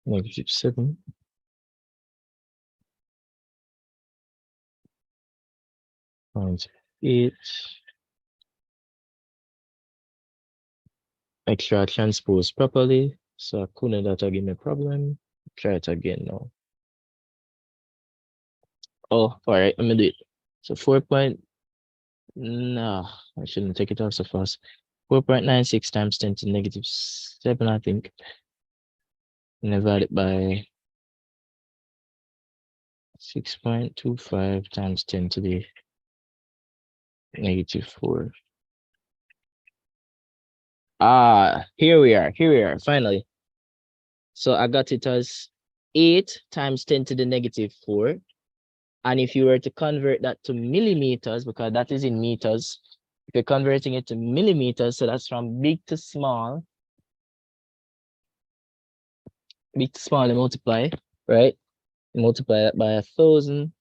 Negative 7. Times 8. Make sure I transpose properly. So I couldn't that give me a problem. Try it again now. Oh, all right, I'm gonna do it. So 4. No, I shouldn't take it off so fast. 4.96 times 10 to negative 7, I think. And divide it by 6.25 times 10 to the negative 4. Here we are, finally. So I got it as 8 times 10 to the negative 4. And if you were to convert that to millimeters, because that is in meters, if you're converting it to millimeters, so that's from big to small. Big to small and multiply, right? You multiply that by 1,000.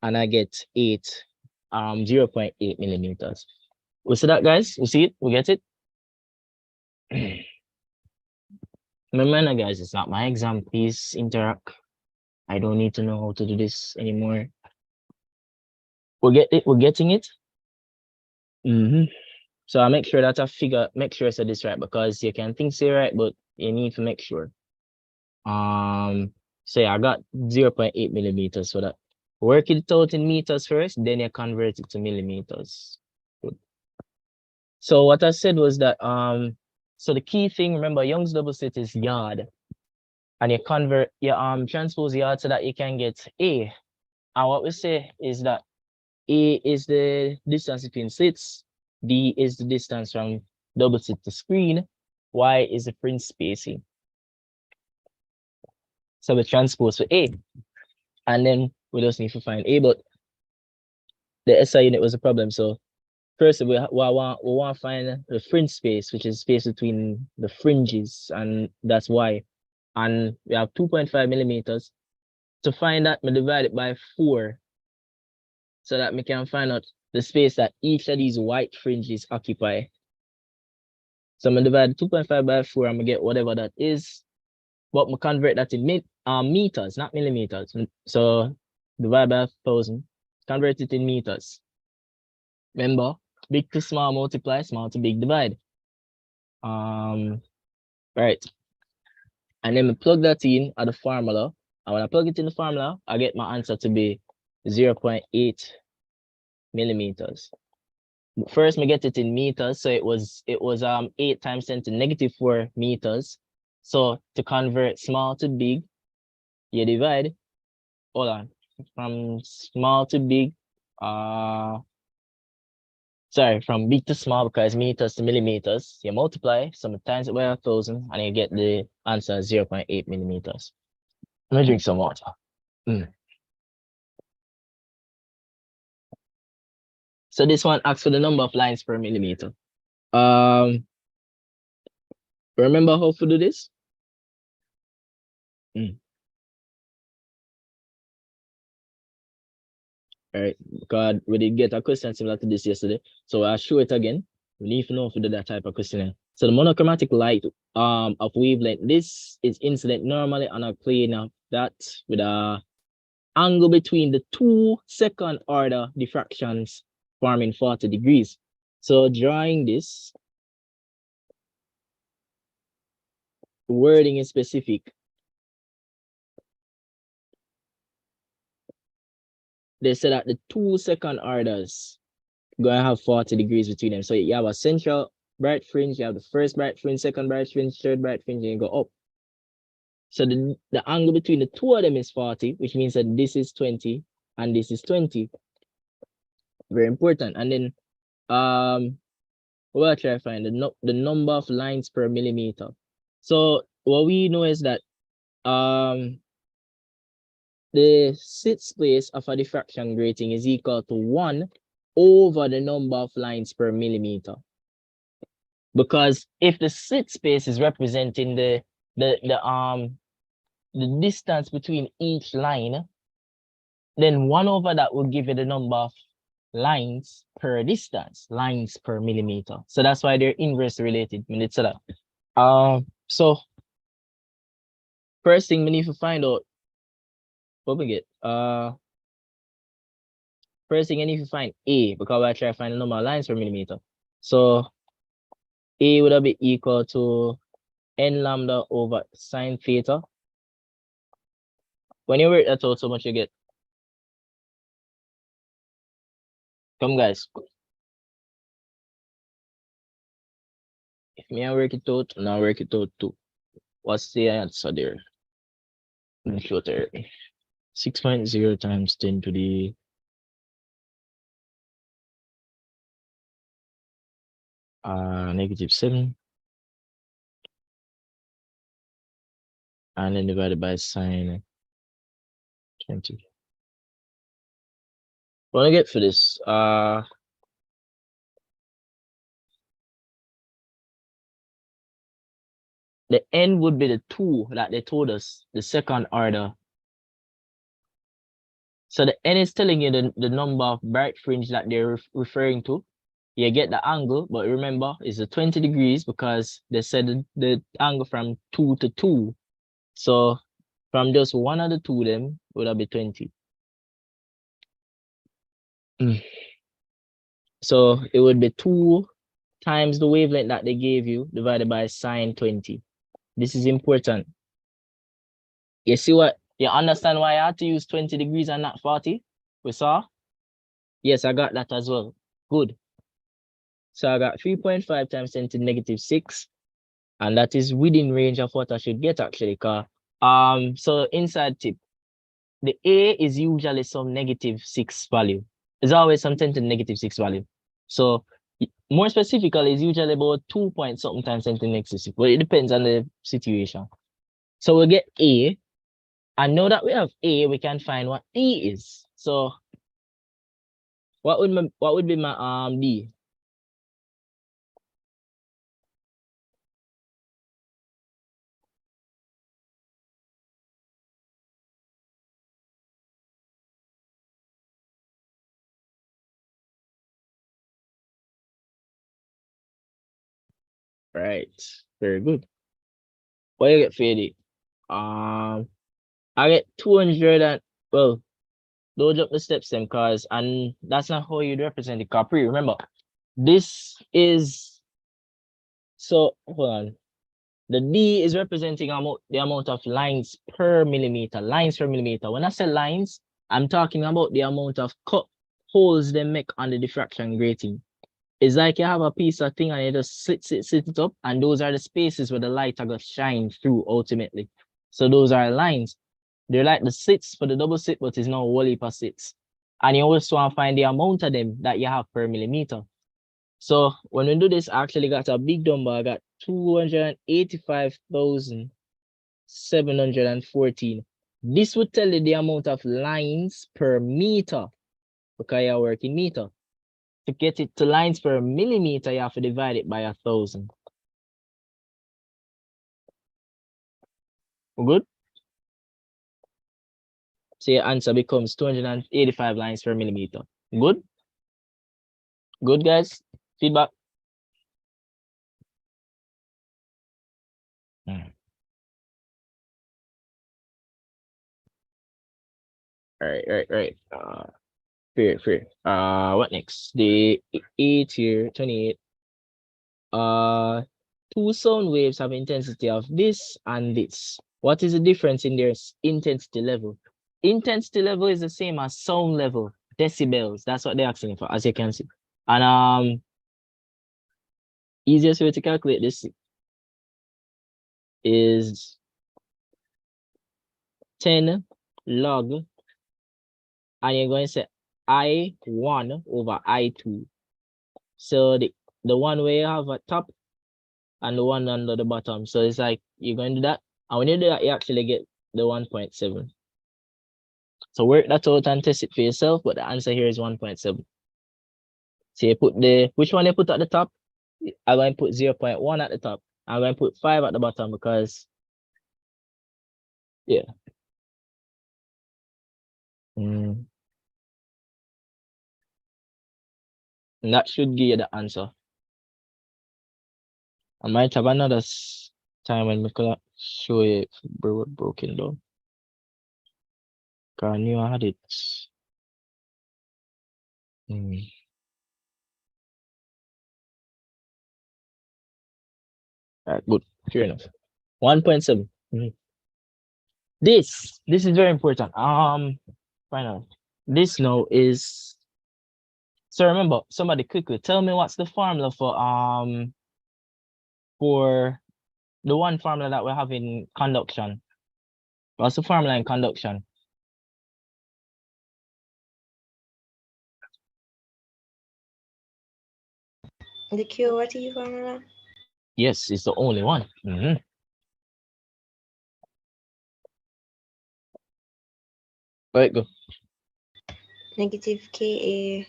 And I get 0.8 millimeters. We see that, guys? We see it? We get it? Remember, guys, it's not my exam. Please interact. I don't need to know how to do this anymore. We get it. We're getting it. So I make sure that make sure I said this right, because you can think say right, but you need to make sure. So yeah, I got 0.8 millimeters for that. Work it out in meters first, then you convert it to millimeters. Good. So what I said was that so the key thing, remember, Young's double set is yard, and you convert your transpose yard so that you can get A. And what we say is that A is the distance between slits, D is the distance from double slit to screen, Y is the fringe spacing. So we transpose for A, and then we just need to find A, but the SI unit was a problem. So first we want to find the fringe space, which is space between the fringes, and that's Y. And we have 2.5 millimeters. To find that, we divide it by 4, so that we can find out the space that each of these white fringes occupy. So I'm gonna divide 2.5 by 4, I'm gonna get whatever that is. But we convert that in meters, not millimeters. So divide by 1,000, convert it in meters. Remember, big to small multiply, small to big divide. Right. And then we plug that in at the formula. And when I plug it in the formula, I get my answer to be 0.8 millimeters. First, we get it in meters, so it was 8 times 10 to negative 4 meters. So to convert small to big, you divide. Hold on, from small to big. Sorry, from big to small, because meters to millimeters, you multiply, so times it by 1,000, and you get the answer 0.8 millimeters. Let me drink some water. So this one asks for the number of lines per millimeter. Remember how to do this? All right, because we did get a question similar to this yesterday. So I'll show it again. We need to know if we do that type of questionnaire. So the monochromatic light of wavelength, this is incident normally on a plane of that with a angle between the 2 second order diffractions forming 40 degrees. So drawing this, wording is specific. They said that the 2 second orders gonna have 40 degrees between them. So you have a central bright fringe, you have the first bright fringe, second bright fringe, third bright fringe, and you go up. So the angle between the two of them is 40, which means that this is 20 and this is 20. Very important. And then we'll try to find the number of lines per millimeter. So what we know is that the slit space of a diffraction grating is equal to 1 over the number of lines per millimeter. Because if the slit space is representing the distance between each line, then 1 over that will give you the number of lines per distance, lines per millimeter. So that's why they're inversely related. So first thing we need to find out what we get. First thing I need to find A, because I try to find the number of lines per millimeter. So A would be equal to n lambda over sine theta. When you work that out, so much you get. Come guys. If me I work it out, now work it out too. What's the answer there? Let me show it there. 6.0 times 10 to the -7. And then divided by sine 20. What I get for this? The n would be the 2 that they told us, the second order. So the n is telling you the number of bright fringe that they're referring to. You get the angle, but remember, it's a 20 degrees because they said the angle from 2 to 2. So from just one of the two of them would have be 20. So it would be 2 times the wavelength that they gave you divided by sine 20. This is important. You see what? You understand why I had to use 20 degrees and not 40? We saw? Yes, I got that as well. Good. So I got 3.5 times 10 to the -6. And that is within range of what I should get actually. So inside tip, the A is usually some -6 value. It's always some 10 to the -6 value. So more specifically, it's usually about 2 point something times 10 to the -6, but it depends on the situation. So we'll get A, and now that we have A, we can find what D is. So what would be my D? Right, very good. What you get for D? I get 200 and, well, don't jump the steps then, cause and that's not how you'd represent the Capri. Remember, this is, so hold on. The D is representing the amount of lines per millimeter. Lines per millimeter. When I say lines, I'm talking about the amount of cut holes they make on the diffraction grating. It's like you have a piece of thing and you just slit it up, and those are the spaces where the light are gonna shine through ultimately. So those are lines. They're like the slits for the double slit, but it's not a whole heap of slits. And you also want to find the amount of them that you have per millimeter. So when we do this, I actually got a big number. I got 285,714. This would tell you the amount of lines per meter because you're working meter. to get it to lines per millimeter, you have to divide it by 1,000. Good? So your answer becomes 285 lines per millimeter. Good? Good, guys? Feedback? Right. Fair. What next? The 8 here, 28. Two sound waves have intensity of this and this. What is the difference in their intensity level? Intensity level is the same as sound level, decibels. That's what they're asking for, as you can see. And easiest way to calculate this is 10 log, and you're going to say I1 over I2. So the one where you have at top and the one under the bottom. So it's like you're going to do that. And when you do that, you actually get the 1.7. So work that out and test it for yourself, but the answer here is 1.7. So you put which one you put at the top? I'm going to put 0.1 at the top. I'm going to put 5 at the bottom because, yeah. And that should give you the answer. I might have another time when we could show you if we're broken down. Because I knew I had it. All right, good. Fair enough. 1.7. This is very important. Final. This now is. So remember, somebody quickly tell me what's the formula for the one formula that we have in conduction. What's the formula in conduction? The QRT formula? Yes, it's the only one. Right, go. Negative KA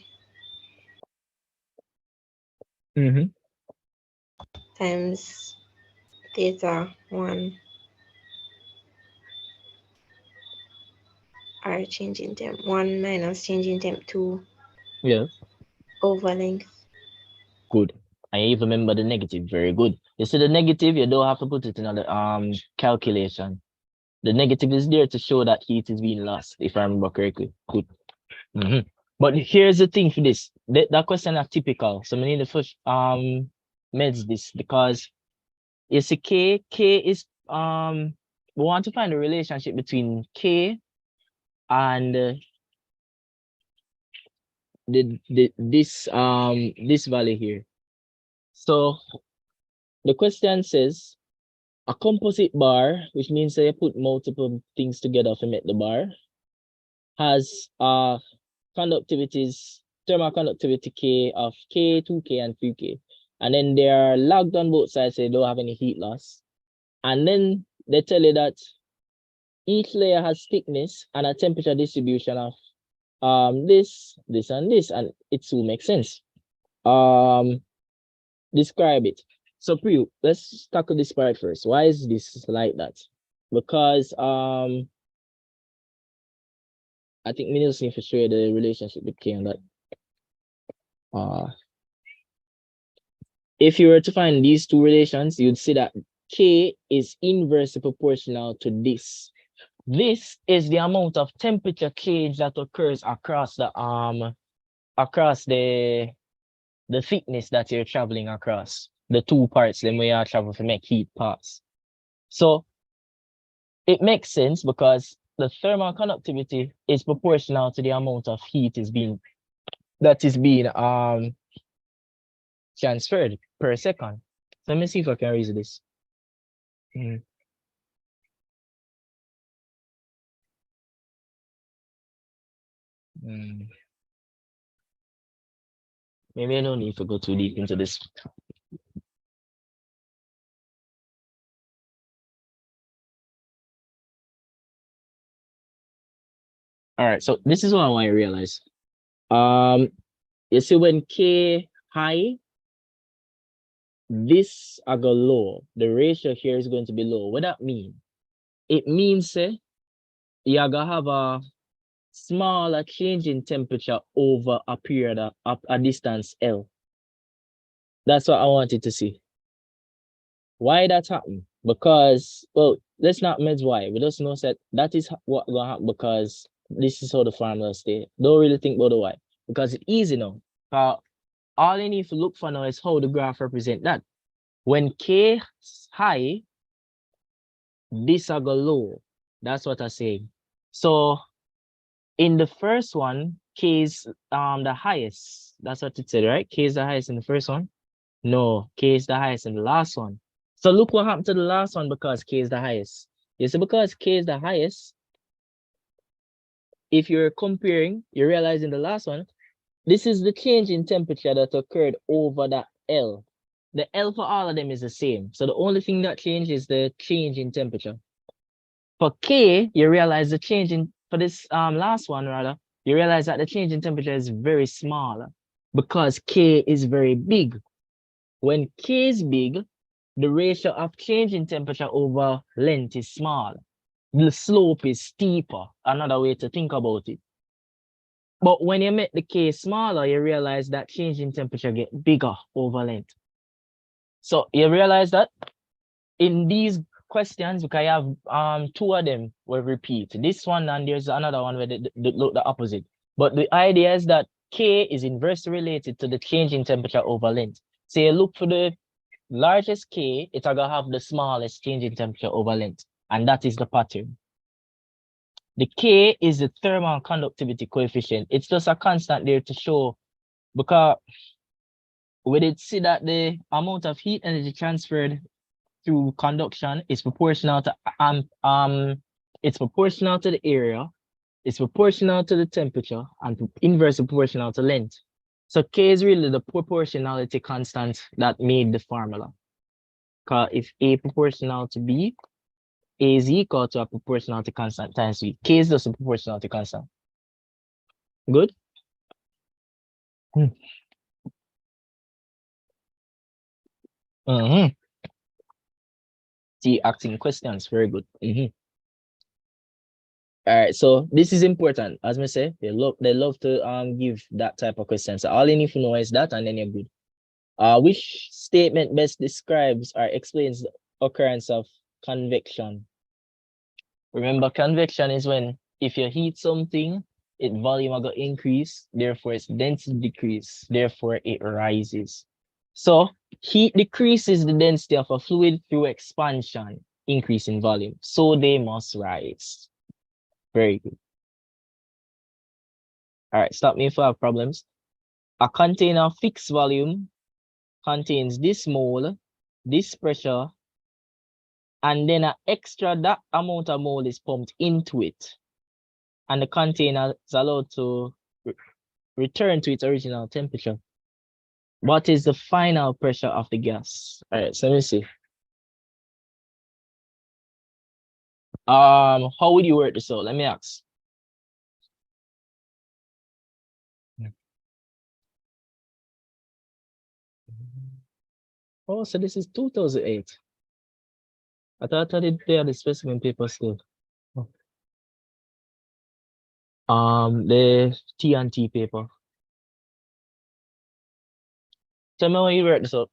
times theta 1 R changing temp 1 minus changing temp 2 Yeah. over length. Good. And you even remember the negative. Very good. You see the negative, you don't have to put it in the calculation. The negative is there to show that heat is being lost, if I remember correctly. Good. But here's the thing for this. That question are typical. So we need to first meds this because you see K is we want to find the relationship between K and this value here. So the question says a composite bar, which means that you put multiple things together to make the bar, has conductivities, thermal conductivity K of K, 2K, and 3K. And then they are logged on both sides, so they don't have any heat loss. And then they tell you that each layer has thickness and a temperature distribution of this, and this, and it will make sense. Describe it. So Priyu, let's tackle this part first. Why is this like that? Because I think we need to show you the relationship between that. If you were to find these two relations, you'd see that K is inversely proportional to this. This is the amount of temperature change that occurs across the thickness that you're traveling across. The two parts, then we are traveling to make heat pass. So it makes sense because the thermal conductivity is proportional to the amount of heat that is being transferred per second. So let me see if I can raise this. Maybe I don't need to go too deep into this. All right, so this is what I want you to realize. You see when K high, this I go low. The ratio here is going to be low. What that mean? It means you're gonna have a smaller change in temperature over a period of a distance L. That's what I wanted to see. Why that happen? Because, well, let's not mess why. We just know that is what gonna happen because this is how the formula stay. Don't really think about the why. Because it's easy now. All you need to look for now is how the graph represent that. When K is high, this will go low. That's what I say. So in the first one, K is the highest. That's what it said, right? K is the highest in the first one. No, K is the highest in the last one. So look what happened to the last one because K is the highest. You see, because K is the highest, if you're comparing, you realize in the last one, this is the change in temperature that occurred over that L. The L for all of them is the same. So the only thing that changed is the change in temperature. For K, you realize the change in, for this last one rather, you realize that the change in temperature is very small because K is very big. When K is big, the ratio of change in temperature over length is small. The slope is steeper, another way to think about it. But when you make the K smaller, you realize that change in temperature get bigger over length. So you realize that in these questions, we can have two of them will repeat. This one and there's another one where they look the opposite. But the idea is that K is inversely related to the change in temperature over length. So you look for the largest K, it's gonna have the smallest change in temperature over length. And that is the pattern. The K is the thermal conductivity coefficient. It's just a constant there to show, because we did see that the amount of heat energy transferred through conduction is proportional to it's proportional to the area, it's proportional to the temperature, and inversely proportional to length. So K is really the proportionality constant that made the formula. Because if A proportional to B, A is equal to a proportionality constant times V. K is just a proportionality constant. Good? See, asking questions, very good. All right, so this is important. As I say, they love to give that type of question. So all you need to know is that, and then you're good. Which statement best describes or explains the occurrence of convection? Remember, convection is when if you heat something, its volume will go increase, therefore its density decrease, therefore it rises. So heat decreases the density of a fluid through expansion, increase in volume. So they must rise. Very good. All right, stop me if I have problems. A container of fixed volume contains this mole, this pressure, and then that amount of mole is pumped into it. And the container is allowed to return to its original temperature. What is the final pressure of the gas? All right, so let me see. How would you work this out? Let me ask. Oh, so this is 2008. I thought they had the specimen paper still. The T&T paper. Tell me how you work this out.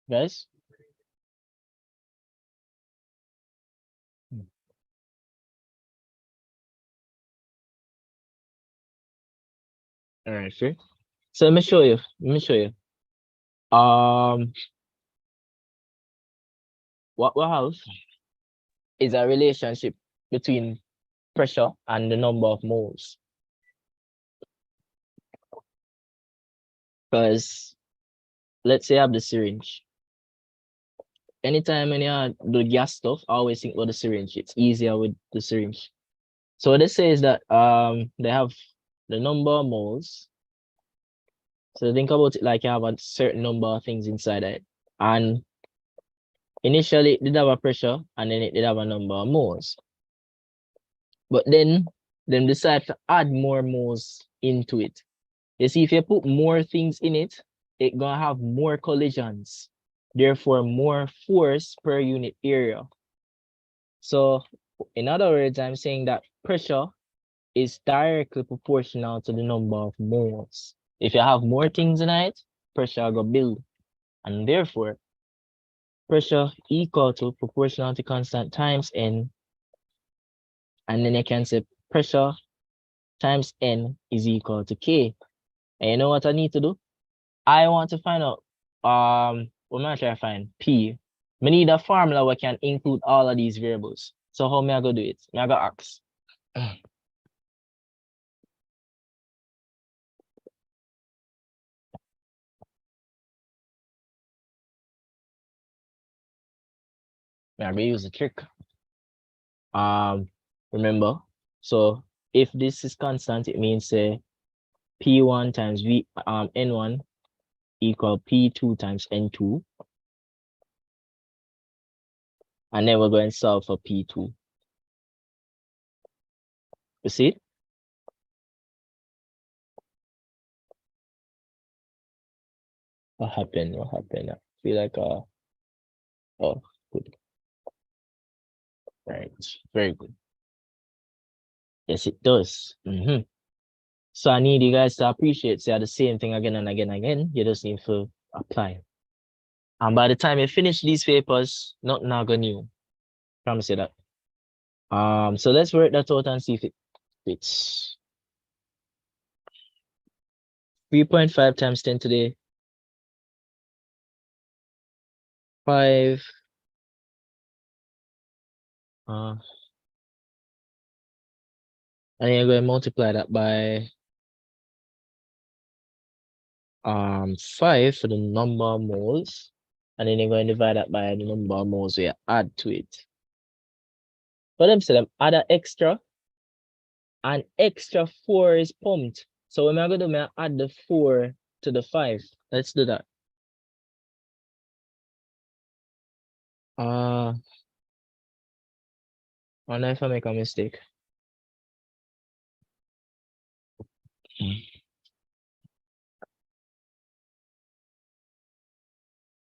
Guys? All right, sure. So let me show you. What we have is a relationship between pressure and the number of moles. Because let's say I have the syringe. Anytime when you do gas stuff, I always think about the syringe. It's easier with the syringe. So what it says that they have the number of moles. So think about it like you have a certain number of things inside it. And initially it did have a pressure and then it did have a number of moles. But then them decide to add more moles into it. You see, if you put more things in it, it gonna have more collisions, therefore more force per unit area. So in other words, I'm saying that pressure is directly proportional to the number of moles. If you have more things in it, pressure will build. And therefore, pressure equal to proportional to constant times N. And then you can say pressure times N is equal to K. And you know what I need to do? I want to find out, what am I trying to find? P. I need a formula where I can include all of these variables. So how may I go do it? May I go ask? May I go use a trick? Remember, so if this is constant, it means say P1 times N1 equal P2 times N2. And then we're going to solve for P2. You see it? What happened? What happened? I feel like oh, good. Right, very good. Yes, it does. So I need you guys to appreciate, say the same thing again and again and again. You just need to apply. And by the time you finish these papers, nothing not gonna new. Promise you that. So let's work that out and see if it fits. 3.5 times 10 to the 5. And you're going to multiply that by 5 for the number of moles, and then you're going to divide that by the number of moles we add to it. For them, so them add an extra 4 is pumped. So when I'm going to add the 4 to the 5. Let's do that. I wonder if I make a mistake.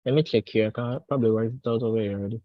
Let me check here. I can probably work it out over here already.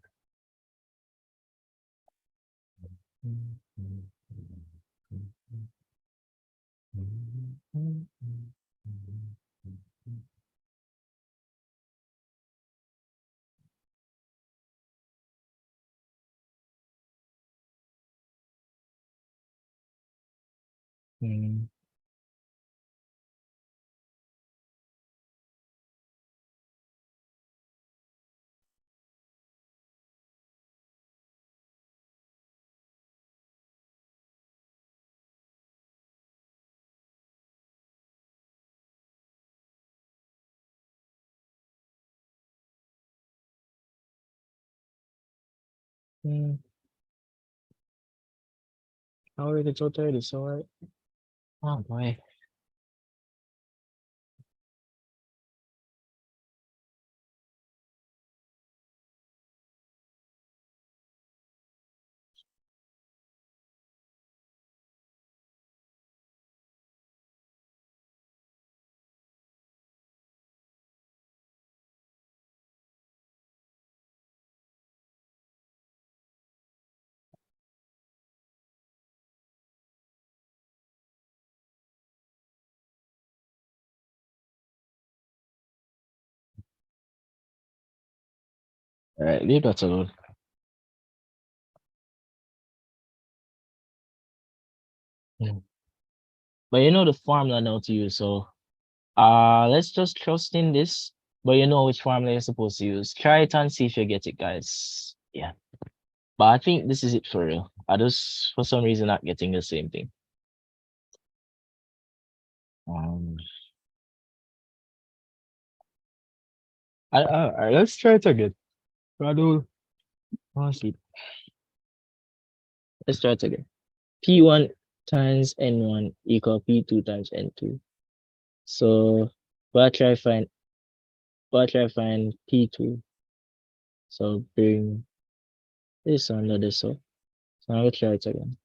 I already told 30, so right. Oh boy. All right, leave that alone. But you know the formula now to use, so let's just trust in this. But you know which formula you're supposed to use. Try it and see if you get it, guys. Yeah. But I think this is it for real. I just for some reason not getting the same thing. Alright, let's try it again. Radul. Oh, sleep. Let's try it again. P1 times N1 equal P2 times N2. So we'll try find P2. So bring this under this up. So I'm gonna try it again.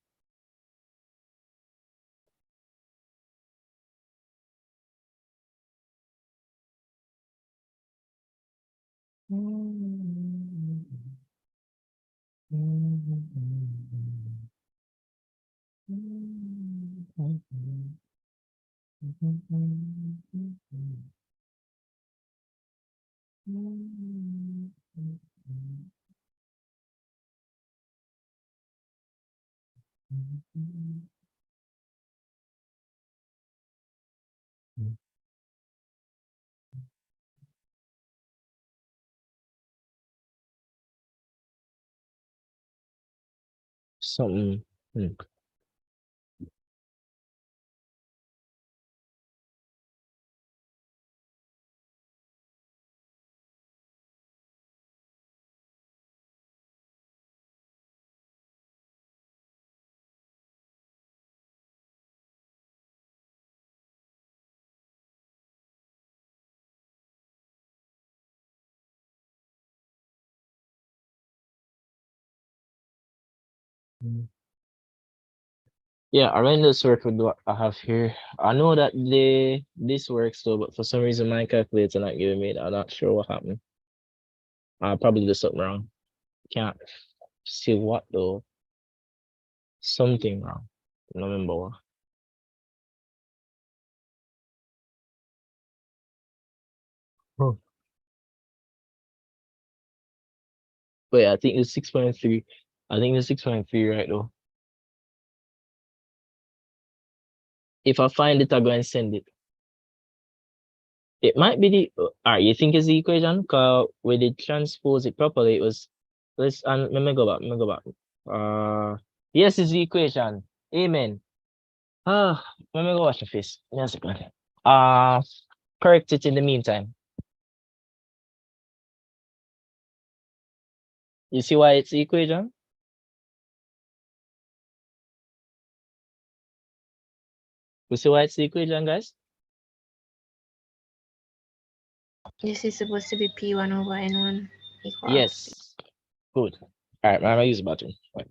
Something. Yeah, around this work with what I have here. I know that this works though, but for some reason my calculator not giving me that. I'm not sure what happened. I probably did something wrong. Can't see what though. Something wrong. I don't remember what. Oh. But yeah, I think it's 6.3. I think it's 6.3 right though. If I find it, I'll go and send it. It might be the alright, you think it's the equation? Cause when they transpose it properly, it was let me go back. Yes, it's the equation. Amen. Let me go wash my face. Yes, good. Correct it in the meantime. You see why it's the equation? You see why it's the equation, guys? This is supposed to be P1 over N1 equals. Yes. Good. All right, I'm gonna use the button. Right.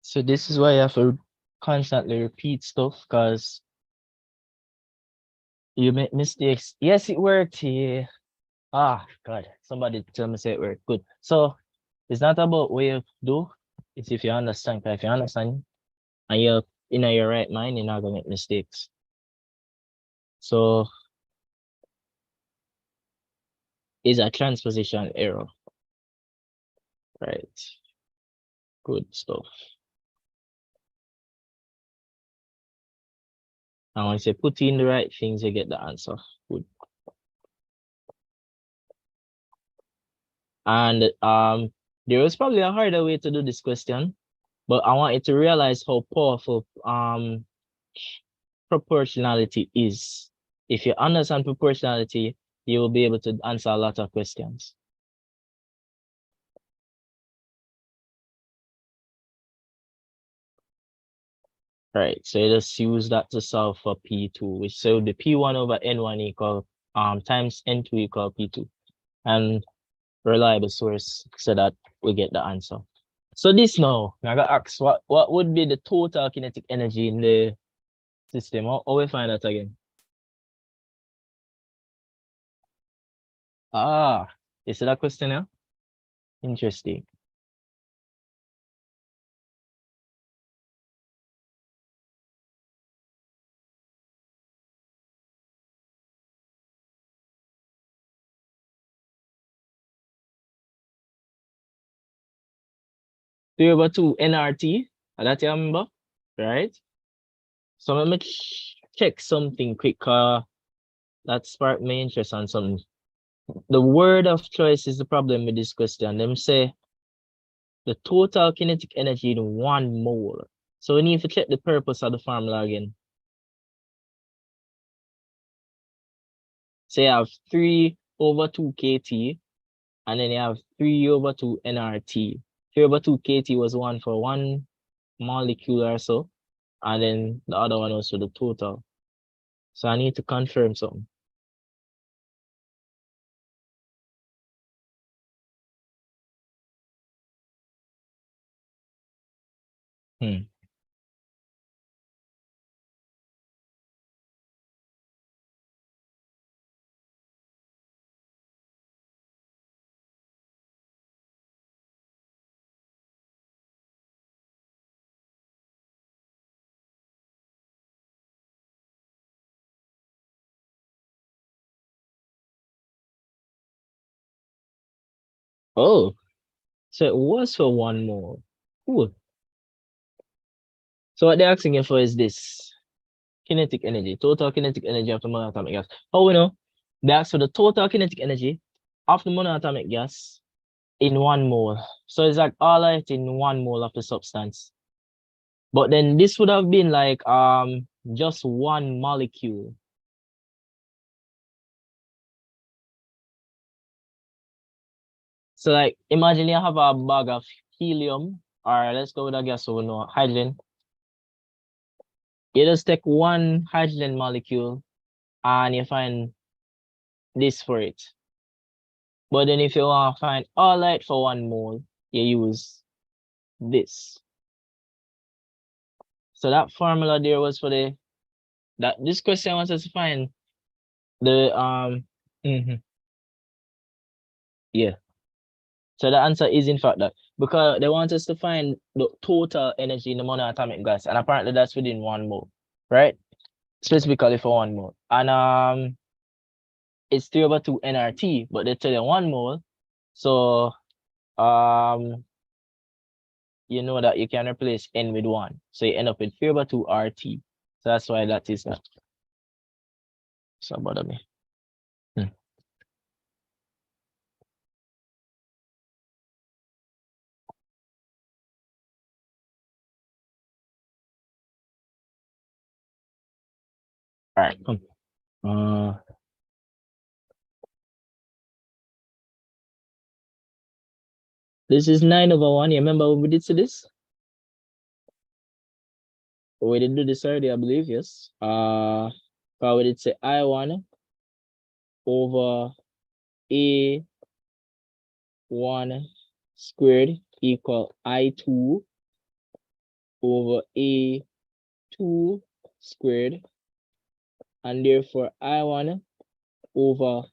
So this is why you have to constantly repeat stuff because you make mistakes. Yes, it worked here. God, somebody tell me say it worked. Good. So it's not about what you do, it's if you understand. 'Cause if you understand, and you're in your right mind, you're not gonna make mistakes. So it's a transposition error. Right. Good stuff. And once you put in the right things, you get the answer. Good. And there was probably a harder way to do this question, but I want you to realize how powerful proportionality is. If you understand proportionality, you will be able to answer a lot of questions. Right, so you just use that to solve for P2, which so the P1 over N1 equal times N2 equal P2. And reliable source so that we get the answer. So this now, I got asked what would be the total kinetic energy in the system? How we find that again? Ah, you see that question here? Interesting. Three over two NRT, that you remember, right? So let me check something quick. That sparked my interest on something. The word of choice is the problem with this question. Them say the total kinetic energy in 1 mole. So we need to check the purpose of the formula again. So you have 3 over 2 kT, and then you have 3 over 2 nRT. 3 over 2 kT was one for 1 molecule or so, and then the other one was for the total. So I need to confirm something. Oh, so it was for 1 mole. Cool. So what they're asking you for is this. Kinetic energy, total kinetic energy of the monatomic gas. How we know? They ask for the total kinetic energy of the monatomic gas in 1 mole. So it's like all of it in 1 mole of the substance. But then this would have been like just 1 molecule. So like imagine you have a bag of helium, or let's go with a gas, so we know hydrogen. You just take 1 hydrogen molecule and you find this for it. But then if you want to find all light for 1 mole, you use this. So that formula there was for this question wants us to find the yeah. So the answer is in fact that, because they want us to find the total energy in the monoatomic gas, and apparently that's within 1 mole, right? Specifically for 1 mole. And it's 3 over 2 nRT, but they tell you 1 mole. So you know that you can replace N with 1. So you end up with 3 over 2 RT. So that's why that is that. So bother me. All right, come. This is 9 over 1. You remember when we did see this? We did do this already, I believe, yes. We did say I1 over A1 squared equal I2 over A2 squared, and therefore I1 over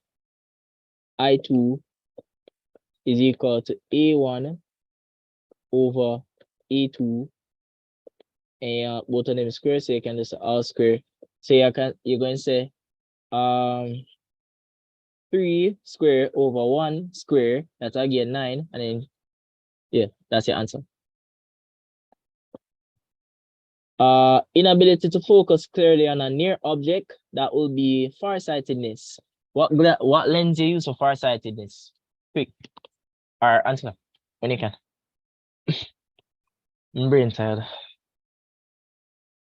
I2 is equal to A1 over A2 and both of them square, so you can just all square. So you're going to say 3 square over 1 square, that's again 9, and then yeah, that's your answer. Inability to focus clearly on a near object, that will be farsightedness. What lens you use for farsightedness? Quick. Or answer when you can. I'm brain tired.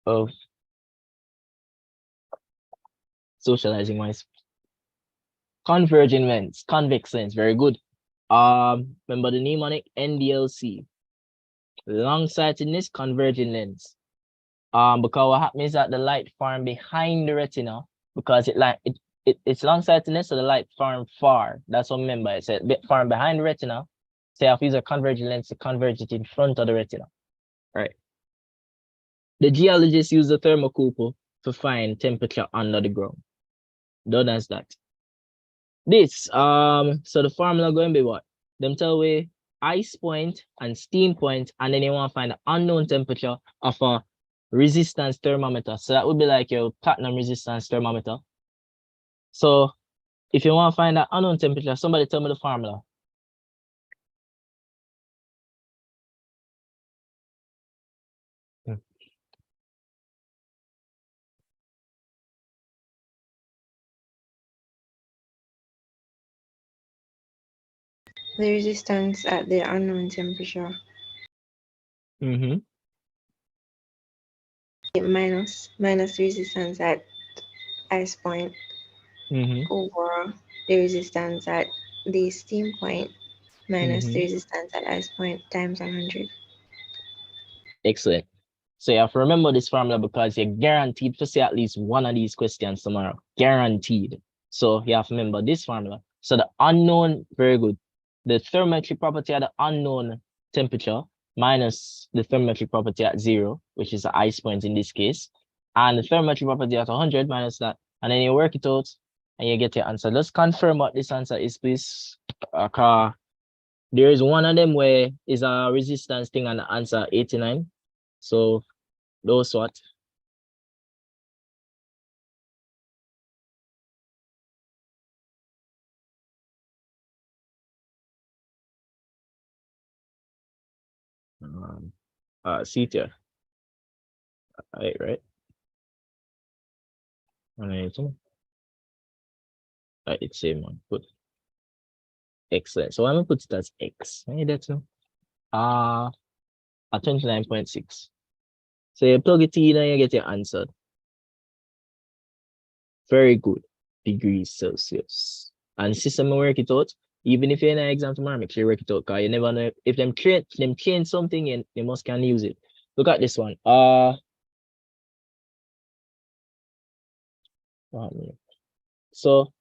Oh, socializing wise. Converging lens, convex lens, very good. Remember the mnemonic NDLC. Long-sightedness, converging lens. Because what happens is that the light form behind the retina, because it's long-sightedness, so the light form far. That's what remember. It's a bit far behind the retina. So you have to use a converging lens to converge it in front of the retina. Right. The geologists use the thermocouple to find temperature under the ground. Don't ask that. This, so the formula going to be what? Them tell we ice point and steam point, and then you want to find the unknown temperature of a resistance thermometer. So that would be like your platinum resistance thermometer. So if you want to find that unknown temperature, somebody tell me the formula. The resistance at the unknown temperature minus the resistance at ice point over the resistance at the steam point minus the resistance at ice point times 100. Excellent. So you have to remember this formula because you're guaranteed to see at least one of these questions tomorrow. Guaranteed. So you have to remember this formula. So the unknown, very good. The thermometric property at the unknown temperature minus the thermometric property at 0, which is the ice point in this case, and the thermometric property at 100 minus that, and then you work it out and you get your answer. Let's confirm what this answer is, please. There is one of them where is a resistance thing and the answer 89. So those what? See there. Right. It's same one. Good. Excellent. So I'm gonna put it as X. Hey, that's at 29.6. So you plug it in and you get your answer. Very good. Degrees Celsius. And system will work it out. Even if you're in an exam tomorrow, make sure you work it out, because you never know if them change something and you must can use it. Look at this one. So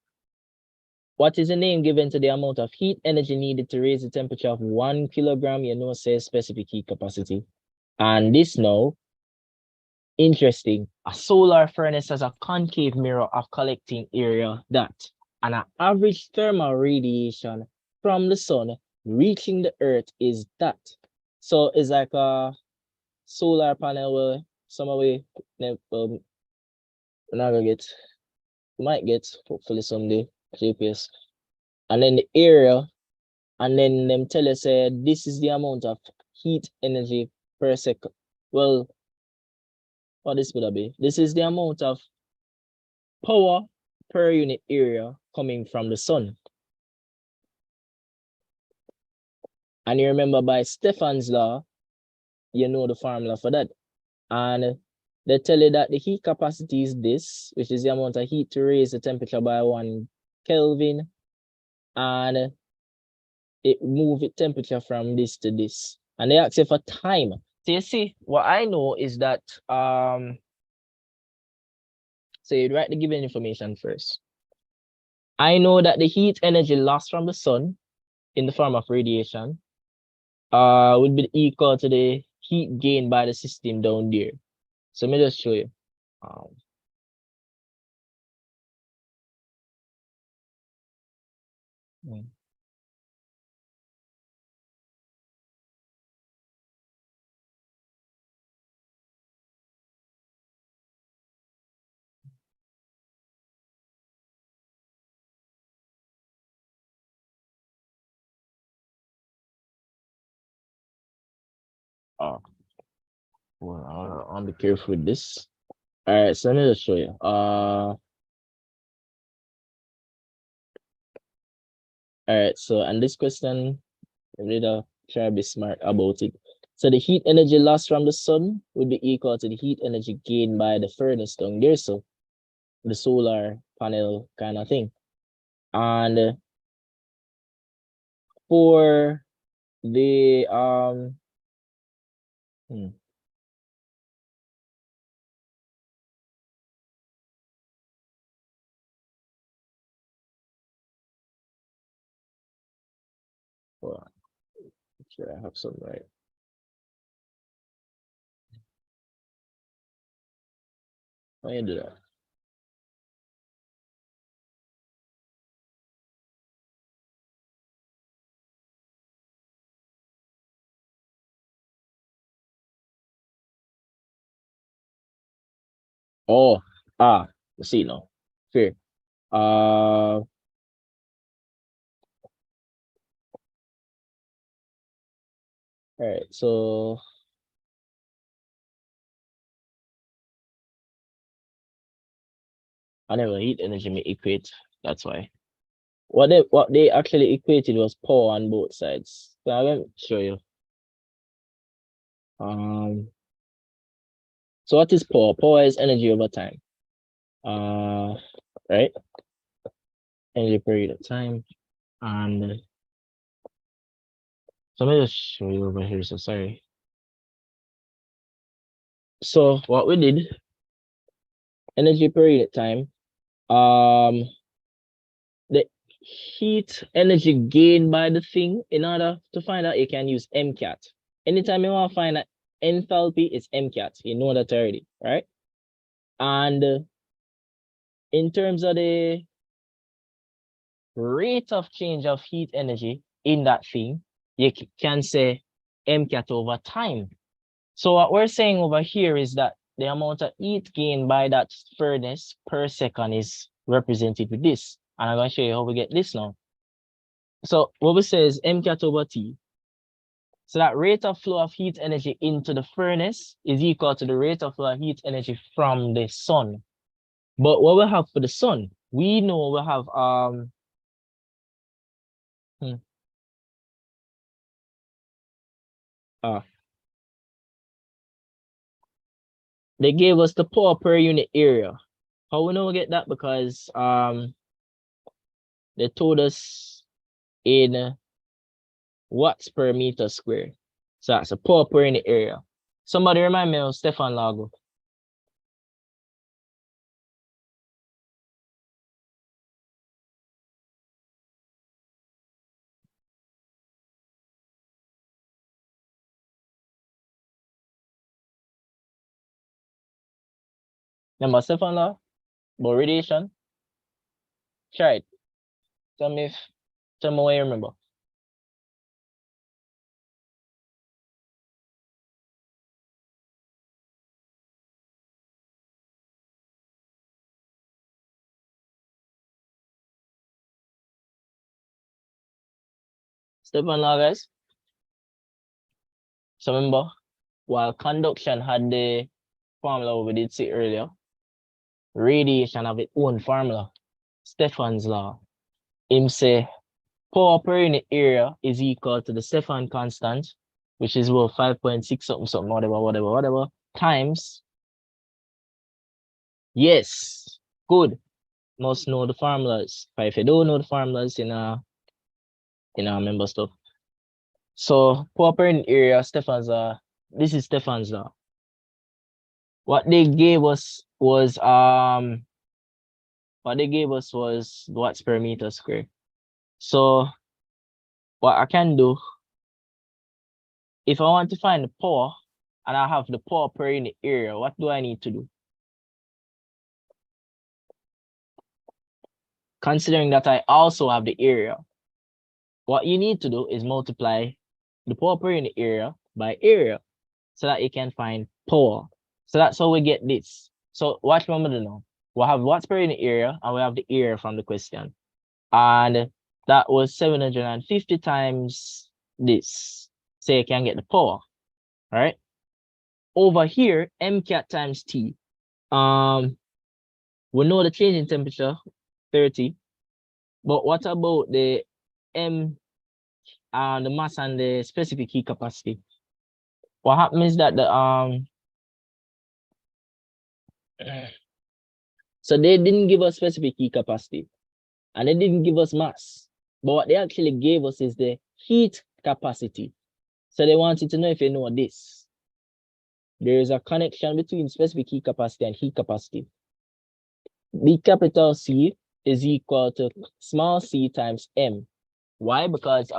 what is the name given to the amount of heat energy needed to raise the temperature of 1 kilogram? You know, says specific heat capacity. And this now, interesting. A solar furnace has a concave mirror of collecting area that, and an average thermal radiation from the sun reaching the earth is that. So it's like a solar panel where some way we're not gonna get, we might get hopefully someday GPS. And then the area, and then them tell us this is the amount of heat energy per second. Well, what this would be? This is the amount of power per unit area coming from the sun. And you remember by Stefan's law, you know the formula for that. And they tell you that the heat capacity is this, which is the amount of heat to raise the temperature by 1 Kelvin. And it move its temperature from this to this. And they ask you for time. So you see, what I know is that so you'd write the given information first. I know that the heat energy lost from the sun in the form of radiation would be equal to the heat gained by the system down there. So let me just show you. Well, I'll be careful with this. All right, so let me just show you. All right, so and this question, I'm really try to be smart about it. So the heat energy lost from the sun would be equal to the heat energy gained by the furnace down there, so the solar panel kind of thing. And for the hold on. Make sure I have some right. Why you do that? Oh, let's see now. Fair. All right, so I never heat energy may equate. That's why. What they actually equated was power on both sides. So I'm gonna show you. So what is power? Power is energy over time. Right? Energy period of time. And so let me just show you over here. So sorry. So what we did, energy period of time. The heat energy gained by the thing, in order to find out, you can use MCAT. Anytime you want to find an enthalpy, it's MCAT. You know that already, right? And in terms of the rate of change of heat energy in that thing, you can say MCAT over time. So what we're saying over here is that the amount of heat gained by that furnace per second is represented with this. And I'm going to show you how we get this now. So what we say is MCAT over T. So that rate of flow of heat energy into the furnace is equal to the rate of flow of heat energy from the sun. But what we have for the sun, we know we have they gave us the power per unit area. How we know we get that? Because they told us in watts per meter square. So that's a power per unit area. Somebody remind me of Stefan Lago. Remember Stefan Law? About radiation? Try it. Tell me what you remember. Stefan Law, guys. So remember, while conduction had the formula we did see earlier, radiation have its own formula. Stefan's law. Him say power per unit area is equal to the Stefan constant, which is about 5.6 something, whatever, times. Yes, good. Must know the formulas. But if you don't know the formulas, remember stuff. So power per unit area, Stefan's law. This is Stefan's law. What they gave us was watts per meter square. So what I can do, if I want to find the power and I have the power per unit area, what do I need to do? Considering that I also have the area, what you need to do is multiply the power per unit area by area so that you can find power. So that's how we get this. So watch what I'm gonna do now. We have watts per unit area and we have the area from the question. And that was 750 times this. So you can get the power. All right. Over here, MCAT times T. We know the change in temperature, 30. But what about the the mass and the specific heat capacity? What happens is that so they didn't give us specific heat capacity and they didn't give us mass. But what they actually gave us is the heat capacity. So they wanted to know if you know this. There is a connection between specific heat capacity and heat capacity. Big capital C is equal to small c times m. Why? Because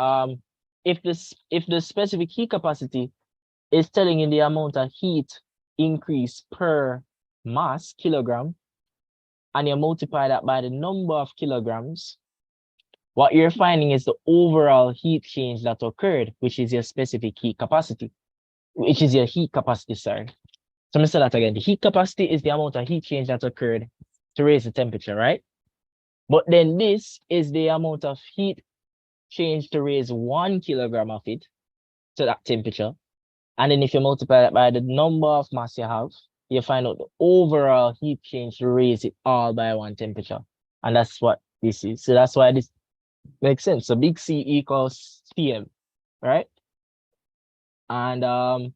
if the specific heat capacity is telling you the amount of heat increase per mass kilogram, and you multiply that by the number of kilograms, what you're finding is the overall heat change that occurred, which is your specific heat capacity, which is your heat capacity, sorry. So let me say that again. The heat capacity is the amount of heat change that occurred to raise the temperature, right? But then this is the amount of heat change to raise 1 kilogram of it to that temperature. And then if you multiply that by the number of mass you have, you find out the overall heat change to raise it all by 1 temperature. And that's what this is. So that's why this makes sense. So big C equals Tm, right? And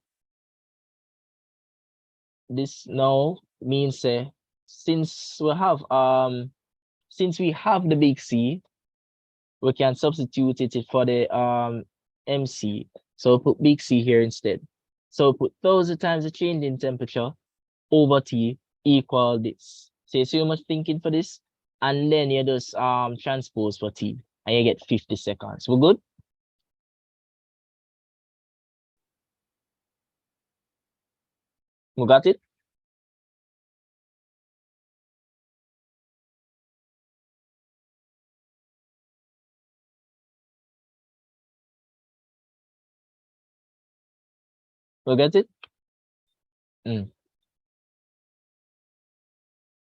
this now means since we have the big C, we can substitute it for the MC. So we'll put big C here instead. So we'll put 1,000 times the change in temperature over T equal this. So you see how much thinking for this? And then you just transpose for T and you get 50 seconds. We're good? We got it? We get it?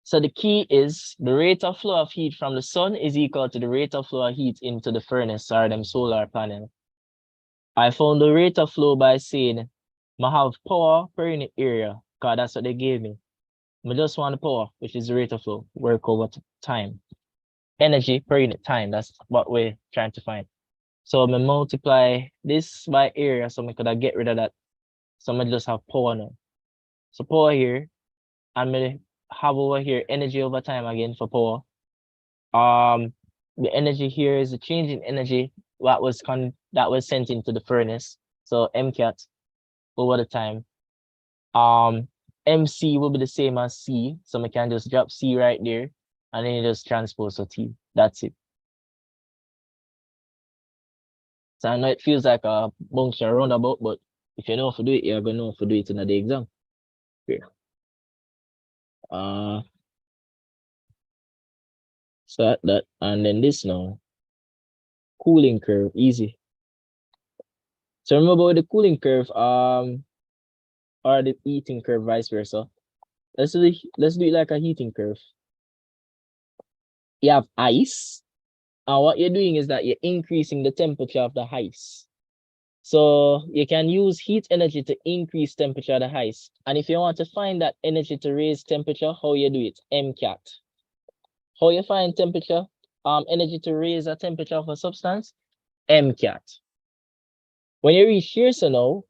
So the key is the rate of flow of heat from the sun is equal to the rate of flow of heat into the furnace or them solar panel. I found the rate of flow by saying I have power per unit area, because that's what they gave me. I just want the power, which is the rate of flow, work over time. Energy per unit time, that's what we're trying to find. So I multiply this by area, so I could get rid of that. So I just have power now. So power here, and I have over here energy over time again for power. The energy here is the change in energy that was sent into the furnace. So MCAT over the time. MC will be the same as C, so I can just drop C right there, and then you just transpose to T. That's it. So I know it feels like a bunch of roundabout, but if you know how to do it, you're gonna know how to do it in the exam. Here. So that, and then this now. Cooling curve, easy. So remember with the cooling curve, or the heating curve, vice versa. Let's do it like a heating curve. You have ice, and what you're doing is that you're increasing the temperature of the ice. So you can use heat energy to increase temperature of the ice. And if you want to find that energy to raise temperature, how you do it? MCAT. How you find temperature, energy to raise a temperature of a substance? MCAT. When you reach here, so now,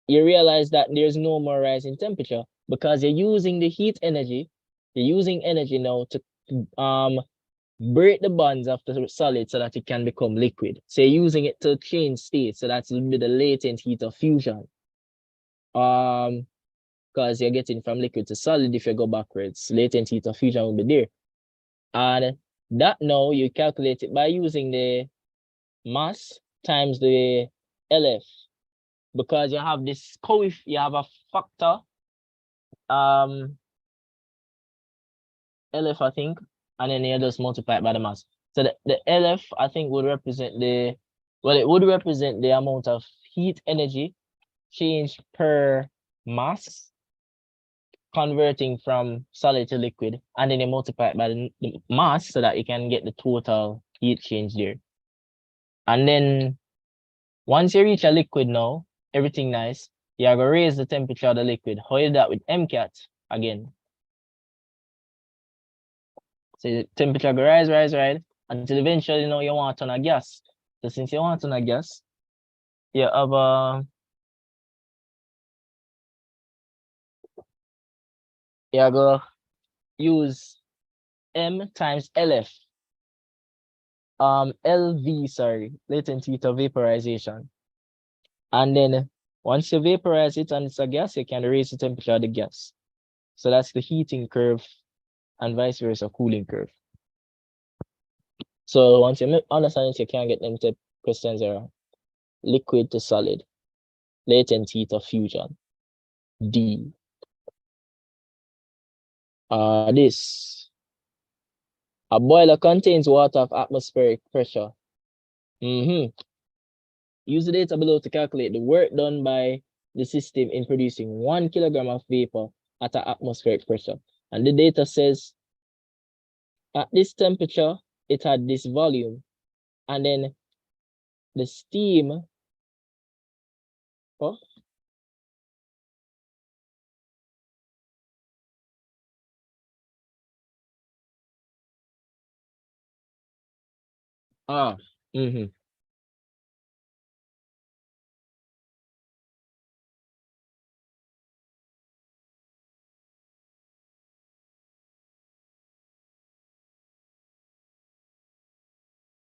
you realize that there's no more rise in temperature because you're using the heat energy. You're using energy now to break the bonds of the solid so that it can become liquid. So you're using it to change state. So that's a little bit of latent heat of fusion. Because you're getting from liquid to solid. If you go backwards, latent heat of fusion will be there. And that now you calculate it by using the mass times the LF. Because you have this you have a factor, LF, I think, and then you just multiply it by the mass. So the LF, I think, would represent it would represent the amount of heat energy change per mass, converting from solid to liquid, and then you multiply it by the mass so that you can get the total heat change there. And then once you reach a liquid now, everything nice, you are going to raise the temperature of the liquid. How you do that with MCAT? Again. So the temperature go rise, until eventually, you know, you want to turn a gas. So since you want to turn a gas, you have you go use M times LF. LV, sorry, latent heat of vaporization. And then once you vaporize it and it's a gas, you can raise the temperature of the gas. So that's the heating curve and vice versa, cooling curve. So once you understand it, you can get them type questions are liquid to solid, latent heat of fusion, D. This. A boiler contains water of atmospheric pressure. Use the data below to calculate the work done by the system in producing 1 kilogram of vapor at an atmospheric pressure. And the data says at this temperature, it had this volume. And then the steam, oh, ah,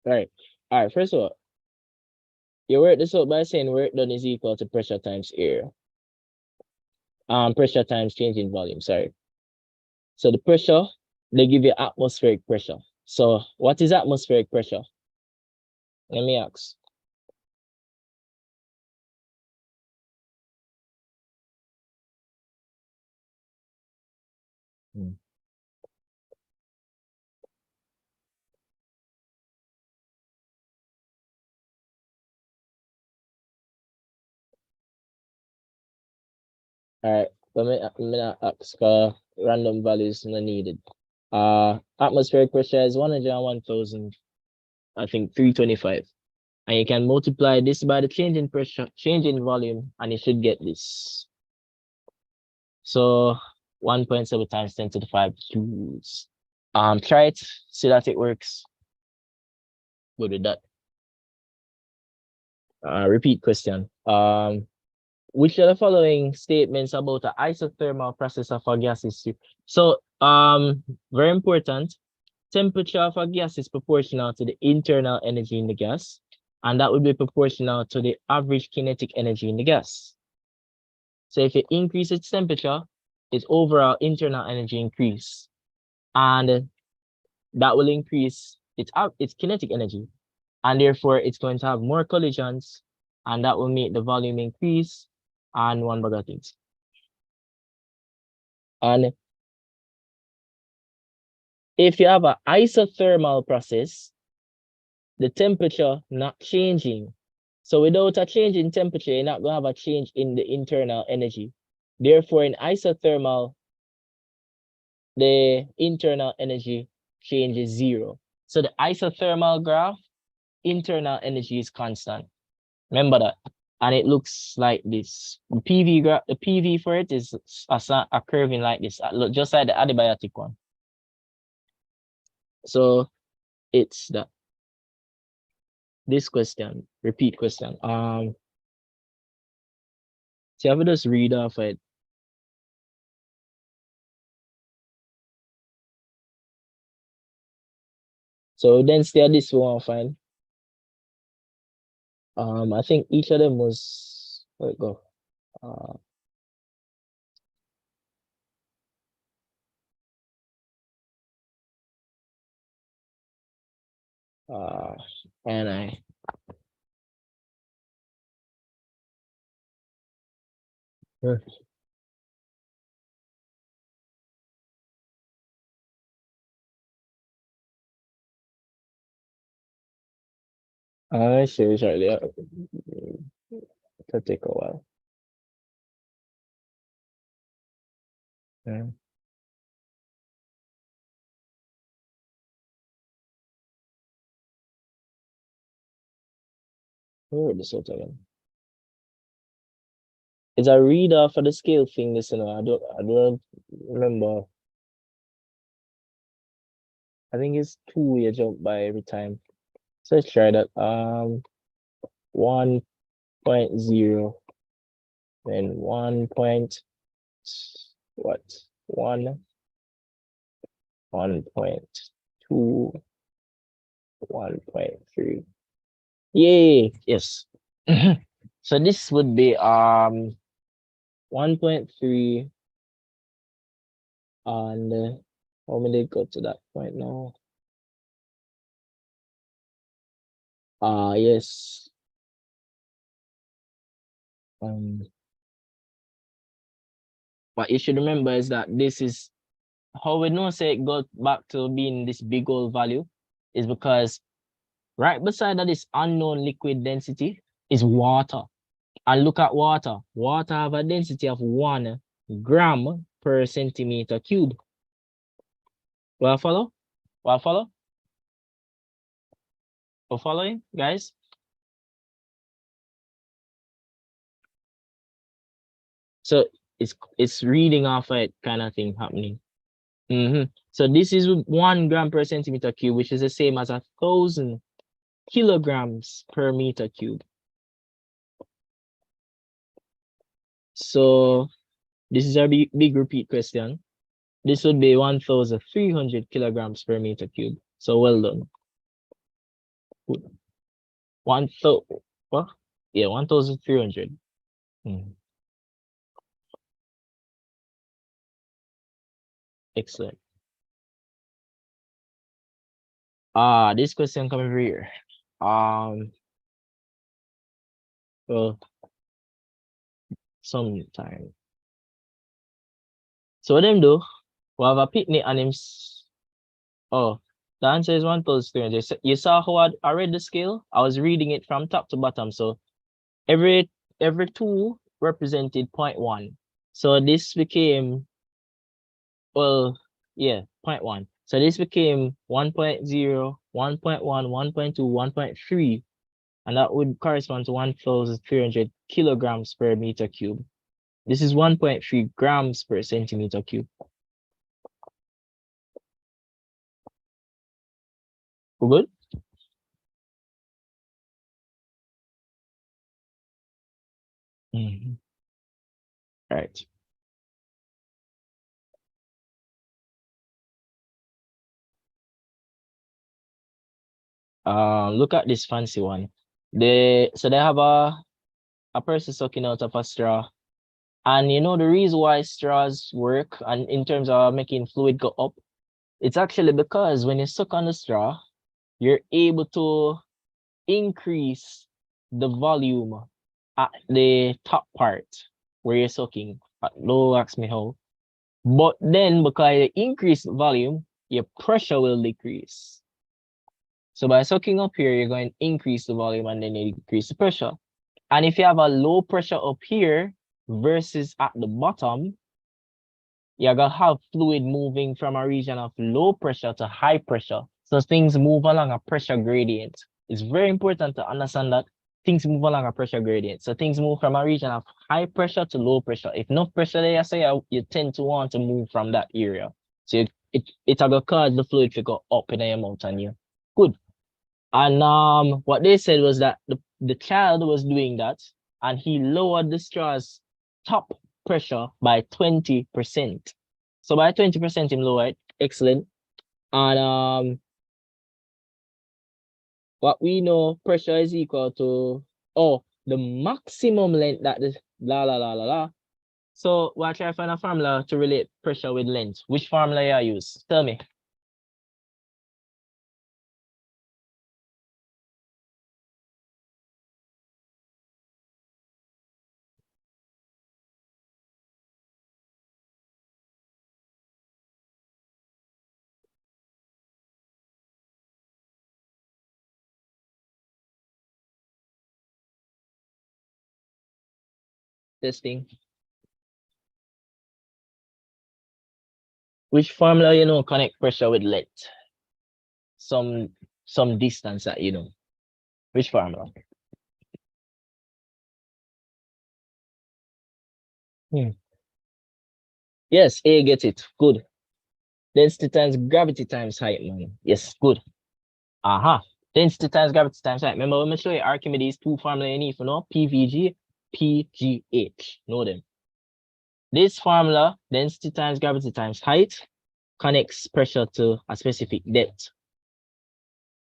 right. All right, first of all, you work this out by saying work done is equal to pressure times area. Pressure times change in volume, sorry. So the pressure, they give you atmospheric pressure. So what is atmospheric pressure? Let me ask. All right, let me not ask random values not needed. Atmospheric pressure is 101,000, I think 325. And you can multiply this by the change in pressure, change in volume, and you should get this. So 1.7 times 10 to the 5 joules. Try it, see that it works. Good with that. Repeat question. Which of the following statements about the isothermal process of a gas is true? So, very important. Temperature of a gas is proportional to the internal energy in the gas, and that would be proportional to the average kinetic energy in the gas. So if you increase its temperature, its overall internal energy increase, and that will increase its kinetic energy, and therefore it's going to have more collisions, and that will make the volume increase, and one bag of things. And if you have an isothermal process, the temperature not changing. So without a change in temperature, you're not going to have a change in the internal energy. Therefore, in isothermal, the internal energy change is 0. So the isothermal graph, internal energy is constant. Remember that. And it looks like this. The PV graph, the PV for it is a curving like this, just like the adiabatic one. So it's that. This question, repeat question. See, I will just read off it. So density of this one, fine. I think each of them was, where it go? And I. I see, shortly. It'll take a while. Yeah. Oh, this out again. It's a reader for the scale thing, this, you know. I don't remember. I think it's 2 you jump by every time. So let's try that. 1.0, then 1 point what? 1, 1.2, 1.3. Yay, yes. So this would be 1.3, and how many go to that point now? Yes. What you should remember is that this is how we know say it got back to being this big old value is because right beside that this unknown liquid density is water. And look at water. Water have a density of 1 gram per centimeter cube. Well, follow? Well, follow? Well, following, guys? So it's reading off it kind of thing happening. So this is 1 gram per centimeter cube, which is the same as 1,000 kilograms per meter cube. So this is a big repeat question. This would be 1,300 kilograms per meter cube. So well done. 1,300. Excellent. This question come over here. Well, sometime. So what them do? We have a picnic and him. Oh, the answer is 1,300. You saw how I read the scale? I was reading it from top to bottom. So every 2 represented 0.1. So this became, well, yeah, 0.1. So this became 1.0, 1.1, 1.2, 1.3. And that would correspond to 1,300 kilograms per meter cube. This is 1.3 grams per centimeter cube. We're good? All right. Look at this fancy one. They have a person sucking out of a straw. And you know the reason why straws work and in terms of making fluid go up, it's actually because when you suck on the straw, you're able to increase the volume at the top part where you're sucking. Don't ask me how. But then because you increase volume, your pressure will decrease. So by sucking up here, you're going to increase the volume and then you decrease the pressure. And if you have a low pressure up here versus at the bottom, you're going to have fluid moving from a region of low pressure to high pressure. So things move along a pressure gradient. It's very important to understand that things move along a pressure gradient. So things move from a region of high pressure to low pressure. If no pressure there, you tend to want to move from that area. So it's going to cause the fluid to go up in the amount on you. Good. And what they said was that the child was doing that and he lowered the straw's top pressure by 20%. So by 20% him lowered. Excellent. And what we know pressure is equal to the maximum length that the So we'll try to find a formula to relate pressure with length. Which formula you use? Tell me. Testing. Which formula you know connect pressure with length? Some distance that you know. Which formula? Yes, A, get it. Good. Density times gravity times height, man. Yes, good. Aha. Density times gravity times height. Remember when I show you Archimedes 2 formula you need for know? PVG, PGH. Know them. This formula, density times gravity times height, connects pressure to a specific depth.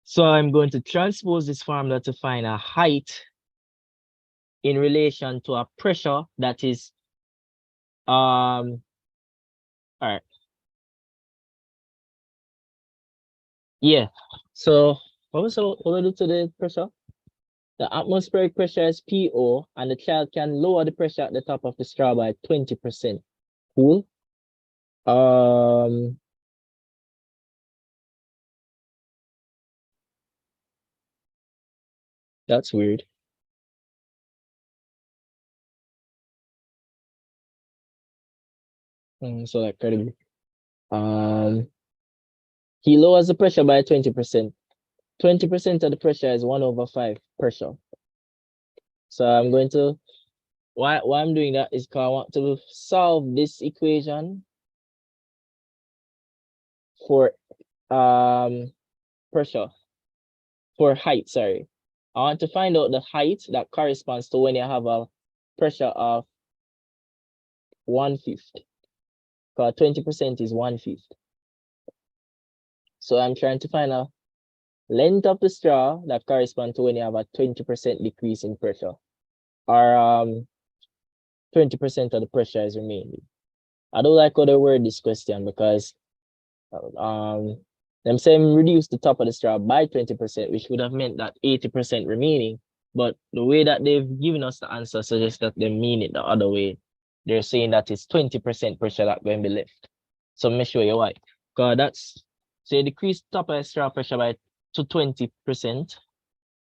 So I'm going to transpose this formula to find a height in relation to a pressure that is all right. Yeah. So what I do to the pressure? The atmospheric pressure is PO, and the child can lower the pressure at the top of the straw by 20%. Cool. That's weird. So like credible. He lowers the pressure by 20%. 20% of the pressure is 1/5 pressure. So I'm going to why I'm doing that is because I want to solve this equation for pressure for height, sorry. I want to find out the height that corresponds to when you have a pressure of 1/5. Because 20% is 1/5. So I'm trying to find a length of the straw that corresponds to when you have a 20% decrease in pressure. Or 20% of the pressure is remaining. I don't like how they word this question because them saying reduce the top of the straw by 20%, which would have meant that 80% remaining. But the way that they've given us the answer suggests that they mean it the other way. They're saying that it's 20% pressure that going to be left. So let me show you why. Because that's, so you decrease top of the straw pressure by to 20%.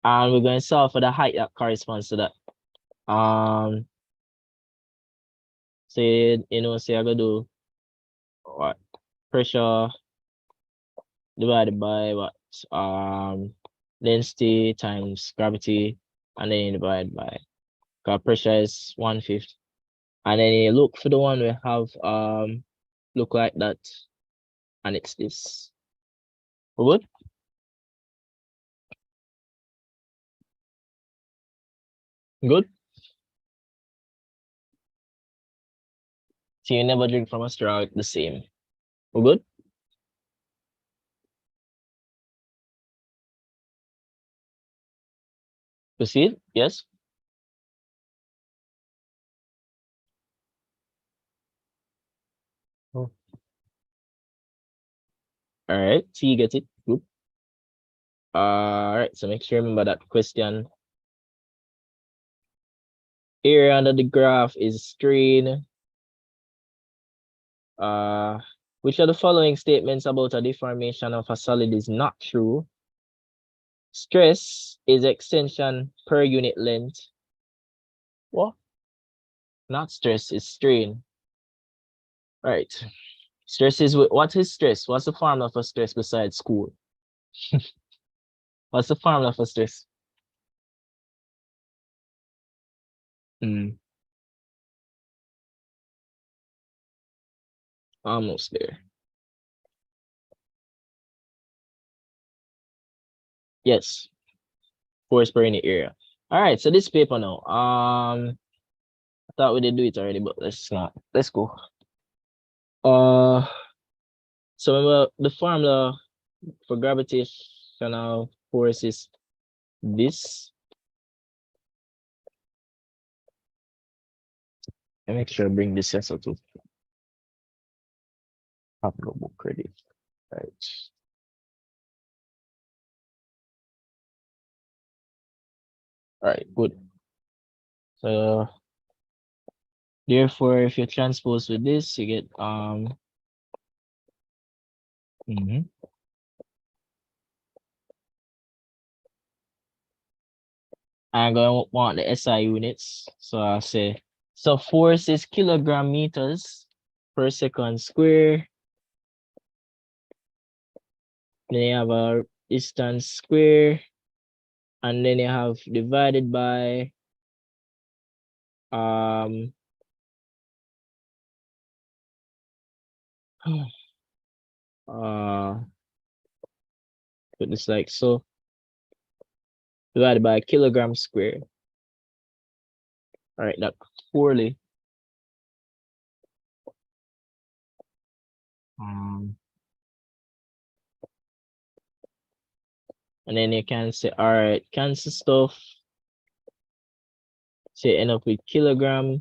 And we're going to solve for the height that corresponds to that. Say, say I go do what? Pressure divided by what? Density times gravity, and then you divide by, because pressure is 1/5. And then you look for the one we have look like that, and it's this. Good? Good? So you never drink from a straw the same. Good? Proceed? Yes? Oh. All right, so you get it. Good. All right, so make sure you remember that question. Area under the graph is strain. Which of the following statements about a deformation of a solid is not true? Stress is extension per unit length. What? Not stress, it's strain. Right. Stress is what is stress? What's the formula for stress besides school? What's the formula for stress? Almost there. Yes. Force per unit area. All right, so this paper now. I thought we did do it already, but let's not. Let's go. So remember the formula for gravitational force is this. And make sure I bring this sensor too. Applicable credit. Right. All right, good. So therefore, if you transpose with this, you get I'm gonna want the SI units. So I'll say, so force is kilogram meters per second square. Then you have a distance square, and then you have divided by Put this like so, divided by kilogram square. All right, that poorly. And then you can say, all right, cancel stuff. So you end up with kilogram,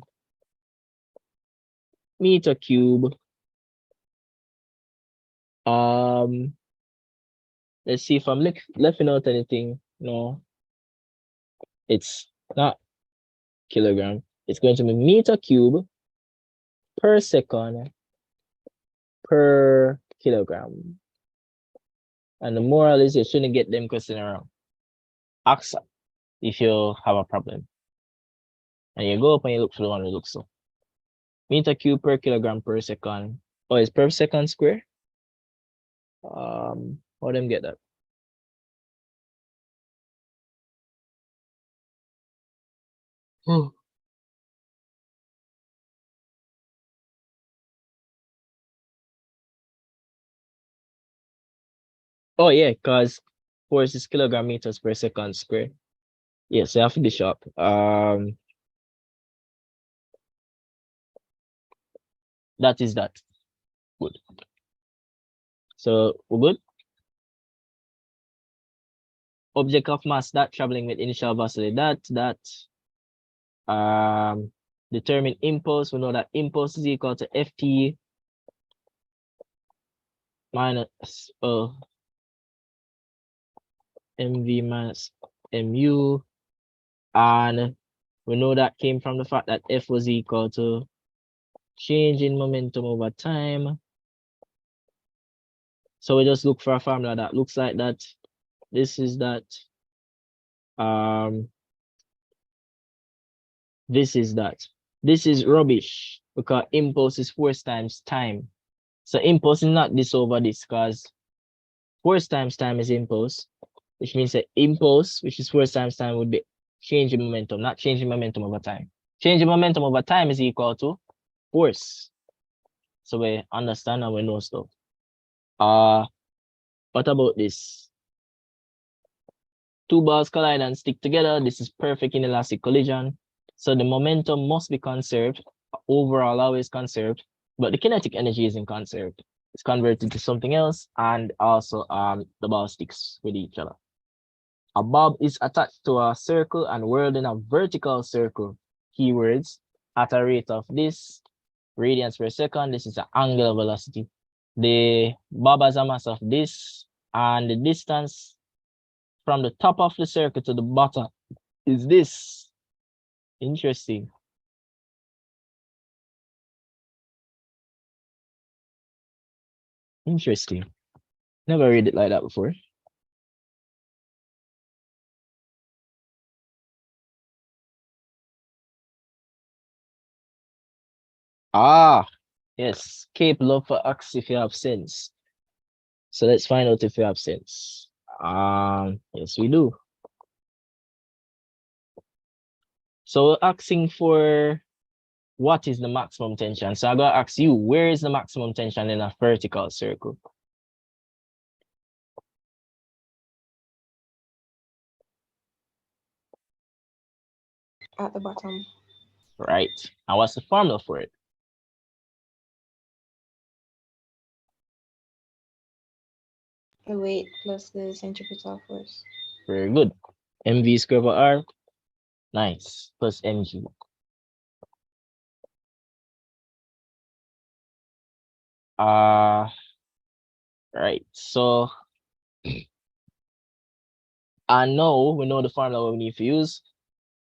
meter cube. Let's see if I'm leaving out anything. No, it's not kilogram. It's going to be meter cube per second per kilogram. And the moral is you shouldn't get them questions around. Ask if you have a problem. And you go up and you look for the one that looks so. Meter cube per kilogram per second. Oh, it's per second square? How them get that? Oh. Oh yeah, because force is kilogram meters per second square. Yes, I have to be sharp. That is that. Good. So we're good. Object of mass that traveling with initial velocity that. Determine impulse. We know that impulse is equal to Ft minus mv minus mu, and we know that came from the fact that F was equal to change in momentum over time. So we just look for a formula that looks like that. This is that. This is that. This is rubbish because impulse is force times time. So impulse is not this over this, because force times time is impulse, which means that impulse, which is force times time, would be change in momentum, not changing momentum over time. Change in momentum over time is equal to force. So we understand and we know stuff. What about this? Two balls collide and stick together. This is perfect inelastic collision. So the momentum must be conserved, overall always conserved, but the kinetic energy isn't conserved. It's converted to something else, and also the ball sticks with each other. A bob is attached to a circle and whirled in a vertical circle. Keywords at a rate of this radians per second. This is the angular velocity. The bob has a mass of this, and the distance from the top of the circle to the bottom is this. Interesting. Interesting. Never read it like that before. Ah, yes. Capable of X if you have sense. So let's find out if you have sense. Yes, we do. So we're asking for what is the maximum tension. So I'm gonna ask you, where is the maximum tension in a vertical circle? At the bottom. Right. And what's the formula for it? The weight plus the centripetal force. Very good. mv squared over r. Nice. Plus mg. Right. So and now we know the formula we need to use.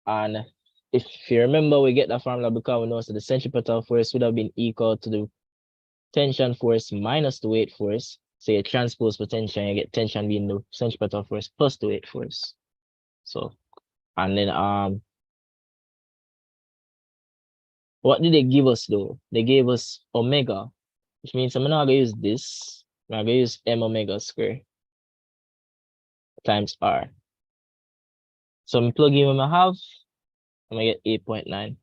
And if you remember, we get that formula because we know so the centripetal force would have been equal to the tension force minus the weight force. So you transpose potential, you get tension being the centripetal force plus the weight force. So, and then what did they give us though? They gave us omega, which means I'm not gonna use this. I'm gonna use m omega square times r. So I'm plugging in what I have. I'm gonna get 8.9.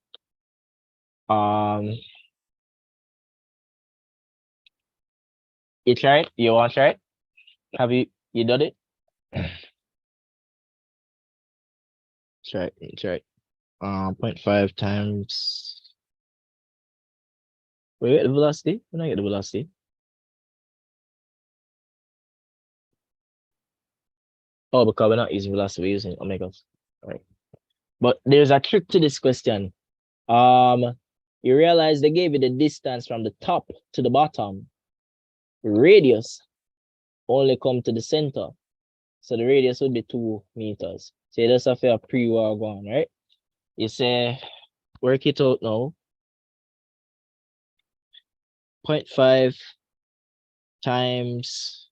You try it? You want to try it? Have you done it? Try it. Try it. 0.5 times. Wait, the velocity? When I get the velocity. Oh, because we're not using velocity, we're using omegas. All right. But there's a trick to this question. You realize they gave you the distance from the top to the bottom. Radius only come to the center. So the radius would be 2 meters. So you just have a pre-war going, right? You say, work it out now. 0.5 times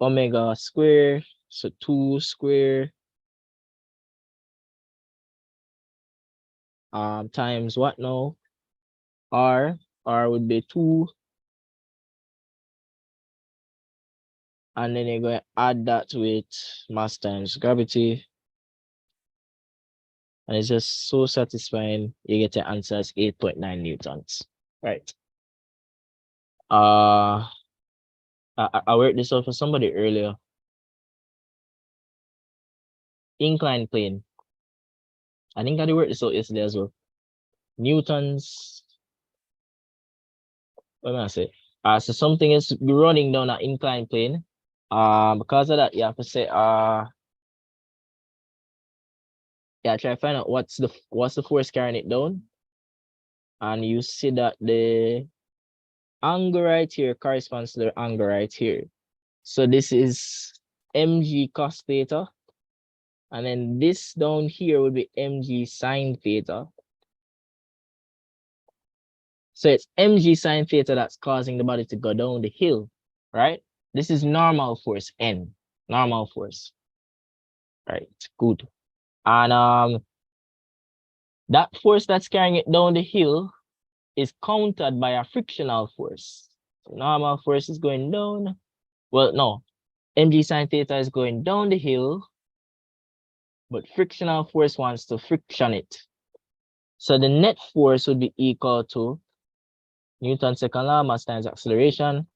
omega square. So 2 square. Times what now? R would be 2. And then you're going to add that with mass times gravity. And it's just so satisfying. You get your answer as 8.9 newtons. Right. I worked this out for somebody earlier. Inclined plane. I think I worked this out yesterday as well. Newtons. What am I say? So something is running down an inclined plane. Because of that, you have to say try to find out what's the force carrying it down. And you see that the angle right here corresponds to the angle right here. So this is mg cos theta. And then this down here would be mg sine theta. So it's mg sine theta that's causing the body to go down the hill, right? This is normal force, N, normal force. Right, good. And that force that's carrying it down the hill is countered by a frictional force. So normal force is going down. Well, no, mg sine theta is going down the hill, but frictional force wants to friction it. So the net force would be equal to Newton's second law, mass times acceleration,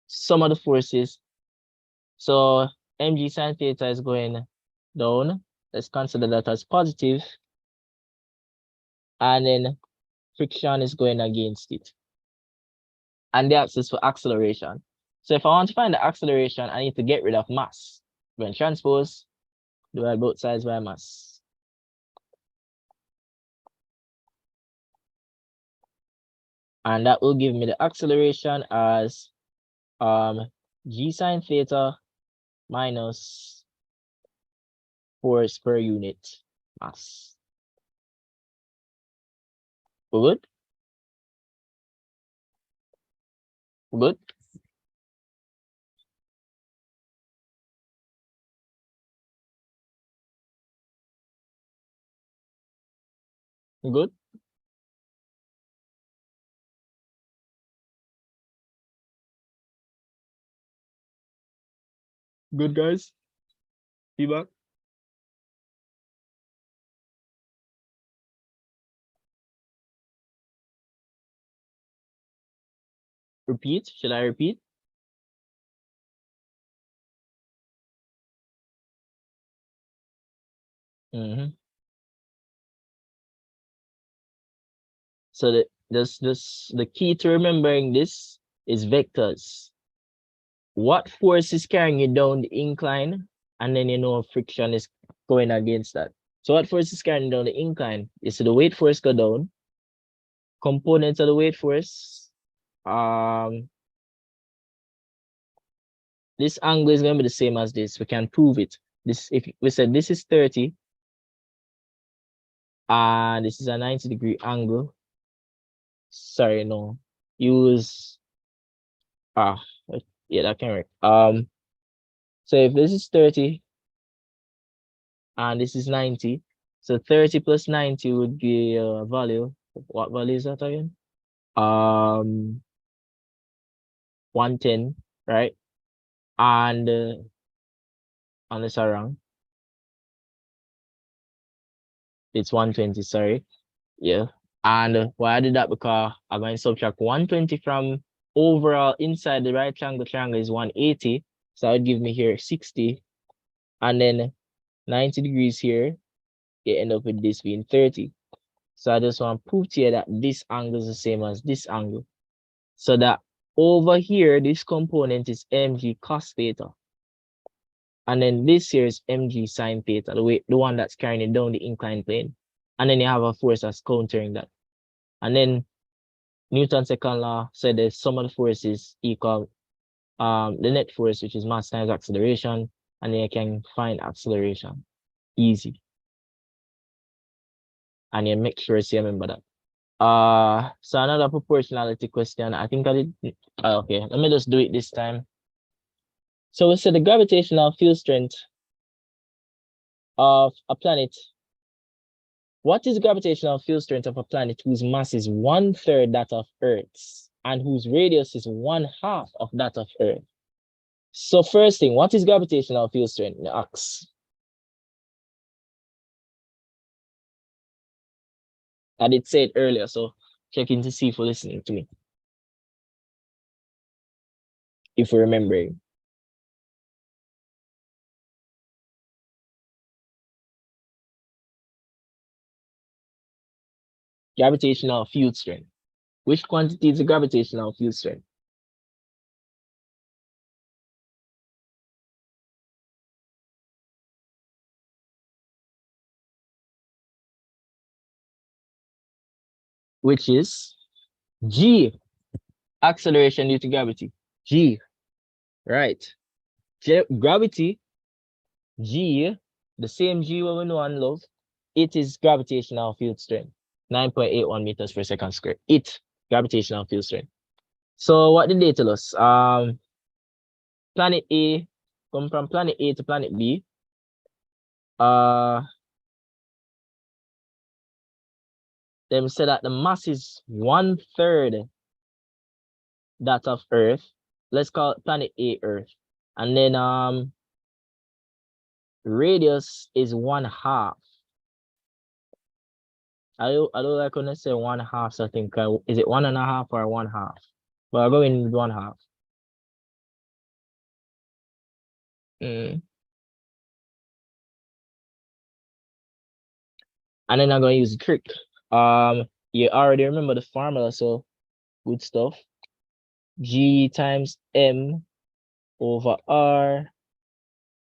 sum of the forces. So mg sine theta is going down. Let's consider that as positive. And then friction is going against it. And the axis for acceleration. So if I want to find the acceleration, I need to get rid of mass. When transpose, divide both sides by mass. And that will give me the acceleration as g sine theta minus force per unit mass. We're good? We're good? We're good? Good, guys? Feedback? Repeat? Should I repeat? So the key to remembering this is vectors. What force is carrying you down the incline? And then you know friction is going against that. So what force is carrying down the incline? You see the weight force go down. Components of the weight force. This angle is going to be the same as this. We can prove it. This, if we said this is 30, and this is a 90-degree angle. Sorry, no. Use yeah, that can work. So if this is 30 and this is 90, so 30 plus 90 would be a value. What value is that again? 110, right? And unless I'm wrong, it's 120, sorry. Yeah. And why I did that, because I'm going to subtract 120 from overall inside the right triangle is 180. So that would give me here 60. And then 90 degrees here, you end up with this being 30. So I just want to prove to you that this angle is the same as this angle. So that over here, this component is mg cos theta. And then this here is mg sine theta, the one that's carrying it down the inclined plane. And then you have a force that's countering that. And then Newton's second law said the sum of the forces equal the net force, which is mass times acceleration, and then you can find acceleration. Easy. And you make sure you remember that. So another proportionality question. I think I did. Okay, let me just do it this time. So we said the gravitational field strength of a planet. What is the gravitational field strength of a planet whose mass is 1/3 that of Earth's and whose radius is 1/2 of that of Earth? So first thing, what is gravitational field strength? Ask. I did say it earlier, so check in to see if you're listening to me. If you're remembering. Gravitational field strength. Which quantity is the gravitational field strength? Which is G, acceleration due to gravity. G, right. Gravity, G, the same G we know and love, it is gravitational field strength, 9.81 meters per second square. It, gravitational field strength. So what did they tell us? Planet A, come from planet A to planet B. Them said that the mass is 1/3 that of Earth. Let's call it planet A Earth. And then radius is 1/2. I don't like when I say 1/2, so I think is it 1.5 or 1/2? But I'll go in with 1/2. And then I'm gonna use a trick. You already remember the formula, so good stuff. G times M over R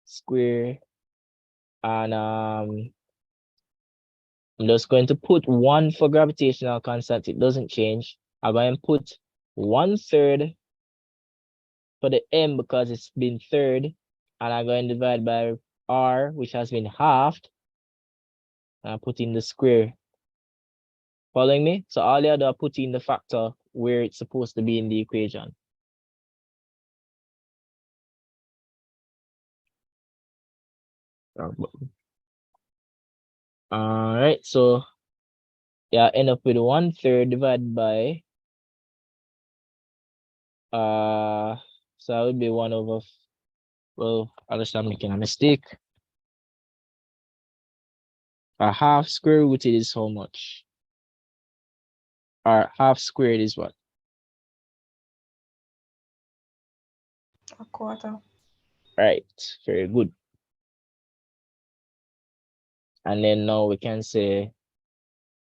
square. And I'm just going to put 1 for gravitational constant. It doesn't change. I'm going to put 1/3 for the M because it's been third. And I'm going to divide by R, which has been halved. And I put in the square. Following me? So all you have to put in the factor where it's supposed to be in the equation. All right, so yeah, end up with 1/3 divided by so that would be 1 over, well, I'm making a mistake. A half square rooted is how much? Or half squared is what? 1/4. Right, very good. And then now we can say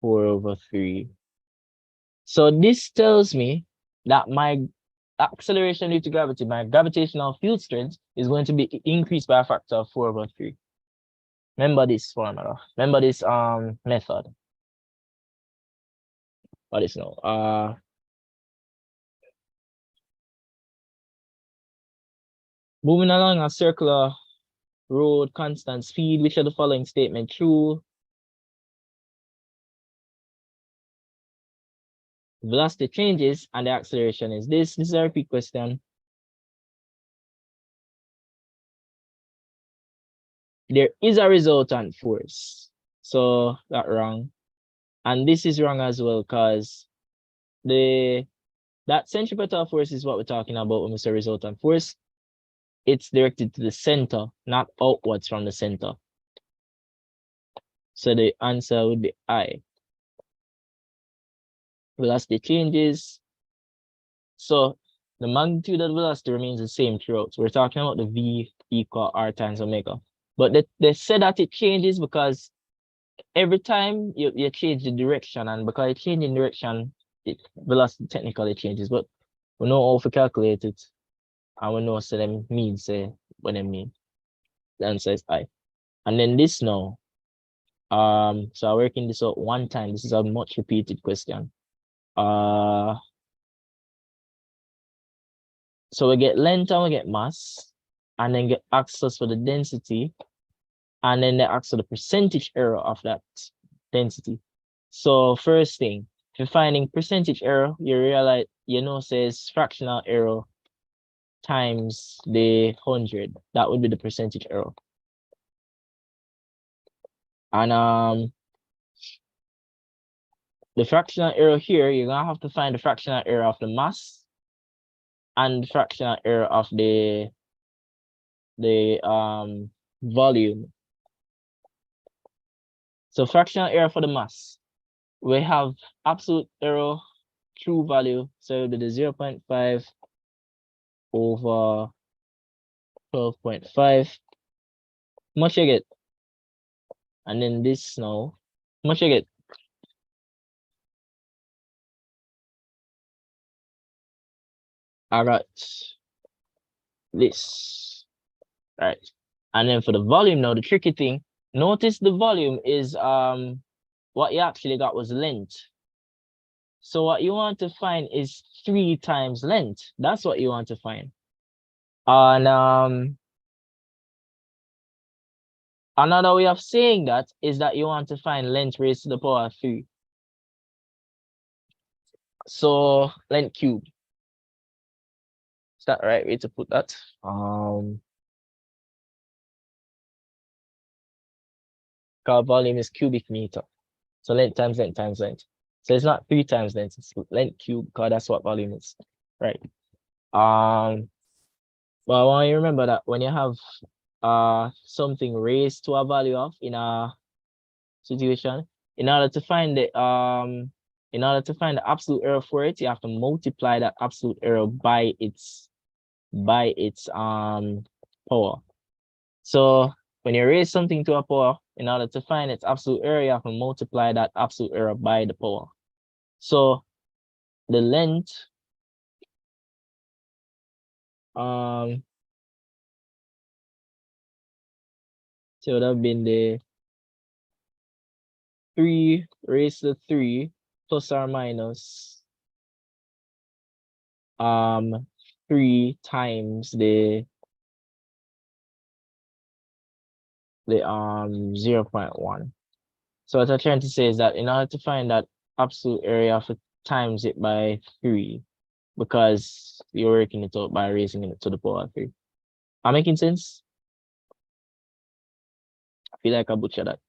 4/3. So this tells me that my acceleration due to gravity, my gravitational field strength is going to be increased by a factor of 4/3. Remember this formula. Remember this method. What is now? Moving along a circular road, constant speed, which of the following statement true? Velocity changes and the acceleration is this. This is a repeat question. There is a resultant force. So that wrong. And this is wrong as well because that centripetal force is what we're talking about when we say resultant force. It's directed to the center, not outwards from the center. So the answer would be I. Velocity changes. So the magnitude of the velocity remains the same throughout. So we're talking about the V equal R times omega. But they said that it changes because every time you change the direction, and because it changes direction, velocity technically changes. But we know how to calculate it, and we know so them mean say what they mean. The answer is I. And then this now. So I'm working this out one time. This is a much repeated question. So we get length and we get mass, and then get access for the density, and then they ask for the percentage error of that density. So first thing, if you're finding percentage error, you realize, says fractional error times the 100. That would be the percentage error. And the fractional error here, you're gonna have to find the fractional error of the mass and the fractional error of the volume. So fractional error for the mass, we have absolute error, true value, so it'll be the 0.5 over 12.5. How much you get? And then this now, how much you get? All right, this, all right. And then for the volume now, the tricky thing, notice the volume is what you actually got was length. So what you want to find is 3 times length. That's what you want to find. And another way of saying that is that you want to find length raised to the power of 3. So length cubed. Is that the right way to put that? Because volume is cubic meter. So length times length times length. So it's not 3 times length, it's length cubed, because that's what volume is. Right. But I want you to remember that when you have something raised to a value of in a situation, in order to find the absolute error for it, you have to multiply that absolute error by its power. So when you raise something to a power, in order to find its absolute error, you have to multiply that absolute error by the power. So the length so it would have been the 3 raised to 3 plus or minus 3 times the 0.1. So what I'm trying to say is that in order to find that absolute area, of times it by 3, because you're working it out by raising it to the power of 3. Am I making sense? I feel like I butchered that.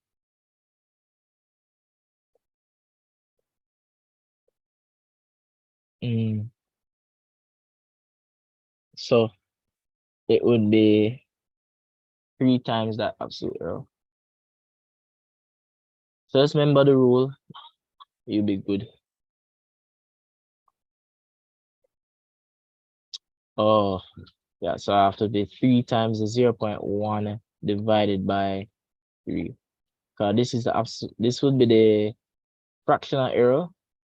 So it would be 3 times that absolute error. So just remember the rule, you'll be good. Oh, yeah, so I have to be 3 times the 0.1 divided by 3. Because this is the absolute, this would be the fractional error,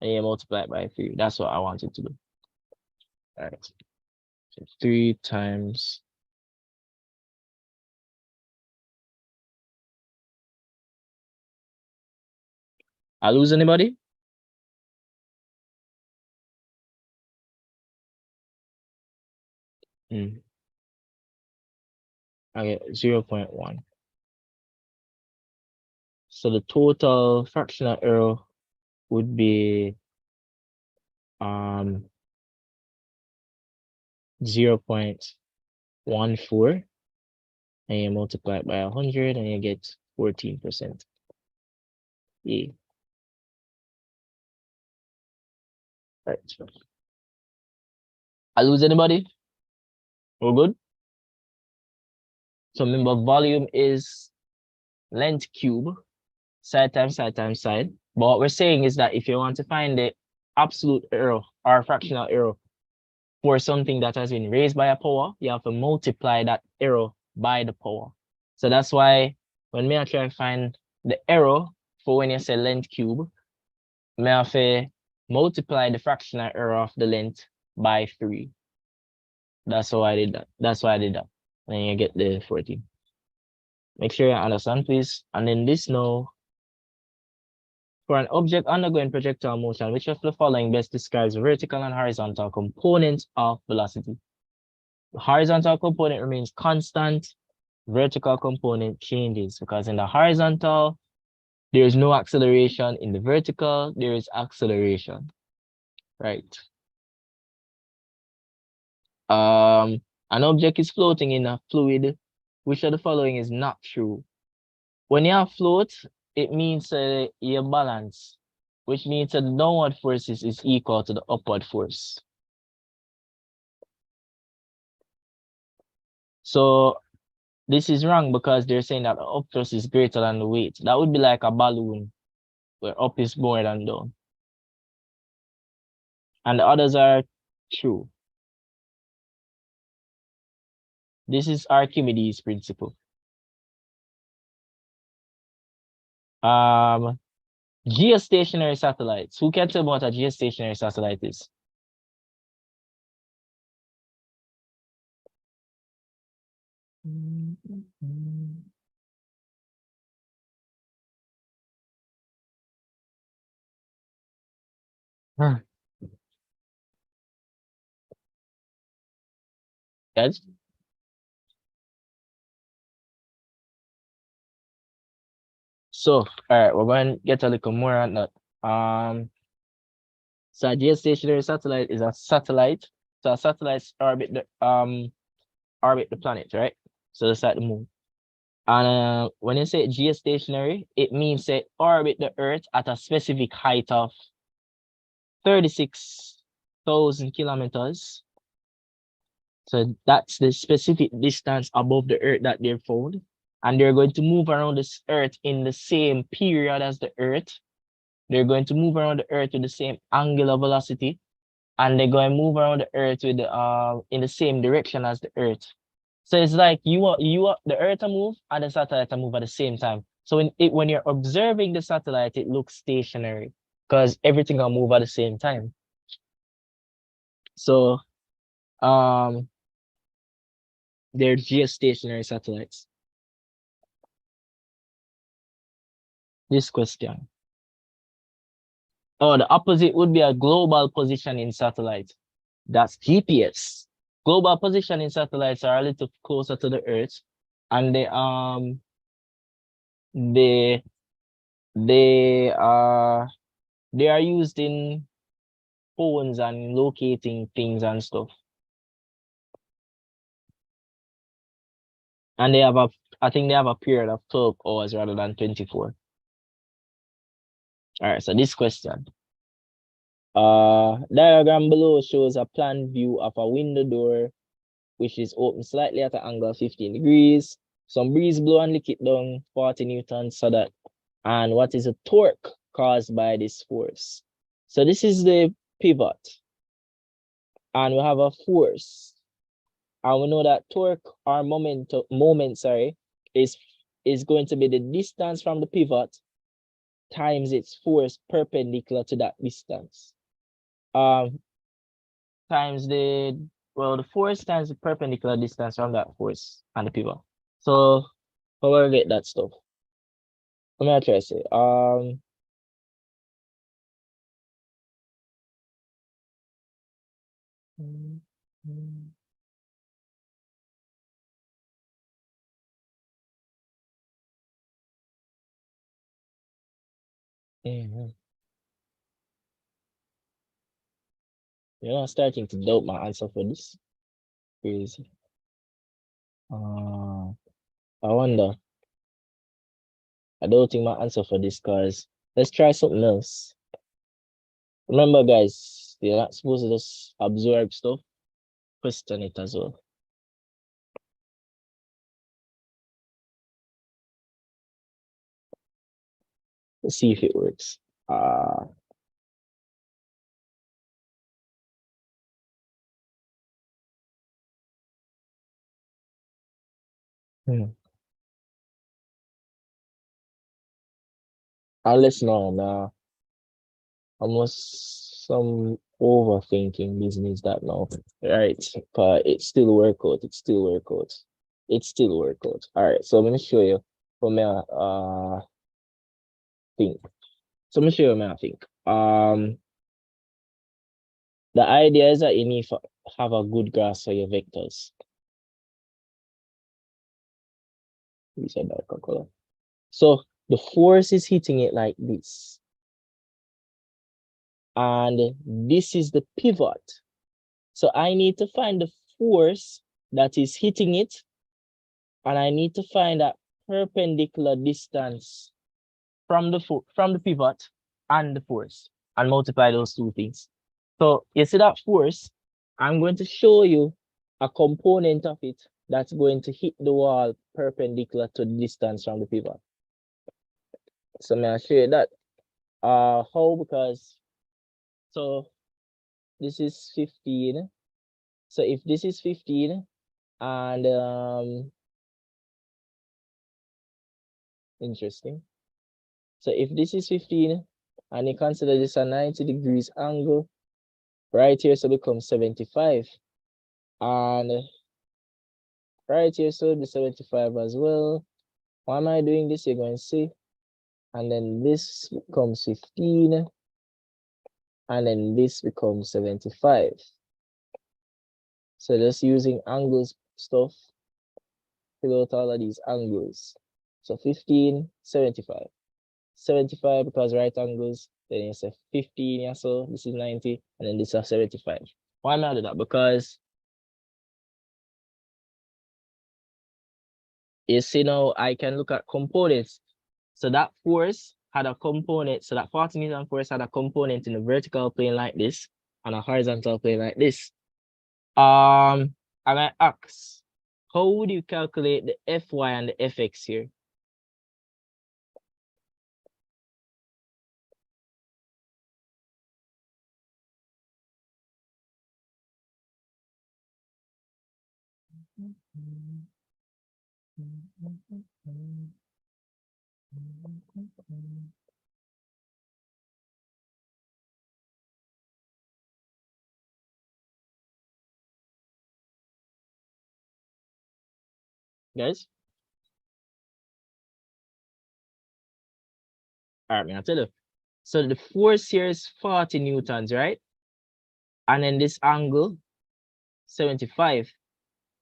and you multiply it by 3. That's what I wanted to do. All right. So 3 times. I lose anybody? Okay, 0.1. So the total fractional error would be 0.14, and you multiply it by 100 and you get 14%. Yeah. Right. I lose anybody? We're good? So remember, volume is length cube, side times side times side. But what we're saying is that if you want to find the absolute error or fractional error for something that has been raised by a power, you have to multiply that error by the power. So that's why when me I try to find the error for when you say length cube, me have to multiply the fractional error of the length by 3. That's how I did that. That's why I did that. Then you get the 14. Make sure you understand, please. And then this now, for an object undergoing projectile motion, which of the following best describes the vertical and horizontal components of velocity? The horizontal component remains constant, vertical component changes, because in the horizontal, there is no acceleration. In the vertical, there is acceleration, right? An object is floating in a fluid. Which of the following is not true? When you have float, it means you balance, which means that the downward force is equal to the upward force. So this is wrong because they're saying that the up thrust is greater than the weight. That would be like a balloon where up is more than down. And the others are true. This is Archimedes' principle. Geostationary satellites. Who can tell me what a geostationary satellite is? Guys? So, all right, we're going to get a little more on that. So a geostationary satellite is a satellite. So satellites orbit the planet, right? So that's like the moon. And when you say geostationary, it means they orbit the Earth at a specific height of 36,000 kilometers. So that's the specific distance above the Earth that they're found. And they're going to move around this Earth in the same period as the Earth. They're going to move around the Earth with the same angular velocity. And they're going to move around the Earth with the in the same direction as the Earth. So it's like the Earth to move and the satellite to move at the same time. So when you're observing the satellite, it looks stationary because everything will move at the same time. So they're geostationary satellites. This question. Oh, the opposite would be a global positioning satellite. That's GPS. Global positioning satellites are a little closer to the Earth, and they are used in phones and locating things and stuff. And they have I think they have a period of 12 hours rather than 24. All right, so this question. Diagram below shows a plan view of a window door, which is open slightly at an angle of 15 degrees. Some breeze blow and lick it down 40 newtons so that, and what is a torque caused by this force? So this is the pivot. And we have a force. And we know that torque or moment, is going to be the distance from the pivot times its force perpendicular to that distance. Times the force times the perpendicular distance from that force and the pivot. So how do I get that stuff? Let me try to say. I'm starting to doubt my answer for this. Crazy. I wonder. I don't think my answer for this because let's try something else. Remember, guys, you're not supposed to just absorb stuff. Question it as well. Let's see if it works. Unless no, nah. Almost some overthinking business that now. Right. But it still work out. It still work out. It still work out. All right. So I'm gonna show you what me think. So I'm gonna show you what I think. The idea is that you need to have a good grasp for your vectors. These are darker color. So the force is hitting it like this. And this is the pivot. So I need to find the force that is hitting it. And I need to find that perpendicular distance from the pivot and the force and multiply those two things. So you see that force, I'm going to show you a component of it that's going to hit the wall perpendicular to the distance from the pivot. So may I show you that? How? Because so this is 15. So if this is 15 and interesting. So if this is 15 and you consider this a 90 degrees angle, right here so becomes 75. And right here so the 75 as well. Why am I doing this? You're going to see. And then this becomes 15. And then this becomes 75. So just using angles stuff, fill out all of these angles. So 15, 75. 75 because right angles, then you say 15, yeah, so this is 90, and then this is 75. Why am I doing that? Because you see now I can look at components. So that force had a component, so that 40 Newton force had a component in the vertical plane like this and a horizontal plane like this. And I ask, how would you calculate the Fy and the Fx here? Guys? All right, man, I'll tell you. So the force here is 40 Newtons, right? And then this angle, 75.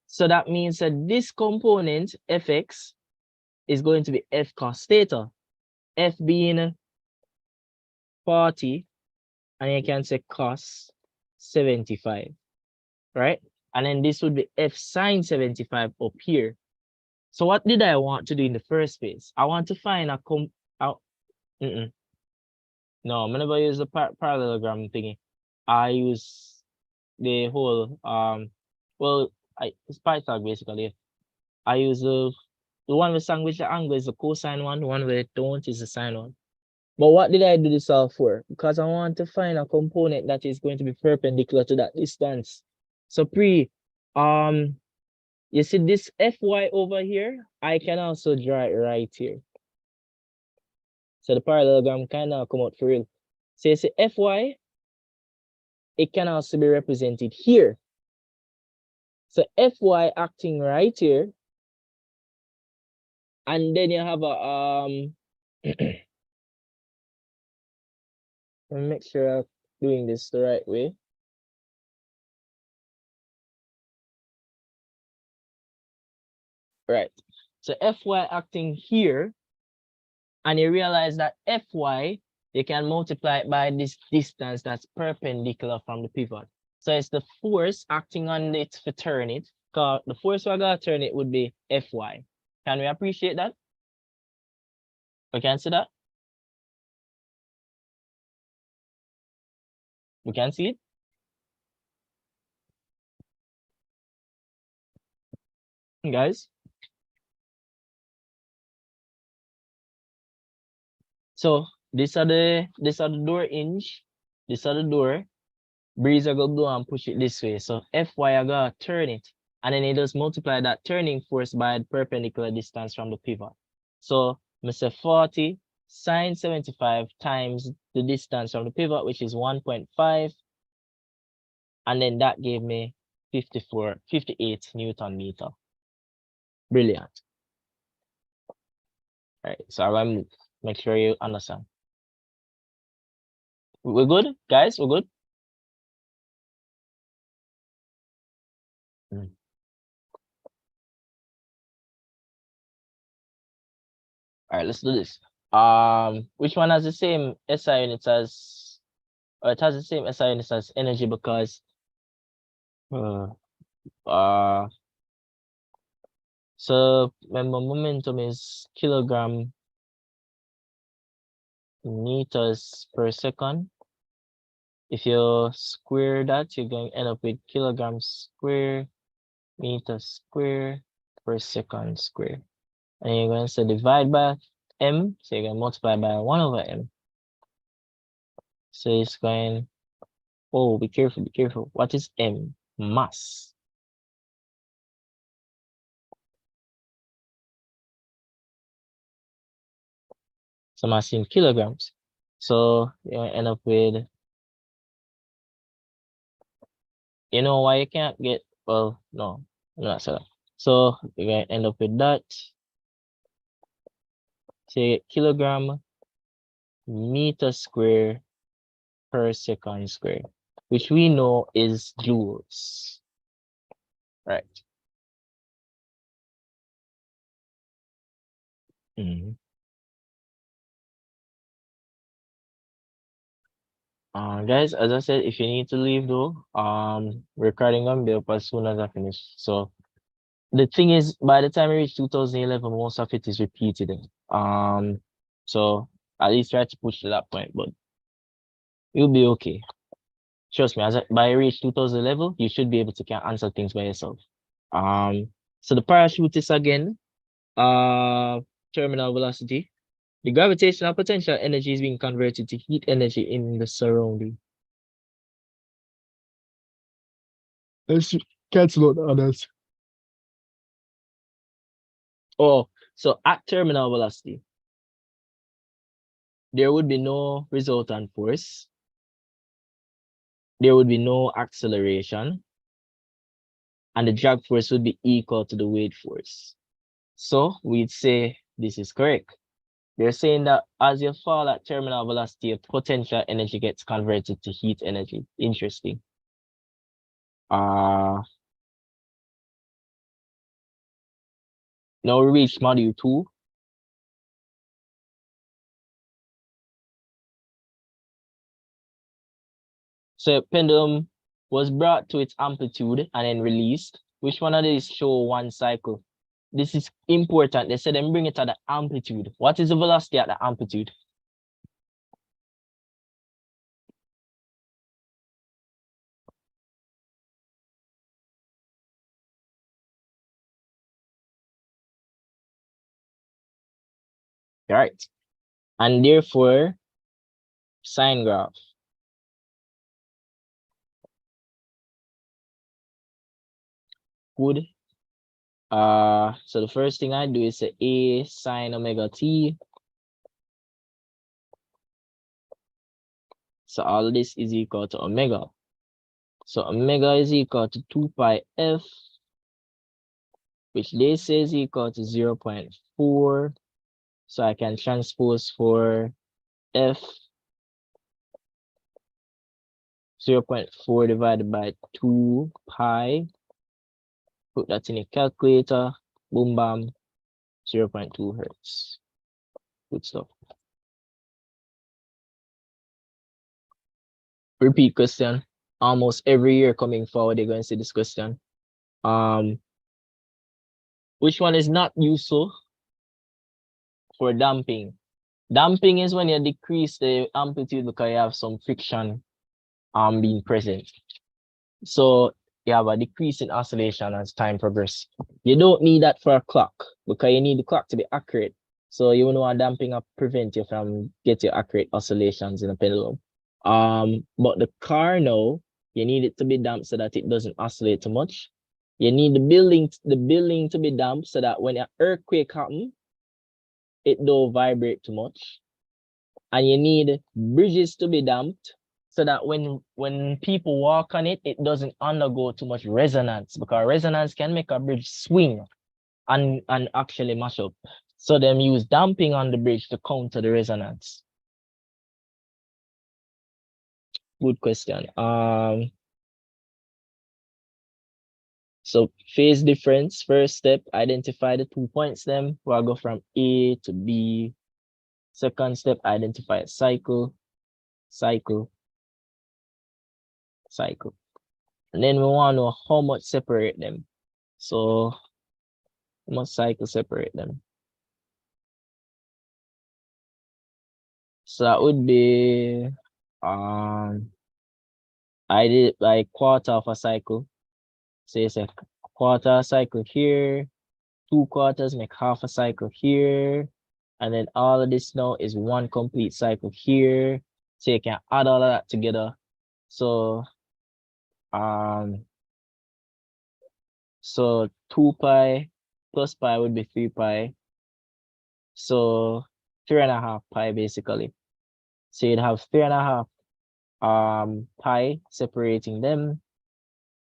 So that means that this component, Fx, is going to be F cos theta. F being 40, and you can say cos 75, right? And then this would be F sine 75 up here. So what did I want to do in the first place? I want to find a No, I'm never use the parallelogram thingy. I use the whole well, it's Pythag basically. I use the one with sandwich the angle is the cosine one, the one with don't is the sine one. But what did I do this all for? Because I want to find a component that is going to be perpendicular to that distance. So you see this Fy over here, I can also draw it right here. So the parallelogram kind of come out for real. So you see Fy, it can also be represented here. So Fy acting right here. And then you have a let me make sure I'm doing this the right way. Right. So Fy acting here, and you realize that Fy, you can multiply it by this distance that's perpendicular from the pivot. So it's the force acting on it to turn it. Because the force we're going to turn it would be Fy. Can we appreciate that? We can see that? We can see it? Guys? So these are the door hinge. These are the door. Breeze are gonna go and push it this way. So Fy are gonna turn it. and then it just multiply that turning force by the perpendicular distance from the pivot. So I say 40 sine 75 times the distance from the pivot, which is 1.5. And then that gave me 58 Newton meter. Brilliant. All right, so I'm gonna make sure you understand. We're good, guys? We're good? All right, let's do this. Which one has the same SI units as, or it has the same SI units as energy because so remember momentum is kilogram meters per second. If you square that, you're going to end up with kilograms square meters square per second square. And you're going to say divide by m, so you're going to multiply by 1 over m. So it's going, oh, be careful, be careful. What is m? Mass. So mass in kilograms. So you're going to end up with, you know why you can't get, well, no, not so. So you're going to end up with that. Say kilogram meter square per second square, which we know is joules. Right. Guys, as I said, if you need to leave though, recording gonna be up as soon as I finish. So the thing is, by the time we reach 2011, most of it is repeated. So at least try to push to that point, but you'll be okay. Trust me, by reach 2011, you should be able to answer things by yourself. So the parachute is again, terminal velocity. The gravitational potential energy is being converted to heat energy in the surrounding. Let's cancel out the others. Oh, so at terminal velocity, there would be no resultant force. There would be no acceleration. And the drag force would be equal to the weight force. So we'd say this is correct. They're saying that as you fall at terminal velocity, your potential energy gets converted to heat energy. Interesting. Now we reach module 2. So pendulum was brought to its amplitude and then released. Which one of these show one cycle? This is important. They said then bring it at the amplitude. What is the velocity at the amplitude? Right. And therefore, sine graph. Good. So the first thing I do is say A sine omega t. So all of this is equal to omega. So omega is equal to 2 pi f, which they say is equal to 0.4. So I can transpose for f 0.4 divided by 2 pi. Put that in a calculator. Boom, bam. 0.2 hertz. Good stuff. Repeat question. Almost every year coming forward, they're going to see this question. Which one is not useful for damping? Damping is when you decrease the amplitude because you have some friction being present. So you have a decrease in oscillation as time progresses. You don't need that for a clock because you need the clock to be accurate. So you know a damping up prevent you from getting accurate oscillations in a pendulum. But the car now, you need it to be damped so that it doesn't oscillate too much. You need the building to be damp so that when an earthquake happens, it don't vibrate too much. And you need bridges to be damped so that when people walk on it, it doesn't undergo too much resonance, because resonance can make a bridge swing and actually mash up. So them use damping on the bridge to counter the resonance. Good question. So phase difference, first step, identify the 2 points them. We'll go from A to B. Second step, identify a cycle. And then we want to know how much separate them. So how much cycle separate them. So that would be I did like quarter of a cycle. So it's a quarter cycle here, 2 quarters make half a cycle here, and then all of this now is 1 complete cycle here. So you can add all of that together. So 2 pi plus pi would be 3 pi. So 3.5 pi basically. So you'd have 3.5 pi separating them,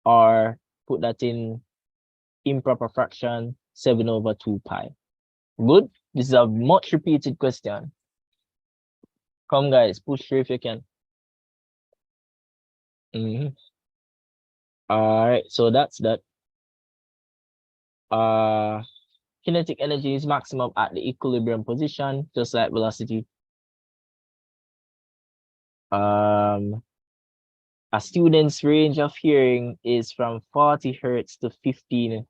or put that in improper fraction, 7/2 pi. Good. This is a much repeated question. Come guys, push through if you can. All right, so that's that. Kinetic energy is maximum at the equilibrium position, just like velocity. A student's range of hearing is from 40 hertz to 15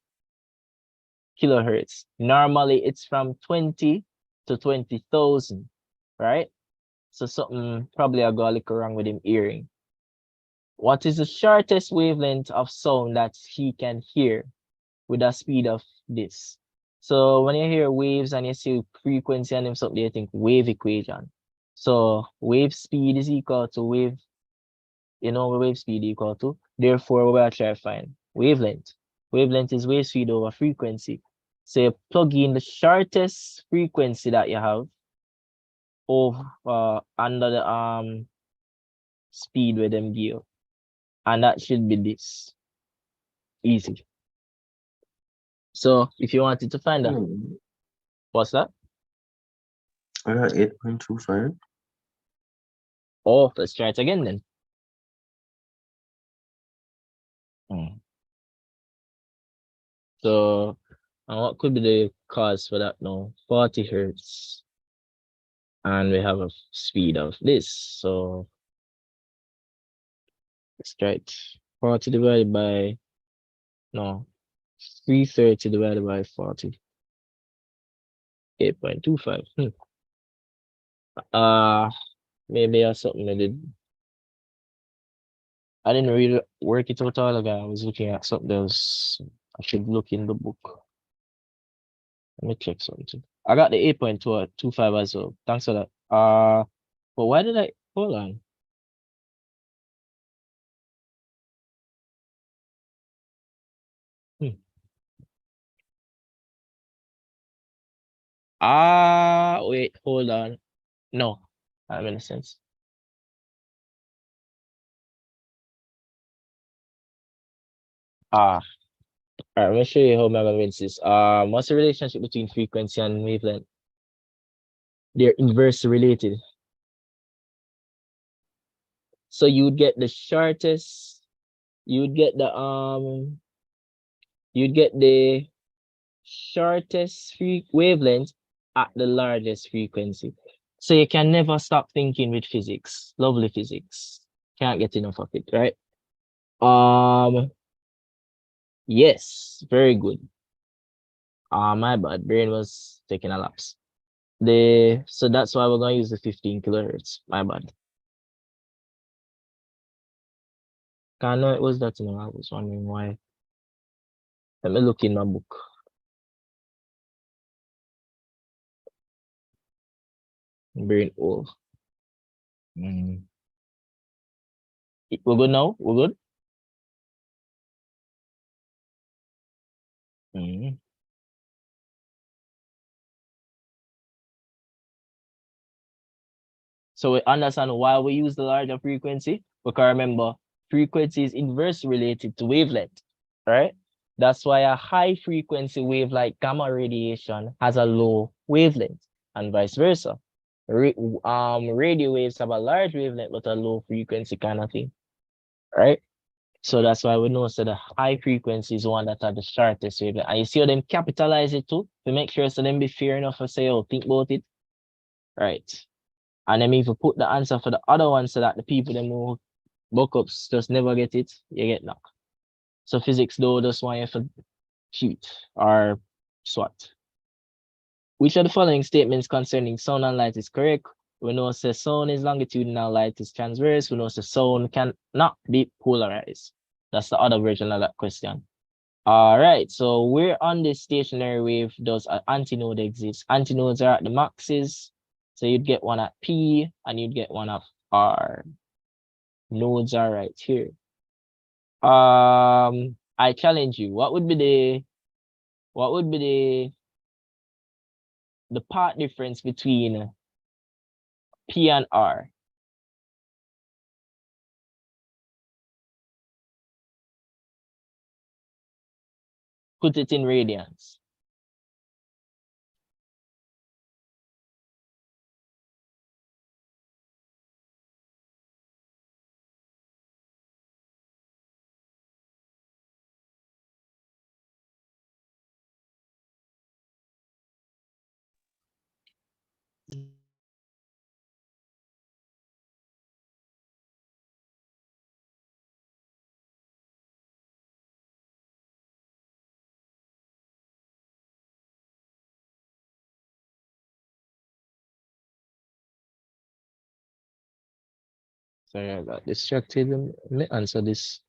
kilohertz. Normally it's from 20 to 20,000, right? So something probably I got a little wrong with him hearing. What is the shortest wavelength of sound that he can hear with a speed of this? So when you hear waves and you see frequency and something, you think wave equation. So wave speed is equal to wave, you know what wave speed equal to? Therefore, we're trying to find wavelength. Wavelength is wave speed over frequency. So you plug in the shortest frequency that you have over under the speed with them give. And that should be this. Easy. So if you wanted to find that, what's that? I got 8.25. Oh, let's try it again then. So what could be the cause for that now? 40 hertz. And we have a speed of this. So let's try it. 40 divided by 330 divided by 40. 8.25. Maybe or something I did. I didn't really work it out all again. I was looking at something else. I should look in the book. Let me check something. I got the 8.25 as well. Thanks for that. But why did I hold on? Wait, hold on. No, that makes sense. All right, I'm gonna show you how I'm gonna rinse this. What's the relationship between frequency and wavelength? They're inversely related. So you would get the shortest, you'd get the shortest wavelength at the largest frequency. So you can never stop thinking with physics. Lovely physics. Can't get enough of it, right? Yes, very good. My bad, brain was taking a lapse. So that's why we're gonna use the 15 kilohertz. My bad. I know it was that, I was wondering why. Let me look in my book. Brain off. We're good now? We're good? Mhm. So we understand why we use the larger frequency, because remember, frequency is inversely related to wavelength, right? That's why a high frequency wave like gamma radiation has a low wavelength, and vice versa. Radio waves have a large wavelength but a low frequency kind of thing, right? So that's why we know so the high frequency is one that have the shortest wavelength. And you see how them capitalize it too to make sure so them be fair enough to say, oh, think about it. Right. And then if you put the answer for the other one so that the people them who book ups just never get it, you get knocked. So physics though just want you to cheat or SWAT. Which of the following statements concerning sound and light is correct? We know say sound is longitudinal, light is transverse. We know say sound cannot be polarized. That's the other version of that question. All right, so where on this stationary wave does an antinode exist? Antinodes are at the maxes. So you'd get one at P and you'd get one at R. Nodes are right here. I challenge you. What would be the part difference between P and R? Put it in radians. Sorry, I got distracted. Let me answer this.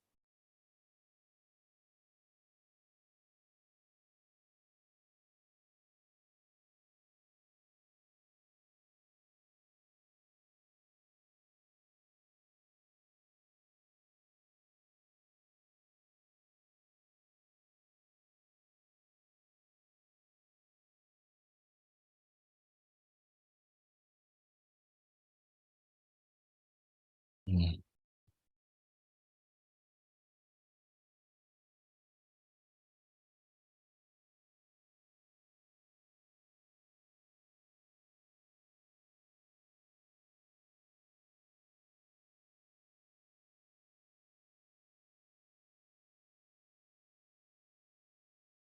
Mm.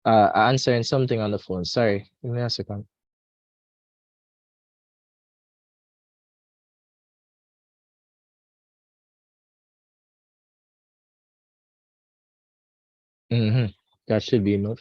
Answering something on the phone. Sorry, give me a second. That should be enough.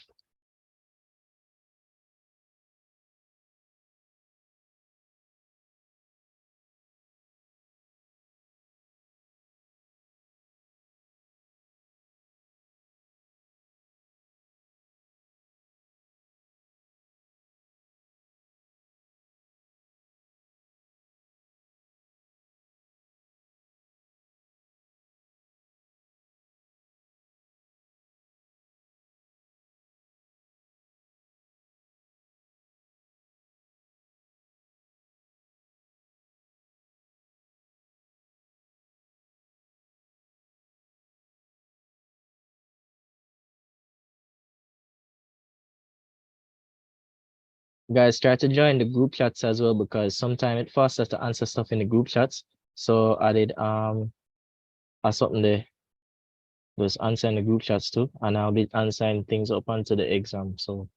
Guys, try to join the group chats as well because sometimes it's faster to answer stuff in the group chats. So I did something there was answering the group chats too, and I'll be answering things up onto the exam. So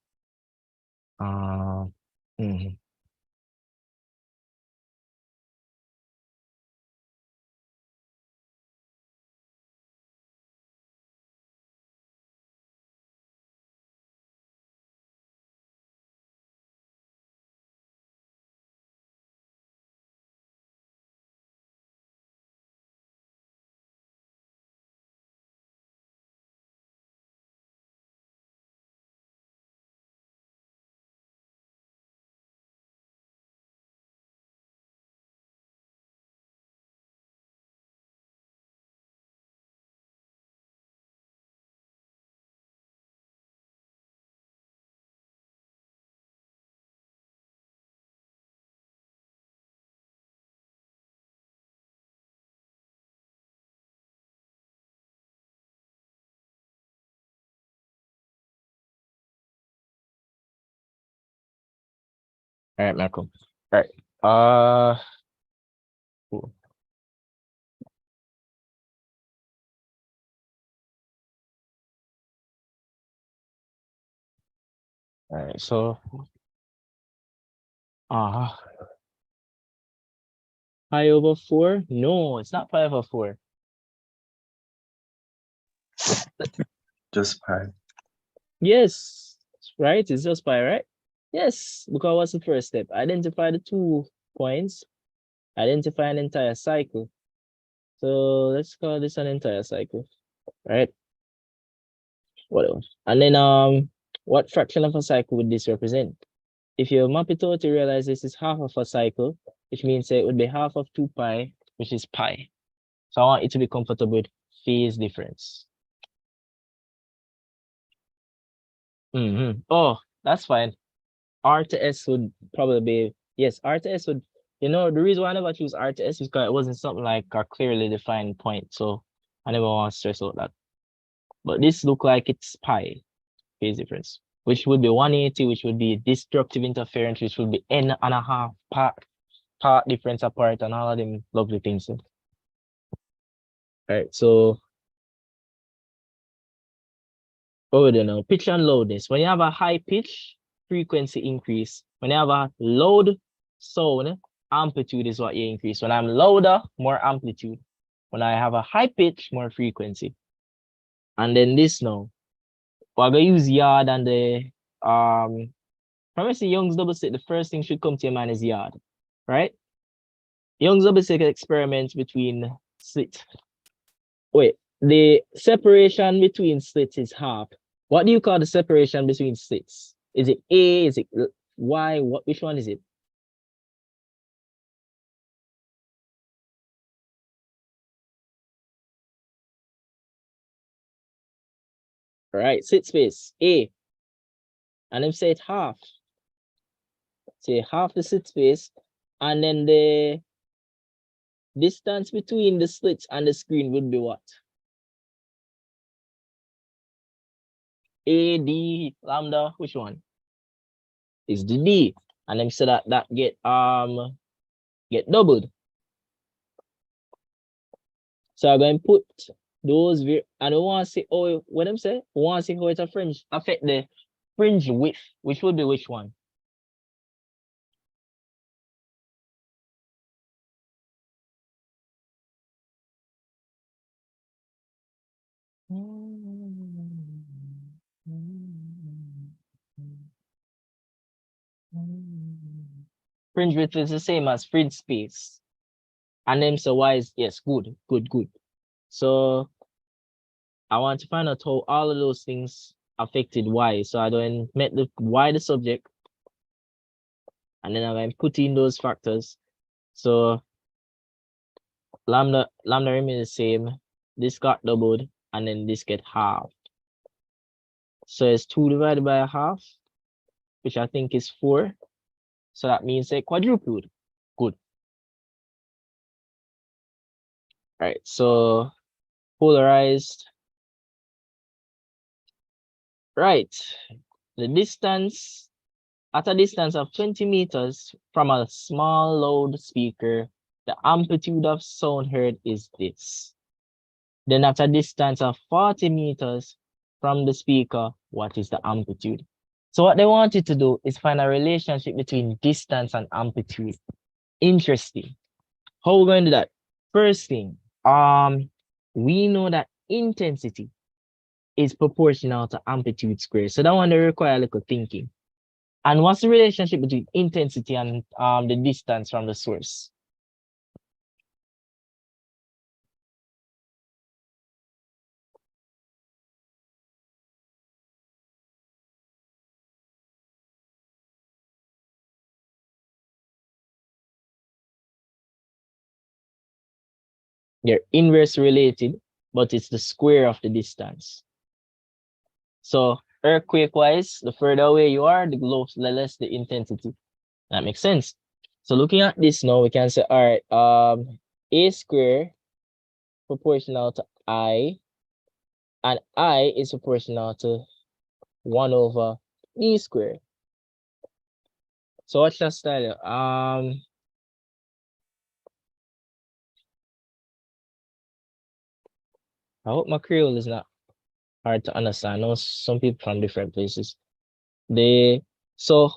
mhm. All right, Malcolm. All right. Cool. All right, so pi over 4? No, it's not pi over 4. Just pi. Yes, right? It's just pi, right? Yes, because what's the first step? Identify the 2 points. Identify an entire cycle. So let's call this an entire cycle, right? Whatever. And then what fraction of a cycle would this represent? If you map it out, you realize this is half of a cycle, which means it would be half of 2 pi, which is pi. So I want you to be comfortable with phase difference. Oh, that's fine. R to S would probably be, yes, R to S would, the reason why I never choose R to S is because it wasn't something like a clearly defined point. So I never want to stress out that. But this look like it's pi, phase difference, which would be 180, which would be destructive interference, which would be n and a half part difference apart, and all of them lovely things. All right, so oh, now pitch and loudness. When you have a high pitch, frequency increase. When you have a loud sound, amplitude is what you increase. When I'm louder, more amplitude. When I have a high pitch, more frequency. And then this now, we're gonna use yard and the from I say Young's double slit, the first thing should come to your mind is yard, right? Young's double slit experiments between slits. Wait, the separation between slits is half. What do you call the separation between slits? Is it A? Is it Y? Which one is it? All right, slit space A. And then say it half. Say half the slit space, and then the distance between the slits and the screen would be what? A, D, lambda, which one? Is the D. And then so that get doubled. So I'm going to put those, and I want to see, what I'm saying? I want to see how it affect the fringe width, which would be which one? Fringe width is the same as fringe space. And then so why is, yes, good. So I want to find out how all of those things affected Y. So I don't make the Y the subject. And then I'm going to put in those factors. So lambda remains the same. This got doubled, and then this get half. So it's 2 divided by a half, which I think is 4. So that means a quadrupled. Good. Right, so polarized. Right, the distance, at a distance of 20 meters from a small loudspeaker, the amplitude of sound heard is this. Then at a distance of 40 meters from the speaker, what is the amplitude? So what they want you to do is find a relationship between distance and amplitude. Interesting. How are we going to do that? First thing, we know that intensity is proportional to amplitude squared. So that one they require a little thinking. And what's the relationship between intensity and the distance from the source? They're inverse related, but it's the square of the distance. So earthquake-wise, the further away you are, the less the intensity. That makes sense. So looking at this now, we can say, all right, A square proportional to I, and I is proportional to 1 over E squared. So what's your style? I hope my Creole is not hard to understand. I know some people from different places. So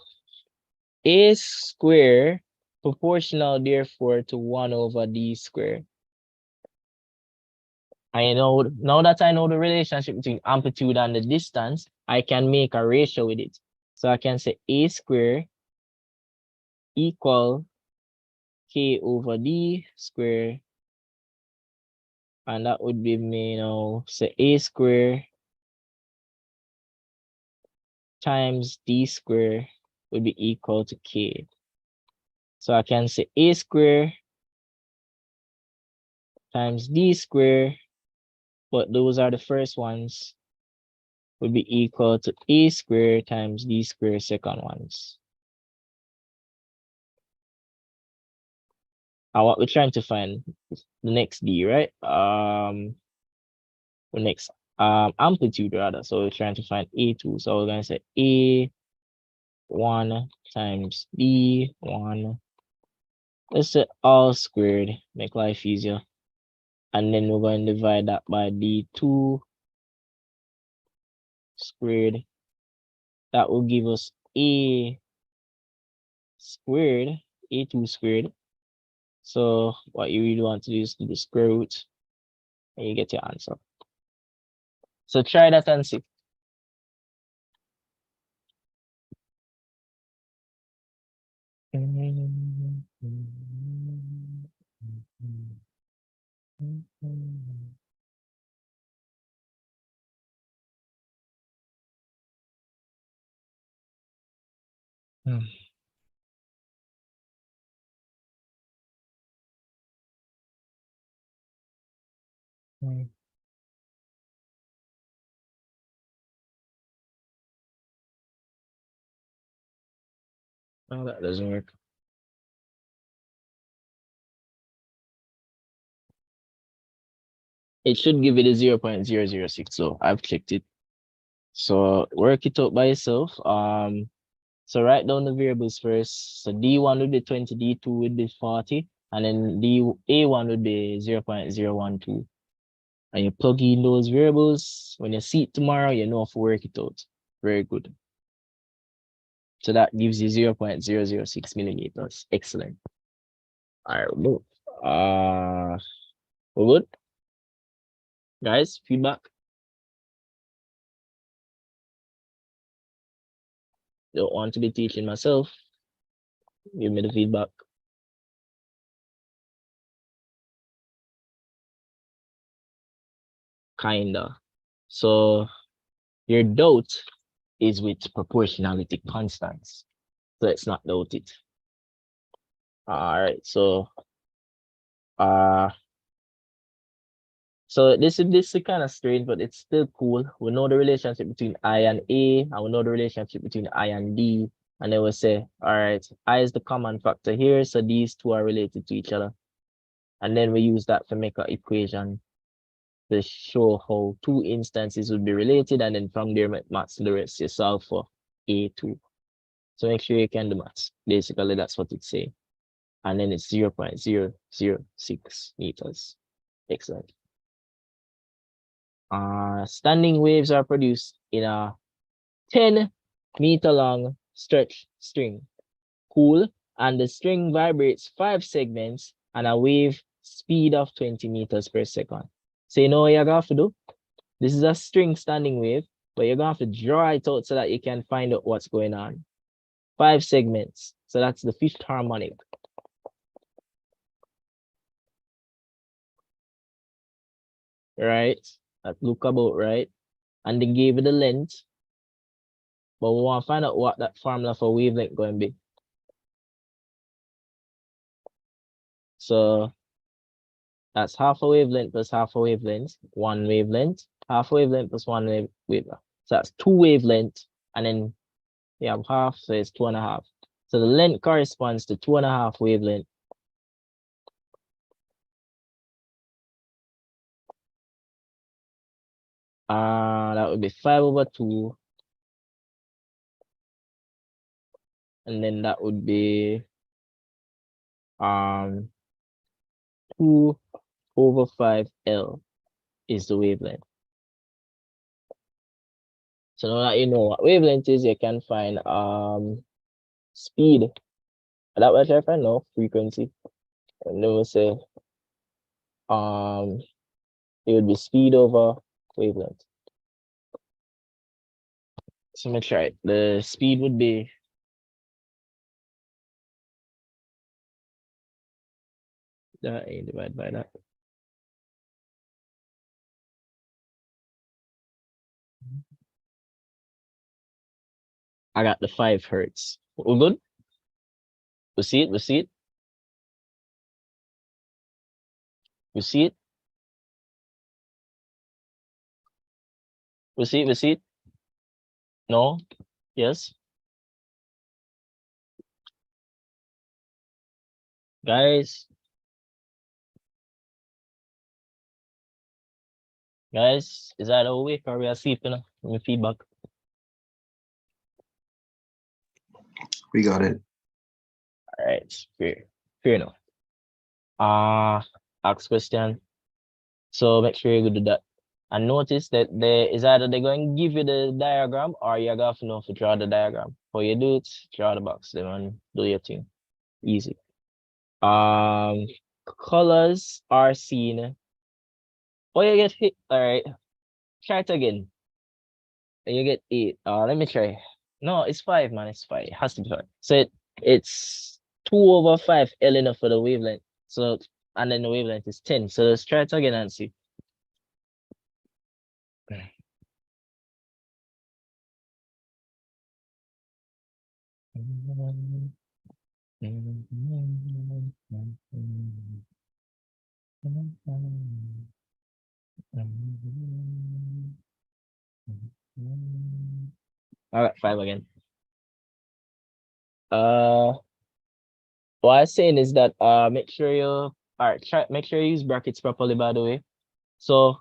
A square proportional therefore to 1 over D square. I know now that I know the relationship between amplitude and the distance, I can make a ratio with it. So I can say A square equal K over D square. And that would be me now. So A square times D square would be equal to K. So I can say A square times D square, but those are the first ones, would be equal to A square times D square second ones. And what we're trying to find is the next D, right? The next amplitude rather. So we're trying to find A2. So we're gonna say A1 times D1. Let's say all squared, make life easier. And then we're going to divide that by D2 squared. That will give us A squared, A2 squared. So what you really want to do is do the square root and you get your answer. So try that and see. Oh, that doesn't work. It should give it a 0.006. So I've checked it. So work it out by yourself. So write down the variables first. So D1 would be 20, D2 would be 40, and then A1 would be 0.012. And you plug in those variables. When you see it tomorrow, you know how to work it out. Very good. So that gives you 0.006 millimeters. Excellent. All right, move. We're good? Guys, feedback? Don't want to be teaching myself. Give me the feedback. Kinda. So your doubt is with proportionality constants. So let's not doubt it. All right, so this is kind of strange, but it's still cool. We know the relationship between I and A, and we know the relationship between I and D. And then we say, all right, I is the common factor here, so these two are related to each other. And then we use that to make an equation to show how two instances would be related, and then from there, maths the rest. You solve for A2. So make sure you can do maths. Basically, that's what it's saying. And then it's 0.006 meters. Excellent. Standing waves are produced in a 10-meter long stretch string. Cool. And the string vibrates 5 segments and a wave speed of 20 meters per second. So you know what you're going to do? This is a string standing wave, but you're going to have to draw it out so that you can find out what's going on. 5 segments. So that's the 5th harmonic. Right? That look about right. And they gave it the length. But we want to find out what that formula for wavelength going to be. So that's half a wavelength plus half a wavelength, 1 wavelength, half a wavelength plus 1 wavelength. So that's 2 wavelengths, and then you have half, so it's 2.5. So the length corresponds to 2.5 wavelength. That would be 5/2 and then that would be 2 over 5L is the wavelength. So now that you know what wavelength is, you can find speed. That what I find now, frequency. And then we'll say it would be speed over wavelength. So let me try it. The speed would be that A divided by that. I got the 5 hertz. We're good? We see it, we see it. We see it. We see it, we see it. No? Yes? Guys? Guys, is that awake or we are sleeping? Give me feedback. We got it. All right, fair enough. Ask question. So make sure you do that. And notice that there is either they're going to give you the diagram or you're going to know to draw the diagram. How you do it, draw the box, then do your thing. Easy. Colors are seen. Oh, you get hit. All right. Try it again. And you get 8. Let me try. No, it's 5, man. It's 5. It has to be 5. So it's 2 over 5 L enough for the wavelength. So, and then the wavelength is 10. So let's try it again and see. All right, 5 again. What I'm saying is that make sure you make sure you use brackets properly, by the way. So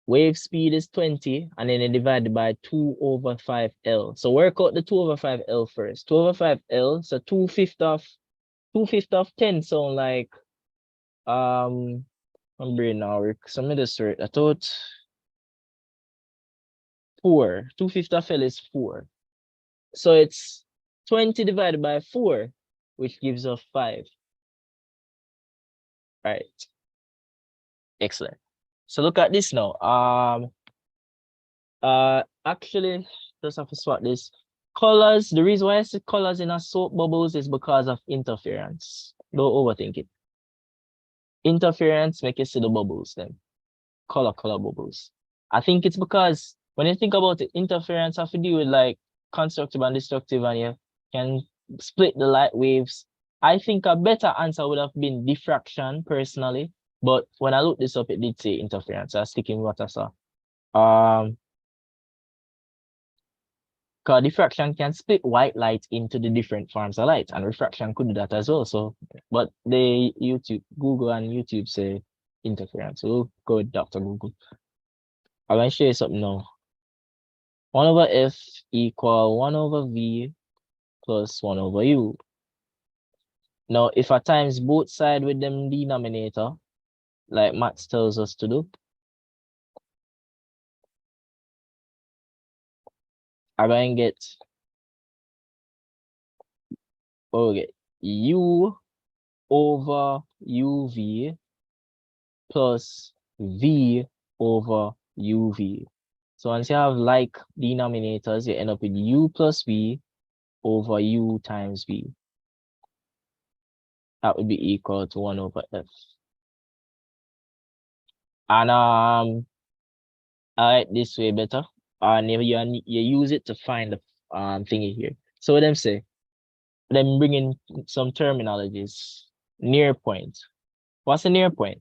wave speed is 20 and then it divided by 2 over 5L. So work out the 2 over 5L first. 2 over 5L, so 2/5 of 10 sound like I'm brain now work. So me just I thought 4. 2/5 of L is 4. So it's 20 divided by 4, which gives us 5. Right. Excellent. So look at this now. Actually, just have to swap this. Colors, the reason why I see colors in a soap bubbles is because of interference. Don't overthink it. Interference make you see the bubbles then. Color bubbles. I think it's because when you think about it, interference have to do with like constructive and destructive, and you can split the light waves. I think a better answer would have been diffraction personally, but when I looked this up, it did say interference. I was sticking with what I saw. Because diffraction can split white light into the different forms of light, and refraction could do that as well. So, but Google and YouTube say interference. So we'll go with Dr. Google. I'm going to show you something now. 1 over F equal 1 over V plus 1 over U. Now, if I times both sides with them denominator, like maths tells us to do, I'm going to get, U over UV plus V over UV. So once you have like denominators, you end up with U plus V over U times V. That would be equal to 1 over F. And I like this way better. And you use it to find the thingy here. So what them say? Them bring in some terminologies. Near point. What's a near point?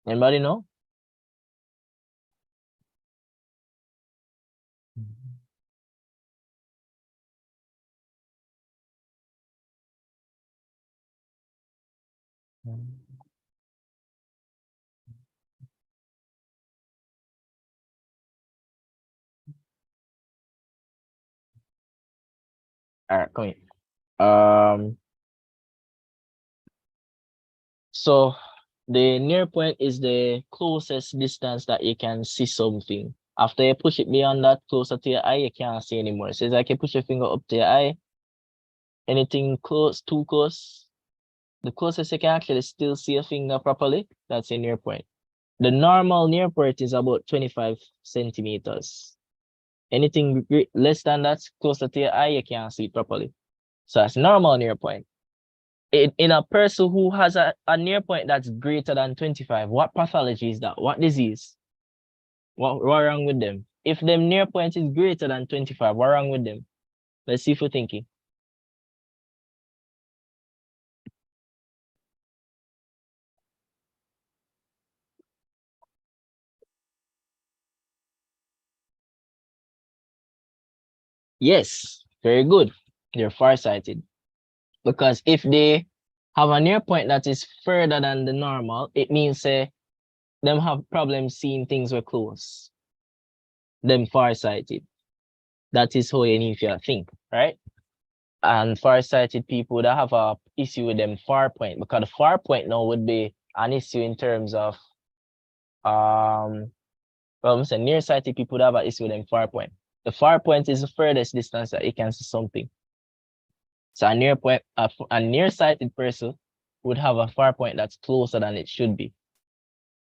Anybody know? All right, come here. So the near point is the closest distance that you can see something. After you push it beyond that, closer to your eye, you can't see anymore. So it's like you push your finger up to your eye, anything close, too close, the closest you can actually still see your finger properly, that's a near point. The normal near point is about 25 centimeters. Anything less than that, closer to your eye, you can't see it properly. So that's normal near point. In a person who has a near point that's greater than 25, what pathology is that? What disease? What wrong with them? If them near point is greater than 25, what wrong with them? Let's see if we're thinking. Yes, very good. They're farsighted. Because if they have a near point that is further than the normal, it means them have problems seeing things were close. Them farsighted. That is how you need to think, right? And farsighted people that have a issue with them far point, because the far point now would be an issue in terms of well, I'm saying nearsighted people that have an issue with them far point. The far point is the furthest distance that you can see something. So a near point, a nearsighted person would have a far point that's closer than it should be.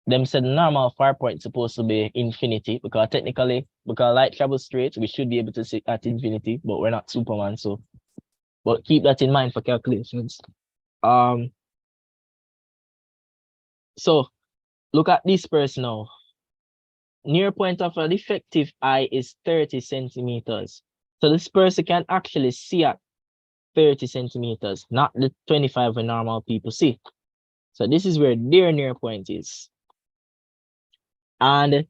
Them said normal far point is supposed to be infinity, because technically, because light travels straight, we should be able to see at infinity, but we're not Superman, so. But keep that in mind for calculations. So look at this person now. Near point of an effective eye is 30 centimeters. So this person can actually see at 30 centimeters, not the 25 when normal people see. So this is where their near point is. And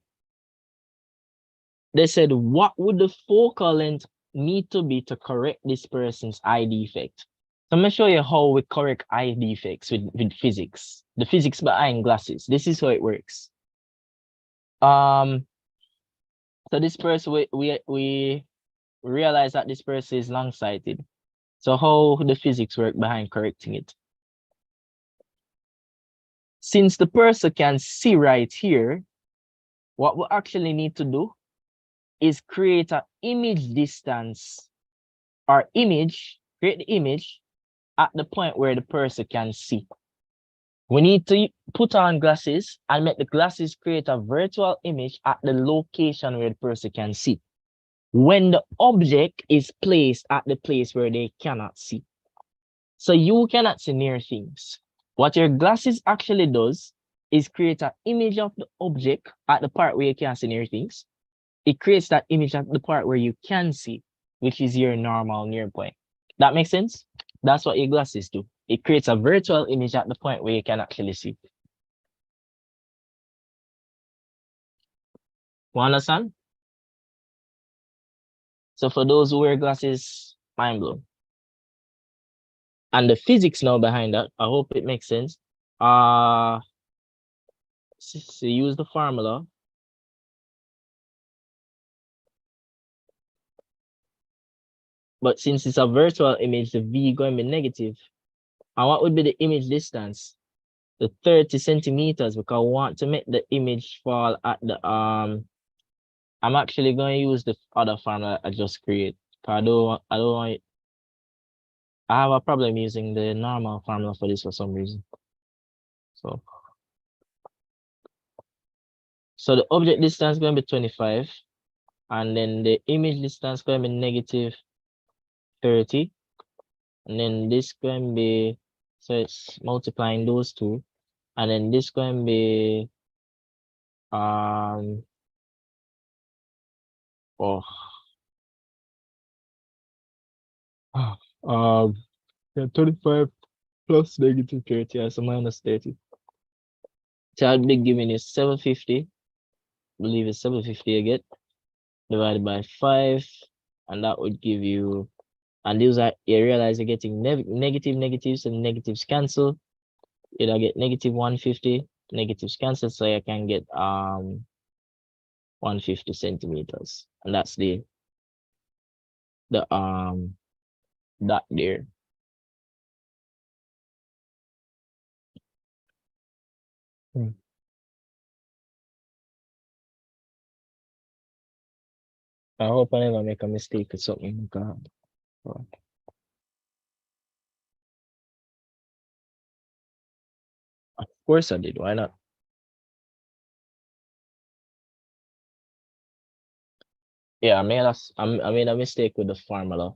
they said, what would the focal length need to be to correct this person's eye defect? So I'm going to show you how we correct eye defects with physics. The physics behind glasses. This is how it works. So this person, we realize that this person is long-sighted. So how the physics work behind correcting it? Since the person can see right here, what we actually need to do is create an image distance or create the image at the point where the person can see. We need to put on glasses and make the glasses create a virtual image at the location where the person can see, when the object is placed at the place where they cannot see. So you cannot see near things. What your glasses actually does is create an image of the object at the part where you can't see near things. It creates that image at the part where you can see, which is your normal near point. That makes sense? That's what your glasses do. It creates a virtual image at the point where you can actually see. You understand? So for those who wear glasses, mind blown. And the physics now behind that, I hope it makes sense. So use the formula. But since it's a virtual image, the V going to be negative. And what would be the image distance? The 30 centimeters, because I want to make the image fall at the I'm actually going to use the other formula I just created. I don't want it. I have a problem using the normal formula for this for some reason. So the object distance is going to be 25, and then the image distance is going to be negative 30, and then this going to be, so it's multiplying those two, and then this going to be yeah, 25 plus negative 30, so minus 30. So I'd be giving you 750. Believe it's 750 again, divided by 5, and that would give you, and these are, you realize you're getting negative negatives, and negatives cancel. You'll get negative 150, negatives cancel, so you can get 150 centimeters, and that's the dot there. I hope I never make a mistake with something. Of course I did. Why not? Yeah, I made a mistake with the formula.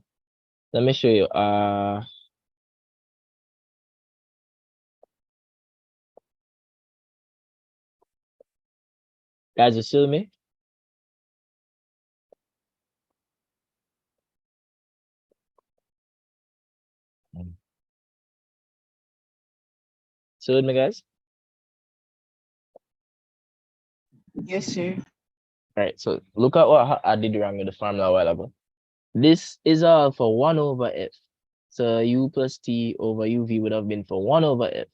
Let me show you. Guys, you see me? See me, guys? Yes, sir. All right, so look at what I did wrong with the formula a while ago. This is all for 1 over f. So u plus t over uv would have been for 1 over f.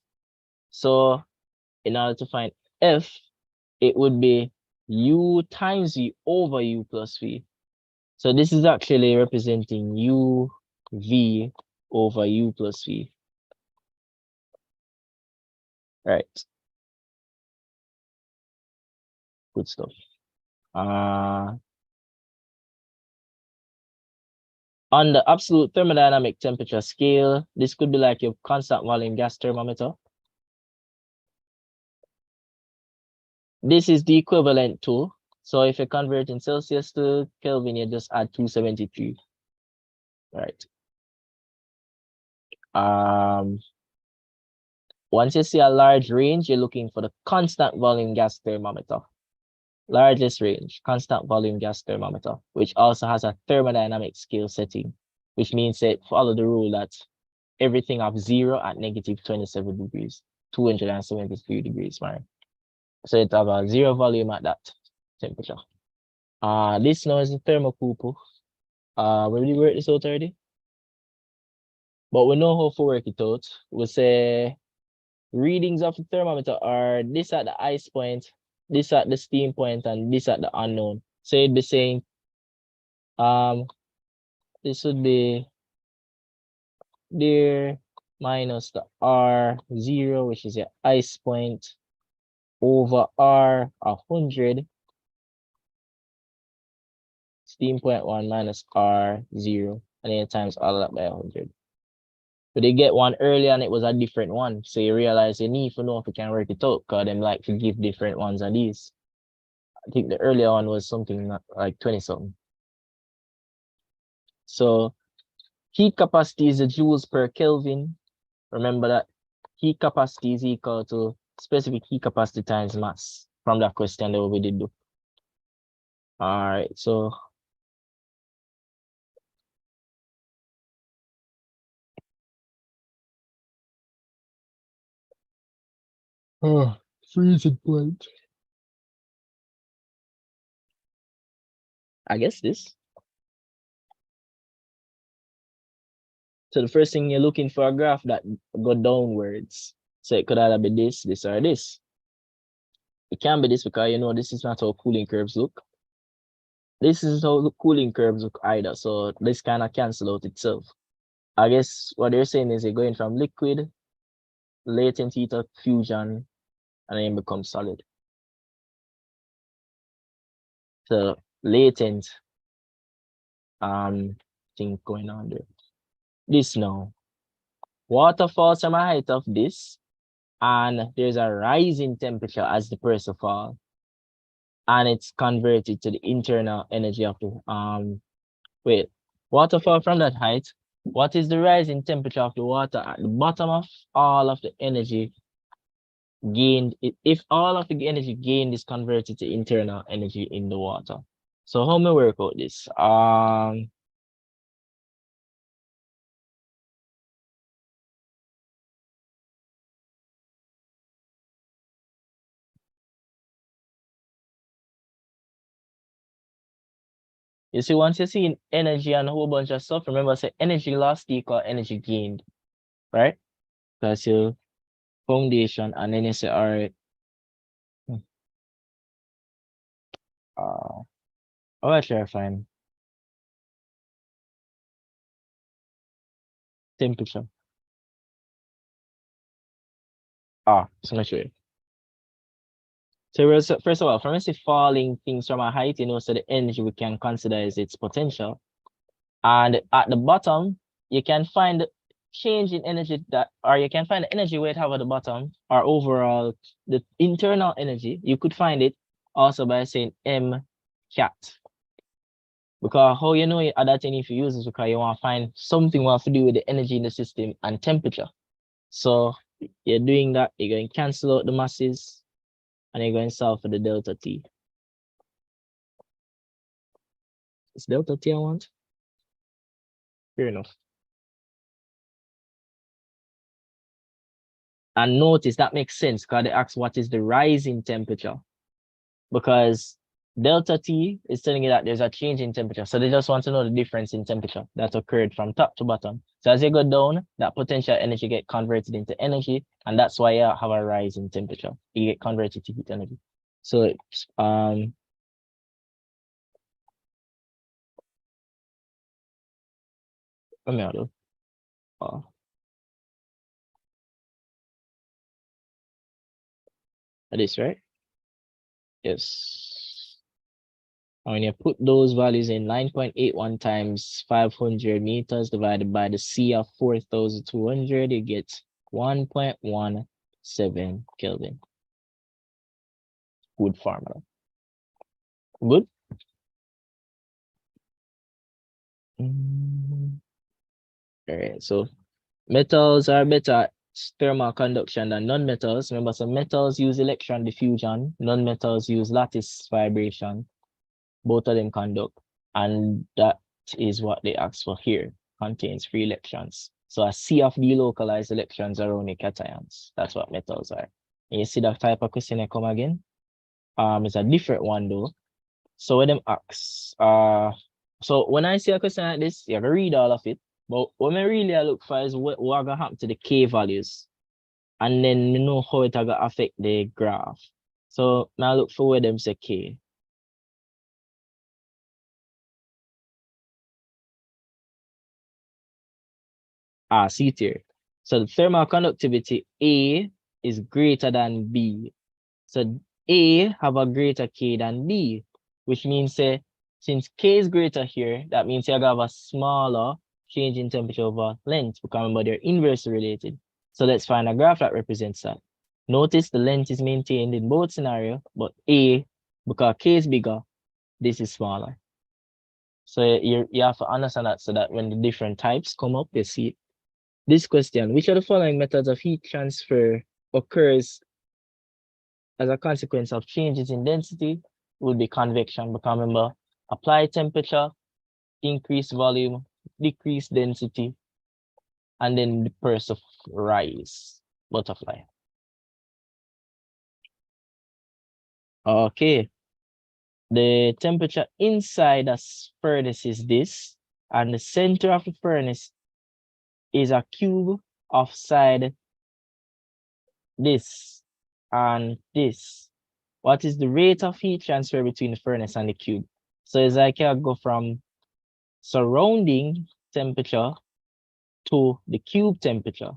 So in order to find f, it would be u times v over u plus v. So this is actually representing u v over u plus v. Right. Good stuff. On the absolute thermodynamic temperature scale, this could be like your constant volume gas thermometer. This is the equivalent to, so if you convert in Celsius to Kelvin, you just add 273. Right. Once you see a large range, you're looking for the constant volume gas thermometer. Largest range, constant volume gas thermometer, which also has a thermodynamic scale setting, which means it follow the rule that everything of 0 at negative 27 degrees, 273 degrees, right? So it have a 0 volume at that temperature. This now is the thermocouple. We really work this out already, but we know how to work it out. We say readings of the thermometer are this at the ice point, this at the steam point, and this at the unknown. So it'd be saying, this would be there minus the R0, which is your ice point, over R100, steam point 1 minus R0, and then times all of that by 100. But they get one early and it was a different one. So you realize you need to know if you can work it out, because them like to give different ones of these. I think the earlier one was something like 20 something. So heat capacity is the joules per Kelvin. Remember that heat capacity is equal to specific heat capacity times mass from that question that we did do. All right, so freezing point. I guess this. So the first thing you're looking for a graph that go downwards. So it could either be this, this, or this. It can be this because you know this is not how cooling curves look. This is how the cooling curves look either. So this kind of cancel out itself. I guess what they're saying is you're going from liquid, latent heat of fusion, and then it becomes solid. So latent thing going on there. This now. Water falls from a height of this, and there's a rise in temperature as the pressure falls. And it's converted to the internal energy of the water fall from that height. What is the rise in temperature of the water at the bottom of all of the energy gained? If all of the energy gained is converted to internal energy in the water. So how may we work out this? You see, once you see energy and a whole bunch of stuff, remember, say energy lost equal energy gained, right? That's your foundation, and then you say, all right, all right, sure, fine. Temperature. So let me show you. So first of all, from say falling things from a height, you know, so the energy we can consider as its potential. And at the bottom, you can find change in energy or you can find the energy weight have at the bottom, or overall the internal energy. You could find it also by saying M cat. Because how you know other thing if you use is because you want to find something what to do with the energy in the system and temperature. So you're doing that, you're going to cancel out the masses and you're going to solve for the delta T. It's delta T I want. Fair enough. And notice that makes sense because they ask what is the rise in temperature. Because delta T is telling you that there's a change in temperature. So they just want to know the difference in temperature that occurred from top to bottom. So as you go down, that potential energy get converted into energy. And that's why you have a rise in temperature. You get converted to heat energy. So let me do. This, right? Yes. And when you put those values in, 9.81 times 500 meters divided by the C of 4,200, you get 1.17 Kelvin. Good formula. Good. All right, so metals are better at thermal conduction than non-metals. Remember, some metals use electron diffusion, non-metals use lattice vibration. Both of them conduct, and that is what they ask for here. Contains free electrons. So a sea of delocalized electrons are only cations. That's what metals are. And you see that type of question that come again? It's a different one though. So when them asks, so when I see a question like this, you have to read all of it. But what I really look for is what gonna happen to the K values. And then you know how it gonna affect the graph. So now look for where them say K. C tier. So the thermal conductivity A is greater than B. So A have a greater K than B, which means since K is greater here, that means you have a smaller change in temperature over length, because remember they're inversely related. So let's find a graph that represents that. Notice the length is maintained in both scenarios, but A, because K is bigger, this is smaller. So you have to understand that so that when the different types come up, you see this question: which of the following methods of heat transfer occurs as a consequence of changes in density? Would be convection, because remember, applied temperature, increased volume, decreased density, and then the pulse of rise, butterfly. Okay. The temperature inside a furnace is this, and the center of the furnace is a cube of side this and this. What is the rate of heat transfer between the furnace and the cube? So it's like I go from surrounding temperature to the cube temperature.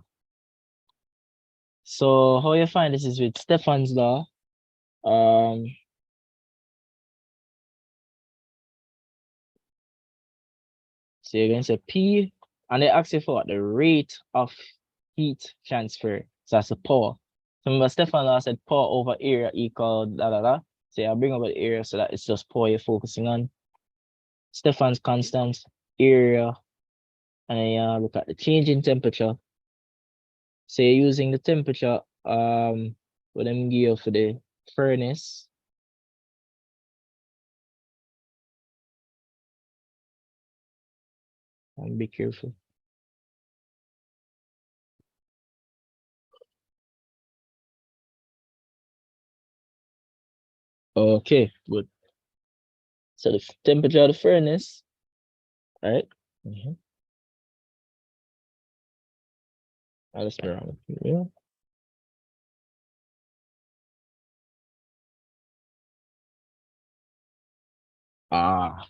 So how you find this is with Stefan's law. So you're going to say P, and they ask you for what the rate of heat transfer. So that's the power. So remember, Stefan law said power over area equal da da da. So I'll bring over the area so that it's just power you're focusing on. Stefan's constant, area, and then look at the change in temperature. So you're using the temperature what them give for the furnace. And be careful. Okay, good. So the temperature of the furnace, right? Let's be wrong. Yeah.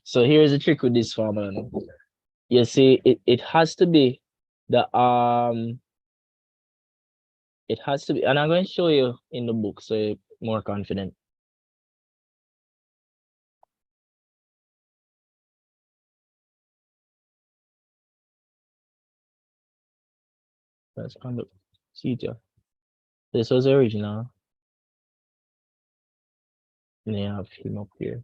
So here's the trick with this formula. No? You see, it has to be the it has to be, and I'm going to show you in the book so you're more confident. Let's kind of see it here. This was the original. And you have him up here.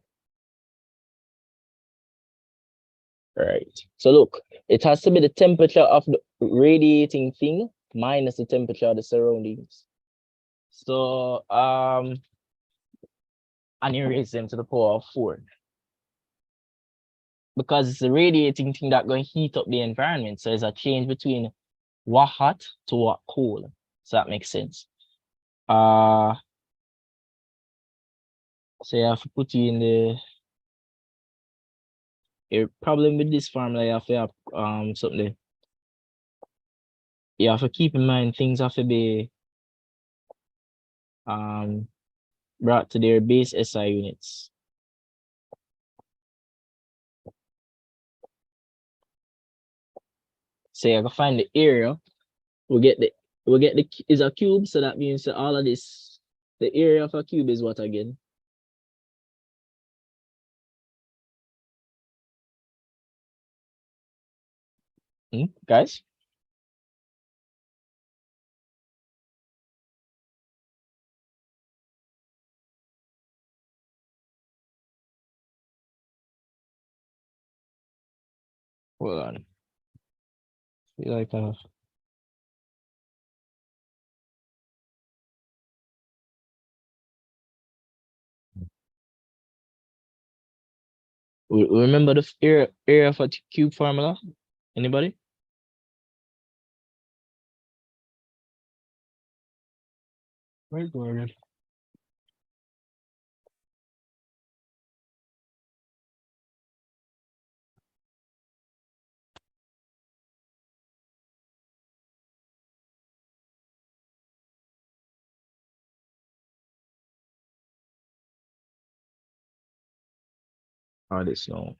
Right. So look, it has to be the temperature of the radiating thing minus the temperature of the surroundings. So and you raise them to the power of 4. Because it's the radiating thing that going to heat up the environment. So it's a change between what hot to what cold. So that makes sense. So you have to put you in the problem with this formula. You have to have something. You have to keep in mind things have to be brought to their base SI units. So you can find the area. We'll get the is a cube, so that means that all of this, the area of a cube is what again? Guys? Hold on. Feel like remember the area of a cube formula? Anybody? Where's Gordon? Oh, this no.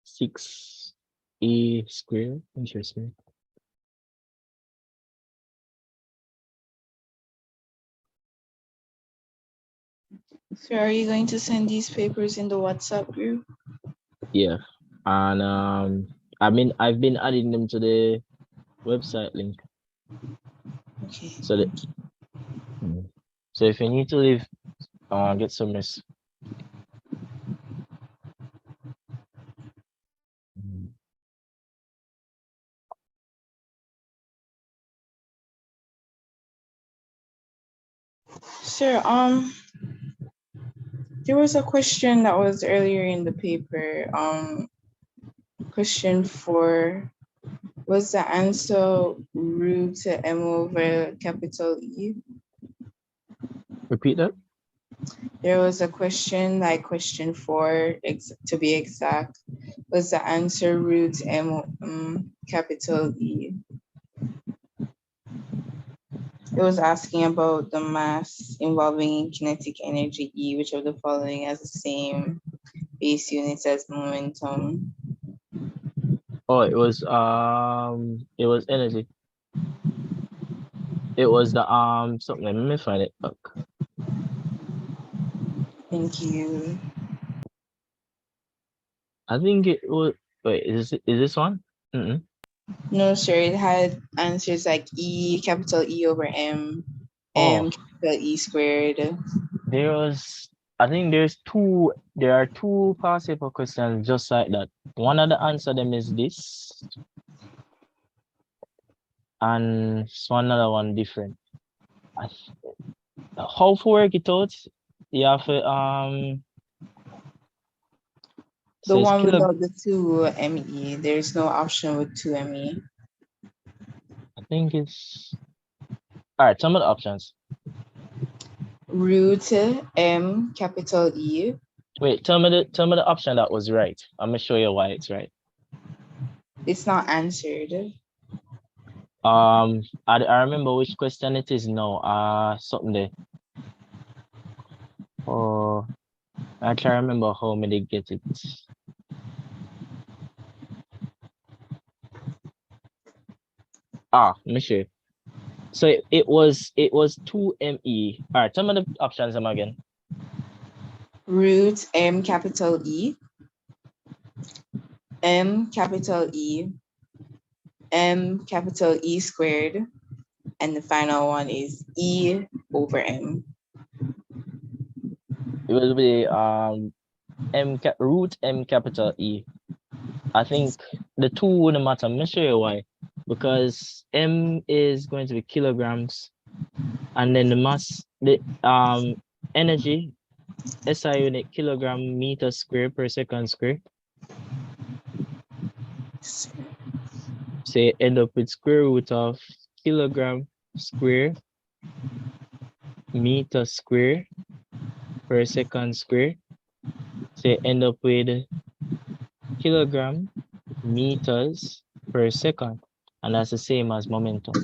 Six A squared. Interesting. So are you going to send these papers in the WhatsApp group? Yeah. And I've been adding them to the website link. Okay. So that so if you need to leave, get some rest. Sir, there was a question that was earlier in the paper. Question 4, was the answer root to M over capital E? Repeat that. There was a question, like question 4, to be exact, was the answer root M capital E? It was asking about the mass involving kinetic energy E, which of the following has the same base units as momentum. Oh, it was energy. It was the something. Let me find it. Look. Thank you. I think it was. Wait, is this one? No, sir. It had answers like E, capital E over M, M, capital E squared. I think there are 2 possible questions just like that. One of the answer them is this. And one other one different. How to work it out? You have to the one without the 2 ME. There's no option with 2 ME. I think it's all right. Some of the options. root M capital E. Wait, tell me the option that was right. I'm gonna show you why it's right. It's not answered. I remember which question it is now. Something there. Oh, I can't remember how many get it. Let me show you. So it was 2ME. All right, tell me the options again. Root M capital E, M capital E, M capital E squared, and the final one is E over M. It will be root M capital E. I think the two wouldn't matter. I'm gonna show you why. Because M is going to be kilograms, and then the mass, the energy, SI unit kilogram meter square per second square. So you end up with square root of kilogram square meter square per second square. So you end up with kilogram meters per second, and that's the same as momentum.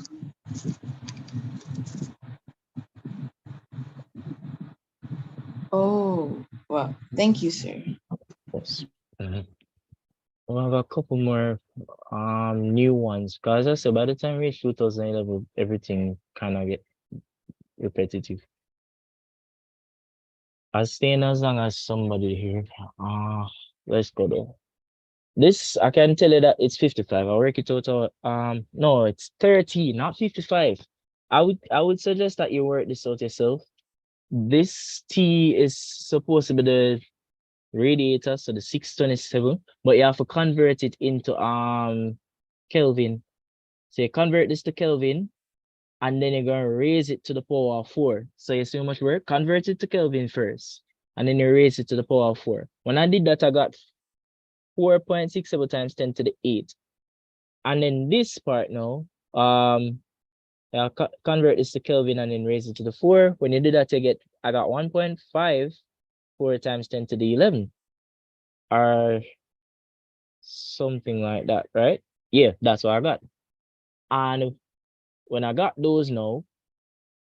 Oh, well, thank you, sir. Yes. Well, I have a couple more new ones, because I said by the time we reach 2011, everything kind of get repetitive. I'll stay in as long as somebody here. Let's go though. This, I can tell you that it's 55. I'll work it out. No, it's 30, not 55. I would suggest that you work this out yourself. This T is supposed to be the radiator, so the 627, but you have to convert it into Kelvin. So you convert this to Kelvin, and then you're gonna raise it to the power of 4. So you see how much work? Convert it to Kelvin first, and then you raise it to the power of 4. When I did that, I got 4.67 times 10 to the 8. And then this part now, convert this to Kelvin and then raise it to the 4. When you do that, I got 1.54 times 10 to the 11. Or something like that, right? Yeah, that's what I got. And when I got those now,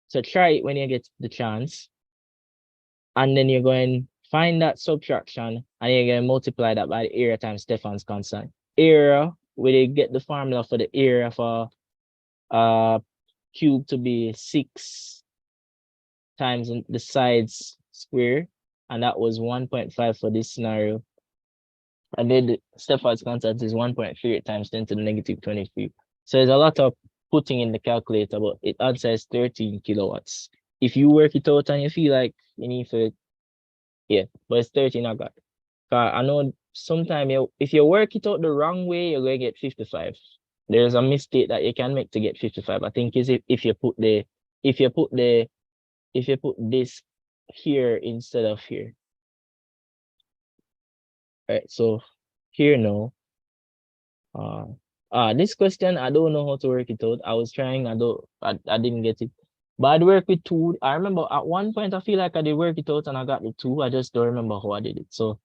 so try it when you get the chance. And then you're going to find that subtraction, and you're going to multiply that by the area times Stephan's constant. Area, we get the formula for the area for cube to be 6 times the sides square, and that was 1.5 for this scenario. And then the Stephan's constant is 1.38 times 10 to the negative 23. So there's a lot of putting in the calculator, but it answers 13 kilowatts. If you work it out and you feel like you need to, yeah, but it's 13 I got. I know sometimes if you work it out the wrong way, you're going to get 55. There's a mistake that you can make to get 55. I think is if you put this here instead of here. All right, so here now. This question, I don't know how to work it out. I was trying, I didn't get it. But I'd work with 2. I remember at one point I feel like I did work it out and I got the 2. I just don't remember how I did it. So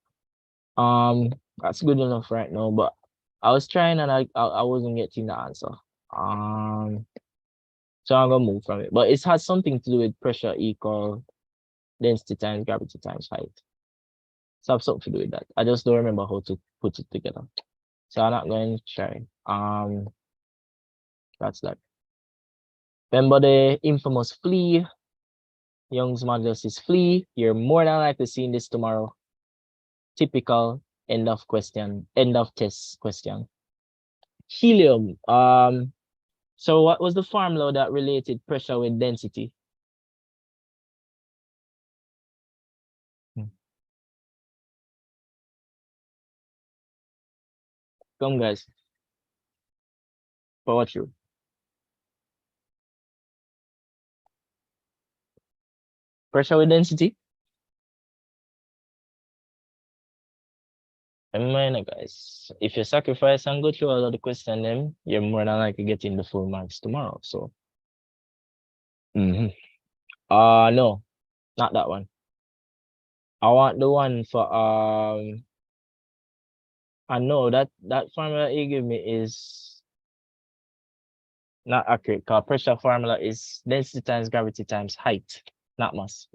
that's good enough right now. But I was trying and I wasn't getting the answer. So I'm gonna move from it. But it has something to do with pressure equal density times gravity times height. So I have something to do with that. I just don't remember how to put it together. So I'm not going to try. That's that. Remember the infamous flea. Young's modulus is flea. You're more than likely seeing this tomorrow. Typical end of test question. Helium. So what was the formula that related pressure with density? Come guys. Power through. Pressure with density. Remember guys, if you sacrifice and go through all of the question then you're more than likely getting the full marks tomorrow. So no. Not that one. I want the one for I know that formula you give me is not accurate because pressure formula is density times gravity times height, not mass.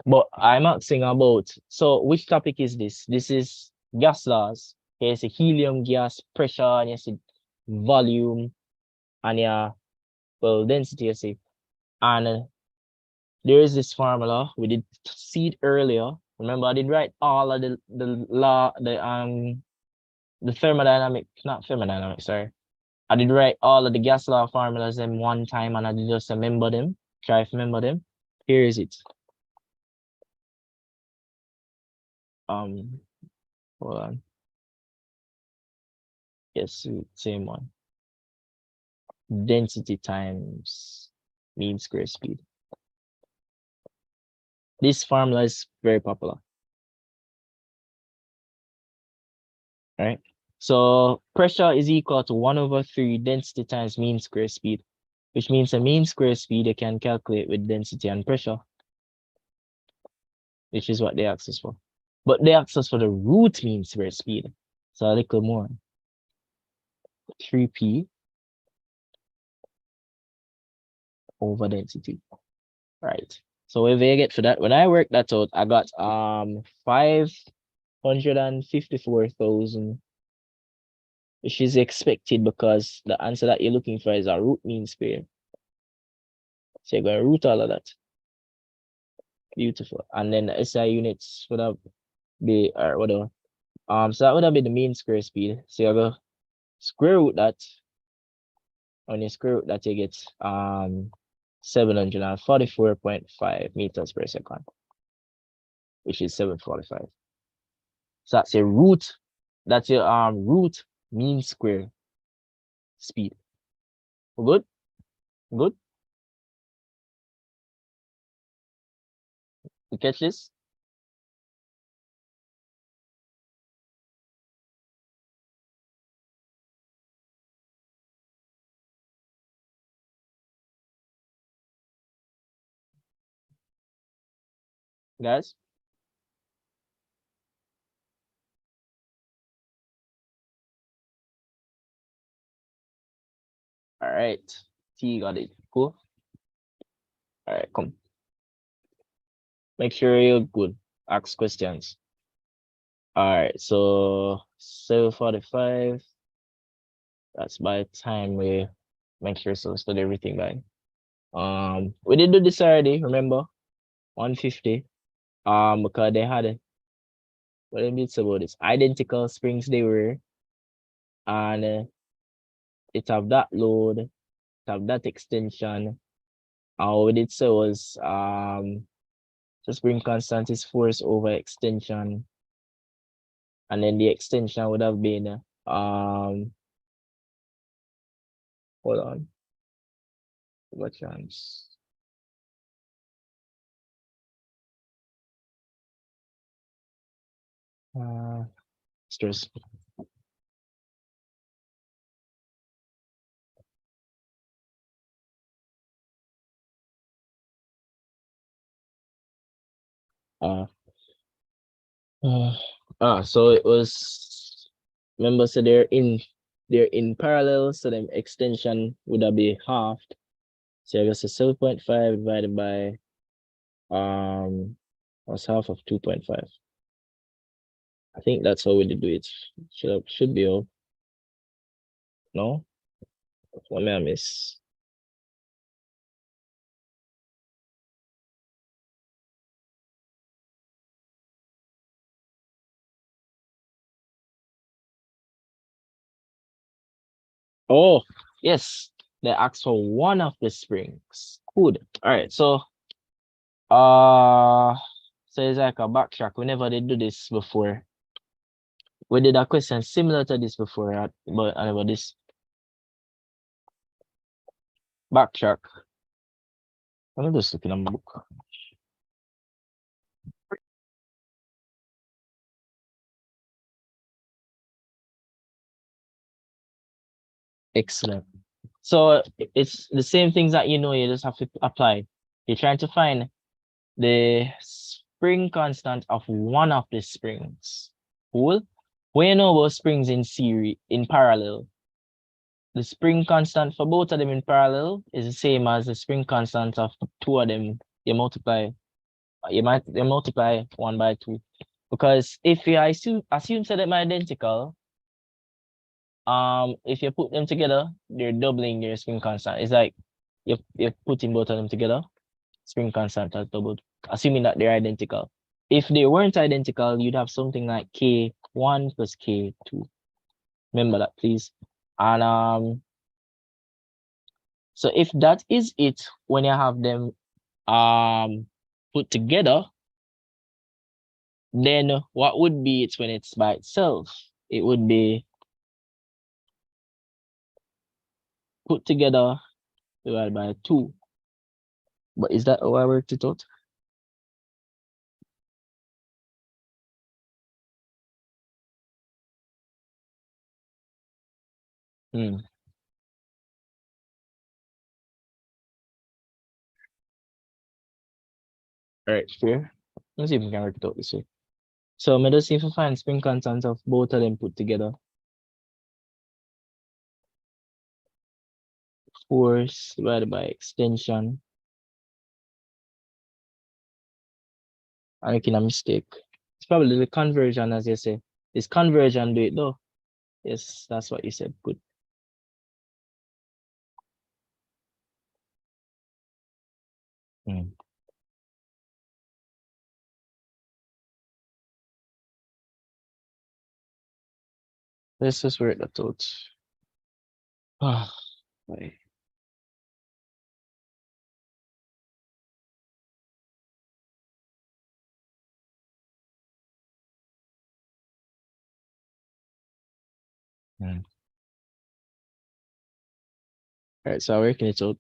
But I'm asking about, so which topic is this? This is gas laws. Here's a helium gas pressure, and you see volume, and yeah, well, density, you see. And there is this formula, we did see it earlier. Remember, I did write all of the thermodynamic, not thermodynamic, sorry. I did write all of the gas law formulas in one time, and I did just remember them, try to remember them. Here is it. Hold on. Yes, same one. Density times mean square speed. This formula is very popular. Right? So pressure is equal to 1/3 density times mean square speed, which means a mean square speed you can calculate with density and pressure, which is what they asked us for. But they asked us for the root mean square speed. So a little more. 3p over density. Right. So if you get for that, when I worked that out, I got 554,000, which is expected because the answer that you're looking for is a root mean square. So you're going to root all of that. Beautiful. And then the SI units would have be or whatever. So that would have been the mean square speed. So you go square root that. When you square root that, you get 744.5 meters per second, which is 745. So that's your root. That's your root mean square speed. Good? Good? You catch this? Guys? All right. T got it. Cool. All right, come. Make sure you're good. Ask questions. All right, so 7:45. That's by the time we make sure so study everything by. We did do this already, remember? 150. Because they had what they did about this identical springs they were, and it have that load, it have that extension. All we did so was the spring constant is force over extension, and then the extension would have been hold on, what chance? Stress. So it was, remember, so they're in parallel, so the extension would have be halved. So I guess a 7.5 divided by what's half of 2.5. I think that's how we did do it. Should be all. No? What may I miss? Oh, yes. They asked for one of the springs. Good. All right. So it's like a backtrack. We never did do this before. We did a question similar to this before, but about this backtrack. I'm just looking at my book. Excellent. So it's the same things that you just have to apply. You're trying to find the spring constant of one of the springs. Cool? When you know about springs in series, in parallel, the spring constant for both of them in parallel is the same as the spring constant of two of them. You multiply 1 by 2. Because if you assume so that they're identical, if you put them together, they're doubling their spring constant. It's like you're putting both of them together, spring constant has doubled, assuming that they're identical. If they weren't identical, you'd have something like K1 plus K2. Remember that, please. And so if that is it, when you have them put together, then what would be it when it's by itself? It would be put together divided by 2. But is that how I worked it out? All right, fair. Let's see if we can work it out this way. So I'm just see if I find spring constants of both of them put together. Force divided by extension. I'm making a mistake. It's probably the conversion, as you say. It's conversion, do it though. Yes, that's what you said. Good. Let's just work that out. Ah, boy. All right, so I'm working it out.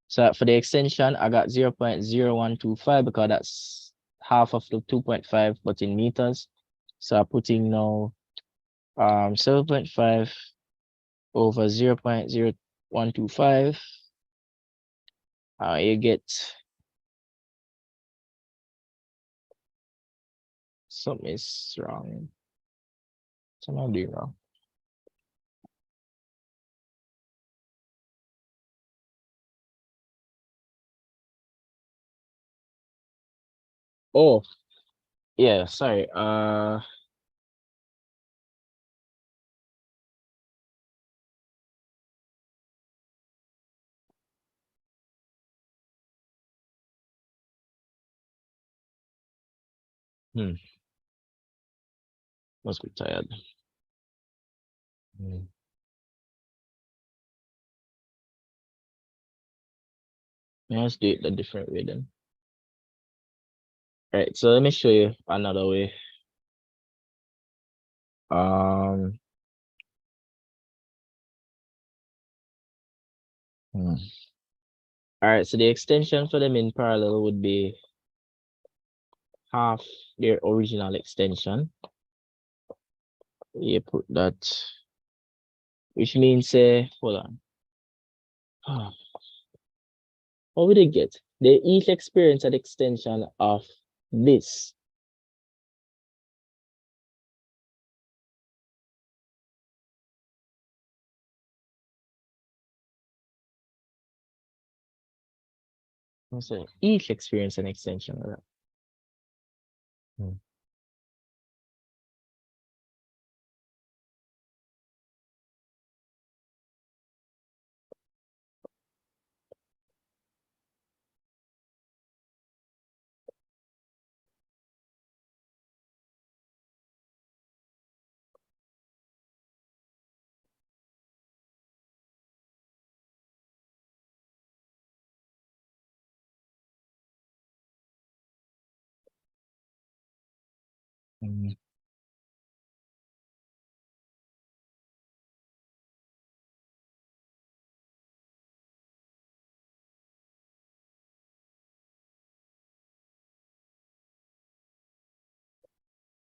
So for the extension, I got 0.0125 because that's half of the 2.5, but in meters. So I'm putting now 7.5 over 0.0125. You get something is wrong. Somehow doing wrong. Oh, yeah, sorry. Must be tired. Let's do it a different way then. All right, so let me show you another way. All right, so the extension for them in parallel would be half their original extension. You put that, which means hold on. What would they get? They each experience an extension of this. So each experience an extension of that.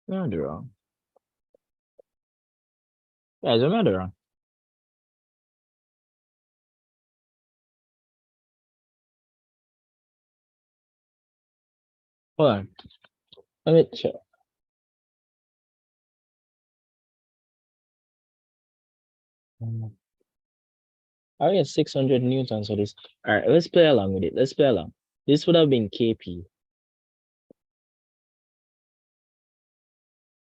No, they're wrong. Yeah, they're not wrong. Hold on. Let me check. I get 600 newtons for this. All right, let's play along with it. Let's play along. This would have been KP.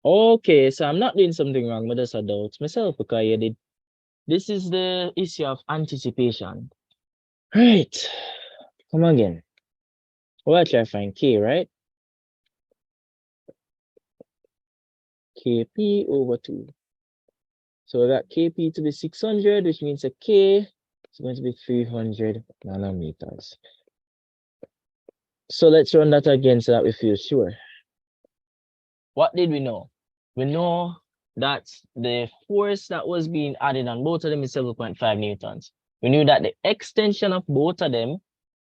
Okay, so I'm not doing something wrong with this adults myself because you did. This is the issue of anticipation. Right. Come again. We'll try to find K, right? KP over 2. So we got KP to be 600, which means a K is going to be 300 nanometers. So let's run that again so that we feel sure. What did we know? We know that the force that was being added on both of them is 7.5 newtons. We knew that the extension of both of them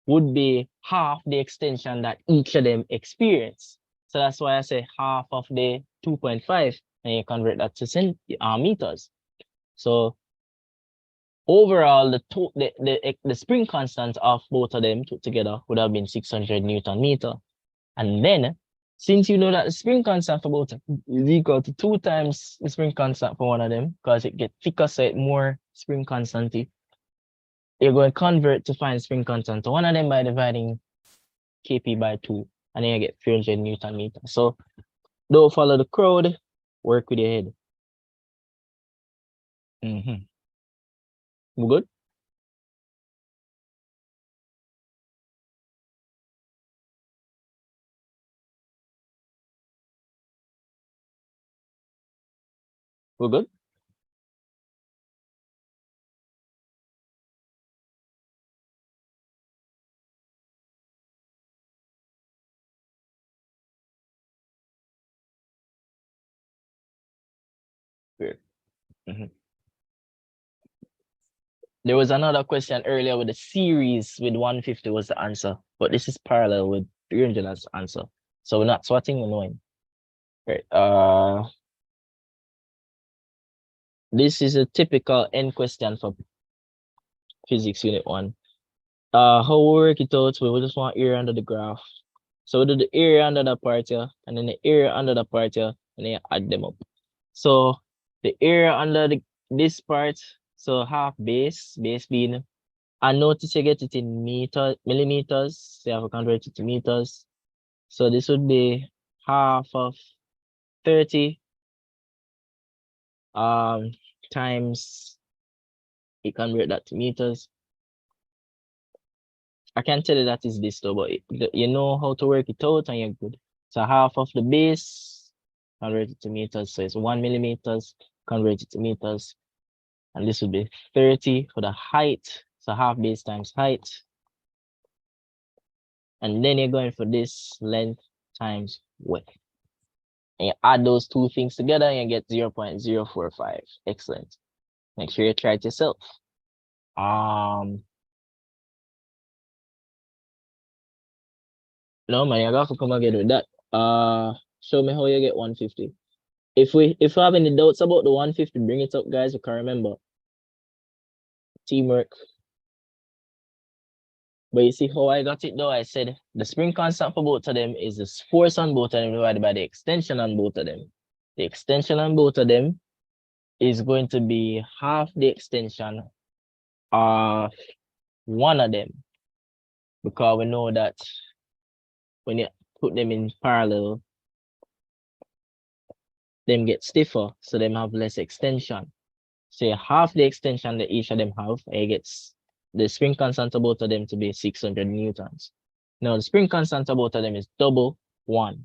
would be half the extension that each of them experienced. So that's why I say half of the 2.5, and you convert that to meters. So overall, the spring constant of both of them put together would have been 600 Newton meter. And then, since you know that the spring constant for both is equal to 2 times the spring constant for one of them, because it gets thicker, so it more spring constant, you're going to convert to find spring constant to one of them by dividing Kp by 2, and then you get 300 Newton meter. So don't follow the crowd, work with your head. We good? We're good? Good. There was another question earlier with the series with 150 was the answer, but this is parallel with 300 as the answer. So we're not swatting, we're knowing. Right. This is a typical end question for physics unit 1. How we work it out, we just want area under the graph. So we do the area under the part here, and then the area under the part here, and then you add them up. So the area under this part, so half base being, and notice you get it in millimeters, so you have to convert it to meters. So this would be half of 30 times, you convert that to meters. I can't tell you that is this though, but you know how to work it out and you're good. So half of the base, convert it to meters. So it's 1 millimeters, convert it to meters. And this would be 30 for the height. So half base times height. And then you're going for this length times width. And you add those two things together and you get 0.045. Excellent. Make sure you try it yourself. No man, you got to come again with that. Show me how you get 150. If we have any doubts about the 150, bring it up, guys. We can remember. Teamwork. But you see how I got it though? I said the spring constant for both of them is the force on both of them divided by the extension on both of them. The extension on both of them is going to be half the extension of one of them. Because we know that when you put them in parallel, them get stiffer, so them have less extension. So you half the extension that each of them have, and it gets the spring constant of both of them to be 600 newtons. Now the spring constant of both of them is double 1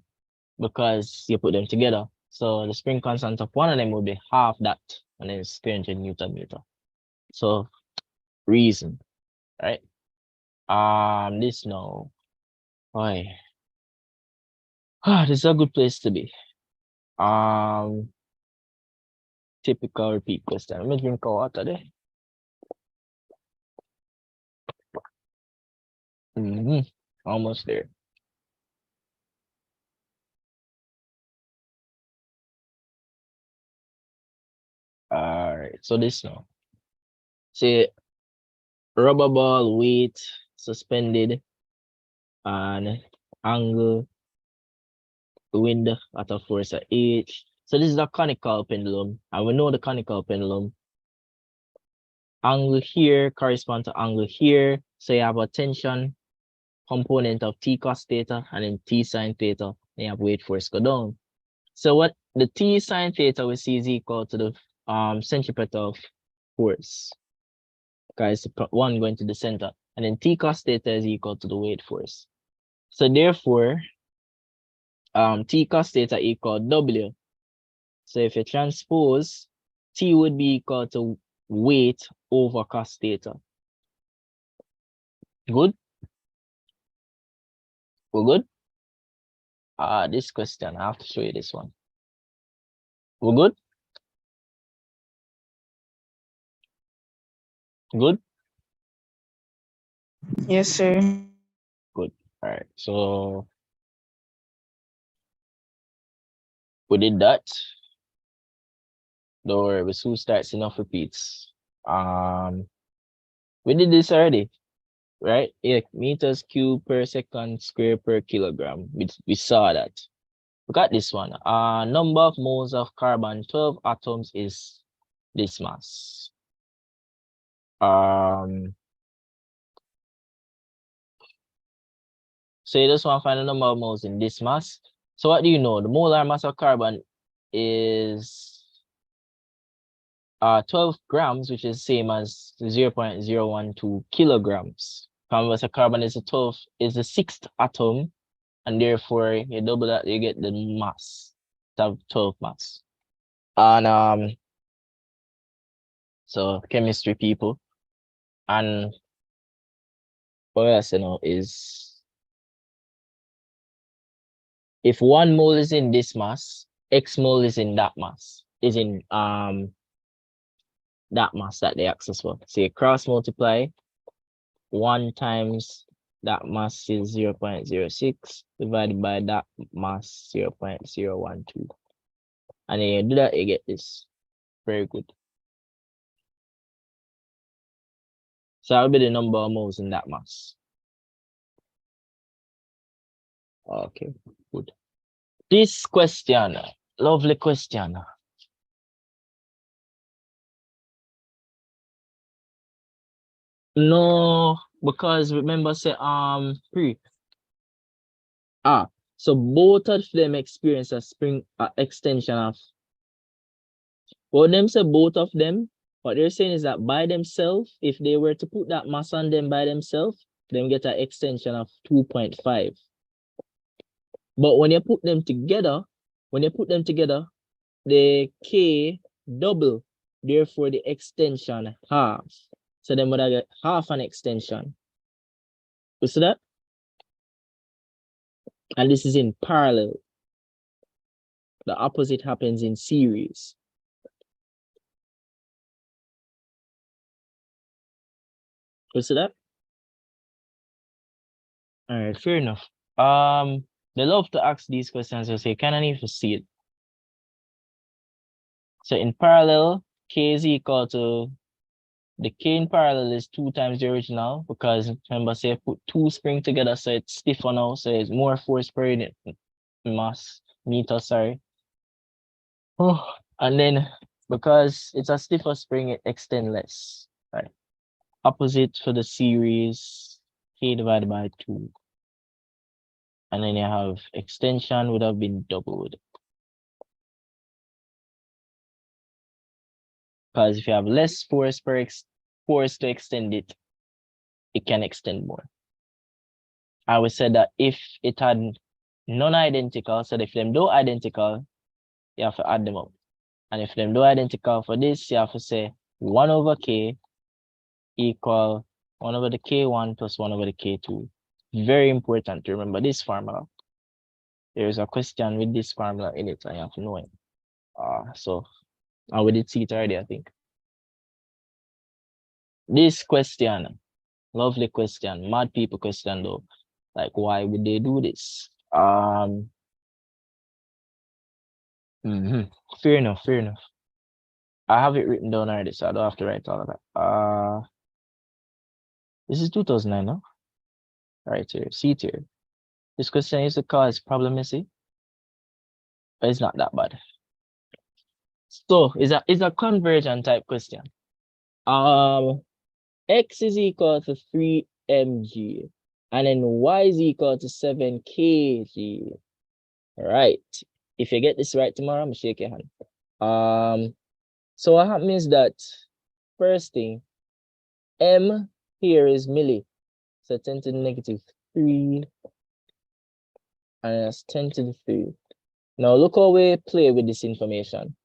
because you put them together. So the spring constant of one of them will be half that, and then it's 300 Newton meter. So reason, right? This now, boy. This is a good place to be. Typical repeat question. Let me drink water there. Almost there. All right, so this now. Say rubber ball weight suspended and angle wind at a force of h. So this is a conical pendulum, and we know the conical pendulum. Angle here correspond to angle here. So you have a tension component of t cos theta and then t sine theta. And you have weight force go down. So what the t sine theta we see is equal to the centripetal force. Because one going to the center. And then t cos theta is equal to the weight force. So therefore, t cos theta equal W. So if you transpose, T would be equal to weight over cos theta. Good? We're good? This question, I have to show you this one. We're good? Good? Yes, sir. Good. All right. So we did that. Don't worry, we soon starts enough repeats. We did this already, right? Yeah, meters cube per second square per kilogram. We saw that. We got this one. Number of moles of carbon, 12 atoms is this mass. So you just want to find the number of moles in this mass. So what do you know? The molar mass of carbon is 12 grams, which is same as 0.012 kilograms. Remember, so carbon is the sixth atom, and therefore you double that, you get the mass. Have 12 mass. And so chemistry people, and what else you know is if 1 mole is in this mass, X mole is in that mass, is in that mass that they access for. So you cross multiply 1 times that mass is 0.06 divided by that mass 0.012. And then you do that, you get this. Very good. So that'll be the number of moles in that mass. Okay, good. This question, lovely question. No, because remember say so both of them experience a spring extension of what them say both of them. What they're saying is that by themselves, if they were to put that mass on them by themselves, then get an extension of 2.5. But when you put them together, the K double, therefore the extension half. So then would I get half an extension? You see that? And this is in parallel. The opposite happens in series. You see that? All right, fair enough. They love to ask these questions. They say, can I even see it? So in parallel, K is equal to the K in parallel is 2 times the original, because remember, say put 2 spring together, so it's stiffer now, so it's more force per unit meter, sorry. Oh, and then because it's a stiffer spring, it extends less. Right. Opposite for the series, K divided by 2. And then you have extension would have been doubled. Because if you have less force force to extend it, it can extend more. I would say that if it had non-identical, so if them do identical, you have to add them up. And if them do identical for this, you have to say 1 over K equal 1 over the K1 plus 1 over the K2. Very important to remember this formula. There is a question with this formula in it, and you have to know it. And we did see it already, I think. This question, lovely question, mad people question though. Like, why would they do this? Fair enough, fair enough. I have it written down already, so I don't have to write all of that. This is 2009, no? Right here, see it here. This question is to cause problem, you see? But it's not that bad. So it's a convergent type question. X is equal to 3 mg, and then y is equal to 7 kg. Right. If you get this right tomorrow, I'm gonna shake your hand. So what happens is that first thing, m here is milli, so 10 to the negative 3, and that's 10 to the 3. Now look how we play with this information.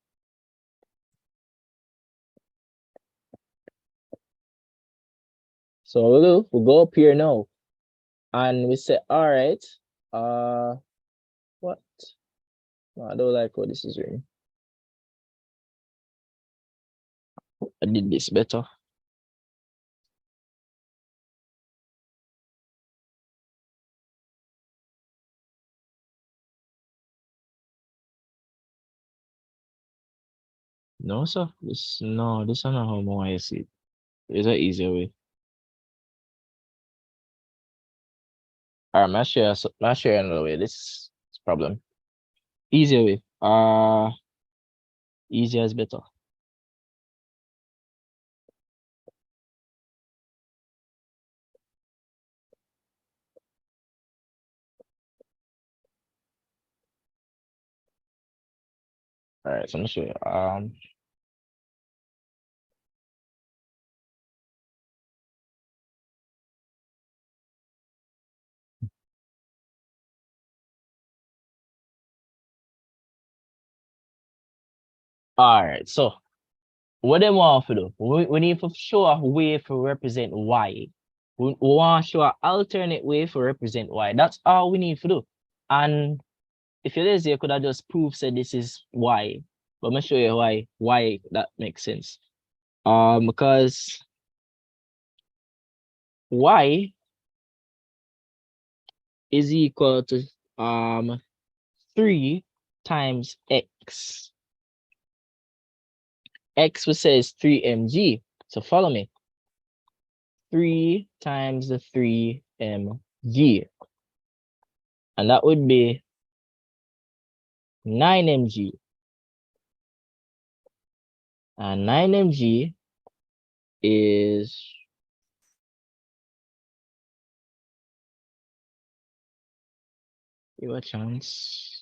So we'll go up here now, and we say, all right, what? No, I don't like how this is written. I did this better. No, sir. This is not how I see it. There's an easier way. All right, I'll share another way. This is problem. Easier way. Easier is better. All right, so I'm gonna show you. All right, so what they want to do? We need to show a way to represent y. We want to show an alternate way to represent y. That's all we need to do. And if you're lazy, you could have just proved said this is y. But I'm gonna show you why that makes sense. Because y is equal to 3 times x. X we say is 3 mg. So follow me. 3 times the 3 mg. And that would be 9 mg. And 9 mg is give a chance.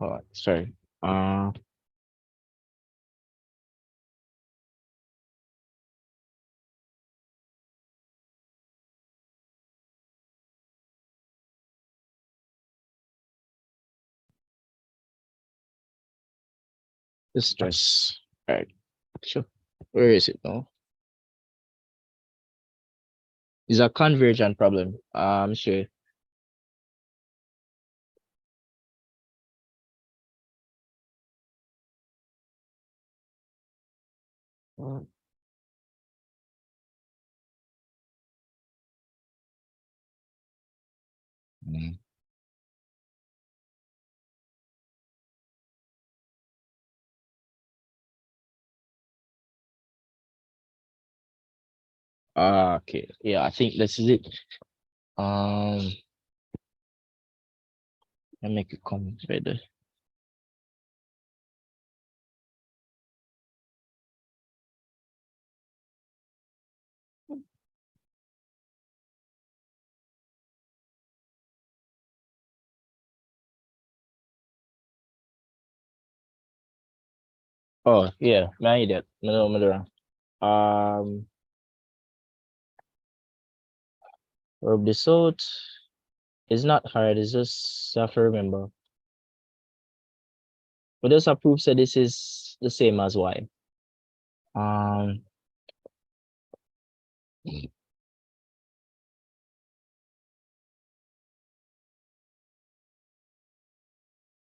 Oh, sorry. This stress. All right. Sure. Where is it now? It's a convergent problem. I'm sure. Mm. Okay. Yeah, I think this is it. I make it come better. Oh yeah, man, that. No. Rub this out. It's not hard. It's just you have to remember. But just a proof that this is the same as y.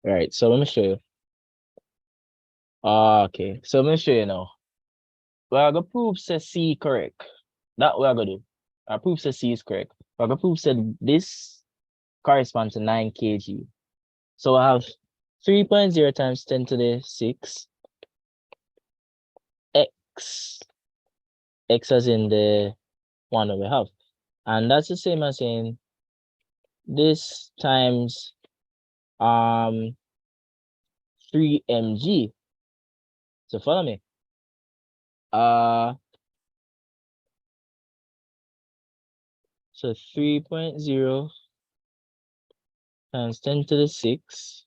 Right. So let me show you. Okay. So let me show you now. We're gonna prove say C correct. That we're gonna do. I prove say C is correct. We're gonna prove say this corresponds to 9 kg. So I have 3.0 times 10 to the 6 x. X as in the one that we have. And that's the same as saying this times 3 mg. So follow me. So 3.0 times 10 to the 6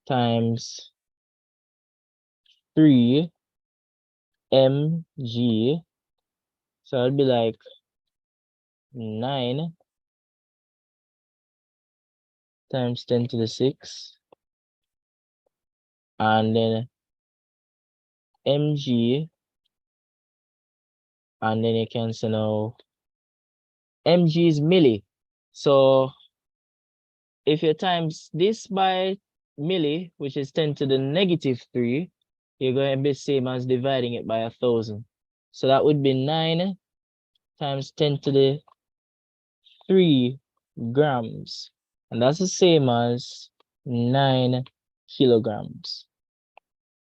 times 3 mg. So it'd be like 9 times 10 to the 6 and then mg, and then you can say now mg is milli. So if you times this by milli, which is 10 to the -3, you're going to be same as dividing it by 1,000. So that would be 9 times 10 to the 3 grams. And that's the same as 9 kilograms.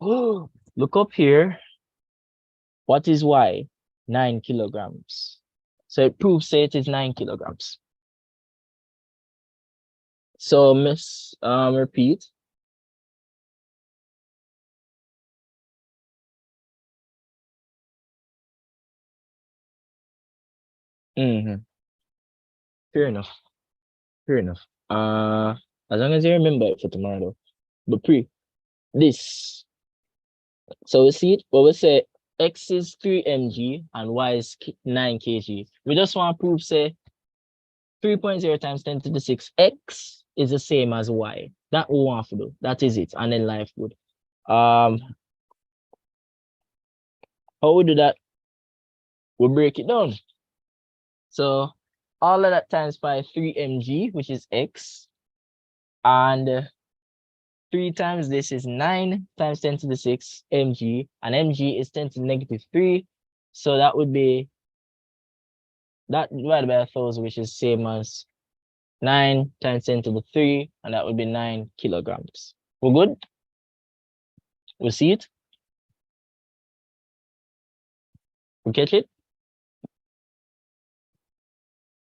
Oh, look up here. What is Y? 9 kilograms. So it proves that it is 9 kilograms. So miss, repeat. Fair enough. Fair enough. As long as you remember it for tomorrow though. But this. So we see it, but we say X is 3 mg and Y is 9 kg. We just want to prove say 3.0 times 10 to the 6 X is the same as Y. That we want to do. That is it. And then life good. How we do that? We break it down. So all of that times by 3 mg, which is X, and 3 times this is 9 times 10 to the 6 mg, and mg is 10 to the -3. So that would be that divided by 1,000, which is same as 9 times 10 to the 3, and that would be 9 kilograms. We're good? We see it? We catch it?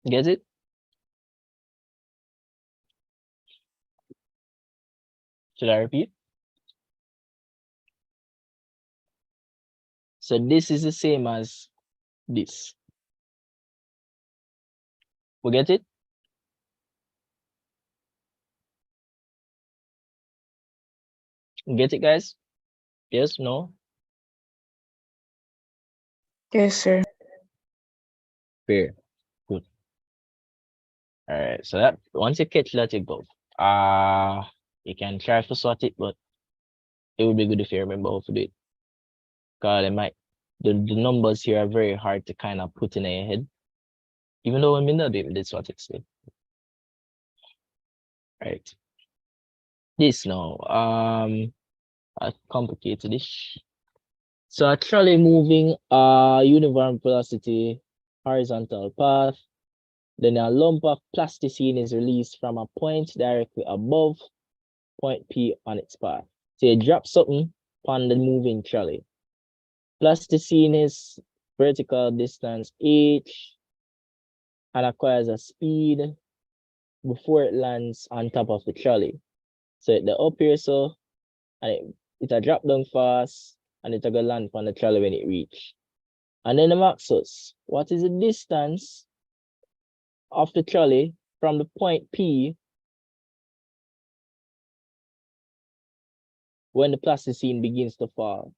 Get it? Should I repeat? So this is the same as this. We get it? Get it, guys? Yes, no? Yes, sir. Fair. Good. All right. So that once you catch that, you go. You can try to sort it, but it would be good if you remember how to do it. Because the numbers here are very hard to kind of put in your head. Even though when we not doing this, what it's right. This now, a complicated ish. So a trolley moving uniform velocity horizontal path. Then a lump of plasticine is released from a point directly above point P on its path. So you drop something on the moving trolley. Plasticine is vertical distance h and acquires a speed before it lands on top of the trolley. So it up here, so and it a drop down fast and it a go land on the trolley when it reach. And then the Maxus, what is the distance of the trolley from the point P when the plasticine begins to fall?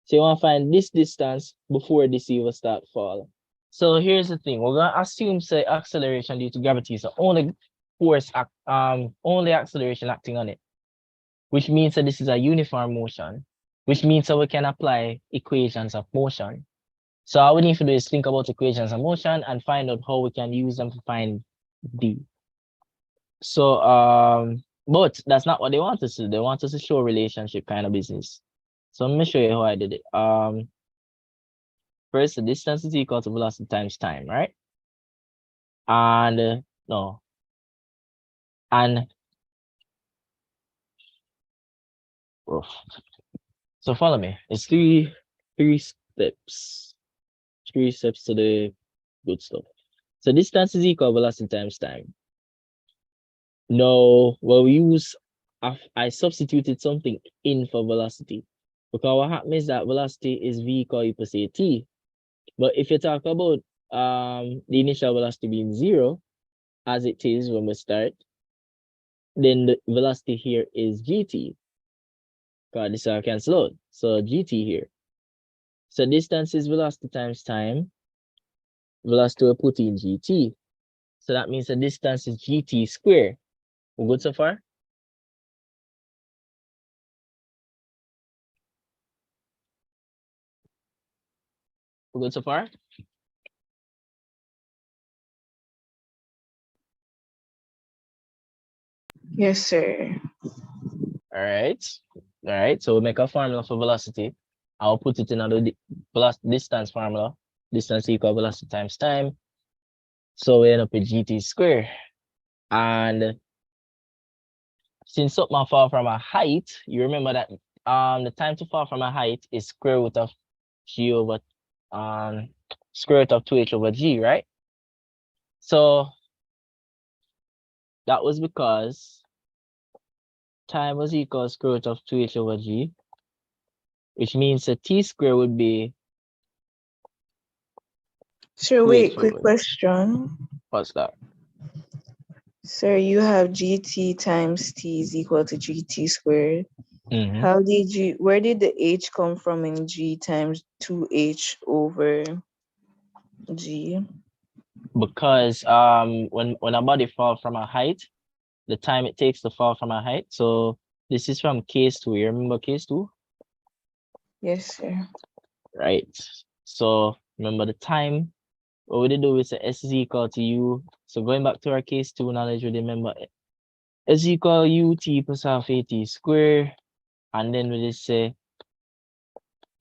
So you want to find this distance before the receiver start fall. So here's the thing. We're gonna assume say acceleration due to gravity is the only force only acceleration acting on it, which means that this is a uniform motion, which means that we can apply equations of motion. So all we need to do is think about equations of motion and find out how we can use them to find D. So but that's not what they want us to do. They want us to show relationship kind of business. So let me show you how I did it. first the distance is equal to velocity times time, right? And no. And so follow me. It's three steps. 3 steps to the good stuff. So distance is equal velocity times time. No, well, we use, I substituted something in for velocity. Because what happens is that velocity is v equal equals at. But if you talk about the initial velocity being 0, as it is when we start, then the velocity here is gt. Because this will cancel out. So gt here. So distance is velocity times time. Velocity will put in gt. So that means the distance is gt squared. We good so far? We good so far? Yes, sir. All right. All right. So we'll make a formula for velocity. I'll put it in another distance formula. Distance equal velocity times time. So we end up with gt squared. And since something fall from a height, you remember that the time to fall from a height is square root of g over square root of 2h over g, right? So that was because time was equal to square root of 2h over g, which means the t squared would be. Sir, wait, quick question. What's that? Sir, you have gt times t is equal to gt squared. How did where did the h come from in g times 2h over g? Because when a body falls from a height, the time it takes to fall from a height. So this is from case 2. You remember case 2? Yes, sir. Right. So remember the time. What we did do is S is equal to U. So going back to our case 2 knowledge, we remember S is equal ut plus half at square. And then we just say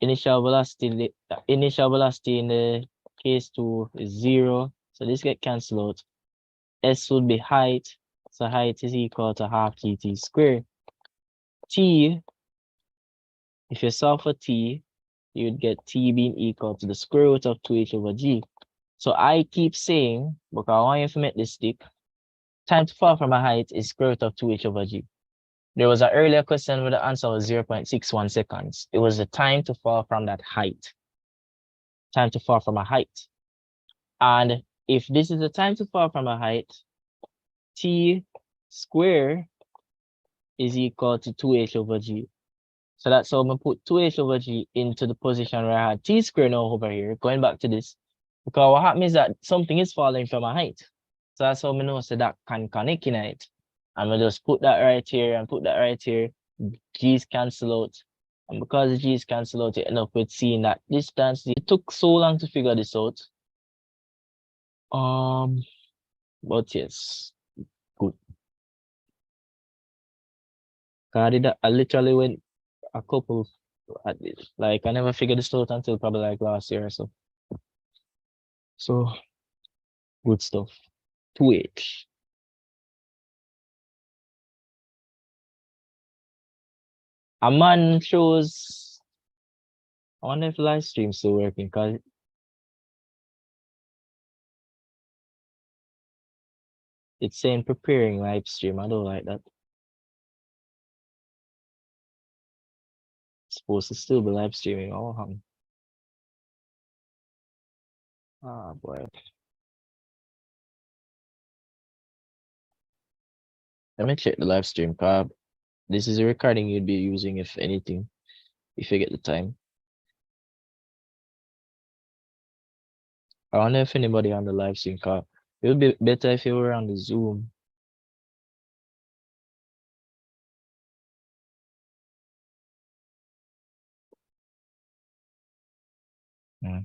initial velocity in the case 2 is 0. So this get cancelled out. S would be height. So height is equal to half gt squared. T, if you solve for t, you'd get t being equal to the square root of 2h over g. So I keep saying, because I want you to make this stick, time to fall from a height is square root of 2h over g. There was an earlier question where the answer was 0.61 seconds. It was the time to fall from that height. Time to fall from a height. And if this is the time to fall from a height, t squared is equal to 2h over g. So that's how I'm going to put 2h over g into the position where I had t squared now over here, going back to this. Because what happens is that something is falling from a height. So that's how I know so that can connect in it. I'm going to just put that right here and put that right here. G's cancel out. And because the G's cancel out, you end up with seeing that distance. It took so long to figure this out. But yes, good. I literally went a couple at this. Like I never figured this out until probably like last year or so. So good stuff. 2h. A man shows. I wonder if live stream's still working because it's saying preparing live stream. I don't like that. It's supposed to still be live streaming. Oh, ah, boy. Let me check the live stream, card. This is a recording you'd be using if anything, if you get the time. I wonder if anybody on the live stream, card. It would be better if you were on the Zoom. Hmm.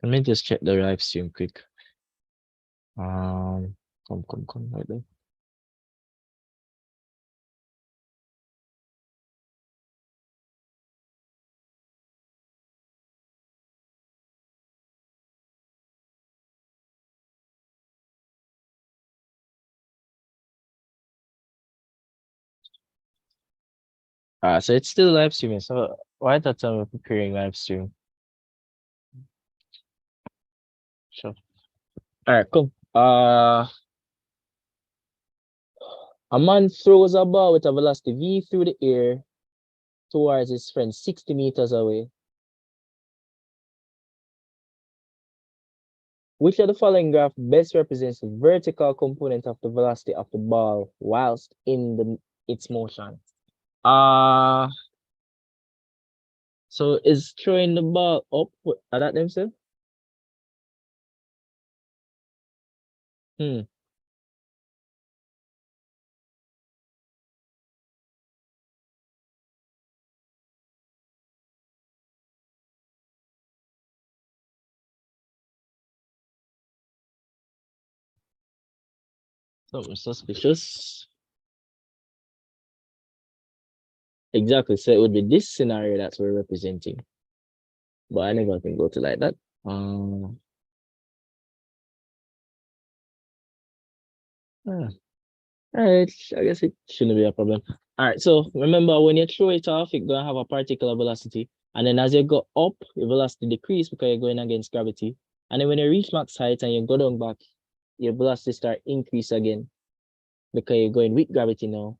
Let me just check the live stream quick. Come, right there. So it's still live streaming. So why that time we're preparing live stream? Sure. All right, cool. A man throws a ball with a velocity v through the air towards his friend 60 meters away. Which of the following graph best represents the vertical component of the velocity of the ball whilst in its motion? So is throwing the ball up, are that themselves? Something suspicious. Exactly. So it would be this scenario that we're representing. But I never can go to like that. All right, I guess it shouldn't be a problem. All right, so remember when you throw it off, it's gonna have a particular velocity. And then as you go up, your velocity decrease because you're going against gravity. And then when you reach max height and you go down back, your velocity start increase again because you're going with gravity now.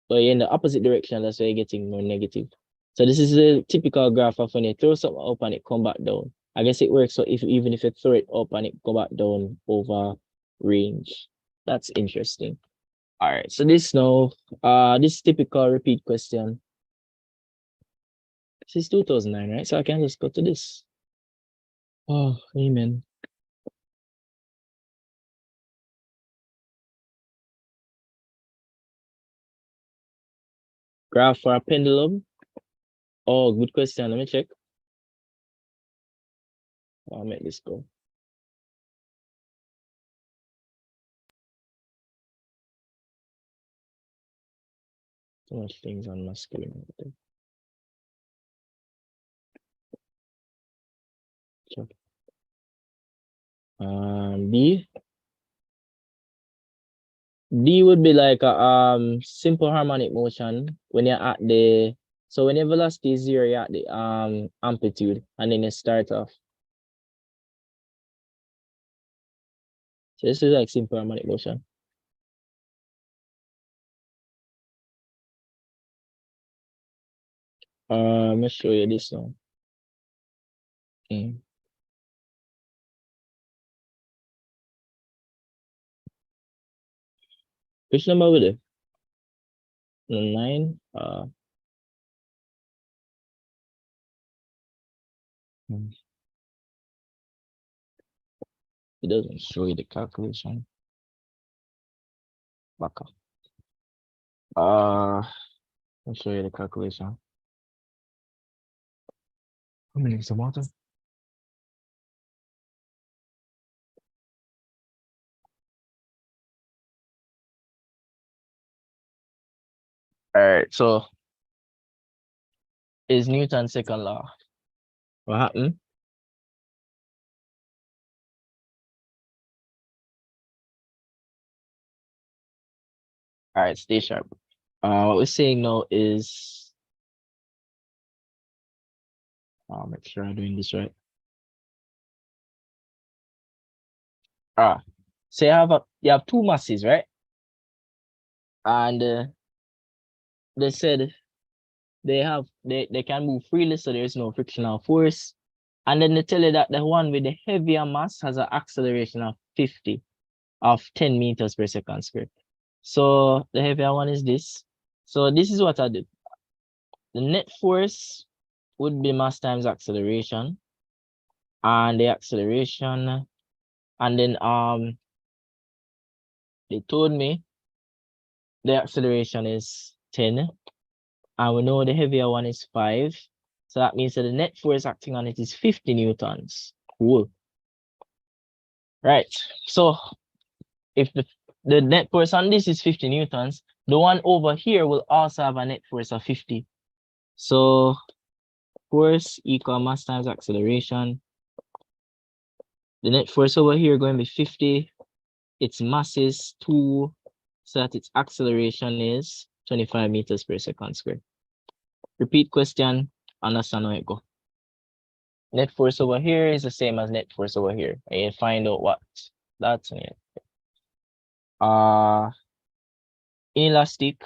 But you're in the opposite direction, that's why you're getting more negative. So this is a typical graph of when you throw something up and it come back down. I guess it works so even if you throw it up and it go back down over range. That's interesting. All right, so this now, this typical repeat question. This is 2009, right? So I can just go to this. Oh, amen. Graph for a pendulum. Oh, good question. Let me check. I'll make this go. Too much things on my screen. Check. D would be like a simple harmonic motion when you're at the, so when your velocity is 0, you're at the amplitude and then you start off. So this is like simple harmonic motion. Let me show you this now. Which number with it? 9. It doesn't show you the calculation. Back up. I'll show you the calculation. How many is the water? All right, so is Newton's second law. What happened? All right, stay sharp. What we're saying now is, I'll make sure I'm doing this right. So you have two masses, right? And they said they can move freely, so there's no frictional force. And then they tell you that the one with the heavier mass has an acceleration of 10 meters per second squared. So the heavier one is this. So this is what I did. The net force would be mass times acceleration. And the acceleration, and then they told me the acceleration is 10. And we know the heavier one is 5. So that means that the net force acting on it is 50 newtons. Cool. Right. So if the net force on this is 50 newtons, the one over here will also have a net force of 50. So force equal mass times acceleration. The net force over here going to be 50. Its mass is 2, so that its acceleration is 25 meters per second squared. Repeat question, understand how it go. Net force over here is the same as net force over here. And you find out what that's it. Inelastic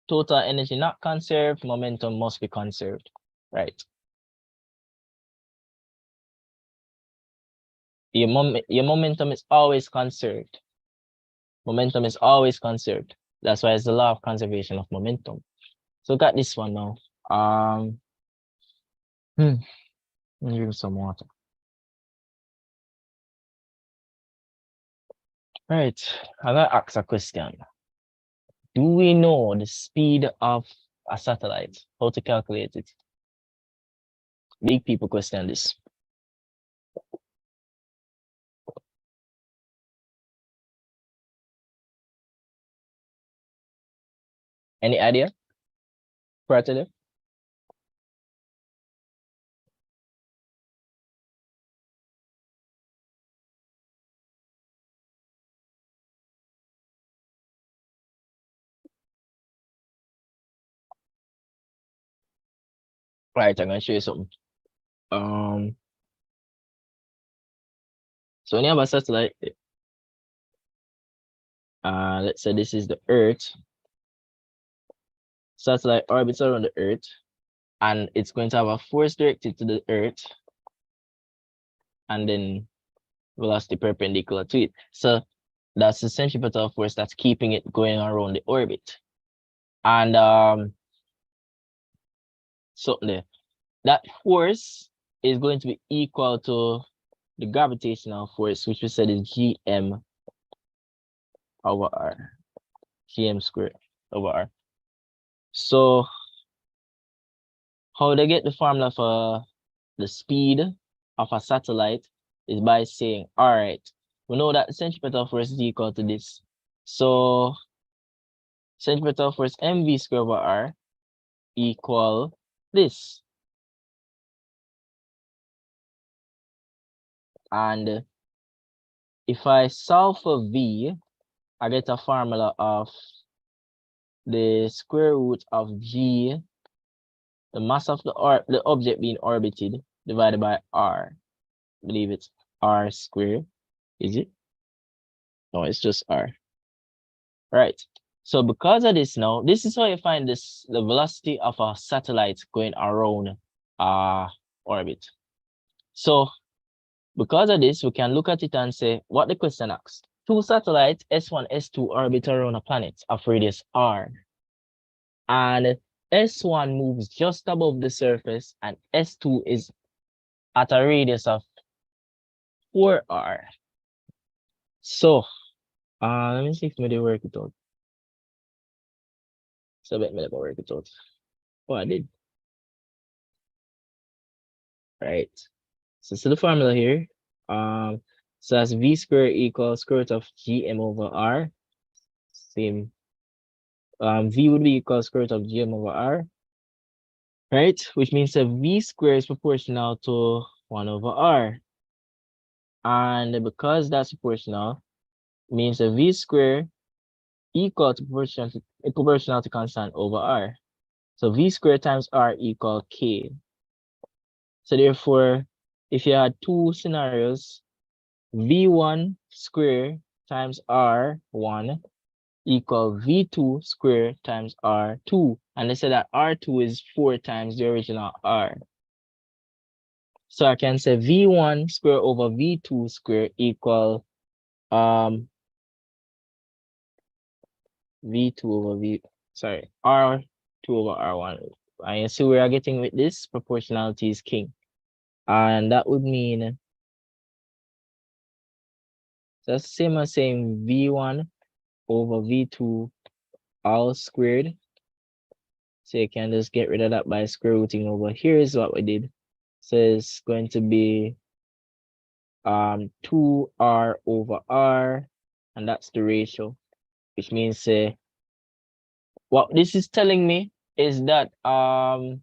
total energy not conserved, momentum must be conserved, right? Your momentum is always conserved. Momentum is always conserved. That's why it's the law of conservation of momentum. So got this one now. Drink some water. Right, I'm gonna ask a question. Do we know the speed of a satellite? How to calculate it? Big people question this. Any idea? Prior to that? Right, I'm gonna show you something. So when you have a satellite, let's say this is the Earth. Satellite orbits around the Earth, and it's going to have a force directed to the Earth, and then velocity perpendicular to it. So that's the centripetal force that's keeping it going around the orbit. And so that force is going to be equal to the gravitational force, which we said is Gm over R, Gm squared over R. So how they get the formula for the speed of a satellite is by saying, all right, we know that the centripetal force is equal to this. So centripetal force mv squared over R equal this. And if I solve for v, I get a formula of the square root of g, the mass of the object being orbited, divided by r. I believe it's r squared. Is it? No, it's just r. Right. So because of this now, this is how you find the velocity of a satellite going around orbit. So because of this, we can look at it and say what the question asks. Two satellites, S1, S2, orbit around a planet of radius r. And S1 moves just above the surface and S2 is at a radius of 4r. So let me see if maybe work it out. So let me work it out. Oh, I did. Right. So the formula here. So that's v squared equals square root of gm over r. Same. V would be equal square root of gm over r. Right? Which means that v squared is proportional to 1 over r. And because that's proportional, means that v squared equal to proportional to constant over r. So v squared times r equal k. So therefore, if you had two scenarios, v1 square times r1 equal v2 square times r2. And they said that r2 is 4 times the original r. So I can say v1 square over v2 square equal r2 over r1. And you see where I'm getting with this, proportionality is king. And that would mean that's the same as saying v1 over v2 all squared. So you can just get rid of that by square rooting over. Here is what we did. So it's going to be 2r over r, and that's the ratio, which means what this is telling me is that coming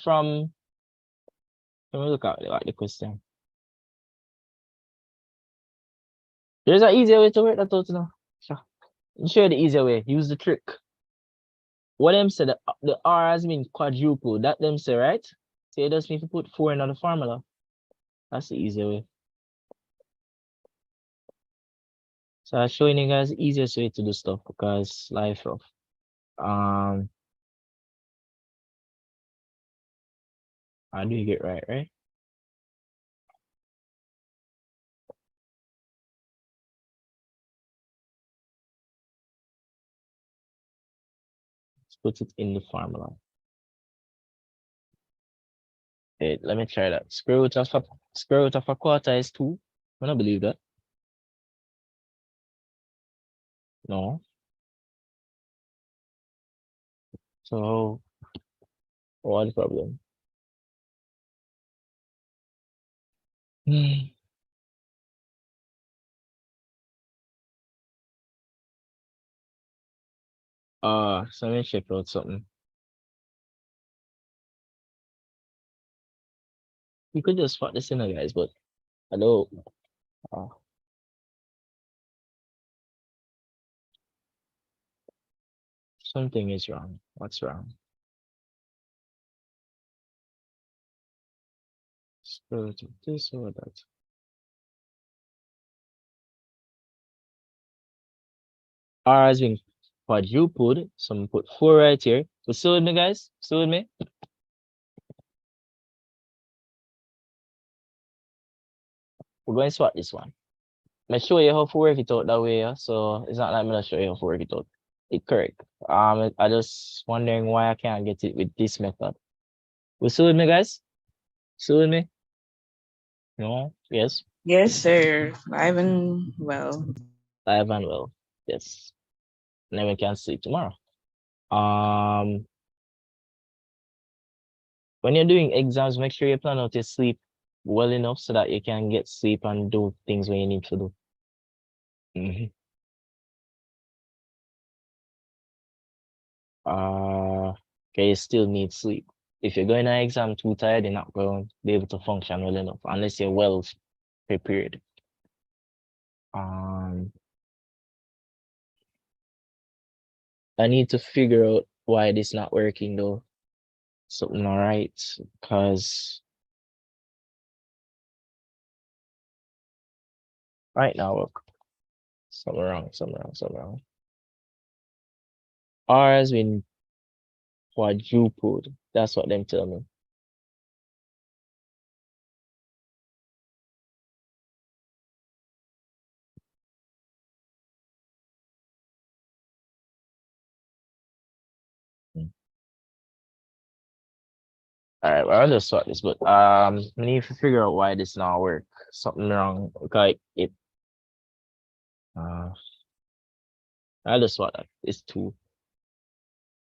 from, let me look at the question. There's an easier way to work that out now. I'll show you the easier way. Use the trick. What them said, the r has been quadrupled. That them say, right? So you just need to put 4 in the formula. That's the easier way. So I'm showing you guys the easiest way to do stuff because life rough. I do get right? Let's put it in the formula. Wait, let me try that. Square root of a quarter is 2. I don't believe that. No. So what's the problem? So let me check out something. You could just spot this in there, guys, but hello. Something is wrong. What's wrong? Square root of this or that. R has been quadrupled, so I'm gonna put 4 right here. So still with me, guys? Still with me? We're going to swap this one. I'm show you how to work it out that way, yeah? So it's not like I'm gonna show you how to work it out. It's correct. I just wondering why I can't get it with this method. We still with me, guys? Still with me? No? Yes? Yes, sir. Live and well. Live and well. Yes. And then we can sleep tomorrow. When you're doing exams, make sure you plan out your sleep well enough so that you can get sleep and do things when you need to do. Okay, you still need sleep. If you're going to an exam too tired, you're not going to be able to function well enough unless you're well prepared. I need to figure out why this not working though. Something all right, because right now, look, something wrong. R has been quadrupled. That's what them tell me. All right, well, I'll just sort this, but I need to figure out why this not work. Something wrong. Okay, I'll just sort that. It's 2.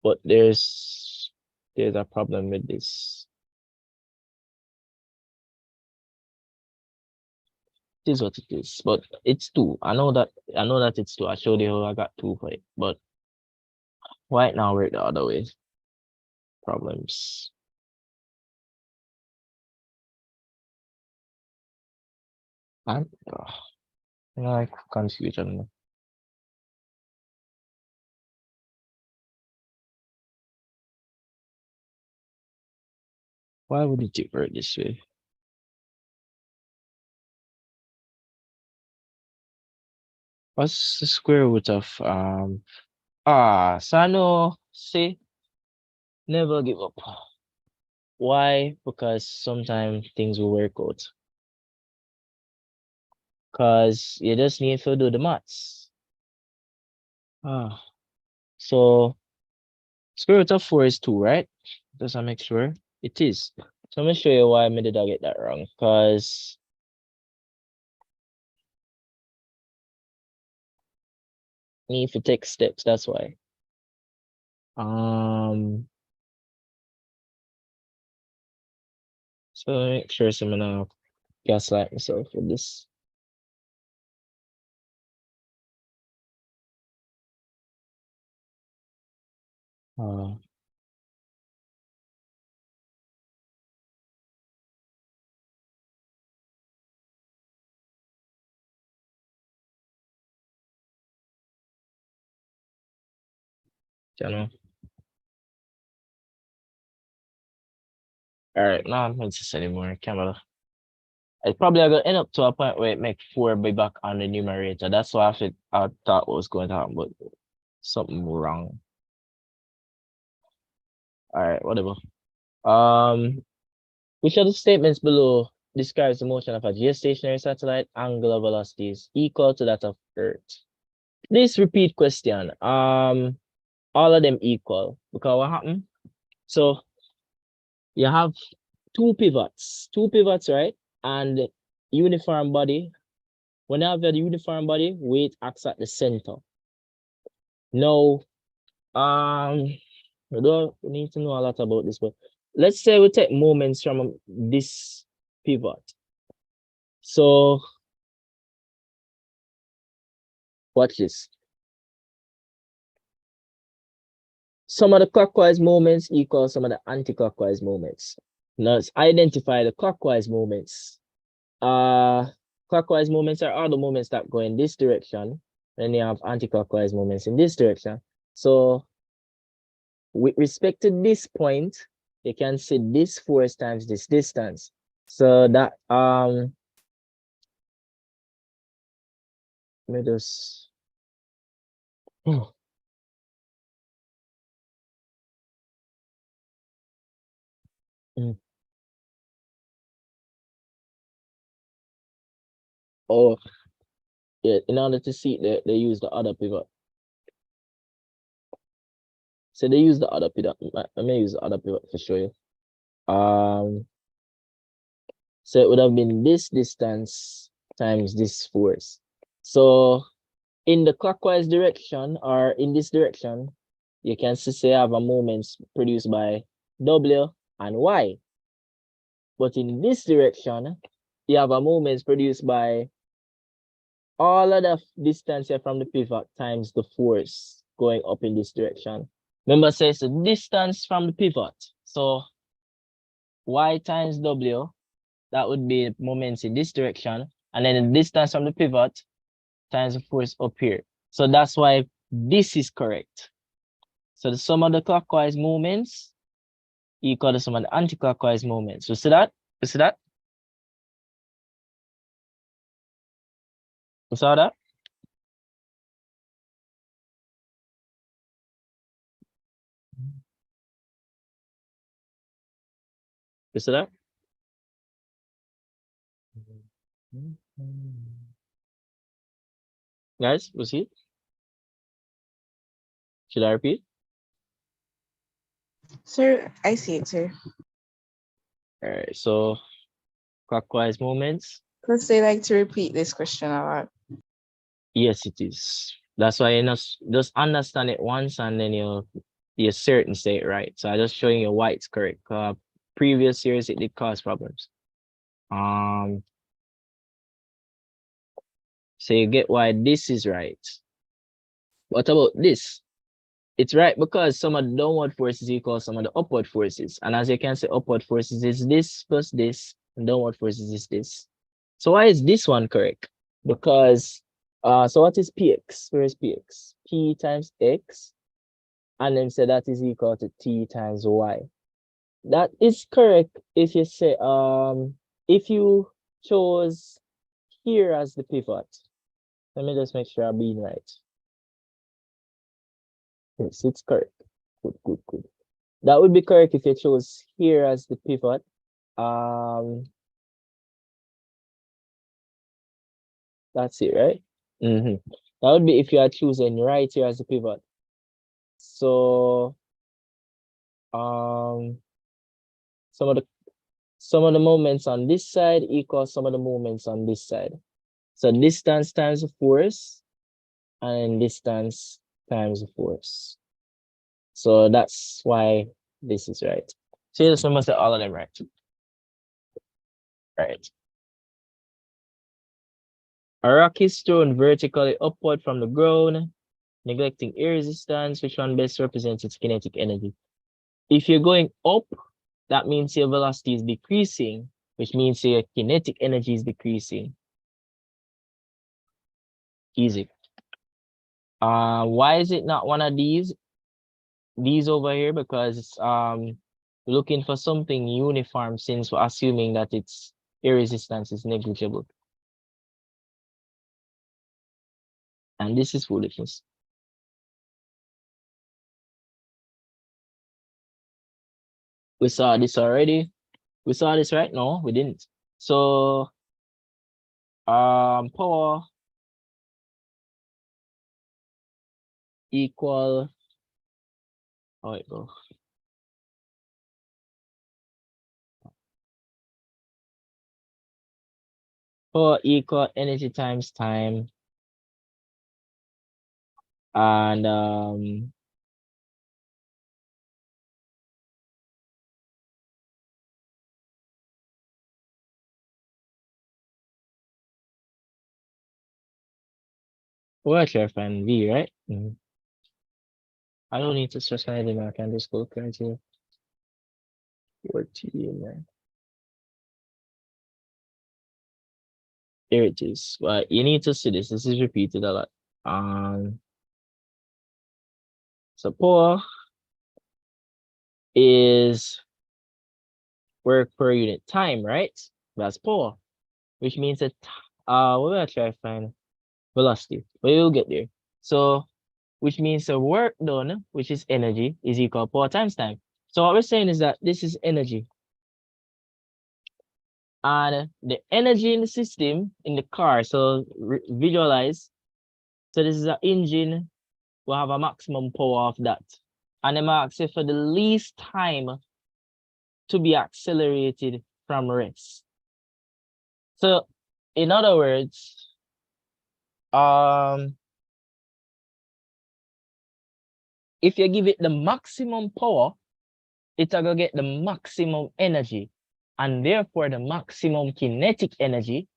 But there's a problem with this. This is what it is, but it's 2. I know that it's 2. I showed you how I got 2 for it, but right now we're the other way. Problems. I'm like confusion. Why would it work this way? What's the square root of so I know, see, never give up. Why? Because sometimes things will work out. Because you just need to do the maths. So square root of 4 is 2, right? Just to make sure it is. So I'm gonna show you why I did I get that wrong. Because need to take steps, that's why. So make sure someone now gaslight myself with this. Channel. All right, no, I'm not just anymore. Camera. It's probably gonna end up to a point where it make 4 be back on the numerator. That's what I thought was going to happen, but something wrong. All right, whatever. Which of the statements below describes the motion of a geostationary satellite angular velocity is equal to that of Earth? This repeat question. All of them equal because what happened? So you have two pivots, right? And uniform body. When you have a uniform body, weight acts at the center. Now, we don't need to know a lot about this, but let's say we take moments from this pivot. So watch this. Some of the clockwise moments equal some of the anti-clockwise moments. Now let's identify the clockwise moments. Clockwise moments are all the moments that go in this direction. Then you have anti-clockwise moments in this direction. So with respect to this point, you can see this force times this distance. So that let me just Oh, yeah, in order to see it, they use the other pivot. So they use the other pivot. Let me use the other pivot to show you. So it would have been this distance times this force. So in the clockwise direction or in this direction, you can see I have a moments produced by W and Y. But in this direction, you have a moments produced by all of the distance here from the pivot times the force going up in this direction. Remember, say it's the distance from the pivot. So Y times W, that would be moments in this direction. And then the distance from the pivot times the force up here. So that's why this is correct. So the sum of the clockwise moments equal to sum of the anti-clockwise moments. You see that? You see that? You saw that? You see that? Guys, you see it? Should I repeat? Sir, I see it, sir. All right, so clockwise moments. Because they like to repeat this question a lot. Yes, it is. That's why you just understand it once and then you're certain say it right. So I'm just showing you why it's correct. Previous years it did cause problems. So you get why this is right. What about this? It's right because some of the downward forces equal some of the upward forces. And as you can see, upward forces is this plus this, and downward forces is this. So why is this one correct? Because, so what is Px? Where is Px? P times X, and then say that is equal to T times Y. That is correct if you say, if you chose here as the pivot. Let me just make sure I'm being right. Yes, it's correct. Good, good, good. That would be correct if you chose here as the pivot. That's it, right? That would be if you are choosing right here as the pivot. So some of the moments on this side equals some of the moments on this side. So distance times the force, and distance times the force. So that's why this is right. So this one must have all of them right. Right. A rock is thrown vertically upward from the ground, neglecting air resistance. Which one best represents its kinetic energy? If you're going up, that means your velocity is decreasing, which means your kinetic energy is decreasing. Easy. Why is it not one of these? These over here, because looking for something uniform, since we're assuming that its air resistance is negligible. And this is foolishness. We saw this already. We saw this, right? No, we didn't. So power equal, how it go? Power equal energy times time. And we're trying to find V, right? I don't need to stress anything. I can just go right here. What man? Here it is. But you need to see this. This is repeated a lot. So power is work per unit time, right? That's power, which means that we're gonna try to find velocity, but we'll get there. So which means the work done, which is energy, is equal to power times time. So what we're saying is that this is energy. And the energy in the system, in the car, so visualize. So this is an engine, we'll have a maximum power of that. And I'm asking for the least time to be accelerated from rest. So in other words, if you give it the maximum power, it's gonna get the maximum energy, and therefore the maximum kinetic energy,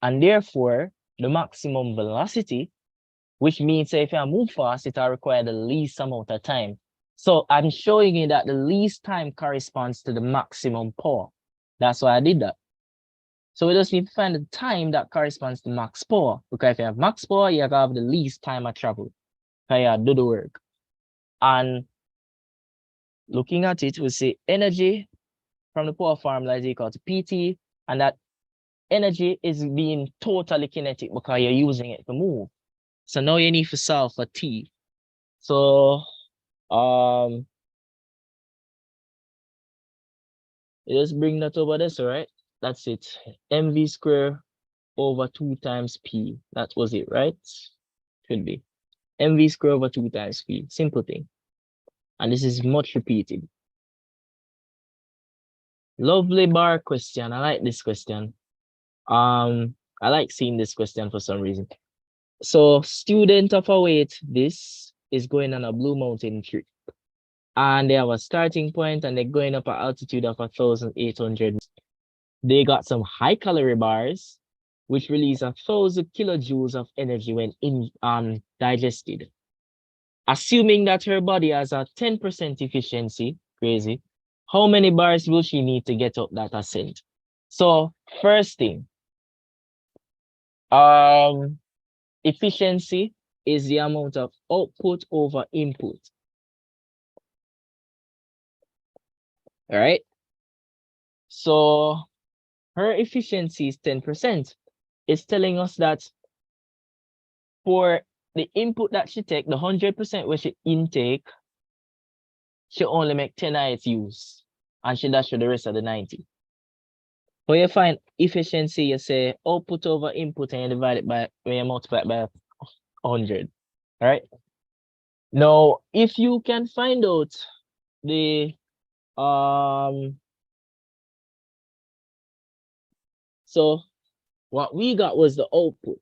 and therefore the maximum velocity, which means if you move fast, it'll require the least amount of time. So I'm showing you that the least time corresponds to the maximum power. That's why I did that. So we just need to find the time that corresponds to max power, because if you have max power, you have the least time of travel. Okay, you do the work. And looking at it, we see energy from the power formula is equal to PT, and that energy is being totally kinetic because you're using it to move. So now you need to solve for T. So you just bring that over this, right? That's it. MV square over 2 times P. That was it, right? Should be. MV square over 2 times P. Simple thing. And this is much repeated. Lovely bar question. I like this question. I like seeing this question for some reason. So student of await, this is going on a Blue Mountain trip. And they have a starting point and they're going up at altitude of 1,800. They got some high calorie bars, which release 1,000 kilojoules of energy when digested. Assuming that her body has a 10% efficiency, crazy, how many bars will she need to get up that ascent? So first thing, efficiency is the amount of output over input. All right. So her efficiency is 10%. It's telling us that for the input that she take, the 100% where she intake, she only make 10 of its use, and she dash for the rest of the 90. When you find efficiency, you say output over input and you divide it by, when you multiply it by 100. All right. Now, if you can find out the so what we got was the output.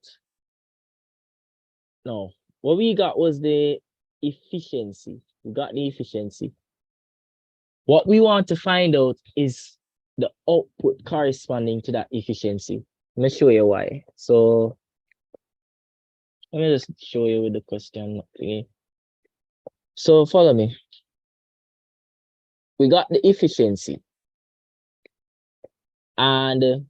No, what we got was the efficiency. We got the efficiency. What we want to find out is the output corresponding to that efficiency. Let me show you why. So let me just show you with the question. Okay. So follow me. We got the efficiency. And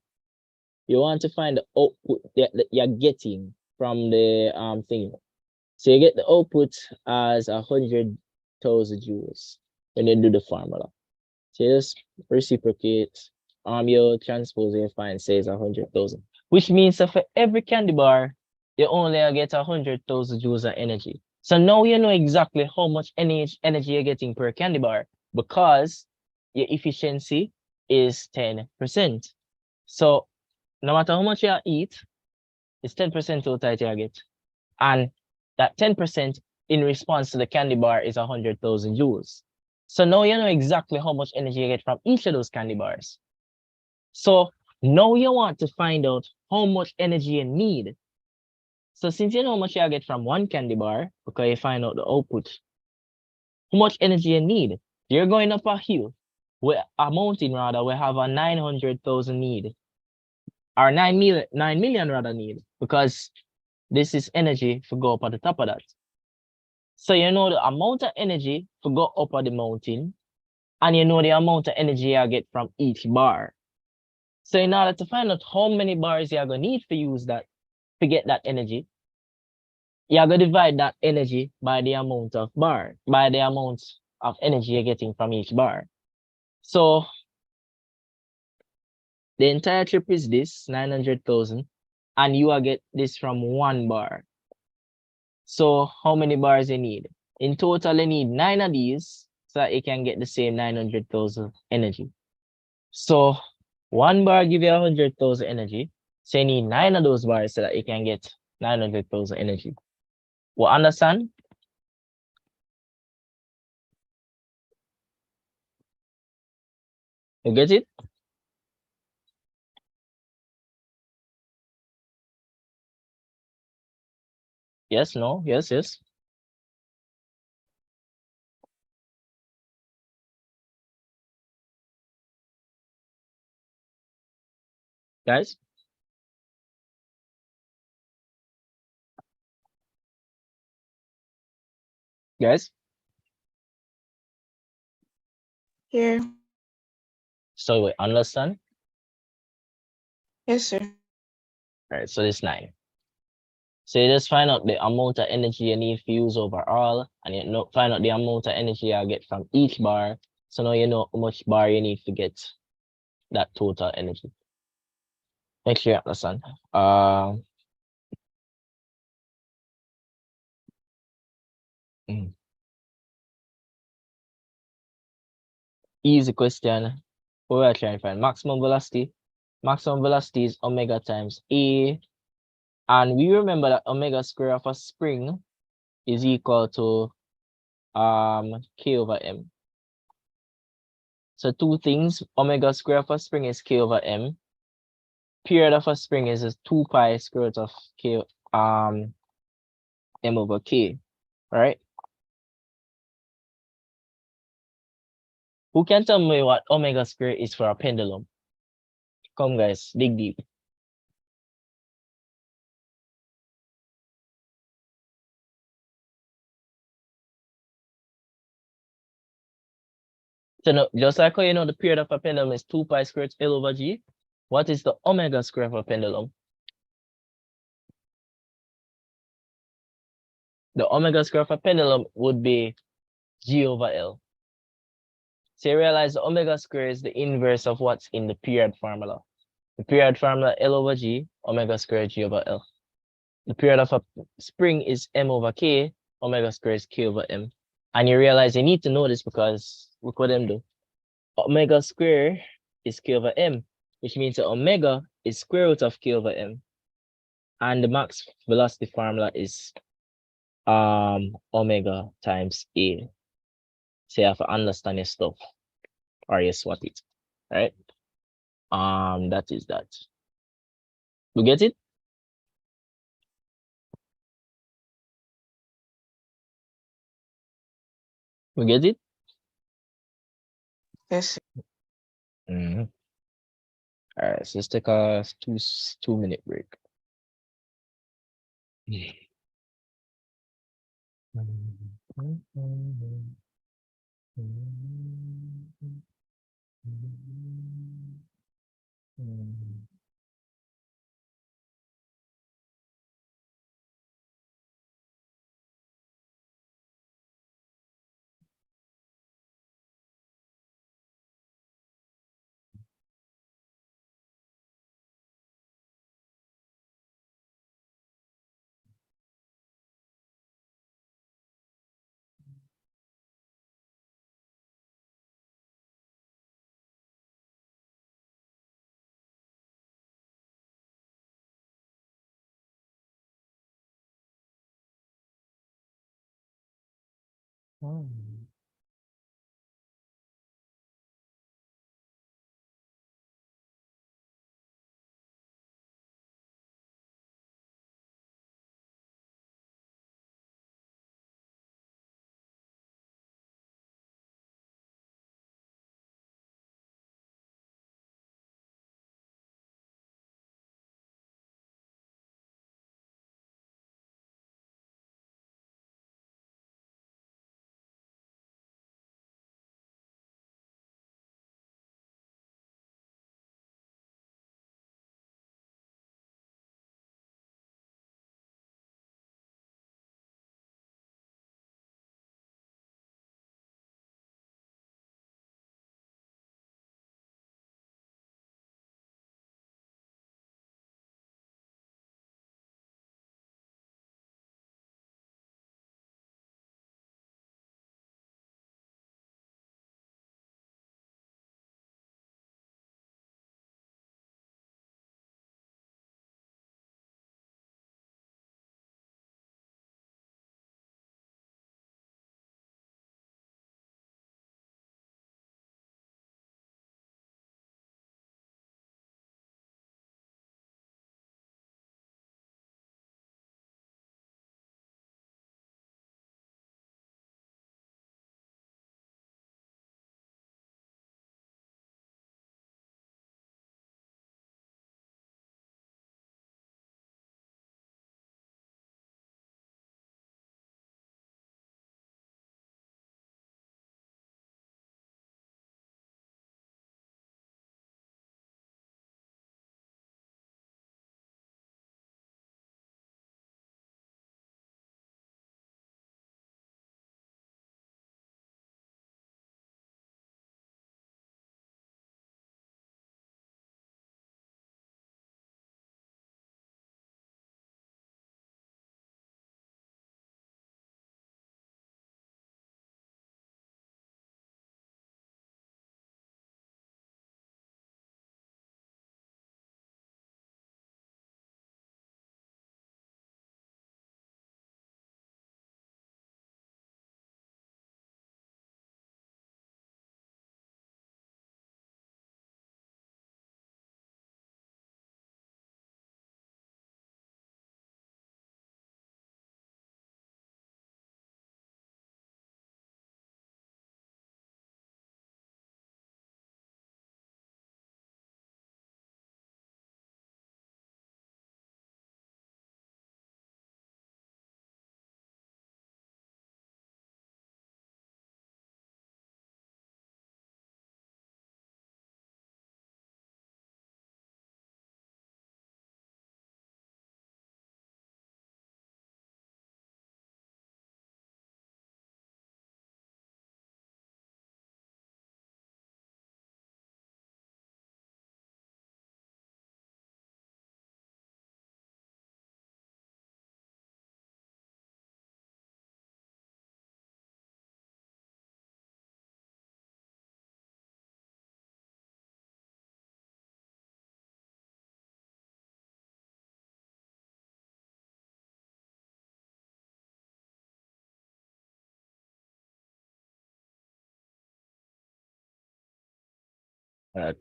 you want to find the output that you're getting from the thing. So you get the output as 100,000 joules when you do the formula. So you just reciprocate, your transpose you find says 100,000, which means that for every candy bar, you only get 100,000 joules of energy. So now you know exactly how much energy you're getting per candy bar because your efficiency is 10%. So no matter how much you eat, it's 10% total you get. And that 10% in response to the candy bar is 100,000 joules. So now you know exactly how much energy you get from each of those candy bars. So now you want to find out how much energy you need. So since you know how much you get from one candy bar, because you find out the output, how much energy you need, you're going up a hill, where a mountain rather, we have a 900,000 need, or 9 million rather need, because this is energy to go up at the top of that. So you know the amount of energy to go up at the mountain, and you know the amount of energy I get from each bar. So in order to find out how many bars you're going to need to use that, to get that energy, you're going to divide that energy by the amount of energy you're getting from each bar. So the entire trip is this, 900,000, and you will get this from one bar. So how many bars you need? In total, you need 9 of these so that you can get the same 900,000 energy. So one bar give you 100,000 energy. So you need 9 of those bars so that you can get 900,000 energy. Well, understand? You get it? Yes, no, yes, yes. Guys? Guys? Here. So wait, understand? Yes, sir. All right, so this 9. So you just find out the amount of energy you need to use overall, and you find out the amount of energy I get from each bar. So now you know how much bar you need to get that total energy. Make sure you understand. Easy question. What we're trying to find maximum velocity. Maximum velocity is omega times A. And we remember that omega square of a spring is equal to K over M. So two things, omega square of a spring is K over M. Period of a spring is 2 pi square root of K M over K, right? Who can tell me what omega square is for a pendulum? Come guys, dig deep. So no, just like how you know the period of a pendulum is 2 pi square root L over G, what is the omega square of a pendulum? The omega square of a pendulum would be G over L. So you realize the omega square is the inverse of what's in the period formula. The period formula L over G, omega square G over L. The period of a spring is M over K, omega square is K over M. And you realize you need to know this because look what them do. Omega square is K over M, which means that omega is square root of K over M. And the max velocity formula is omega times A. So you have to understand your stuff or you swat it. Right? That is that. You get it? We get it? Yes. Mm-hmm. All right, so let's take a 2 minute break.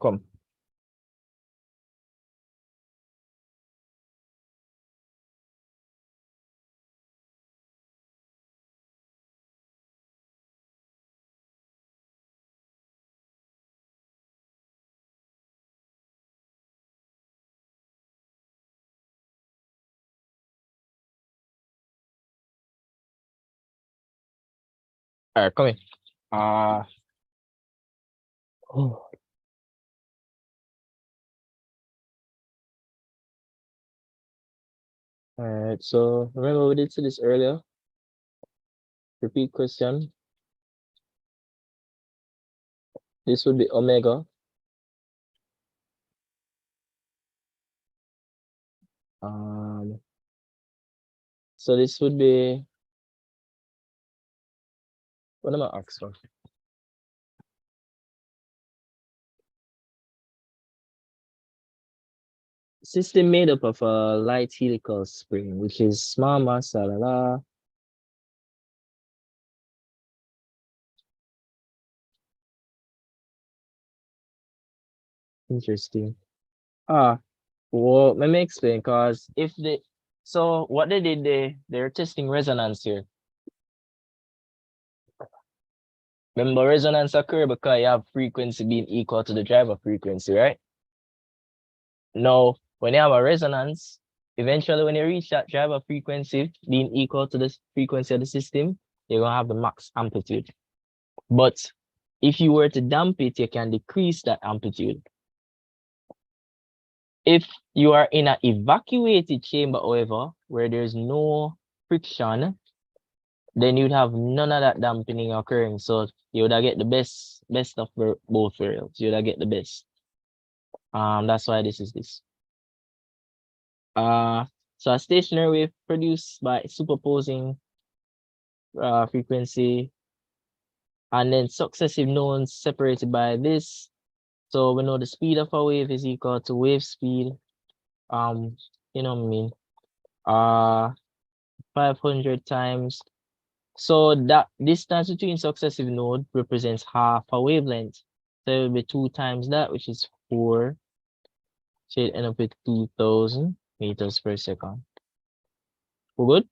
Come. All right, come in. Oh. All right, so remember we did see this earlier. Repeat question. This would be omega. So this would be, what am I asking? System made up of a light helical spring, which is small mass, la la la. Interesting. Well, let me explain, because if they, so what they did, they're testing resonance here. Remember, resonance occur because you have frequency being equal to the driver frequency, right? Now, when you have a resonance, eventually when you reach that driver frequency being equal to the frequency of the system, you're gonna have the max amplitude. But if you were to damp it, you can decrease that amplitude. If you are in an evacuated chamber, however, where there's no friction, then you'd have none of that dampening occurring. So you would get the best of both worlds. You would get the best. That's why this is this. So a stationary wave produced by superposing frequency, and then successive nodes separated by this. So we know the speed of a wave is equal to wave speed. You know what I mean? 500 times. So that distance between successive node represents half a wavelength. So it will be 2 times that, which is 4. So it end up with 2000 meters per second. We're good?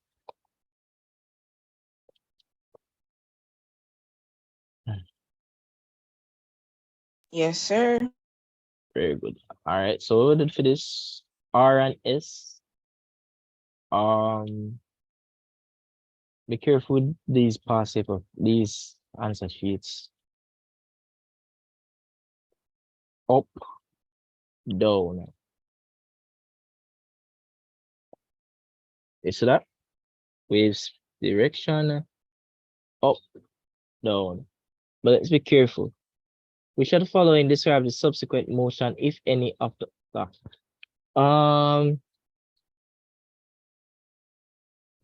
Yes, sir. Very good. All right, so we did for this R and S. Be careful with these passive of these answer sheets. Up, down. You see that? Waves direction, up, down. But let's be careful. We should follow and describe the subsequent motion, if any, of the all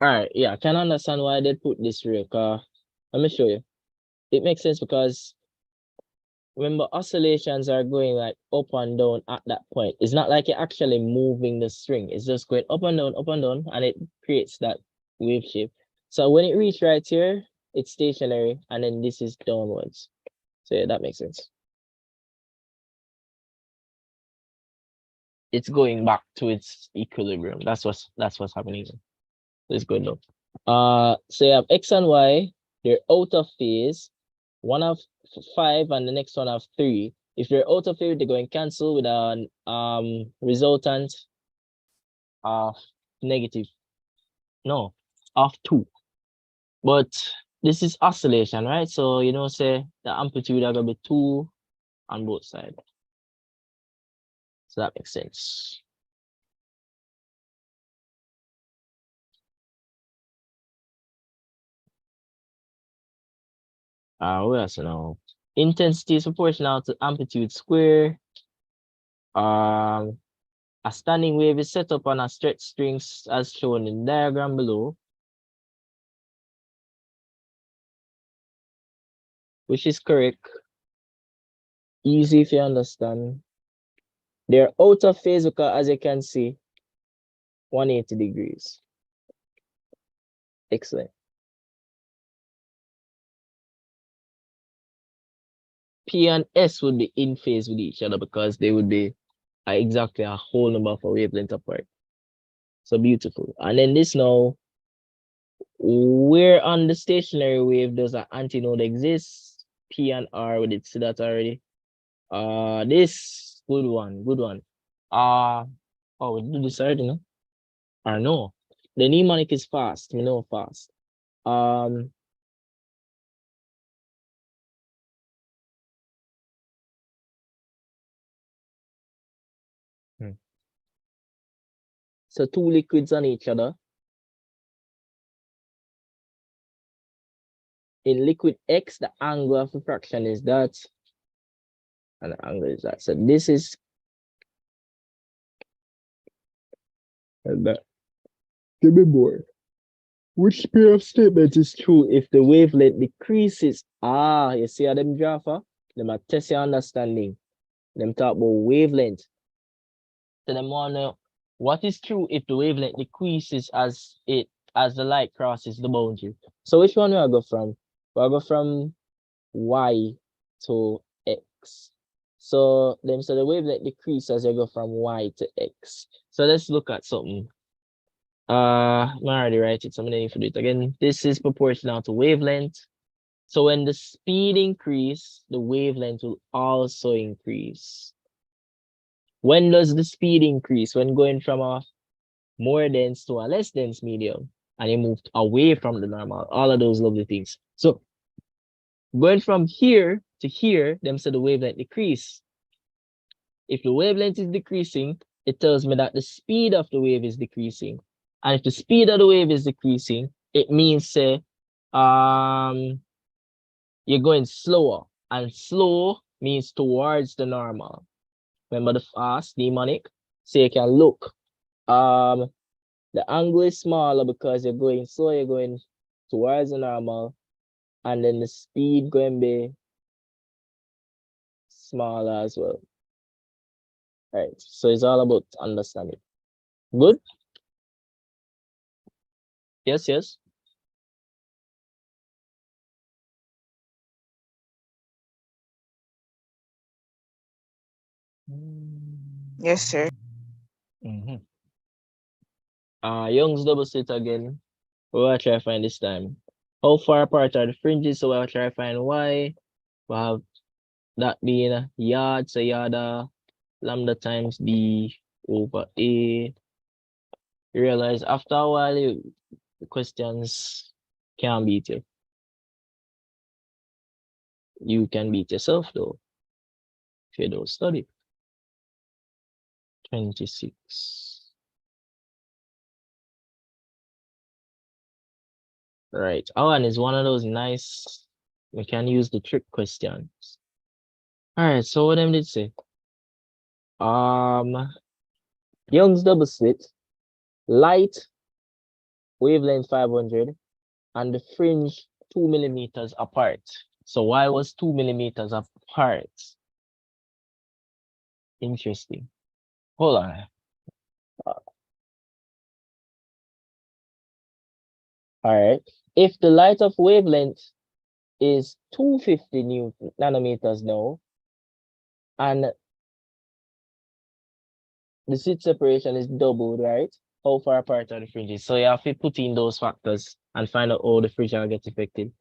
right, yeah, I can understand why they put this real car. Let me show you. It makes sense because remember, oscillations are going like up and down at that point. It's not like you're actually moving the string. It's just going up and down, and it creates that wave shape. So when it reaches right here, it's stationary, and then this is downwards. So yeah, that makes sense. It's going back to its equilibrium. That's what's happening. It's good though. So you have X and Y, they're out of phase. One of 5 and the next one of 3. If they're out of phase, they're going to cancel with an resultant of negative. No, of 2. But this is oscillation, right? So you know, say the amplitude are gonna be 2 on both sides. So that makes sense. What else now? Intensity is proportional to amplitude square. A standing wave is set up on a stretched strings as shown in the diagram below, which is correct. Easy if you understand. They're out of phase because, as you can see, 180 degrees. Excellent. P and S would be in phase with each other because they would be exactly a whole number of a wavelength apart. So beautiful. And then this now, where on the stationary wave does an antinode exist? P and R, we did see that already. This good one. Oh, we do this already, no? Or no? The mnemonic is fast. We know fast. So two liquids on each other. In liquid X, the angle of refraction is that, and the angle is that. So this is that. Give me more. Which pair of statements is true if the wavelength decreases? Ah, you see how them Jaffa? Them are test your understanding. Them talk about wavelength. So them want to know what is true if the wavelength decreases as the light crosses the boundary. So which one will I go from? We'll go from Y to X. So them say the wavelength decreases as you go from Y to X. So let's look at something. I already write it, so I'm gonna need to do it again. This is proportional to wavelength. So when the speed increase, the wavelength will also increase. When does the speed increase? When going from a more dense to a less dense medium, and you moved away from the normal, all of those lovely things. So going from here to here, them say the wavelength decrease. If the wavelength is decreasing, it tells me that the speed of the wave is decreasing. And if the speed of the wave is decreasing, it means you're going slower, and slow means towards the normal. Remember the fast mnemonic? So you can look. The angle is smaller because you're going slow, you're going towards the normal, and then the speed going to be smaller as well. All right, so it's all about understanding. Good? Yes, yes. Yes, sir. Young's double slit again. We'll try to find this time. How far apart are the fringes? So we'll try to find Y. We'll have that being yard, so yada lambda times B over A. You realize after a while, the questions can't beat you. You can beat yourself though, if you don't study. 26. Right. Oh, and it's one of those nice, we can use the trick questions. All right, so what them did say? Young's double slit, light, wavelength 500, and the fringe 2 millimeters apart. So Y was 2 millimeters apart. Interesting. Hold on. All right. If the light of wavelength is 250 nanometers now, and the slit separation is doubled, right? How far apart are the fringes? So you have to put in those factors and find out how the fringe will get affected.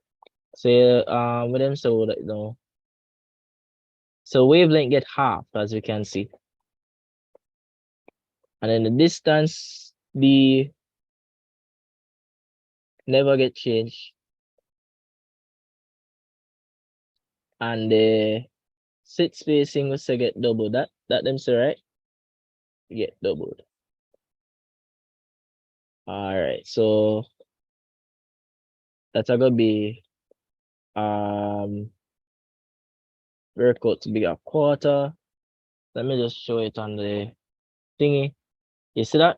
So with them, so that, you know, so wavelength get half, as we can see, and then the distance B never get changed, and the slit spacing will say get doubled. That them say right? Get doubled. All right, so that's gonna be work out to be a quarter. Let me just show it on the thingy. You see that?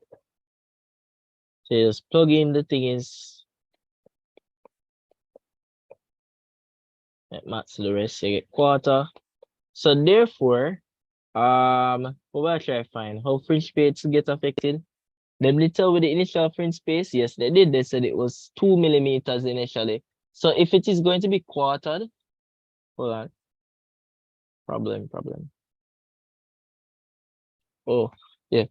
So you just plug in the thingies. It matches the rest, you get quarter. So therefore, what will I try to find? How fringe space get affected? Them little with the initial fringe space, yes, they did. They said it was 2 millimeters initially. So if it is going to be quartered, hold on. Problem. Oh, yeah.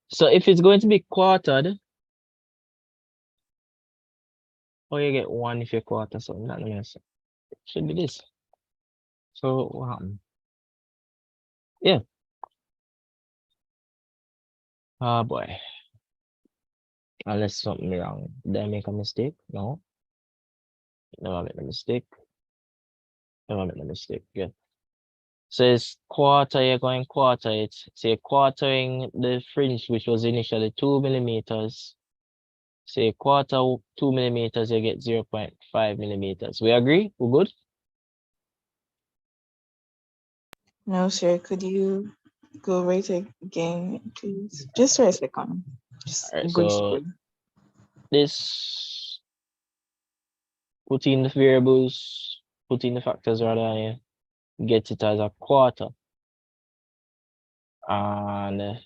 So if it's going to be quartered, oh, you get 1 if you quarter, so not it should be this. So what happened? Yeah. Oh boy. Unless something wrong. Did I make a mistake? No. Never make a mistake. Never make a mistake. Good. So it's quarter, you're going quarter it. So you're quartering the fringe, which was initially 2 millimeters. So you quarter 2 millimeters, you get 0.5 millimeters. We agree? We're good? No, sir. Could you go right again, please? Just for a second. Just All right, good so scroll. this, put in the variables, put in the factors rather, and you get it as a quarter. And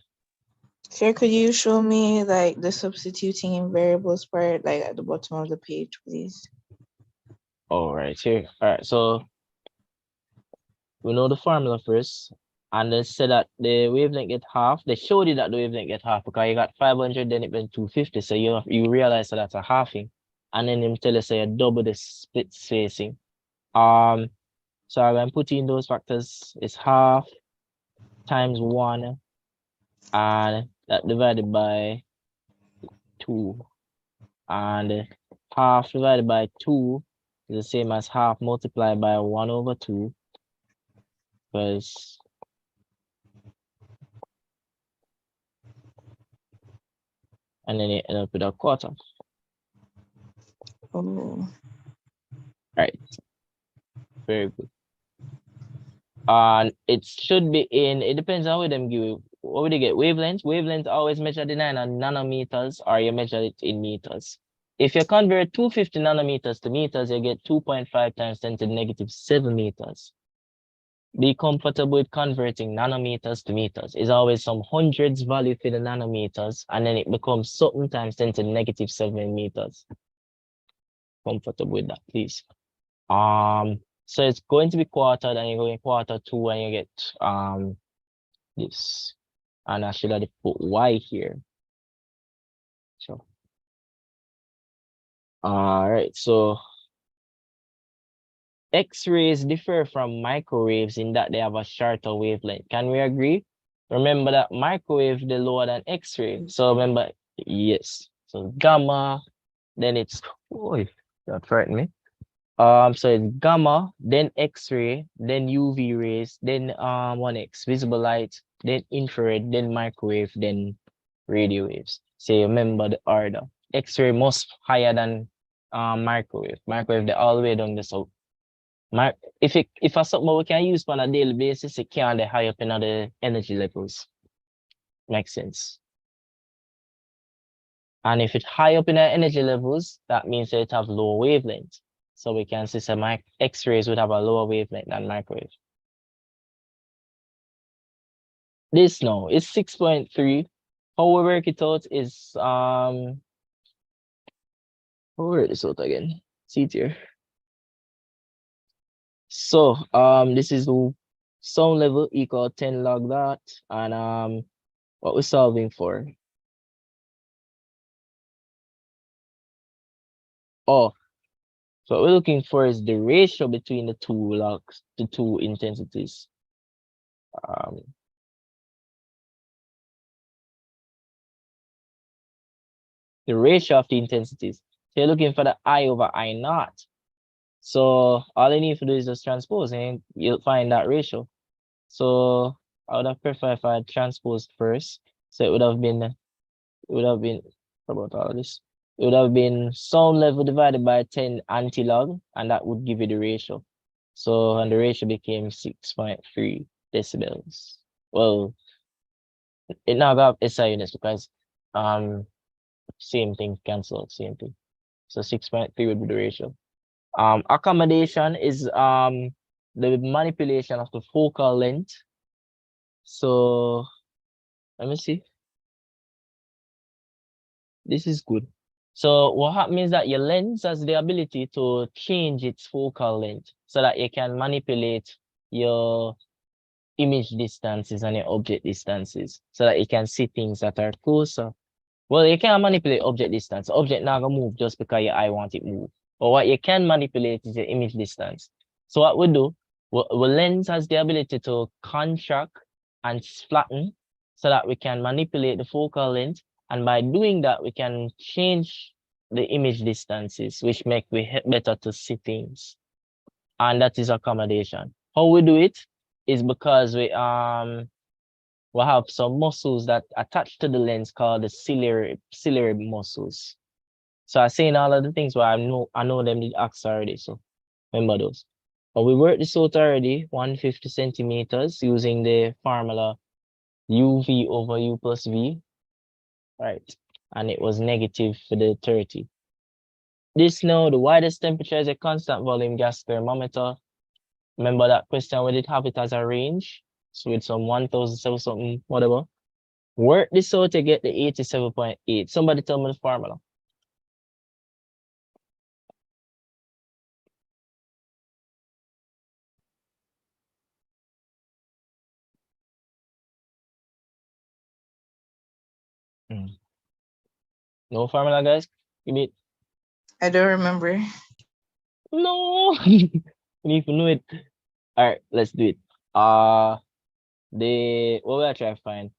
Sir, could you show me like the substituting in variables part, like at the bottom of the page, please? all right, here. All right, so we know the formula first, and they said that the wavelength get half. They showed you that the wavelength get half because you got 500, then it went 250. So you realize that that's a halving, and then him tell us say you double the split spacing. So I'm putting those factors. It's half times 1, and that divided by 2, and half divided by 2 is the same as half multiplied by 1/2, because and then you end up with a quarter. Oh. Right. Very good. And it should be in, it depends on what them give you. What would you get? Wavelengths? Wavelengths always measured in nanometers, or you measure it in meters. If you convert 250 nanometers to meters, you get 2.5 times 10 to the negative 7 meters. Be comfortable with converting nanometers to meters. It's always some hundreds value for the nanometers, and then it becomes something times 10 to the negative 7 meters. Comfortable with that, please. So it's going to be quartered, and you're going quarter 2, and you get this. And I should have put y here. So all right, so X-rays differ from microwaves in that they have a shorter wavelength. Can we agree? Remember that microwave, they're lower than X-ray. So remember, yes. So gamma, then it's, oh, that frightened me. So it's gamma, then X-ray, then UV rays, then 1x, visible light, then infrared, then microwave, then radio waves. So remember the order. X-ray most higher than microwave. Microwave, they're all the way down the south. If it's something we can use on a daily basis, it can't be high up in other energy levels. Makes sense. And if it's high up in the energy levels, that means that it have low wavelength. So we can see some X-rays would have a lower wavelength than microwave. This now is 6.3. How we work it out is how we work this out again? See it here. So this is the sound level equal 10 log that, and what we're solving for. Oh, so what we're looking for is the ratio between the two logs, the two intensities. The ratio of the intensities. So you're looking for the I over I naught. So all you need to do is just transpose, and you'll find that ratio. So I would have preferred if I had transposed first. So it would have been about all this. It would have been sound level divided by 10 antilog, and that would give you the ratio. So, and the ratio became 6.3 decibels. Well, it now got SI units because same thing cancel, same thing. So 6.3 would be the ratio. Accommodation is the manipulation of the focal length. So let me see. This is good. So what happens is that your lens has the ability to change its focal length so that you can manipulate your image distances and your object distances so that you can see things that are closer. Well, you can't manipulate object distance. Object not gonna move just because your eye wants it move. But what you can manipulate is your image distance. So what we do, the lens has the ability to contract and flatten so that we can manipulate the focal length. And by doing that, we can change the image distances, which make it better to see things. And that is accommodation. How we do it is because we have some muscles that attach to the lens called the ciliary muscles. So I saying all of the things where I know them did ask already. So remember those. But we worked this out already, 150 centimeters using the formula UV over U plus V. Right. And it was negative for the 30. This now, the widest temperature is a constant volume gas thermometer. Remember that question, we did have it as a range. So with some 1,007 something, whatever. Work this out to get the 87.8. Somebody tell me the formula. No formula, guys? Give me. I don't remember. No, you need to know it. All right, let's do it. What we are trying to find?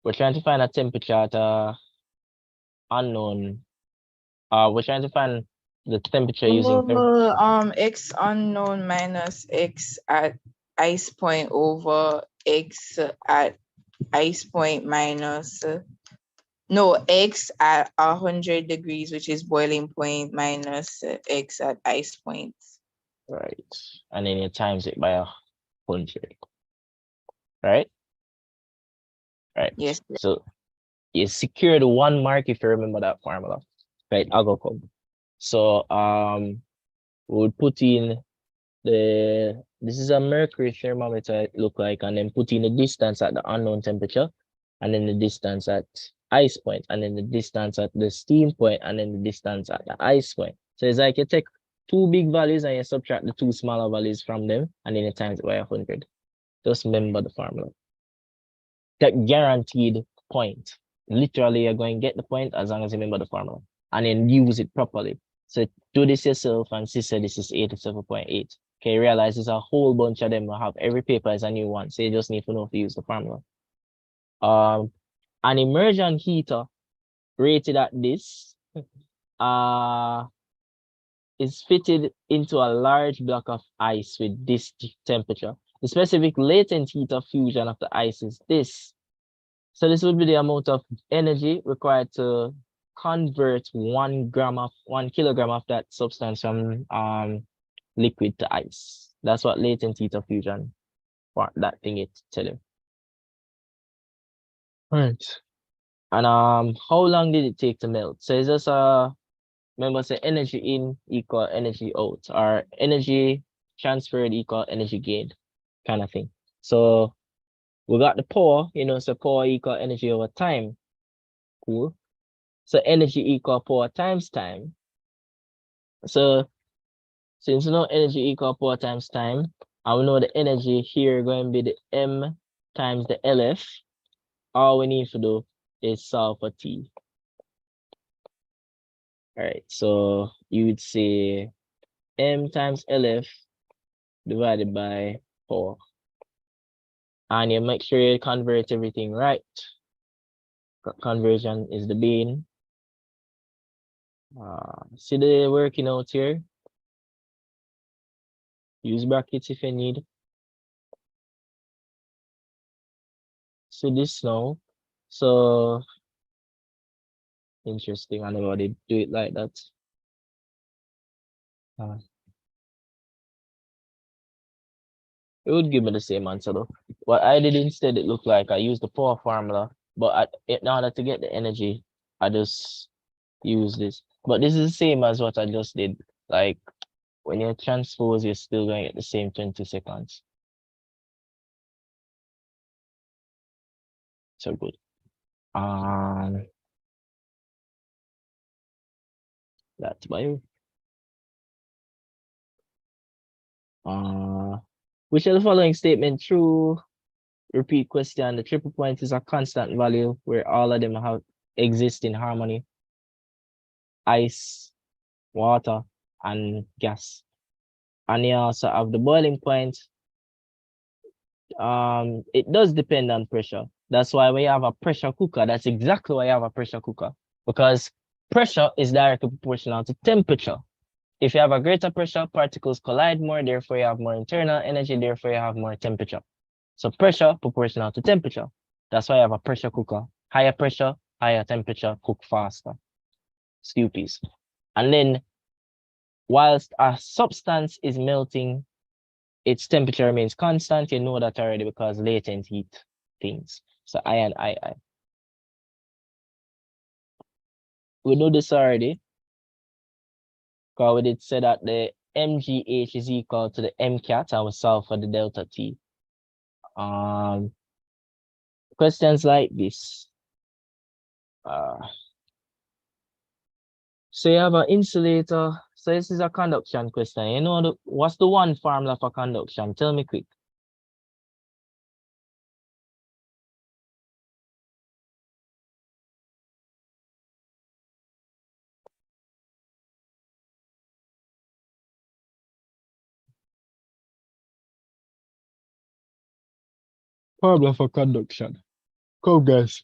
We're trying to find a temperature at unknown. We're trying to find the temperature using X unknown minus X at ice point over X at ice point minus X at 100 degrees, which is boiling point, minus X at ice point. Right. And then you times it by 100. Right? Right. Yes. So you secure the 1 mark if you remember that formula. Right, I'll go come. So we'll put in this is a mercury thermometer it look like, and then put in the distance at the unknown temperature, and then the distance at ice point, and then the distance at the steam point, and then the distance at the ice point. So it's like you take 2 big values and you subtract the 2 smaller values from them, and then you times it by 100. Just remember the formula. That guaranteed point. Literally, you're going to get the point as long as you remember the formula, and then use it properly. So do this yourself and see, so this is 87.8. Okay, realize there's a whole bunch of them. Will have every paper is a new one, so you just need to know if you use the formula. An immersion heater rated at this is fitted into a large block of ice with this temperature. The specific latent heat of fusion of the ice is this. So this would be the amount of energy required to convert 1 kilogram of that substance from liquid to ice. That's what latent heat of fusion, what that thing it tell you. Right. And how long did it take to melt? So it's just remember, say energy in equal energy out, or energy transferred equal energy gained, kind of thing. So we got the power, so power equal energy over time. Cool. So energy equal power times time. So since we know energy equal power times time, and we know the energy here going to be the M times the LF, all we need to do is solve for T. All right, so you would say M times LF divided by 4. And you make sure you convert everything right. Conversion is the bane. See the working out here? Use brackets if you need. See this now. So interesting. I never did do it like that. It would give me the same answer though. What I did instead, it looked like I used the power formula, but in order to get the energy, I just use this. But this is the same as what I just did. Like when you transpose, you're still going to get the same 20 seconds. So good. That's bio. Which of the following statement true? Repeat question. The triple point is a constant value where all of them exist in harmony. Ice, water, and gas. And you also have the boiling point. It does depend on pressure. That's why we have a pressure cooker. That's exactly why you have a pressure cooker, because pressure is directly proportional to temperature. If you have a greater pressure, particles collide more, therefore you have more internal energy, therefore you have more temperature. So pressure proportional to temperature. That's why I have a pressure cooker. Higher pressure, higher temperature, cook faster. Stupies. And then whilst a substance is melting, its temperature remains constant. You know that already because latent heat things. So I and I. We know this already. Because we did say that the MGH is equal to the MCAT and we solve for the delta T. Questions like this. So you have an insulator. So this is a conduction question. You know what's the one formula for conduction? Tell me quick. Formula for conduction. Come guys.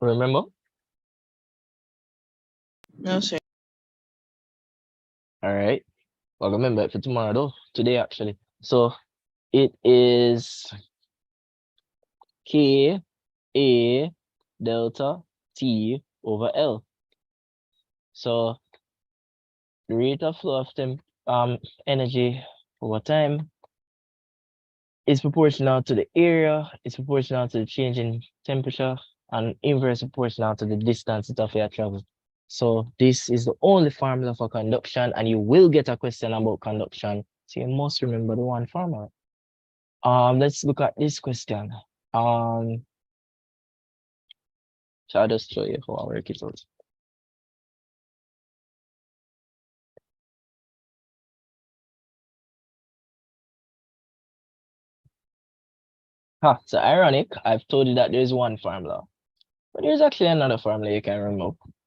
Remember? No, sir. All right. Well, remember it for tomorrow though. Today actually. So it is K A delta T over L. So the rate of flow of energy over time is proportional to the area, it's proportional to the change in temperature, and inverse proportional to the distance it of your travel. So this is the only formula for conduction, and you will get a question about conduction. So you must remember the one formula. Let's look at this question. So I'll just show you how I work it out. So ironic, I've told you that there's one formula, but there's actually another formula you can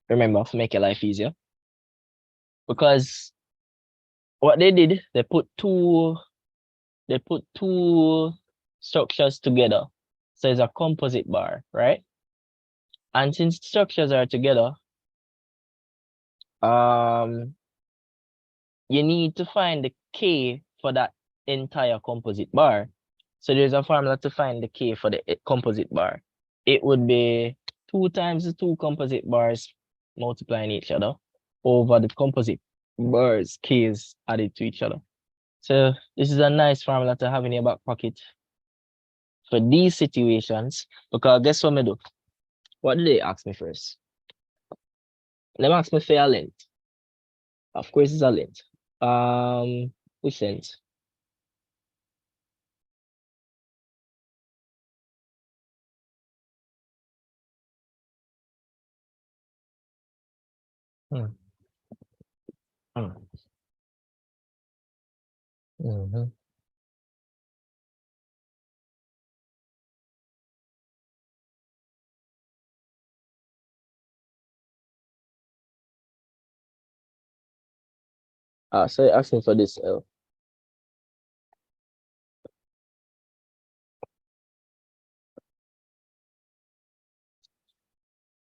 remember to make your life easier. Because what they did, they put two structures together. So it's a composite bar, right? And since structures are together, you need to find the K for that entire composite bar. So there's a formula to find the K for the composite bar. It would be 2 times the 2 composite bars multiplying each other over the composite bars K's added to each other. So this is a nice formula to have in your back pocket for these situations, because guess what I do? What did they ask me first? They asked me for a length. Of course it's a length. Which length? So you're asking for this L.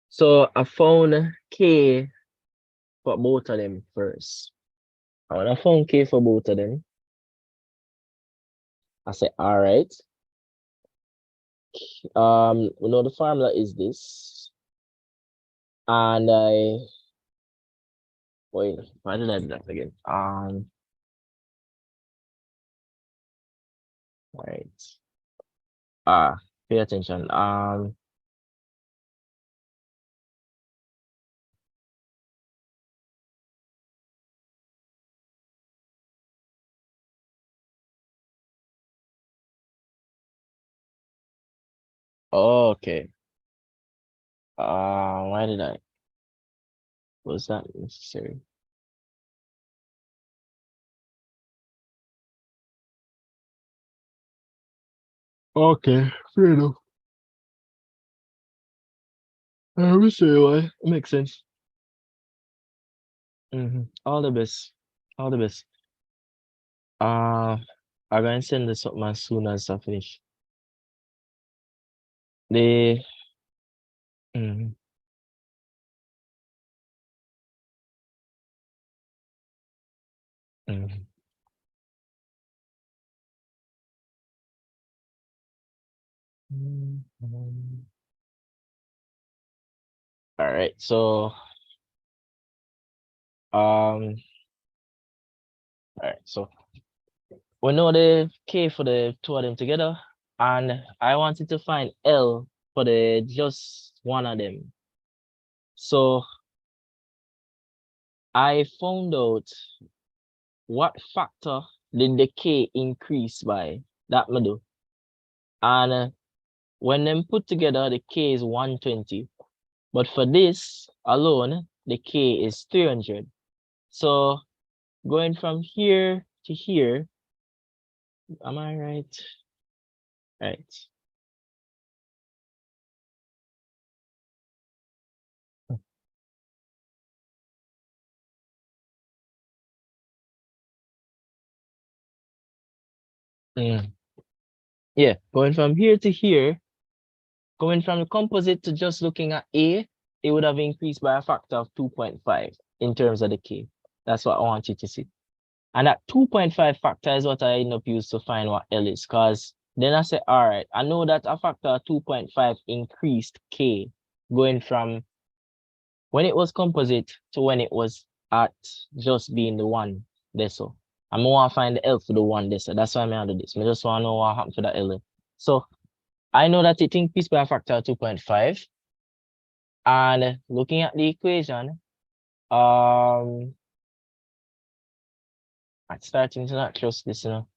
So I found K for both of them first. And when I found K for both of them, I said, all right. We know the formula is this. And wait, why did I do that again? All right. Pay attention. Okay. Why did I? Was that necessary? Okay, fair enough. I will say why. It makes sense. All the best. All the best. I'm gonna send this up as soon as I finish. The Mhm. Mhm. All right, so all right, so we know the K for the two of them together, and I wanted to find L for the just one of them. So I found out what factor did the K increase by. That me do. And when them put together, the K is 120. But for this alone, the K is 300. So going from here to here, am I right? Right. Mm. Yeah, going from here to here, going from the composite to just looking at A, it would have increased by a factor of 2.5 in terms of the K. That's what I want you to see. And that 2.5 factor is what I end up using to find what L is. Because then I say, all right, I know that a factor of 2.5 increased K going from when it was composite to when it was at just being the one decimal. I'm going to find the L for the one decimal. That's why I'm going to do this. I just want to know what happened to the L. So I know that it increased by a factor of 2.5. And looking at the equation, I'm starting to not trust this, you know.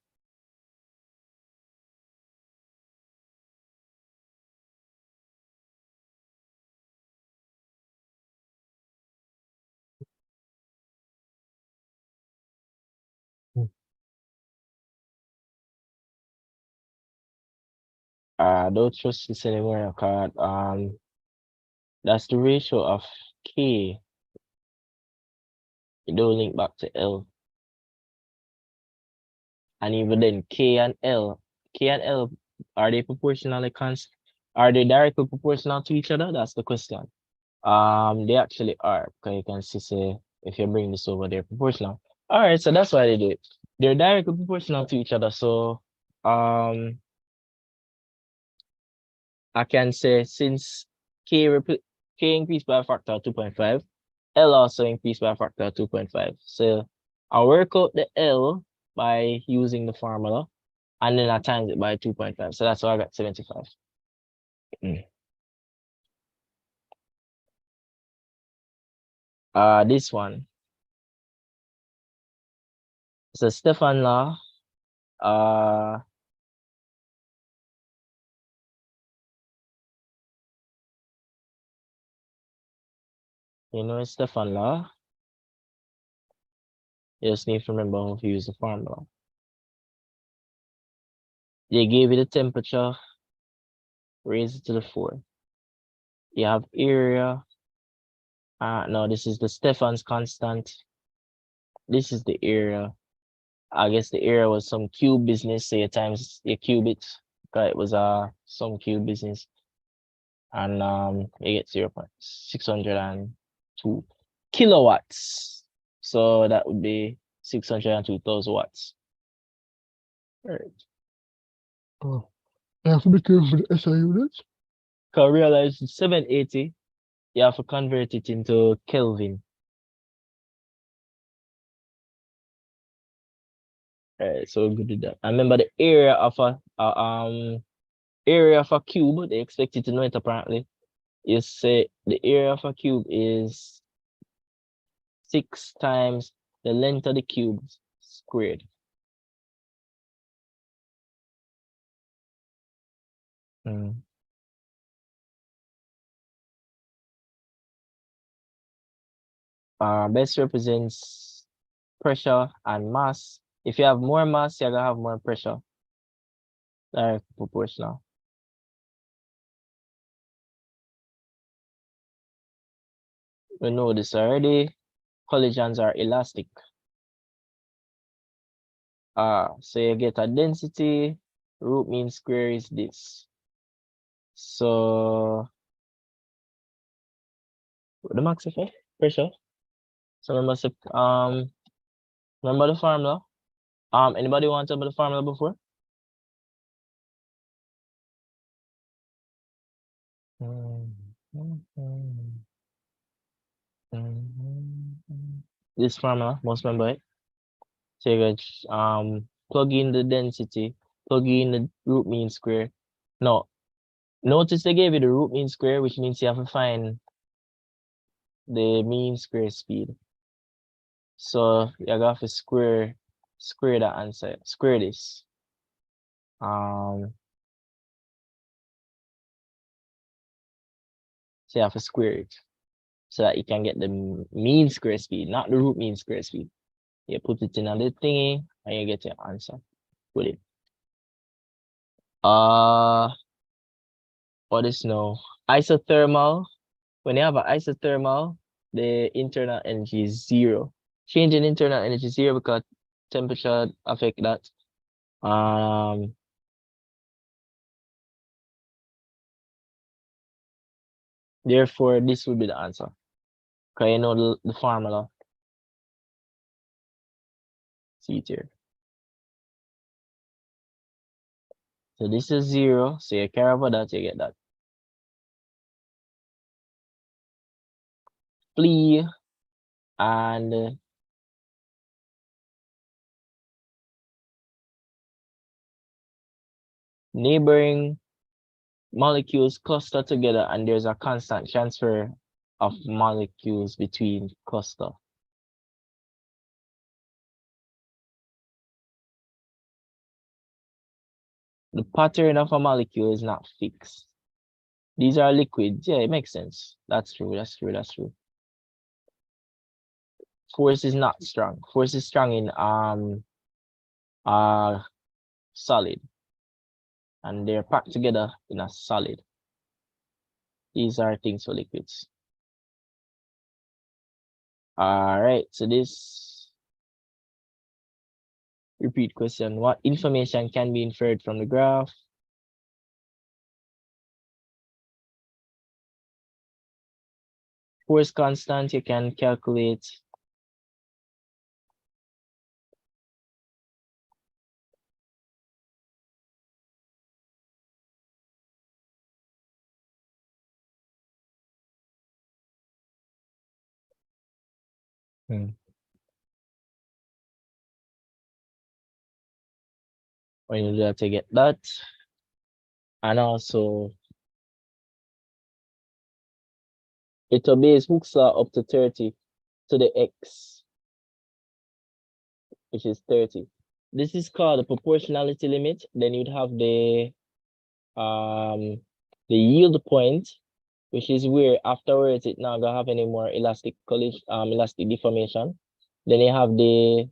I don't trust this anymore because that's the ratio of K. It don't link back to L. And even then K and L are they proportionally constant? Are they directly proportional to each other? That's the question. They actually are, because you can see say if you bring this over, they're proportional. All right, so that's why they do it. They're directly proportional to each other. So I can say since K increased by a factor of 2.5, L also increased by a factor of 2.5. So I'll work out the L by using the formula, and then I times it by 2.5. So that's why I got 75. This one. So Stefan law. You know Stefan law. You just need to remember how to use the formula. They gave you the temperature, raise it to the 4. You have area. No, this is the Stefan's constant. This is the area. I guess the area was some cube business, so you times you cube it. Because it was some cube business. And you get 0.602 kilowatts. So that would be 602,000 watts. All right. Oh, I have to be careful with the SI units. Because realize 780, you have to convert it into Kelvin. Alright, so good with that. I remember the area of a cube, they expect you to know it apparently. You say the area of a cube is 6 times the length of the cube squared. Best represents pressure and mass. If you have more mass, you're gonna have more pressure. Direct proportional. We know this already. Collisions are elastic. So you get a density, root mean square is this. So the max effect pressure. So remember Remember the formula? Anybody want to know the formula before? This formula, most remember it. So you can plug in the density, plug in the root mean square. No, notice they gave you the root mean square, which means you have to find the mean square speed. So you have to square that answer, square this. So you have to square it so that you can get the mean square speed, not the root mean square speed. You put it in a little thingy and you get your answer. Put it. What is now? Isothermal. When you have an isothermal, the internal energy is 0. Change in internal energy is 0 because temperature affect that. Therefore, this will be the answer. Because you know the formula. See it here. So this is 0. So you carry over that, you get that. Flea and neighboring molecules cluster together and there's a constant transfer of molecules between cluster. The pattern of a molecule is not fixed. These are liquids. Yeah, it makes sense. That's true. That's true. That's true. Force is not strong. Force is strong in solid. And they're packed together in a solid. These are things for liquids. All right, so this repeat question. What information can be inferred from the graph? Force constant, you can calculate. When you do that, to get that. And also, it obeys Hooke's law up to 30 to the x, which is 30. This is called the proportionality limit. Then you'd have the yield point, which is where afterwards it not gonna have any more elastic collision, elastic deformation. Then you have the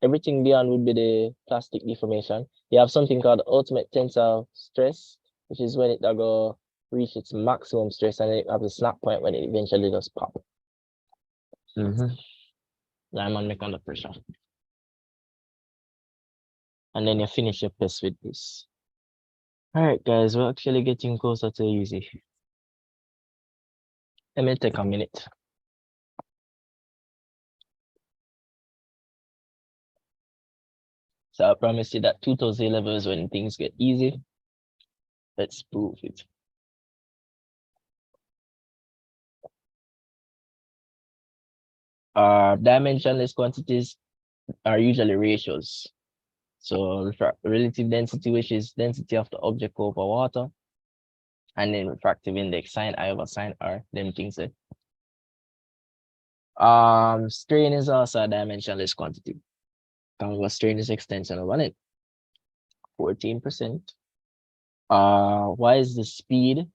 everything beyond would be the plastic deformation. You have something called ultimate tensile stress, which is when it go reach its maximum stress, and it have the snap point when it eventually does pop. Diamond make under pressure. And then you finish your test with this. All right, guys, we're actually getting closer to easy. Let me take a minute. So I promise you that 2011 is when things get easy. Let's prove it. Dimensionless quantities are usually ratios. So relative density, which is density of the object over water, and then refractive index, sine I over sine R, them things there. Strain is also a dimensionless quantity. However, strain is extension of it. 14%. Why is the speed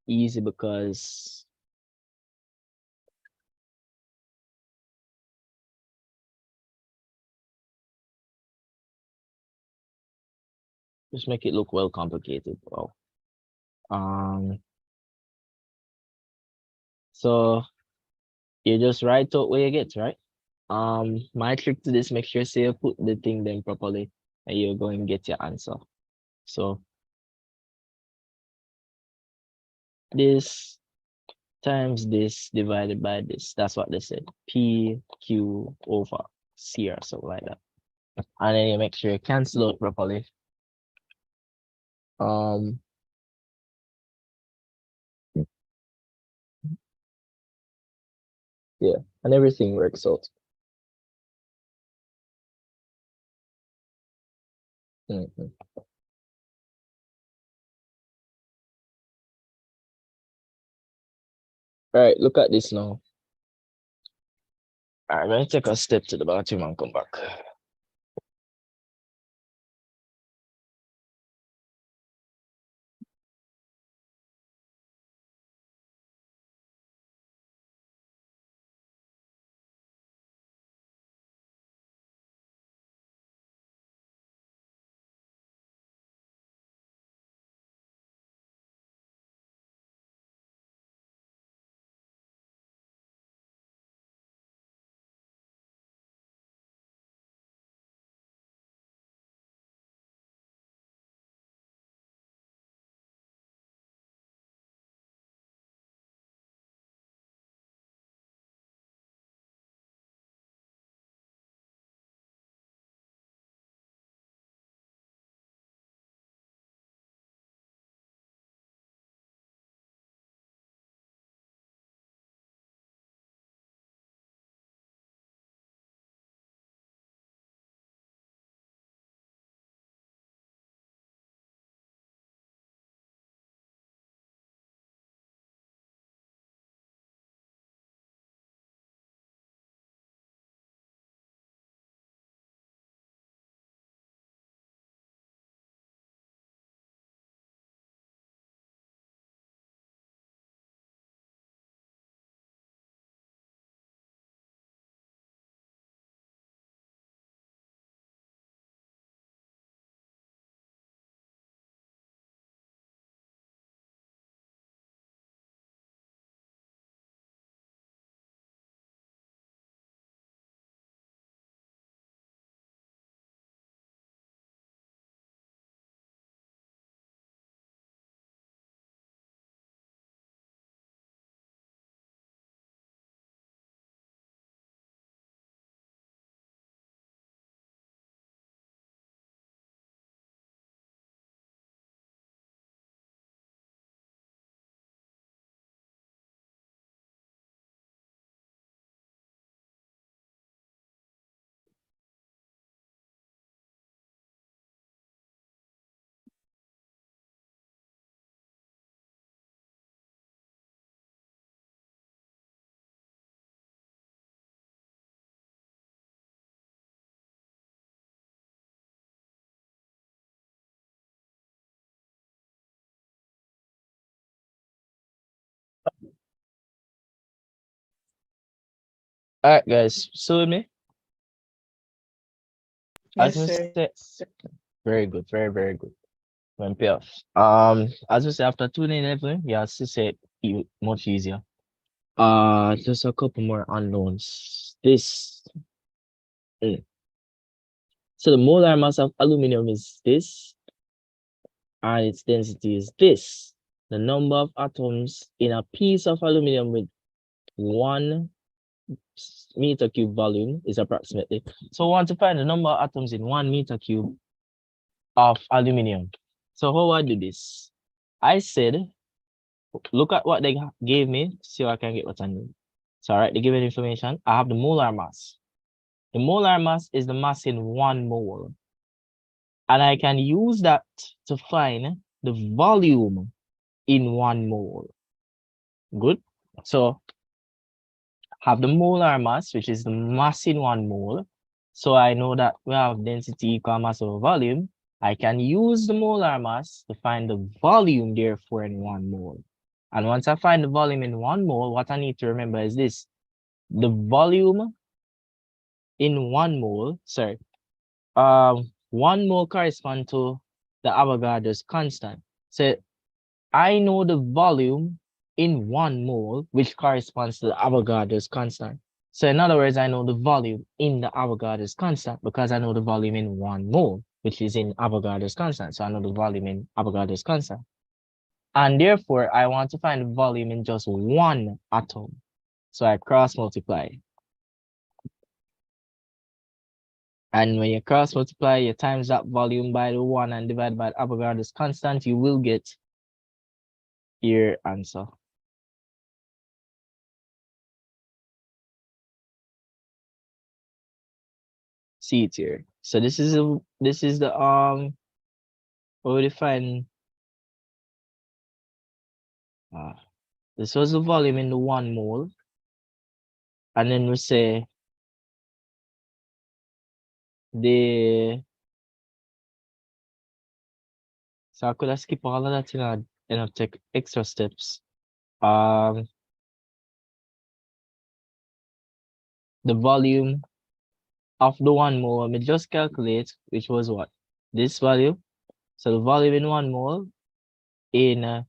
easy? Because just make it look well complicated. Wow. So you just write out where you get, right? My trick to this, make sure you put the thing then properly and you're going to get your answer. So this times this divided by this. That's what they said. PQ over C or something like that. And then you make sure you cancel out properly. Yeah, and everything works out. Mm-hmm. All right, look at this now. All right, I'm gonna take a step to the bathroom and come back. All right, guys, so with me. Yes, As we sir. said, very good, very good. When pay off. As we say, after 211, yeah, she said much easier. Just a couple more unknowns. This. So the molar mass of aluminum is this, and its density is this. The number of atoms in a piece of aluminum with 1 meter cube volume is approximately. So we want to find the number of atoms in 1 meter cube of aluminum. So how I do this? I said, look at what they gave me, see if I can get what I need. So all right, they give me the information. I have the molar mass. The molar mass is the mass in 1 mole. And I can use that to find the volume in 1 mole. Good. So have the molar mass, which is the mass in 1 mole. So I know that we have density equal mass over volume. I can use the molar mass to find the volume, therefore, in 1 mole. And once I find the volume in 1 mole, what I need to remember is this. The volume in 1 mole, 1 mole corresponds to the Avogadro's constant. So I know the volume in 1 mole, which corresponds to the Avogadro's constant. So in other words, I know the volume in the Avogadro's constant because I know the volume in 1 mole, which is in Avogadro's constant. So I know the volume in Avogadro's constant. And therefore, I want to find the volume in just one atom. So I cross multiply. And when you cross multiply, you times that volume by the 1 and divide by Avogadro's constant, you will get your answer. See it here. So this is the what we define. This was the volume in the 1 mole. And then we say so I could have skipped all of that and I'll take extra steps. The volume of the 1 mole, I just calculate, which was what? This value. So the volume in 1 mole in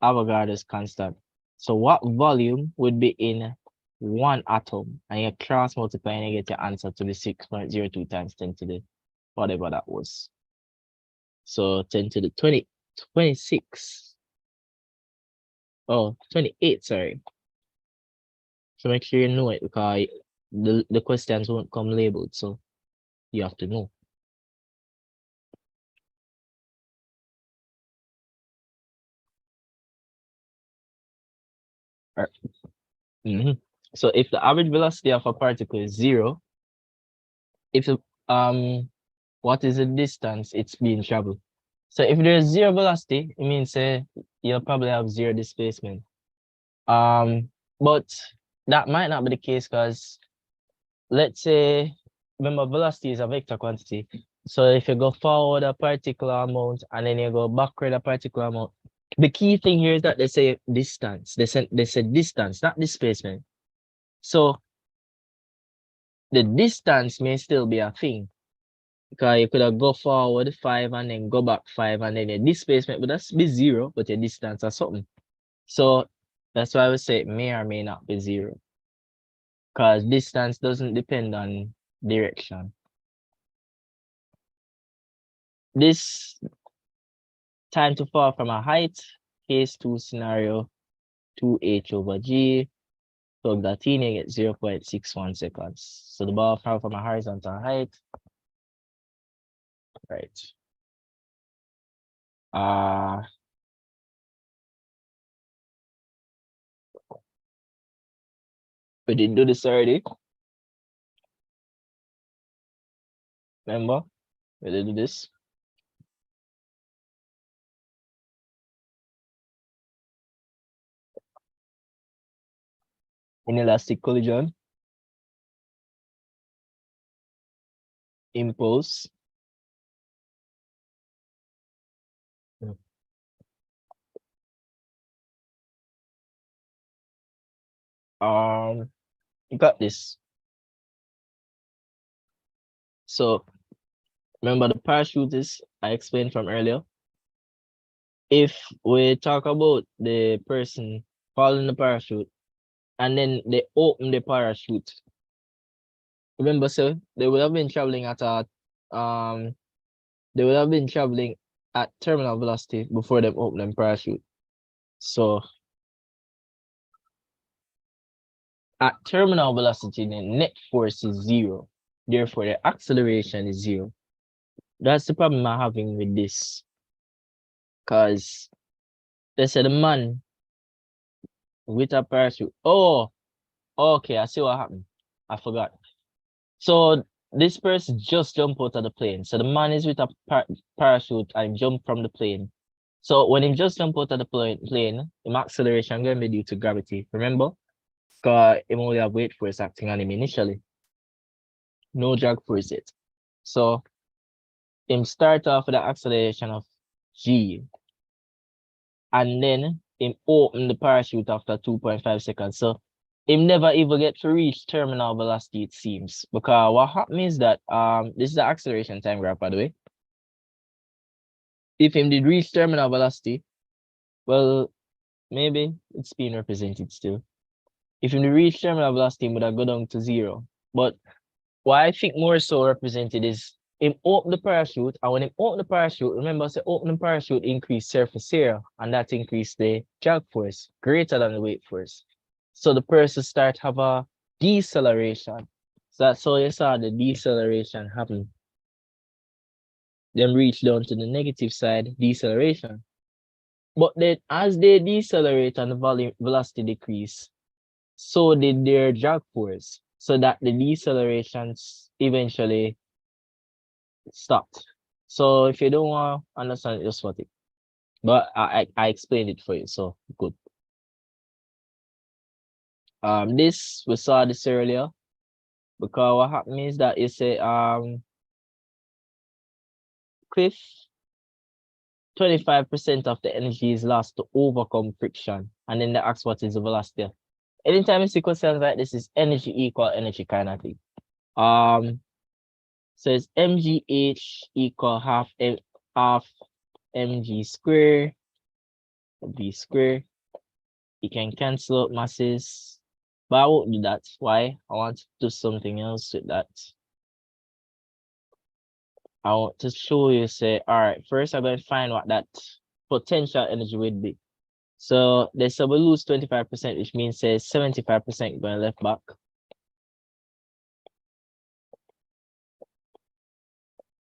Avogadro's constant. So what volume would be in 1 atom? And you cross multiply and you get your answer to be 6.02 times 10 to the whatever that was. So 10 to the 26. Oh, 28, sorry. So make sure you know it because the questions won't come labeled, so you have to know. So if the average velocity of a particle is 0, what is the distance it's being traveled? So if there's 0 velocity, it means you'll probably have 0 displacement. But that might not be the case because let's say, remember, velocity is a vector quantity. So if you go forward a particular amount and then you go backward a particular amount, the key thing here is that they say distance. They said distance, not displacement. So the distance may still be a thing. Because you could have go forward 5 and then go back 5 and then your displacement would be 0, but your distance or something. So that's why I would say it may or may not be 0. Because distance doesn't depend on direction. This time to fall from a height, case 2 scenario, 2h over g. Plug that in, you get 0.61 seconds. So the ball fell from a horizontal height. Right. We didn't do this already. Remember? We did this. Inelastic collision. Impulse. You got this. So remember the parachute is I explained from earlier. If we talk about the person falling the parachute and then they open the parachute, remember, so they would have been traveling at terminal velocity before they open the parachute. So at terminal velocity, the net force is 0. Therefore, the acceleration is 0. That's the problem I'm having with this. Because they said the man with a parachute. Oh, okay, I see what happened. I forgot. So this person just jumped out of the plane. So the man is with a parachute and jumped from the plane. So when he just jumped out of the plane, the acceleration going to be due to gravity. Remember? Because he only have weight force acting on him initially. No drag force yet. So him start off with the acceleration of g. And then him open the parachute after 2.5 seconds. So him never even get to reach terminal velocity, it seems. Because what happens is that this is the acceleration time graph, by the way. If him did reach terminal velocity, well, maybe it's being represented still. If him did reach terminal velocity, it would have go down to 0. But what I think more so represented is him open the parachute, and when him open the parachute, remember say opening parachute increase surface area, and that increase the drag force greater than the weight force. So the person start have a deceleration. So that's how you saw the deceleration happen. Them reach down to the negative side, deceleration. But then as they decelerate and the volume velocity decrease, so did their drag force, so that the decelerations eventually stopped. So if you don't want to understand, just what it. But I explained it for you, so good. This we saw this earlier, because what happened is that you say cliff, 25% of the energy is lost to overcome friction, and then they ask what is the velocity. Anytime you see questions like this, is energy equal energy kind of thing. So it's mgh equal half mg square v square. You can cancel out masses, but I won't do that. Why? I want to do something else with that. I want to show you, say, all right, first I'm going to find what that potential energy would be. So they say we lose 25%, which means say 75% going left back.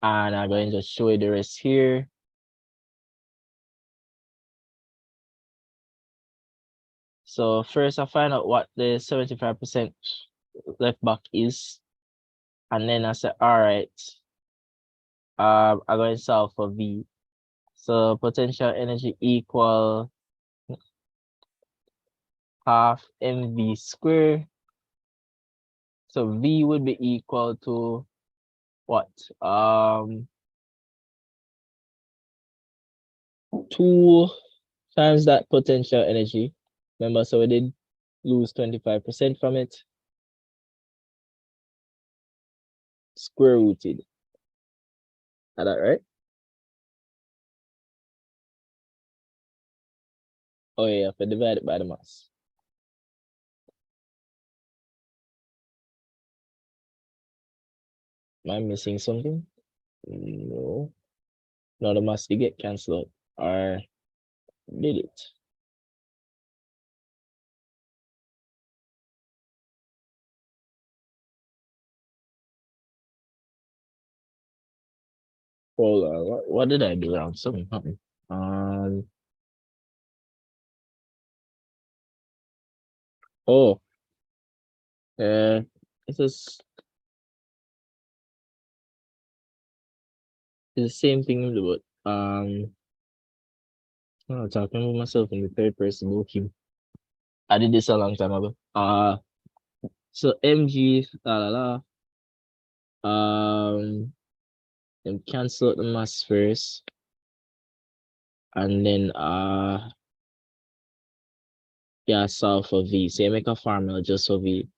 And I'm going to show you the rest here. So first I find out what the 75% left back is. And then I say, all right, I'm going to solve for V. So potential energy equal half mv square. So V would be equal to what? 2 times that potential energy. Remember, so we did lose 25% from it. Square rooted. Is that right? Oh yeah, if I divide it by the mass. Am I missing something? No. No, the mass did get cancelled out. Or did it? Hold on, what did I do wrong? Something happened. Oh, this is the same thing, but I'm talking about myself in the third person. Okay, I did this a long time ago. So mg then cancel out the mass first, and then yeah, solve for V. So you make a formula just for V.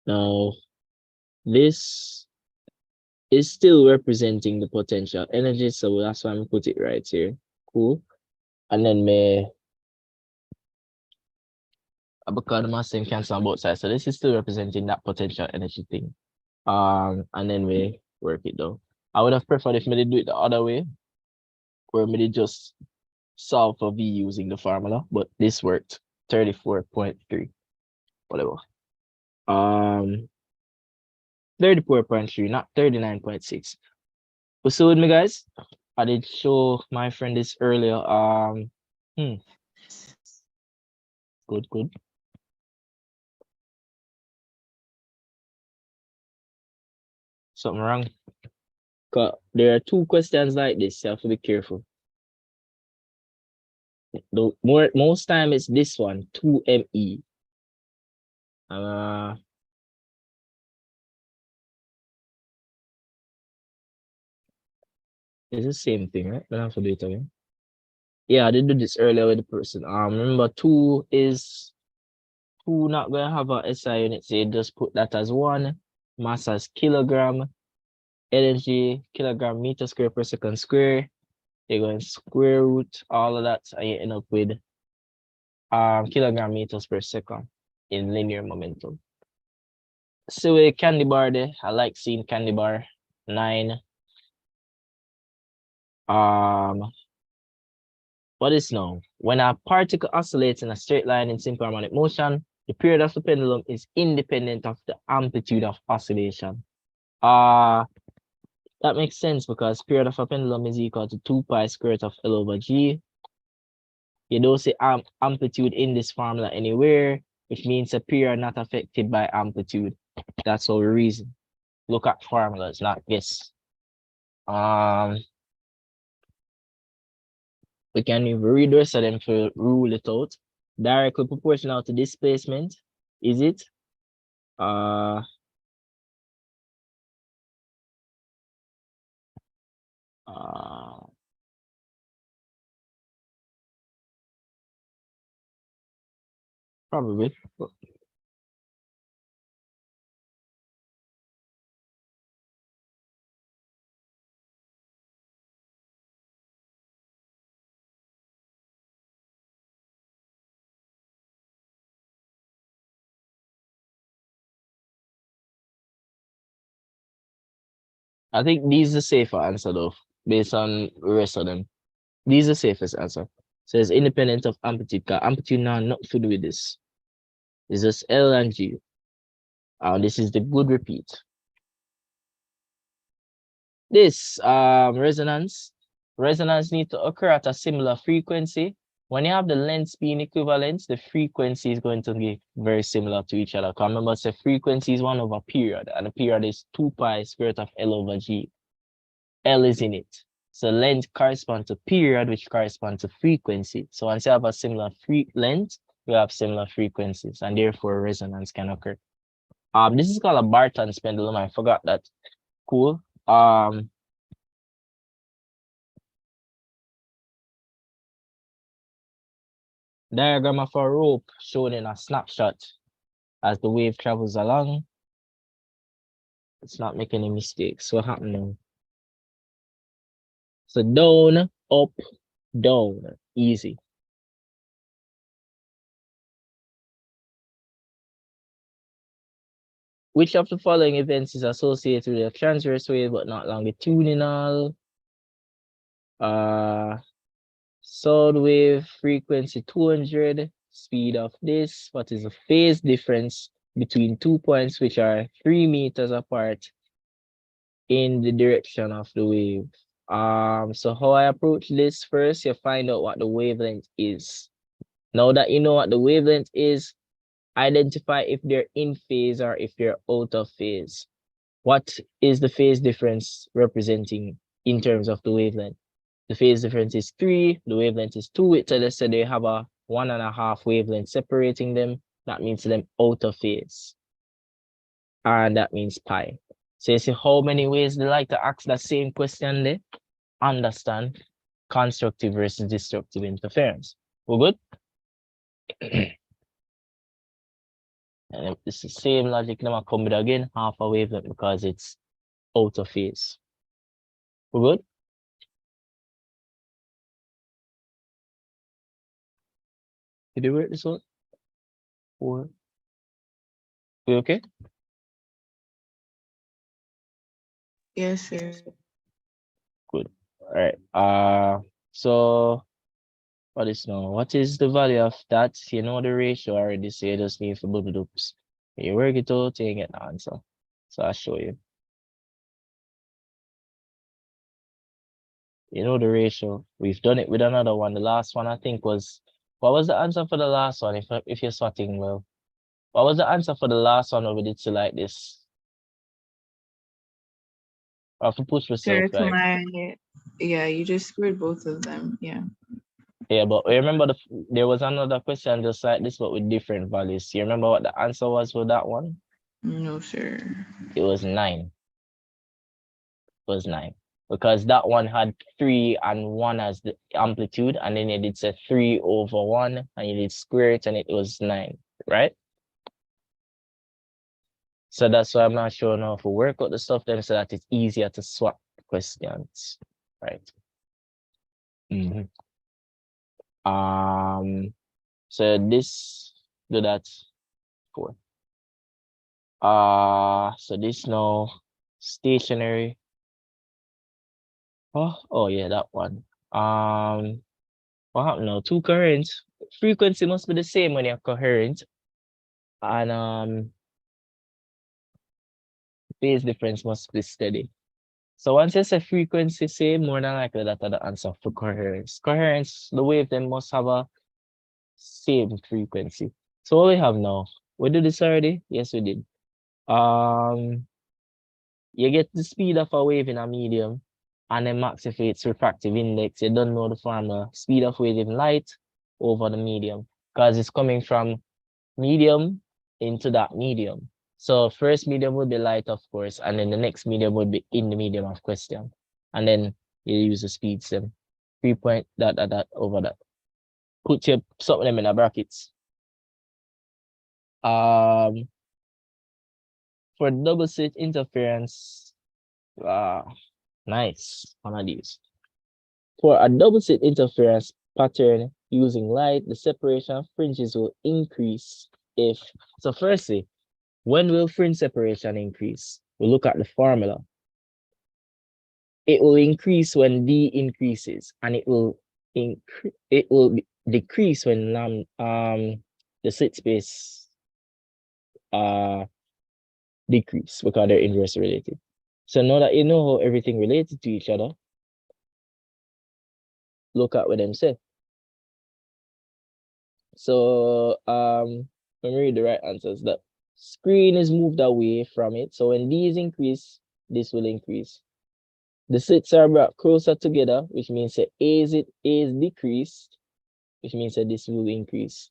Now this is still representing the potential energy, so that's why I'm put it right here. Cool. And then because the mass and cancel on both sides, so this is still representing that potential energy thing. And then we work it down. I would have preferred if we did do it the other way, where we did just solve for V using the formula, but this worked. 34.3, whatever. 34.3, not 39.6. But so with me, guys, I did show my friend this earlier. Good. Something wrong. There are 2 questions like this, you have to be careful. Most time it's this one, 2ME. It's the same thing, right? I have to do it again. Yeah, I did do this earlier with the person. Remember 2 is 2 not gonna have a SI unit, so you just put that as 1. Mass as kilogram, energy, kilogram meter square per second square. You're going square root all of that, and you end up with kilogram meters per second in linear momentum. So a candy bar there, I like seeing candy bar. 9. What is now? When a particle oscillates in a straight line in simple harmonic motion, the period of the pendulum is independent of the amplitude of oscillation. That makes sense because period of a pendulum is equal to 2 pi square root of L over G. You don't see amplitude in this formula anywhere, which means a period not affected by amplitude. That's our reason. Look at formulas, not guess. We can even read the rest of them to rule it out. Directly proportional to displacement, is it? Probably. I think these are the safer answer though, based on the rest of them. These are the safest answer. So it's independent of amplitude, because amplitude now not to do with this. It's just L and G. This is the good repeat. This resonance need to occur at a similar frequency. When you have the lengths being equivalent, the frequency is going to be very similar to each other. Because remember, the frequency is 1 over period, and the period is 2 pi square root of L over G. L is in it. So length corresponds to period, which corresponds to frequency. So once you have a similar length, you have similar frequencies, and therefore resonance can occur. This is called a Barton's pendulum. I forgot that. Cool. Diagram of a rope shown in a snapshot as the wave travels along. Let's not make any mistakes. What happened now? So down, up, down, easy. Which of the following events is associated with a transverse wave but not longitudinal? Sound wave frequency 200, speed of this. What is the phase difference between 2 points which are 3 meters apart in the direction of the wave? So how I approach this, first you find out what the wavelength is. Now that you know what the wavelength is, identify if they're in phase or if they're out of phase. What is the phase difference representing in terms of the wavelength? The phase difference is 3, the wavelength is 2. So let's say they have a 1.5 wavelength separating them. That means them out of phase. And that means pi. So you see how many ways they like to ask that same question there? Understand constructive versus destructive interference. We're good? And it's the same logic. Now I come with again half a wavelength because it's out of phase. We're good? Did you work this out? 4. We okay? Yes, sir. Good. All right. So what is now? What is the value of that? You know the ratio already, so you just need to bubble dupes. You work it out, you get the answer. So I'll show you. You know the ratio. We've done it with another one. The last one I think was, what was the answer for the last one? If you're sorting well, what was the answer for the last one where we did to like this? I have to push myself back. Yeah, you just screwed both of them. Yeah. Yeah, but remember there was another question just like this, but with different values. You remember what the answer was for that one? No, sir. It was 9. It was 9. Because that one had 3 and 1 as the amplitude, and then you did say 3 over 1, and you did square it, and it was 9, right? So that's why I'm not sure now if we work out the stuff then so that it's easier to swap questions, right? So this, do that, 4. So this now, stationary, Oh yeah, that one. What happened now? Two currents. Frequency must be the same when you're coherent. And phase difference must be steady. So once you say frequency same, more than likely that are the answer for coherence. Coherence, the wave then must have a same frequency. So what we have now? We did this already? Yes, we did. You get the speed of a wave in a medium, and then max if its refractive index. You don't know the formula. Speed of wave in light over the medium, because it's coming from medium into that medium. So first medium would be light, of course, and then the next medium would be in the medium of question. And then you use the speed sim. 3 point that over that. Put your something them in the brackets. For double slit interference, nice, one of these. For a double slit interference pattern using light, the separation of fringes will increase if, so firstly, when will fringe separation increase? We look at the formula. It will increase when D increases, and it will decrease when the slit space decrease, because they're inversely related. So now that you know how everything related to each other, look at what them say. So when we read the right answers, the screen is moved away from it. So when these increase, this will increase. The slits are brought closer together, which means that A is decreased, which means that this will increase.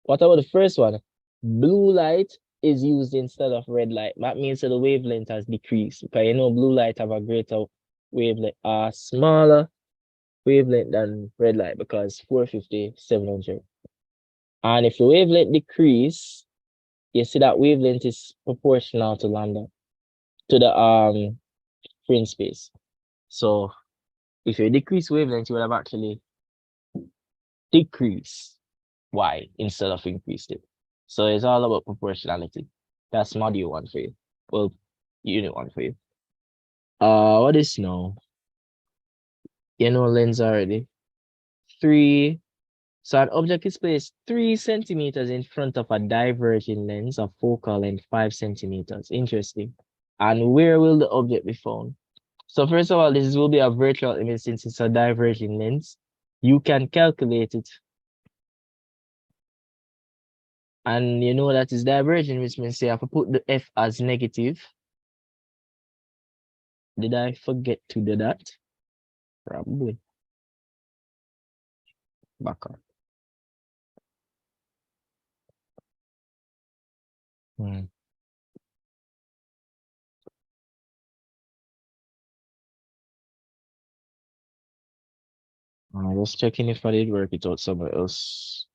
What about the first one? Blue light is used instead of red light. That means that the wavelength has decreased, because you know blue light have a greater wavelength, smaller wavelength than red light, because 450, 700. And if the wavelength decrease, you see that wavelength is proportional to lambda, to the fringe space. So if you decrease wavelength, you would have actually decreased Y instead of increased it. So it's all about proportionality. That's module 1 for you. Well, unit 1 for you. What is now? You know lens already. 3. So an object is placed 3 centimeters in front of a diverging lens of focal length 5 centimeters. Interesting. And where will the object be found? So first of all, this will be a virtual image since it's a diverging lens. You can calculate it. And you know that is diverging, which means you have to put the F as negative. Did I forget to do that? Probably. Back up. I'm just checking if I did work it out somewhere else.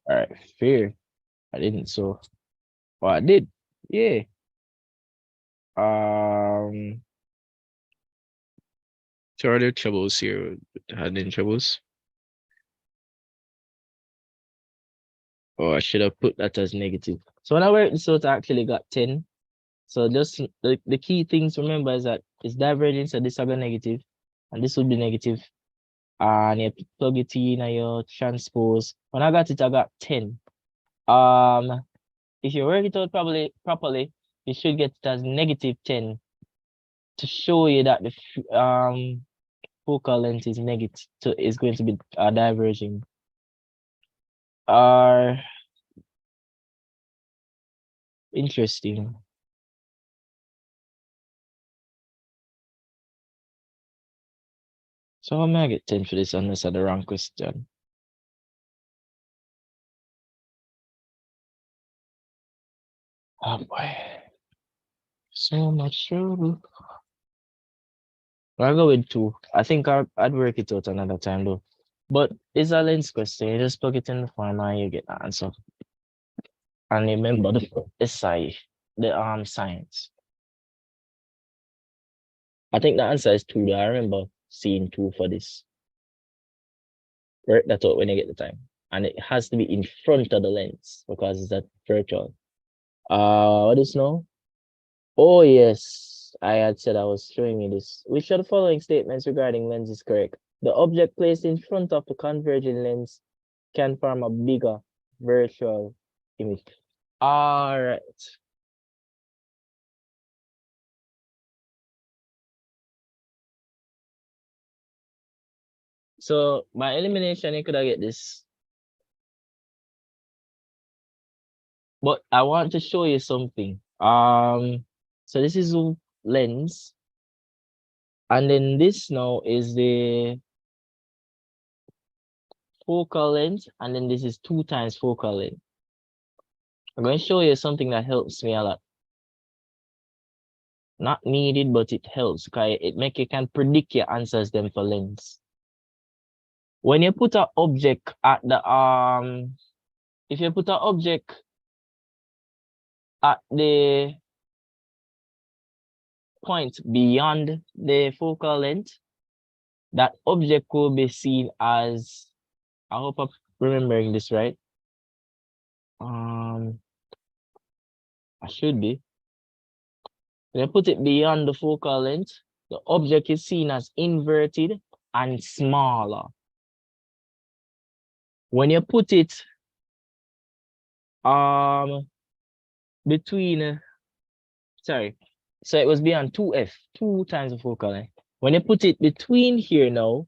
All right, fair. I didn't, so well, I did. Yeah. So are there troubles here? Had any troubles? Oh, I should have put that as negative. So when I worked this out, I actually got 10. So just the key things to remember is that it's diverging, so this will be negative, and this will be negative. And you plug it in and you transpose. When I got it, I got 10. If you work it out properly, you should get it as negative 10 to show you that the focal length is negative, so it's going to be diverging. Interesting. So how am I get 10 for this unless I had the wrong question? Oh boy. So much trouble. I'll go with 2. I think I'd work it out another time though. But it's a lens question. You just plug it in the formula and you get the answer. And remember the SI, the science. I think the answer is 2. I remember seeing 2 for this. Right? That's what when you get the time. And it has to be in front of the lens because it's that virtual. What is now? Oh yes, I had said I was showing you this. Which of the following statements regarding lens is correct? The object placed in front of the converging lens can form a bigger virtual image. All right. So by elimination, you could have get this. But I want to show you something. So this is a lens. And then this now is the focal length, and then this is 2 times focal length. I'm going to show you something that helps me a lot. Not needed, but it helps because you can predict your answers them for lens. When you put an object at the if you put an object at the point beyond the focal length, that object will be seen as, I hope I'm remembering this right. I should be. When you put it beyond the focal length, the object is seen as inverted and smaller. When you put it between, sorry, so it was beyond 2f, 2 times the focal length. When you put it between here now,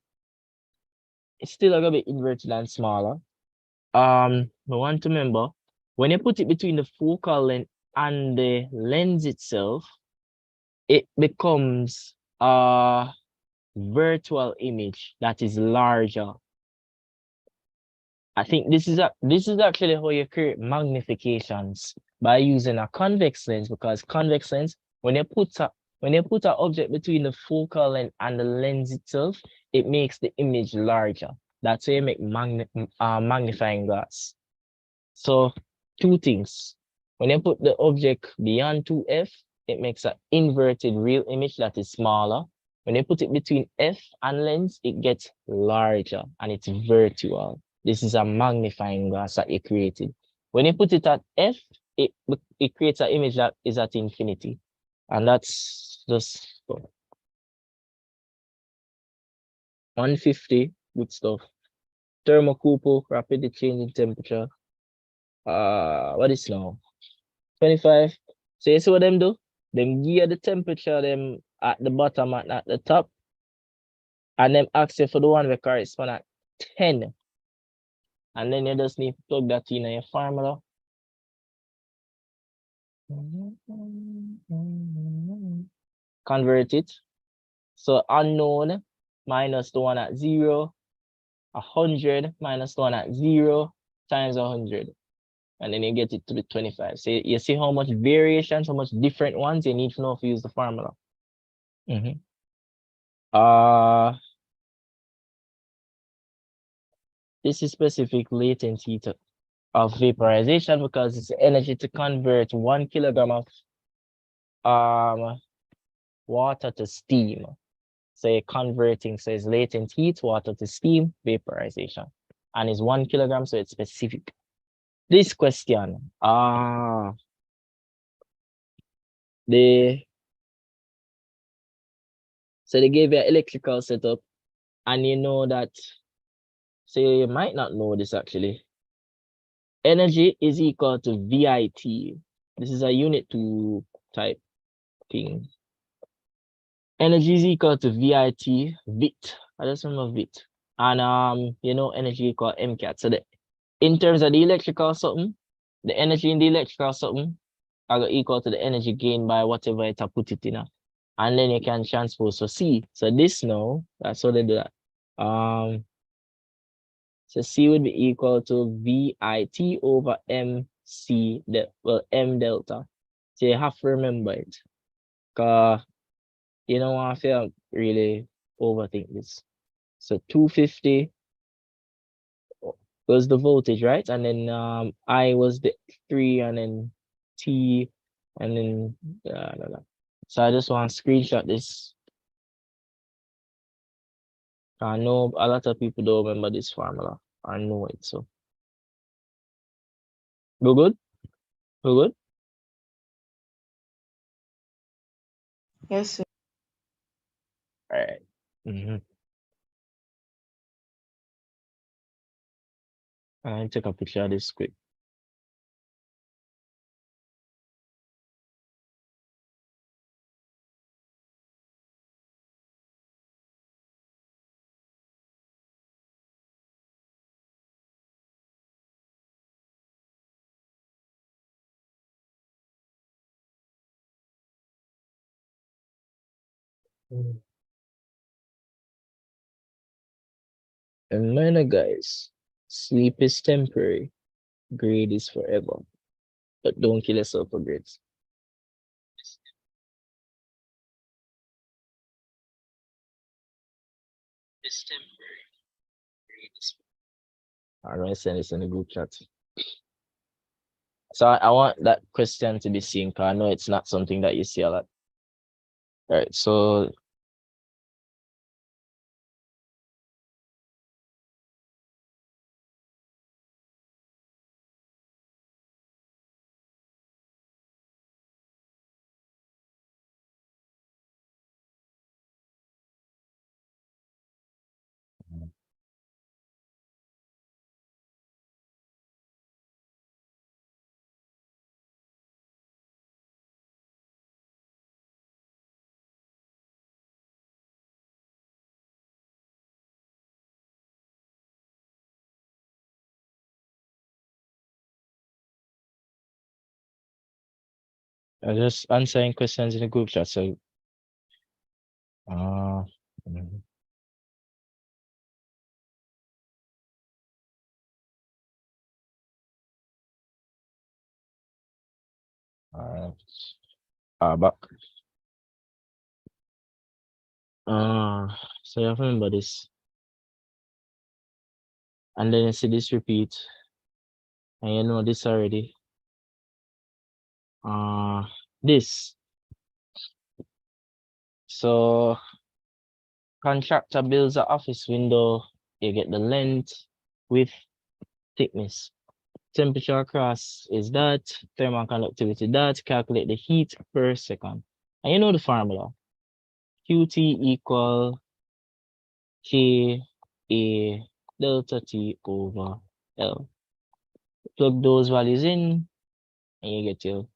it's still a little bit inverted and smaller. I want to remember, when you put it between the focal length and the lens itself, it becomes a virtual image that is larger. I think this is actually how you create magnifications, by using a convex lens, because convex lens, when you put an object between the focal length and the lens itself, it makes the image larger. That's how you make magnifying glass. So 2 things. When you put the object beyond 2f, it makes an inverted real image that is smaller. When you put it between f and lens, it gets larger and it's virtual. This is a magnifying glass that you created. When you put it at f, it creates an image that is at infinity. And that's just 150, good stuff. Thermocouple, rapidly changing temperature. What is now? 25. So you see what them do? Them gear the temperature them at the bottom and at the top. And them ask you for the one that correspond at 10. And then you just need to plug that in your formula. Convert it. So unknown minus the one at 0, 100 minus the one at 0 times 100. And then you get it to the 25. So you see how much variations, how much different ones you need to know if you use the formula. This is specific latent heat of vaporization because it's the energy to convert 1 kilogram of water to steam. So you're converting, so it's latent heat, water to steam, vaporization. And it's 1 kilogram, so it's specific. This question, so they gave you an electrical setup, and you know that, so you might not know this actually. Energy is equal to VIT. This is a unit 2 type thing. Energy is equal to VIT, VIT. I just remember VIT. And you know, energy equal MCAT. So in terms of the electrical something, the energy in the electrical something are equal to the energy gained by whatever it put it in. And then you can transpose. So C. So this now, that's how they do that. So C would be equal to VIT over MC, M delta. So you have to remember it. Because you don't want to really overthink this. So 250 was the voltage, right? And then I was the 3, and then T, and then so I just want to screenshot this I know a lot of people don't remember this formula. I know it, so. Go good? Go good? Yes, sir. All right. I'll take a picture of this quick. And minor guys, sleep is temporary, grade is forever. But don't kill yourself for grades. It's temporary. I'm gonna send this in the group chat. So I want that question to be seen, because I know it's not something that you see a lot. All right, so I'm just answering questions in the group chat. So all right. Back. So you have to remember this. And then you see this repeat. And you know this already. This. So contractor builds an office window. You get the length, width, thickness. Temperature across is that. Thermal conductivity that. Calculate the heat per second. And you know the formula. QT equal K A delta T over L. Plug those values in and you get your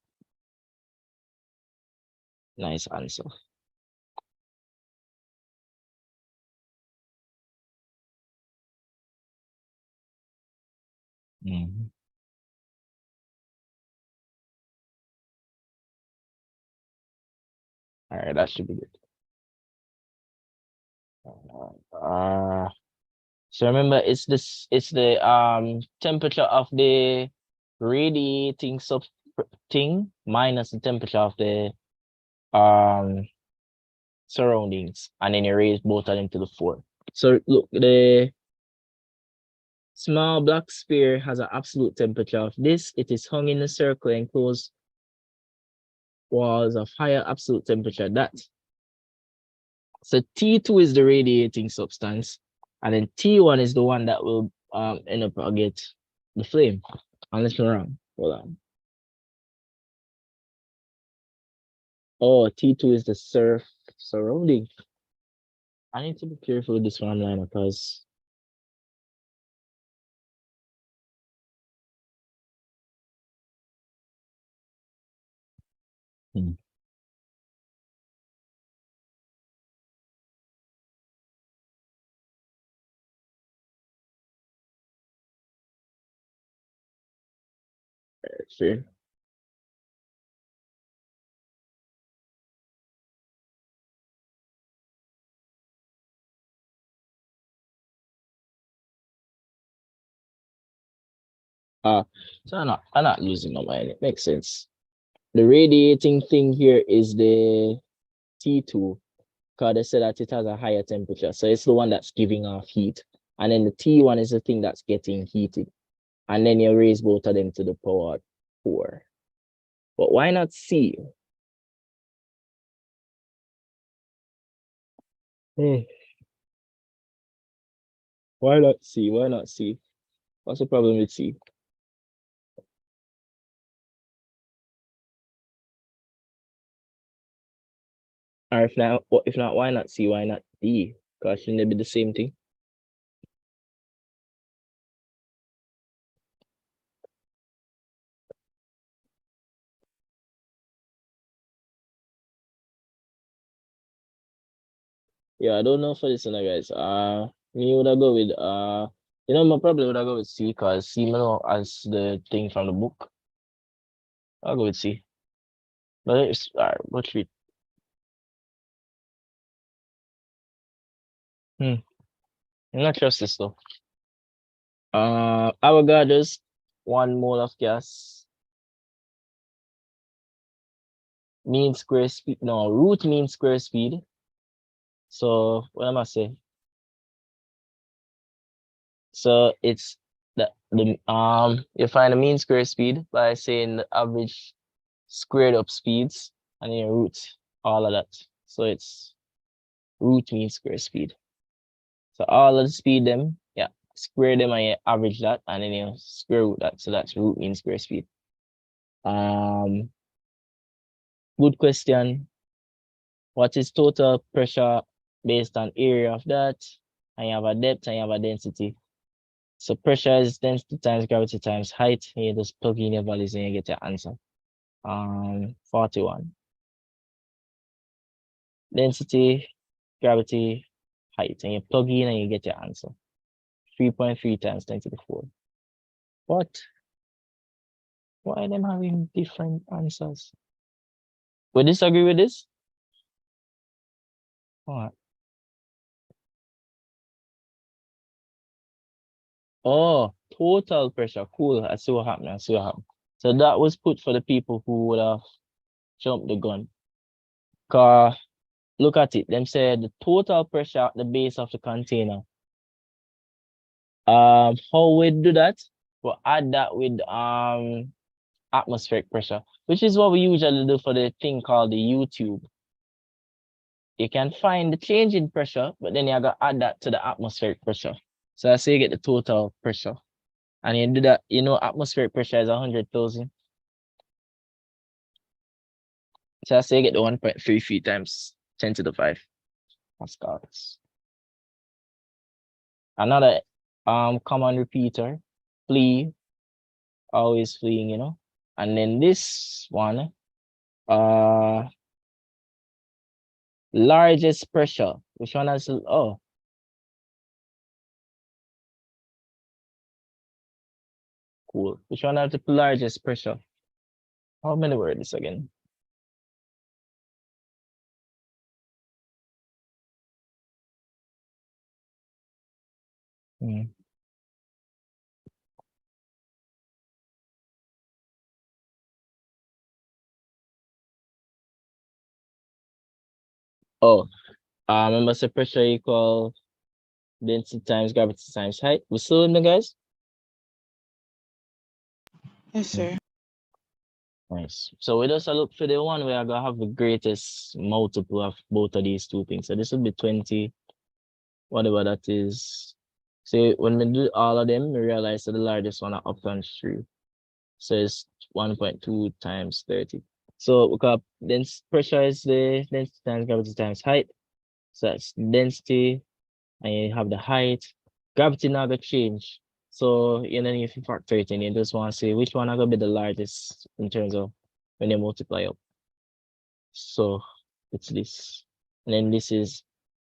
nice answer. All right, that should be good. So remember, it's the temperature of the radiating thing minus the temperature of the surroundings, and then you raise both of them to the 4. So look, the small black sphere has an absolute temperature of this. It is hung in a circle enclosed walls of higher absolute temperature. That. So T2 is the radiating substance, and then T1 is the one that will end up get the flame. Unless you're wrong. Hold on. Oh, T2 is the surrounding. I need to be careful with this one line because fair. So I'm not losing my mind. It makes sense. The radiating thing here is the T2, because they said that it has a higher temperature. So it's the one that's giving off heat. And then the T1 is the thing that's getting heated. And then you raise both of them to the power 4. But why not C? Why not C? Why not C? What's the problem with C? Or if not, why not C? Why not D? Because shouldn't it be the same thing? Yeah, I don't know for this one, guys. Me would I go with my problem would I go with C because C know as the thing from the book. I'll go with C. But it's what we I'm not trust this though. Avogadro's 1 mole of gas. Mean square speed. No, root mean square speed. So what am I saying? So it's the you find the mean square speed by saying the average squared up speeds and then you root all of that. So it's root mean square speed. So all of the speed them, yeah, square them and you average that and then you square root that. So that's root mean square speed. Good question. What is total pressure based on area of that? And you have a depth and you have a density. So pressure is density times gravity times height. And you just plug in your values and you get your answer. 41. Density, gravity, height. And you plug in and you get your answer. 3.3 times 10 to the 4. What? Why are them having different answers? We disagree with this? All right. Oh, total pressure. Cool. I see what happened. So that was put for the people who would have jumped the gun. Look at it. Them said the total pressure at the base of the container. How we do that? We'll add that with atmospheric pressure, which is what we usually do for the thing called the U-tube. You can find the change in pressure, but then you gotta add that to the atmospheric pressure. So I say you get the total pressure. And you do that, atmospheric pressure is 100,000. So I say you get the 1.33 times 10 to the 5 pascals. Another common repeater, flee, always fleeing, And then this one, largest pressure. Which one has cool. Which one has the largest pressure? How many words again? Remember, so pressure equal density times gravity times height. We still in the guys? Yes, sir. Nice. So we just look for the one where I gonna have the greatest multiple of both of these two things. So this would be 20, whatever that is. So when we do all of them, we realize that the largest one are up on 3. So it's 1.2 times 30. So we got pressure is the density times gravity times height. So that's density, and you have the height. Gravity now gonna change. So if you factor it in, you just want to say which one are gonna be the largest in terms of when you multiply up. So it's this. And then this is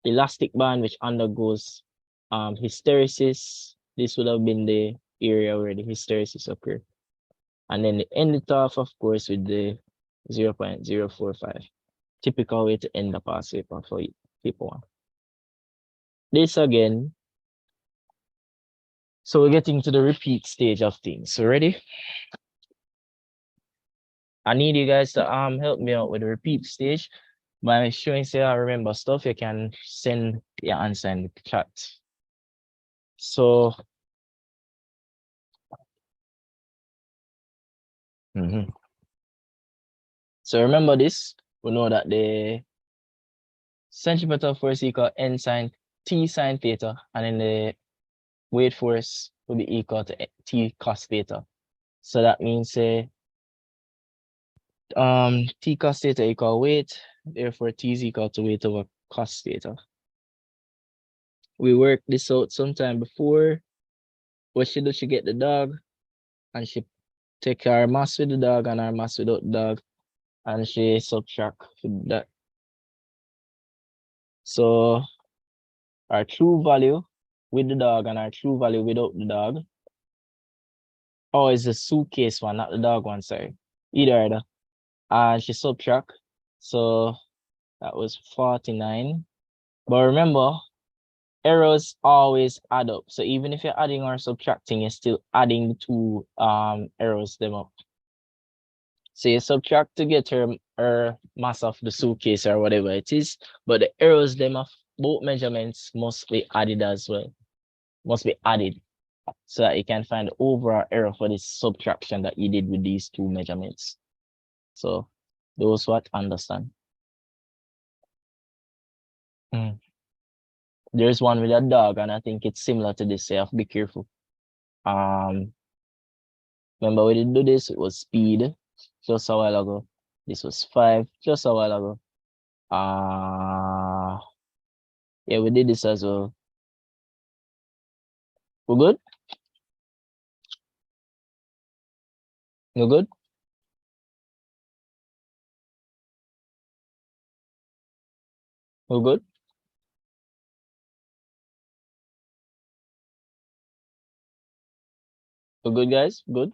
elastic band, which undergoes hysteresis. This would have been the area where the hysteresis occurred. And then they end it off, of course, with the 0.045. Typical way to end the past paper for people one. This again. So we're getting to the repeat stage of things. So ready? I need you guys to help me out with the repeat stage. By showing say I remember stuff, you can send your answer in the chat. So so remember this. We know that the centripetal force equal n sine t sine theta, and then the weight force will be equal to T cos theta. So that means T cos theta equal weight, therefore T is equal to weight over cos theta. We worked this out sometime before. What she do, she get the dog and she take her mass with the dog and her mass without the dog, and she subtract that. So our true value with the dog and our true value without the dog. Oh, it's the suitcase one, not the dog one, sorry. Either. And she subtract. So that was 49. But remember, errors always add up. So even if you're adding or subtracting, you're still adding the two errors them up. So you subtract to get her mass of the suitcase or whatever it is, but the errors them of both measurements must be added as well. Must be added so that you can find the overall error for this subtraction that you did with these two measurements. So those what understand. There's one with a dog, and I think it's similar to this. So you have to be careful. Remember we did do this, it was speed just a while ago. This was 5 just a while ago. Yeah, we did this as well. We're good? We're good? We're good? We're good, guys? Good?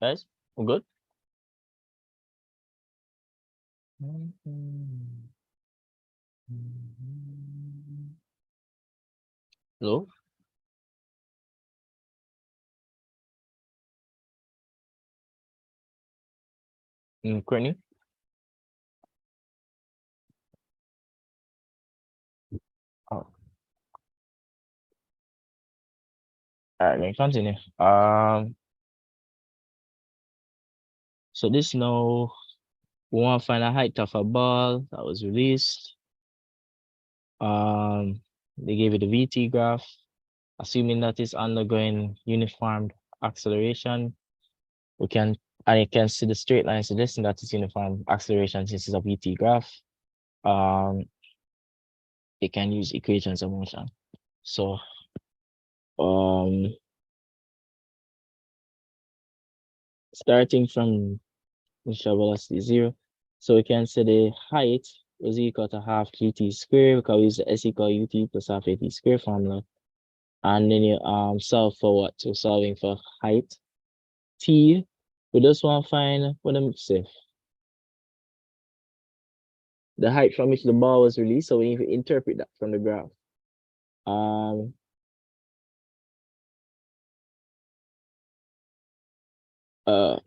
Guys, we're good? Hello? Courtney? Oh. Alright, let me continue. So this now, we want to find a height of a ball that was released. They gave it a VT graph, assuming that it's undergoing uniform acceleration. You can see the straight line suggesting that it's uniform acceleration since it's a VT graph. You can use equations of motion. So starting from initial velocity 0, so we can say the height was equal to half gt squared because we use the s equal ut plus half at squared formula. And then you solve for what? So solving for height. T, we just want to find what I'm saying. The height from which the ball was released, so we need to interpret that from the graph.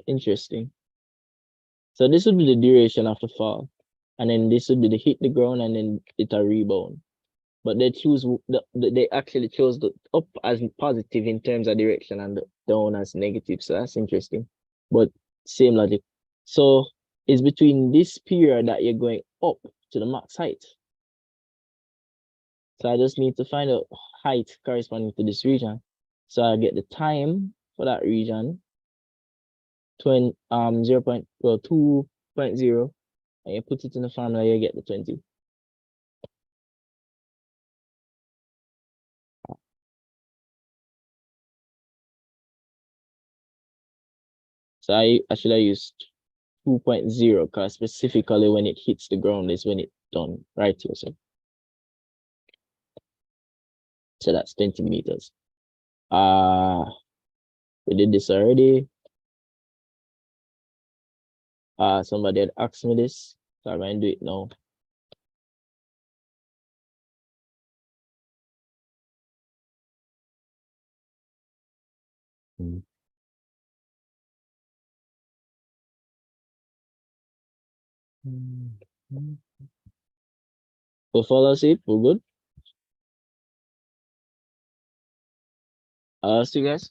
Interesting. So this would be the duration of the fall, and then this would be the hit the ground and then it a rebound. But they choose they actually chose the up as positive in terms of direction and the down as negative. So that's interesting. But same logic. So it's between this period that you're going up to the max height. So I just need to find out height corresponding to this region. So I get the time for that region, 2.0, and you put it in the formula, you get the 20. So I used 2.0 because specifically when it hits the ground is when it's done right here. So that's 20 meters. We did this already. Somebody had asked me this, so I'm going to do it now. So follow it, we're good. See you guys.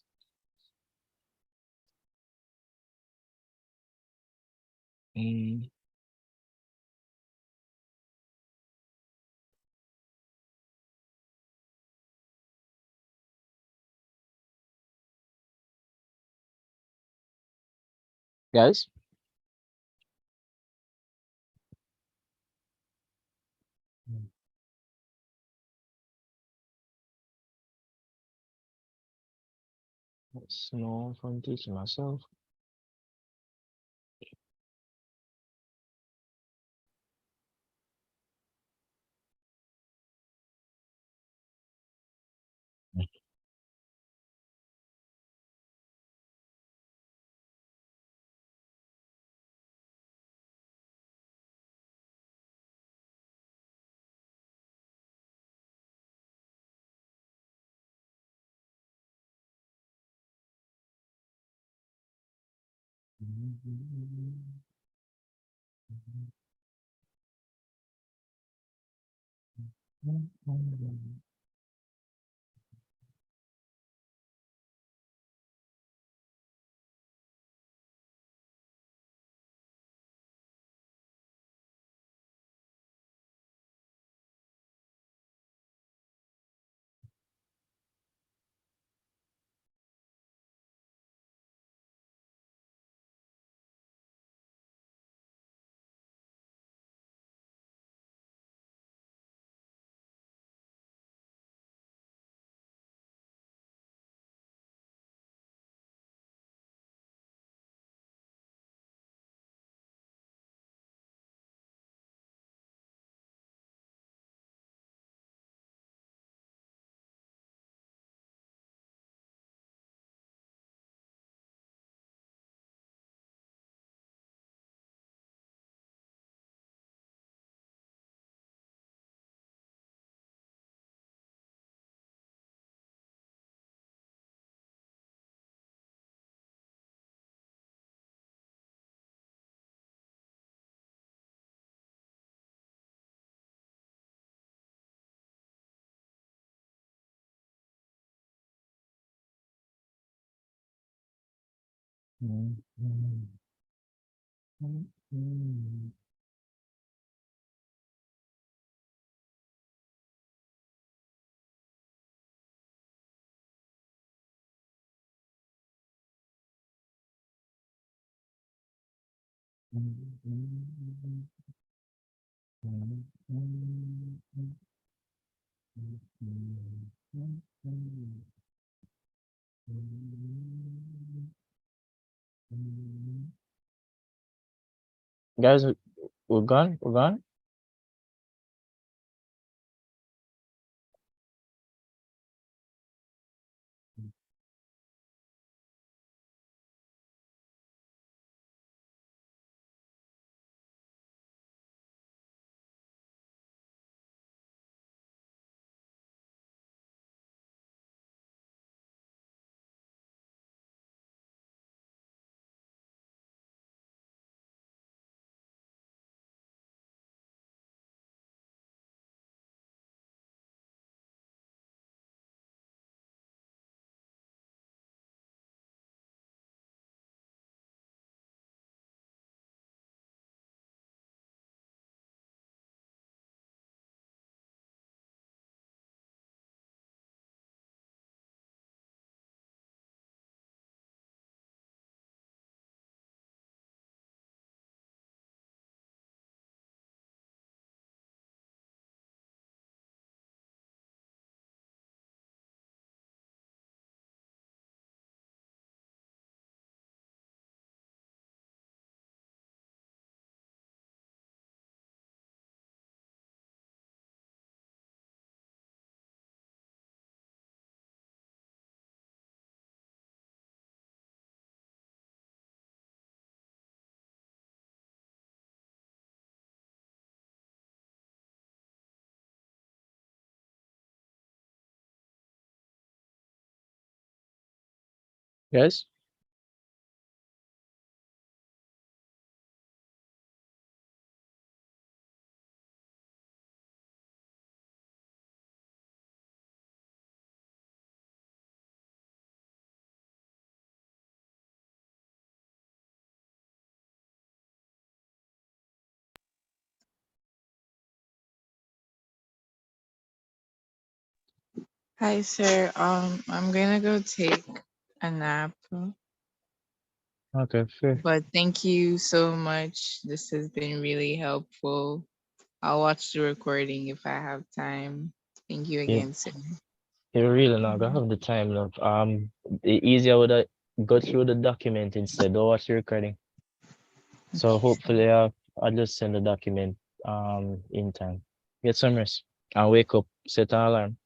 Mm. Guys? Let's know if I'm teaching myself. Guys, we're gone? We're gone? Guys? Hi, sir. I'm gonna go take a nap, Okay, fair. but thank you so much. This has been really helpful. I'll watch the recording if I have time. Thank you Yeah, again, sir. you're really not gonna have the time, love. The easier would I go through the document instead. Don't watch the recording. So hopefully, I'll just send the document in time. Get some rest and wake up. Set an alarm.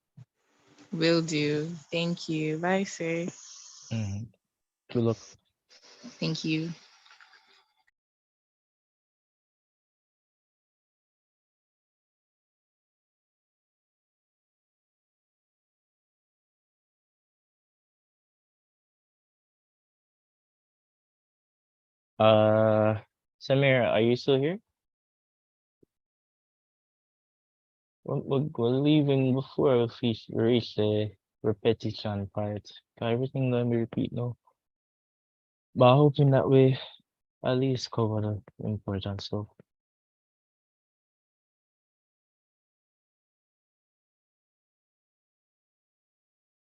Will do. Thank you. Bye, sir. Good luck. Thank you. Samir, are you still here? We're leaving before we reach the repetition part. Everything gonna be repeat now. But hoping that we at least cover the important stuff.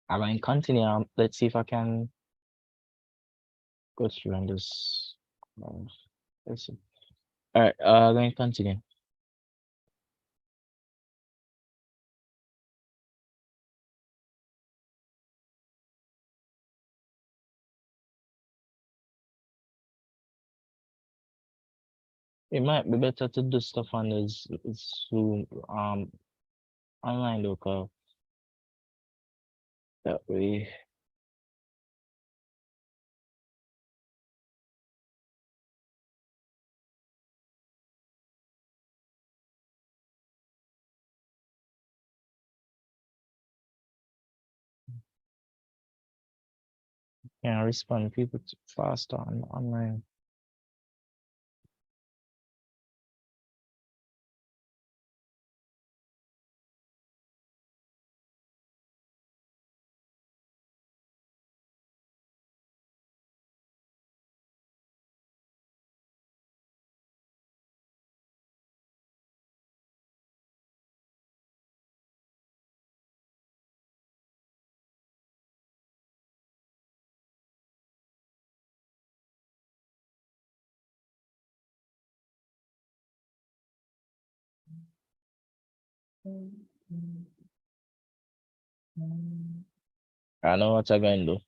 I'm going to continue. Let's see if I can go through and just let's see. All right, I'm going to continue. It might be better to do stuff on this Zoom online local. That way. Yeah, respond people faster on online. I know what I'm going to do.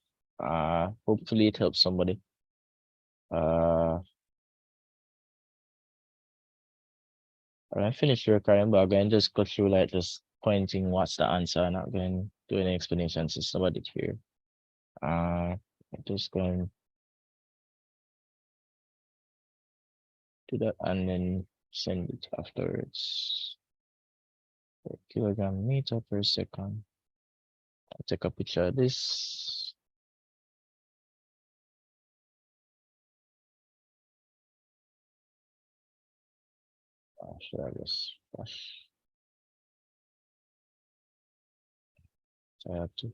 Hopefully it helps somebody. I finished recording, but I'm going to just go through like just pointing what's the answer, and not going to do any explanations since nobody here. I'm just going to do that and then send it afterwards. Per kilogram meter per second. I'll take a picture of this. Should I just flash? So I have to.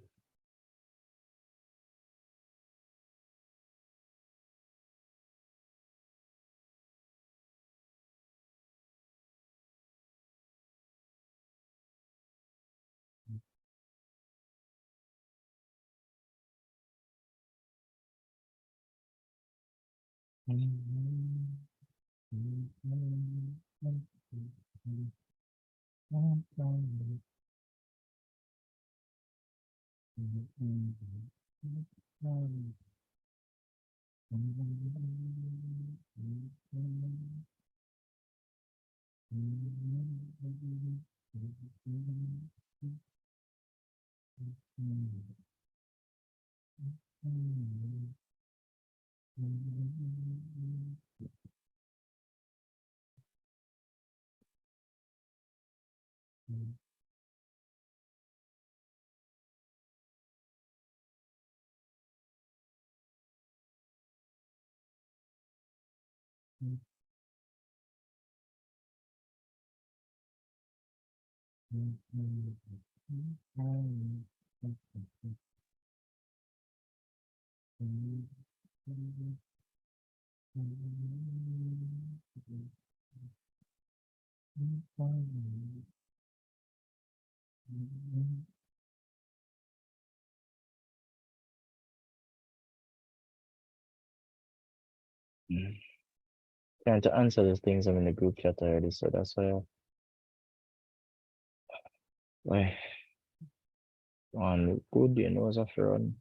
Trying to answer those things I'm in the group chat already, so that's why on good, you know, as a run.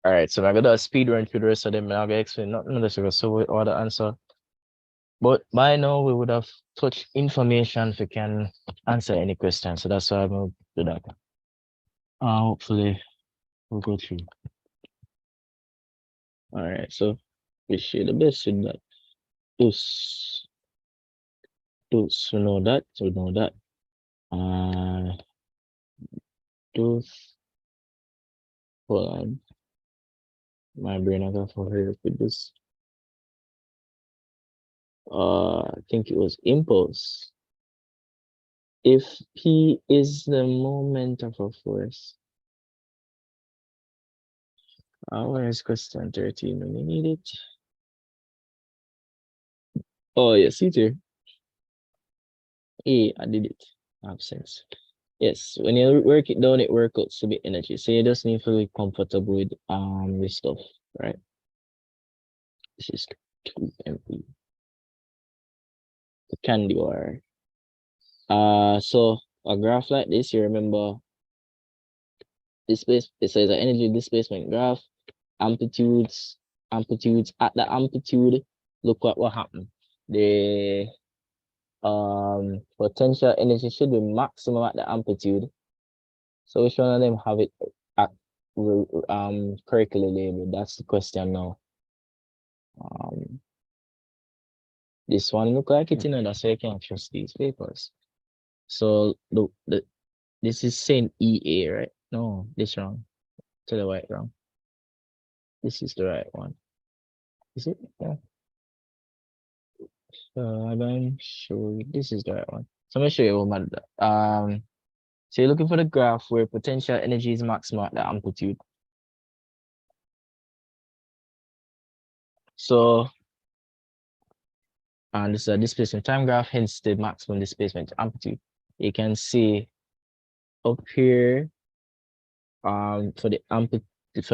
All right, so I'm gonna speed run through the rest of them, and I'll explain nothing of this so we all the answer. But by now we would have touched information if we can answer any question. So that's why I'm gonna do that. Hopefully we'll go through. All right, so wish you the best with that. Those who know that, so know that. Those hold on. My brain I got for her with this. I think it was impulse. If P is the moment of a force. Where is question 13 when you need it? Oh yes, see there. Hey, I did it. Absence. Yes, when you work it down, it works out to be energy. So you just need to be comfortable with this stuff, right? This is 2 MV. The candy wire. So a graph like this, you remember this space, it says an energy displacement graph, amplitudes at the amplitude, look what happened. The potential energy should be maximum at the amplitude. So which one of them have it at correctly labeled? That's the question now. This one look like it, you know, that's why you can't trust these papers. So this is saying EA, right? No, this wrong. To the right wrong. This is the right one. Is it? Yeah. I'm going to show you. This is the right one. So I'm gonna show you what so you're looking for the graph where potential energy is maximum at the amplitude. So and this is a displacement time graph, hence the maximum displacement amplitude. You can see up here for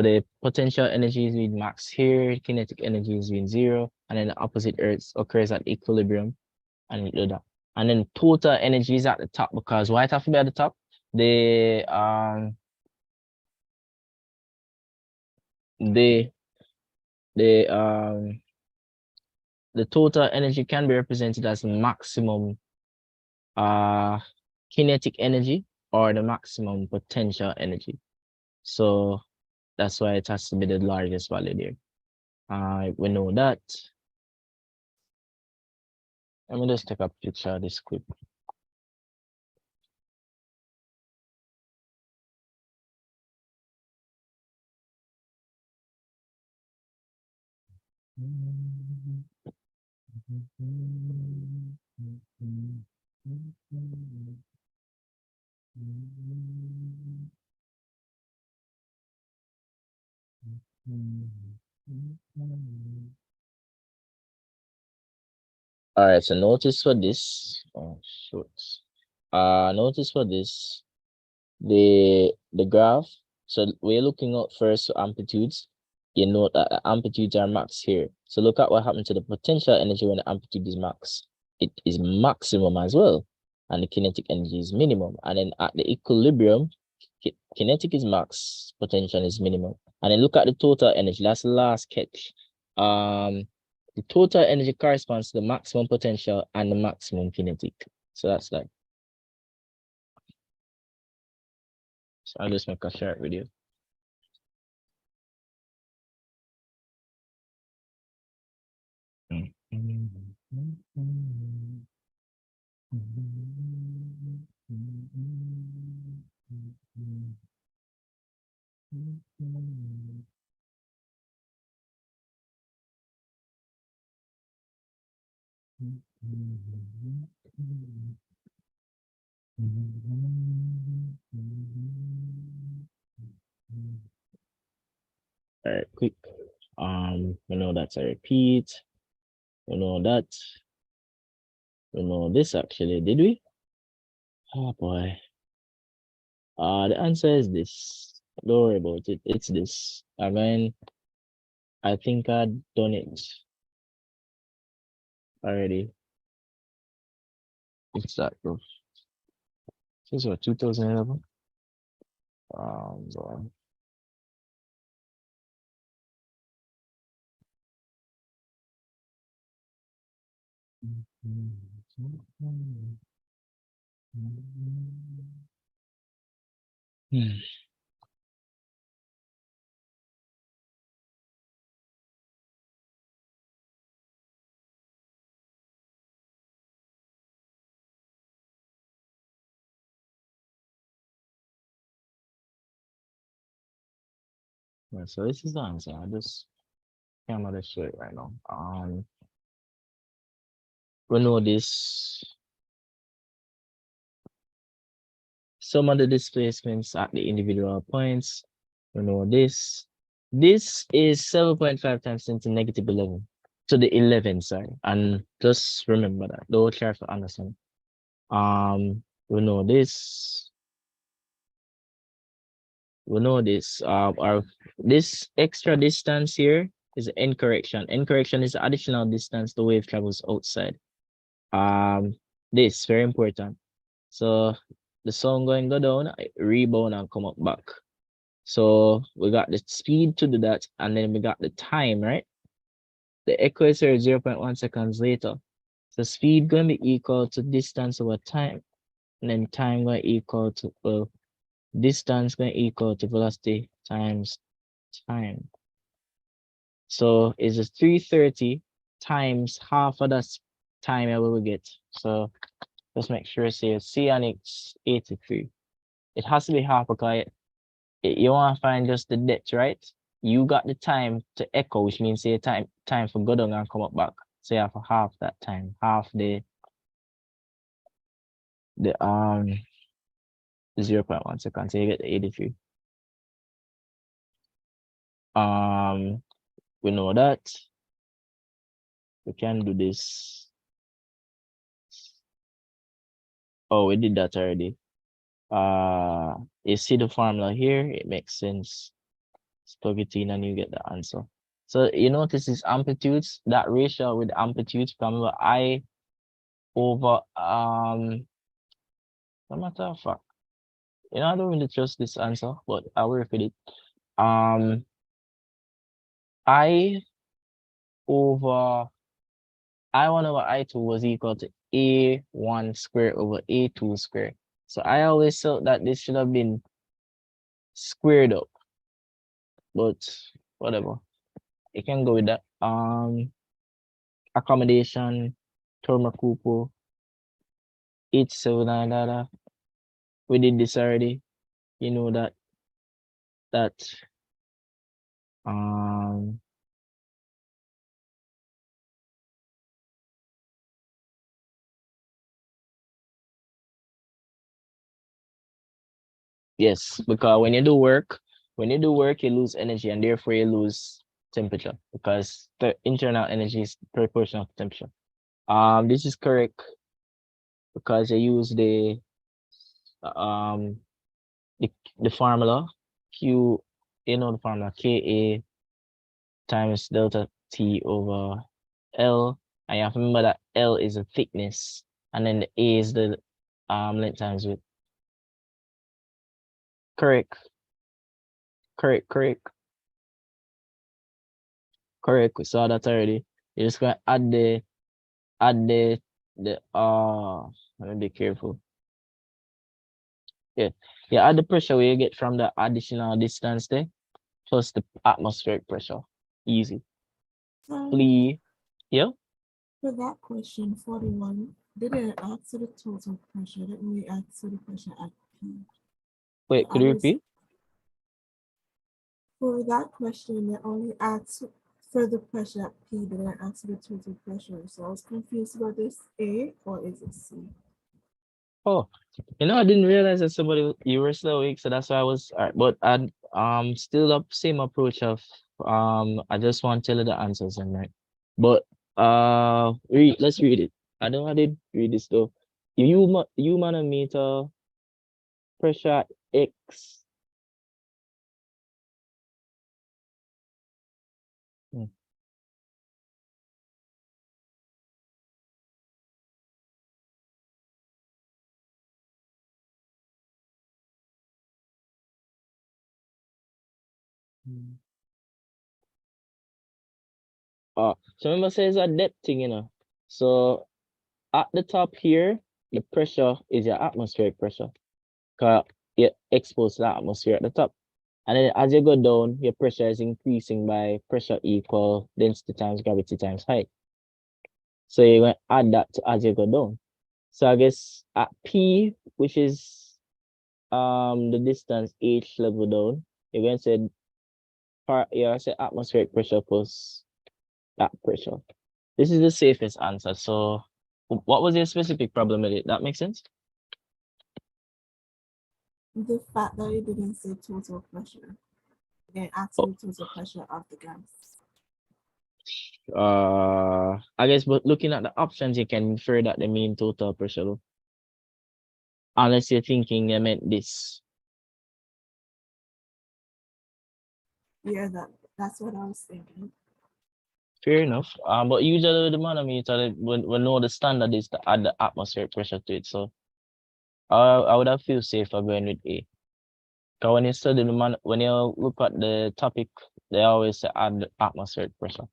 the potential energy is with max here, kinetic energy is with 0, and then the opposite occurs at equilibrium, and do that. And then total energy is at the top, because why it have to be at the top? The total energy can be represented as maximum kinetic energy or the maximum potential energy. So that's why it has to be the largest value there. We know that. Let me just take a picture of this quick. All right, so notice for this. Oh shoot. Notice for this. The graph. So we're looking at first amplitudes. You note that the amplitudes are max here. So look at what happened to the potential energy when the amplitude is max. It is maximum as well, and the kinetic energy is minimum. And then at the equilibrium, kinetic is max, potential is minimum. And then look at the total energy. That's the last catch. The total energy corresponds to the maximum potential and the maximum kinetic. So that's like. So I'll just make a short video. All right, quick. We know that's a repeat. We know that. We know this actually, did we? Oh boy. The answer is this. Don't worry about it. It's this. I mean, I think I'd done it already. It's that, bro. This is what 2011. Boy. Yeah, so this is the answer. I just can't show it right now. We know this. Some of the displacements at the individual points. We know this. This is 7.5 times 10 to negative 11 to the 11, sorry. And just remember that. Don't try to understand. We know this. We know this. This extra distance here is N correction. N correction is the additional distance the wave travels outside. This very important. So the sound going go down, rebound and come up back. So we got the speed to do that, and then we got the time, right? The echo is 0.1 seconds later. So speed going to be equal to distance over time, and then time going to equal to distance going to equal to velocity times time. So it's a 330 times half of that time I will get. So just make sure say C and X 83. It has to be half because you want to find just the depth, right? You got the time to echo, which means say time for go down and come up back. So you have half that time, half the 0.1 seconds. So you get the 83. We know that we can do this. Oh, we did that already. You see the formula here, it makes sense. Just plug it in and you get the answer. So you notice this amplitudes, that ratio with amplitudes, remember I over no matter of fact. You know, I don't really trust this answer, but I'll work with it. I over I1 over I2 was equal to A1 squared over A2 squared. So I always thought that this should have been squared up, but whatever. you can go with that. Accommodation, Tormakupo, 879. We did this already. You know that um yes, because when you do work, you lose energy and therefore you lose temperature because the internal energy is proportional to temperature. This is correct because you use the formula Q, you know the formula Ka times delta T over L, and you have to remember that L is the thickness and then the A is the length times width. Correct. We saw that already. You're just gonna add the let me be careful. Yeah, add the pressure where you get from the additional distance there, plus the atmospheric pressure. Easy. Flea. Yeah. For that question, 41, they didn't answer the total pressure, they only answer the pressure at P. Wait, could you repeat? For that question, they only asked for the pressure at P, they didn't answer the total pressure. So I was confused about this A or is it C? Oh, I didn't realize that you were still awake, so that's why I was but I still the same approach of I just want to tell you the answers and right. But let's read it. I know I did read this though. Manometer pressure at X. So remember says a depth thing, So at the top here, the pressure is your atmospheric pressure. Cause you're exposed to the atmosphere at the top. And then as you go down, your pressure is increasing by pressure equal density times gravity times height. So you're going to add that to as you go down. So I guess at P, which is the distance H level down, you're going to say atmospheric pressure plus that pressure. This is the safest answer. So what was your specific problem with it? That makes sense? The fact that you didn't say total pressure. Again, absolute total pressure of the gas. I guess, but looking at the options, you can infer that they mean total pressure. Unless you're thinking they meant this. Yeah, that's what I was thinking. Fair enough. But usually the manometer, we know the standard is to add the atmospheric pressure to it. So I would have feel safer going with A. Because when you study when you look at the topic, they always say add the atmospheric pressure.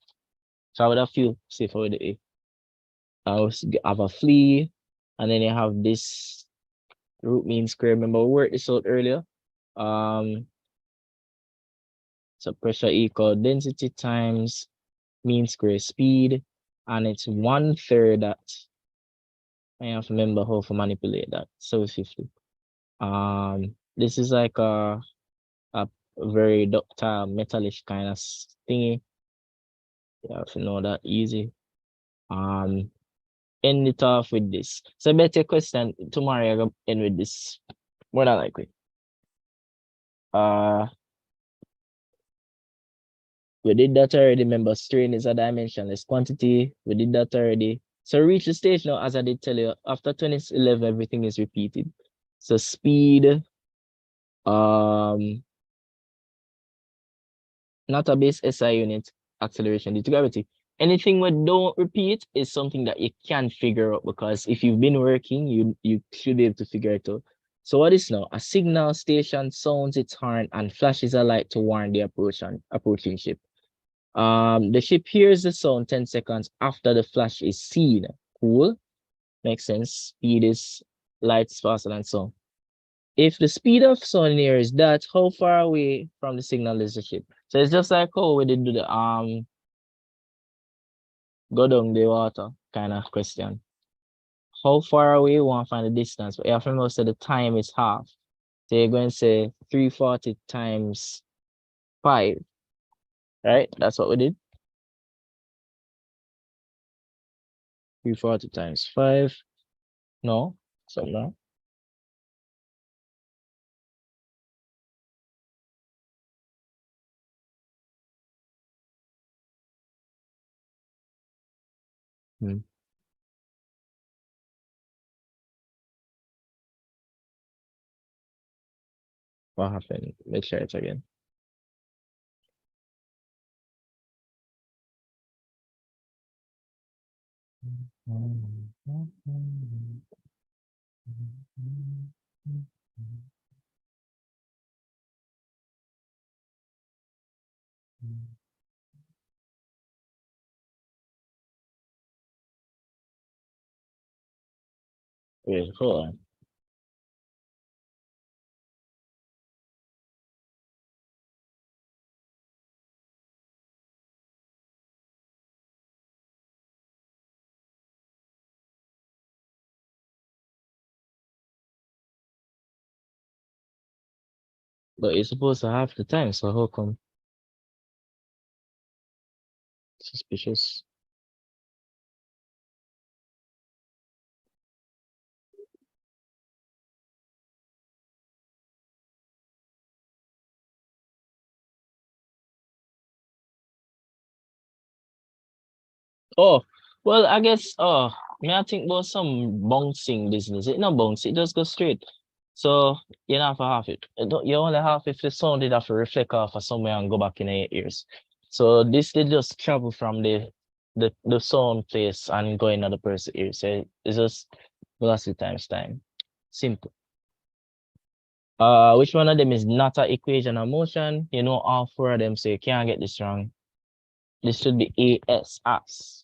So I would have feel safer with the A. I also have a flea, and then you have this root mean square. Remember we worked this out earlier. So pressure equal density times mean square speed, and it's 1/3 that. I have to remember how to manipulate that. 750. This is like a very ductile metallic kind of thingy. You have to know that easy. End it off with this. So better question tomorrow. I'm gonna end with this. More than likely. We did that already. Remember, strain is a dimensionless quantity. We did that already. So reach the stage now, as I did tell you, after 2011, everything is repeated. So speed, not a base SI unit, acceleration due to gravity. Anything we don't repeat is something that you can figure out, because if you've been working, you should be able to figure it out. So what is now? A signal station sounds its horn and flashes a light to warn the approaching ship. The ship hears the sound 10 seconds after the flash is seen. Cool. Makes sense. Speed is lights faster than sound. If the speed of sound near is that, how far away from the signal is the ship? So it's just like how we did do the go down the water kind of question. How far away you want to find the distance? But you have to remember so the time is half. So you're going to say 340 times 5. Right? That's what we did. 340 times 5. No, so no. What happened? Let's share it again. Wait, hold on. But you're supposed to have the time, so how come? Suspicious. Oh, well, I guess, I think about some bouncing business. It not bounce, it just go straight. So you don't have to half it. You only half if the sound did have to reflect off of somewhere and go back in your ears. So this did just travel from the sound place and go in other person's ears. So it's just velocity times time. Simple. Which one of them is not an equation of motion? You know all 4 of them, so you can't get this wrong. This should be ASS.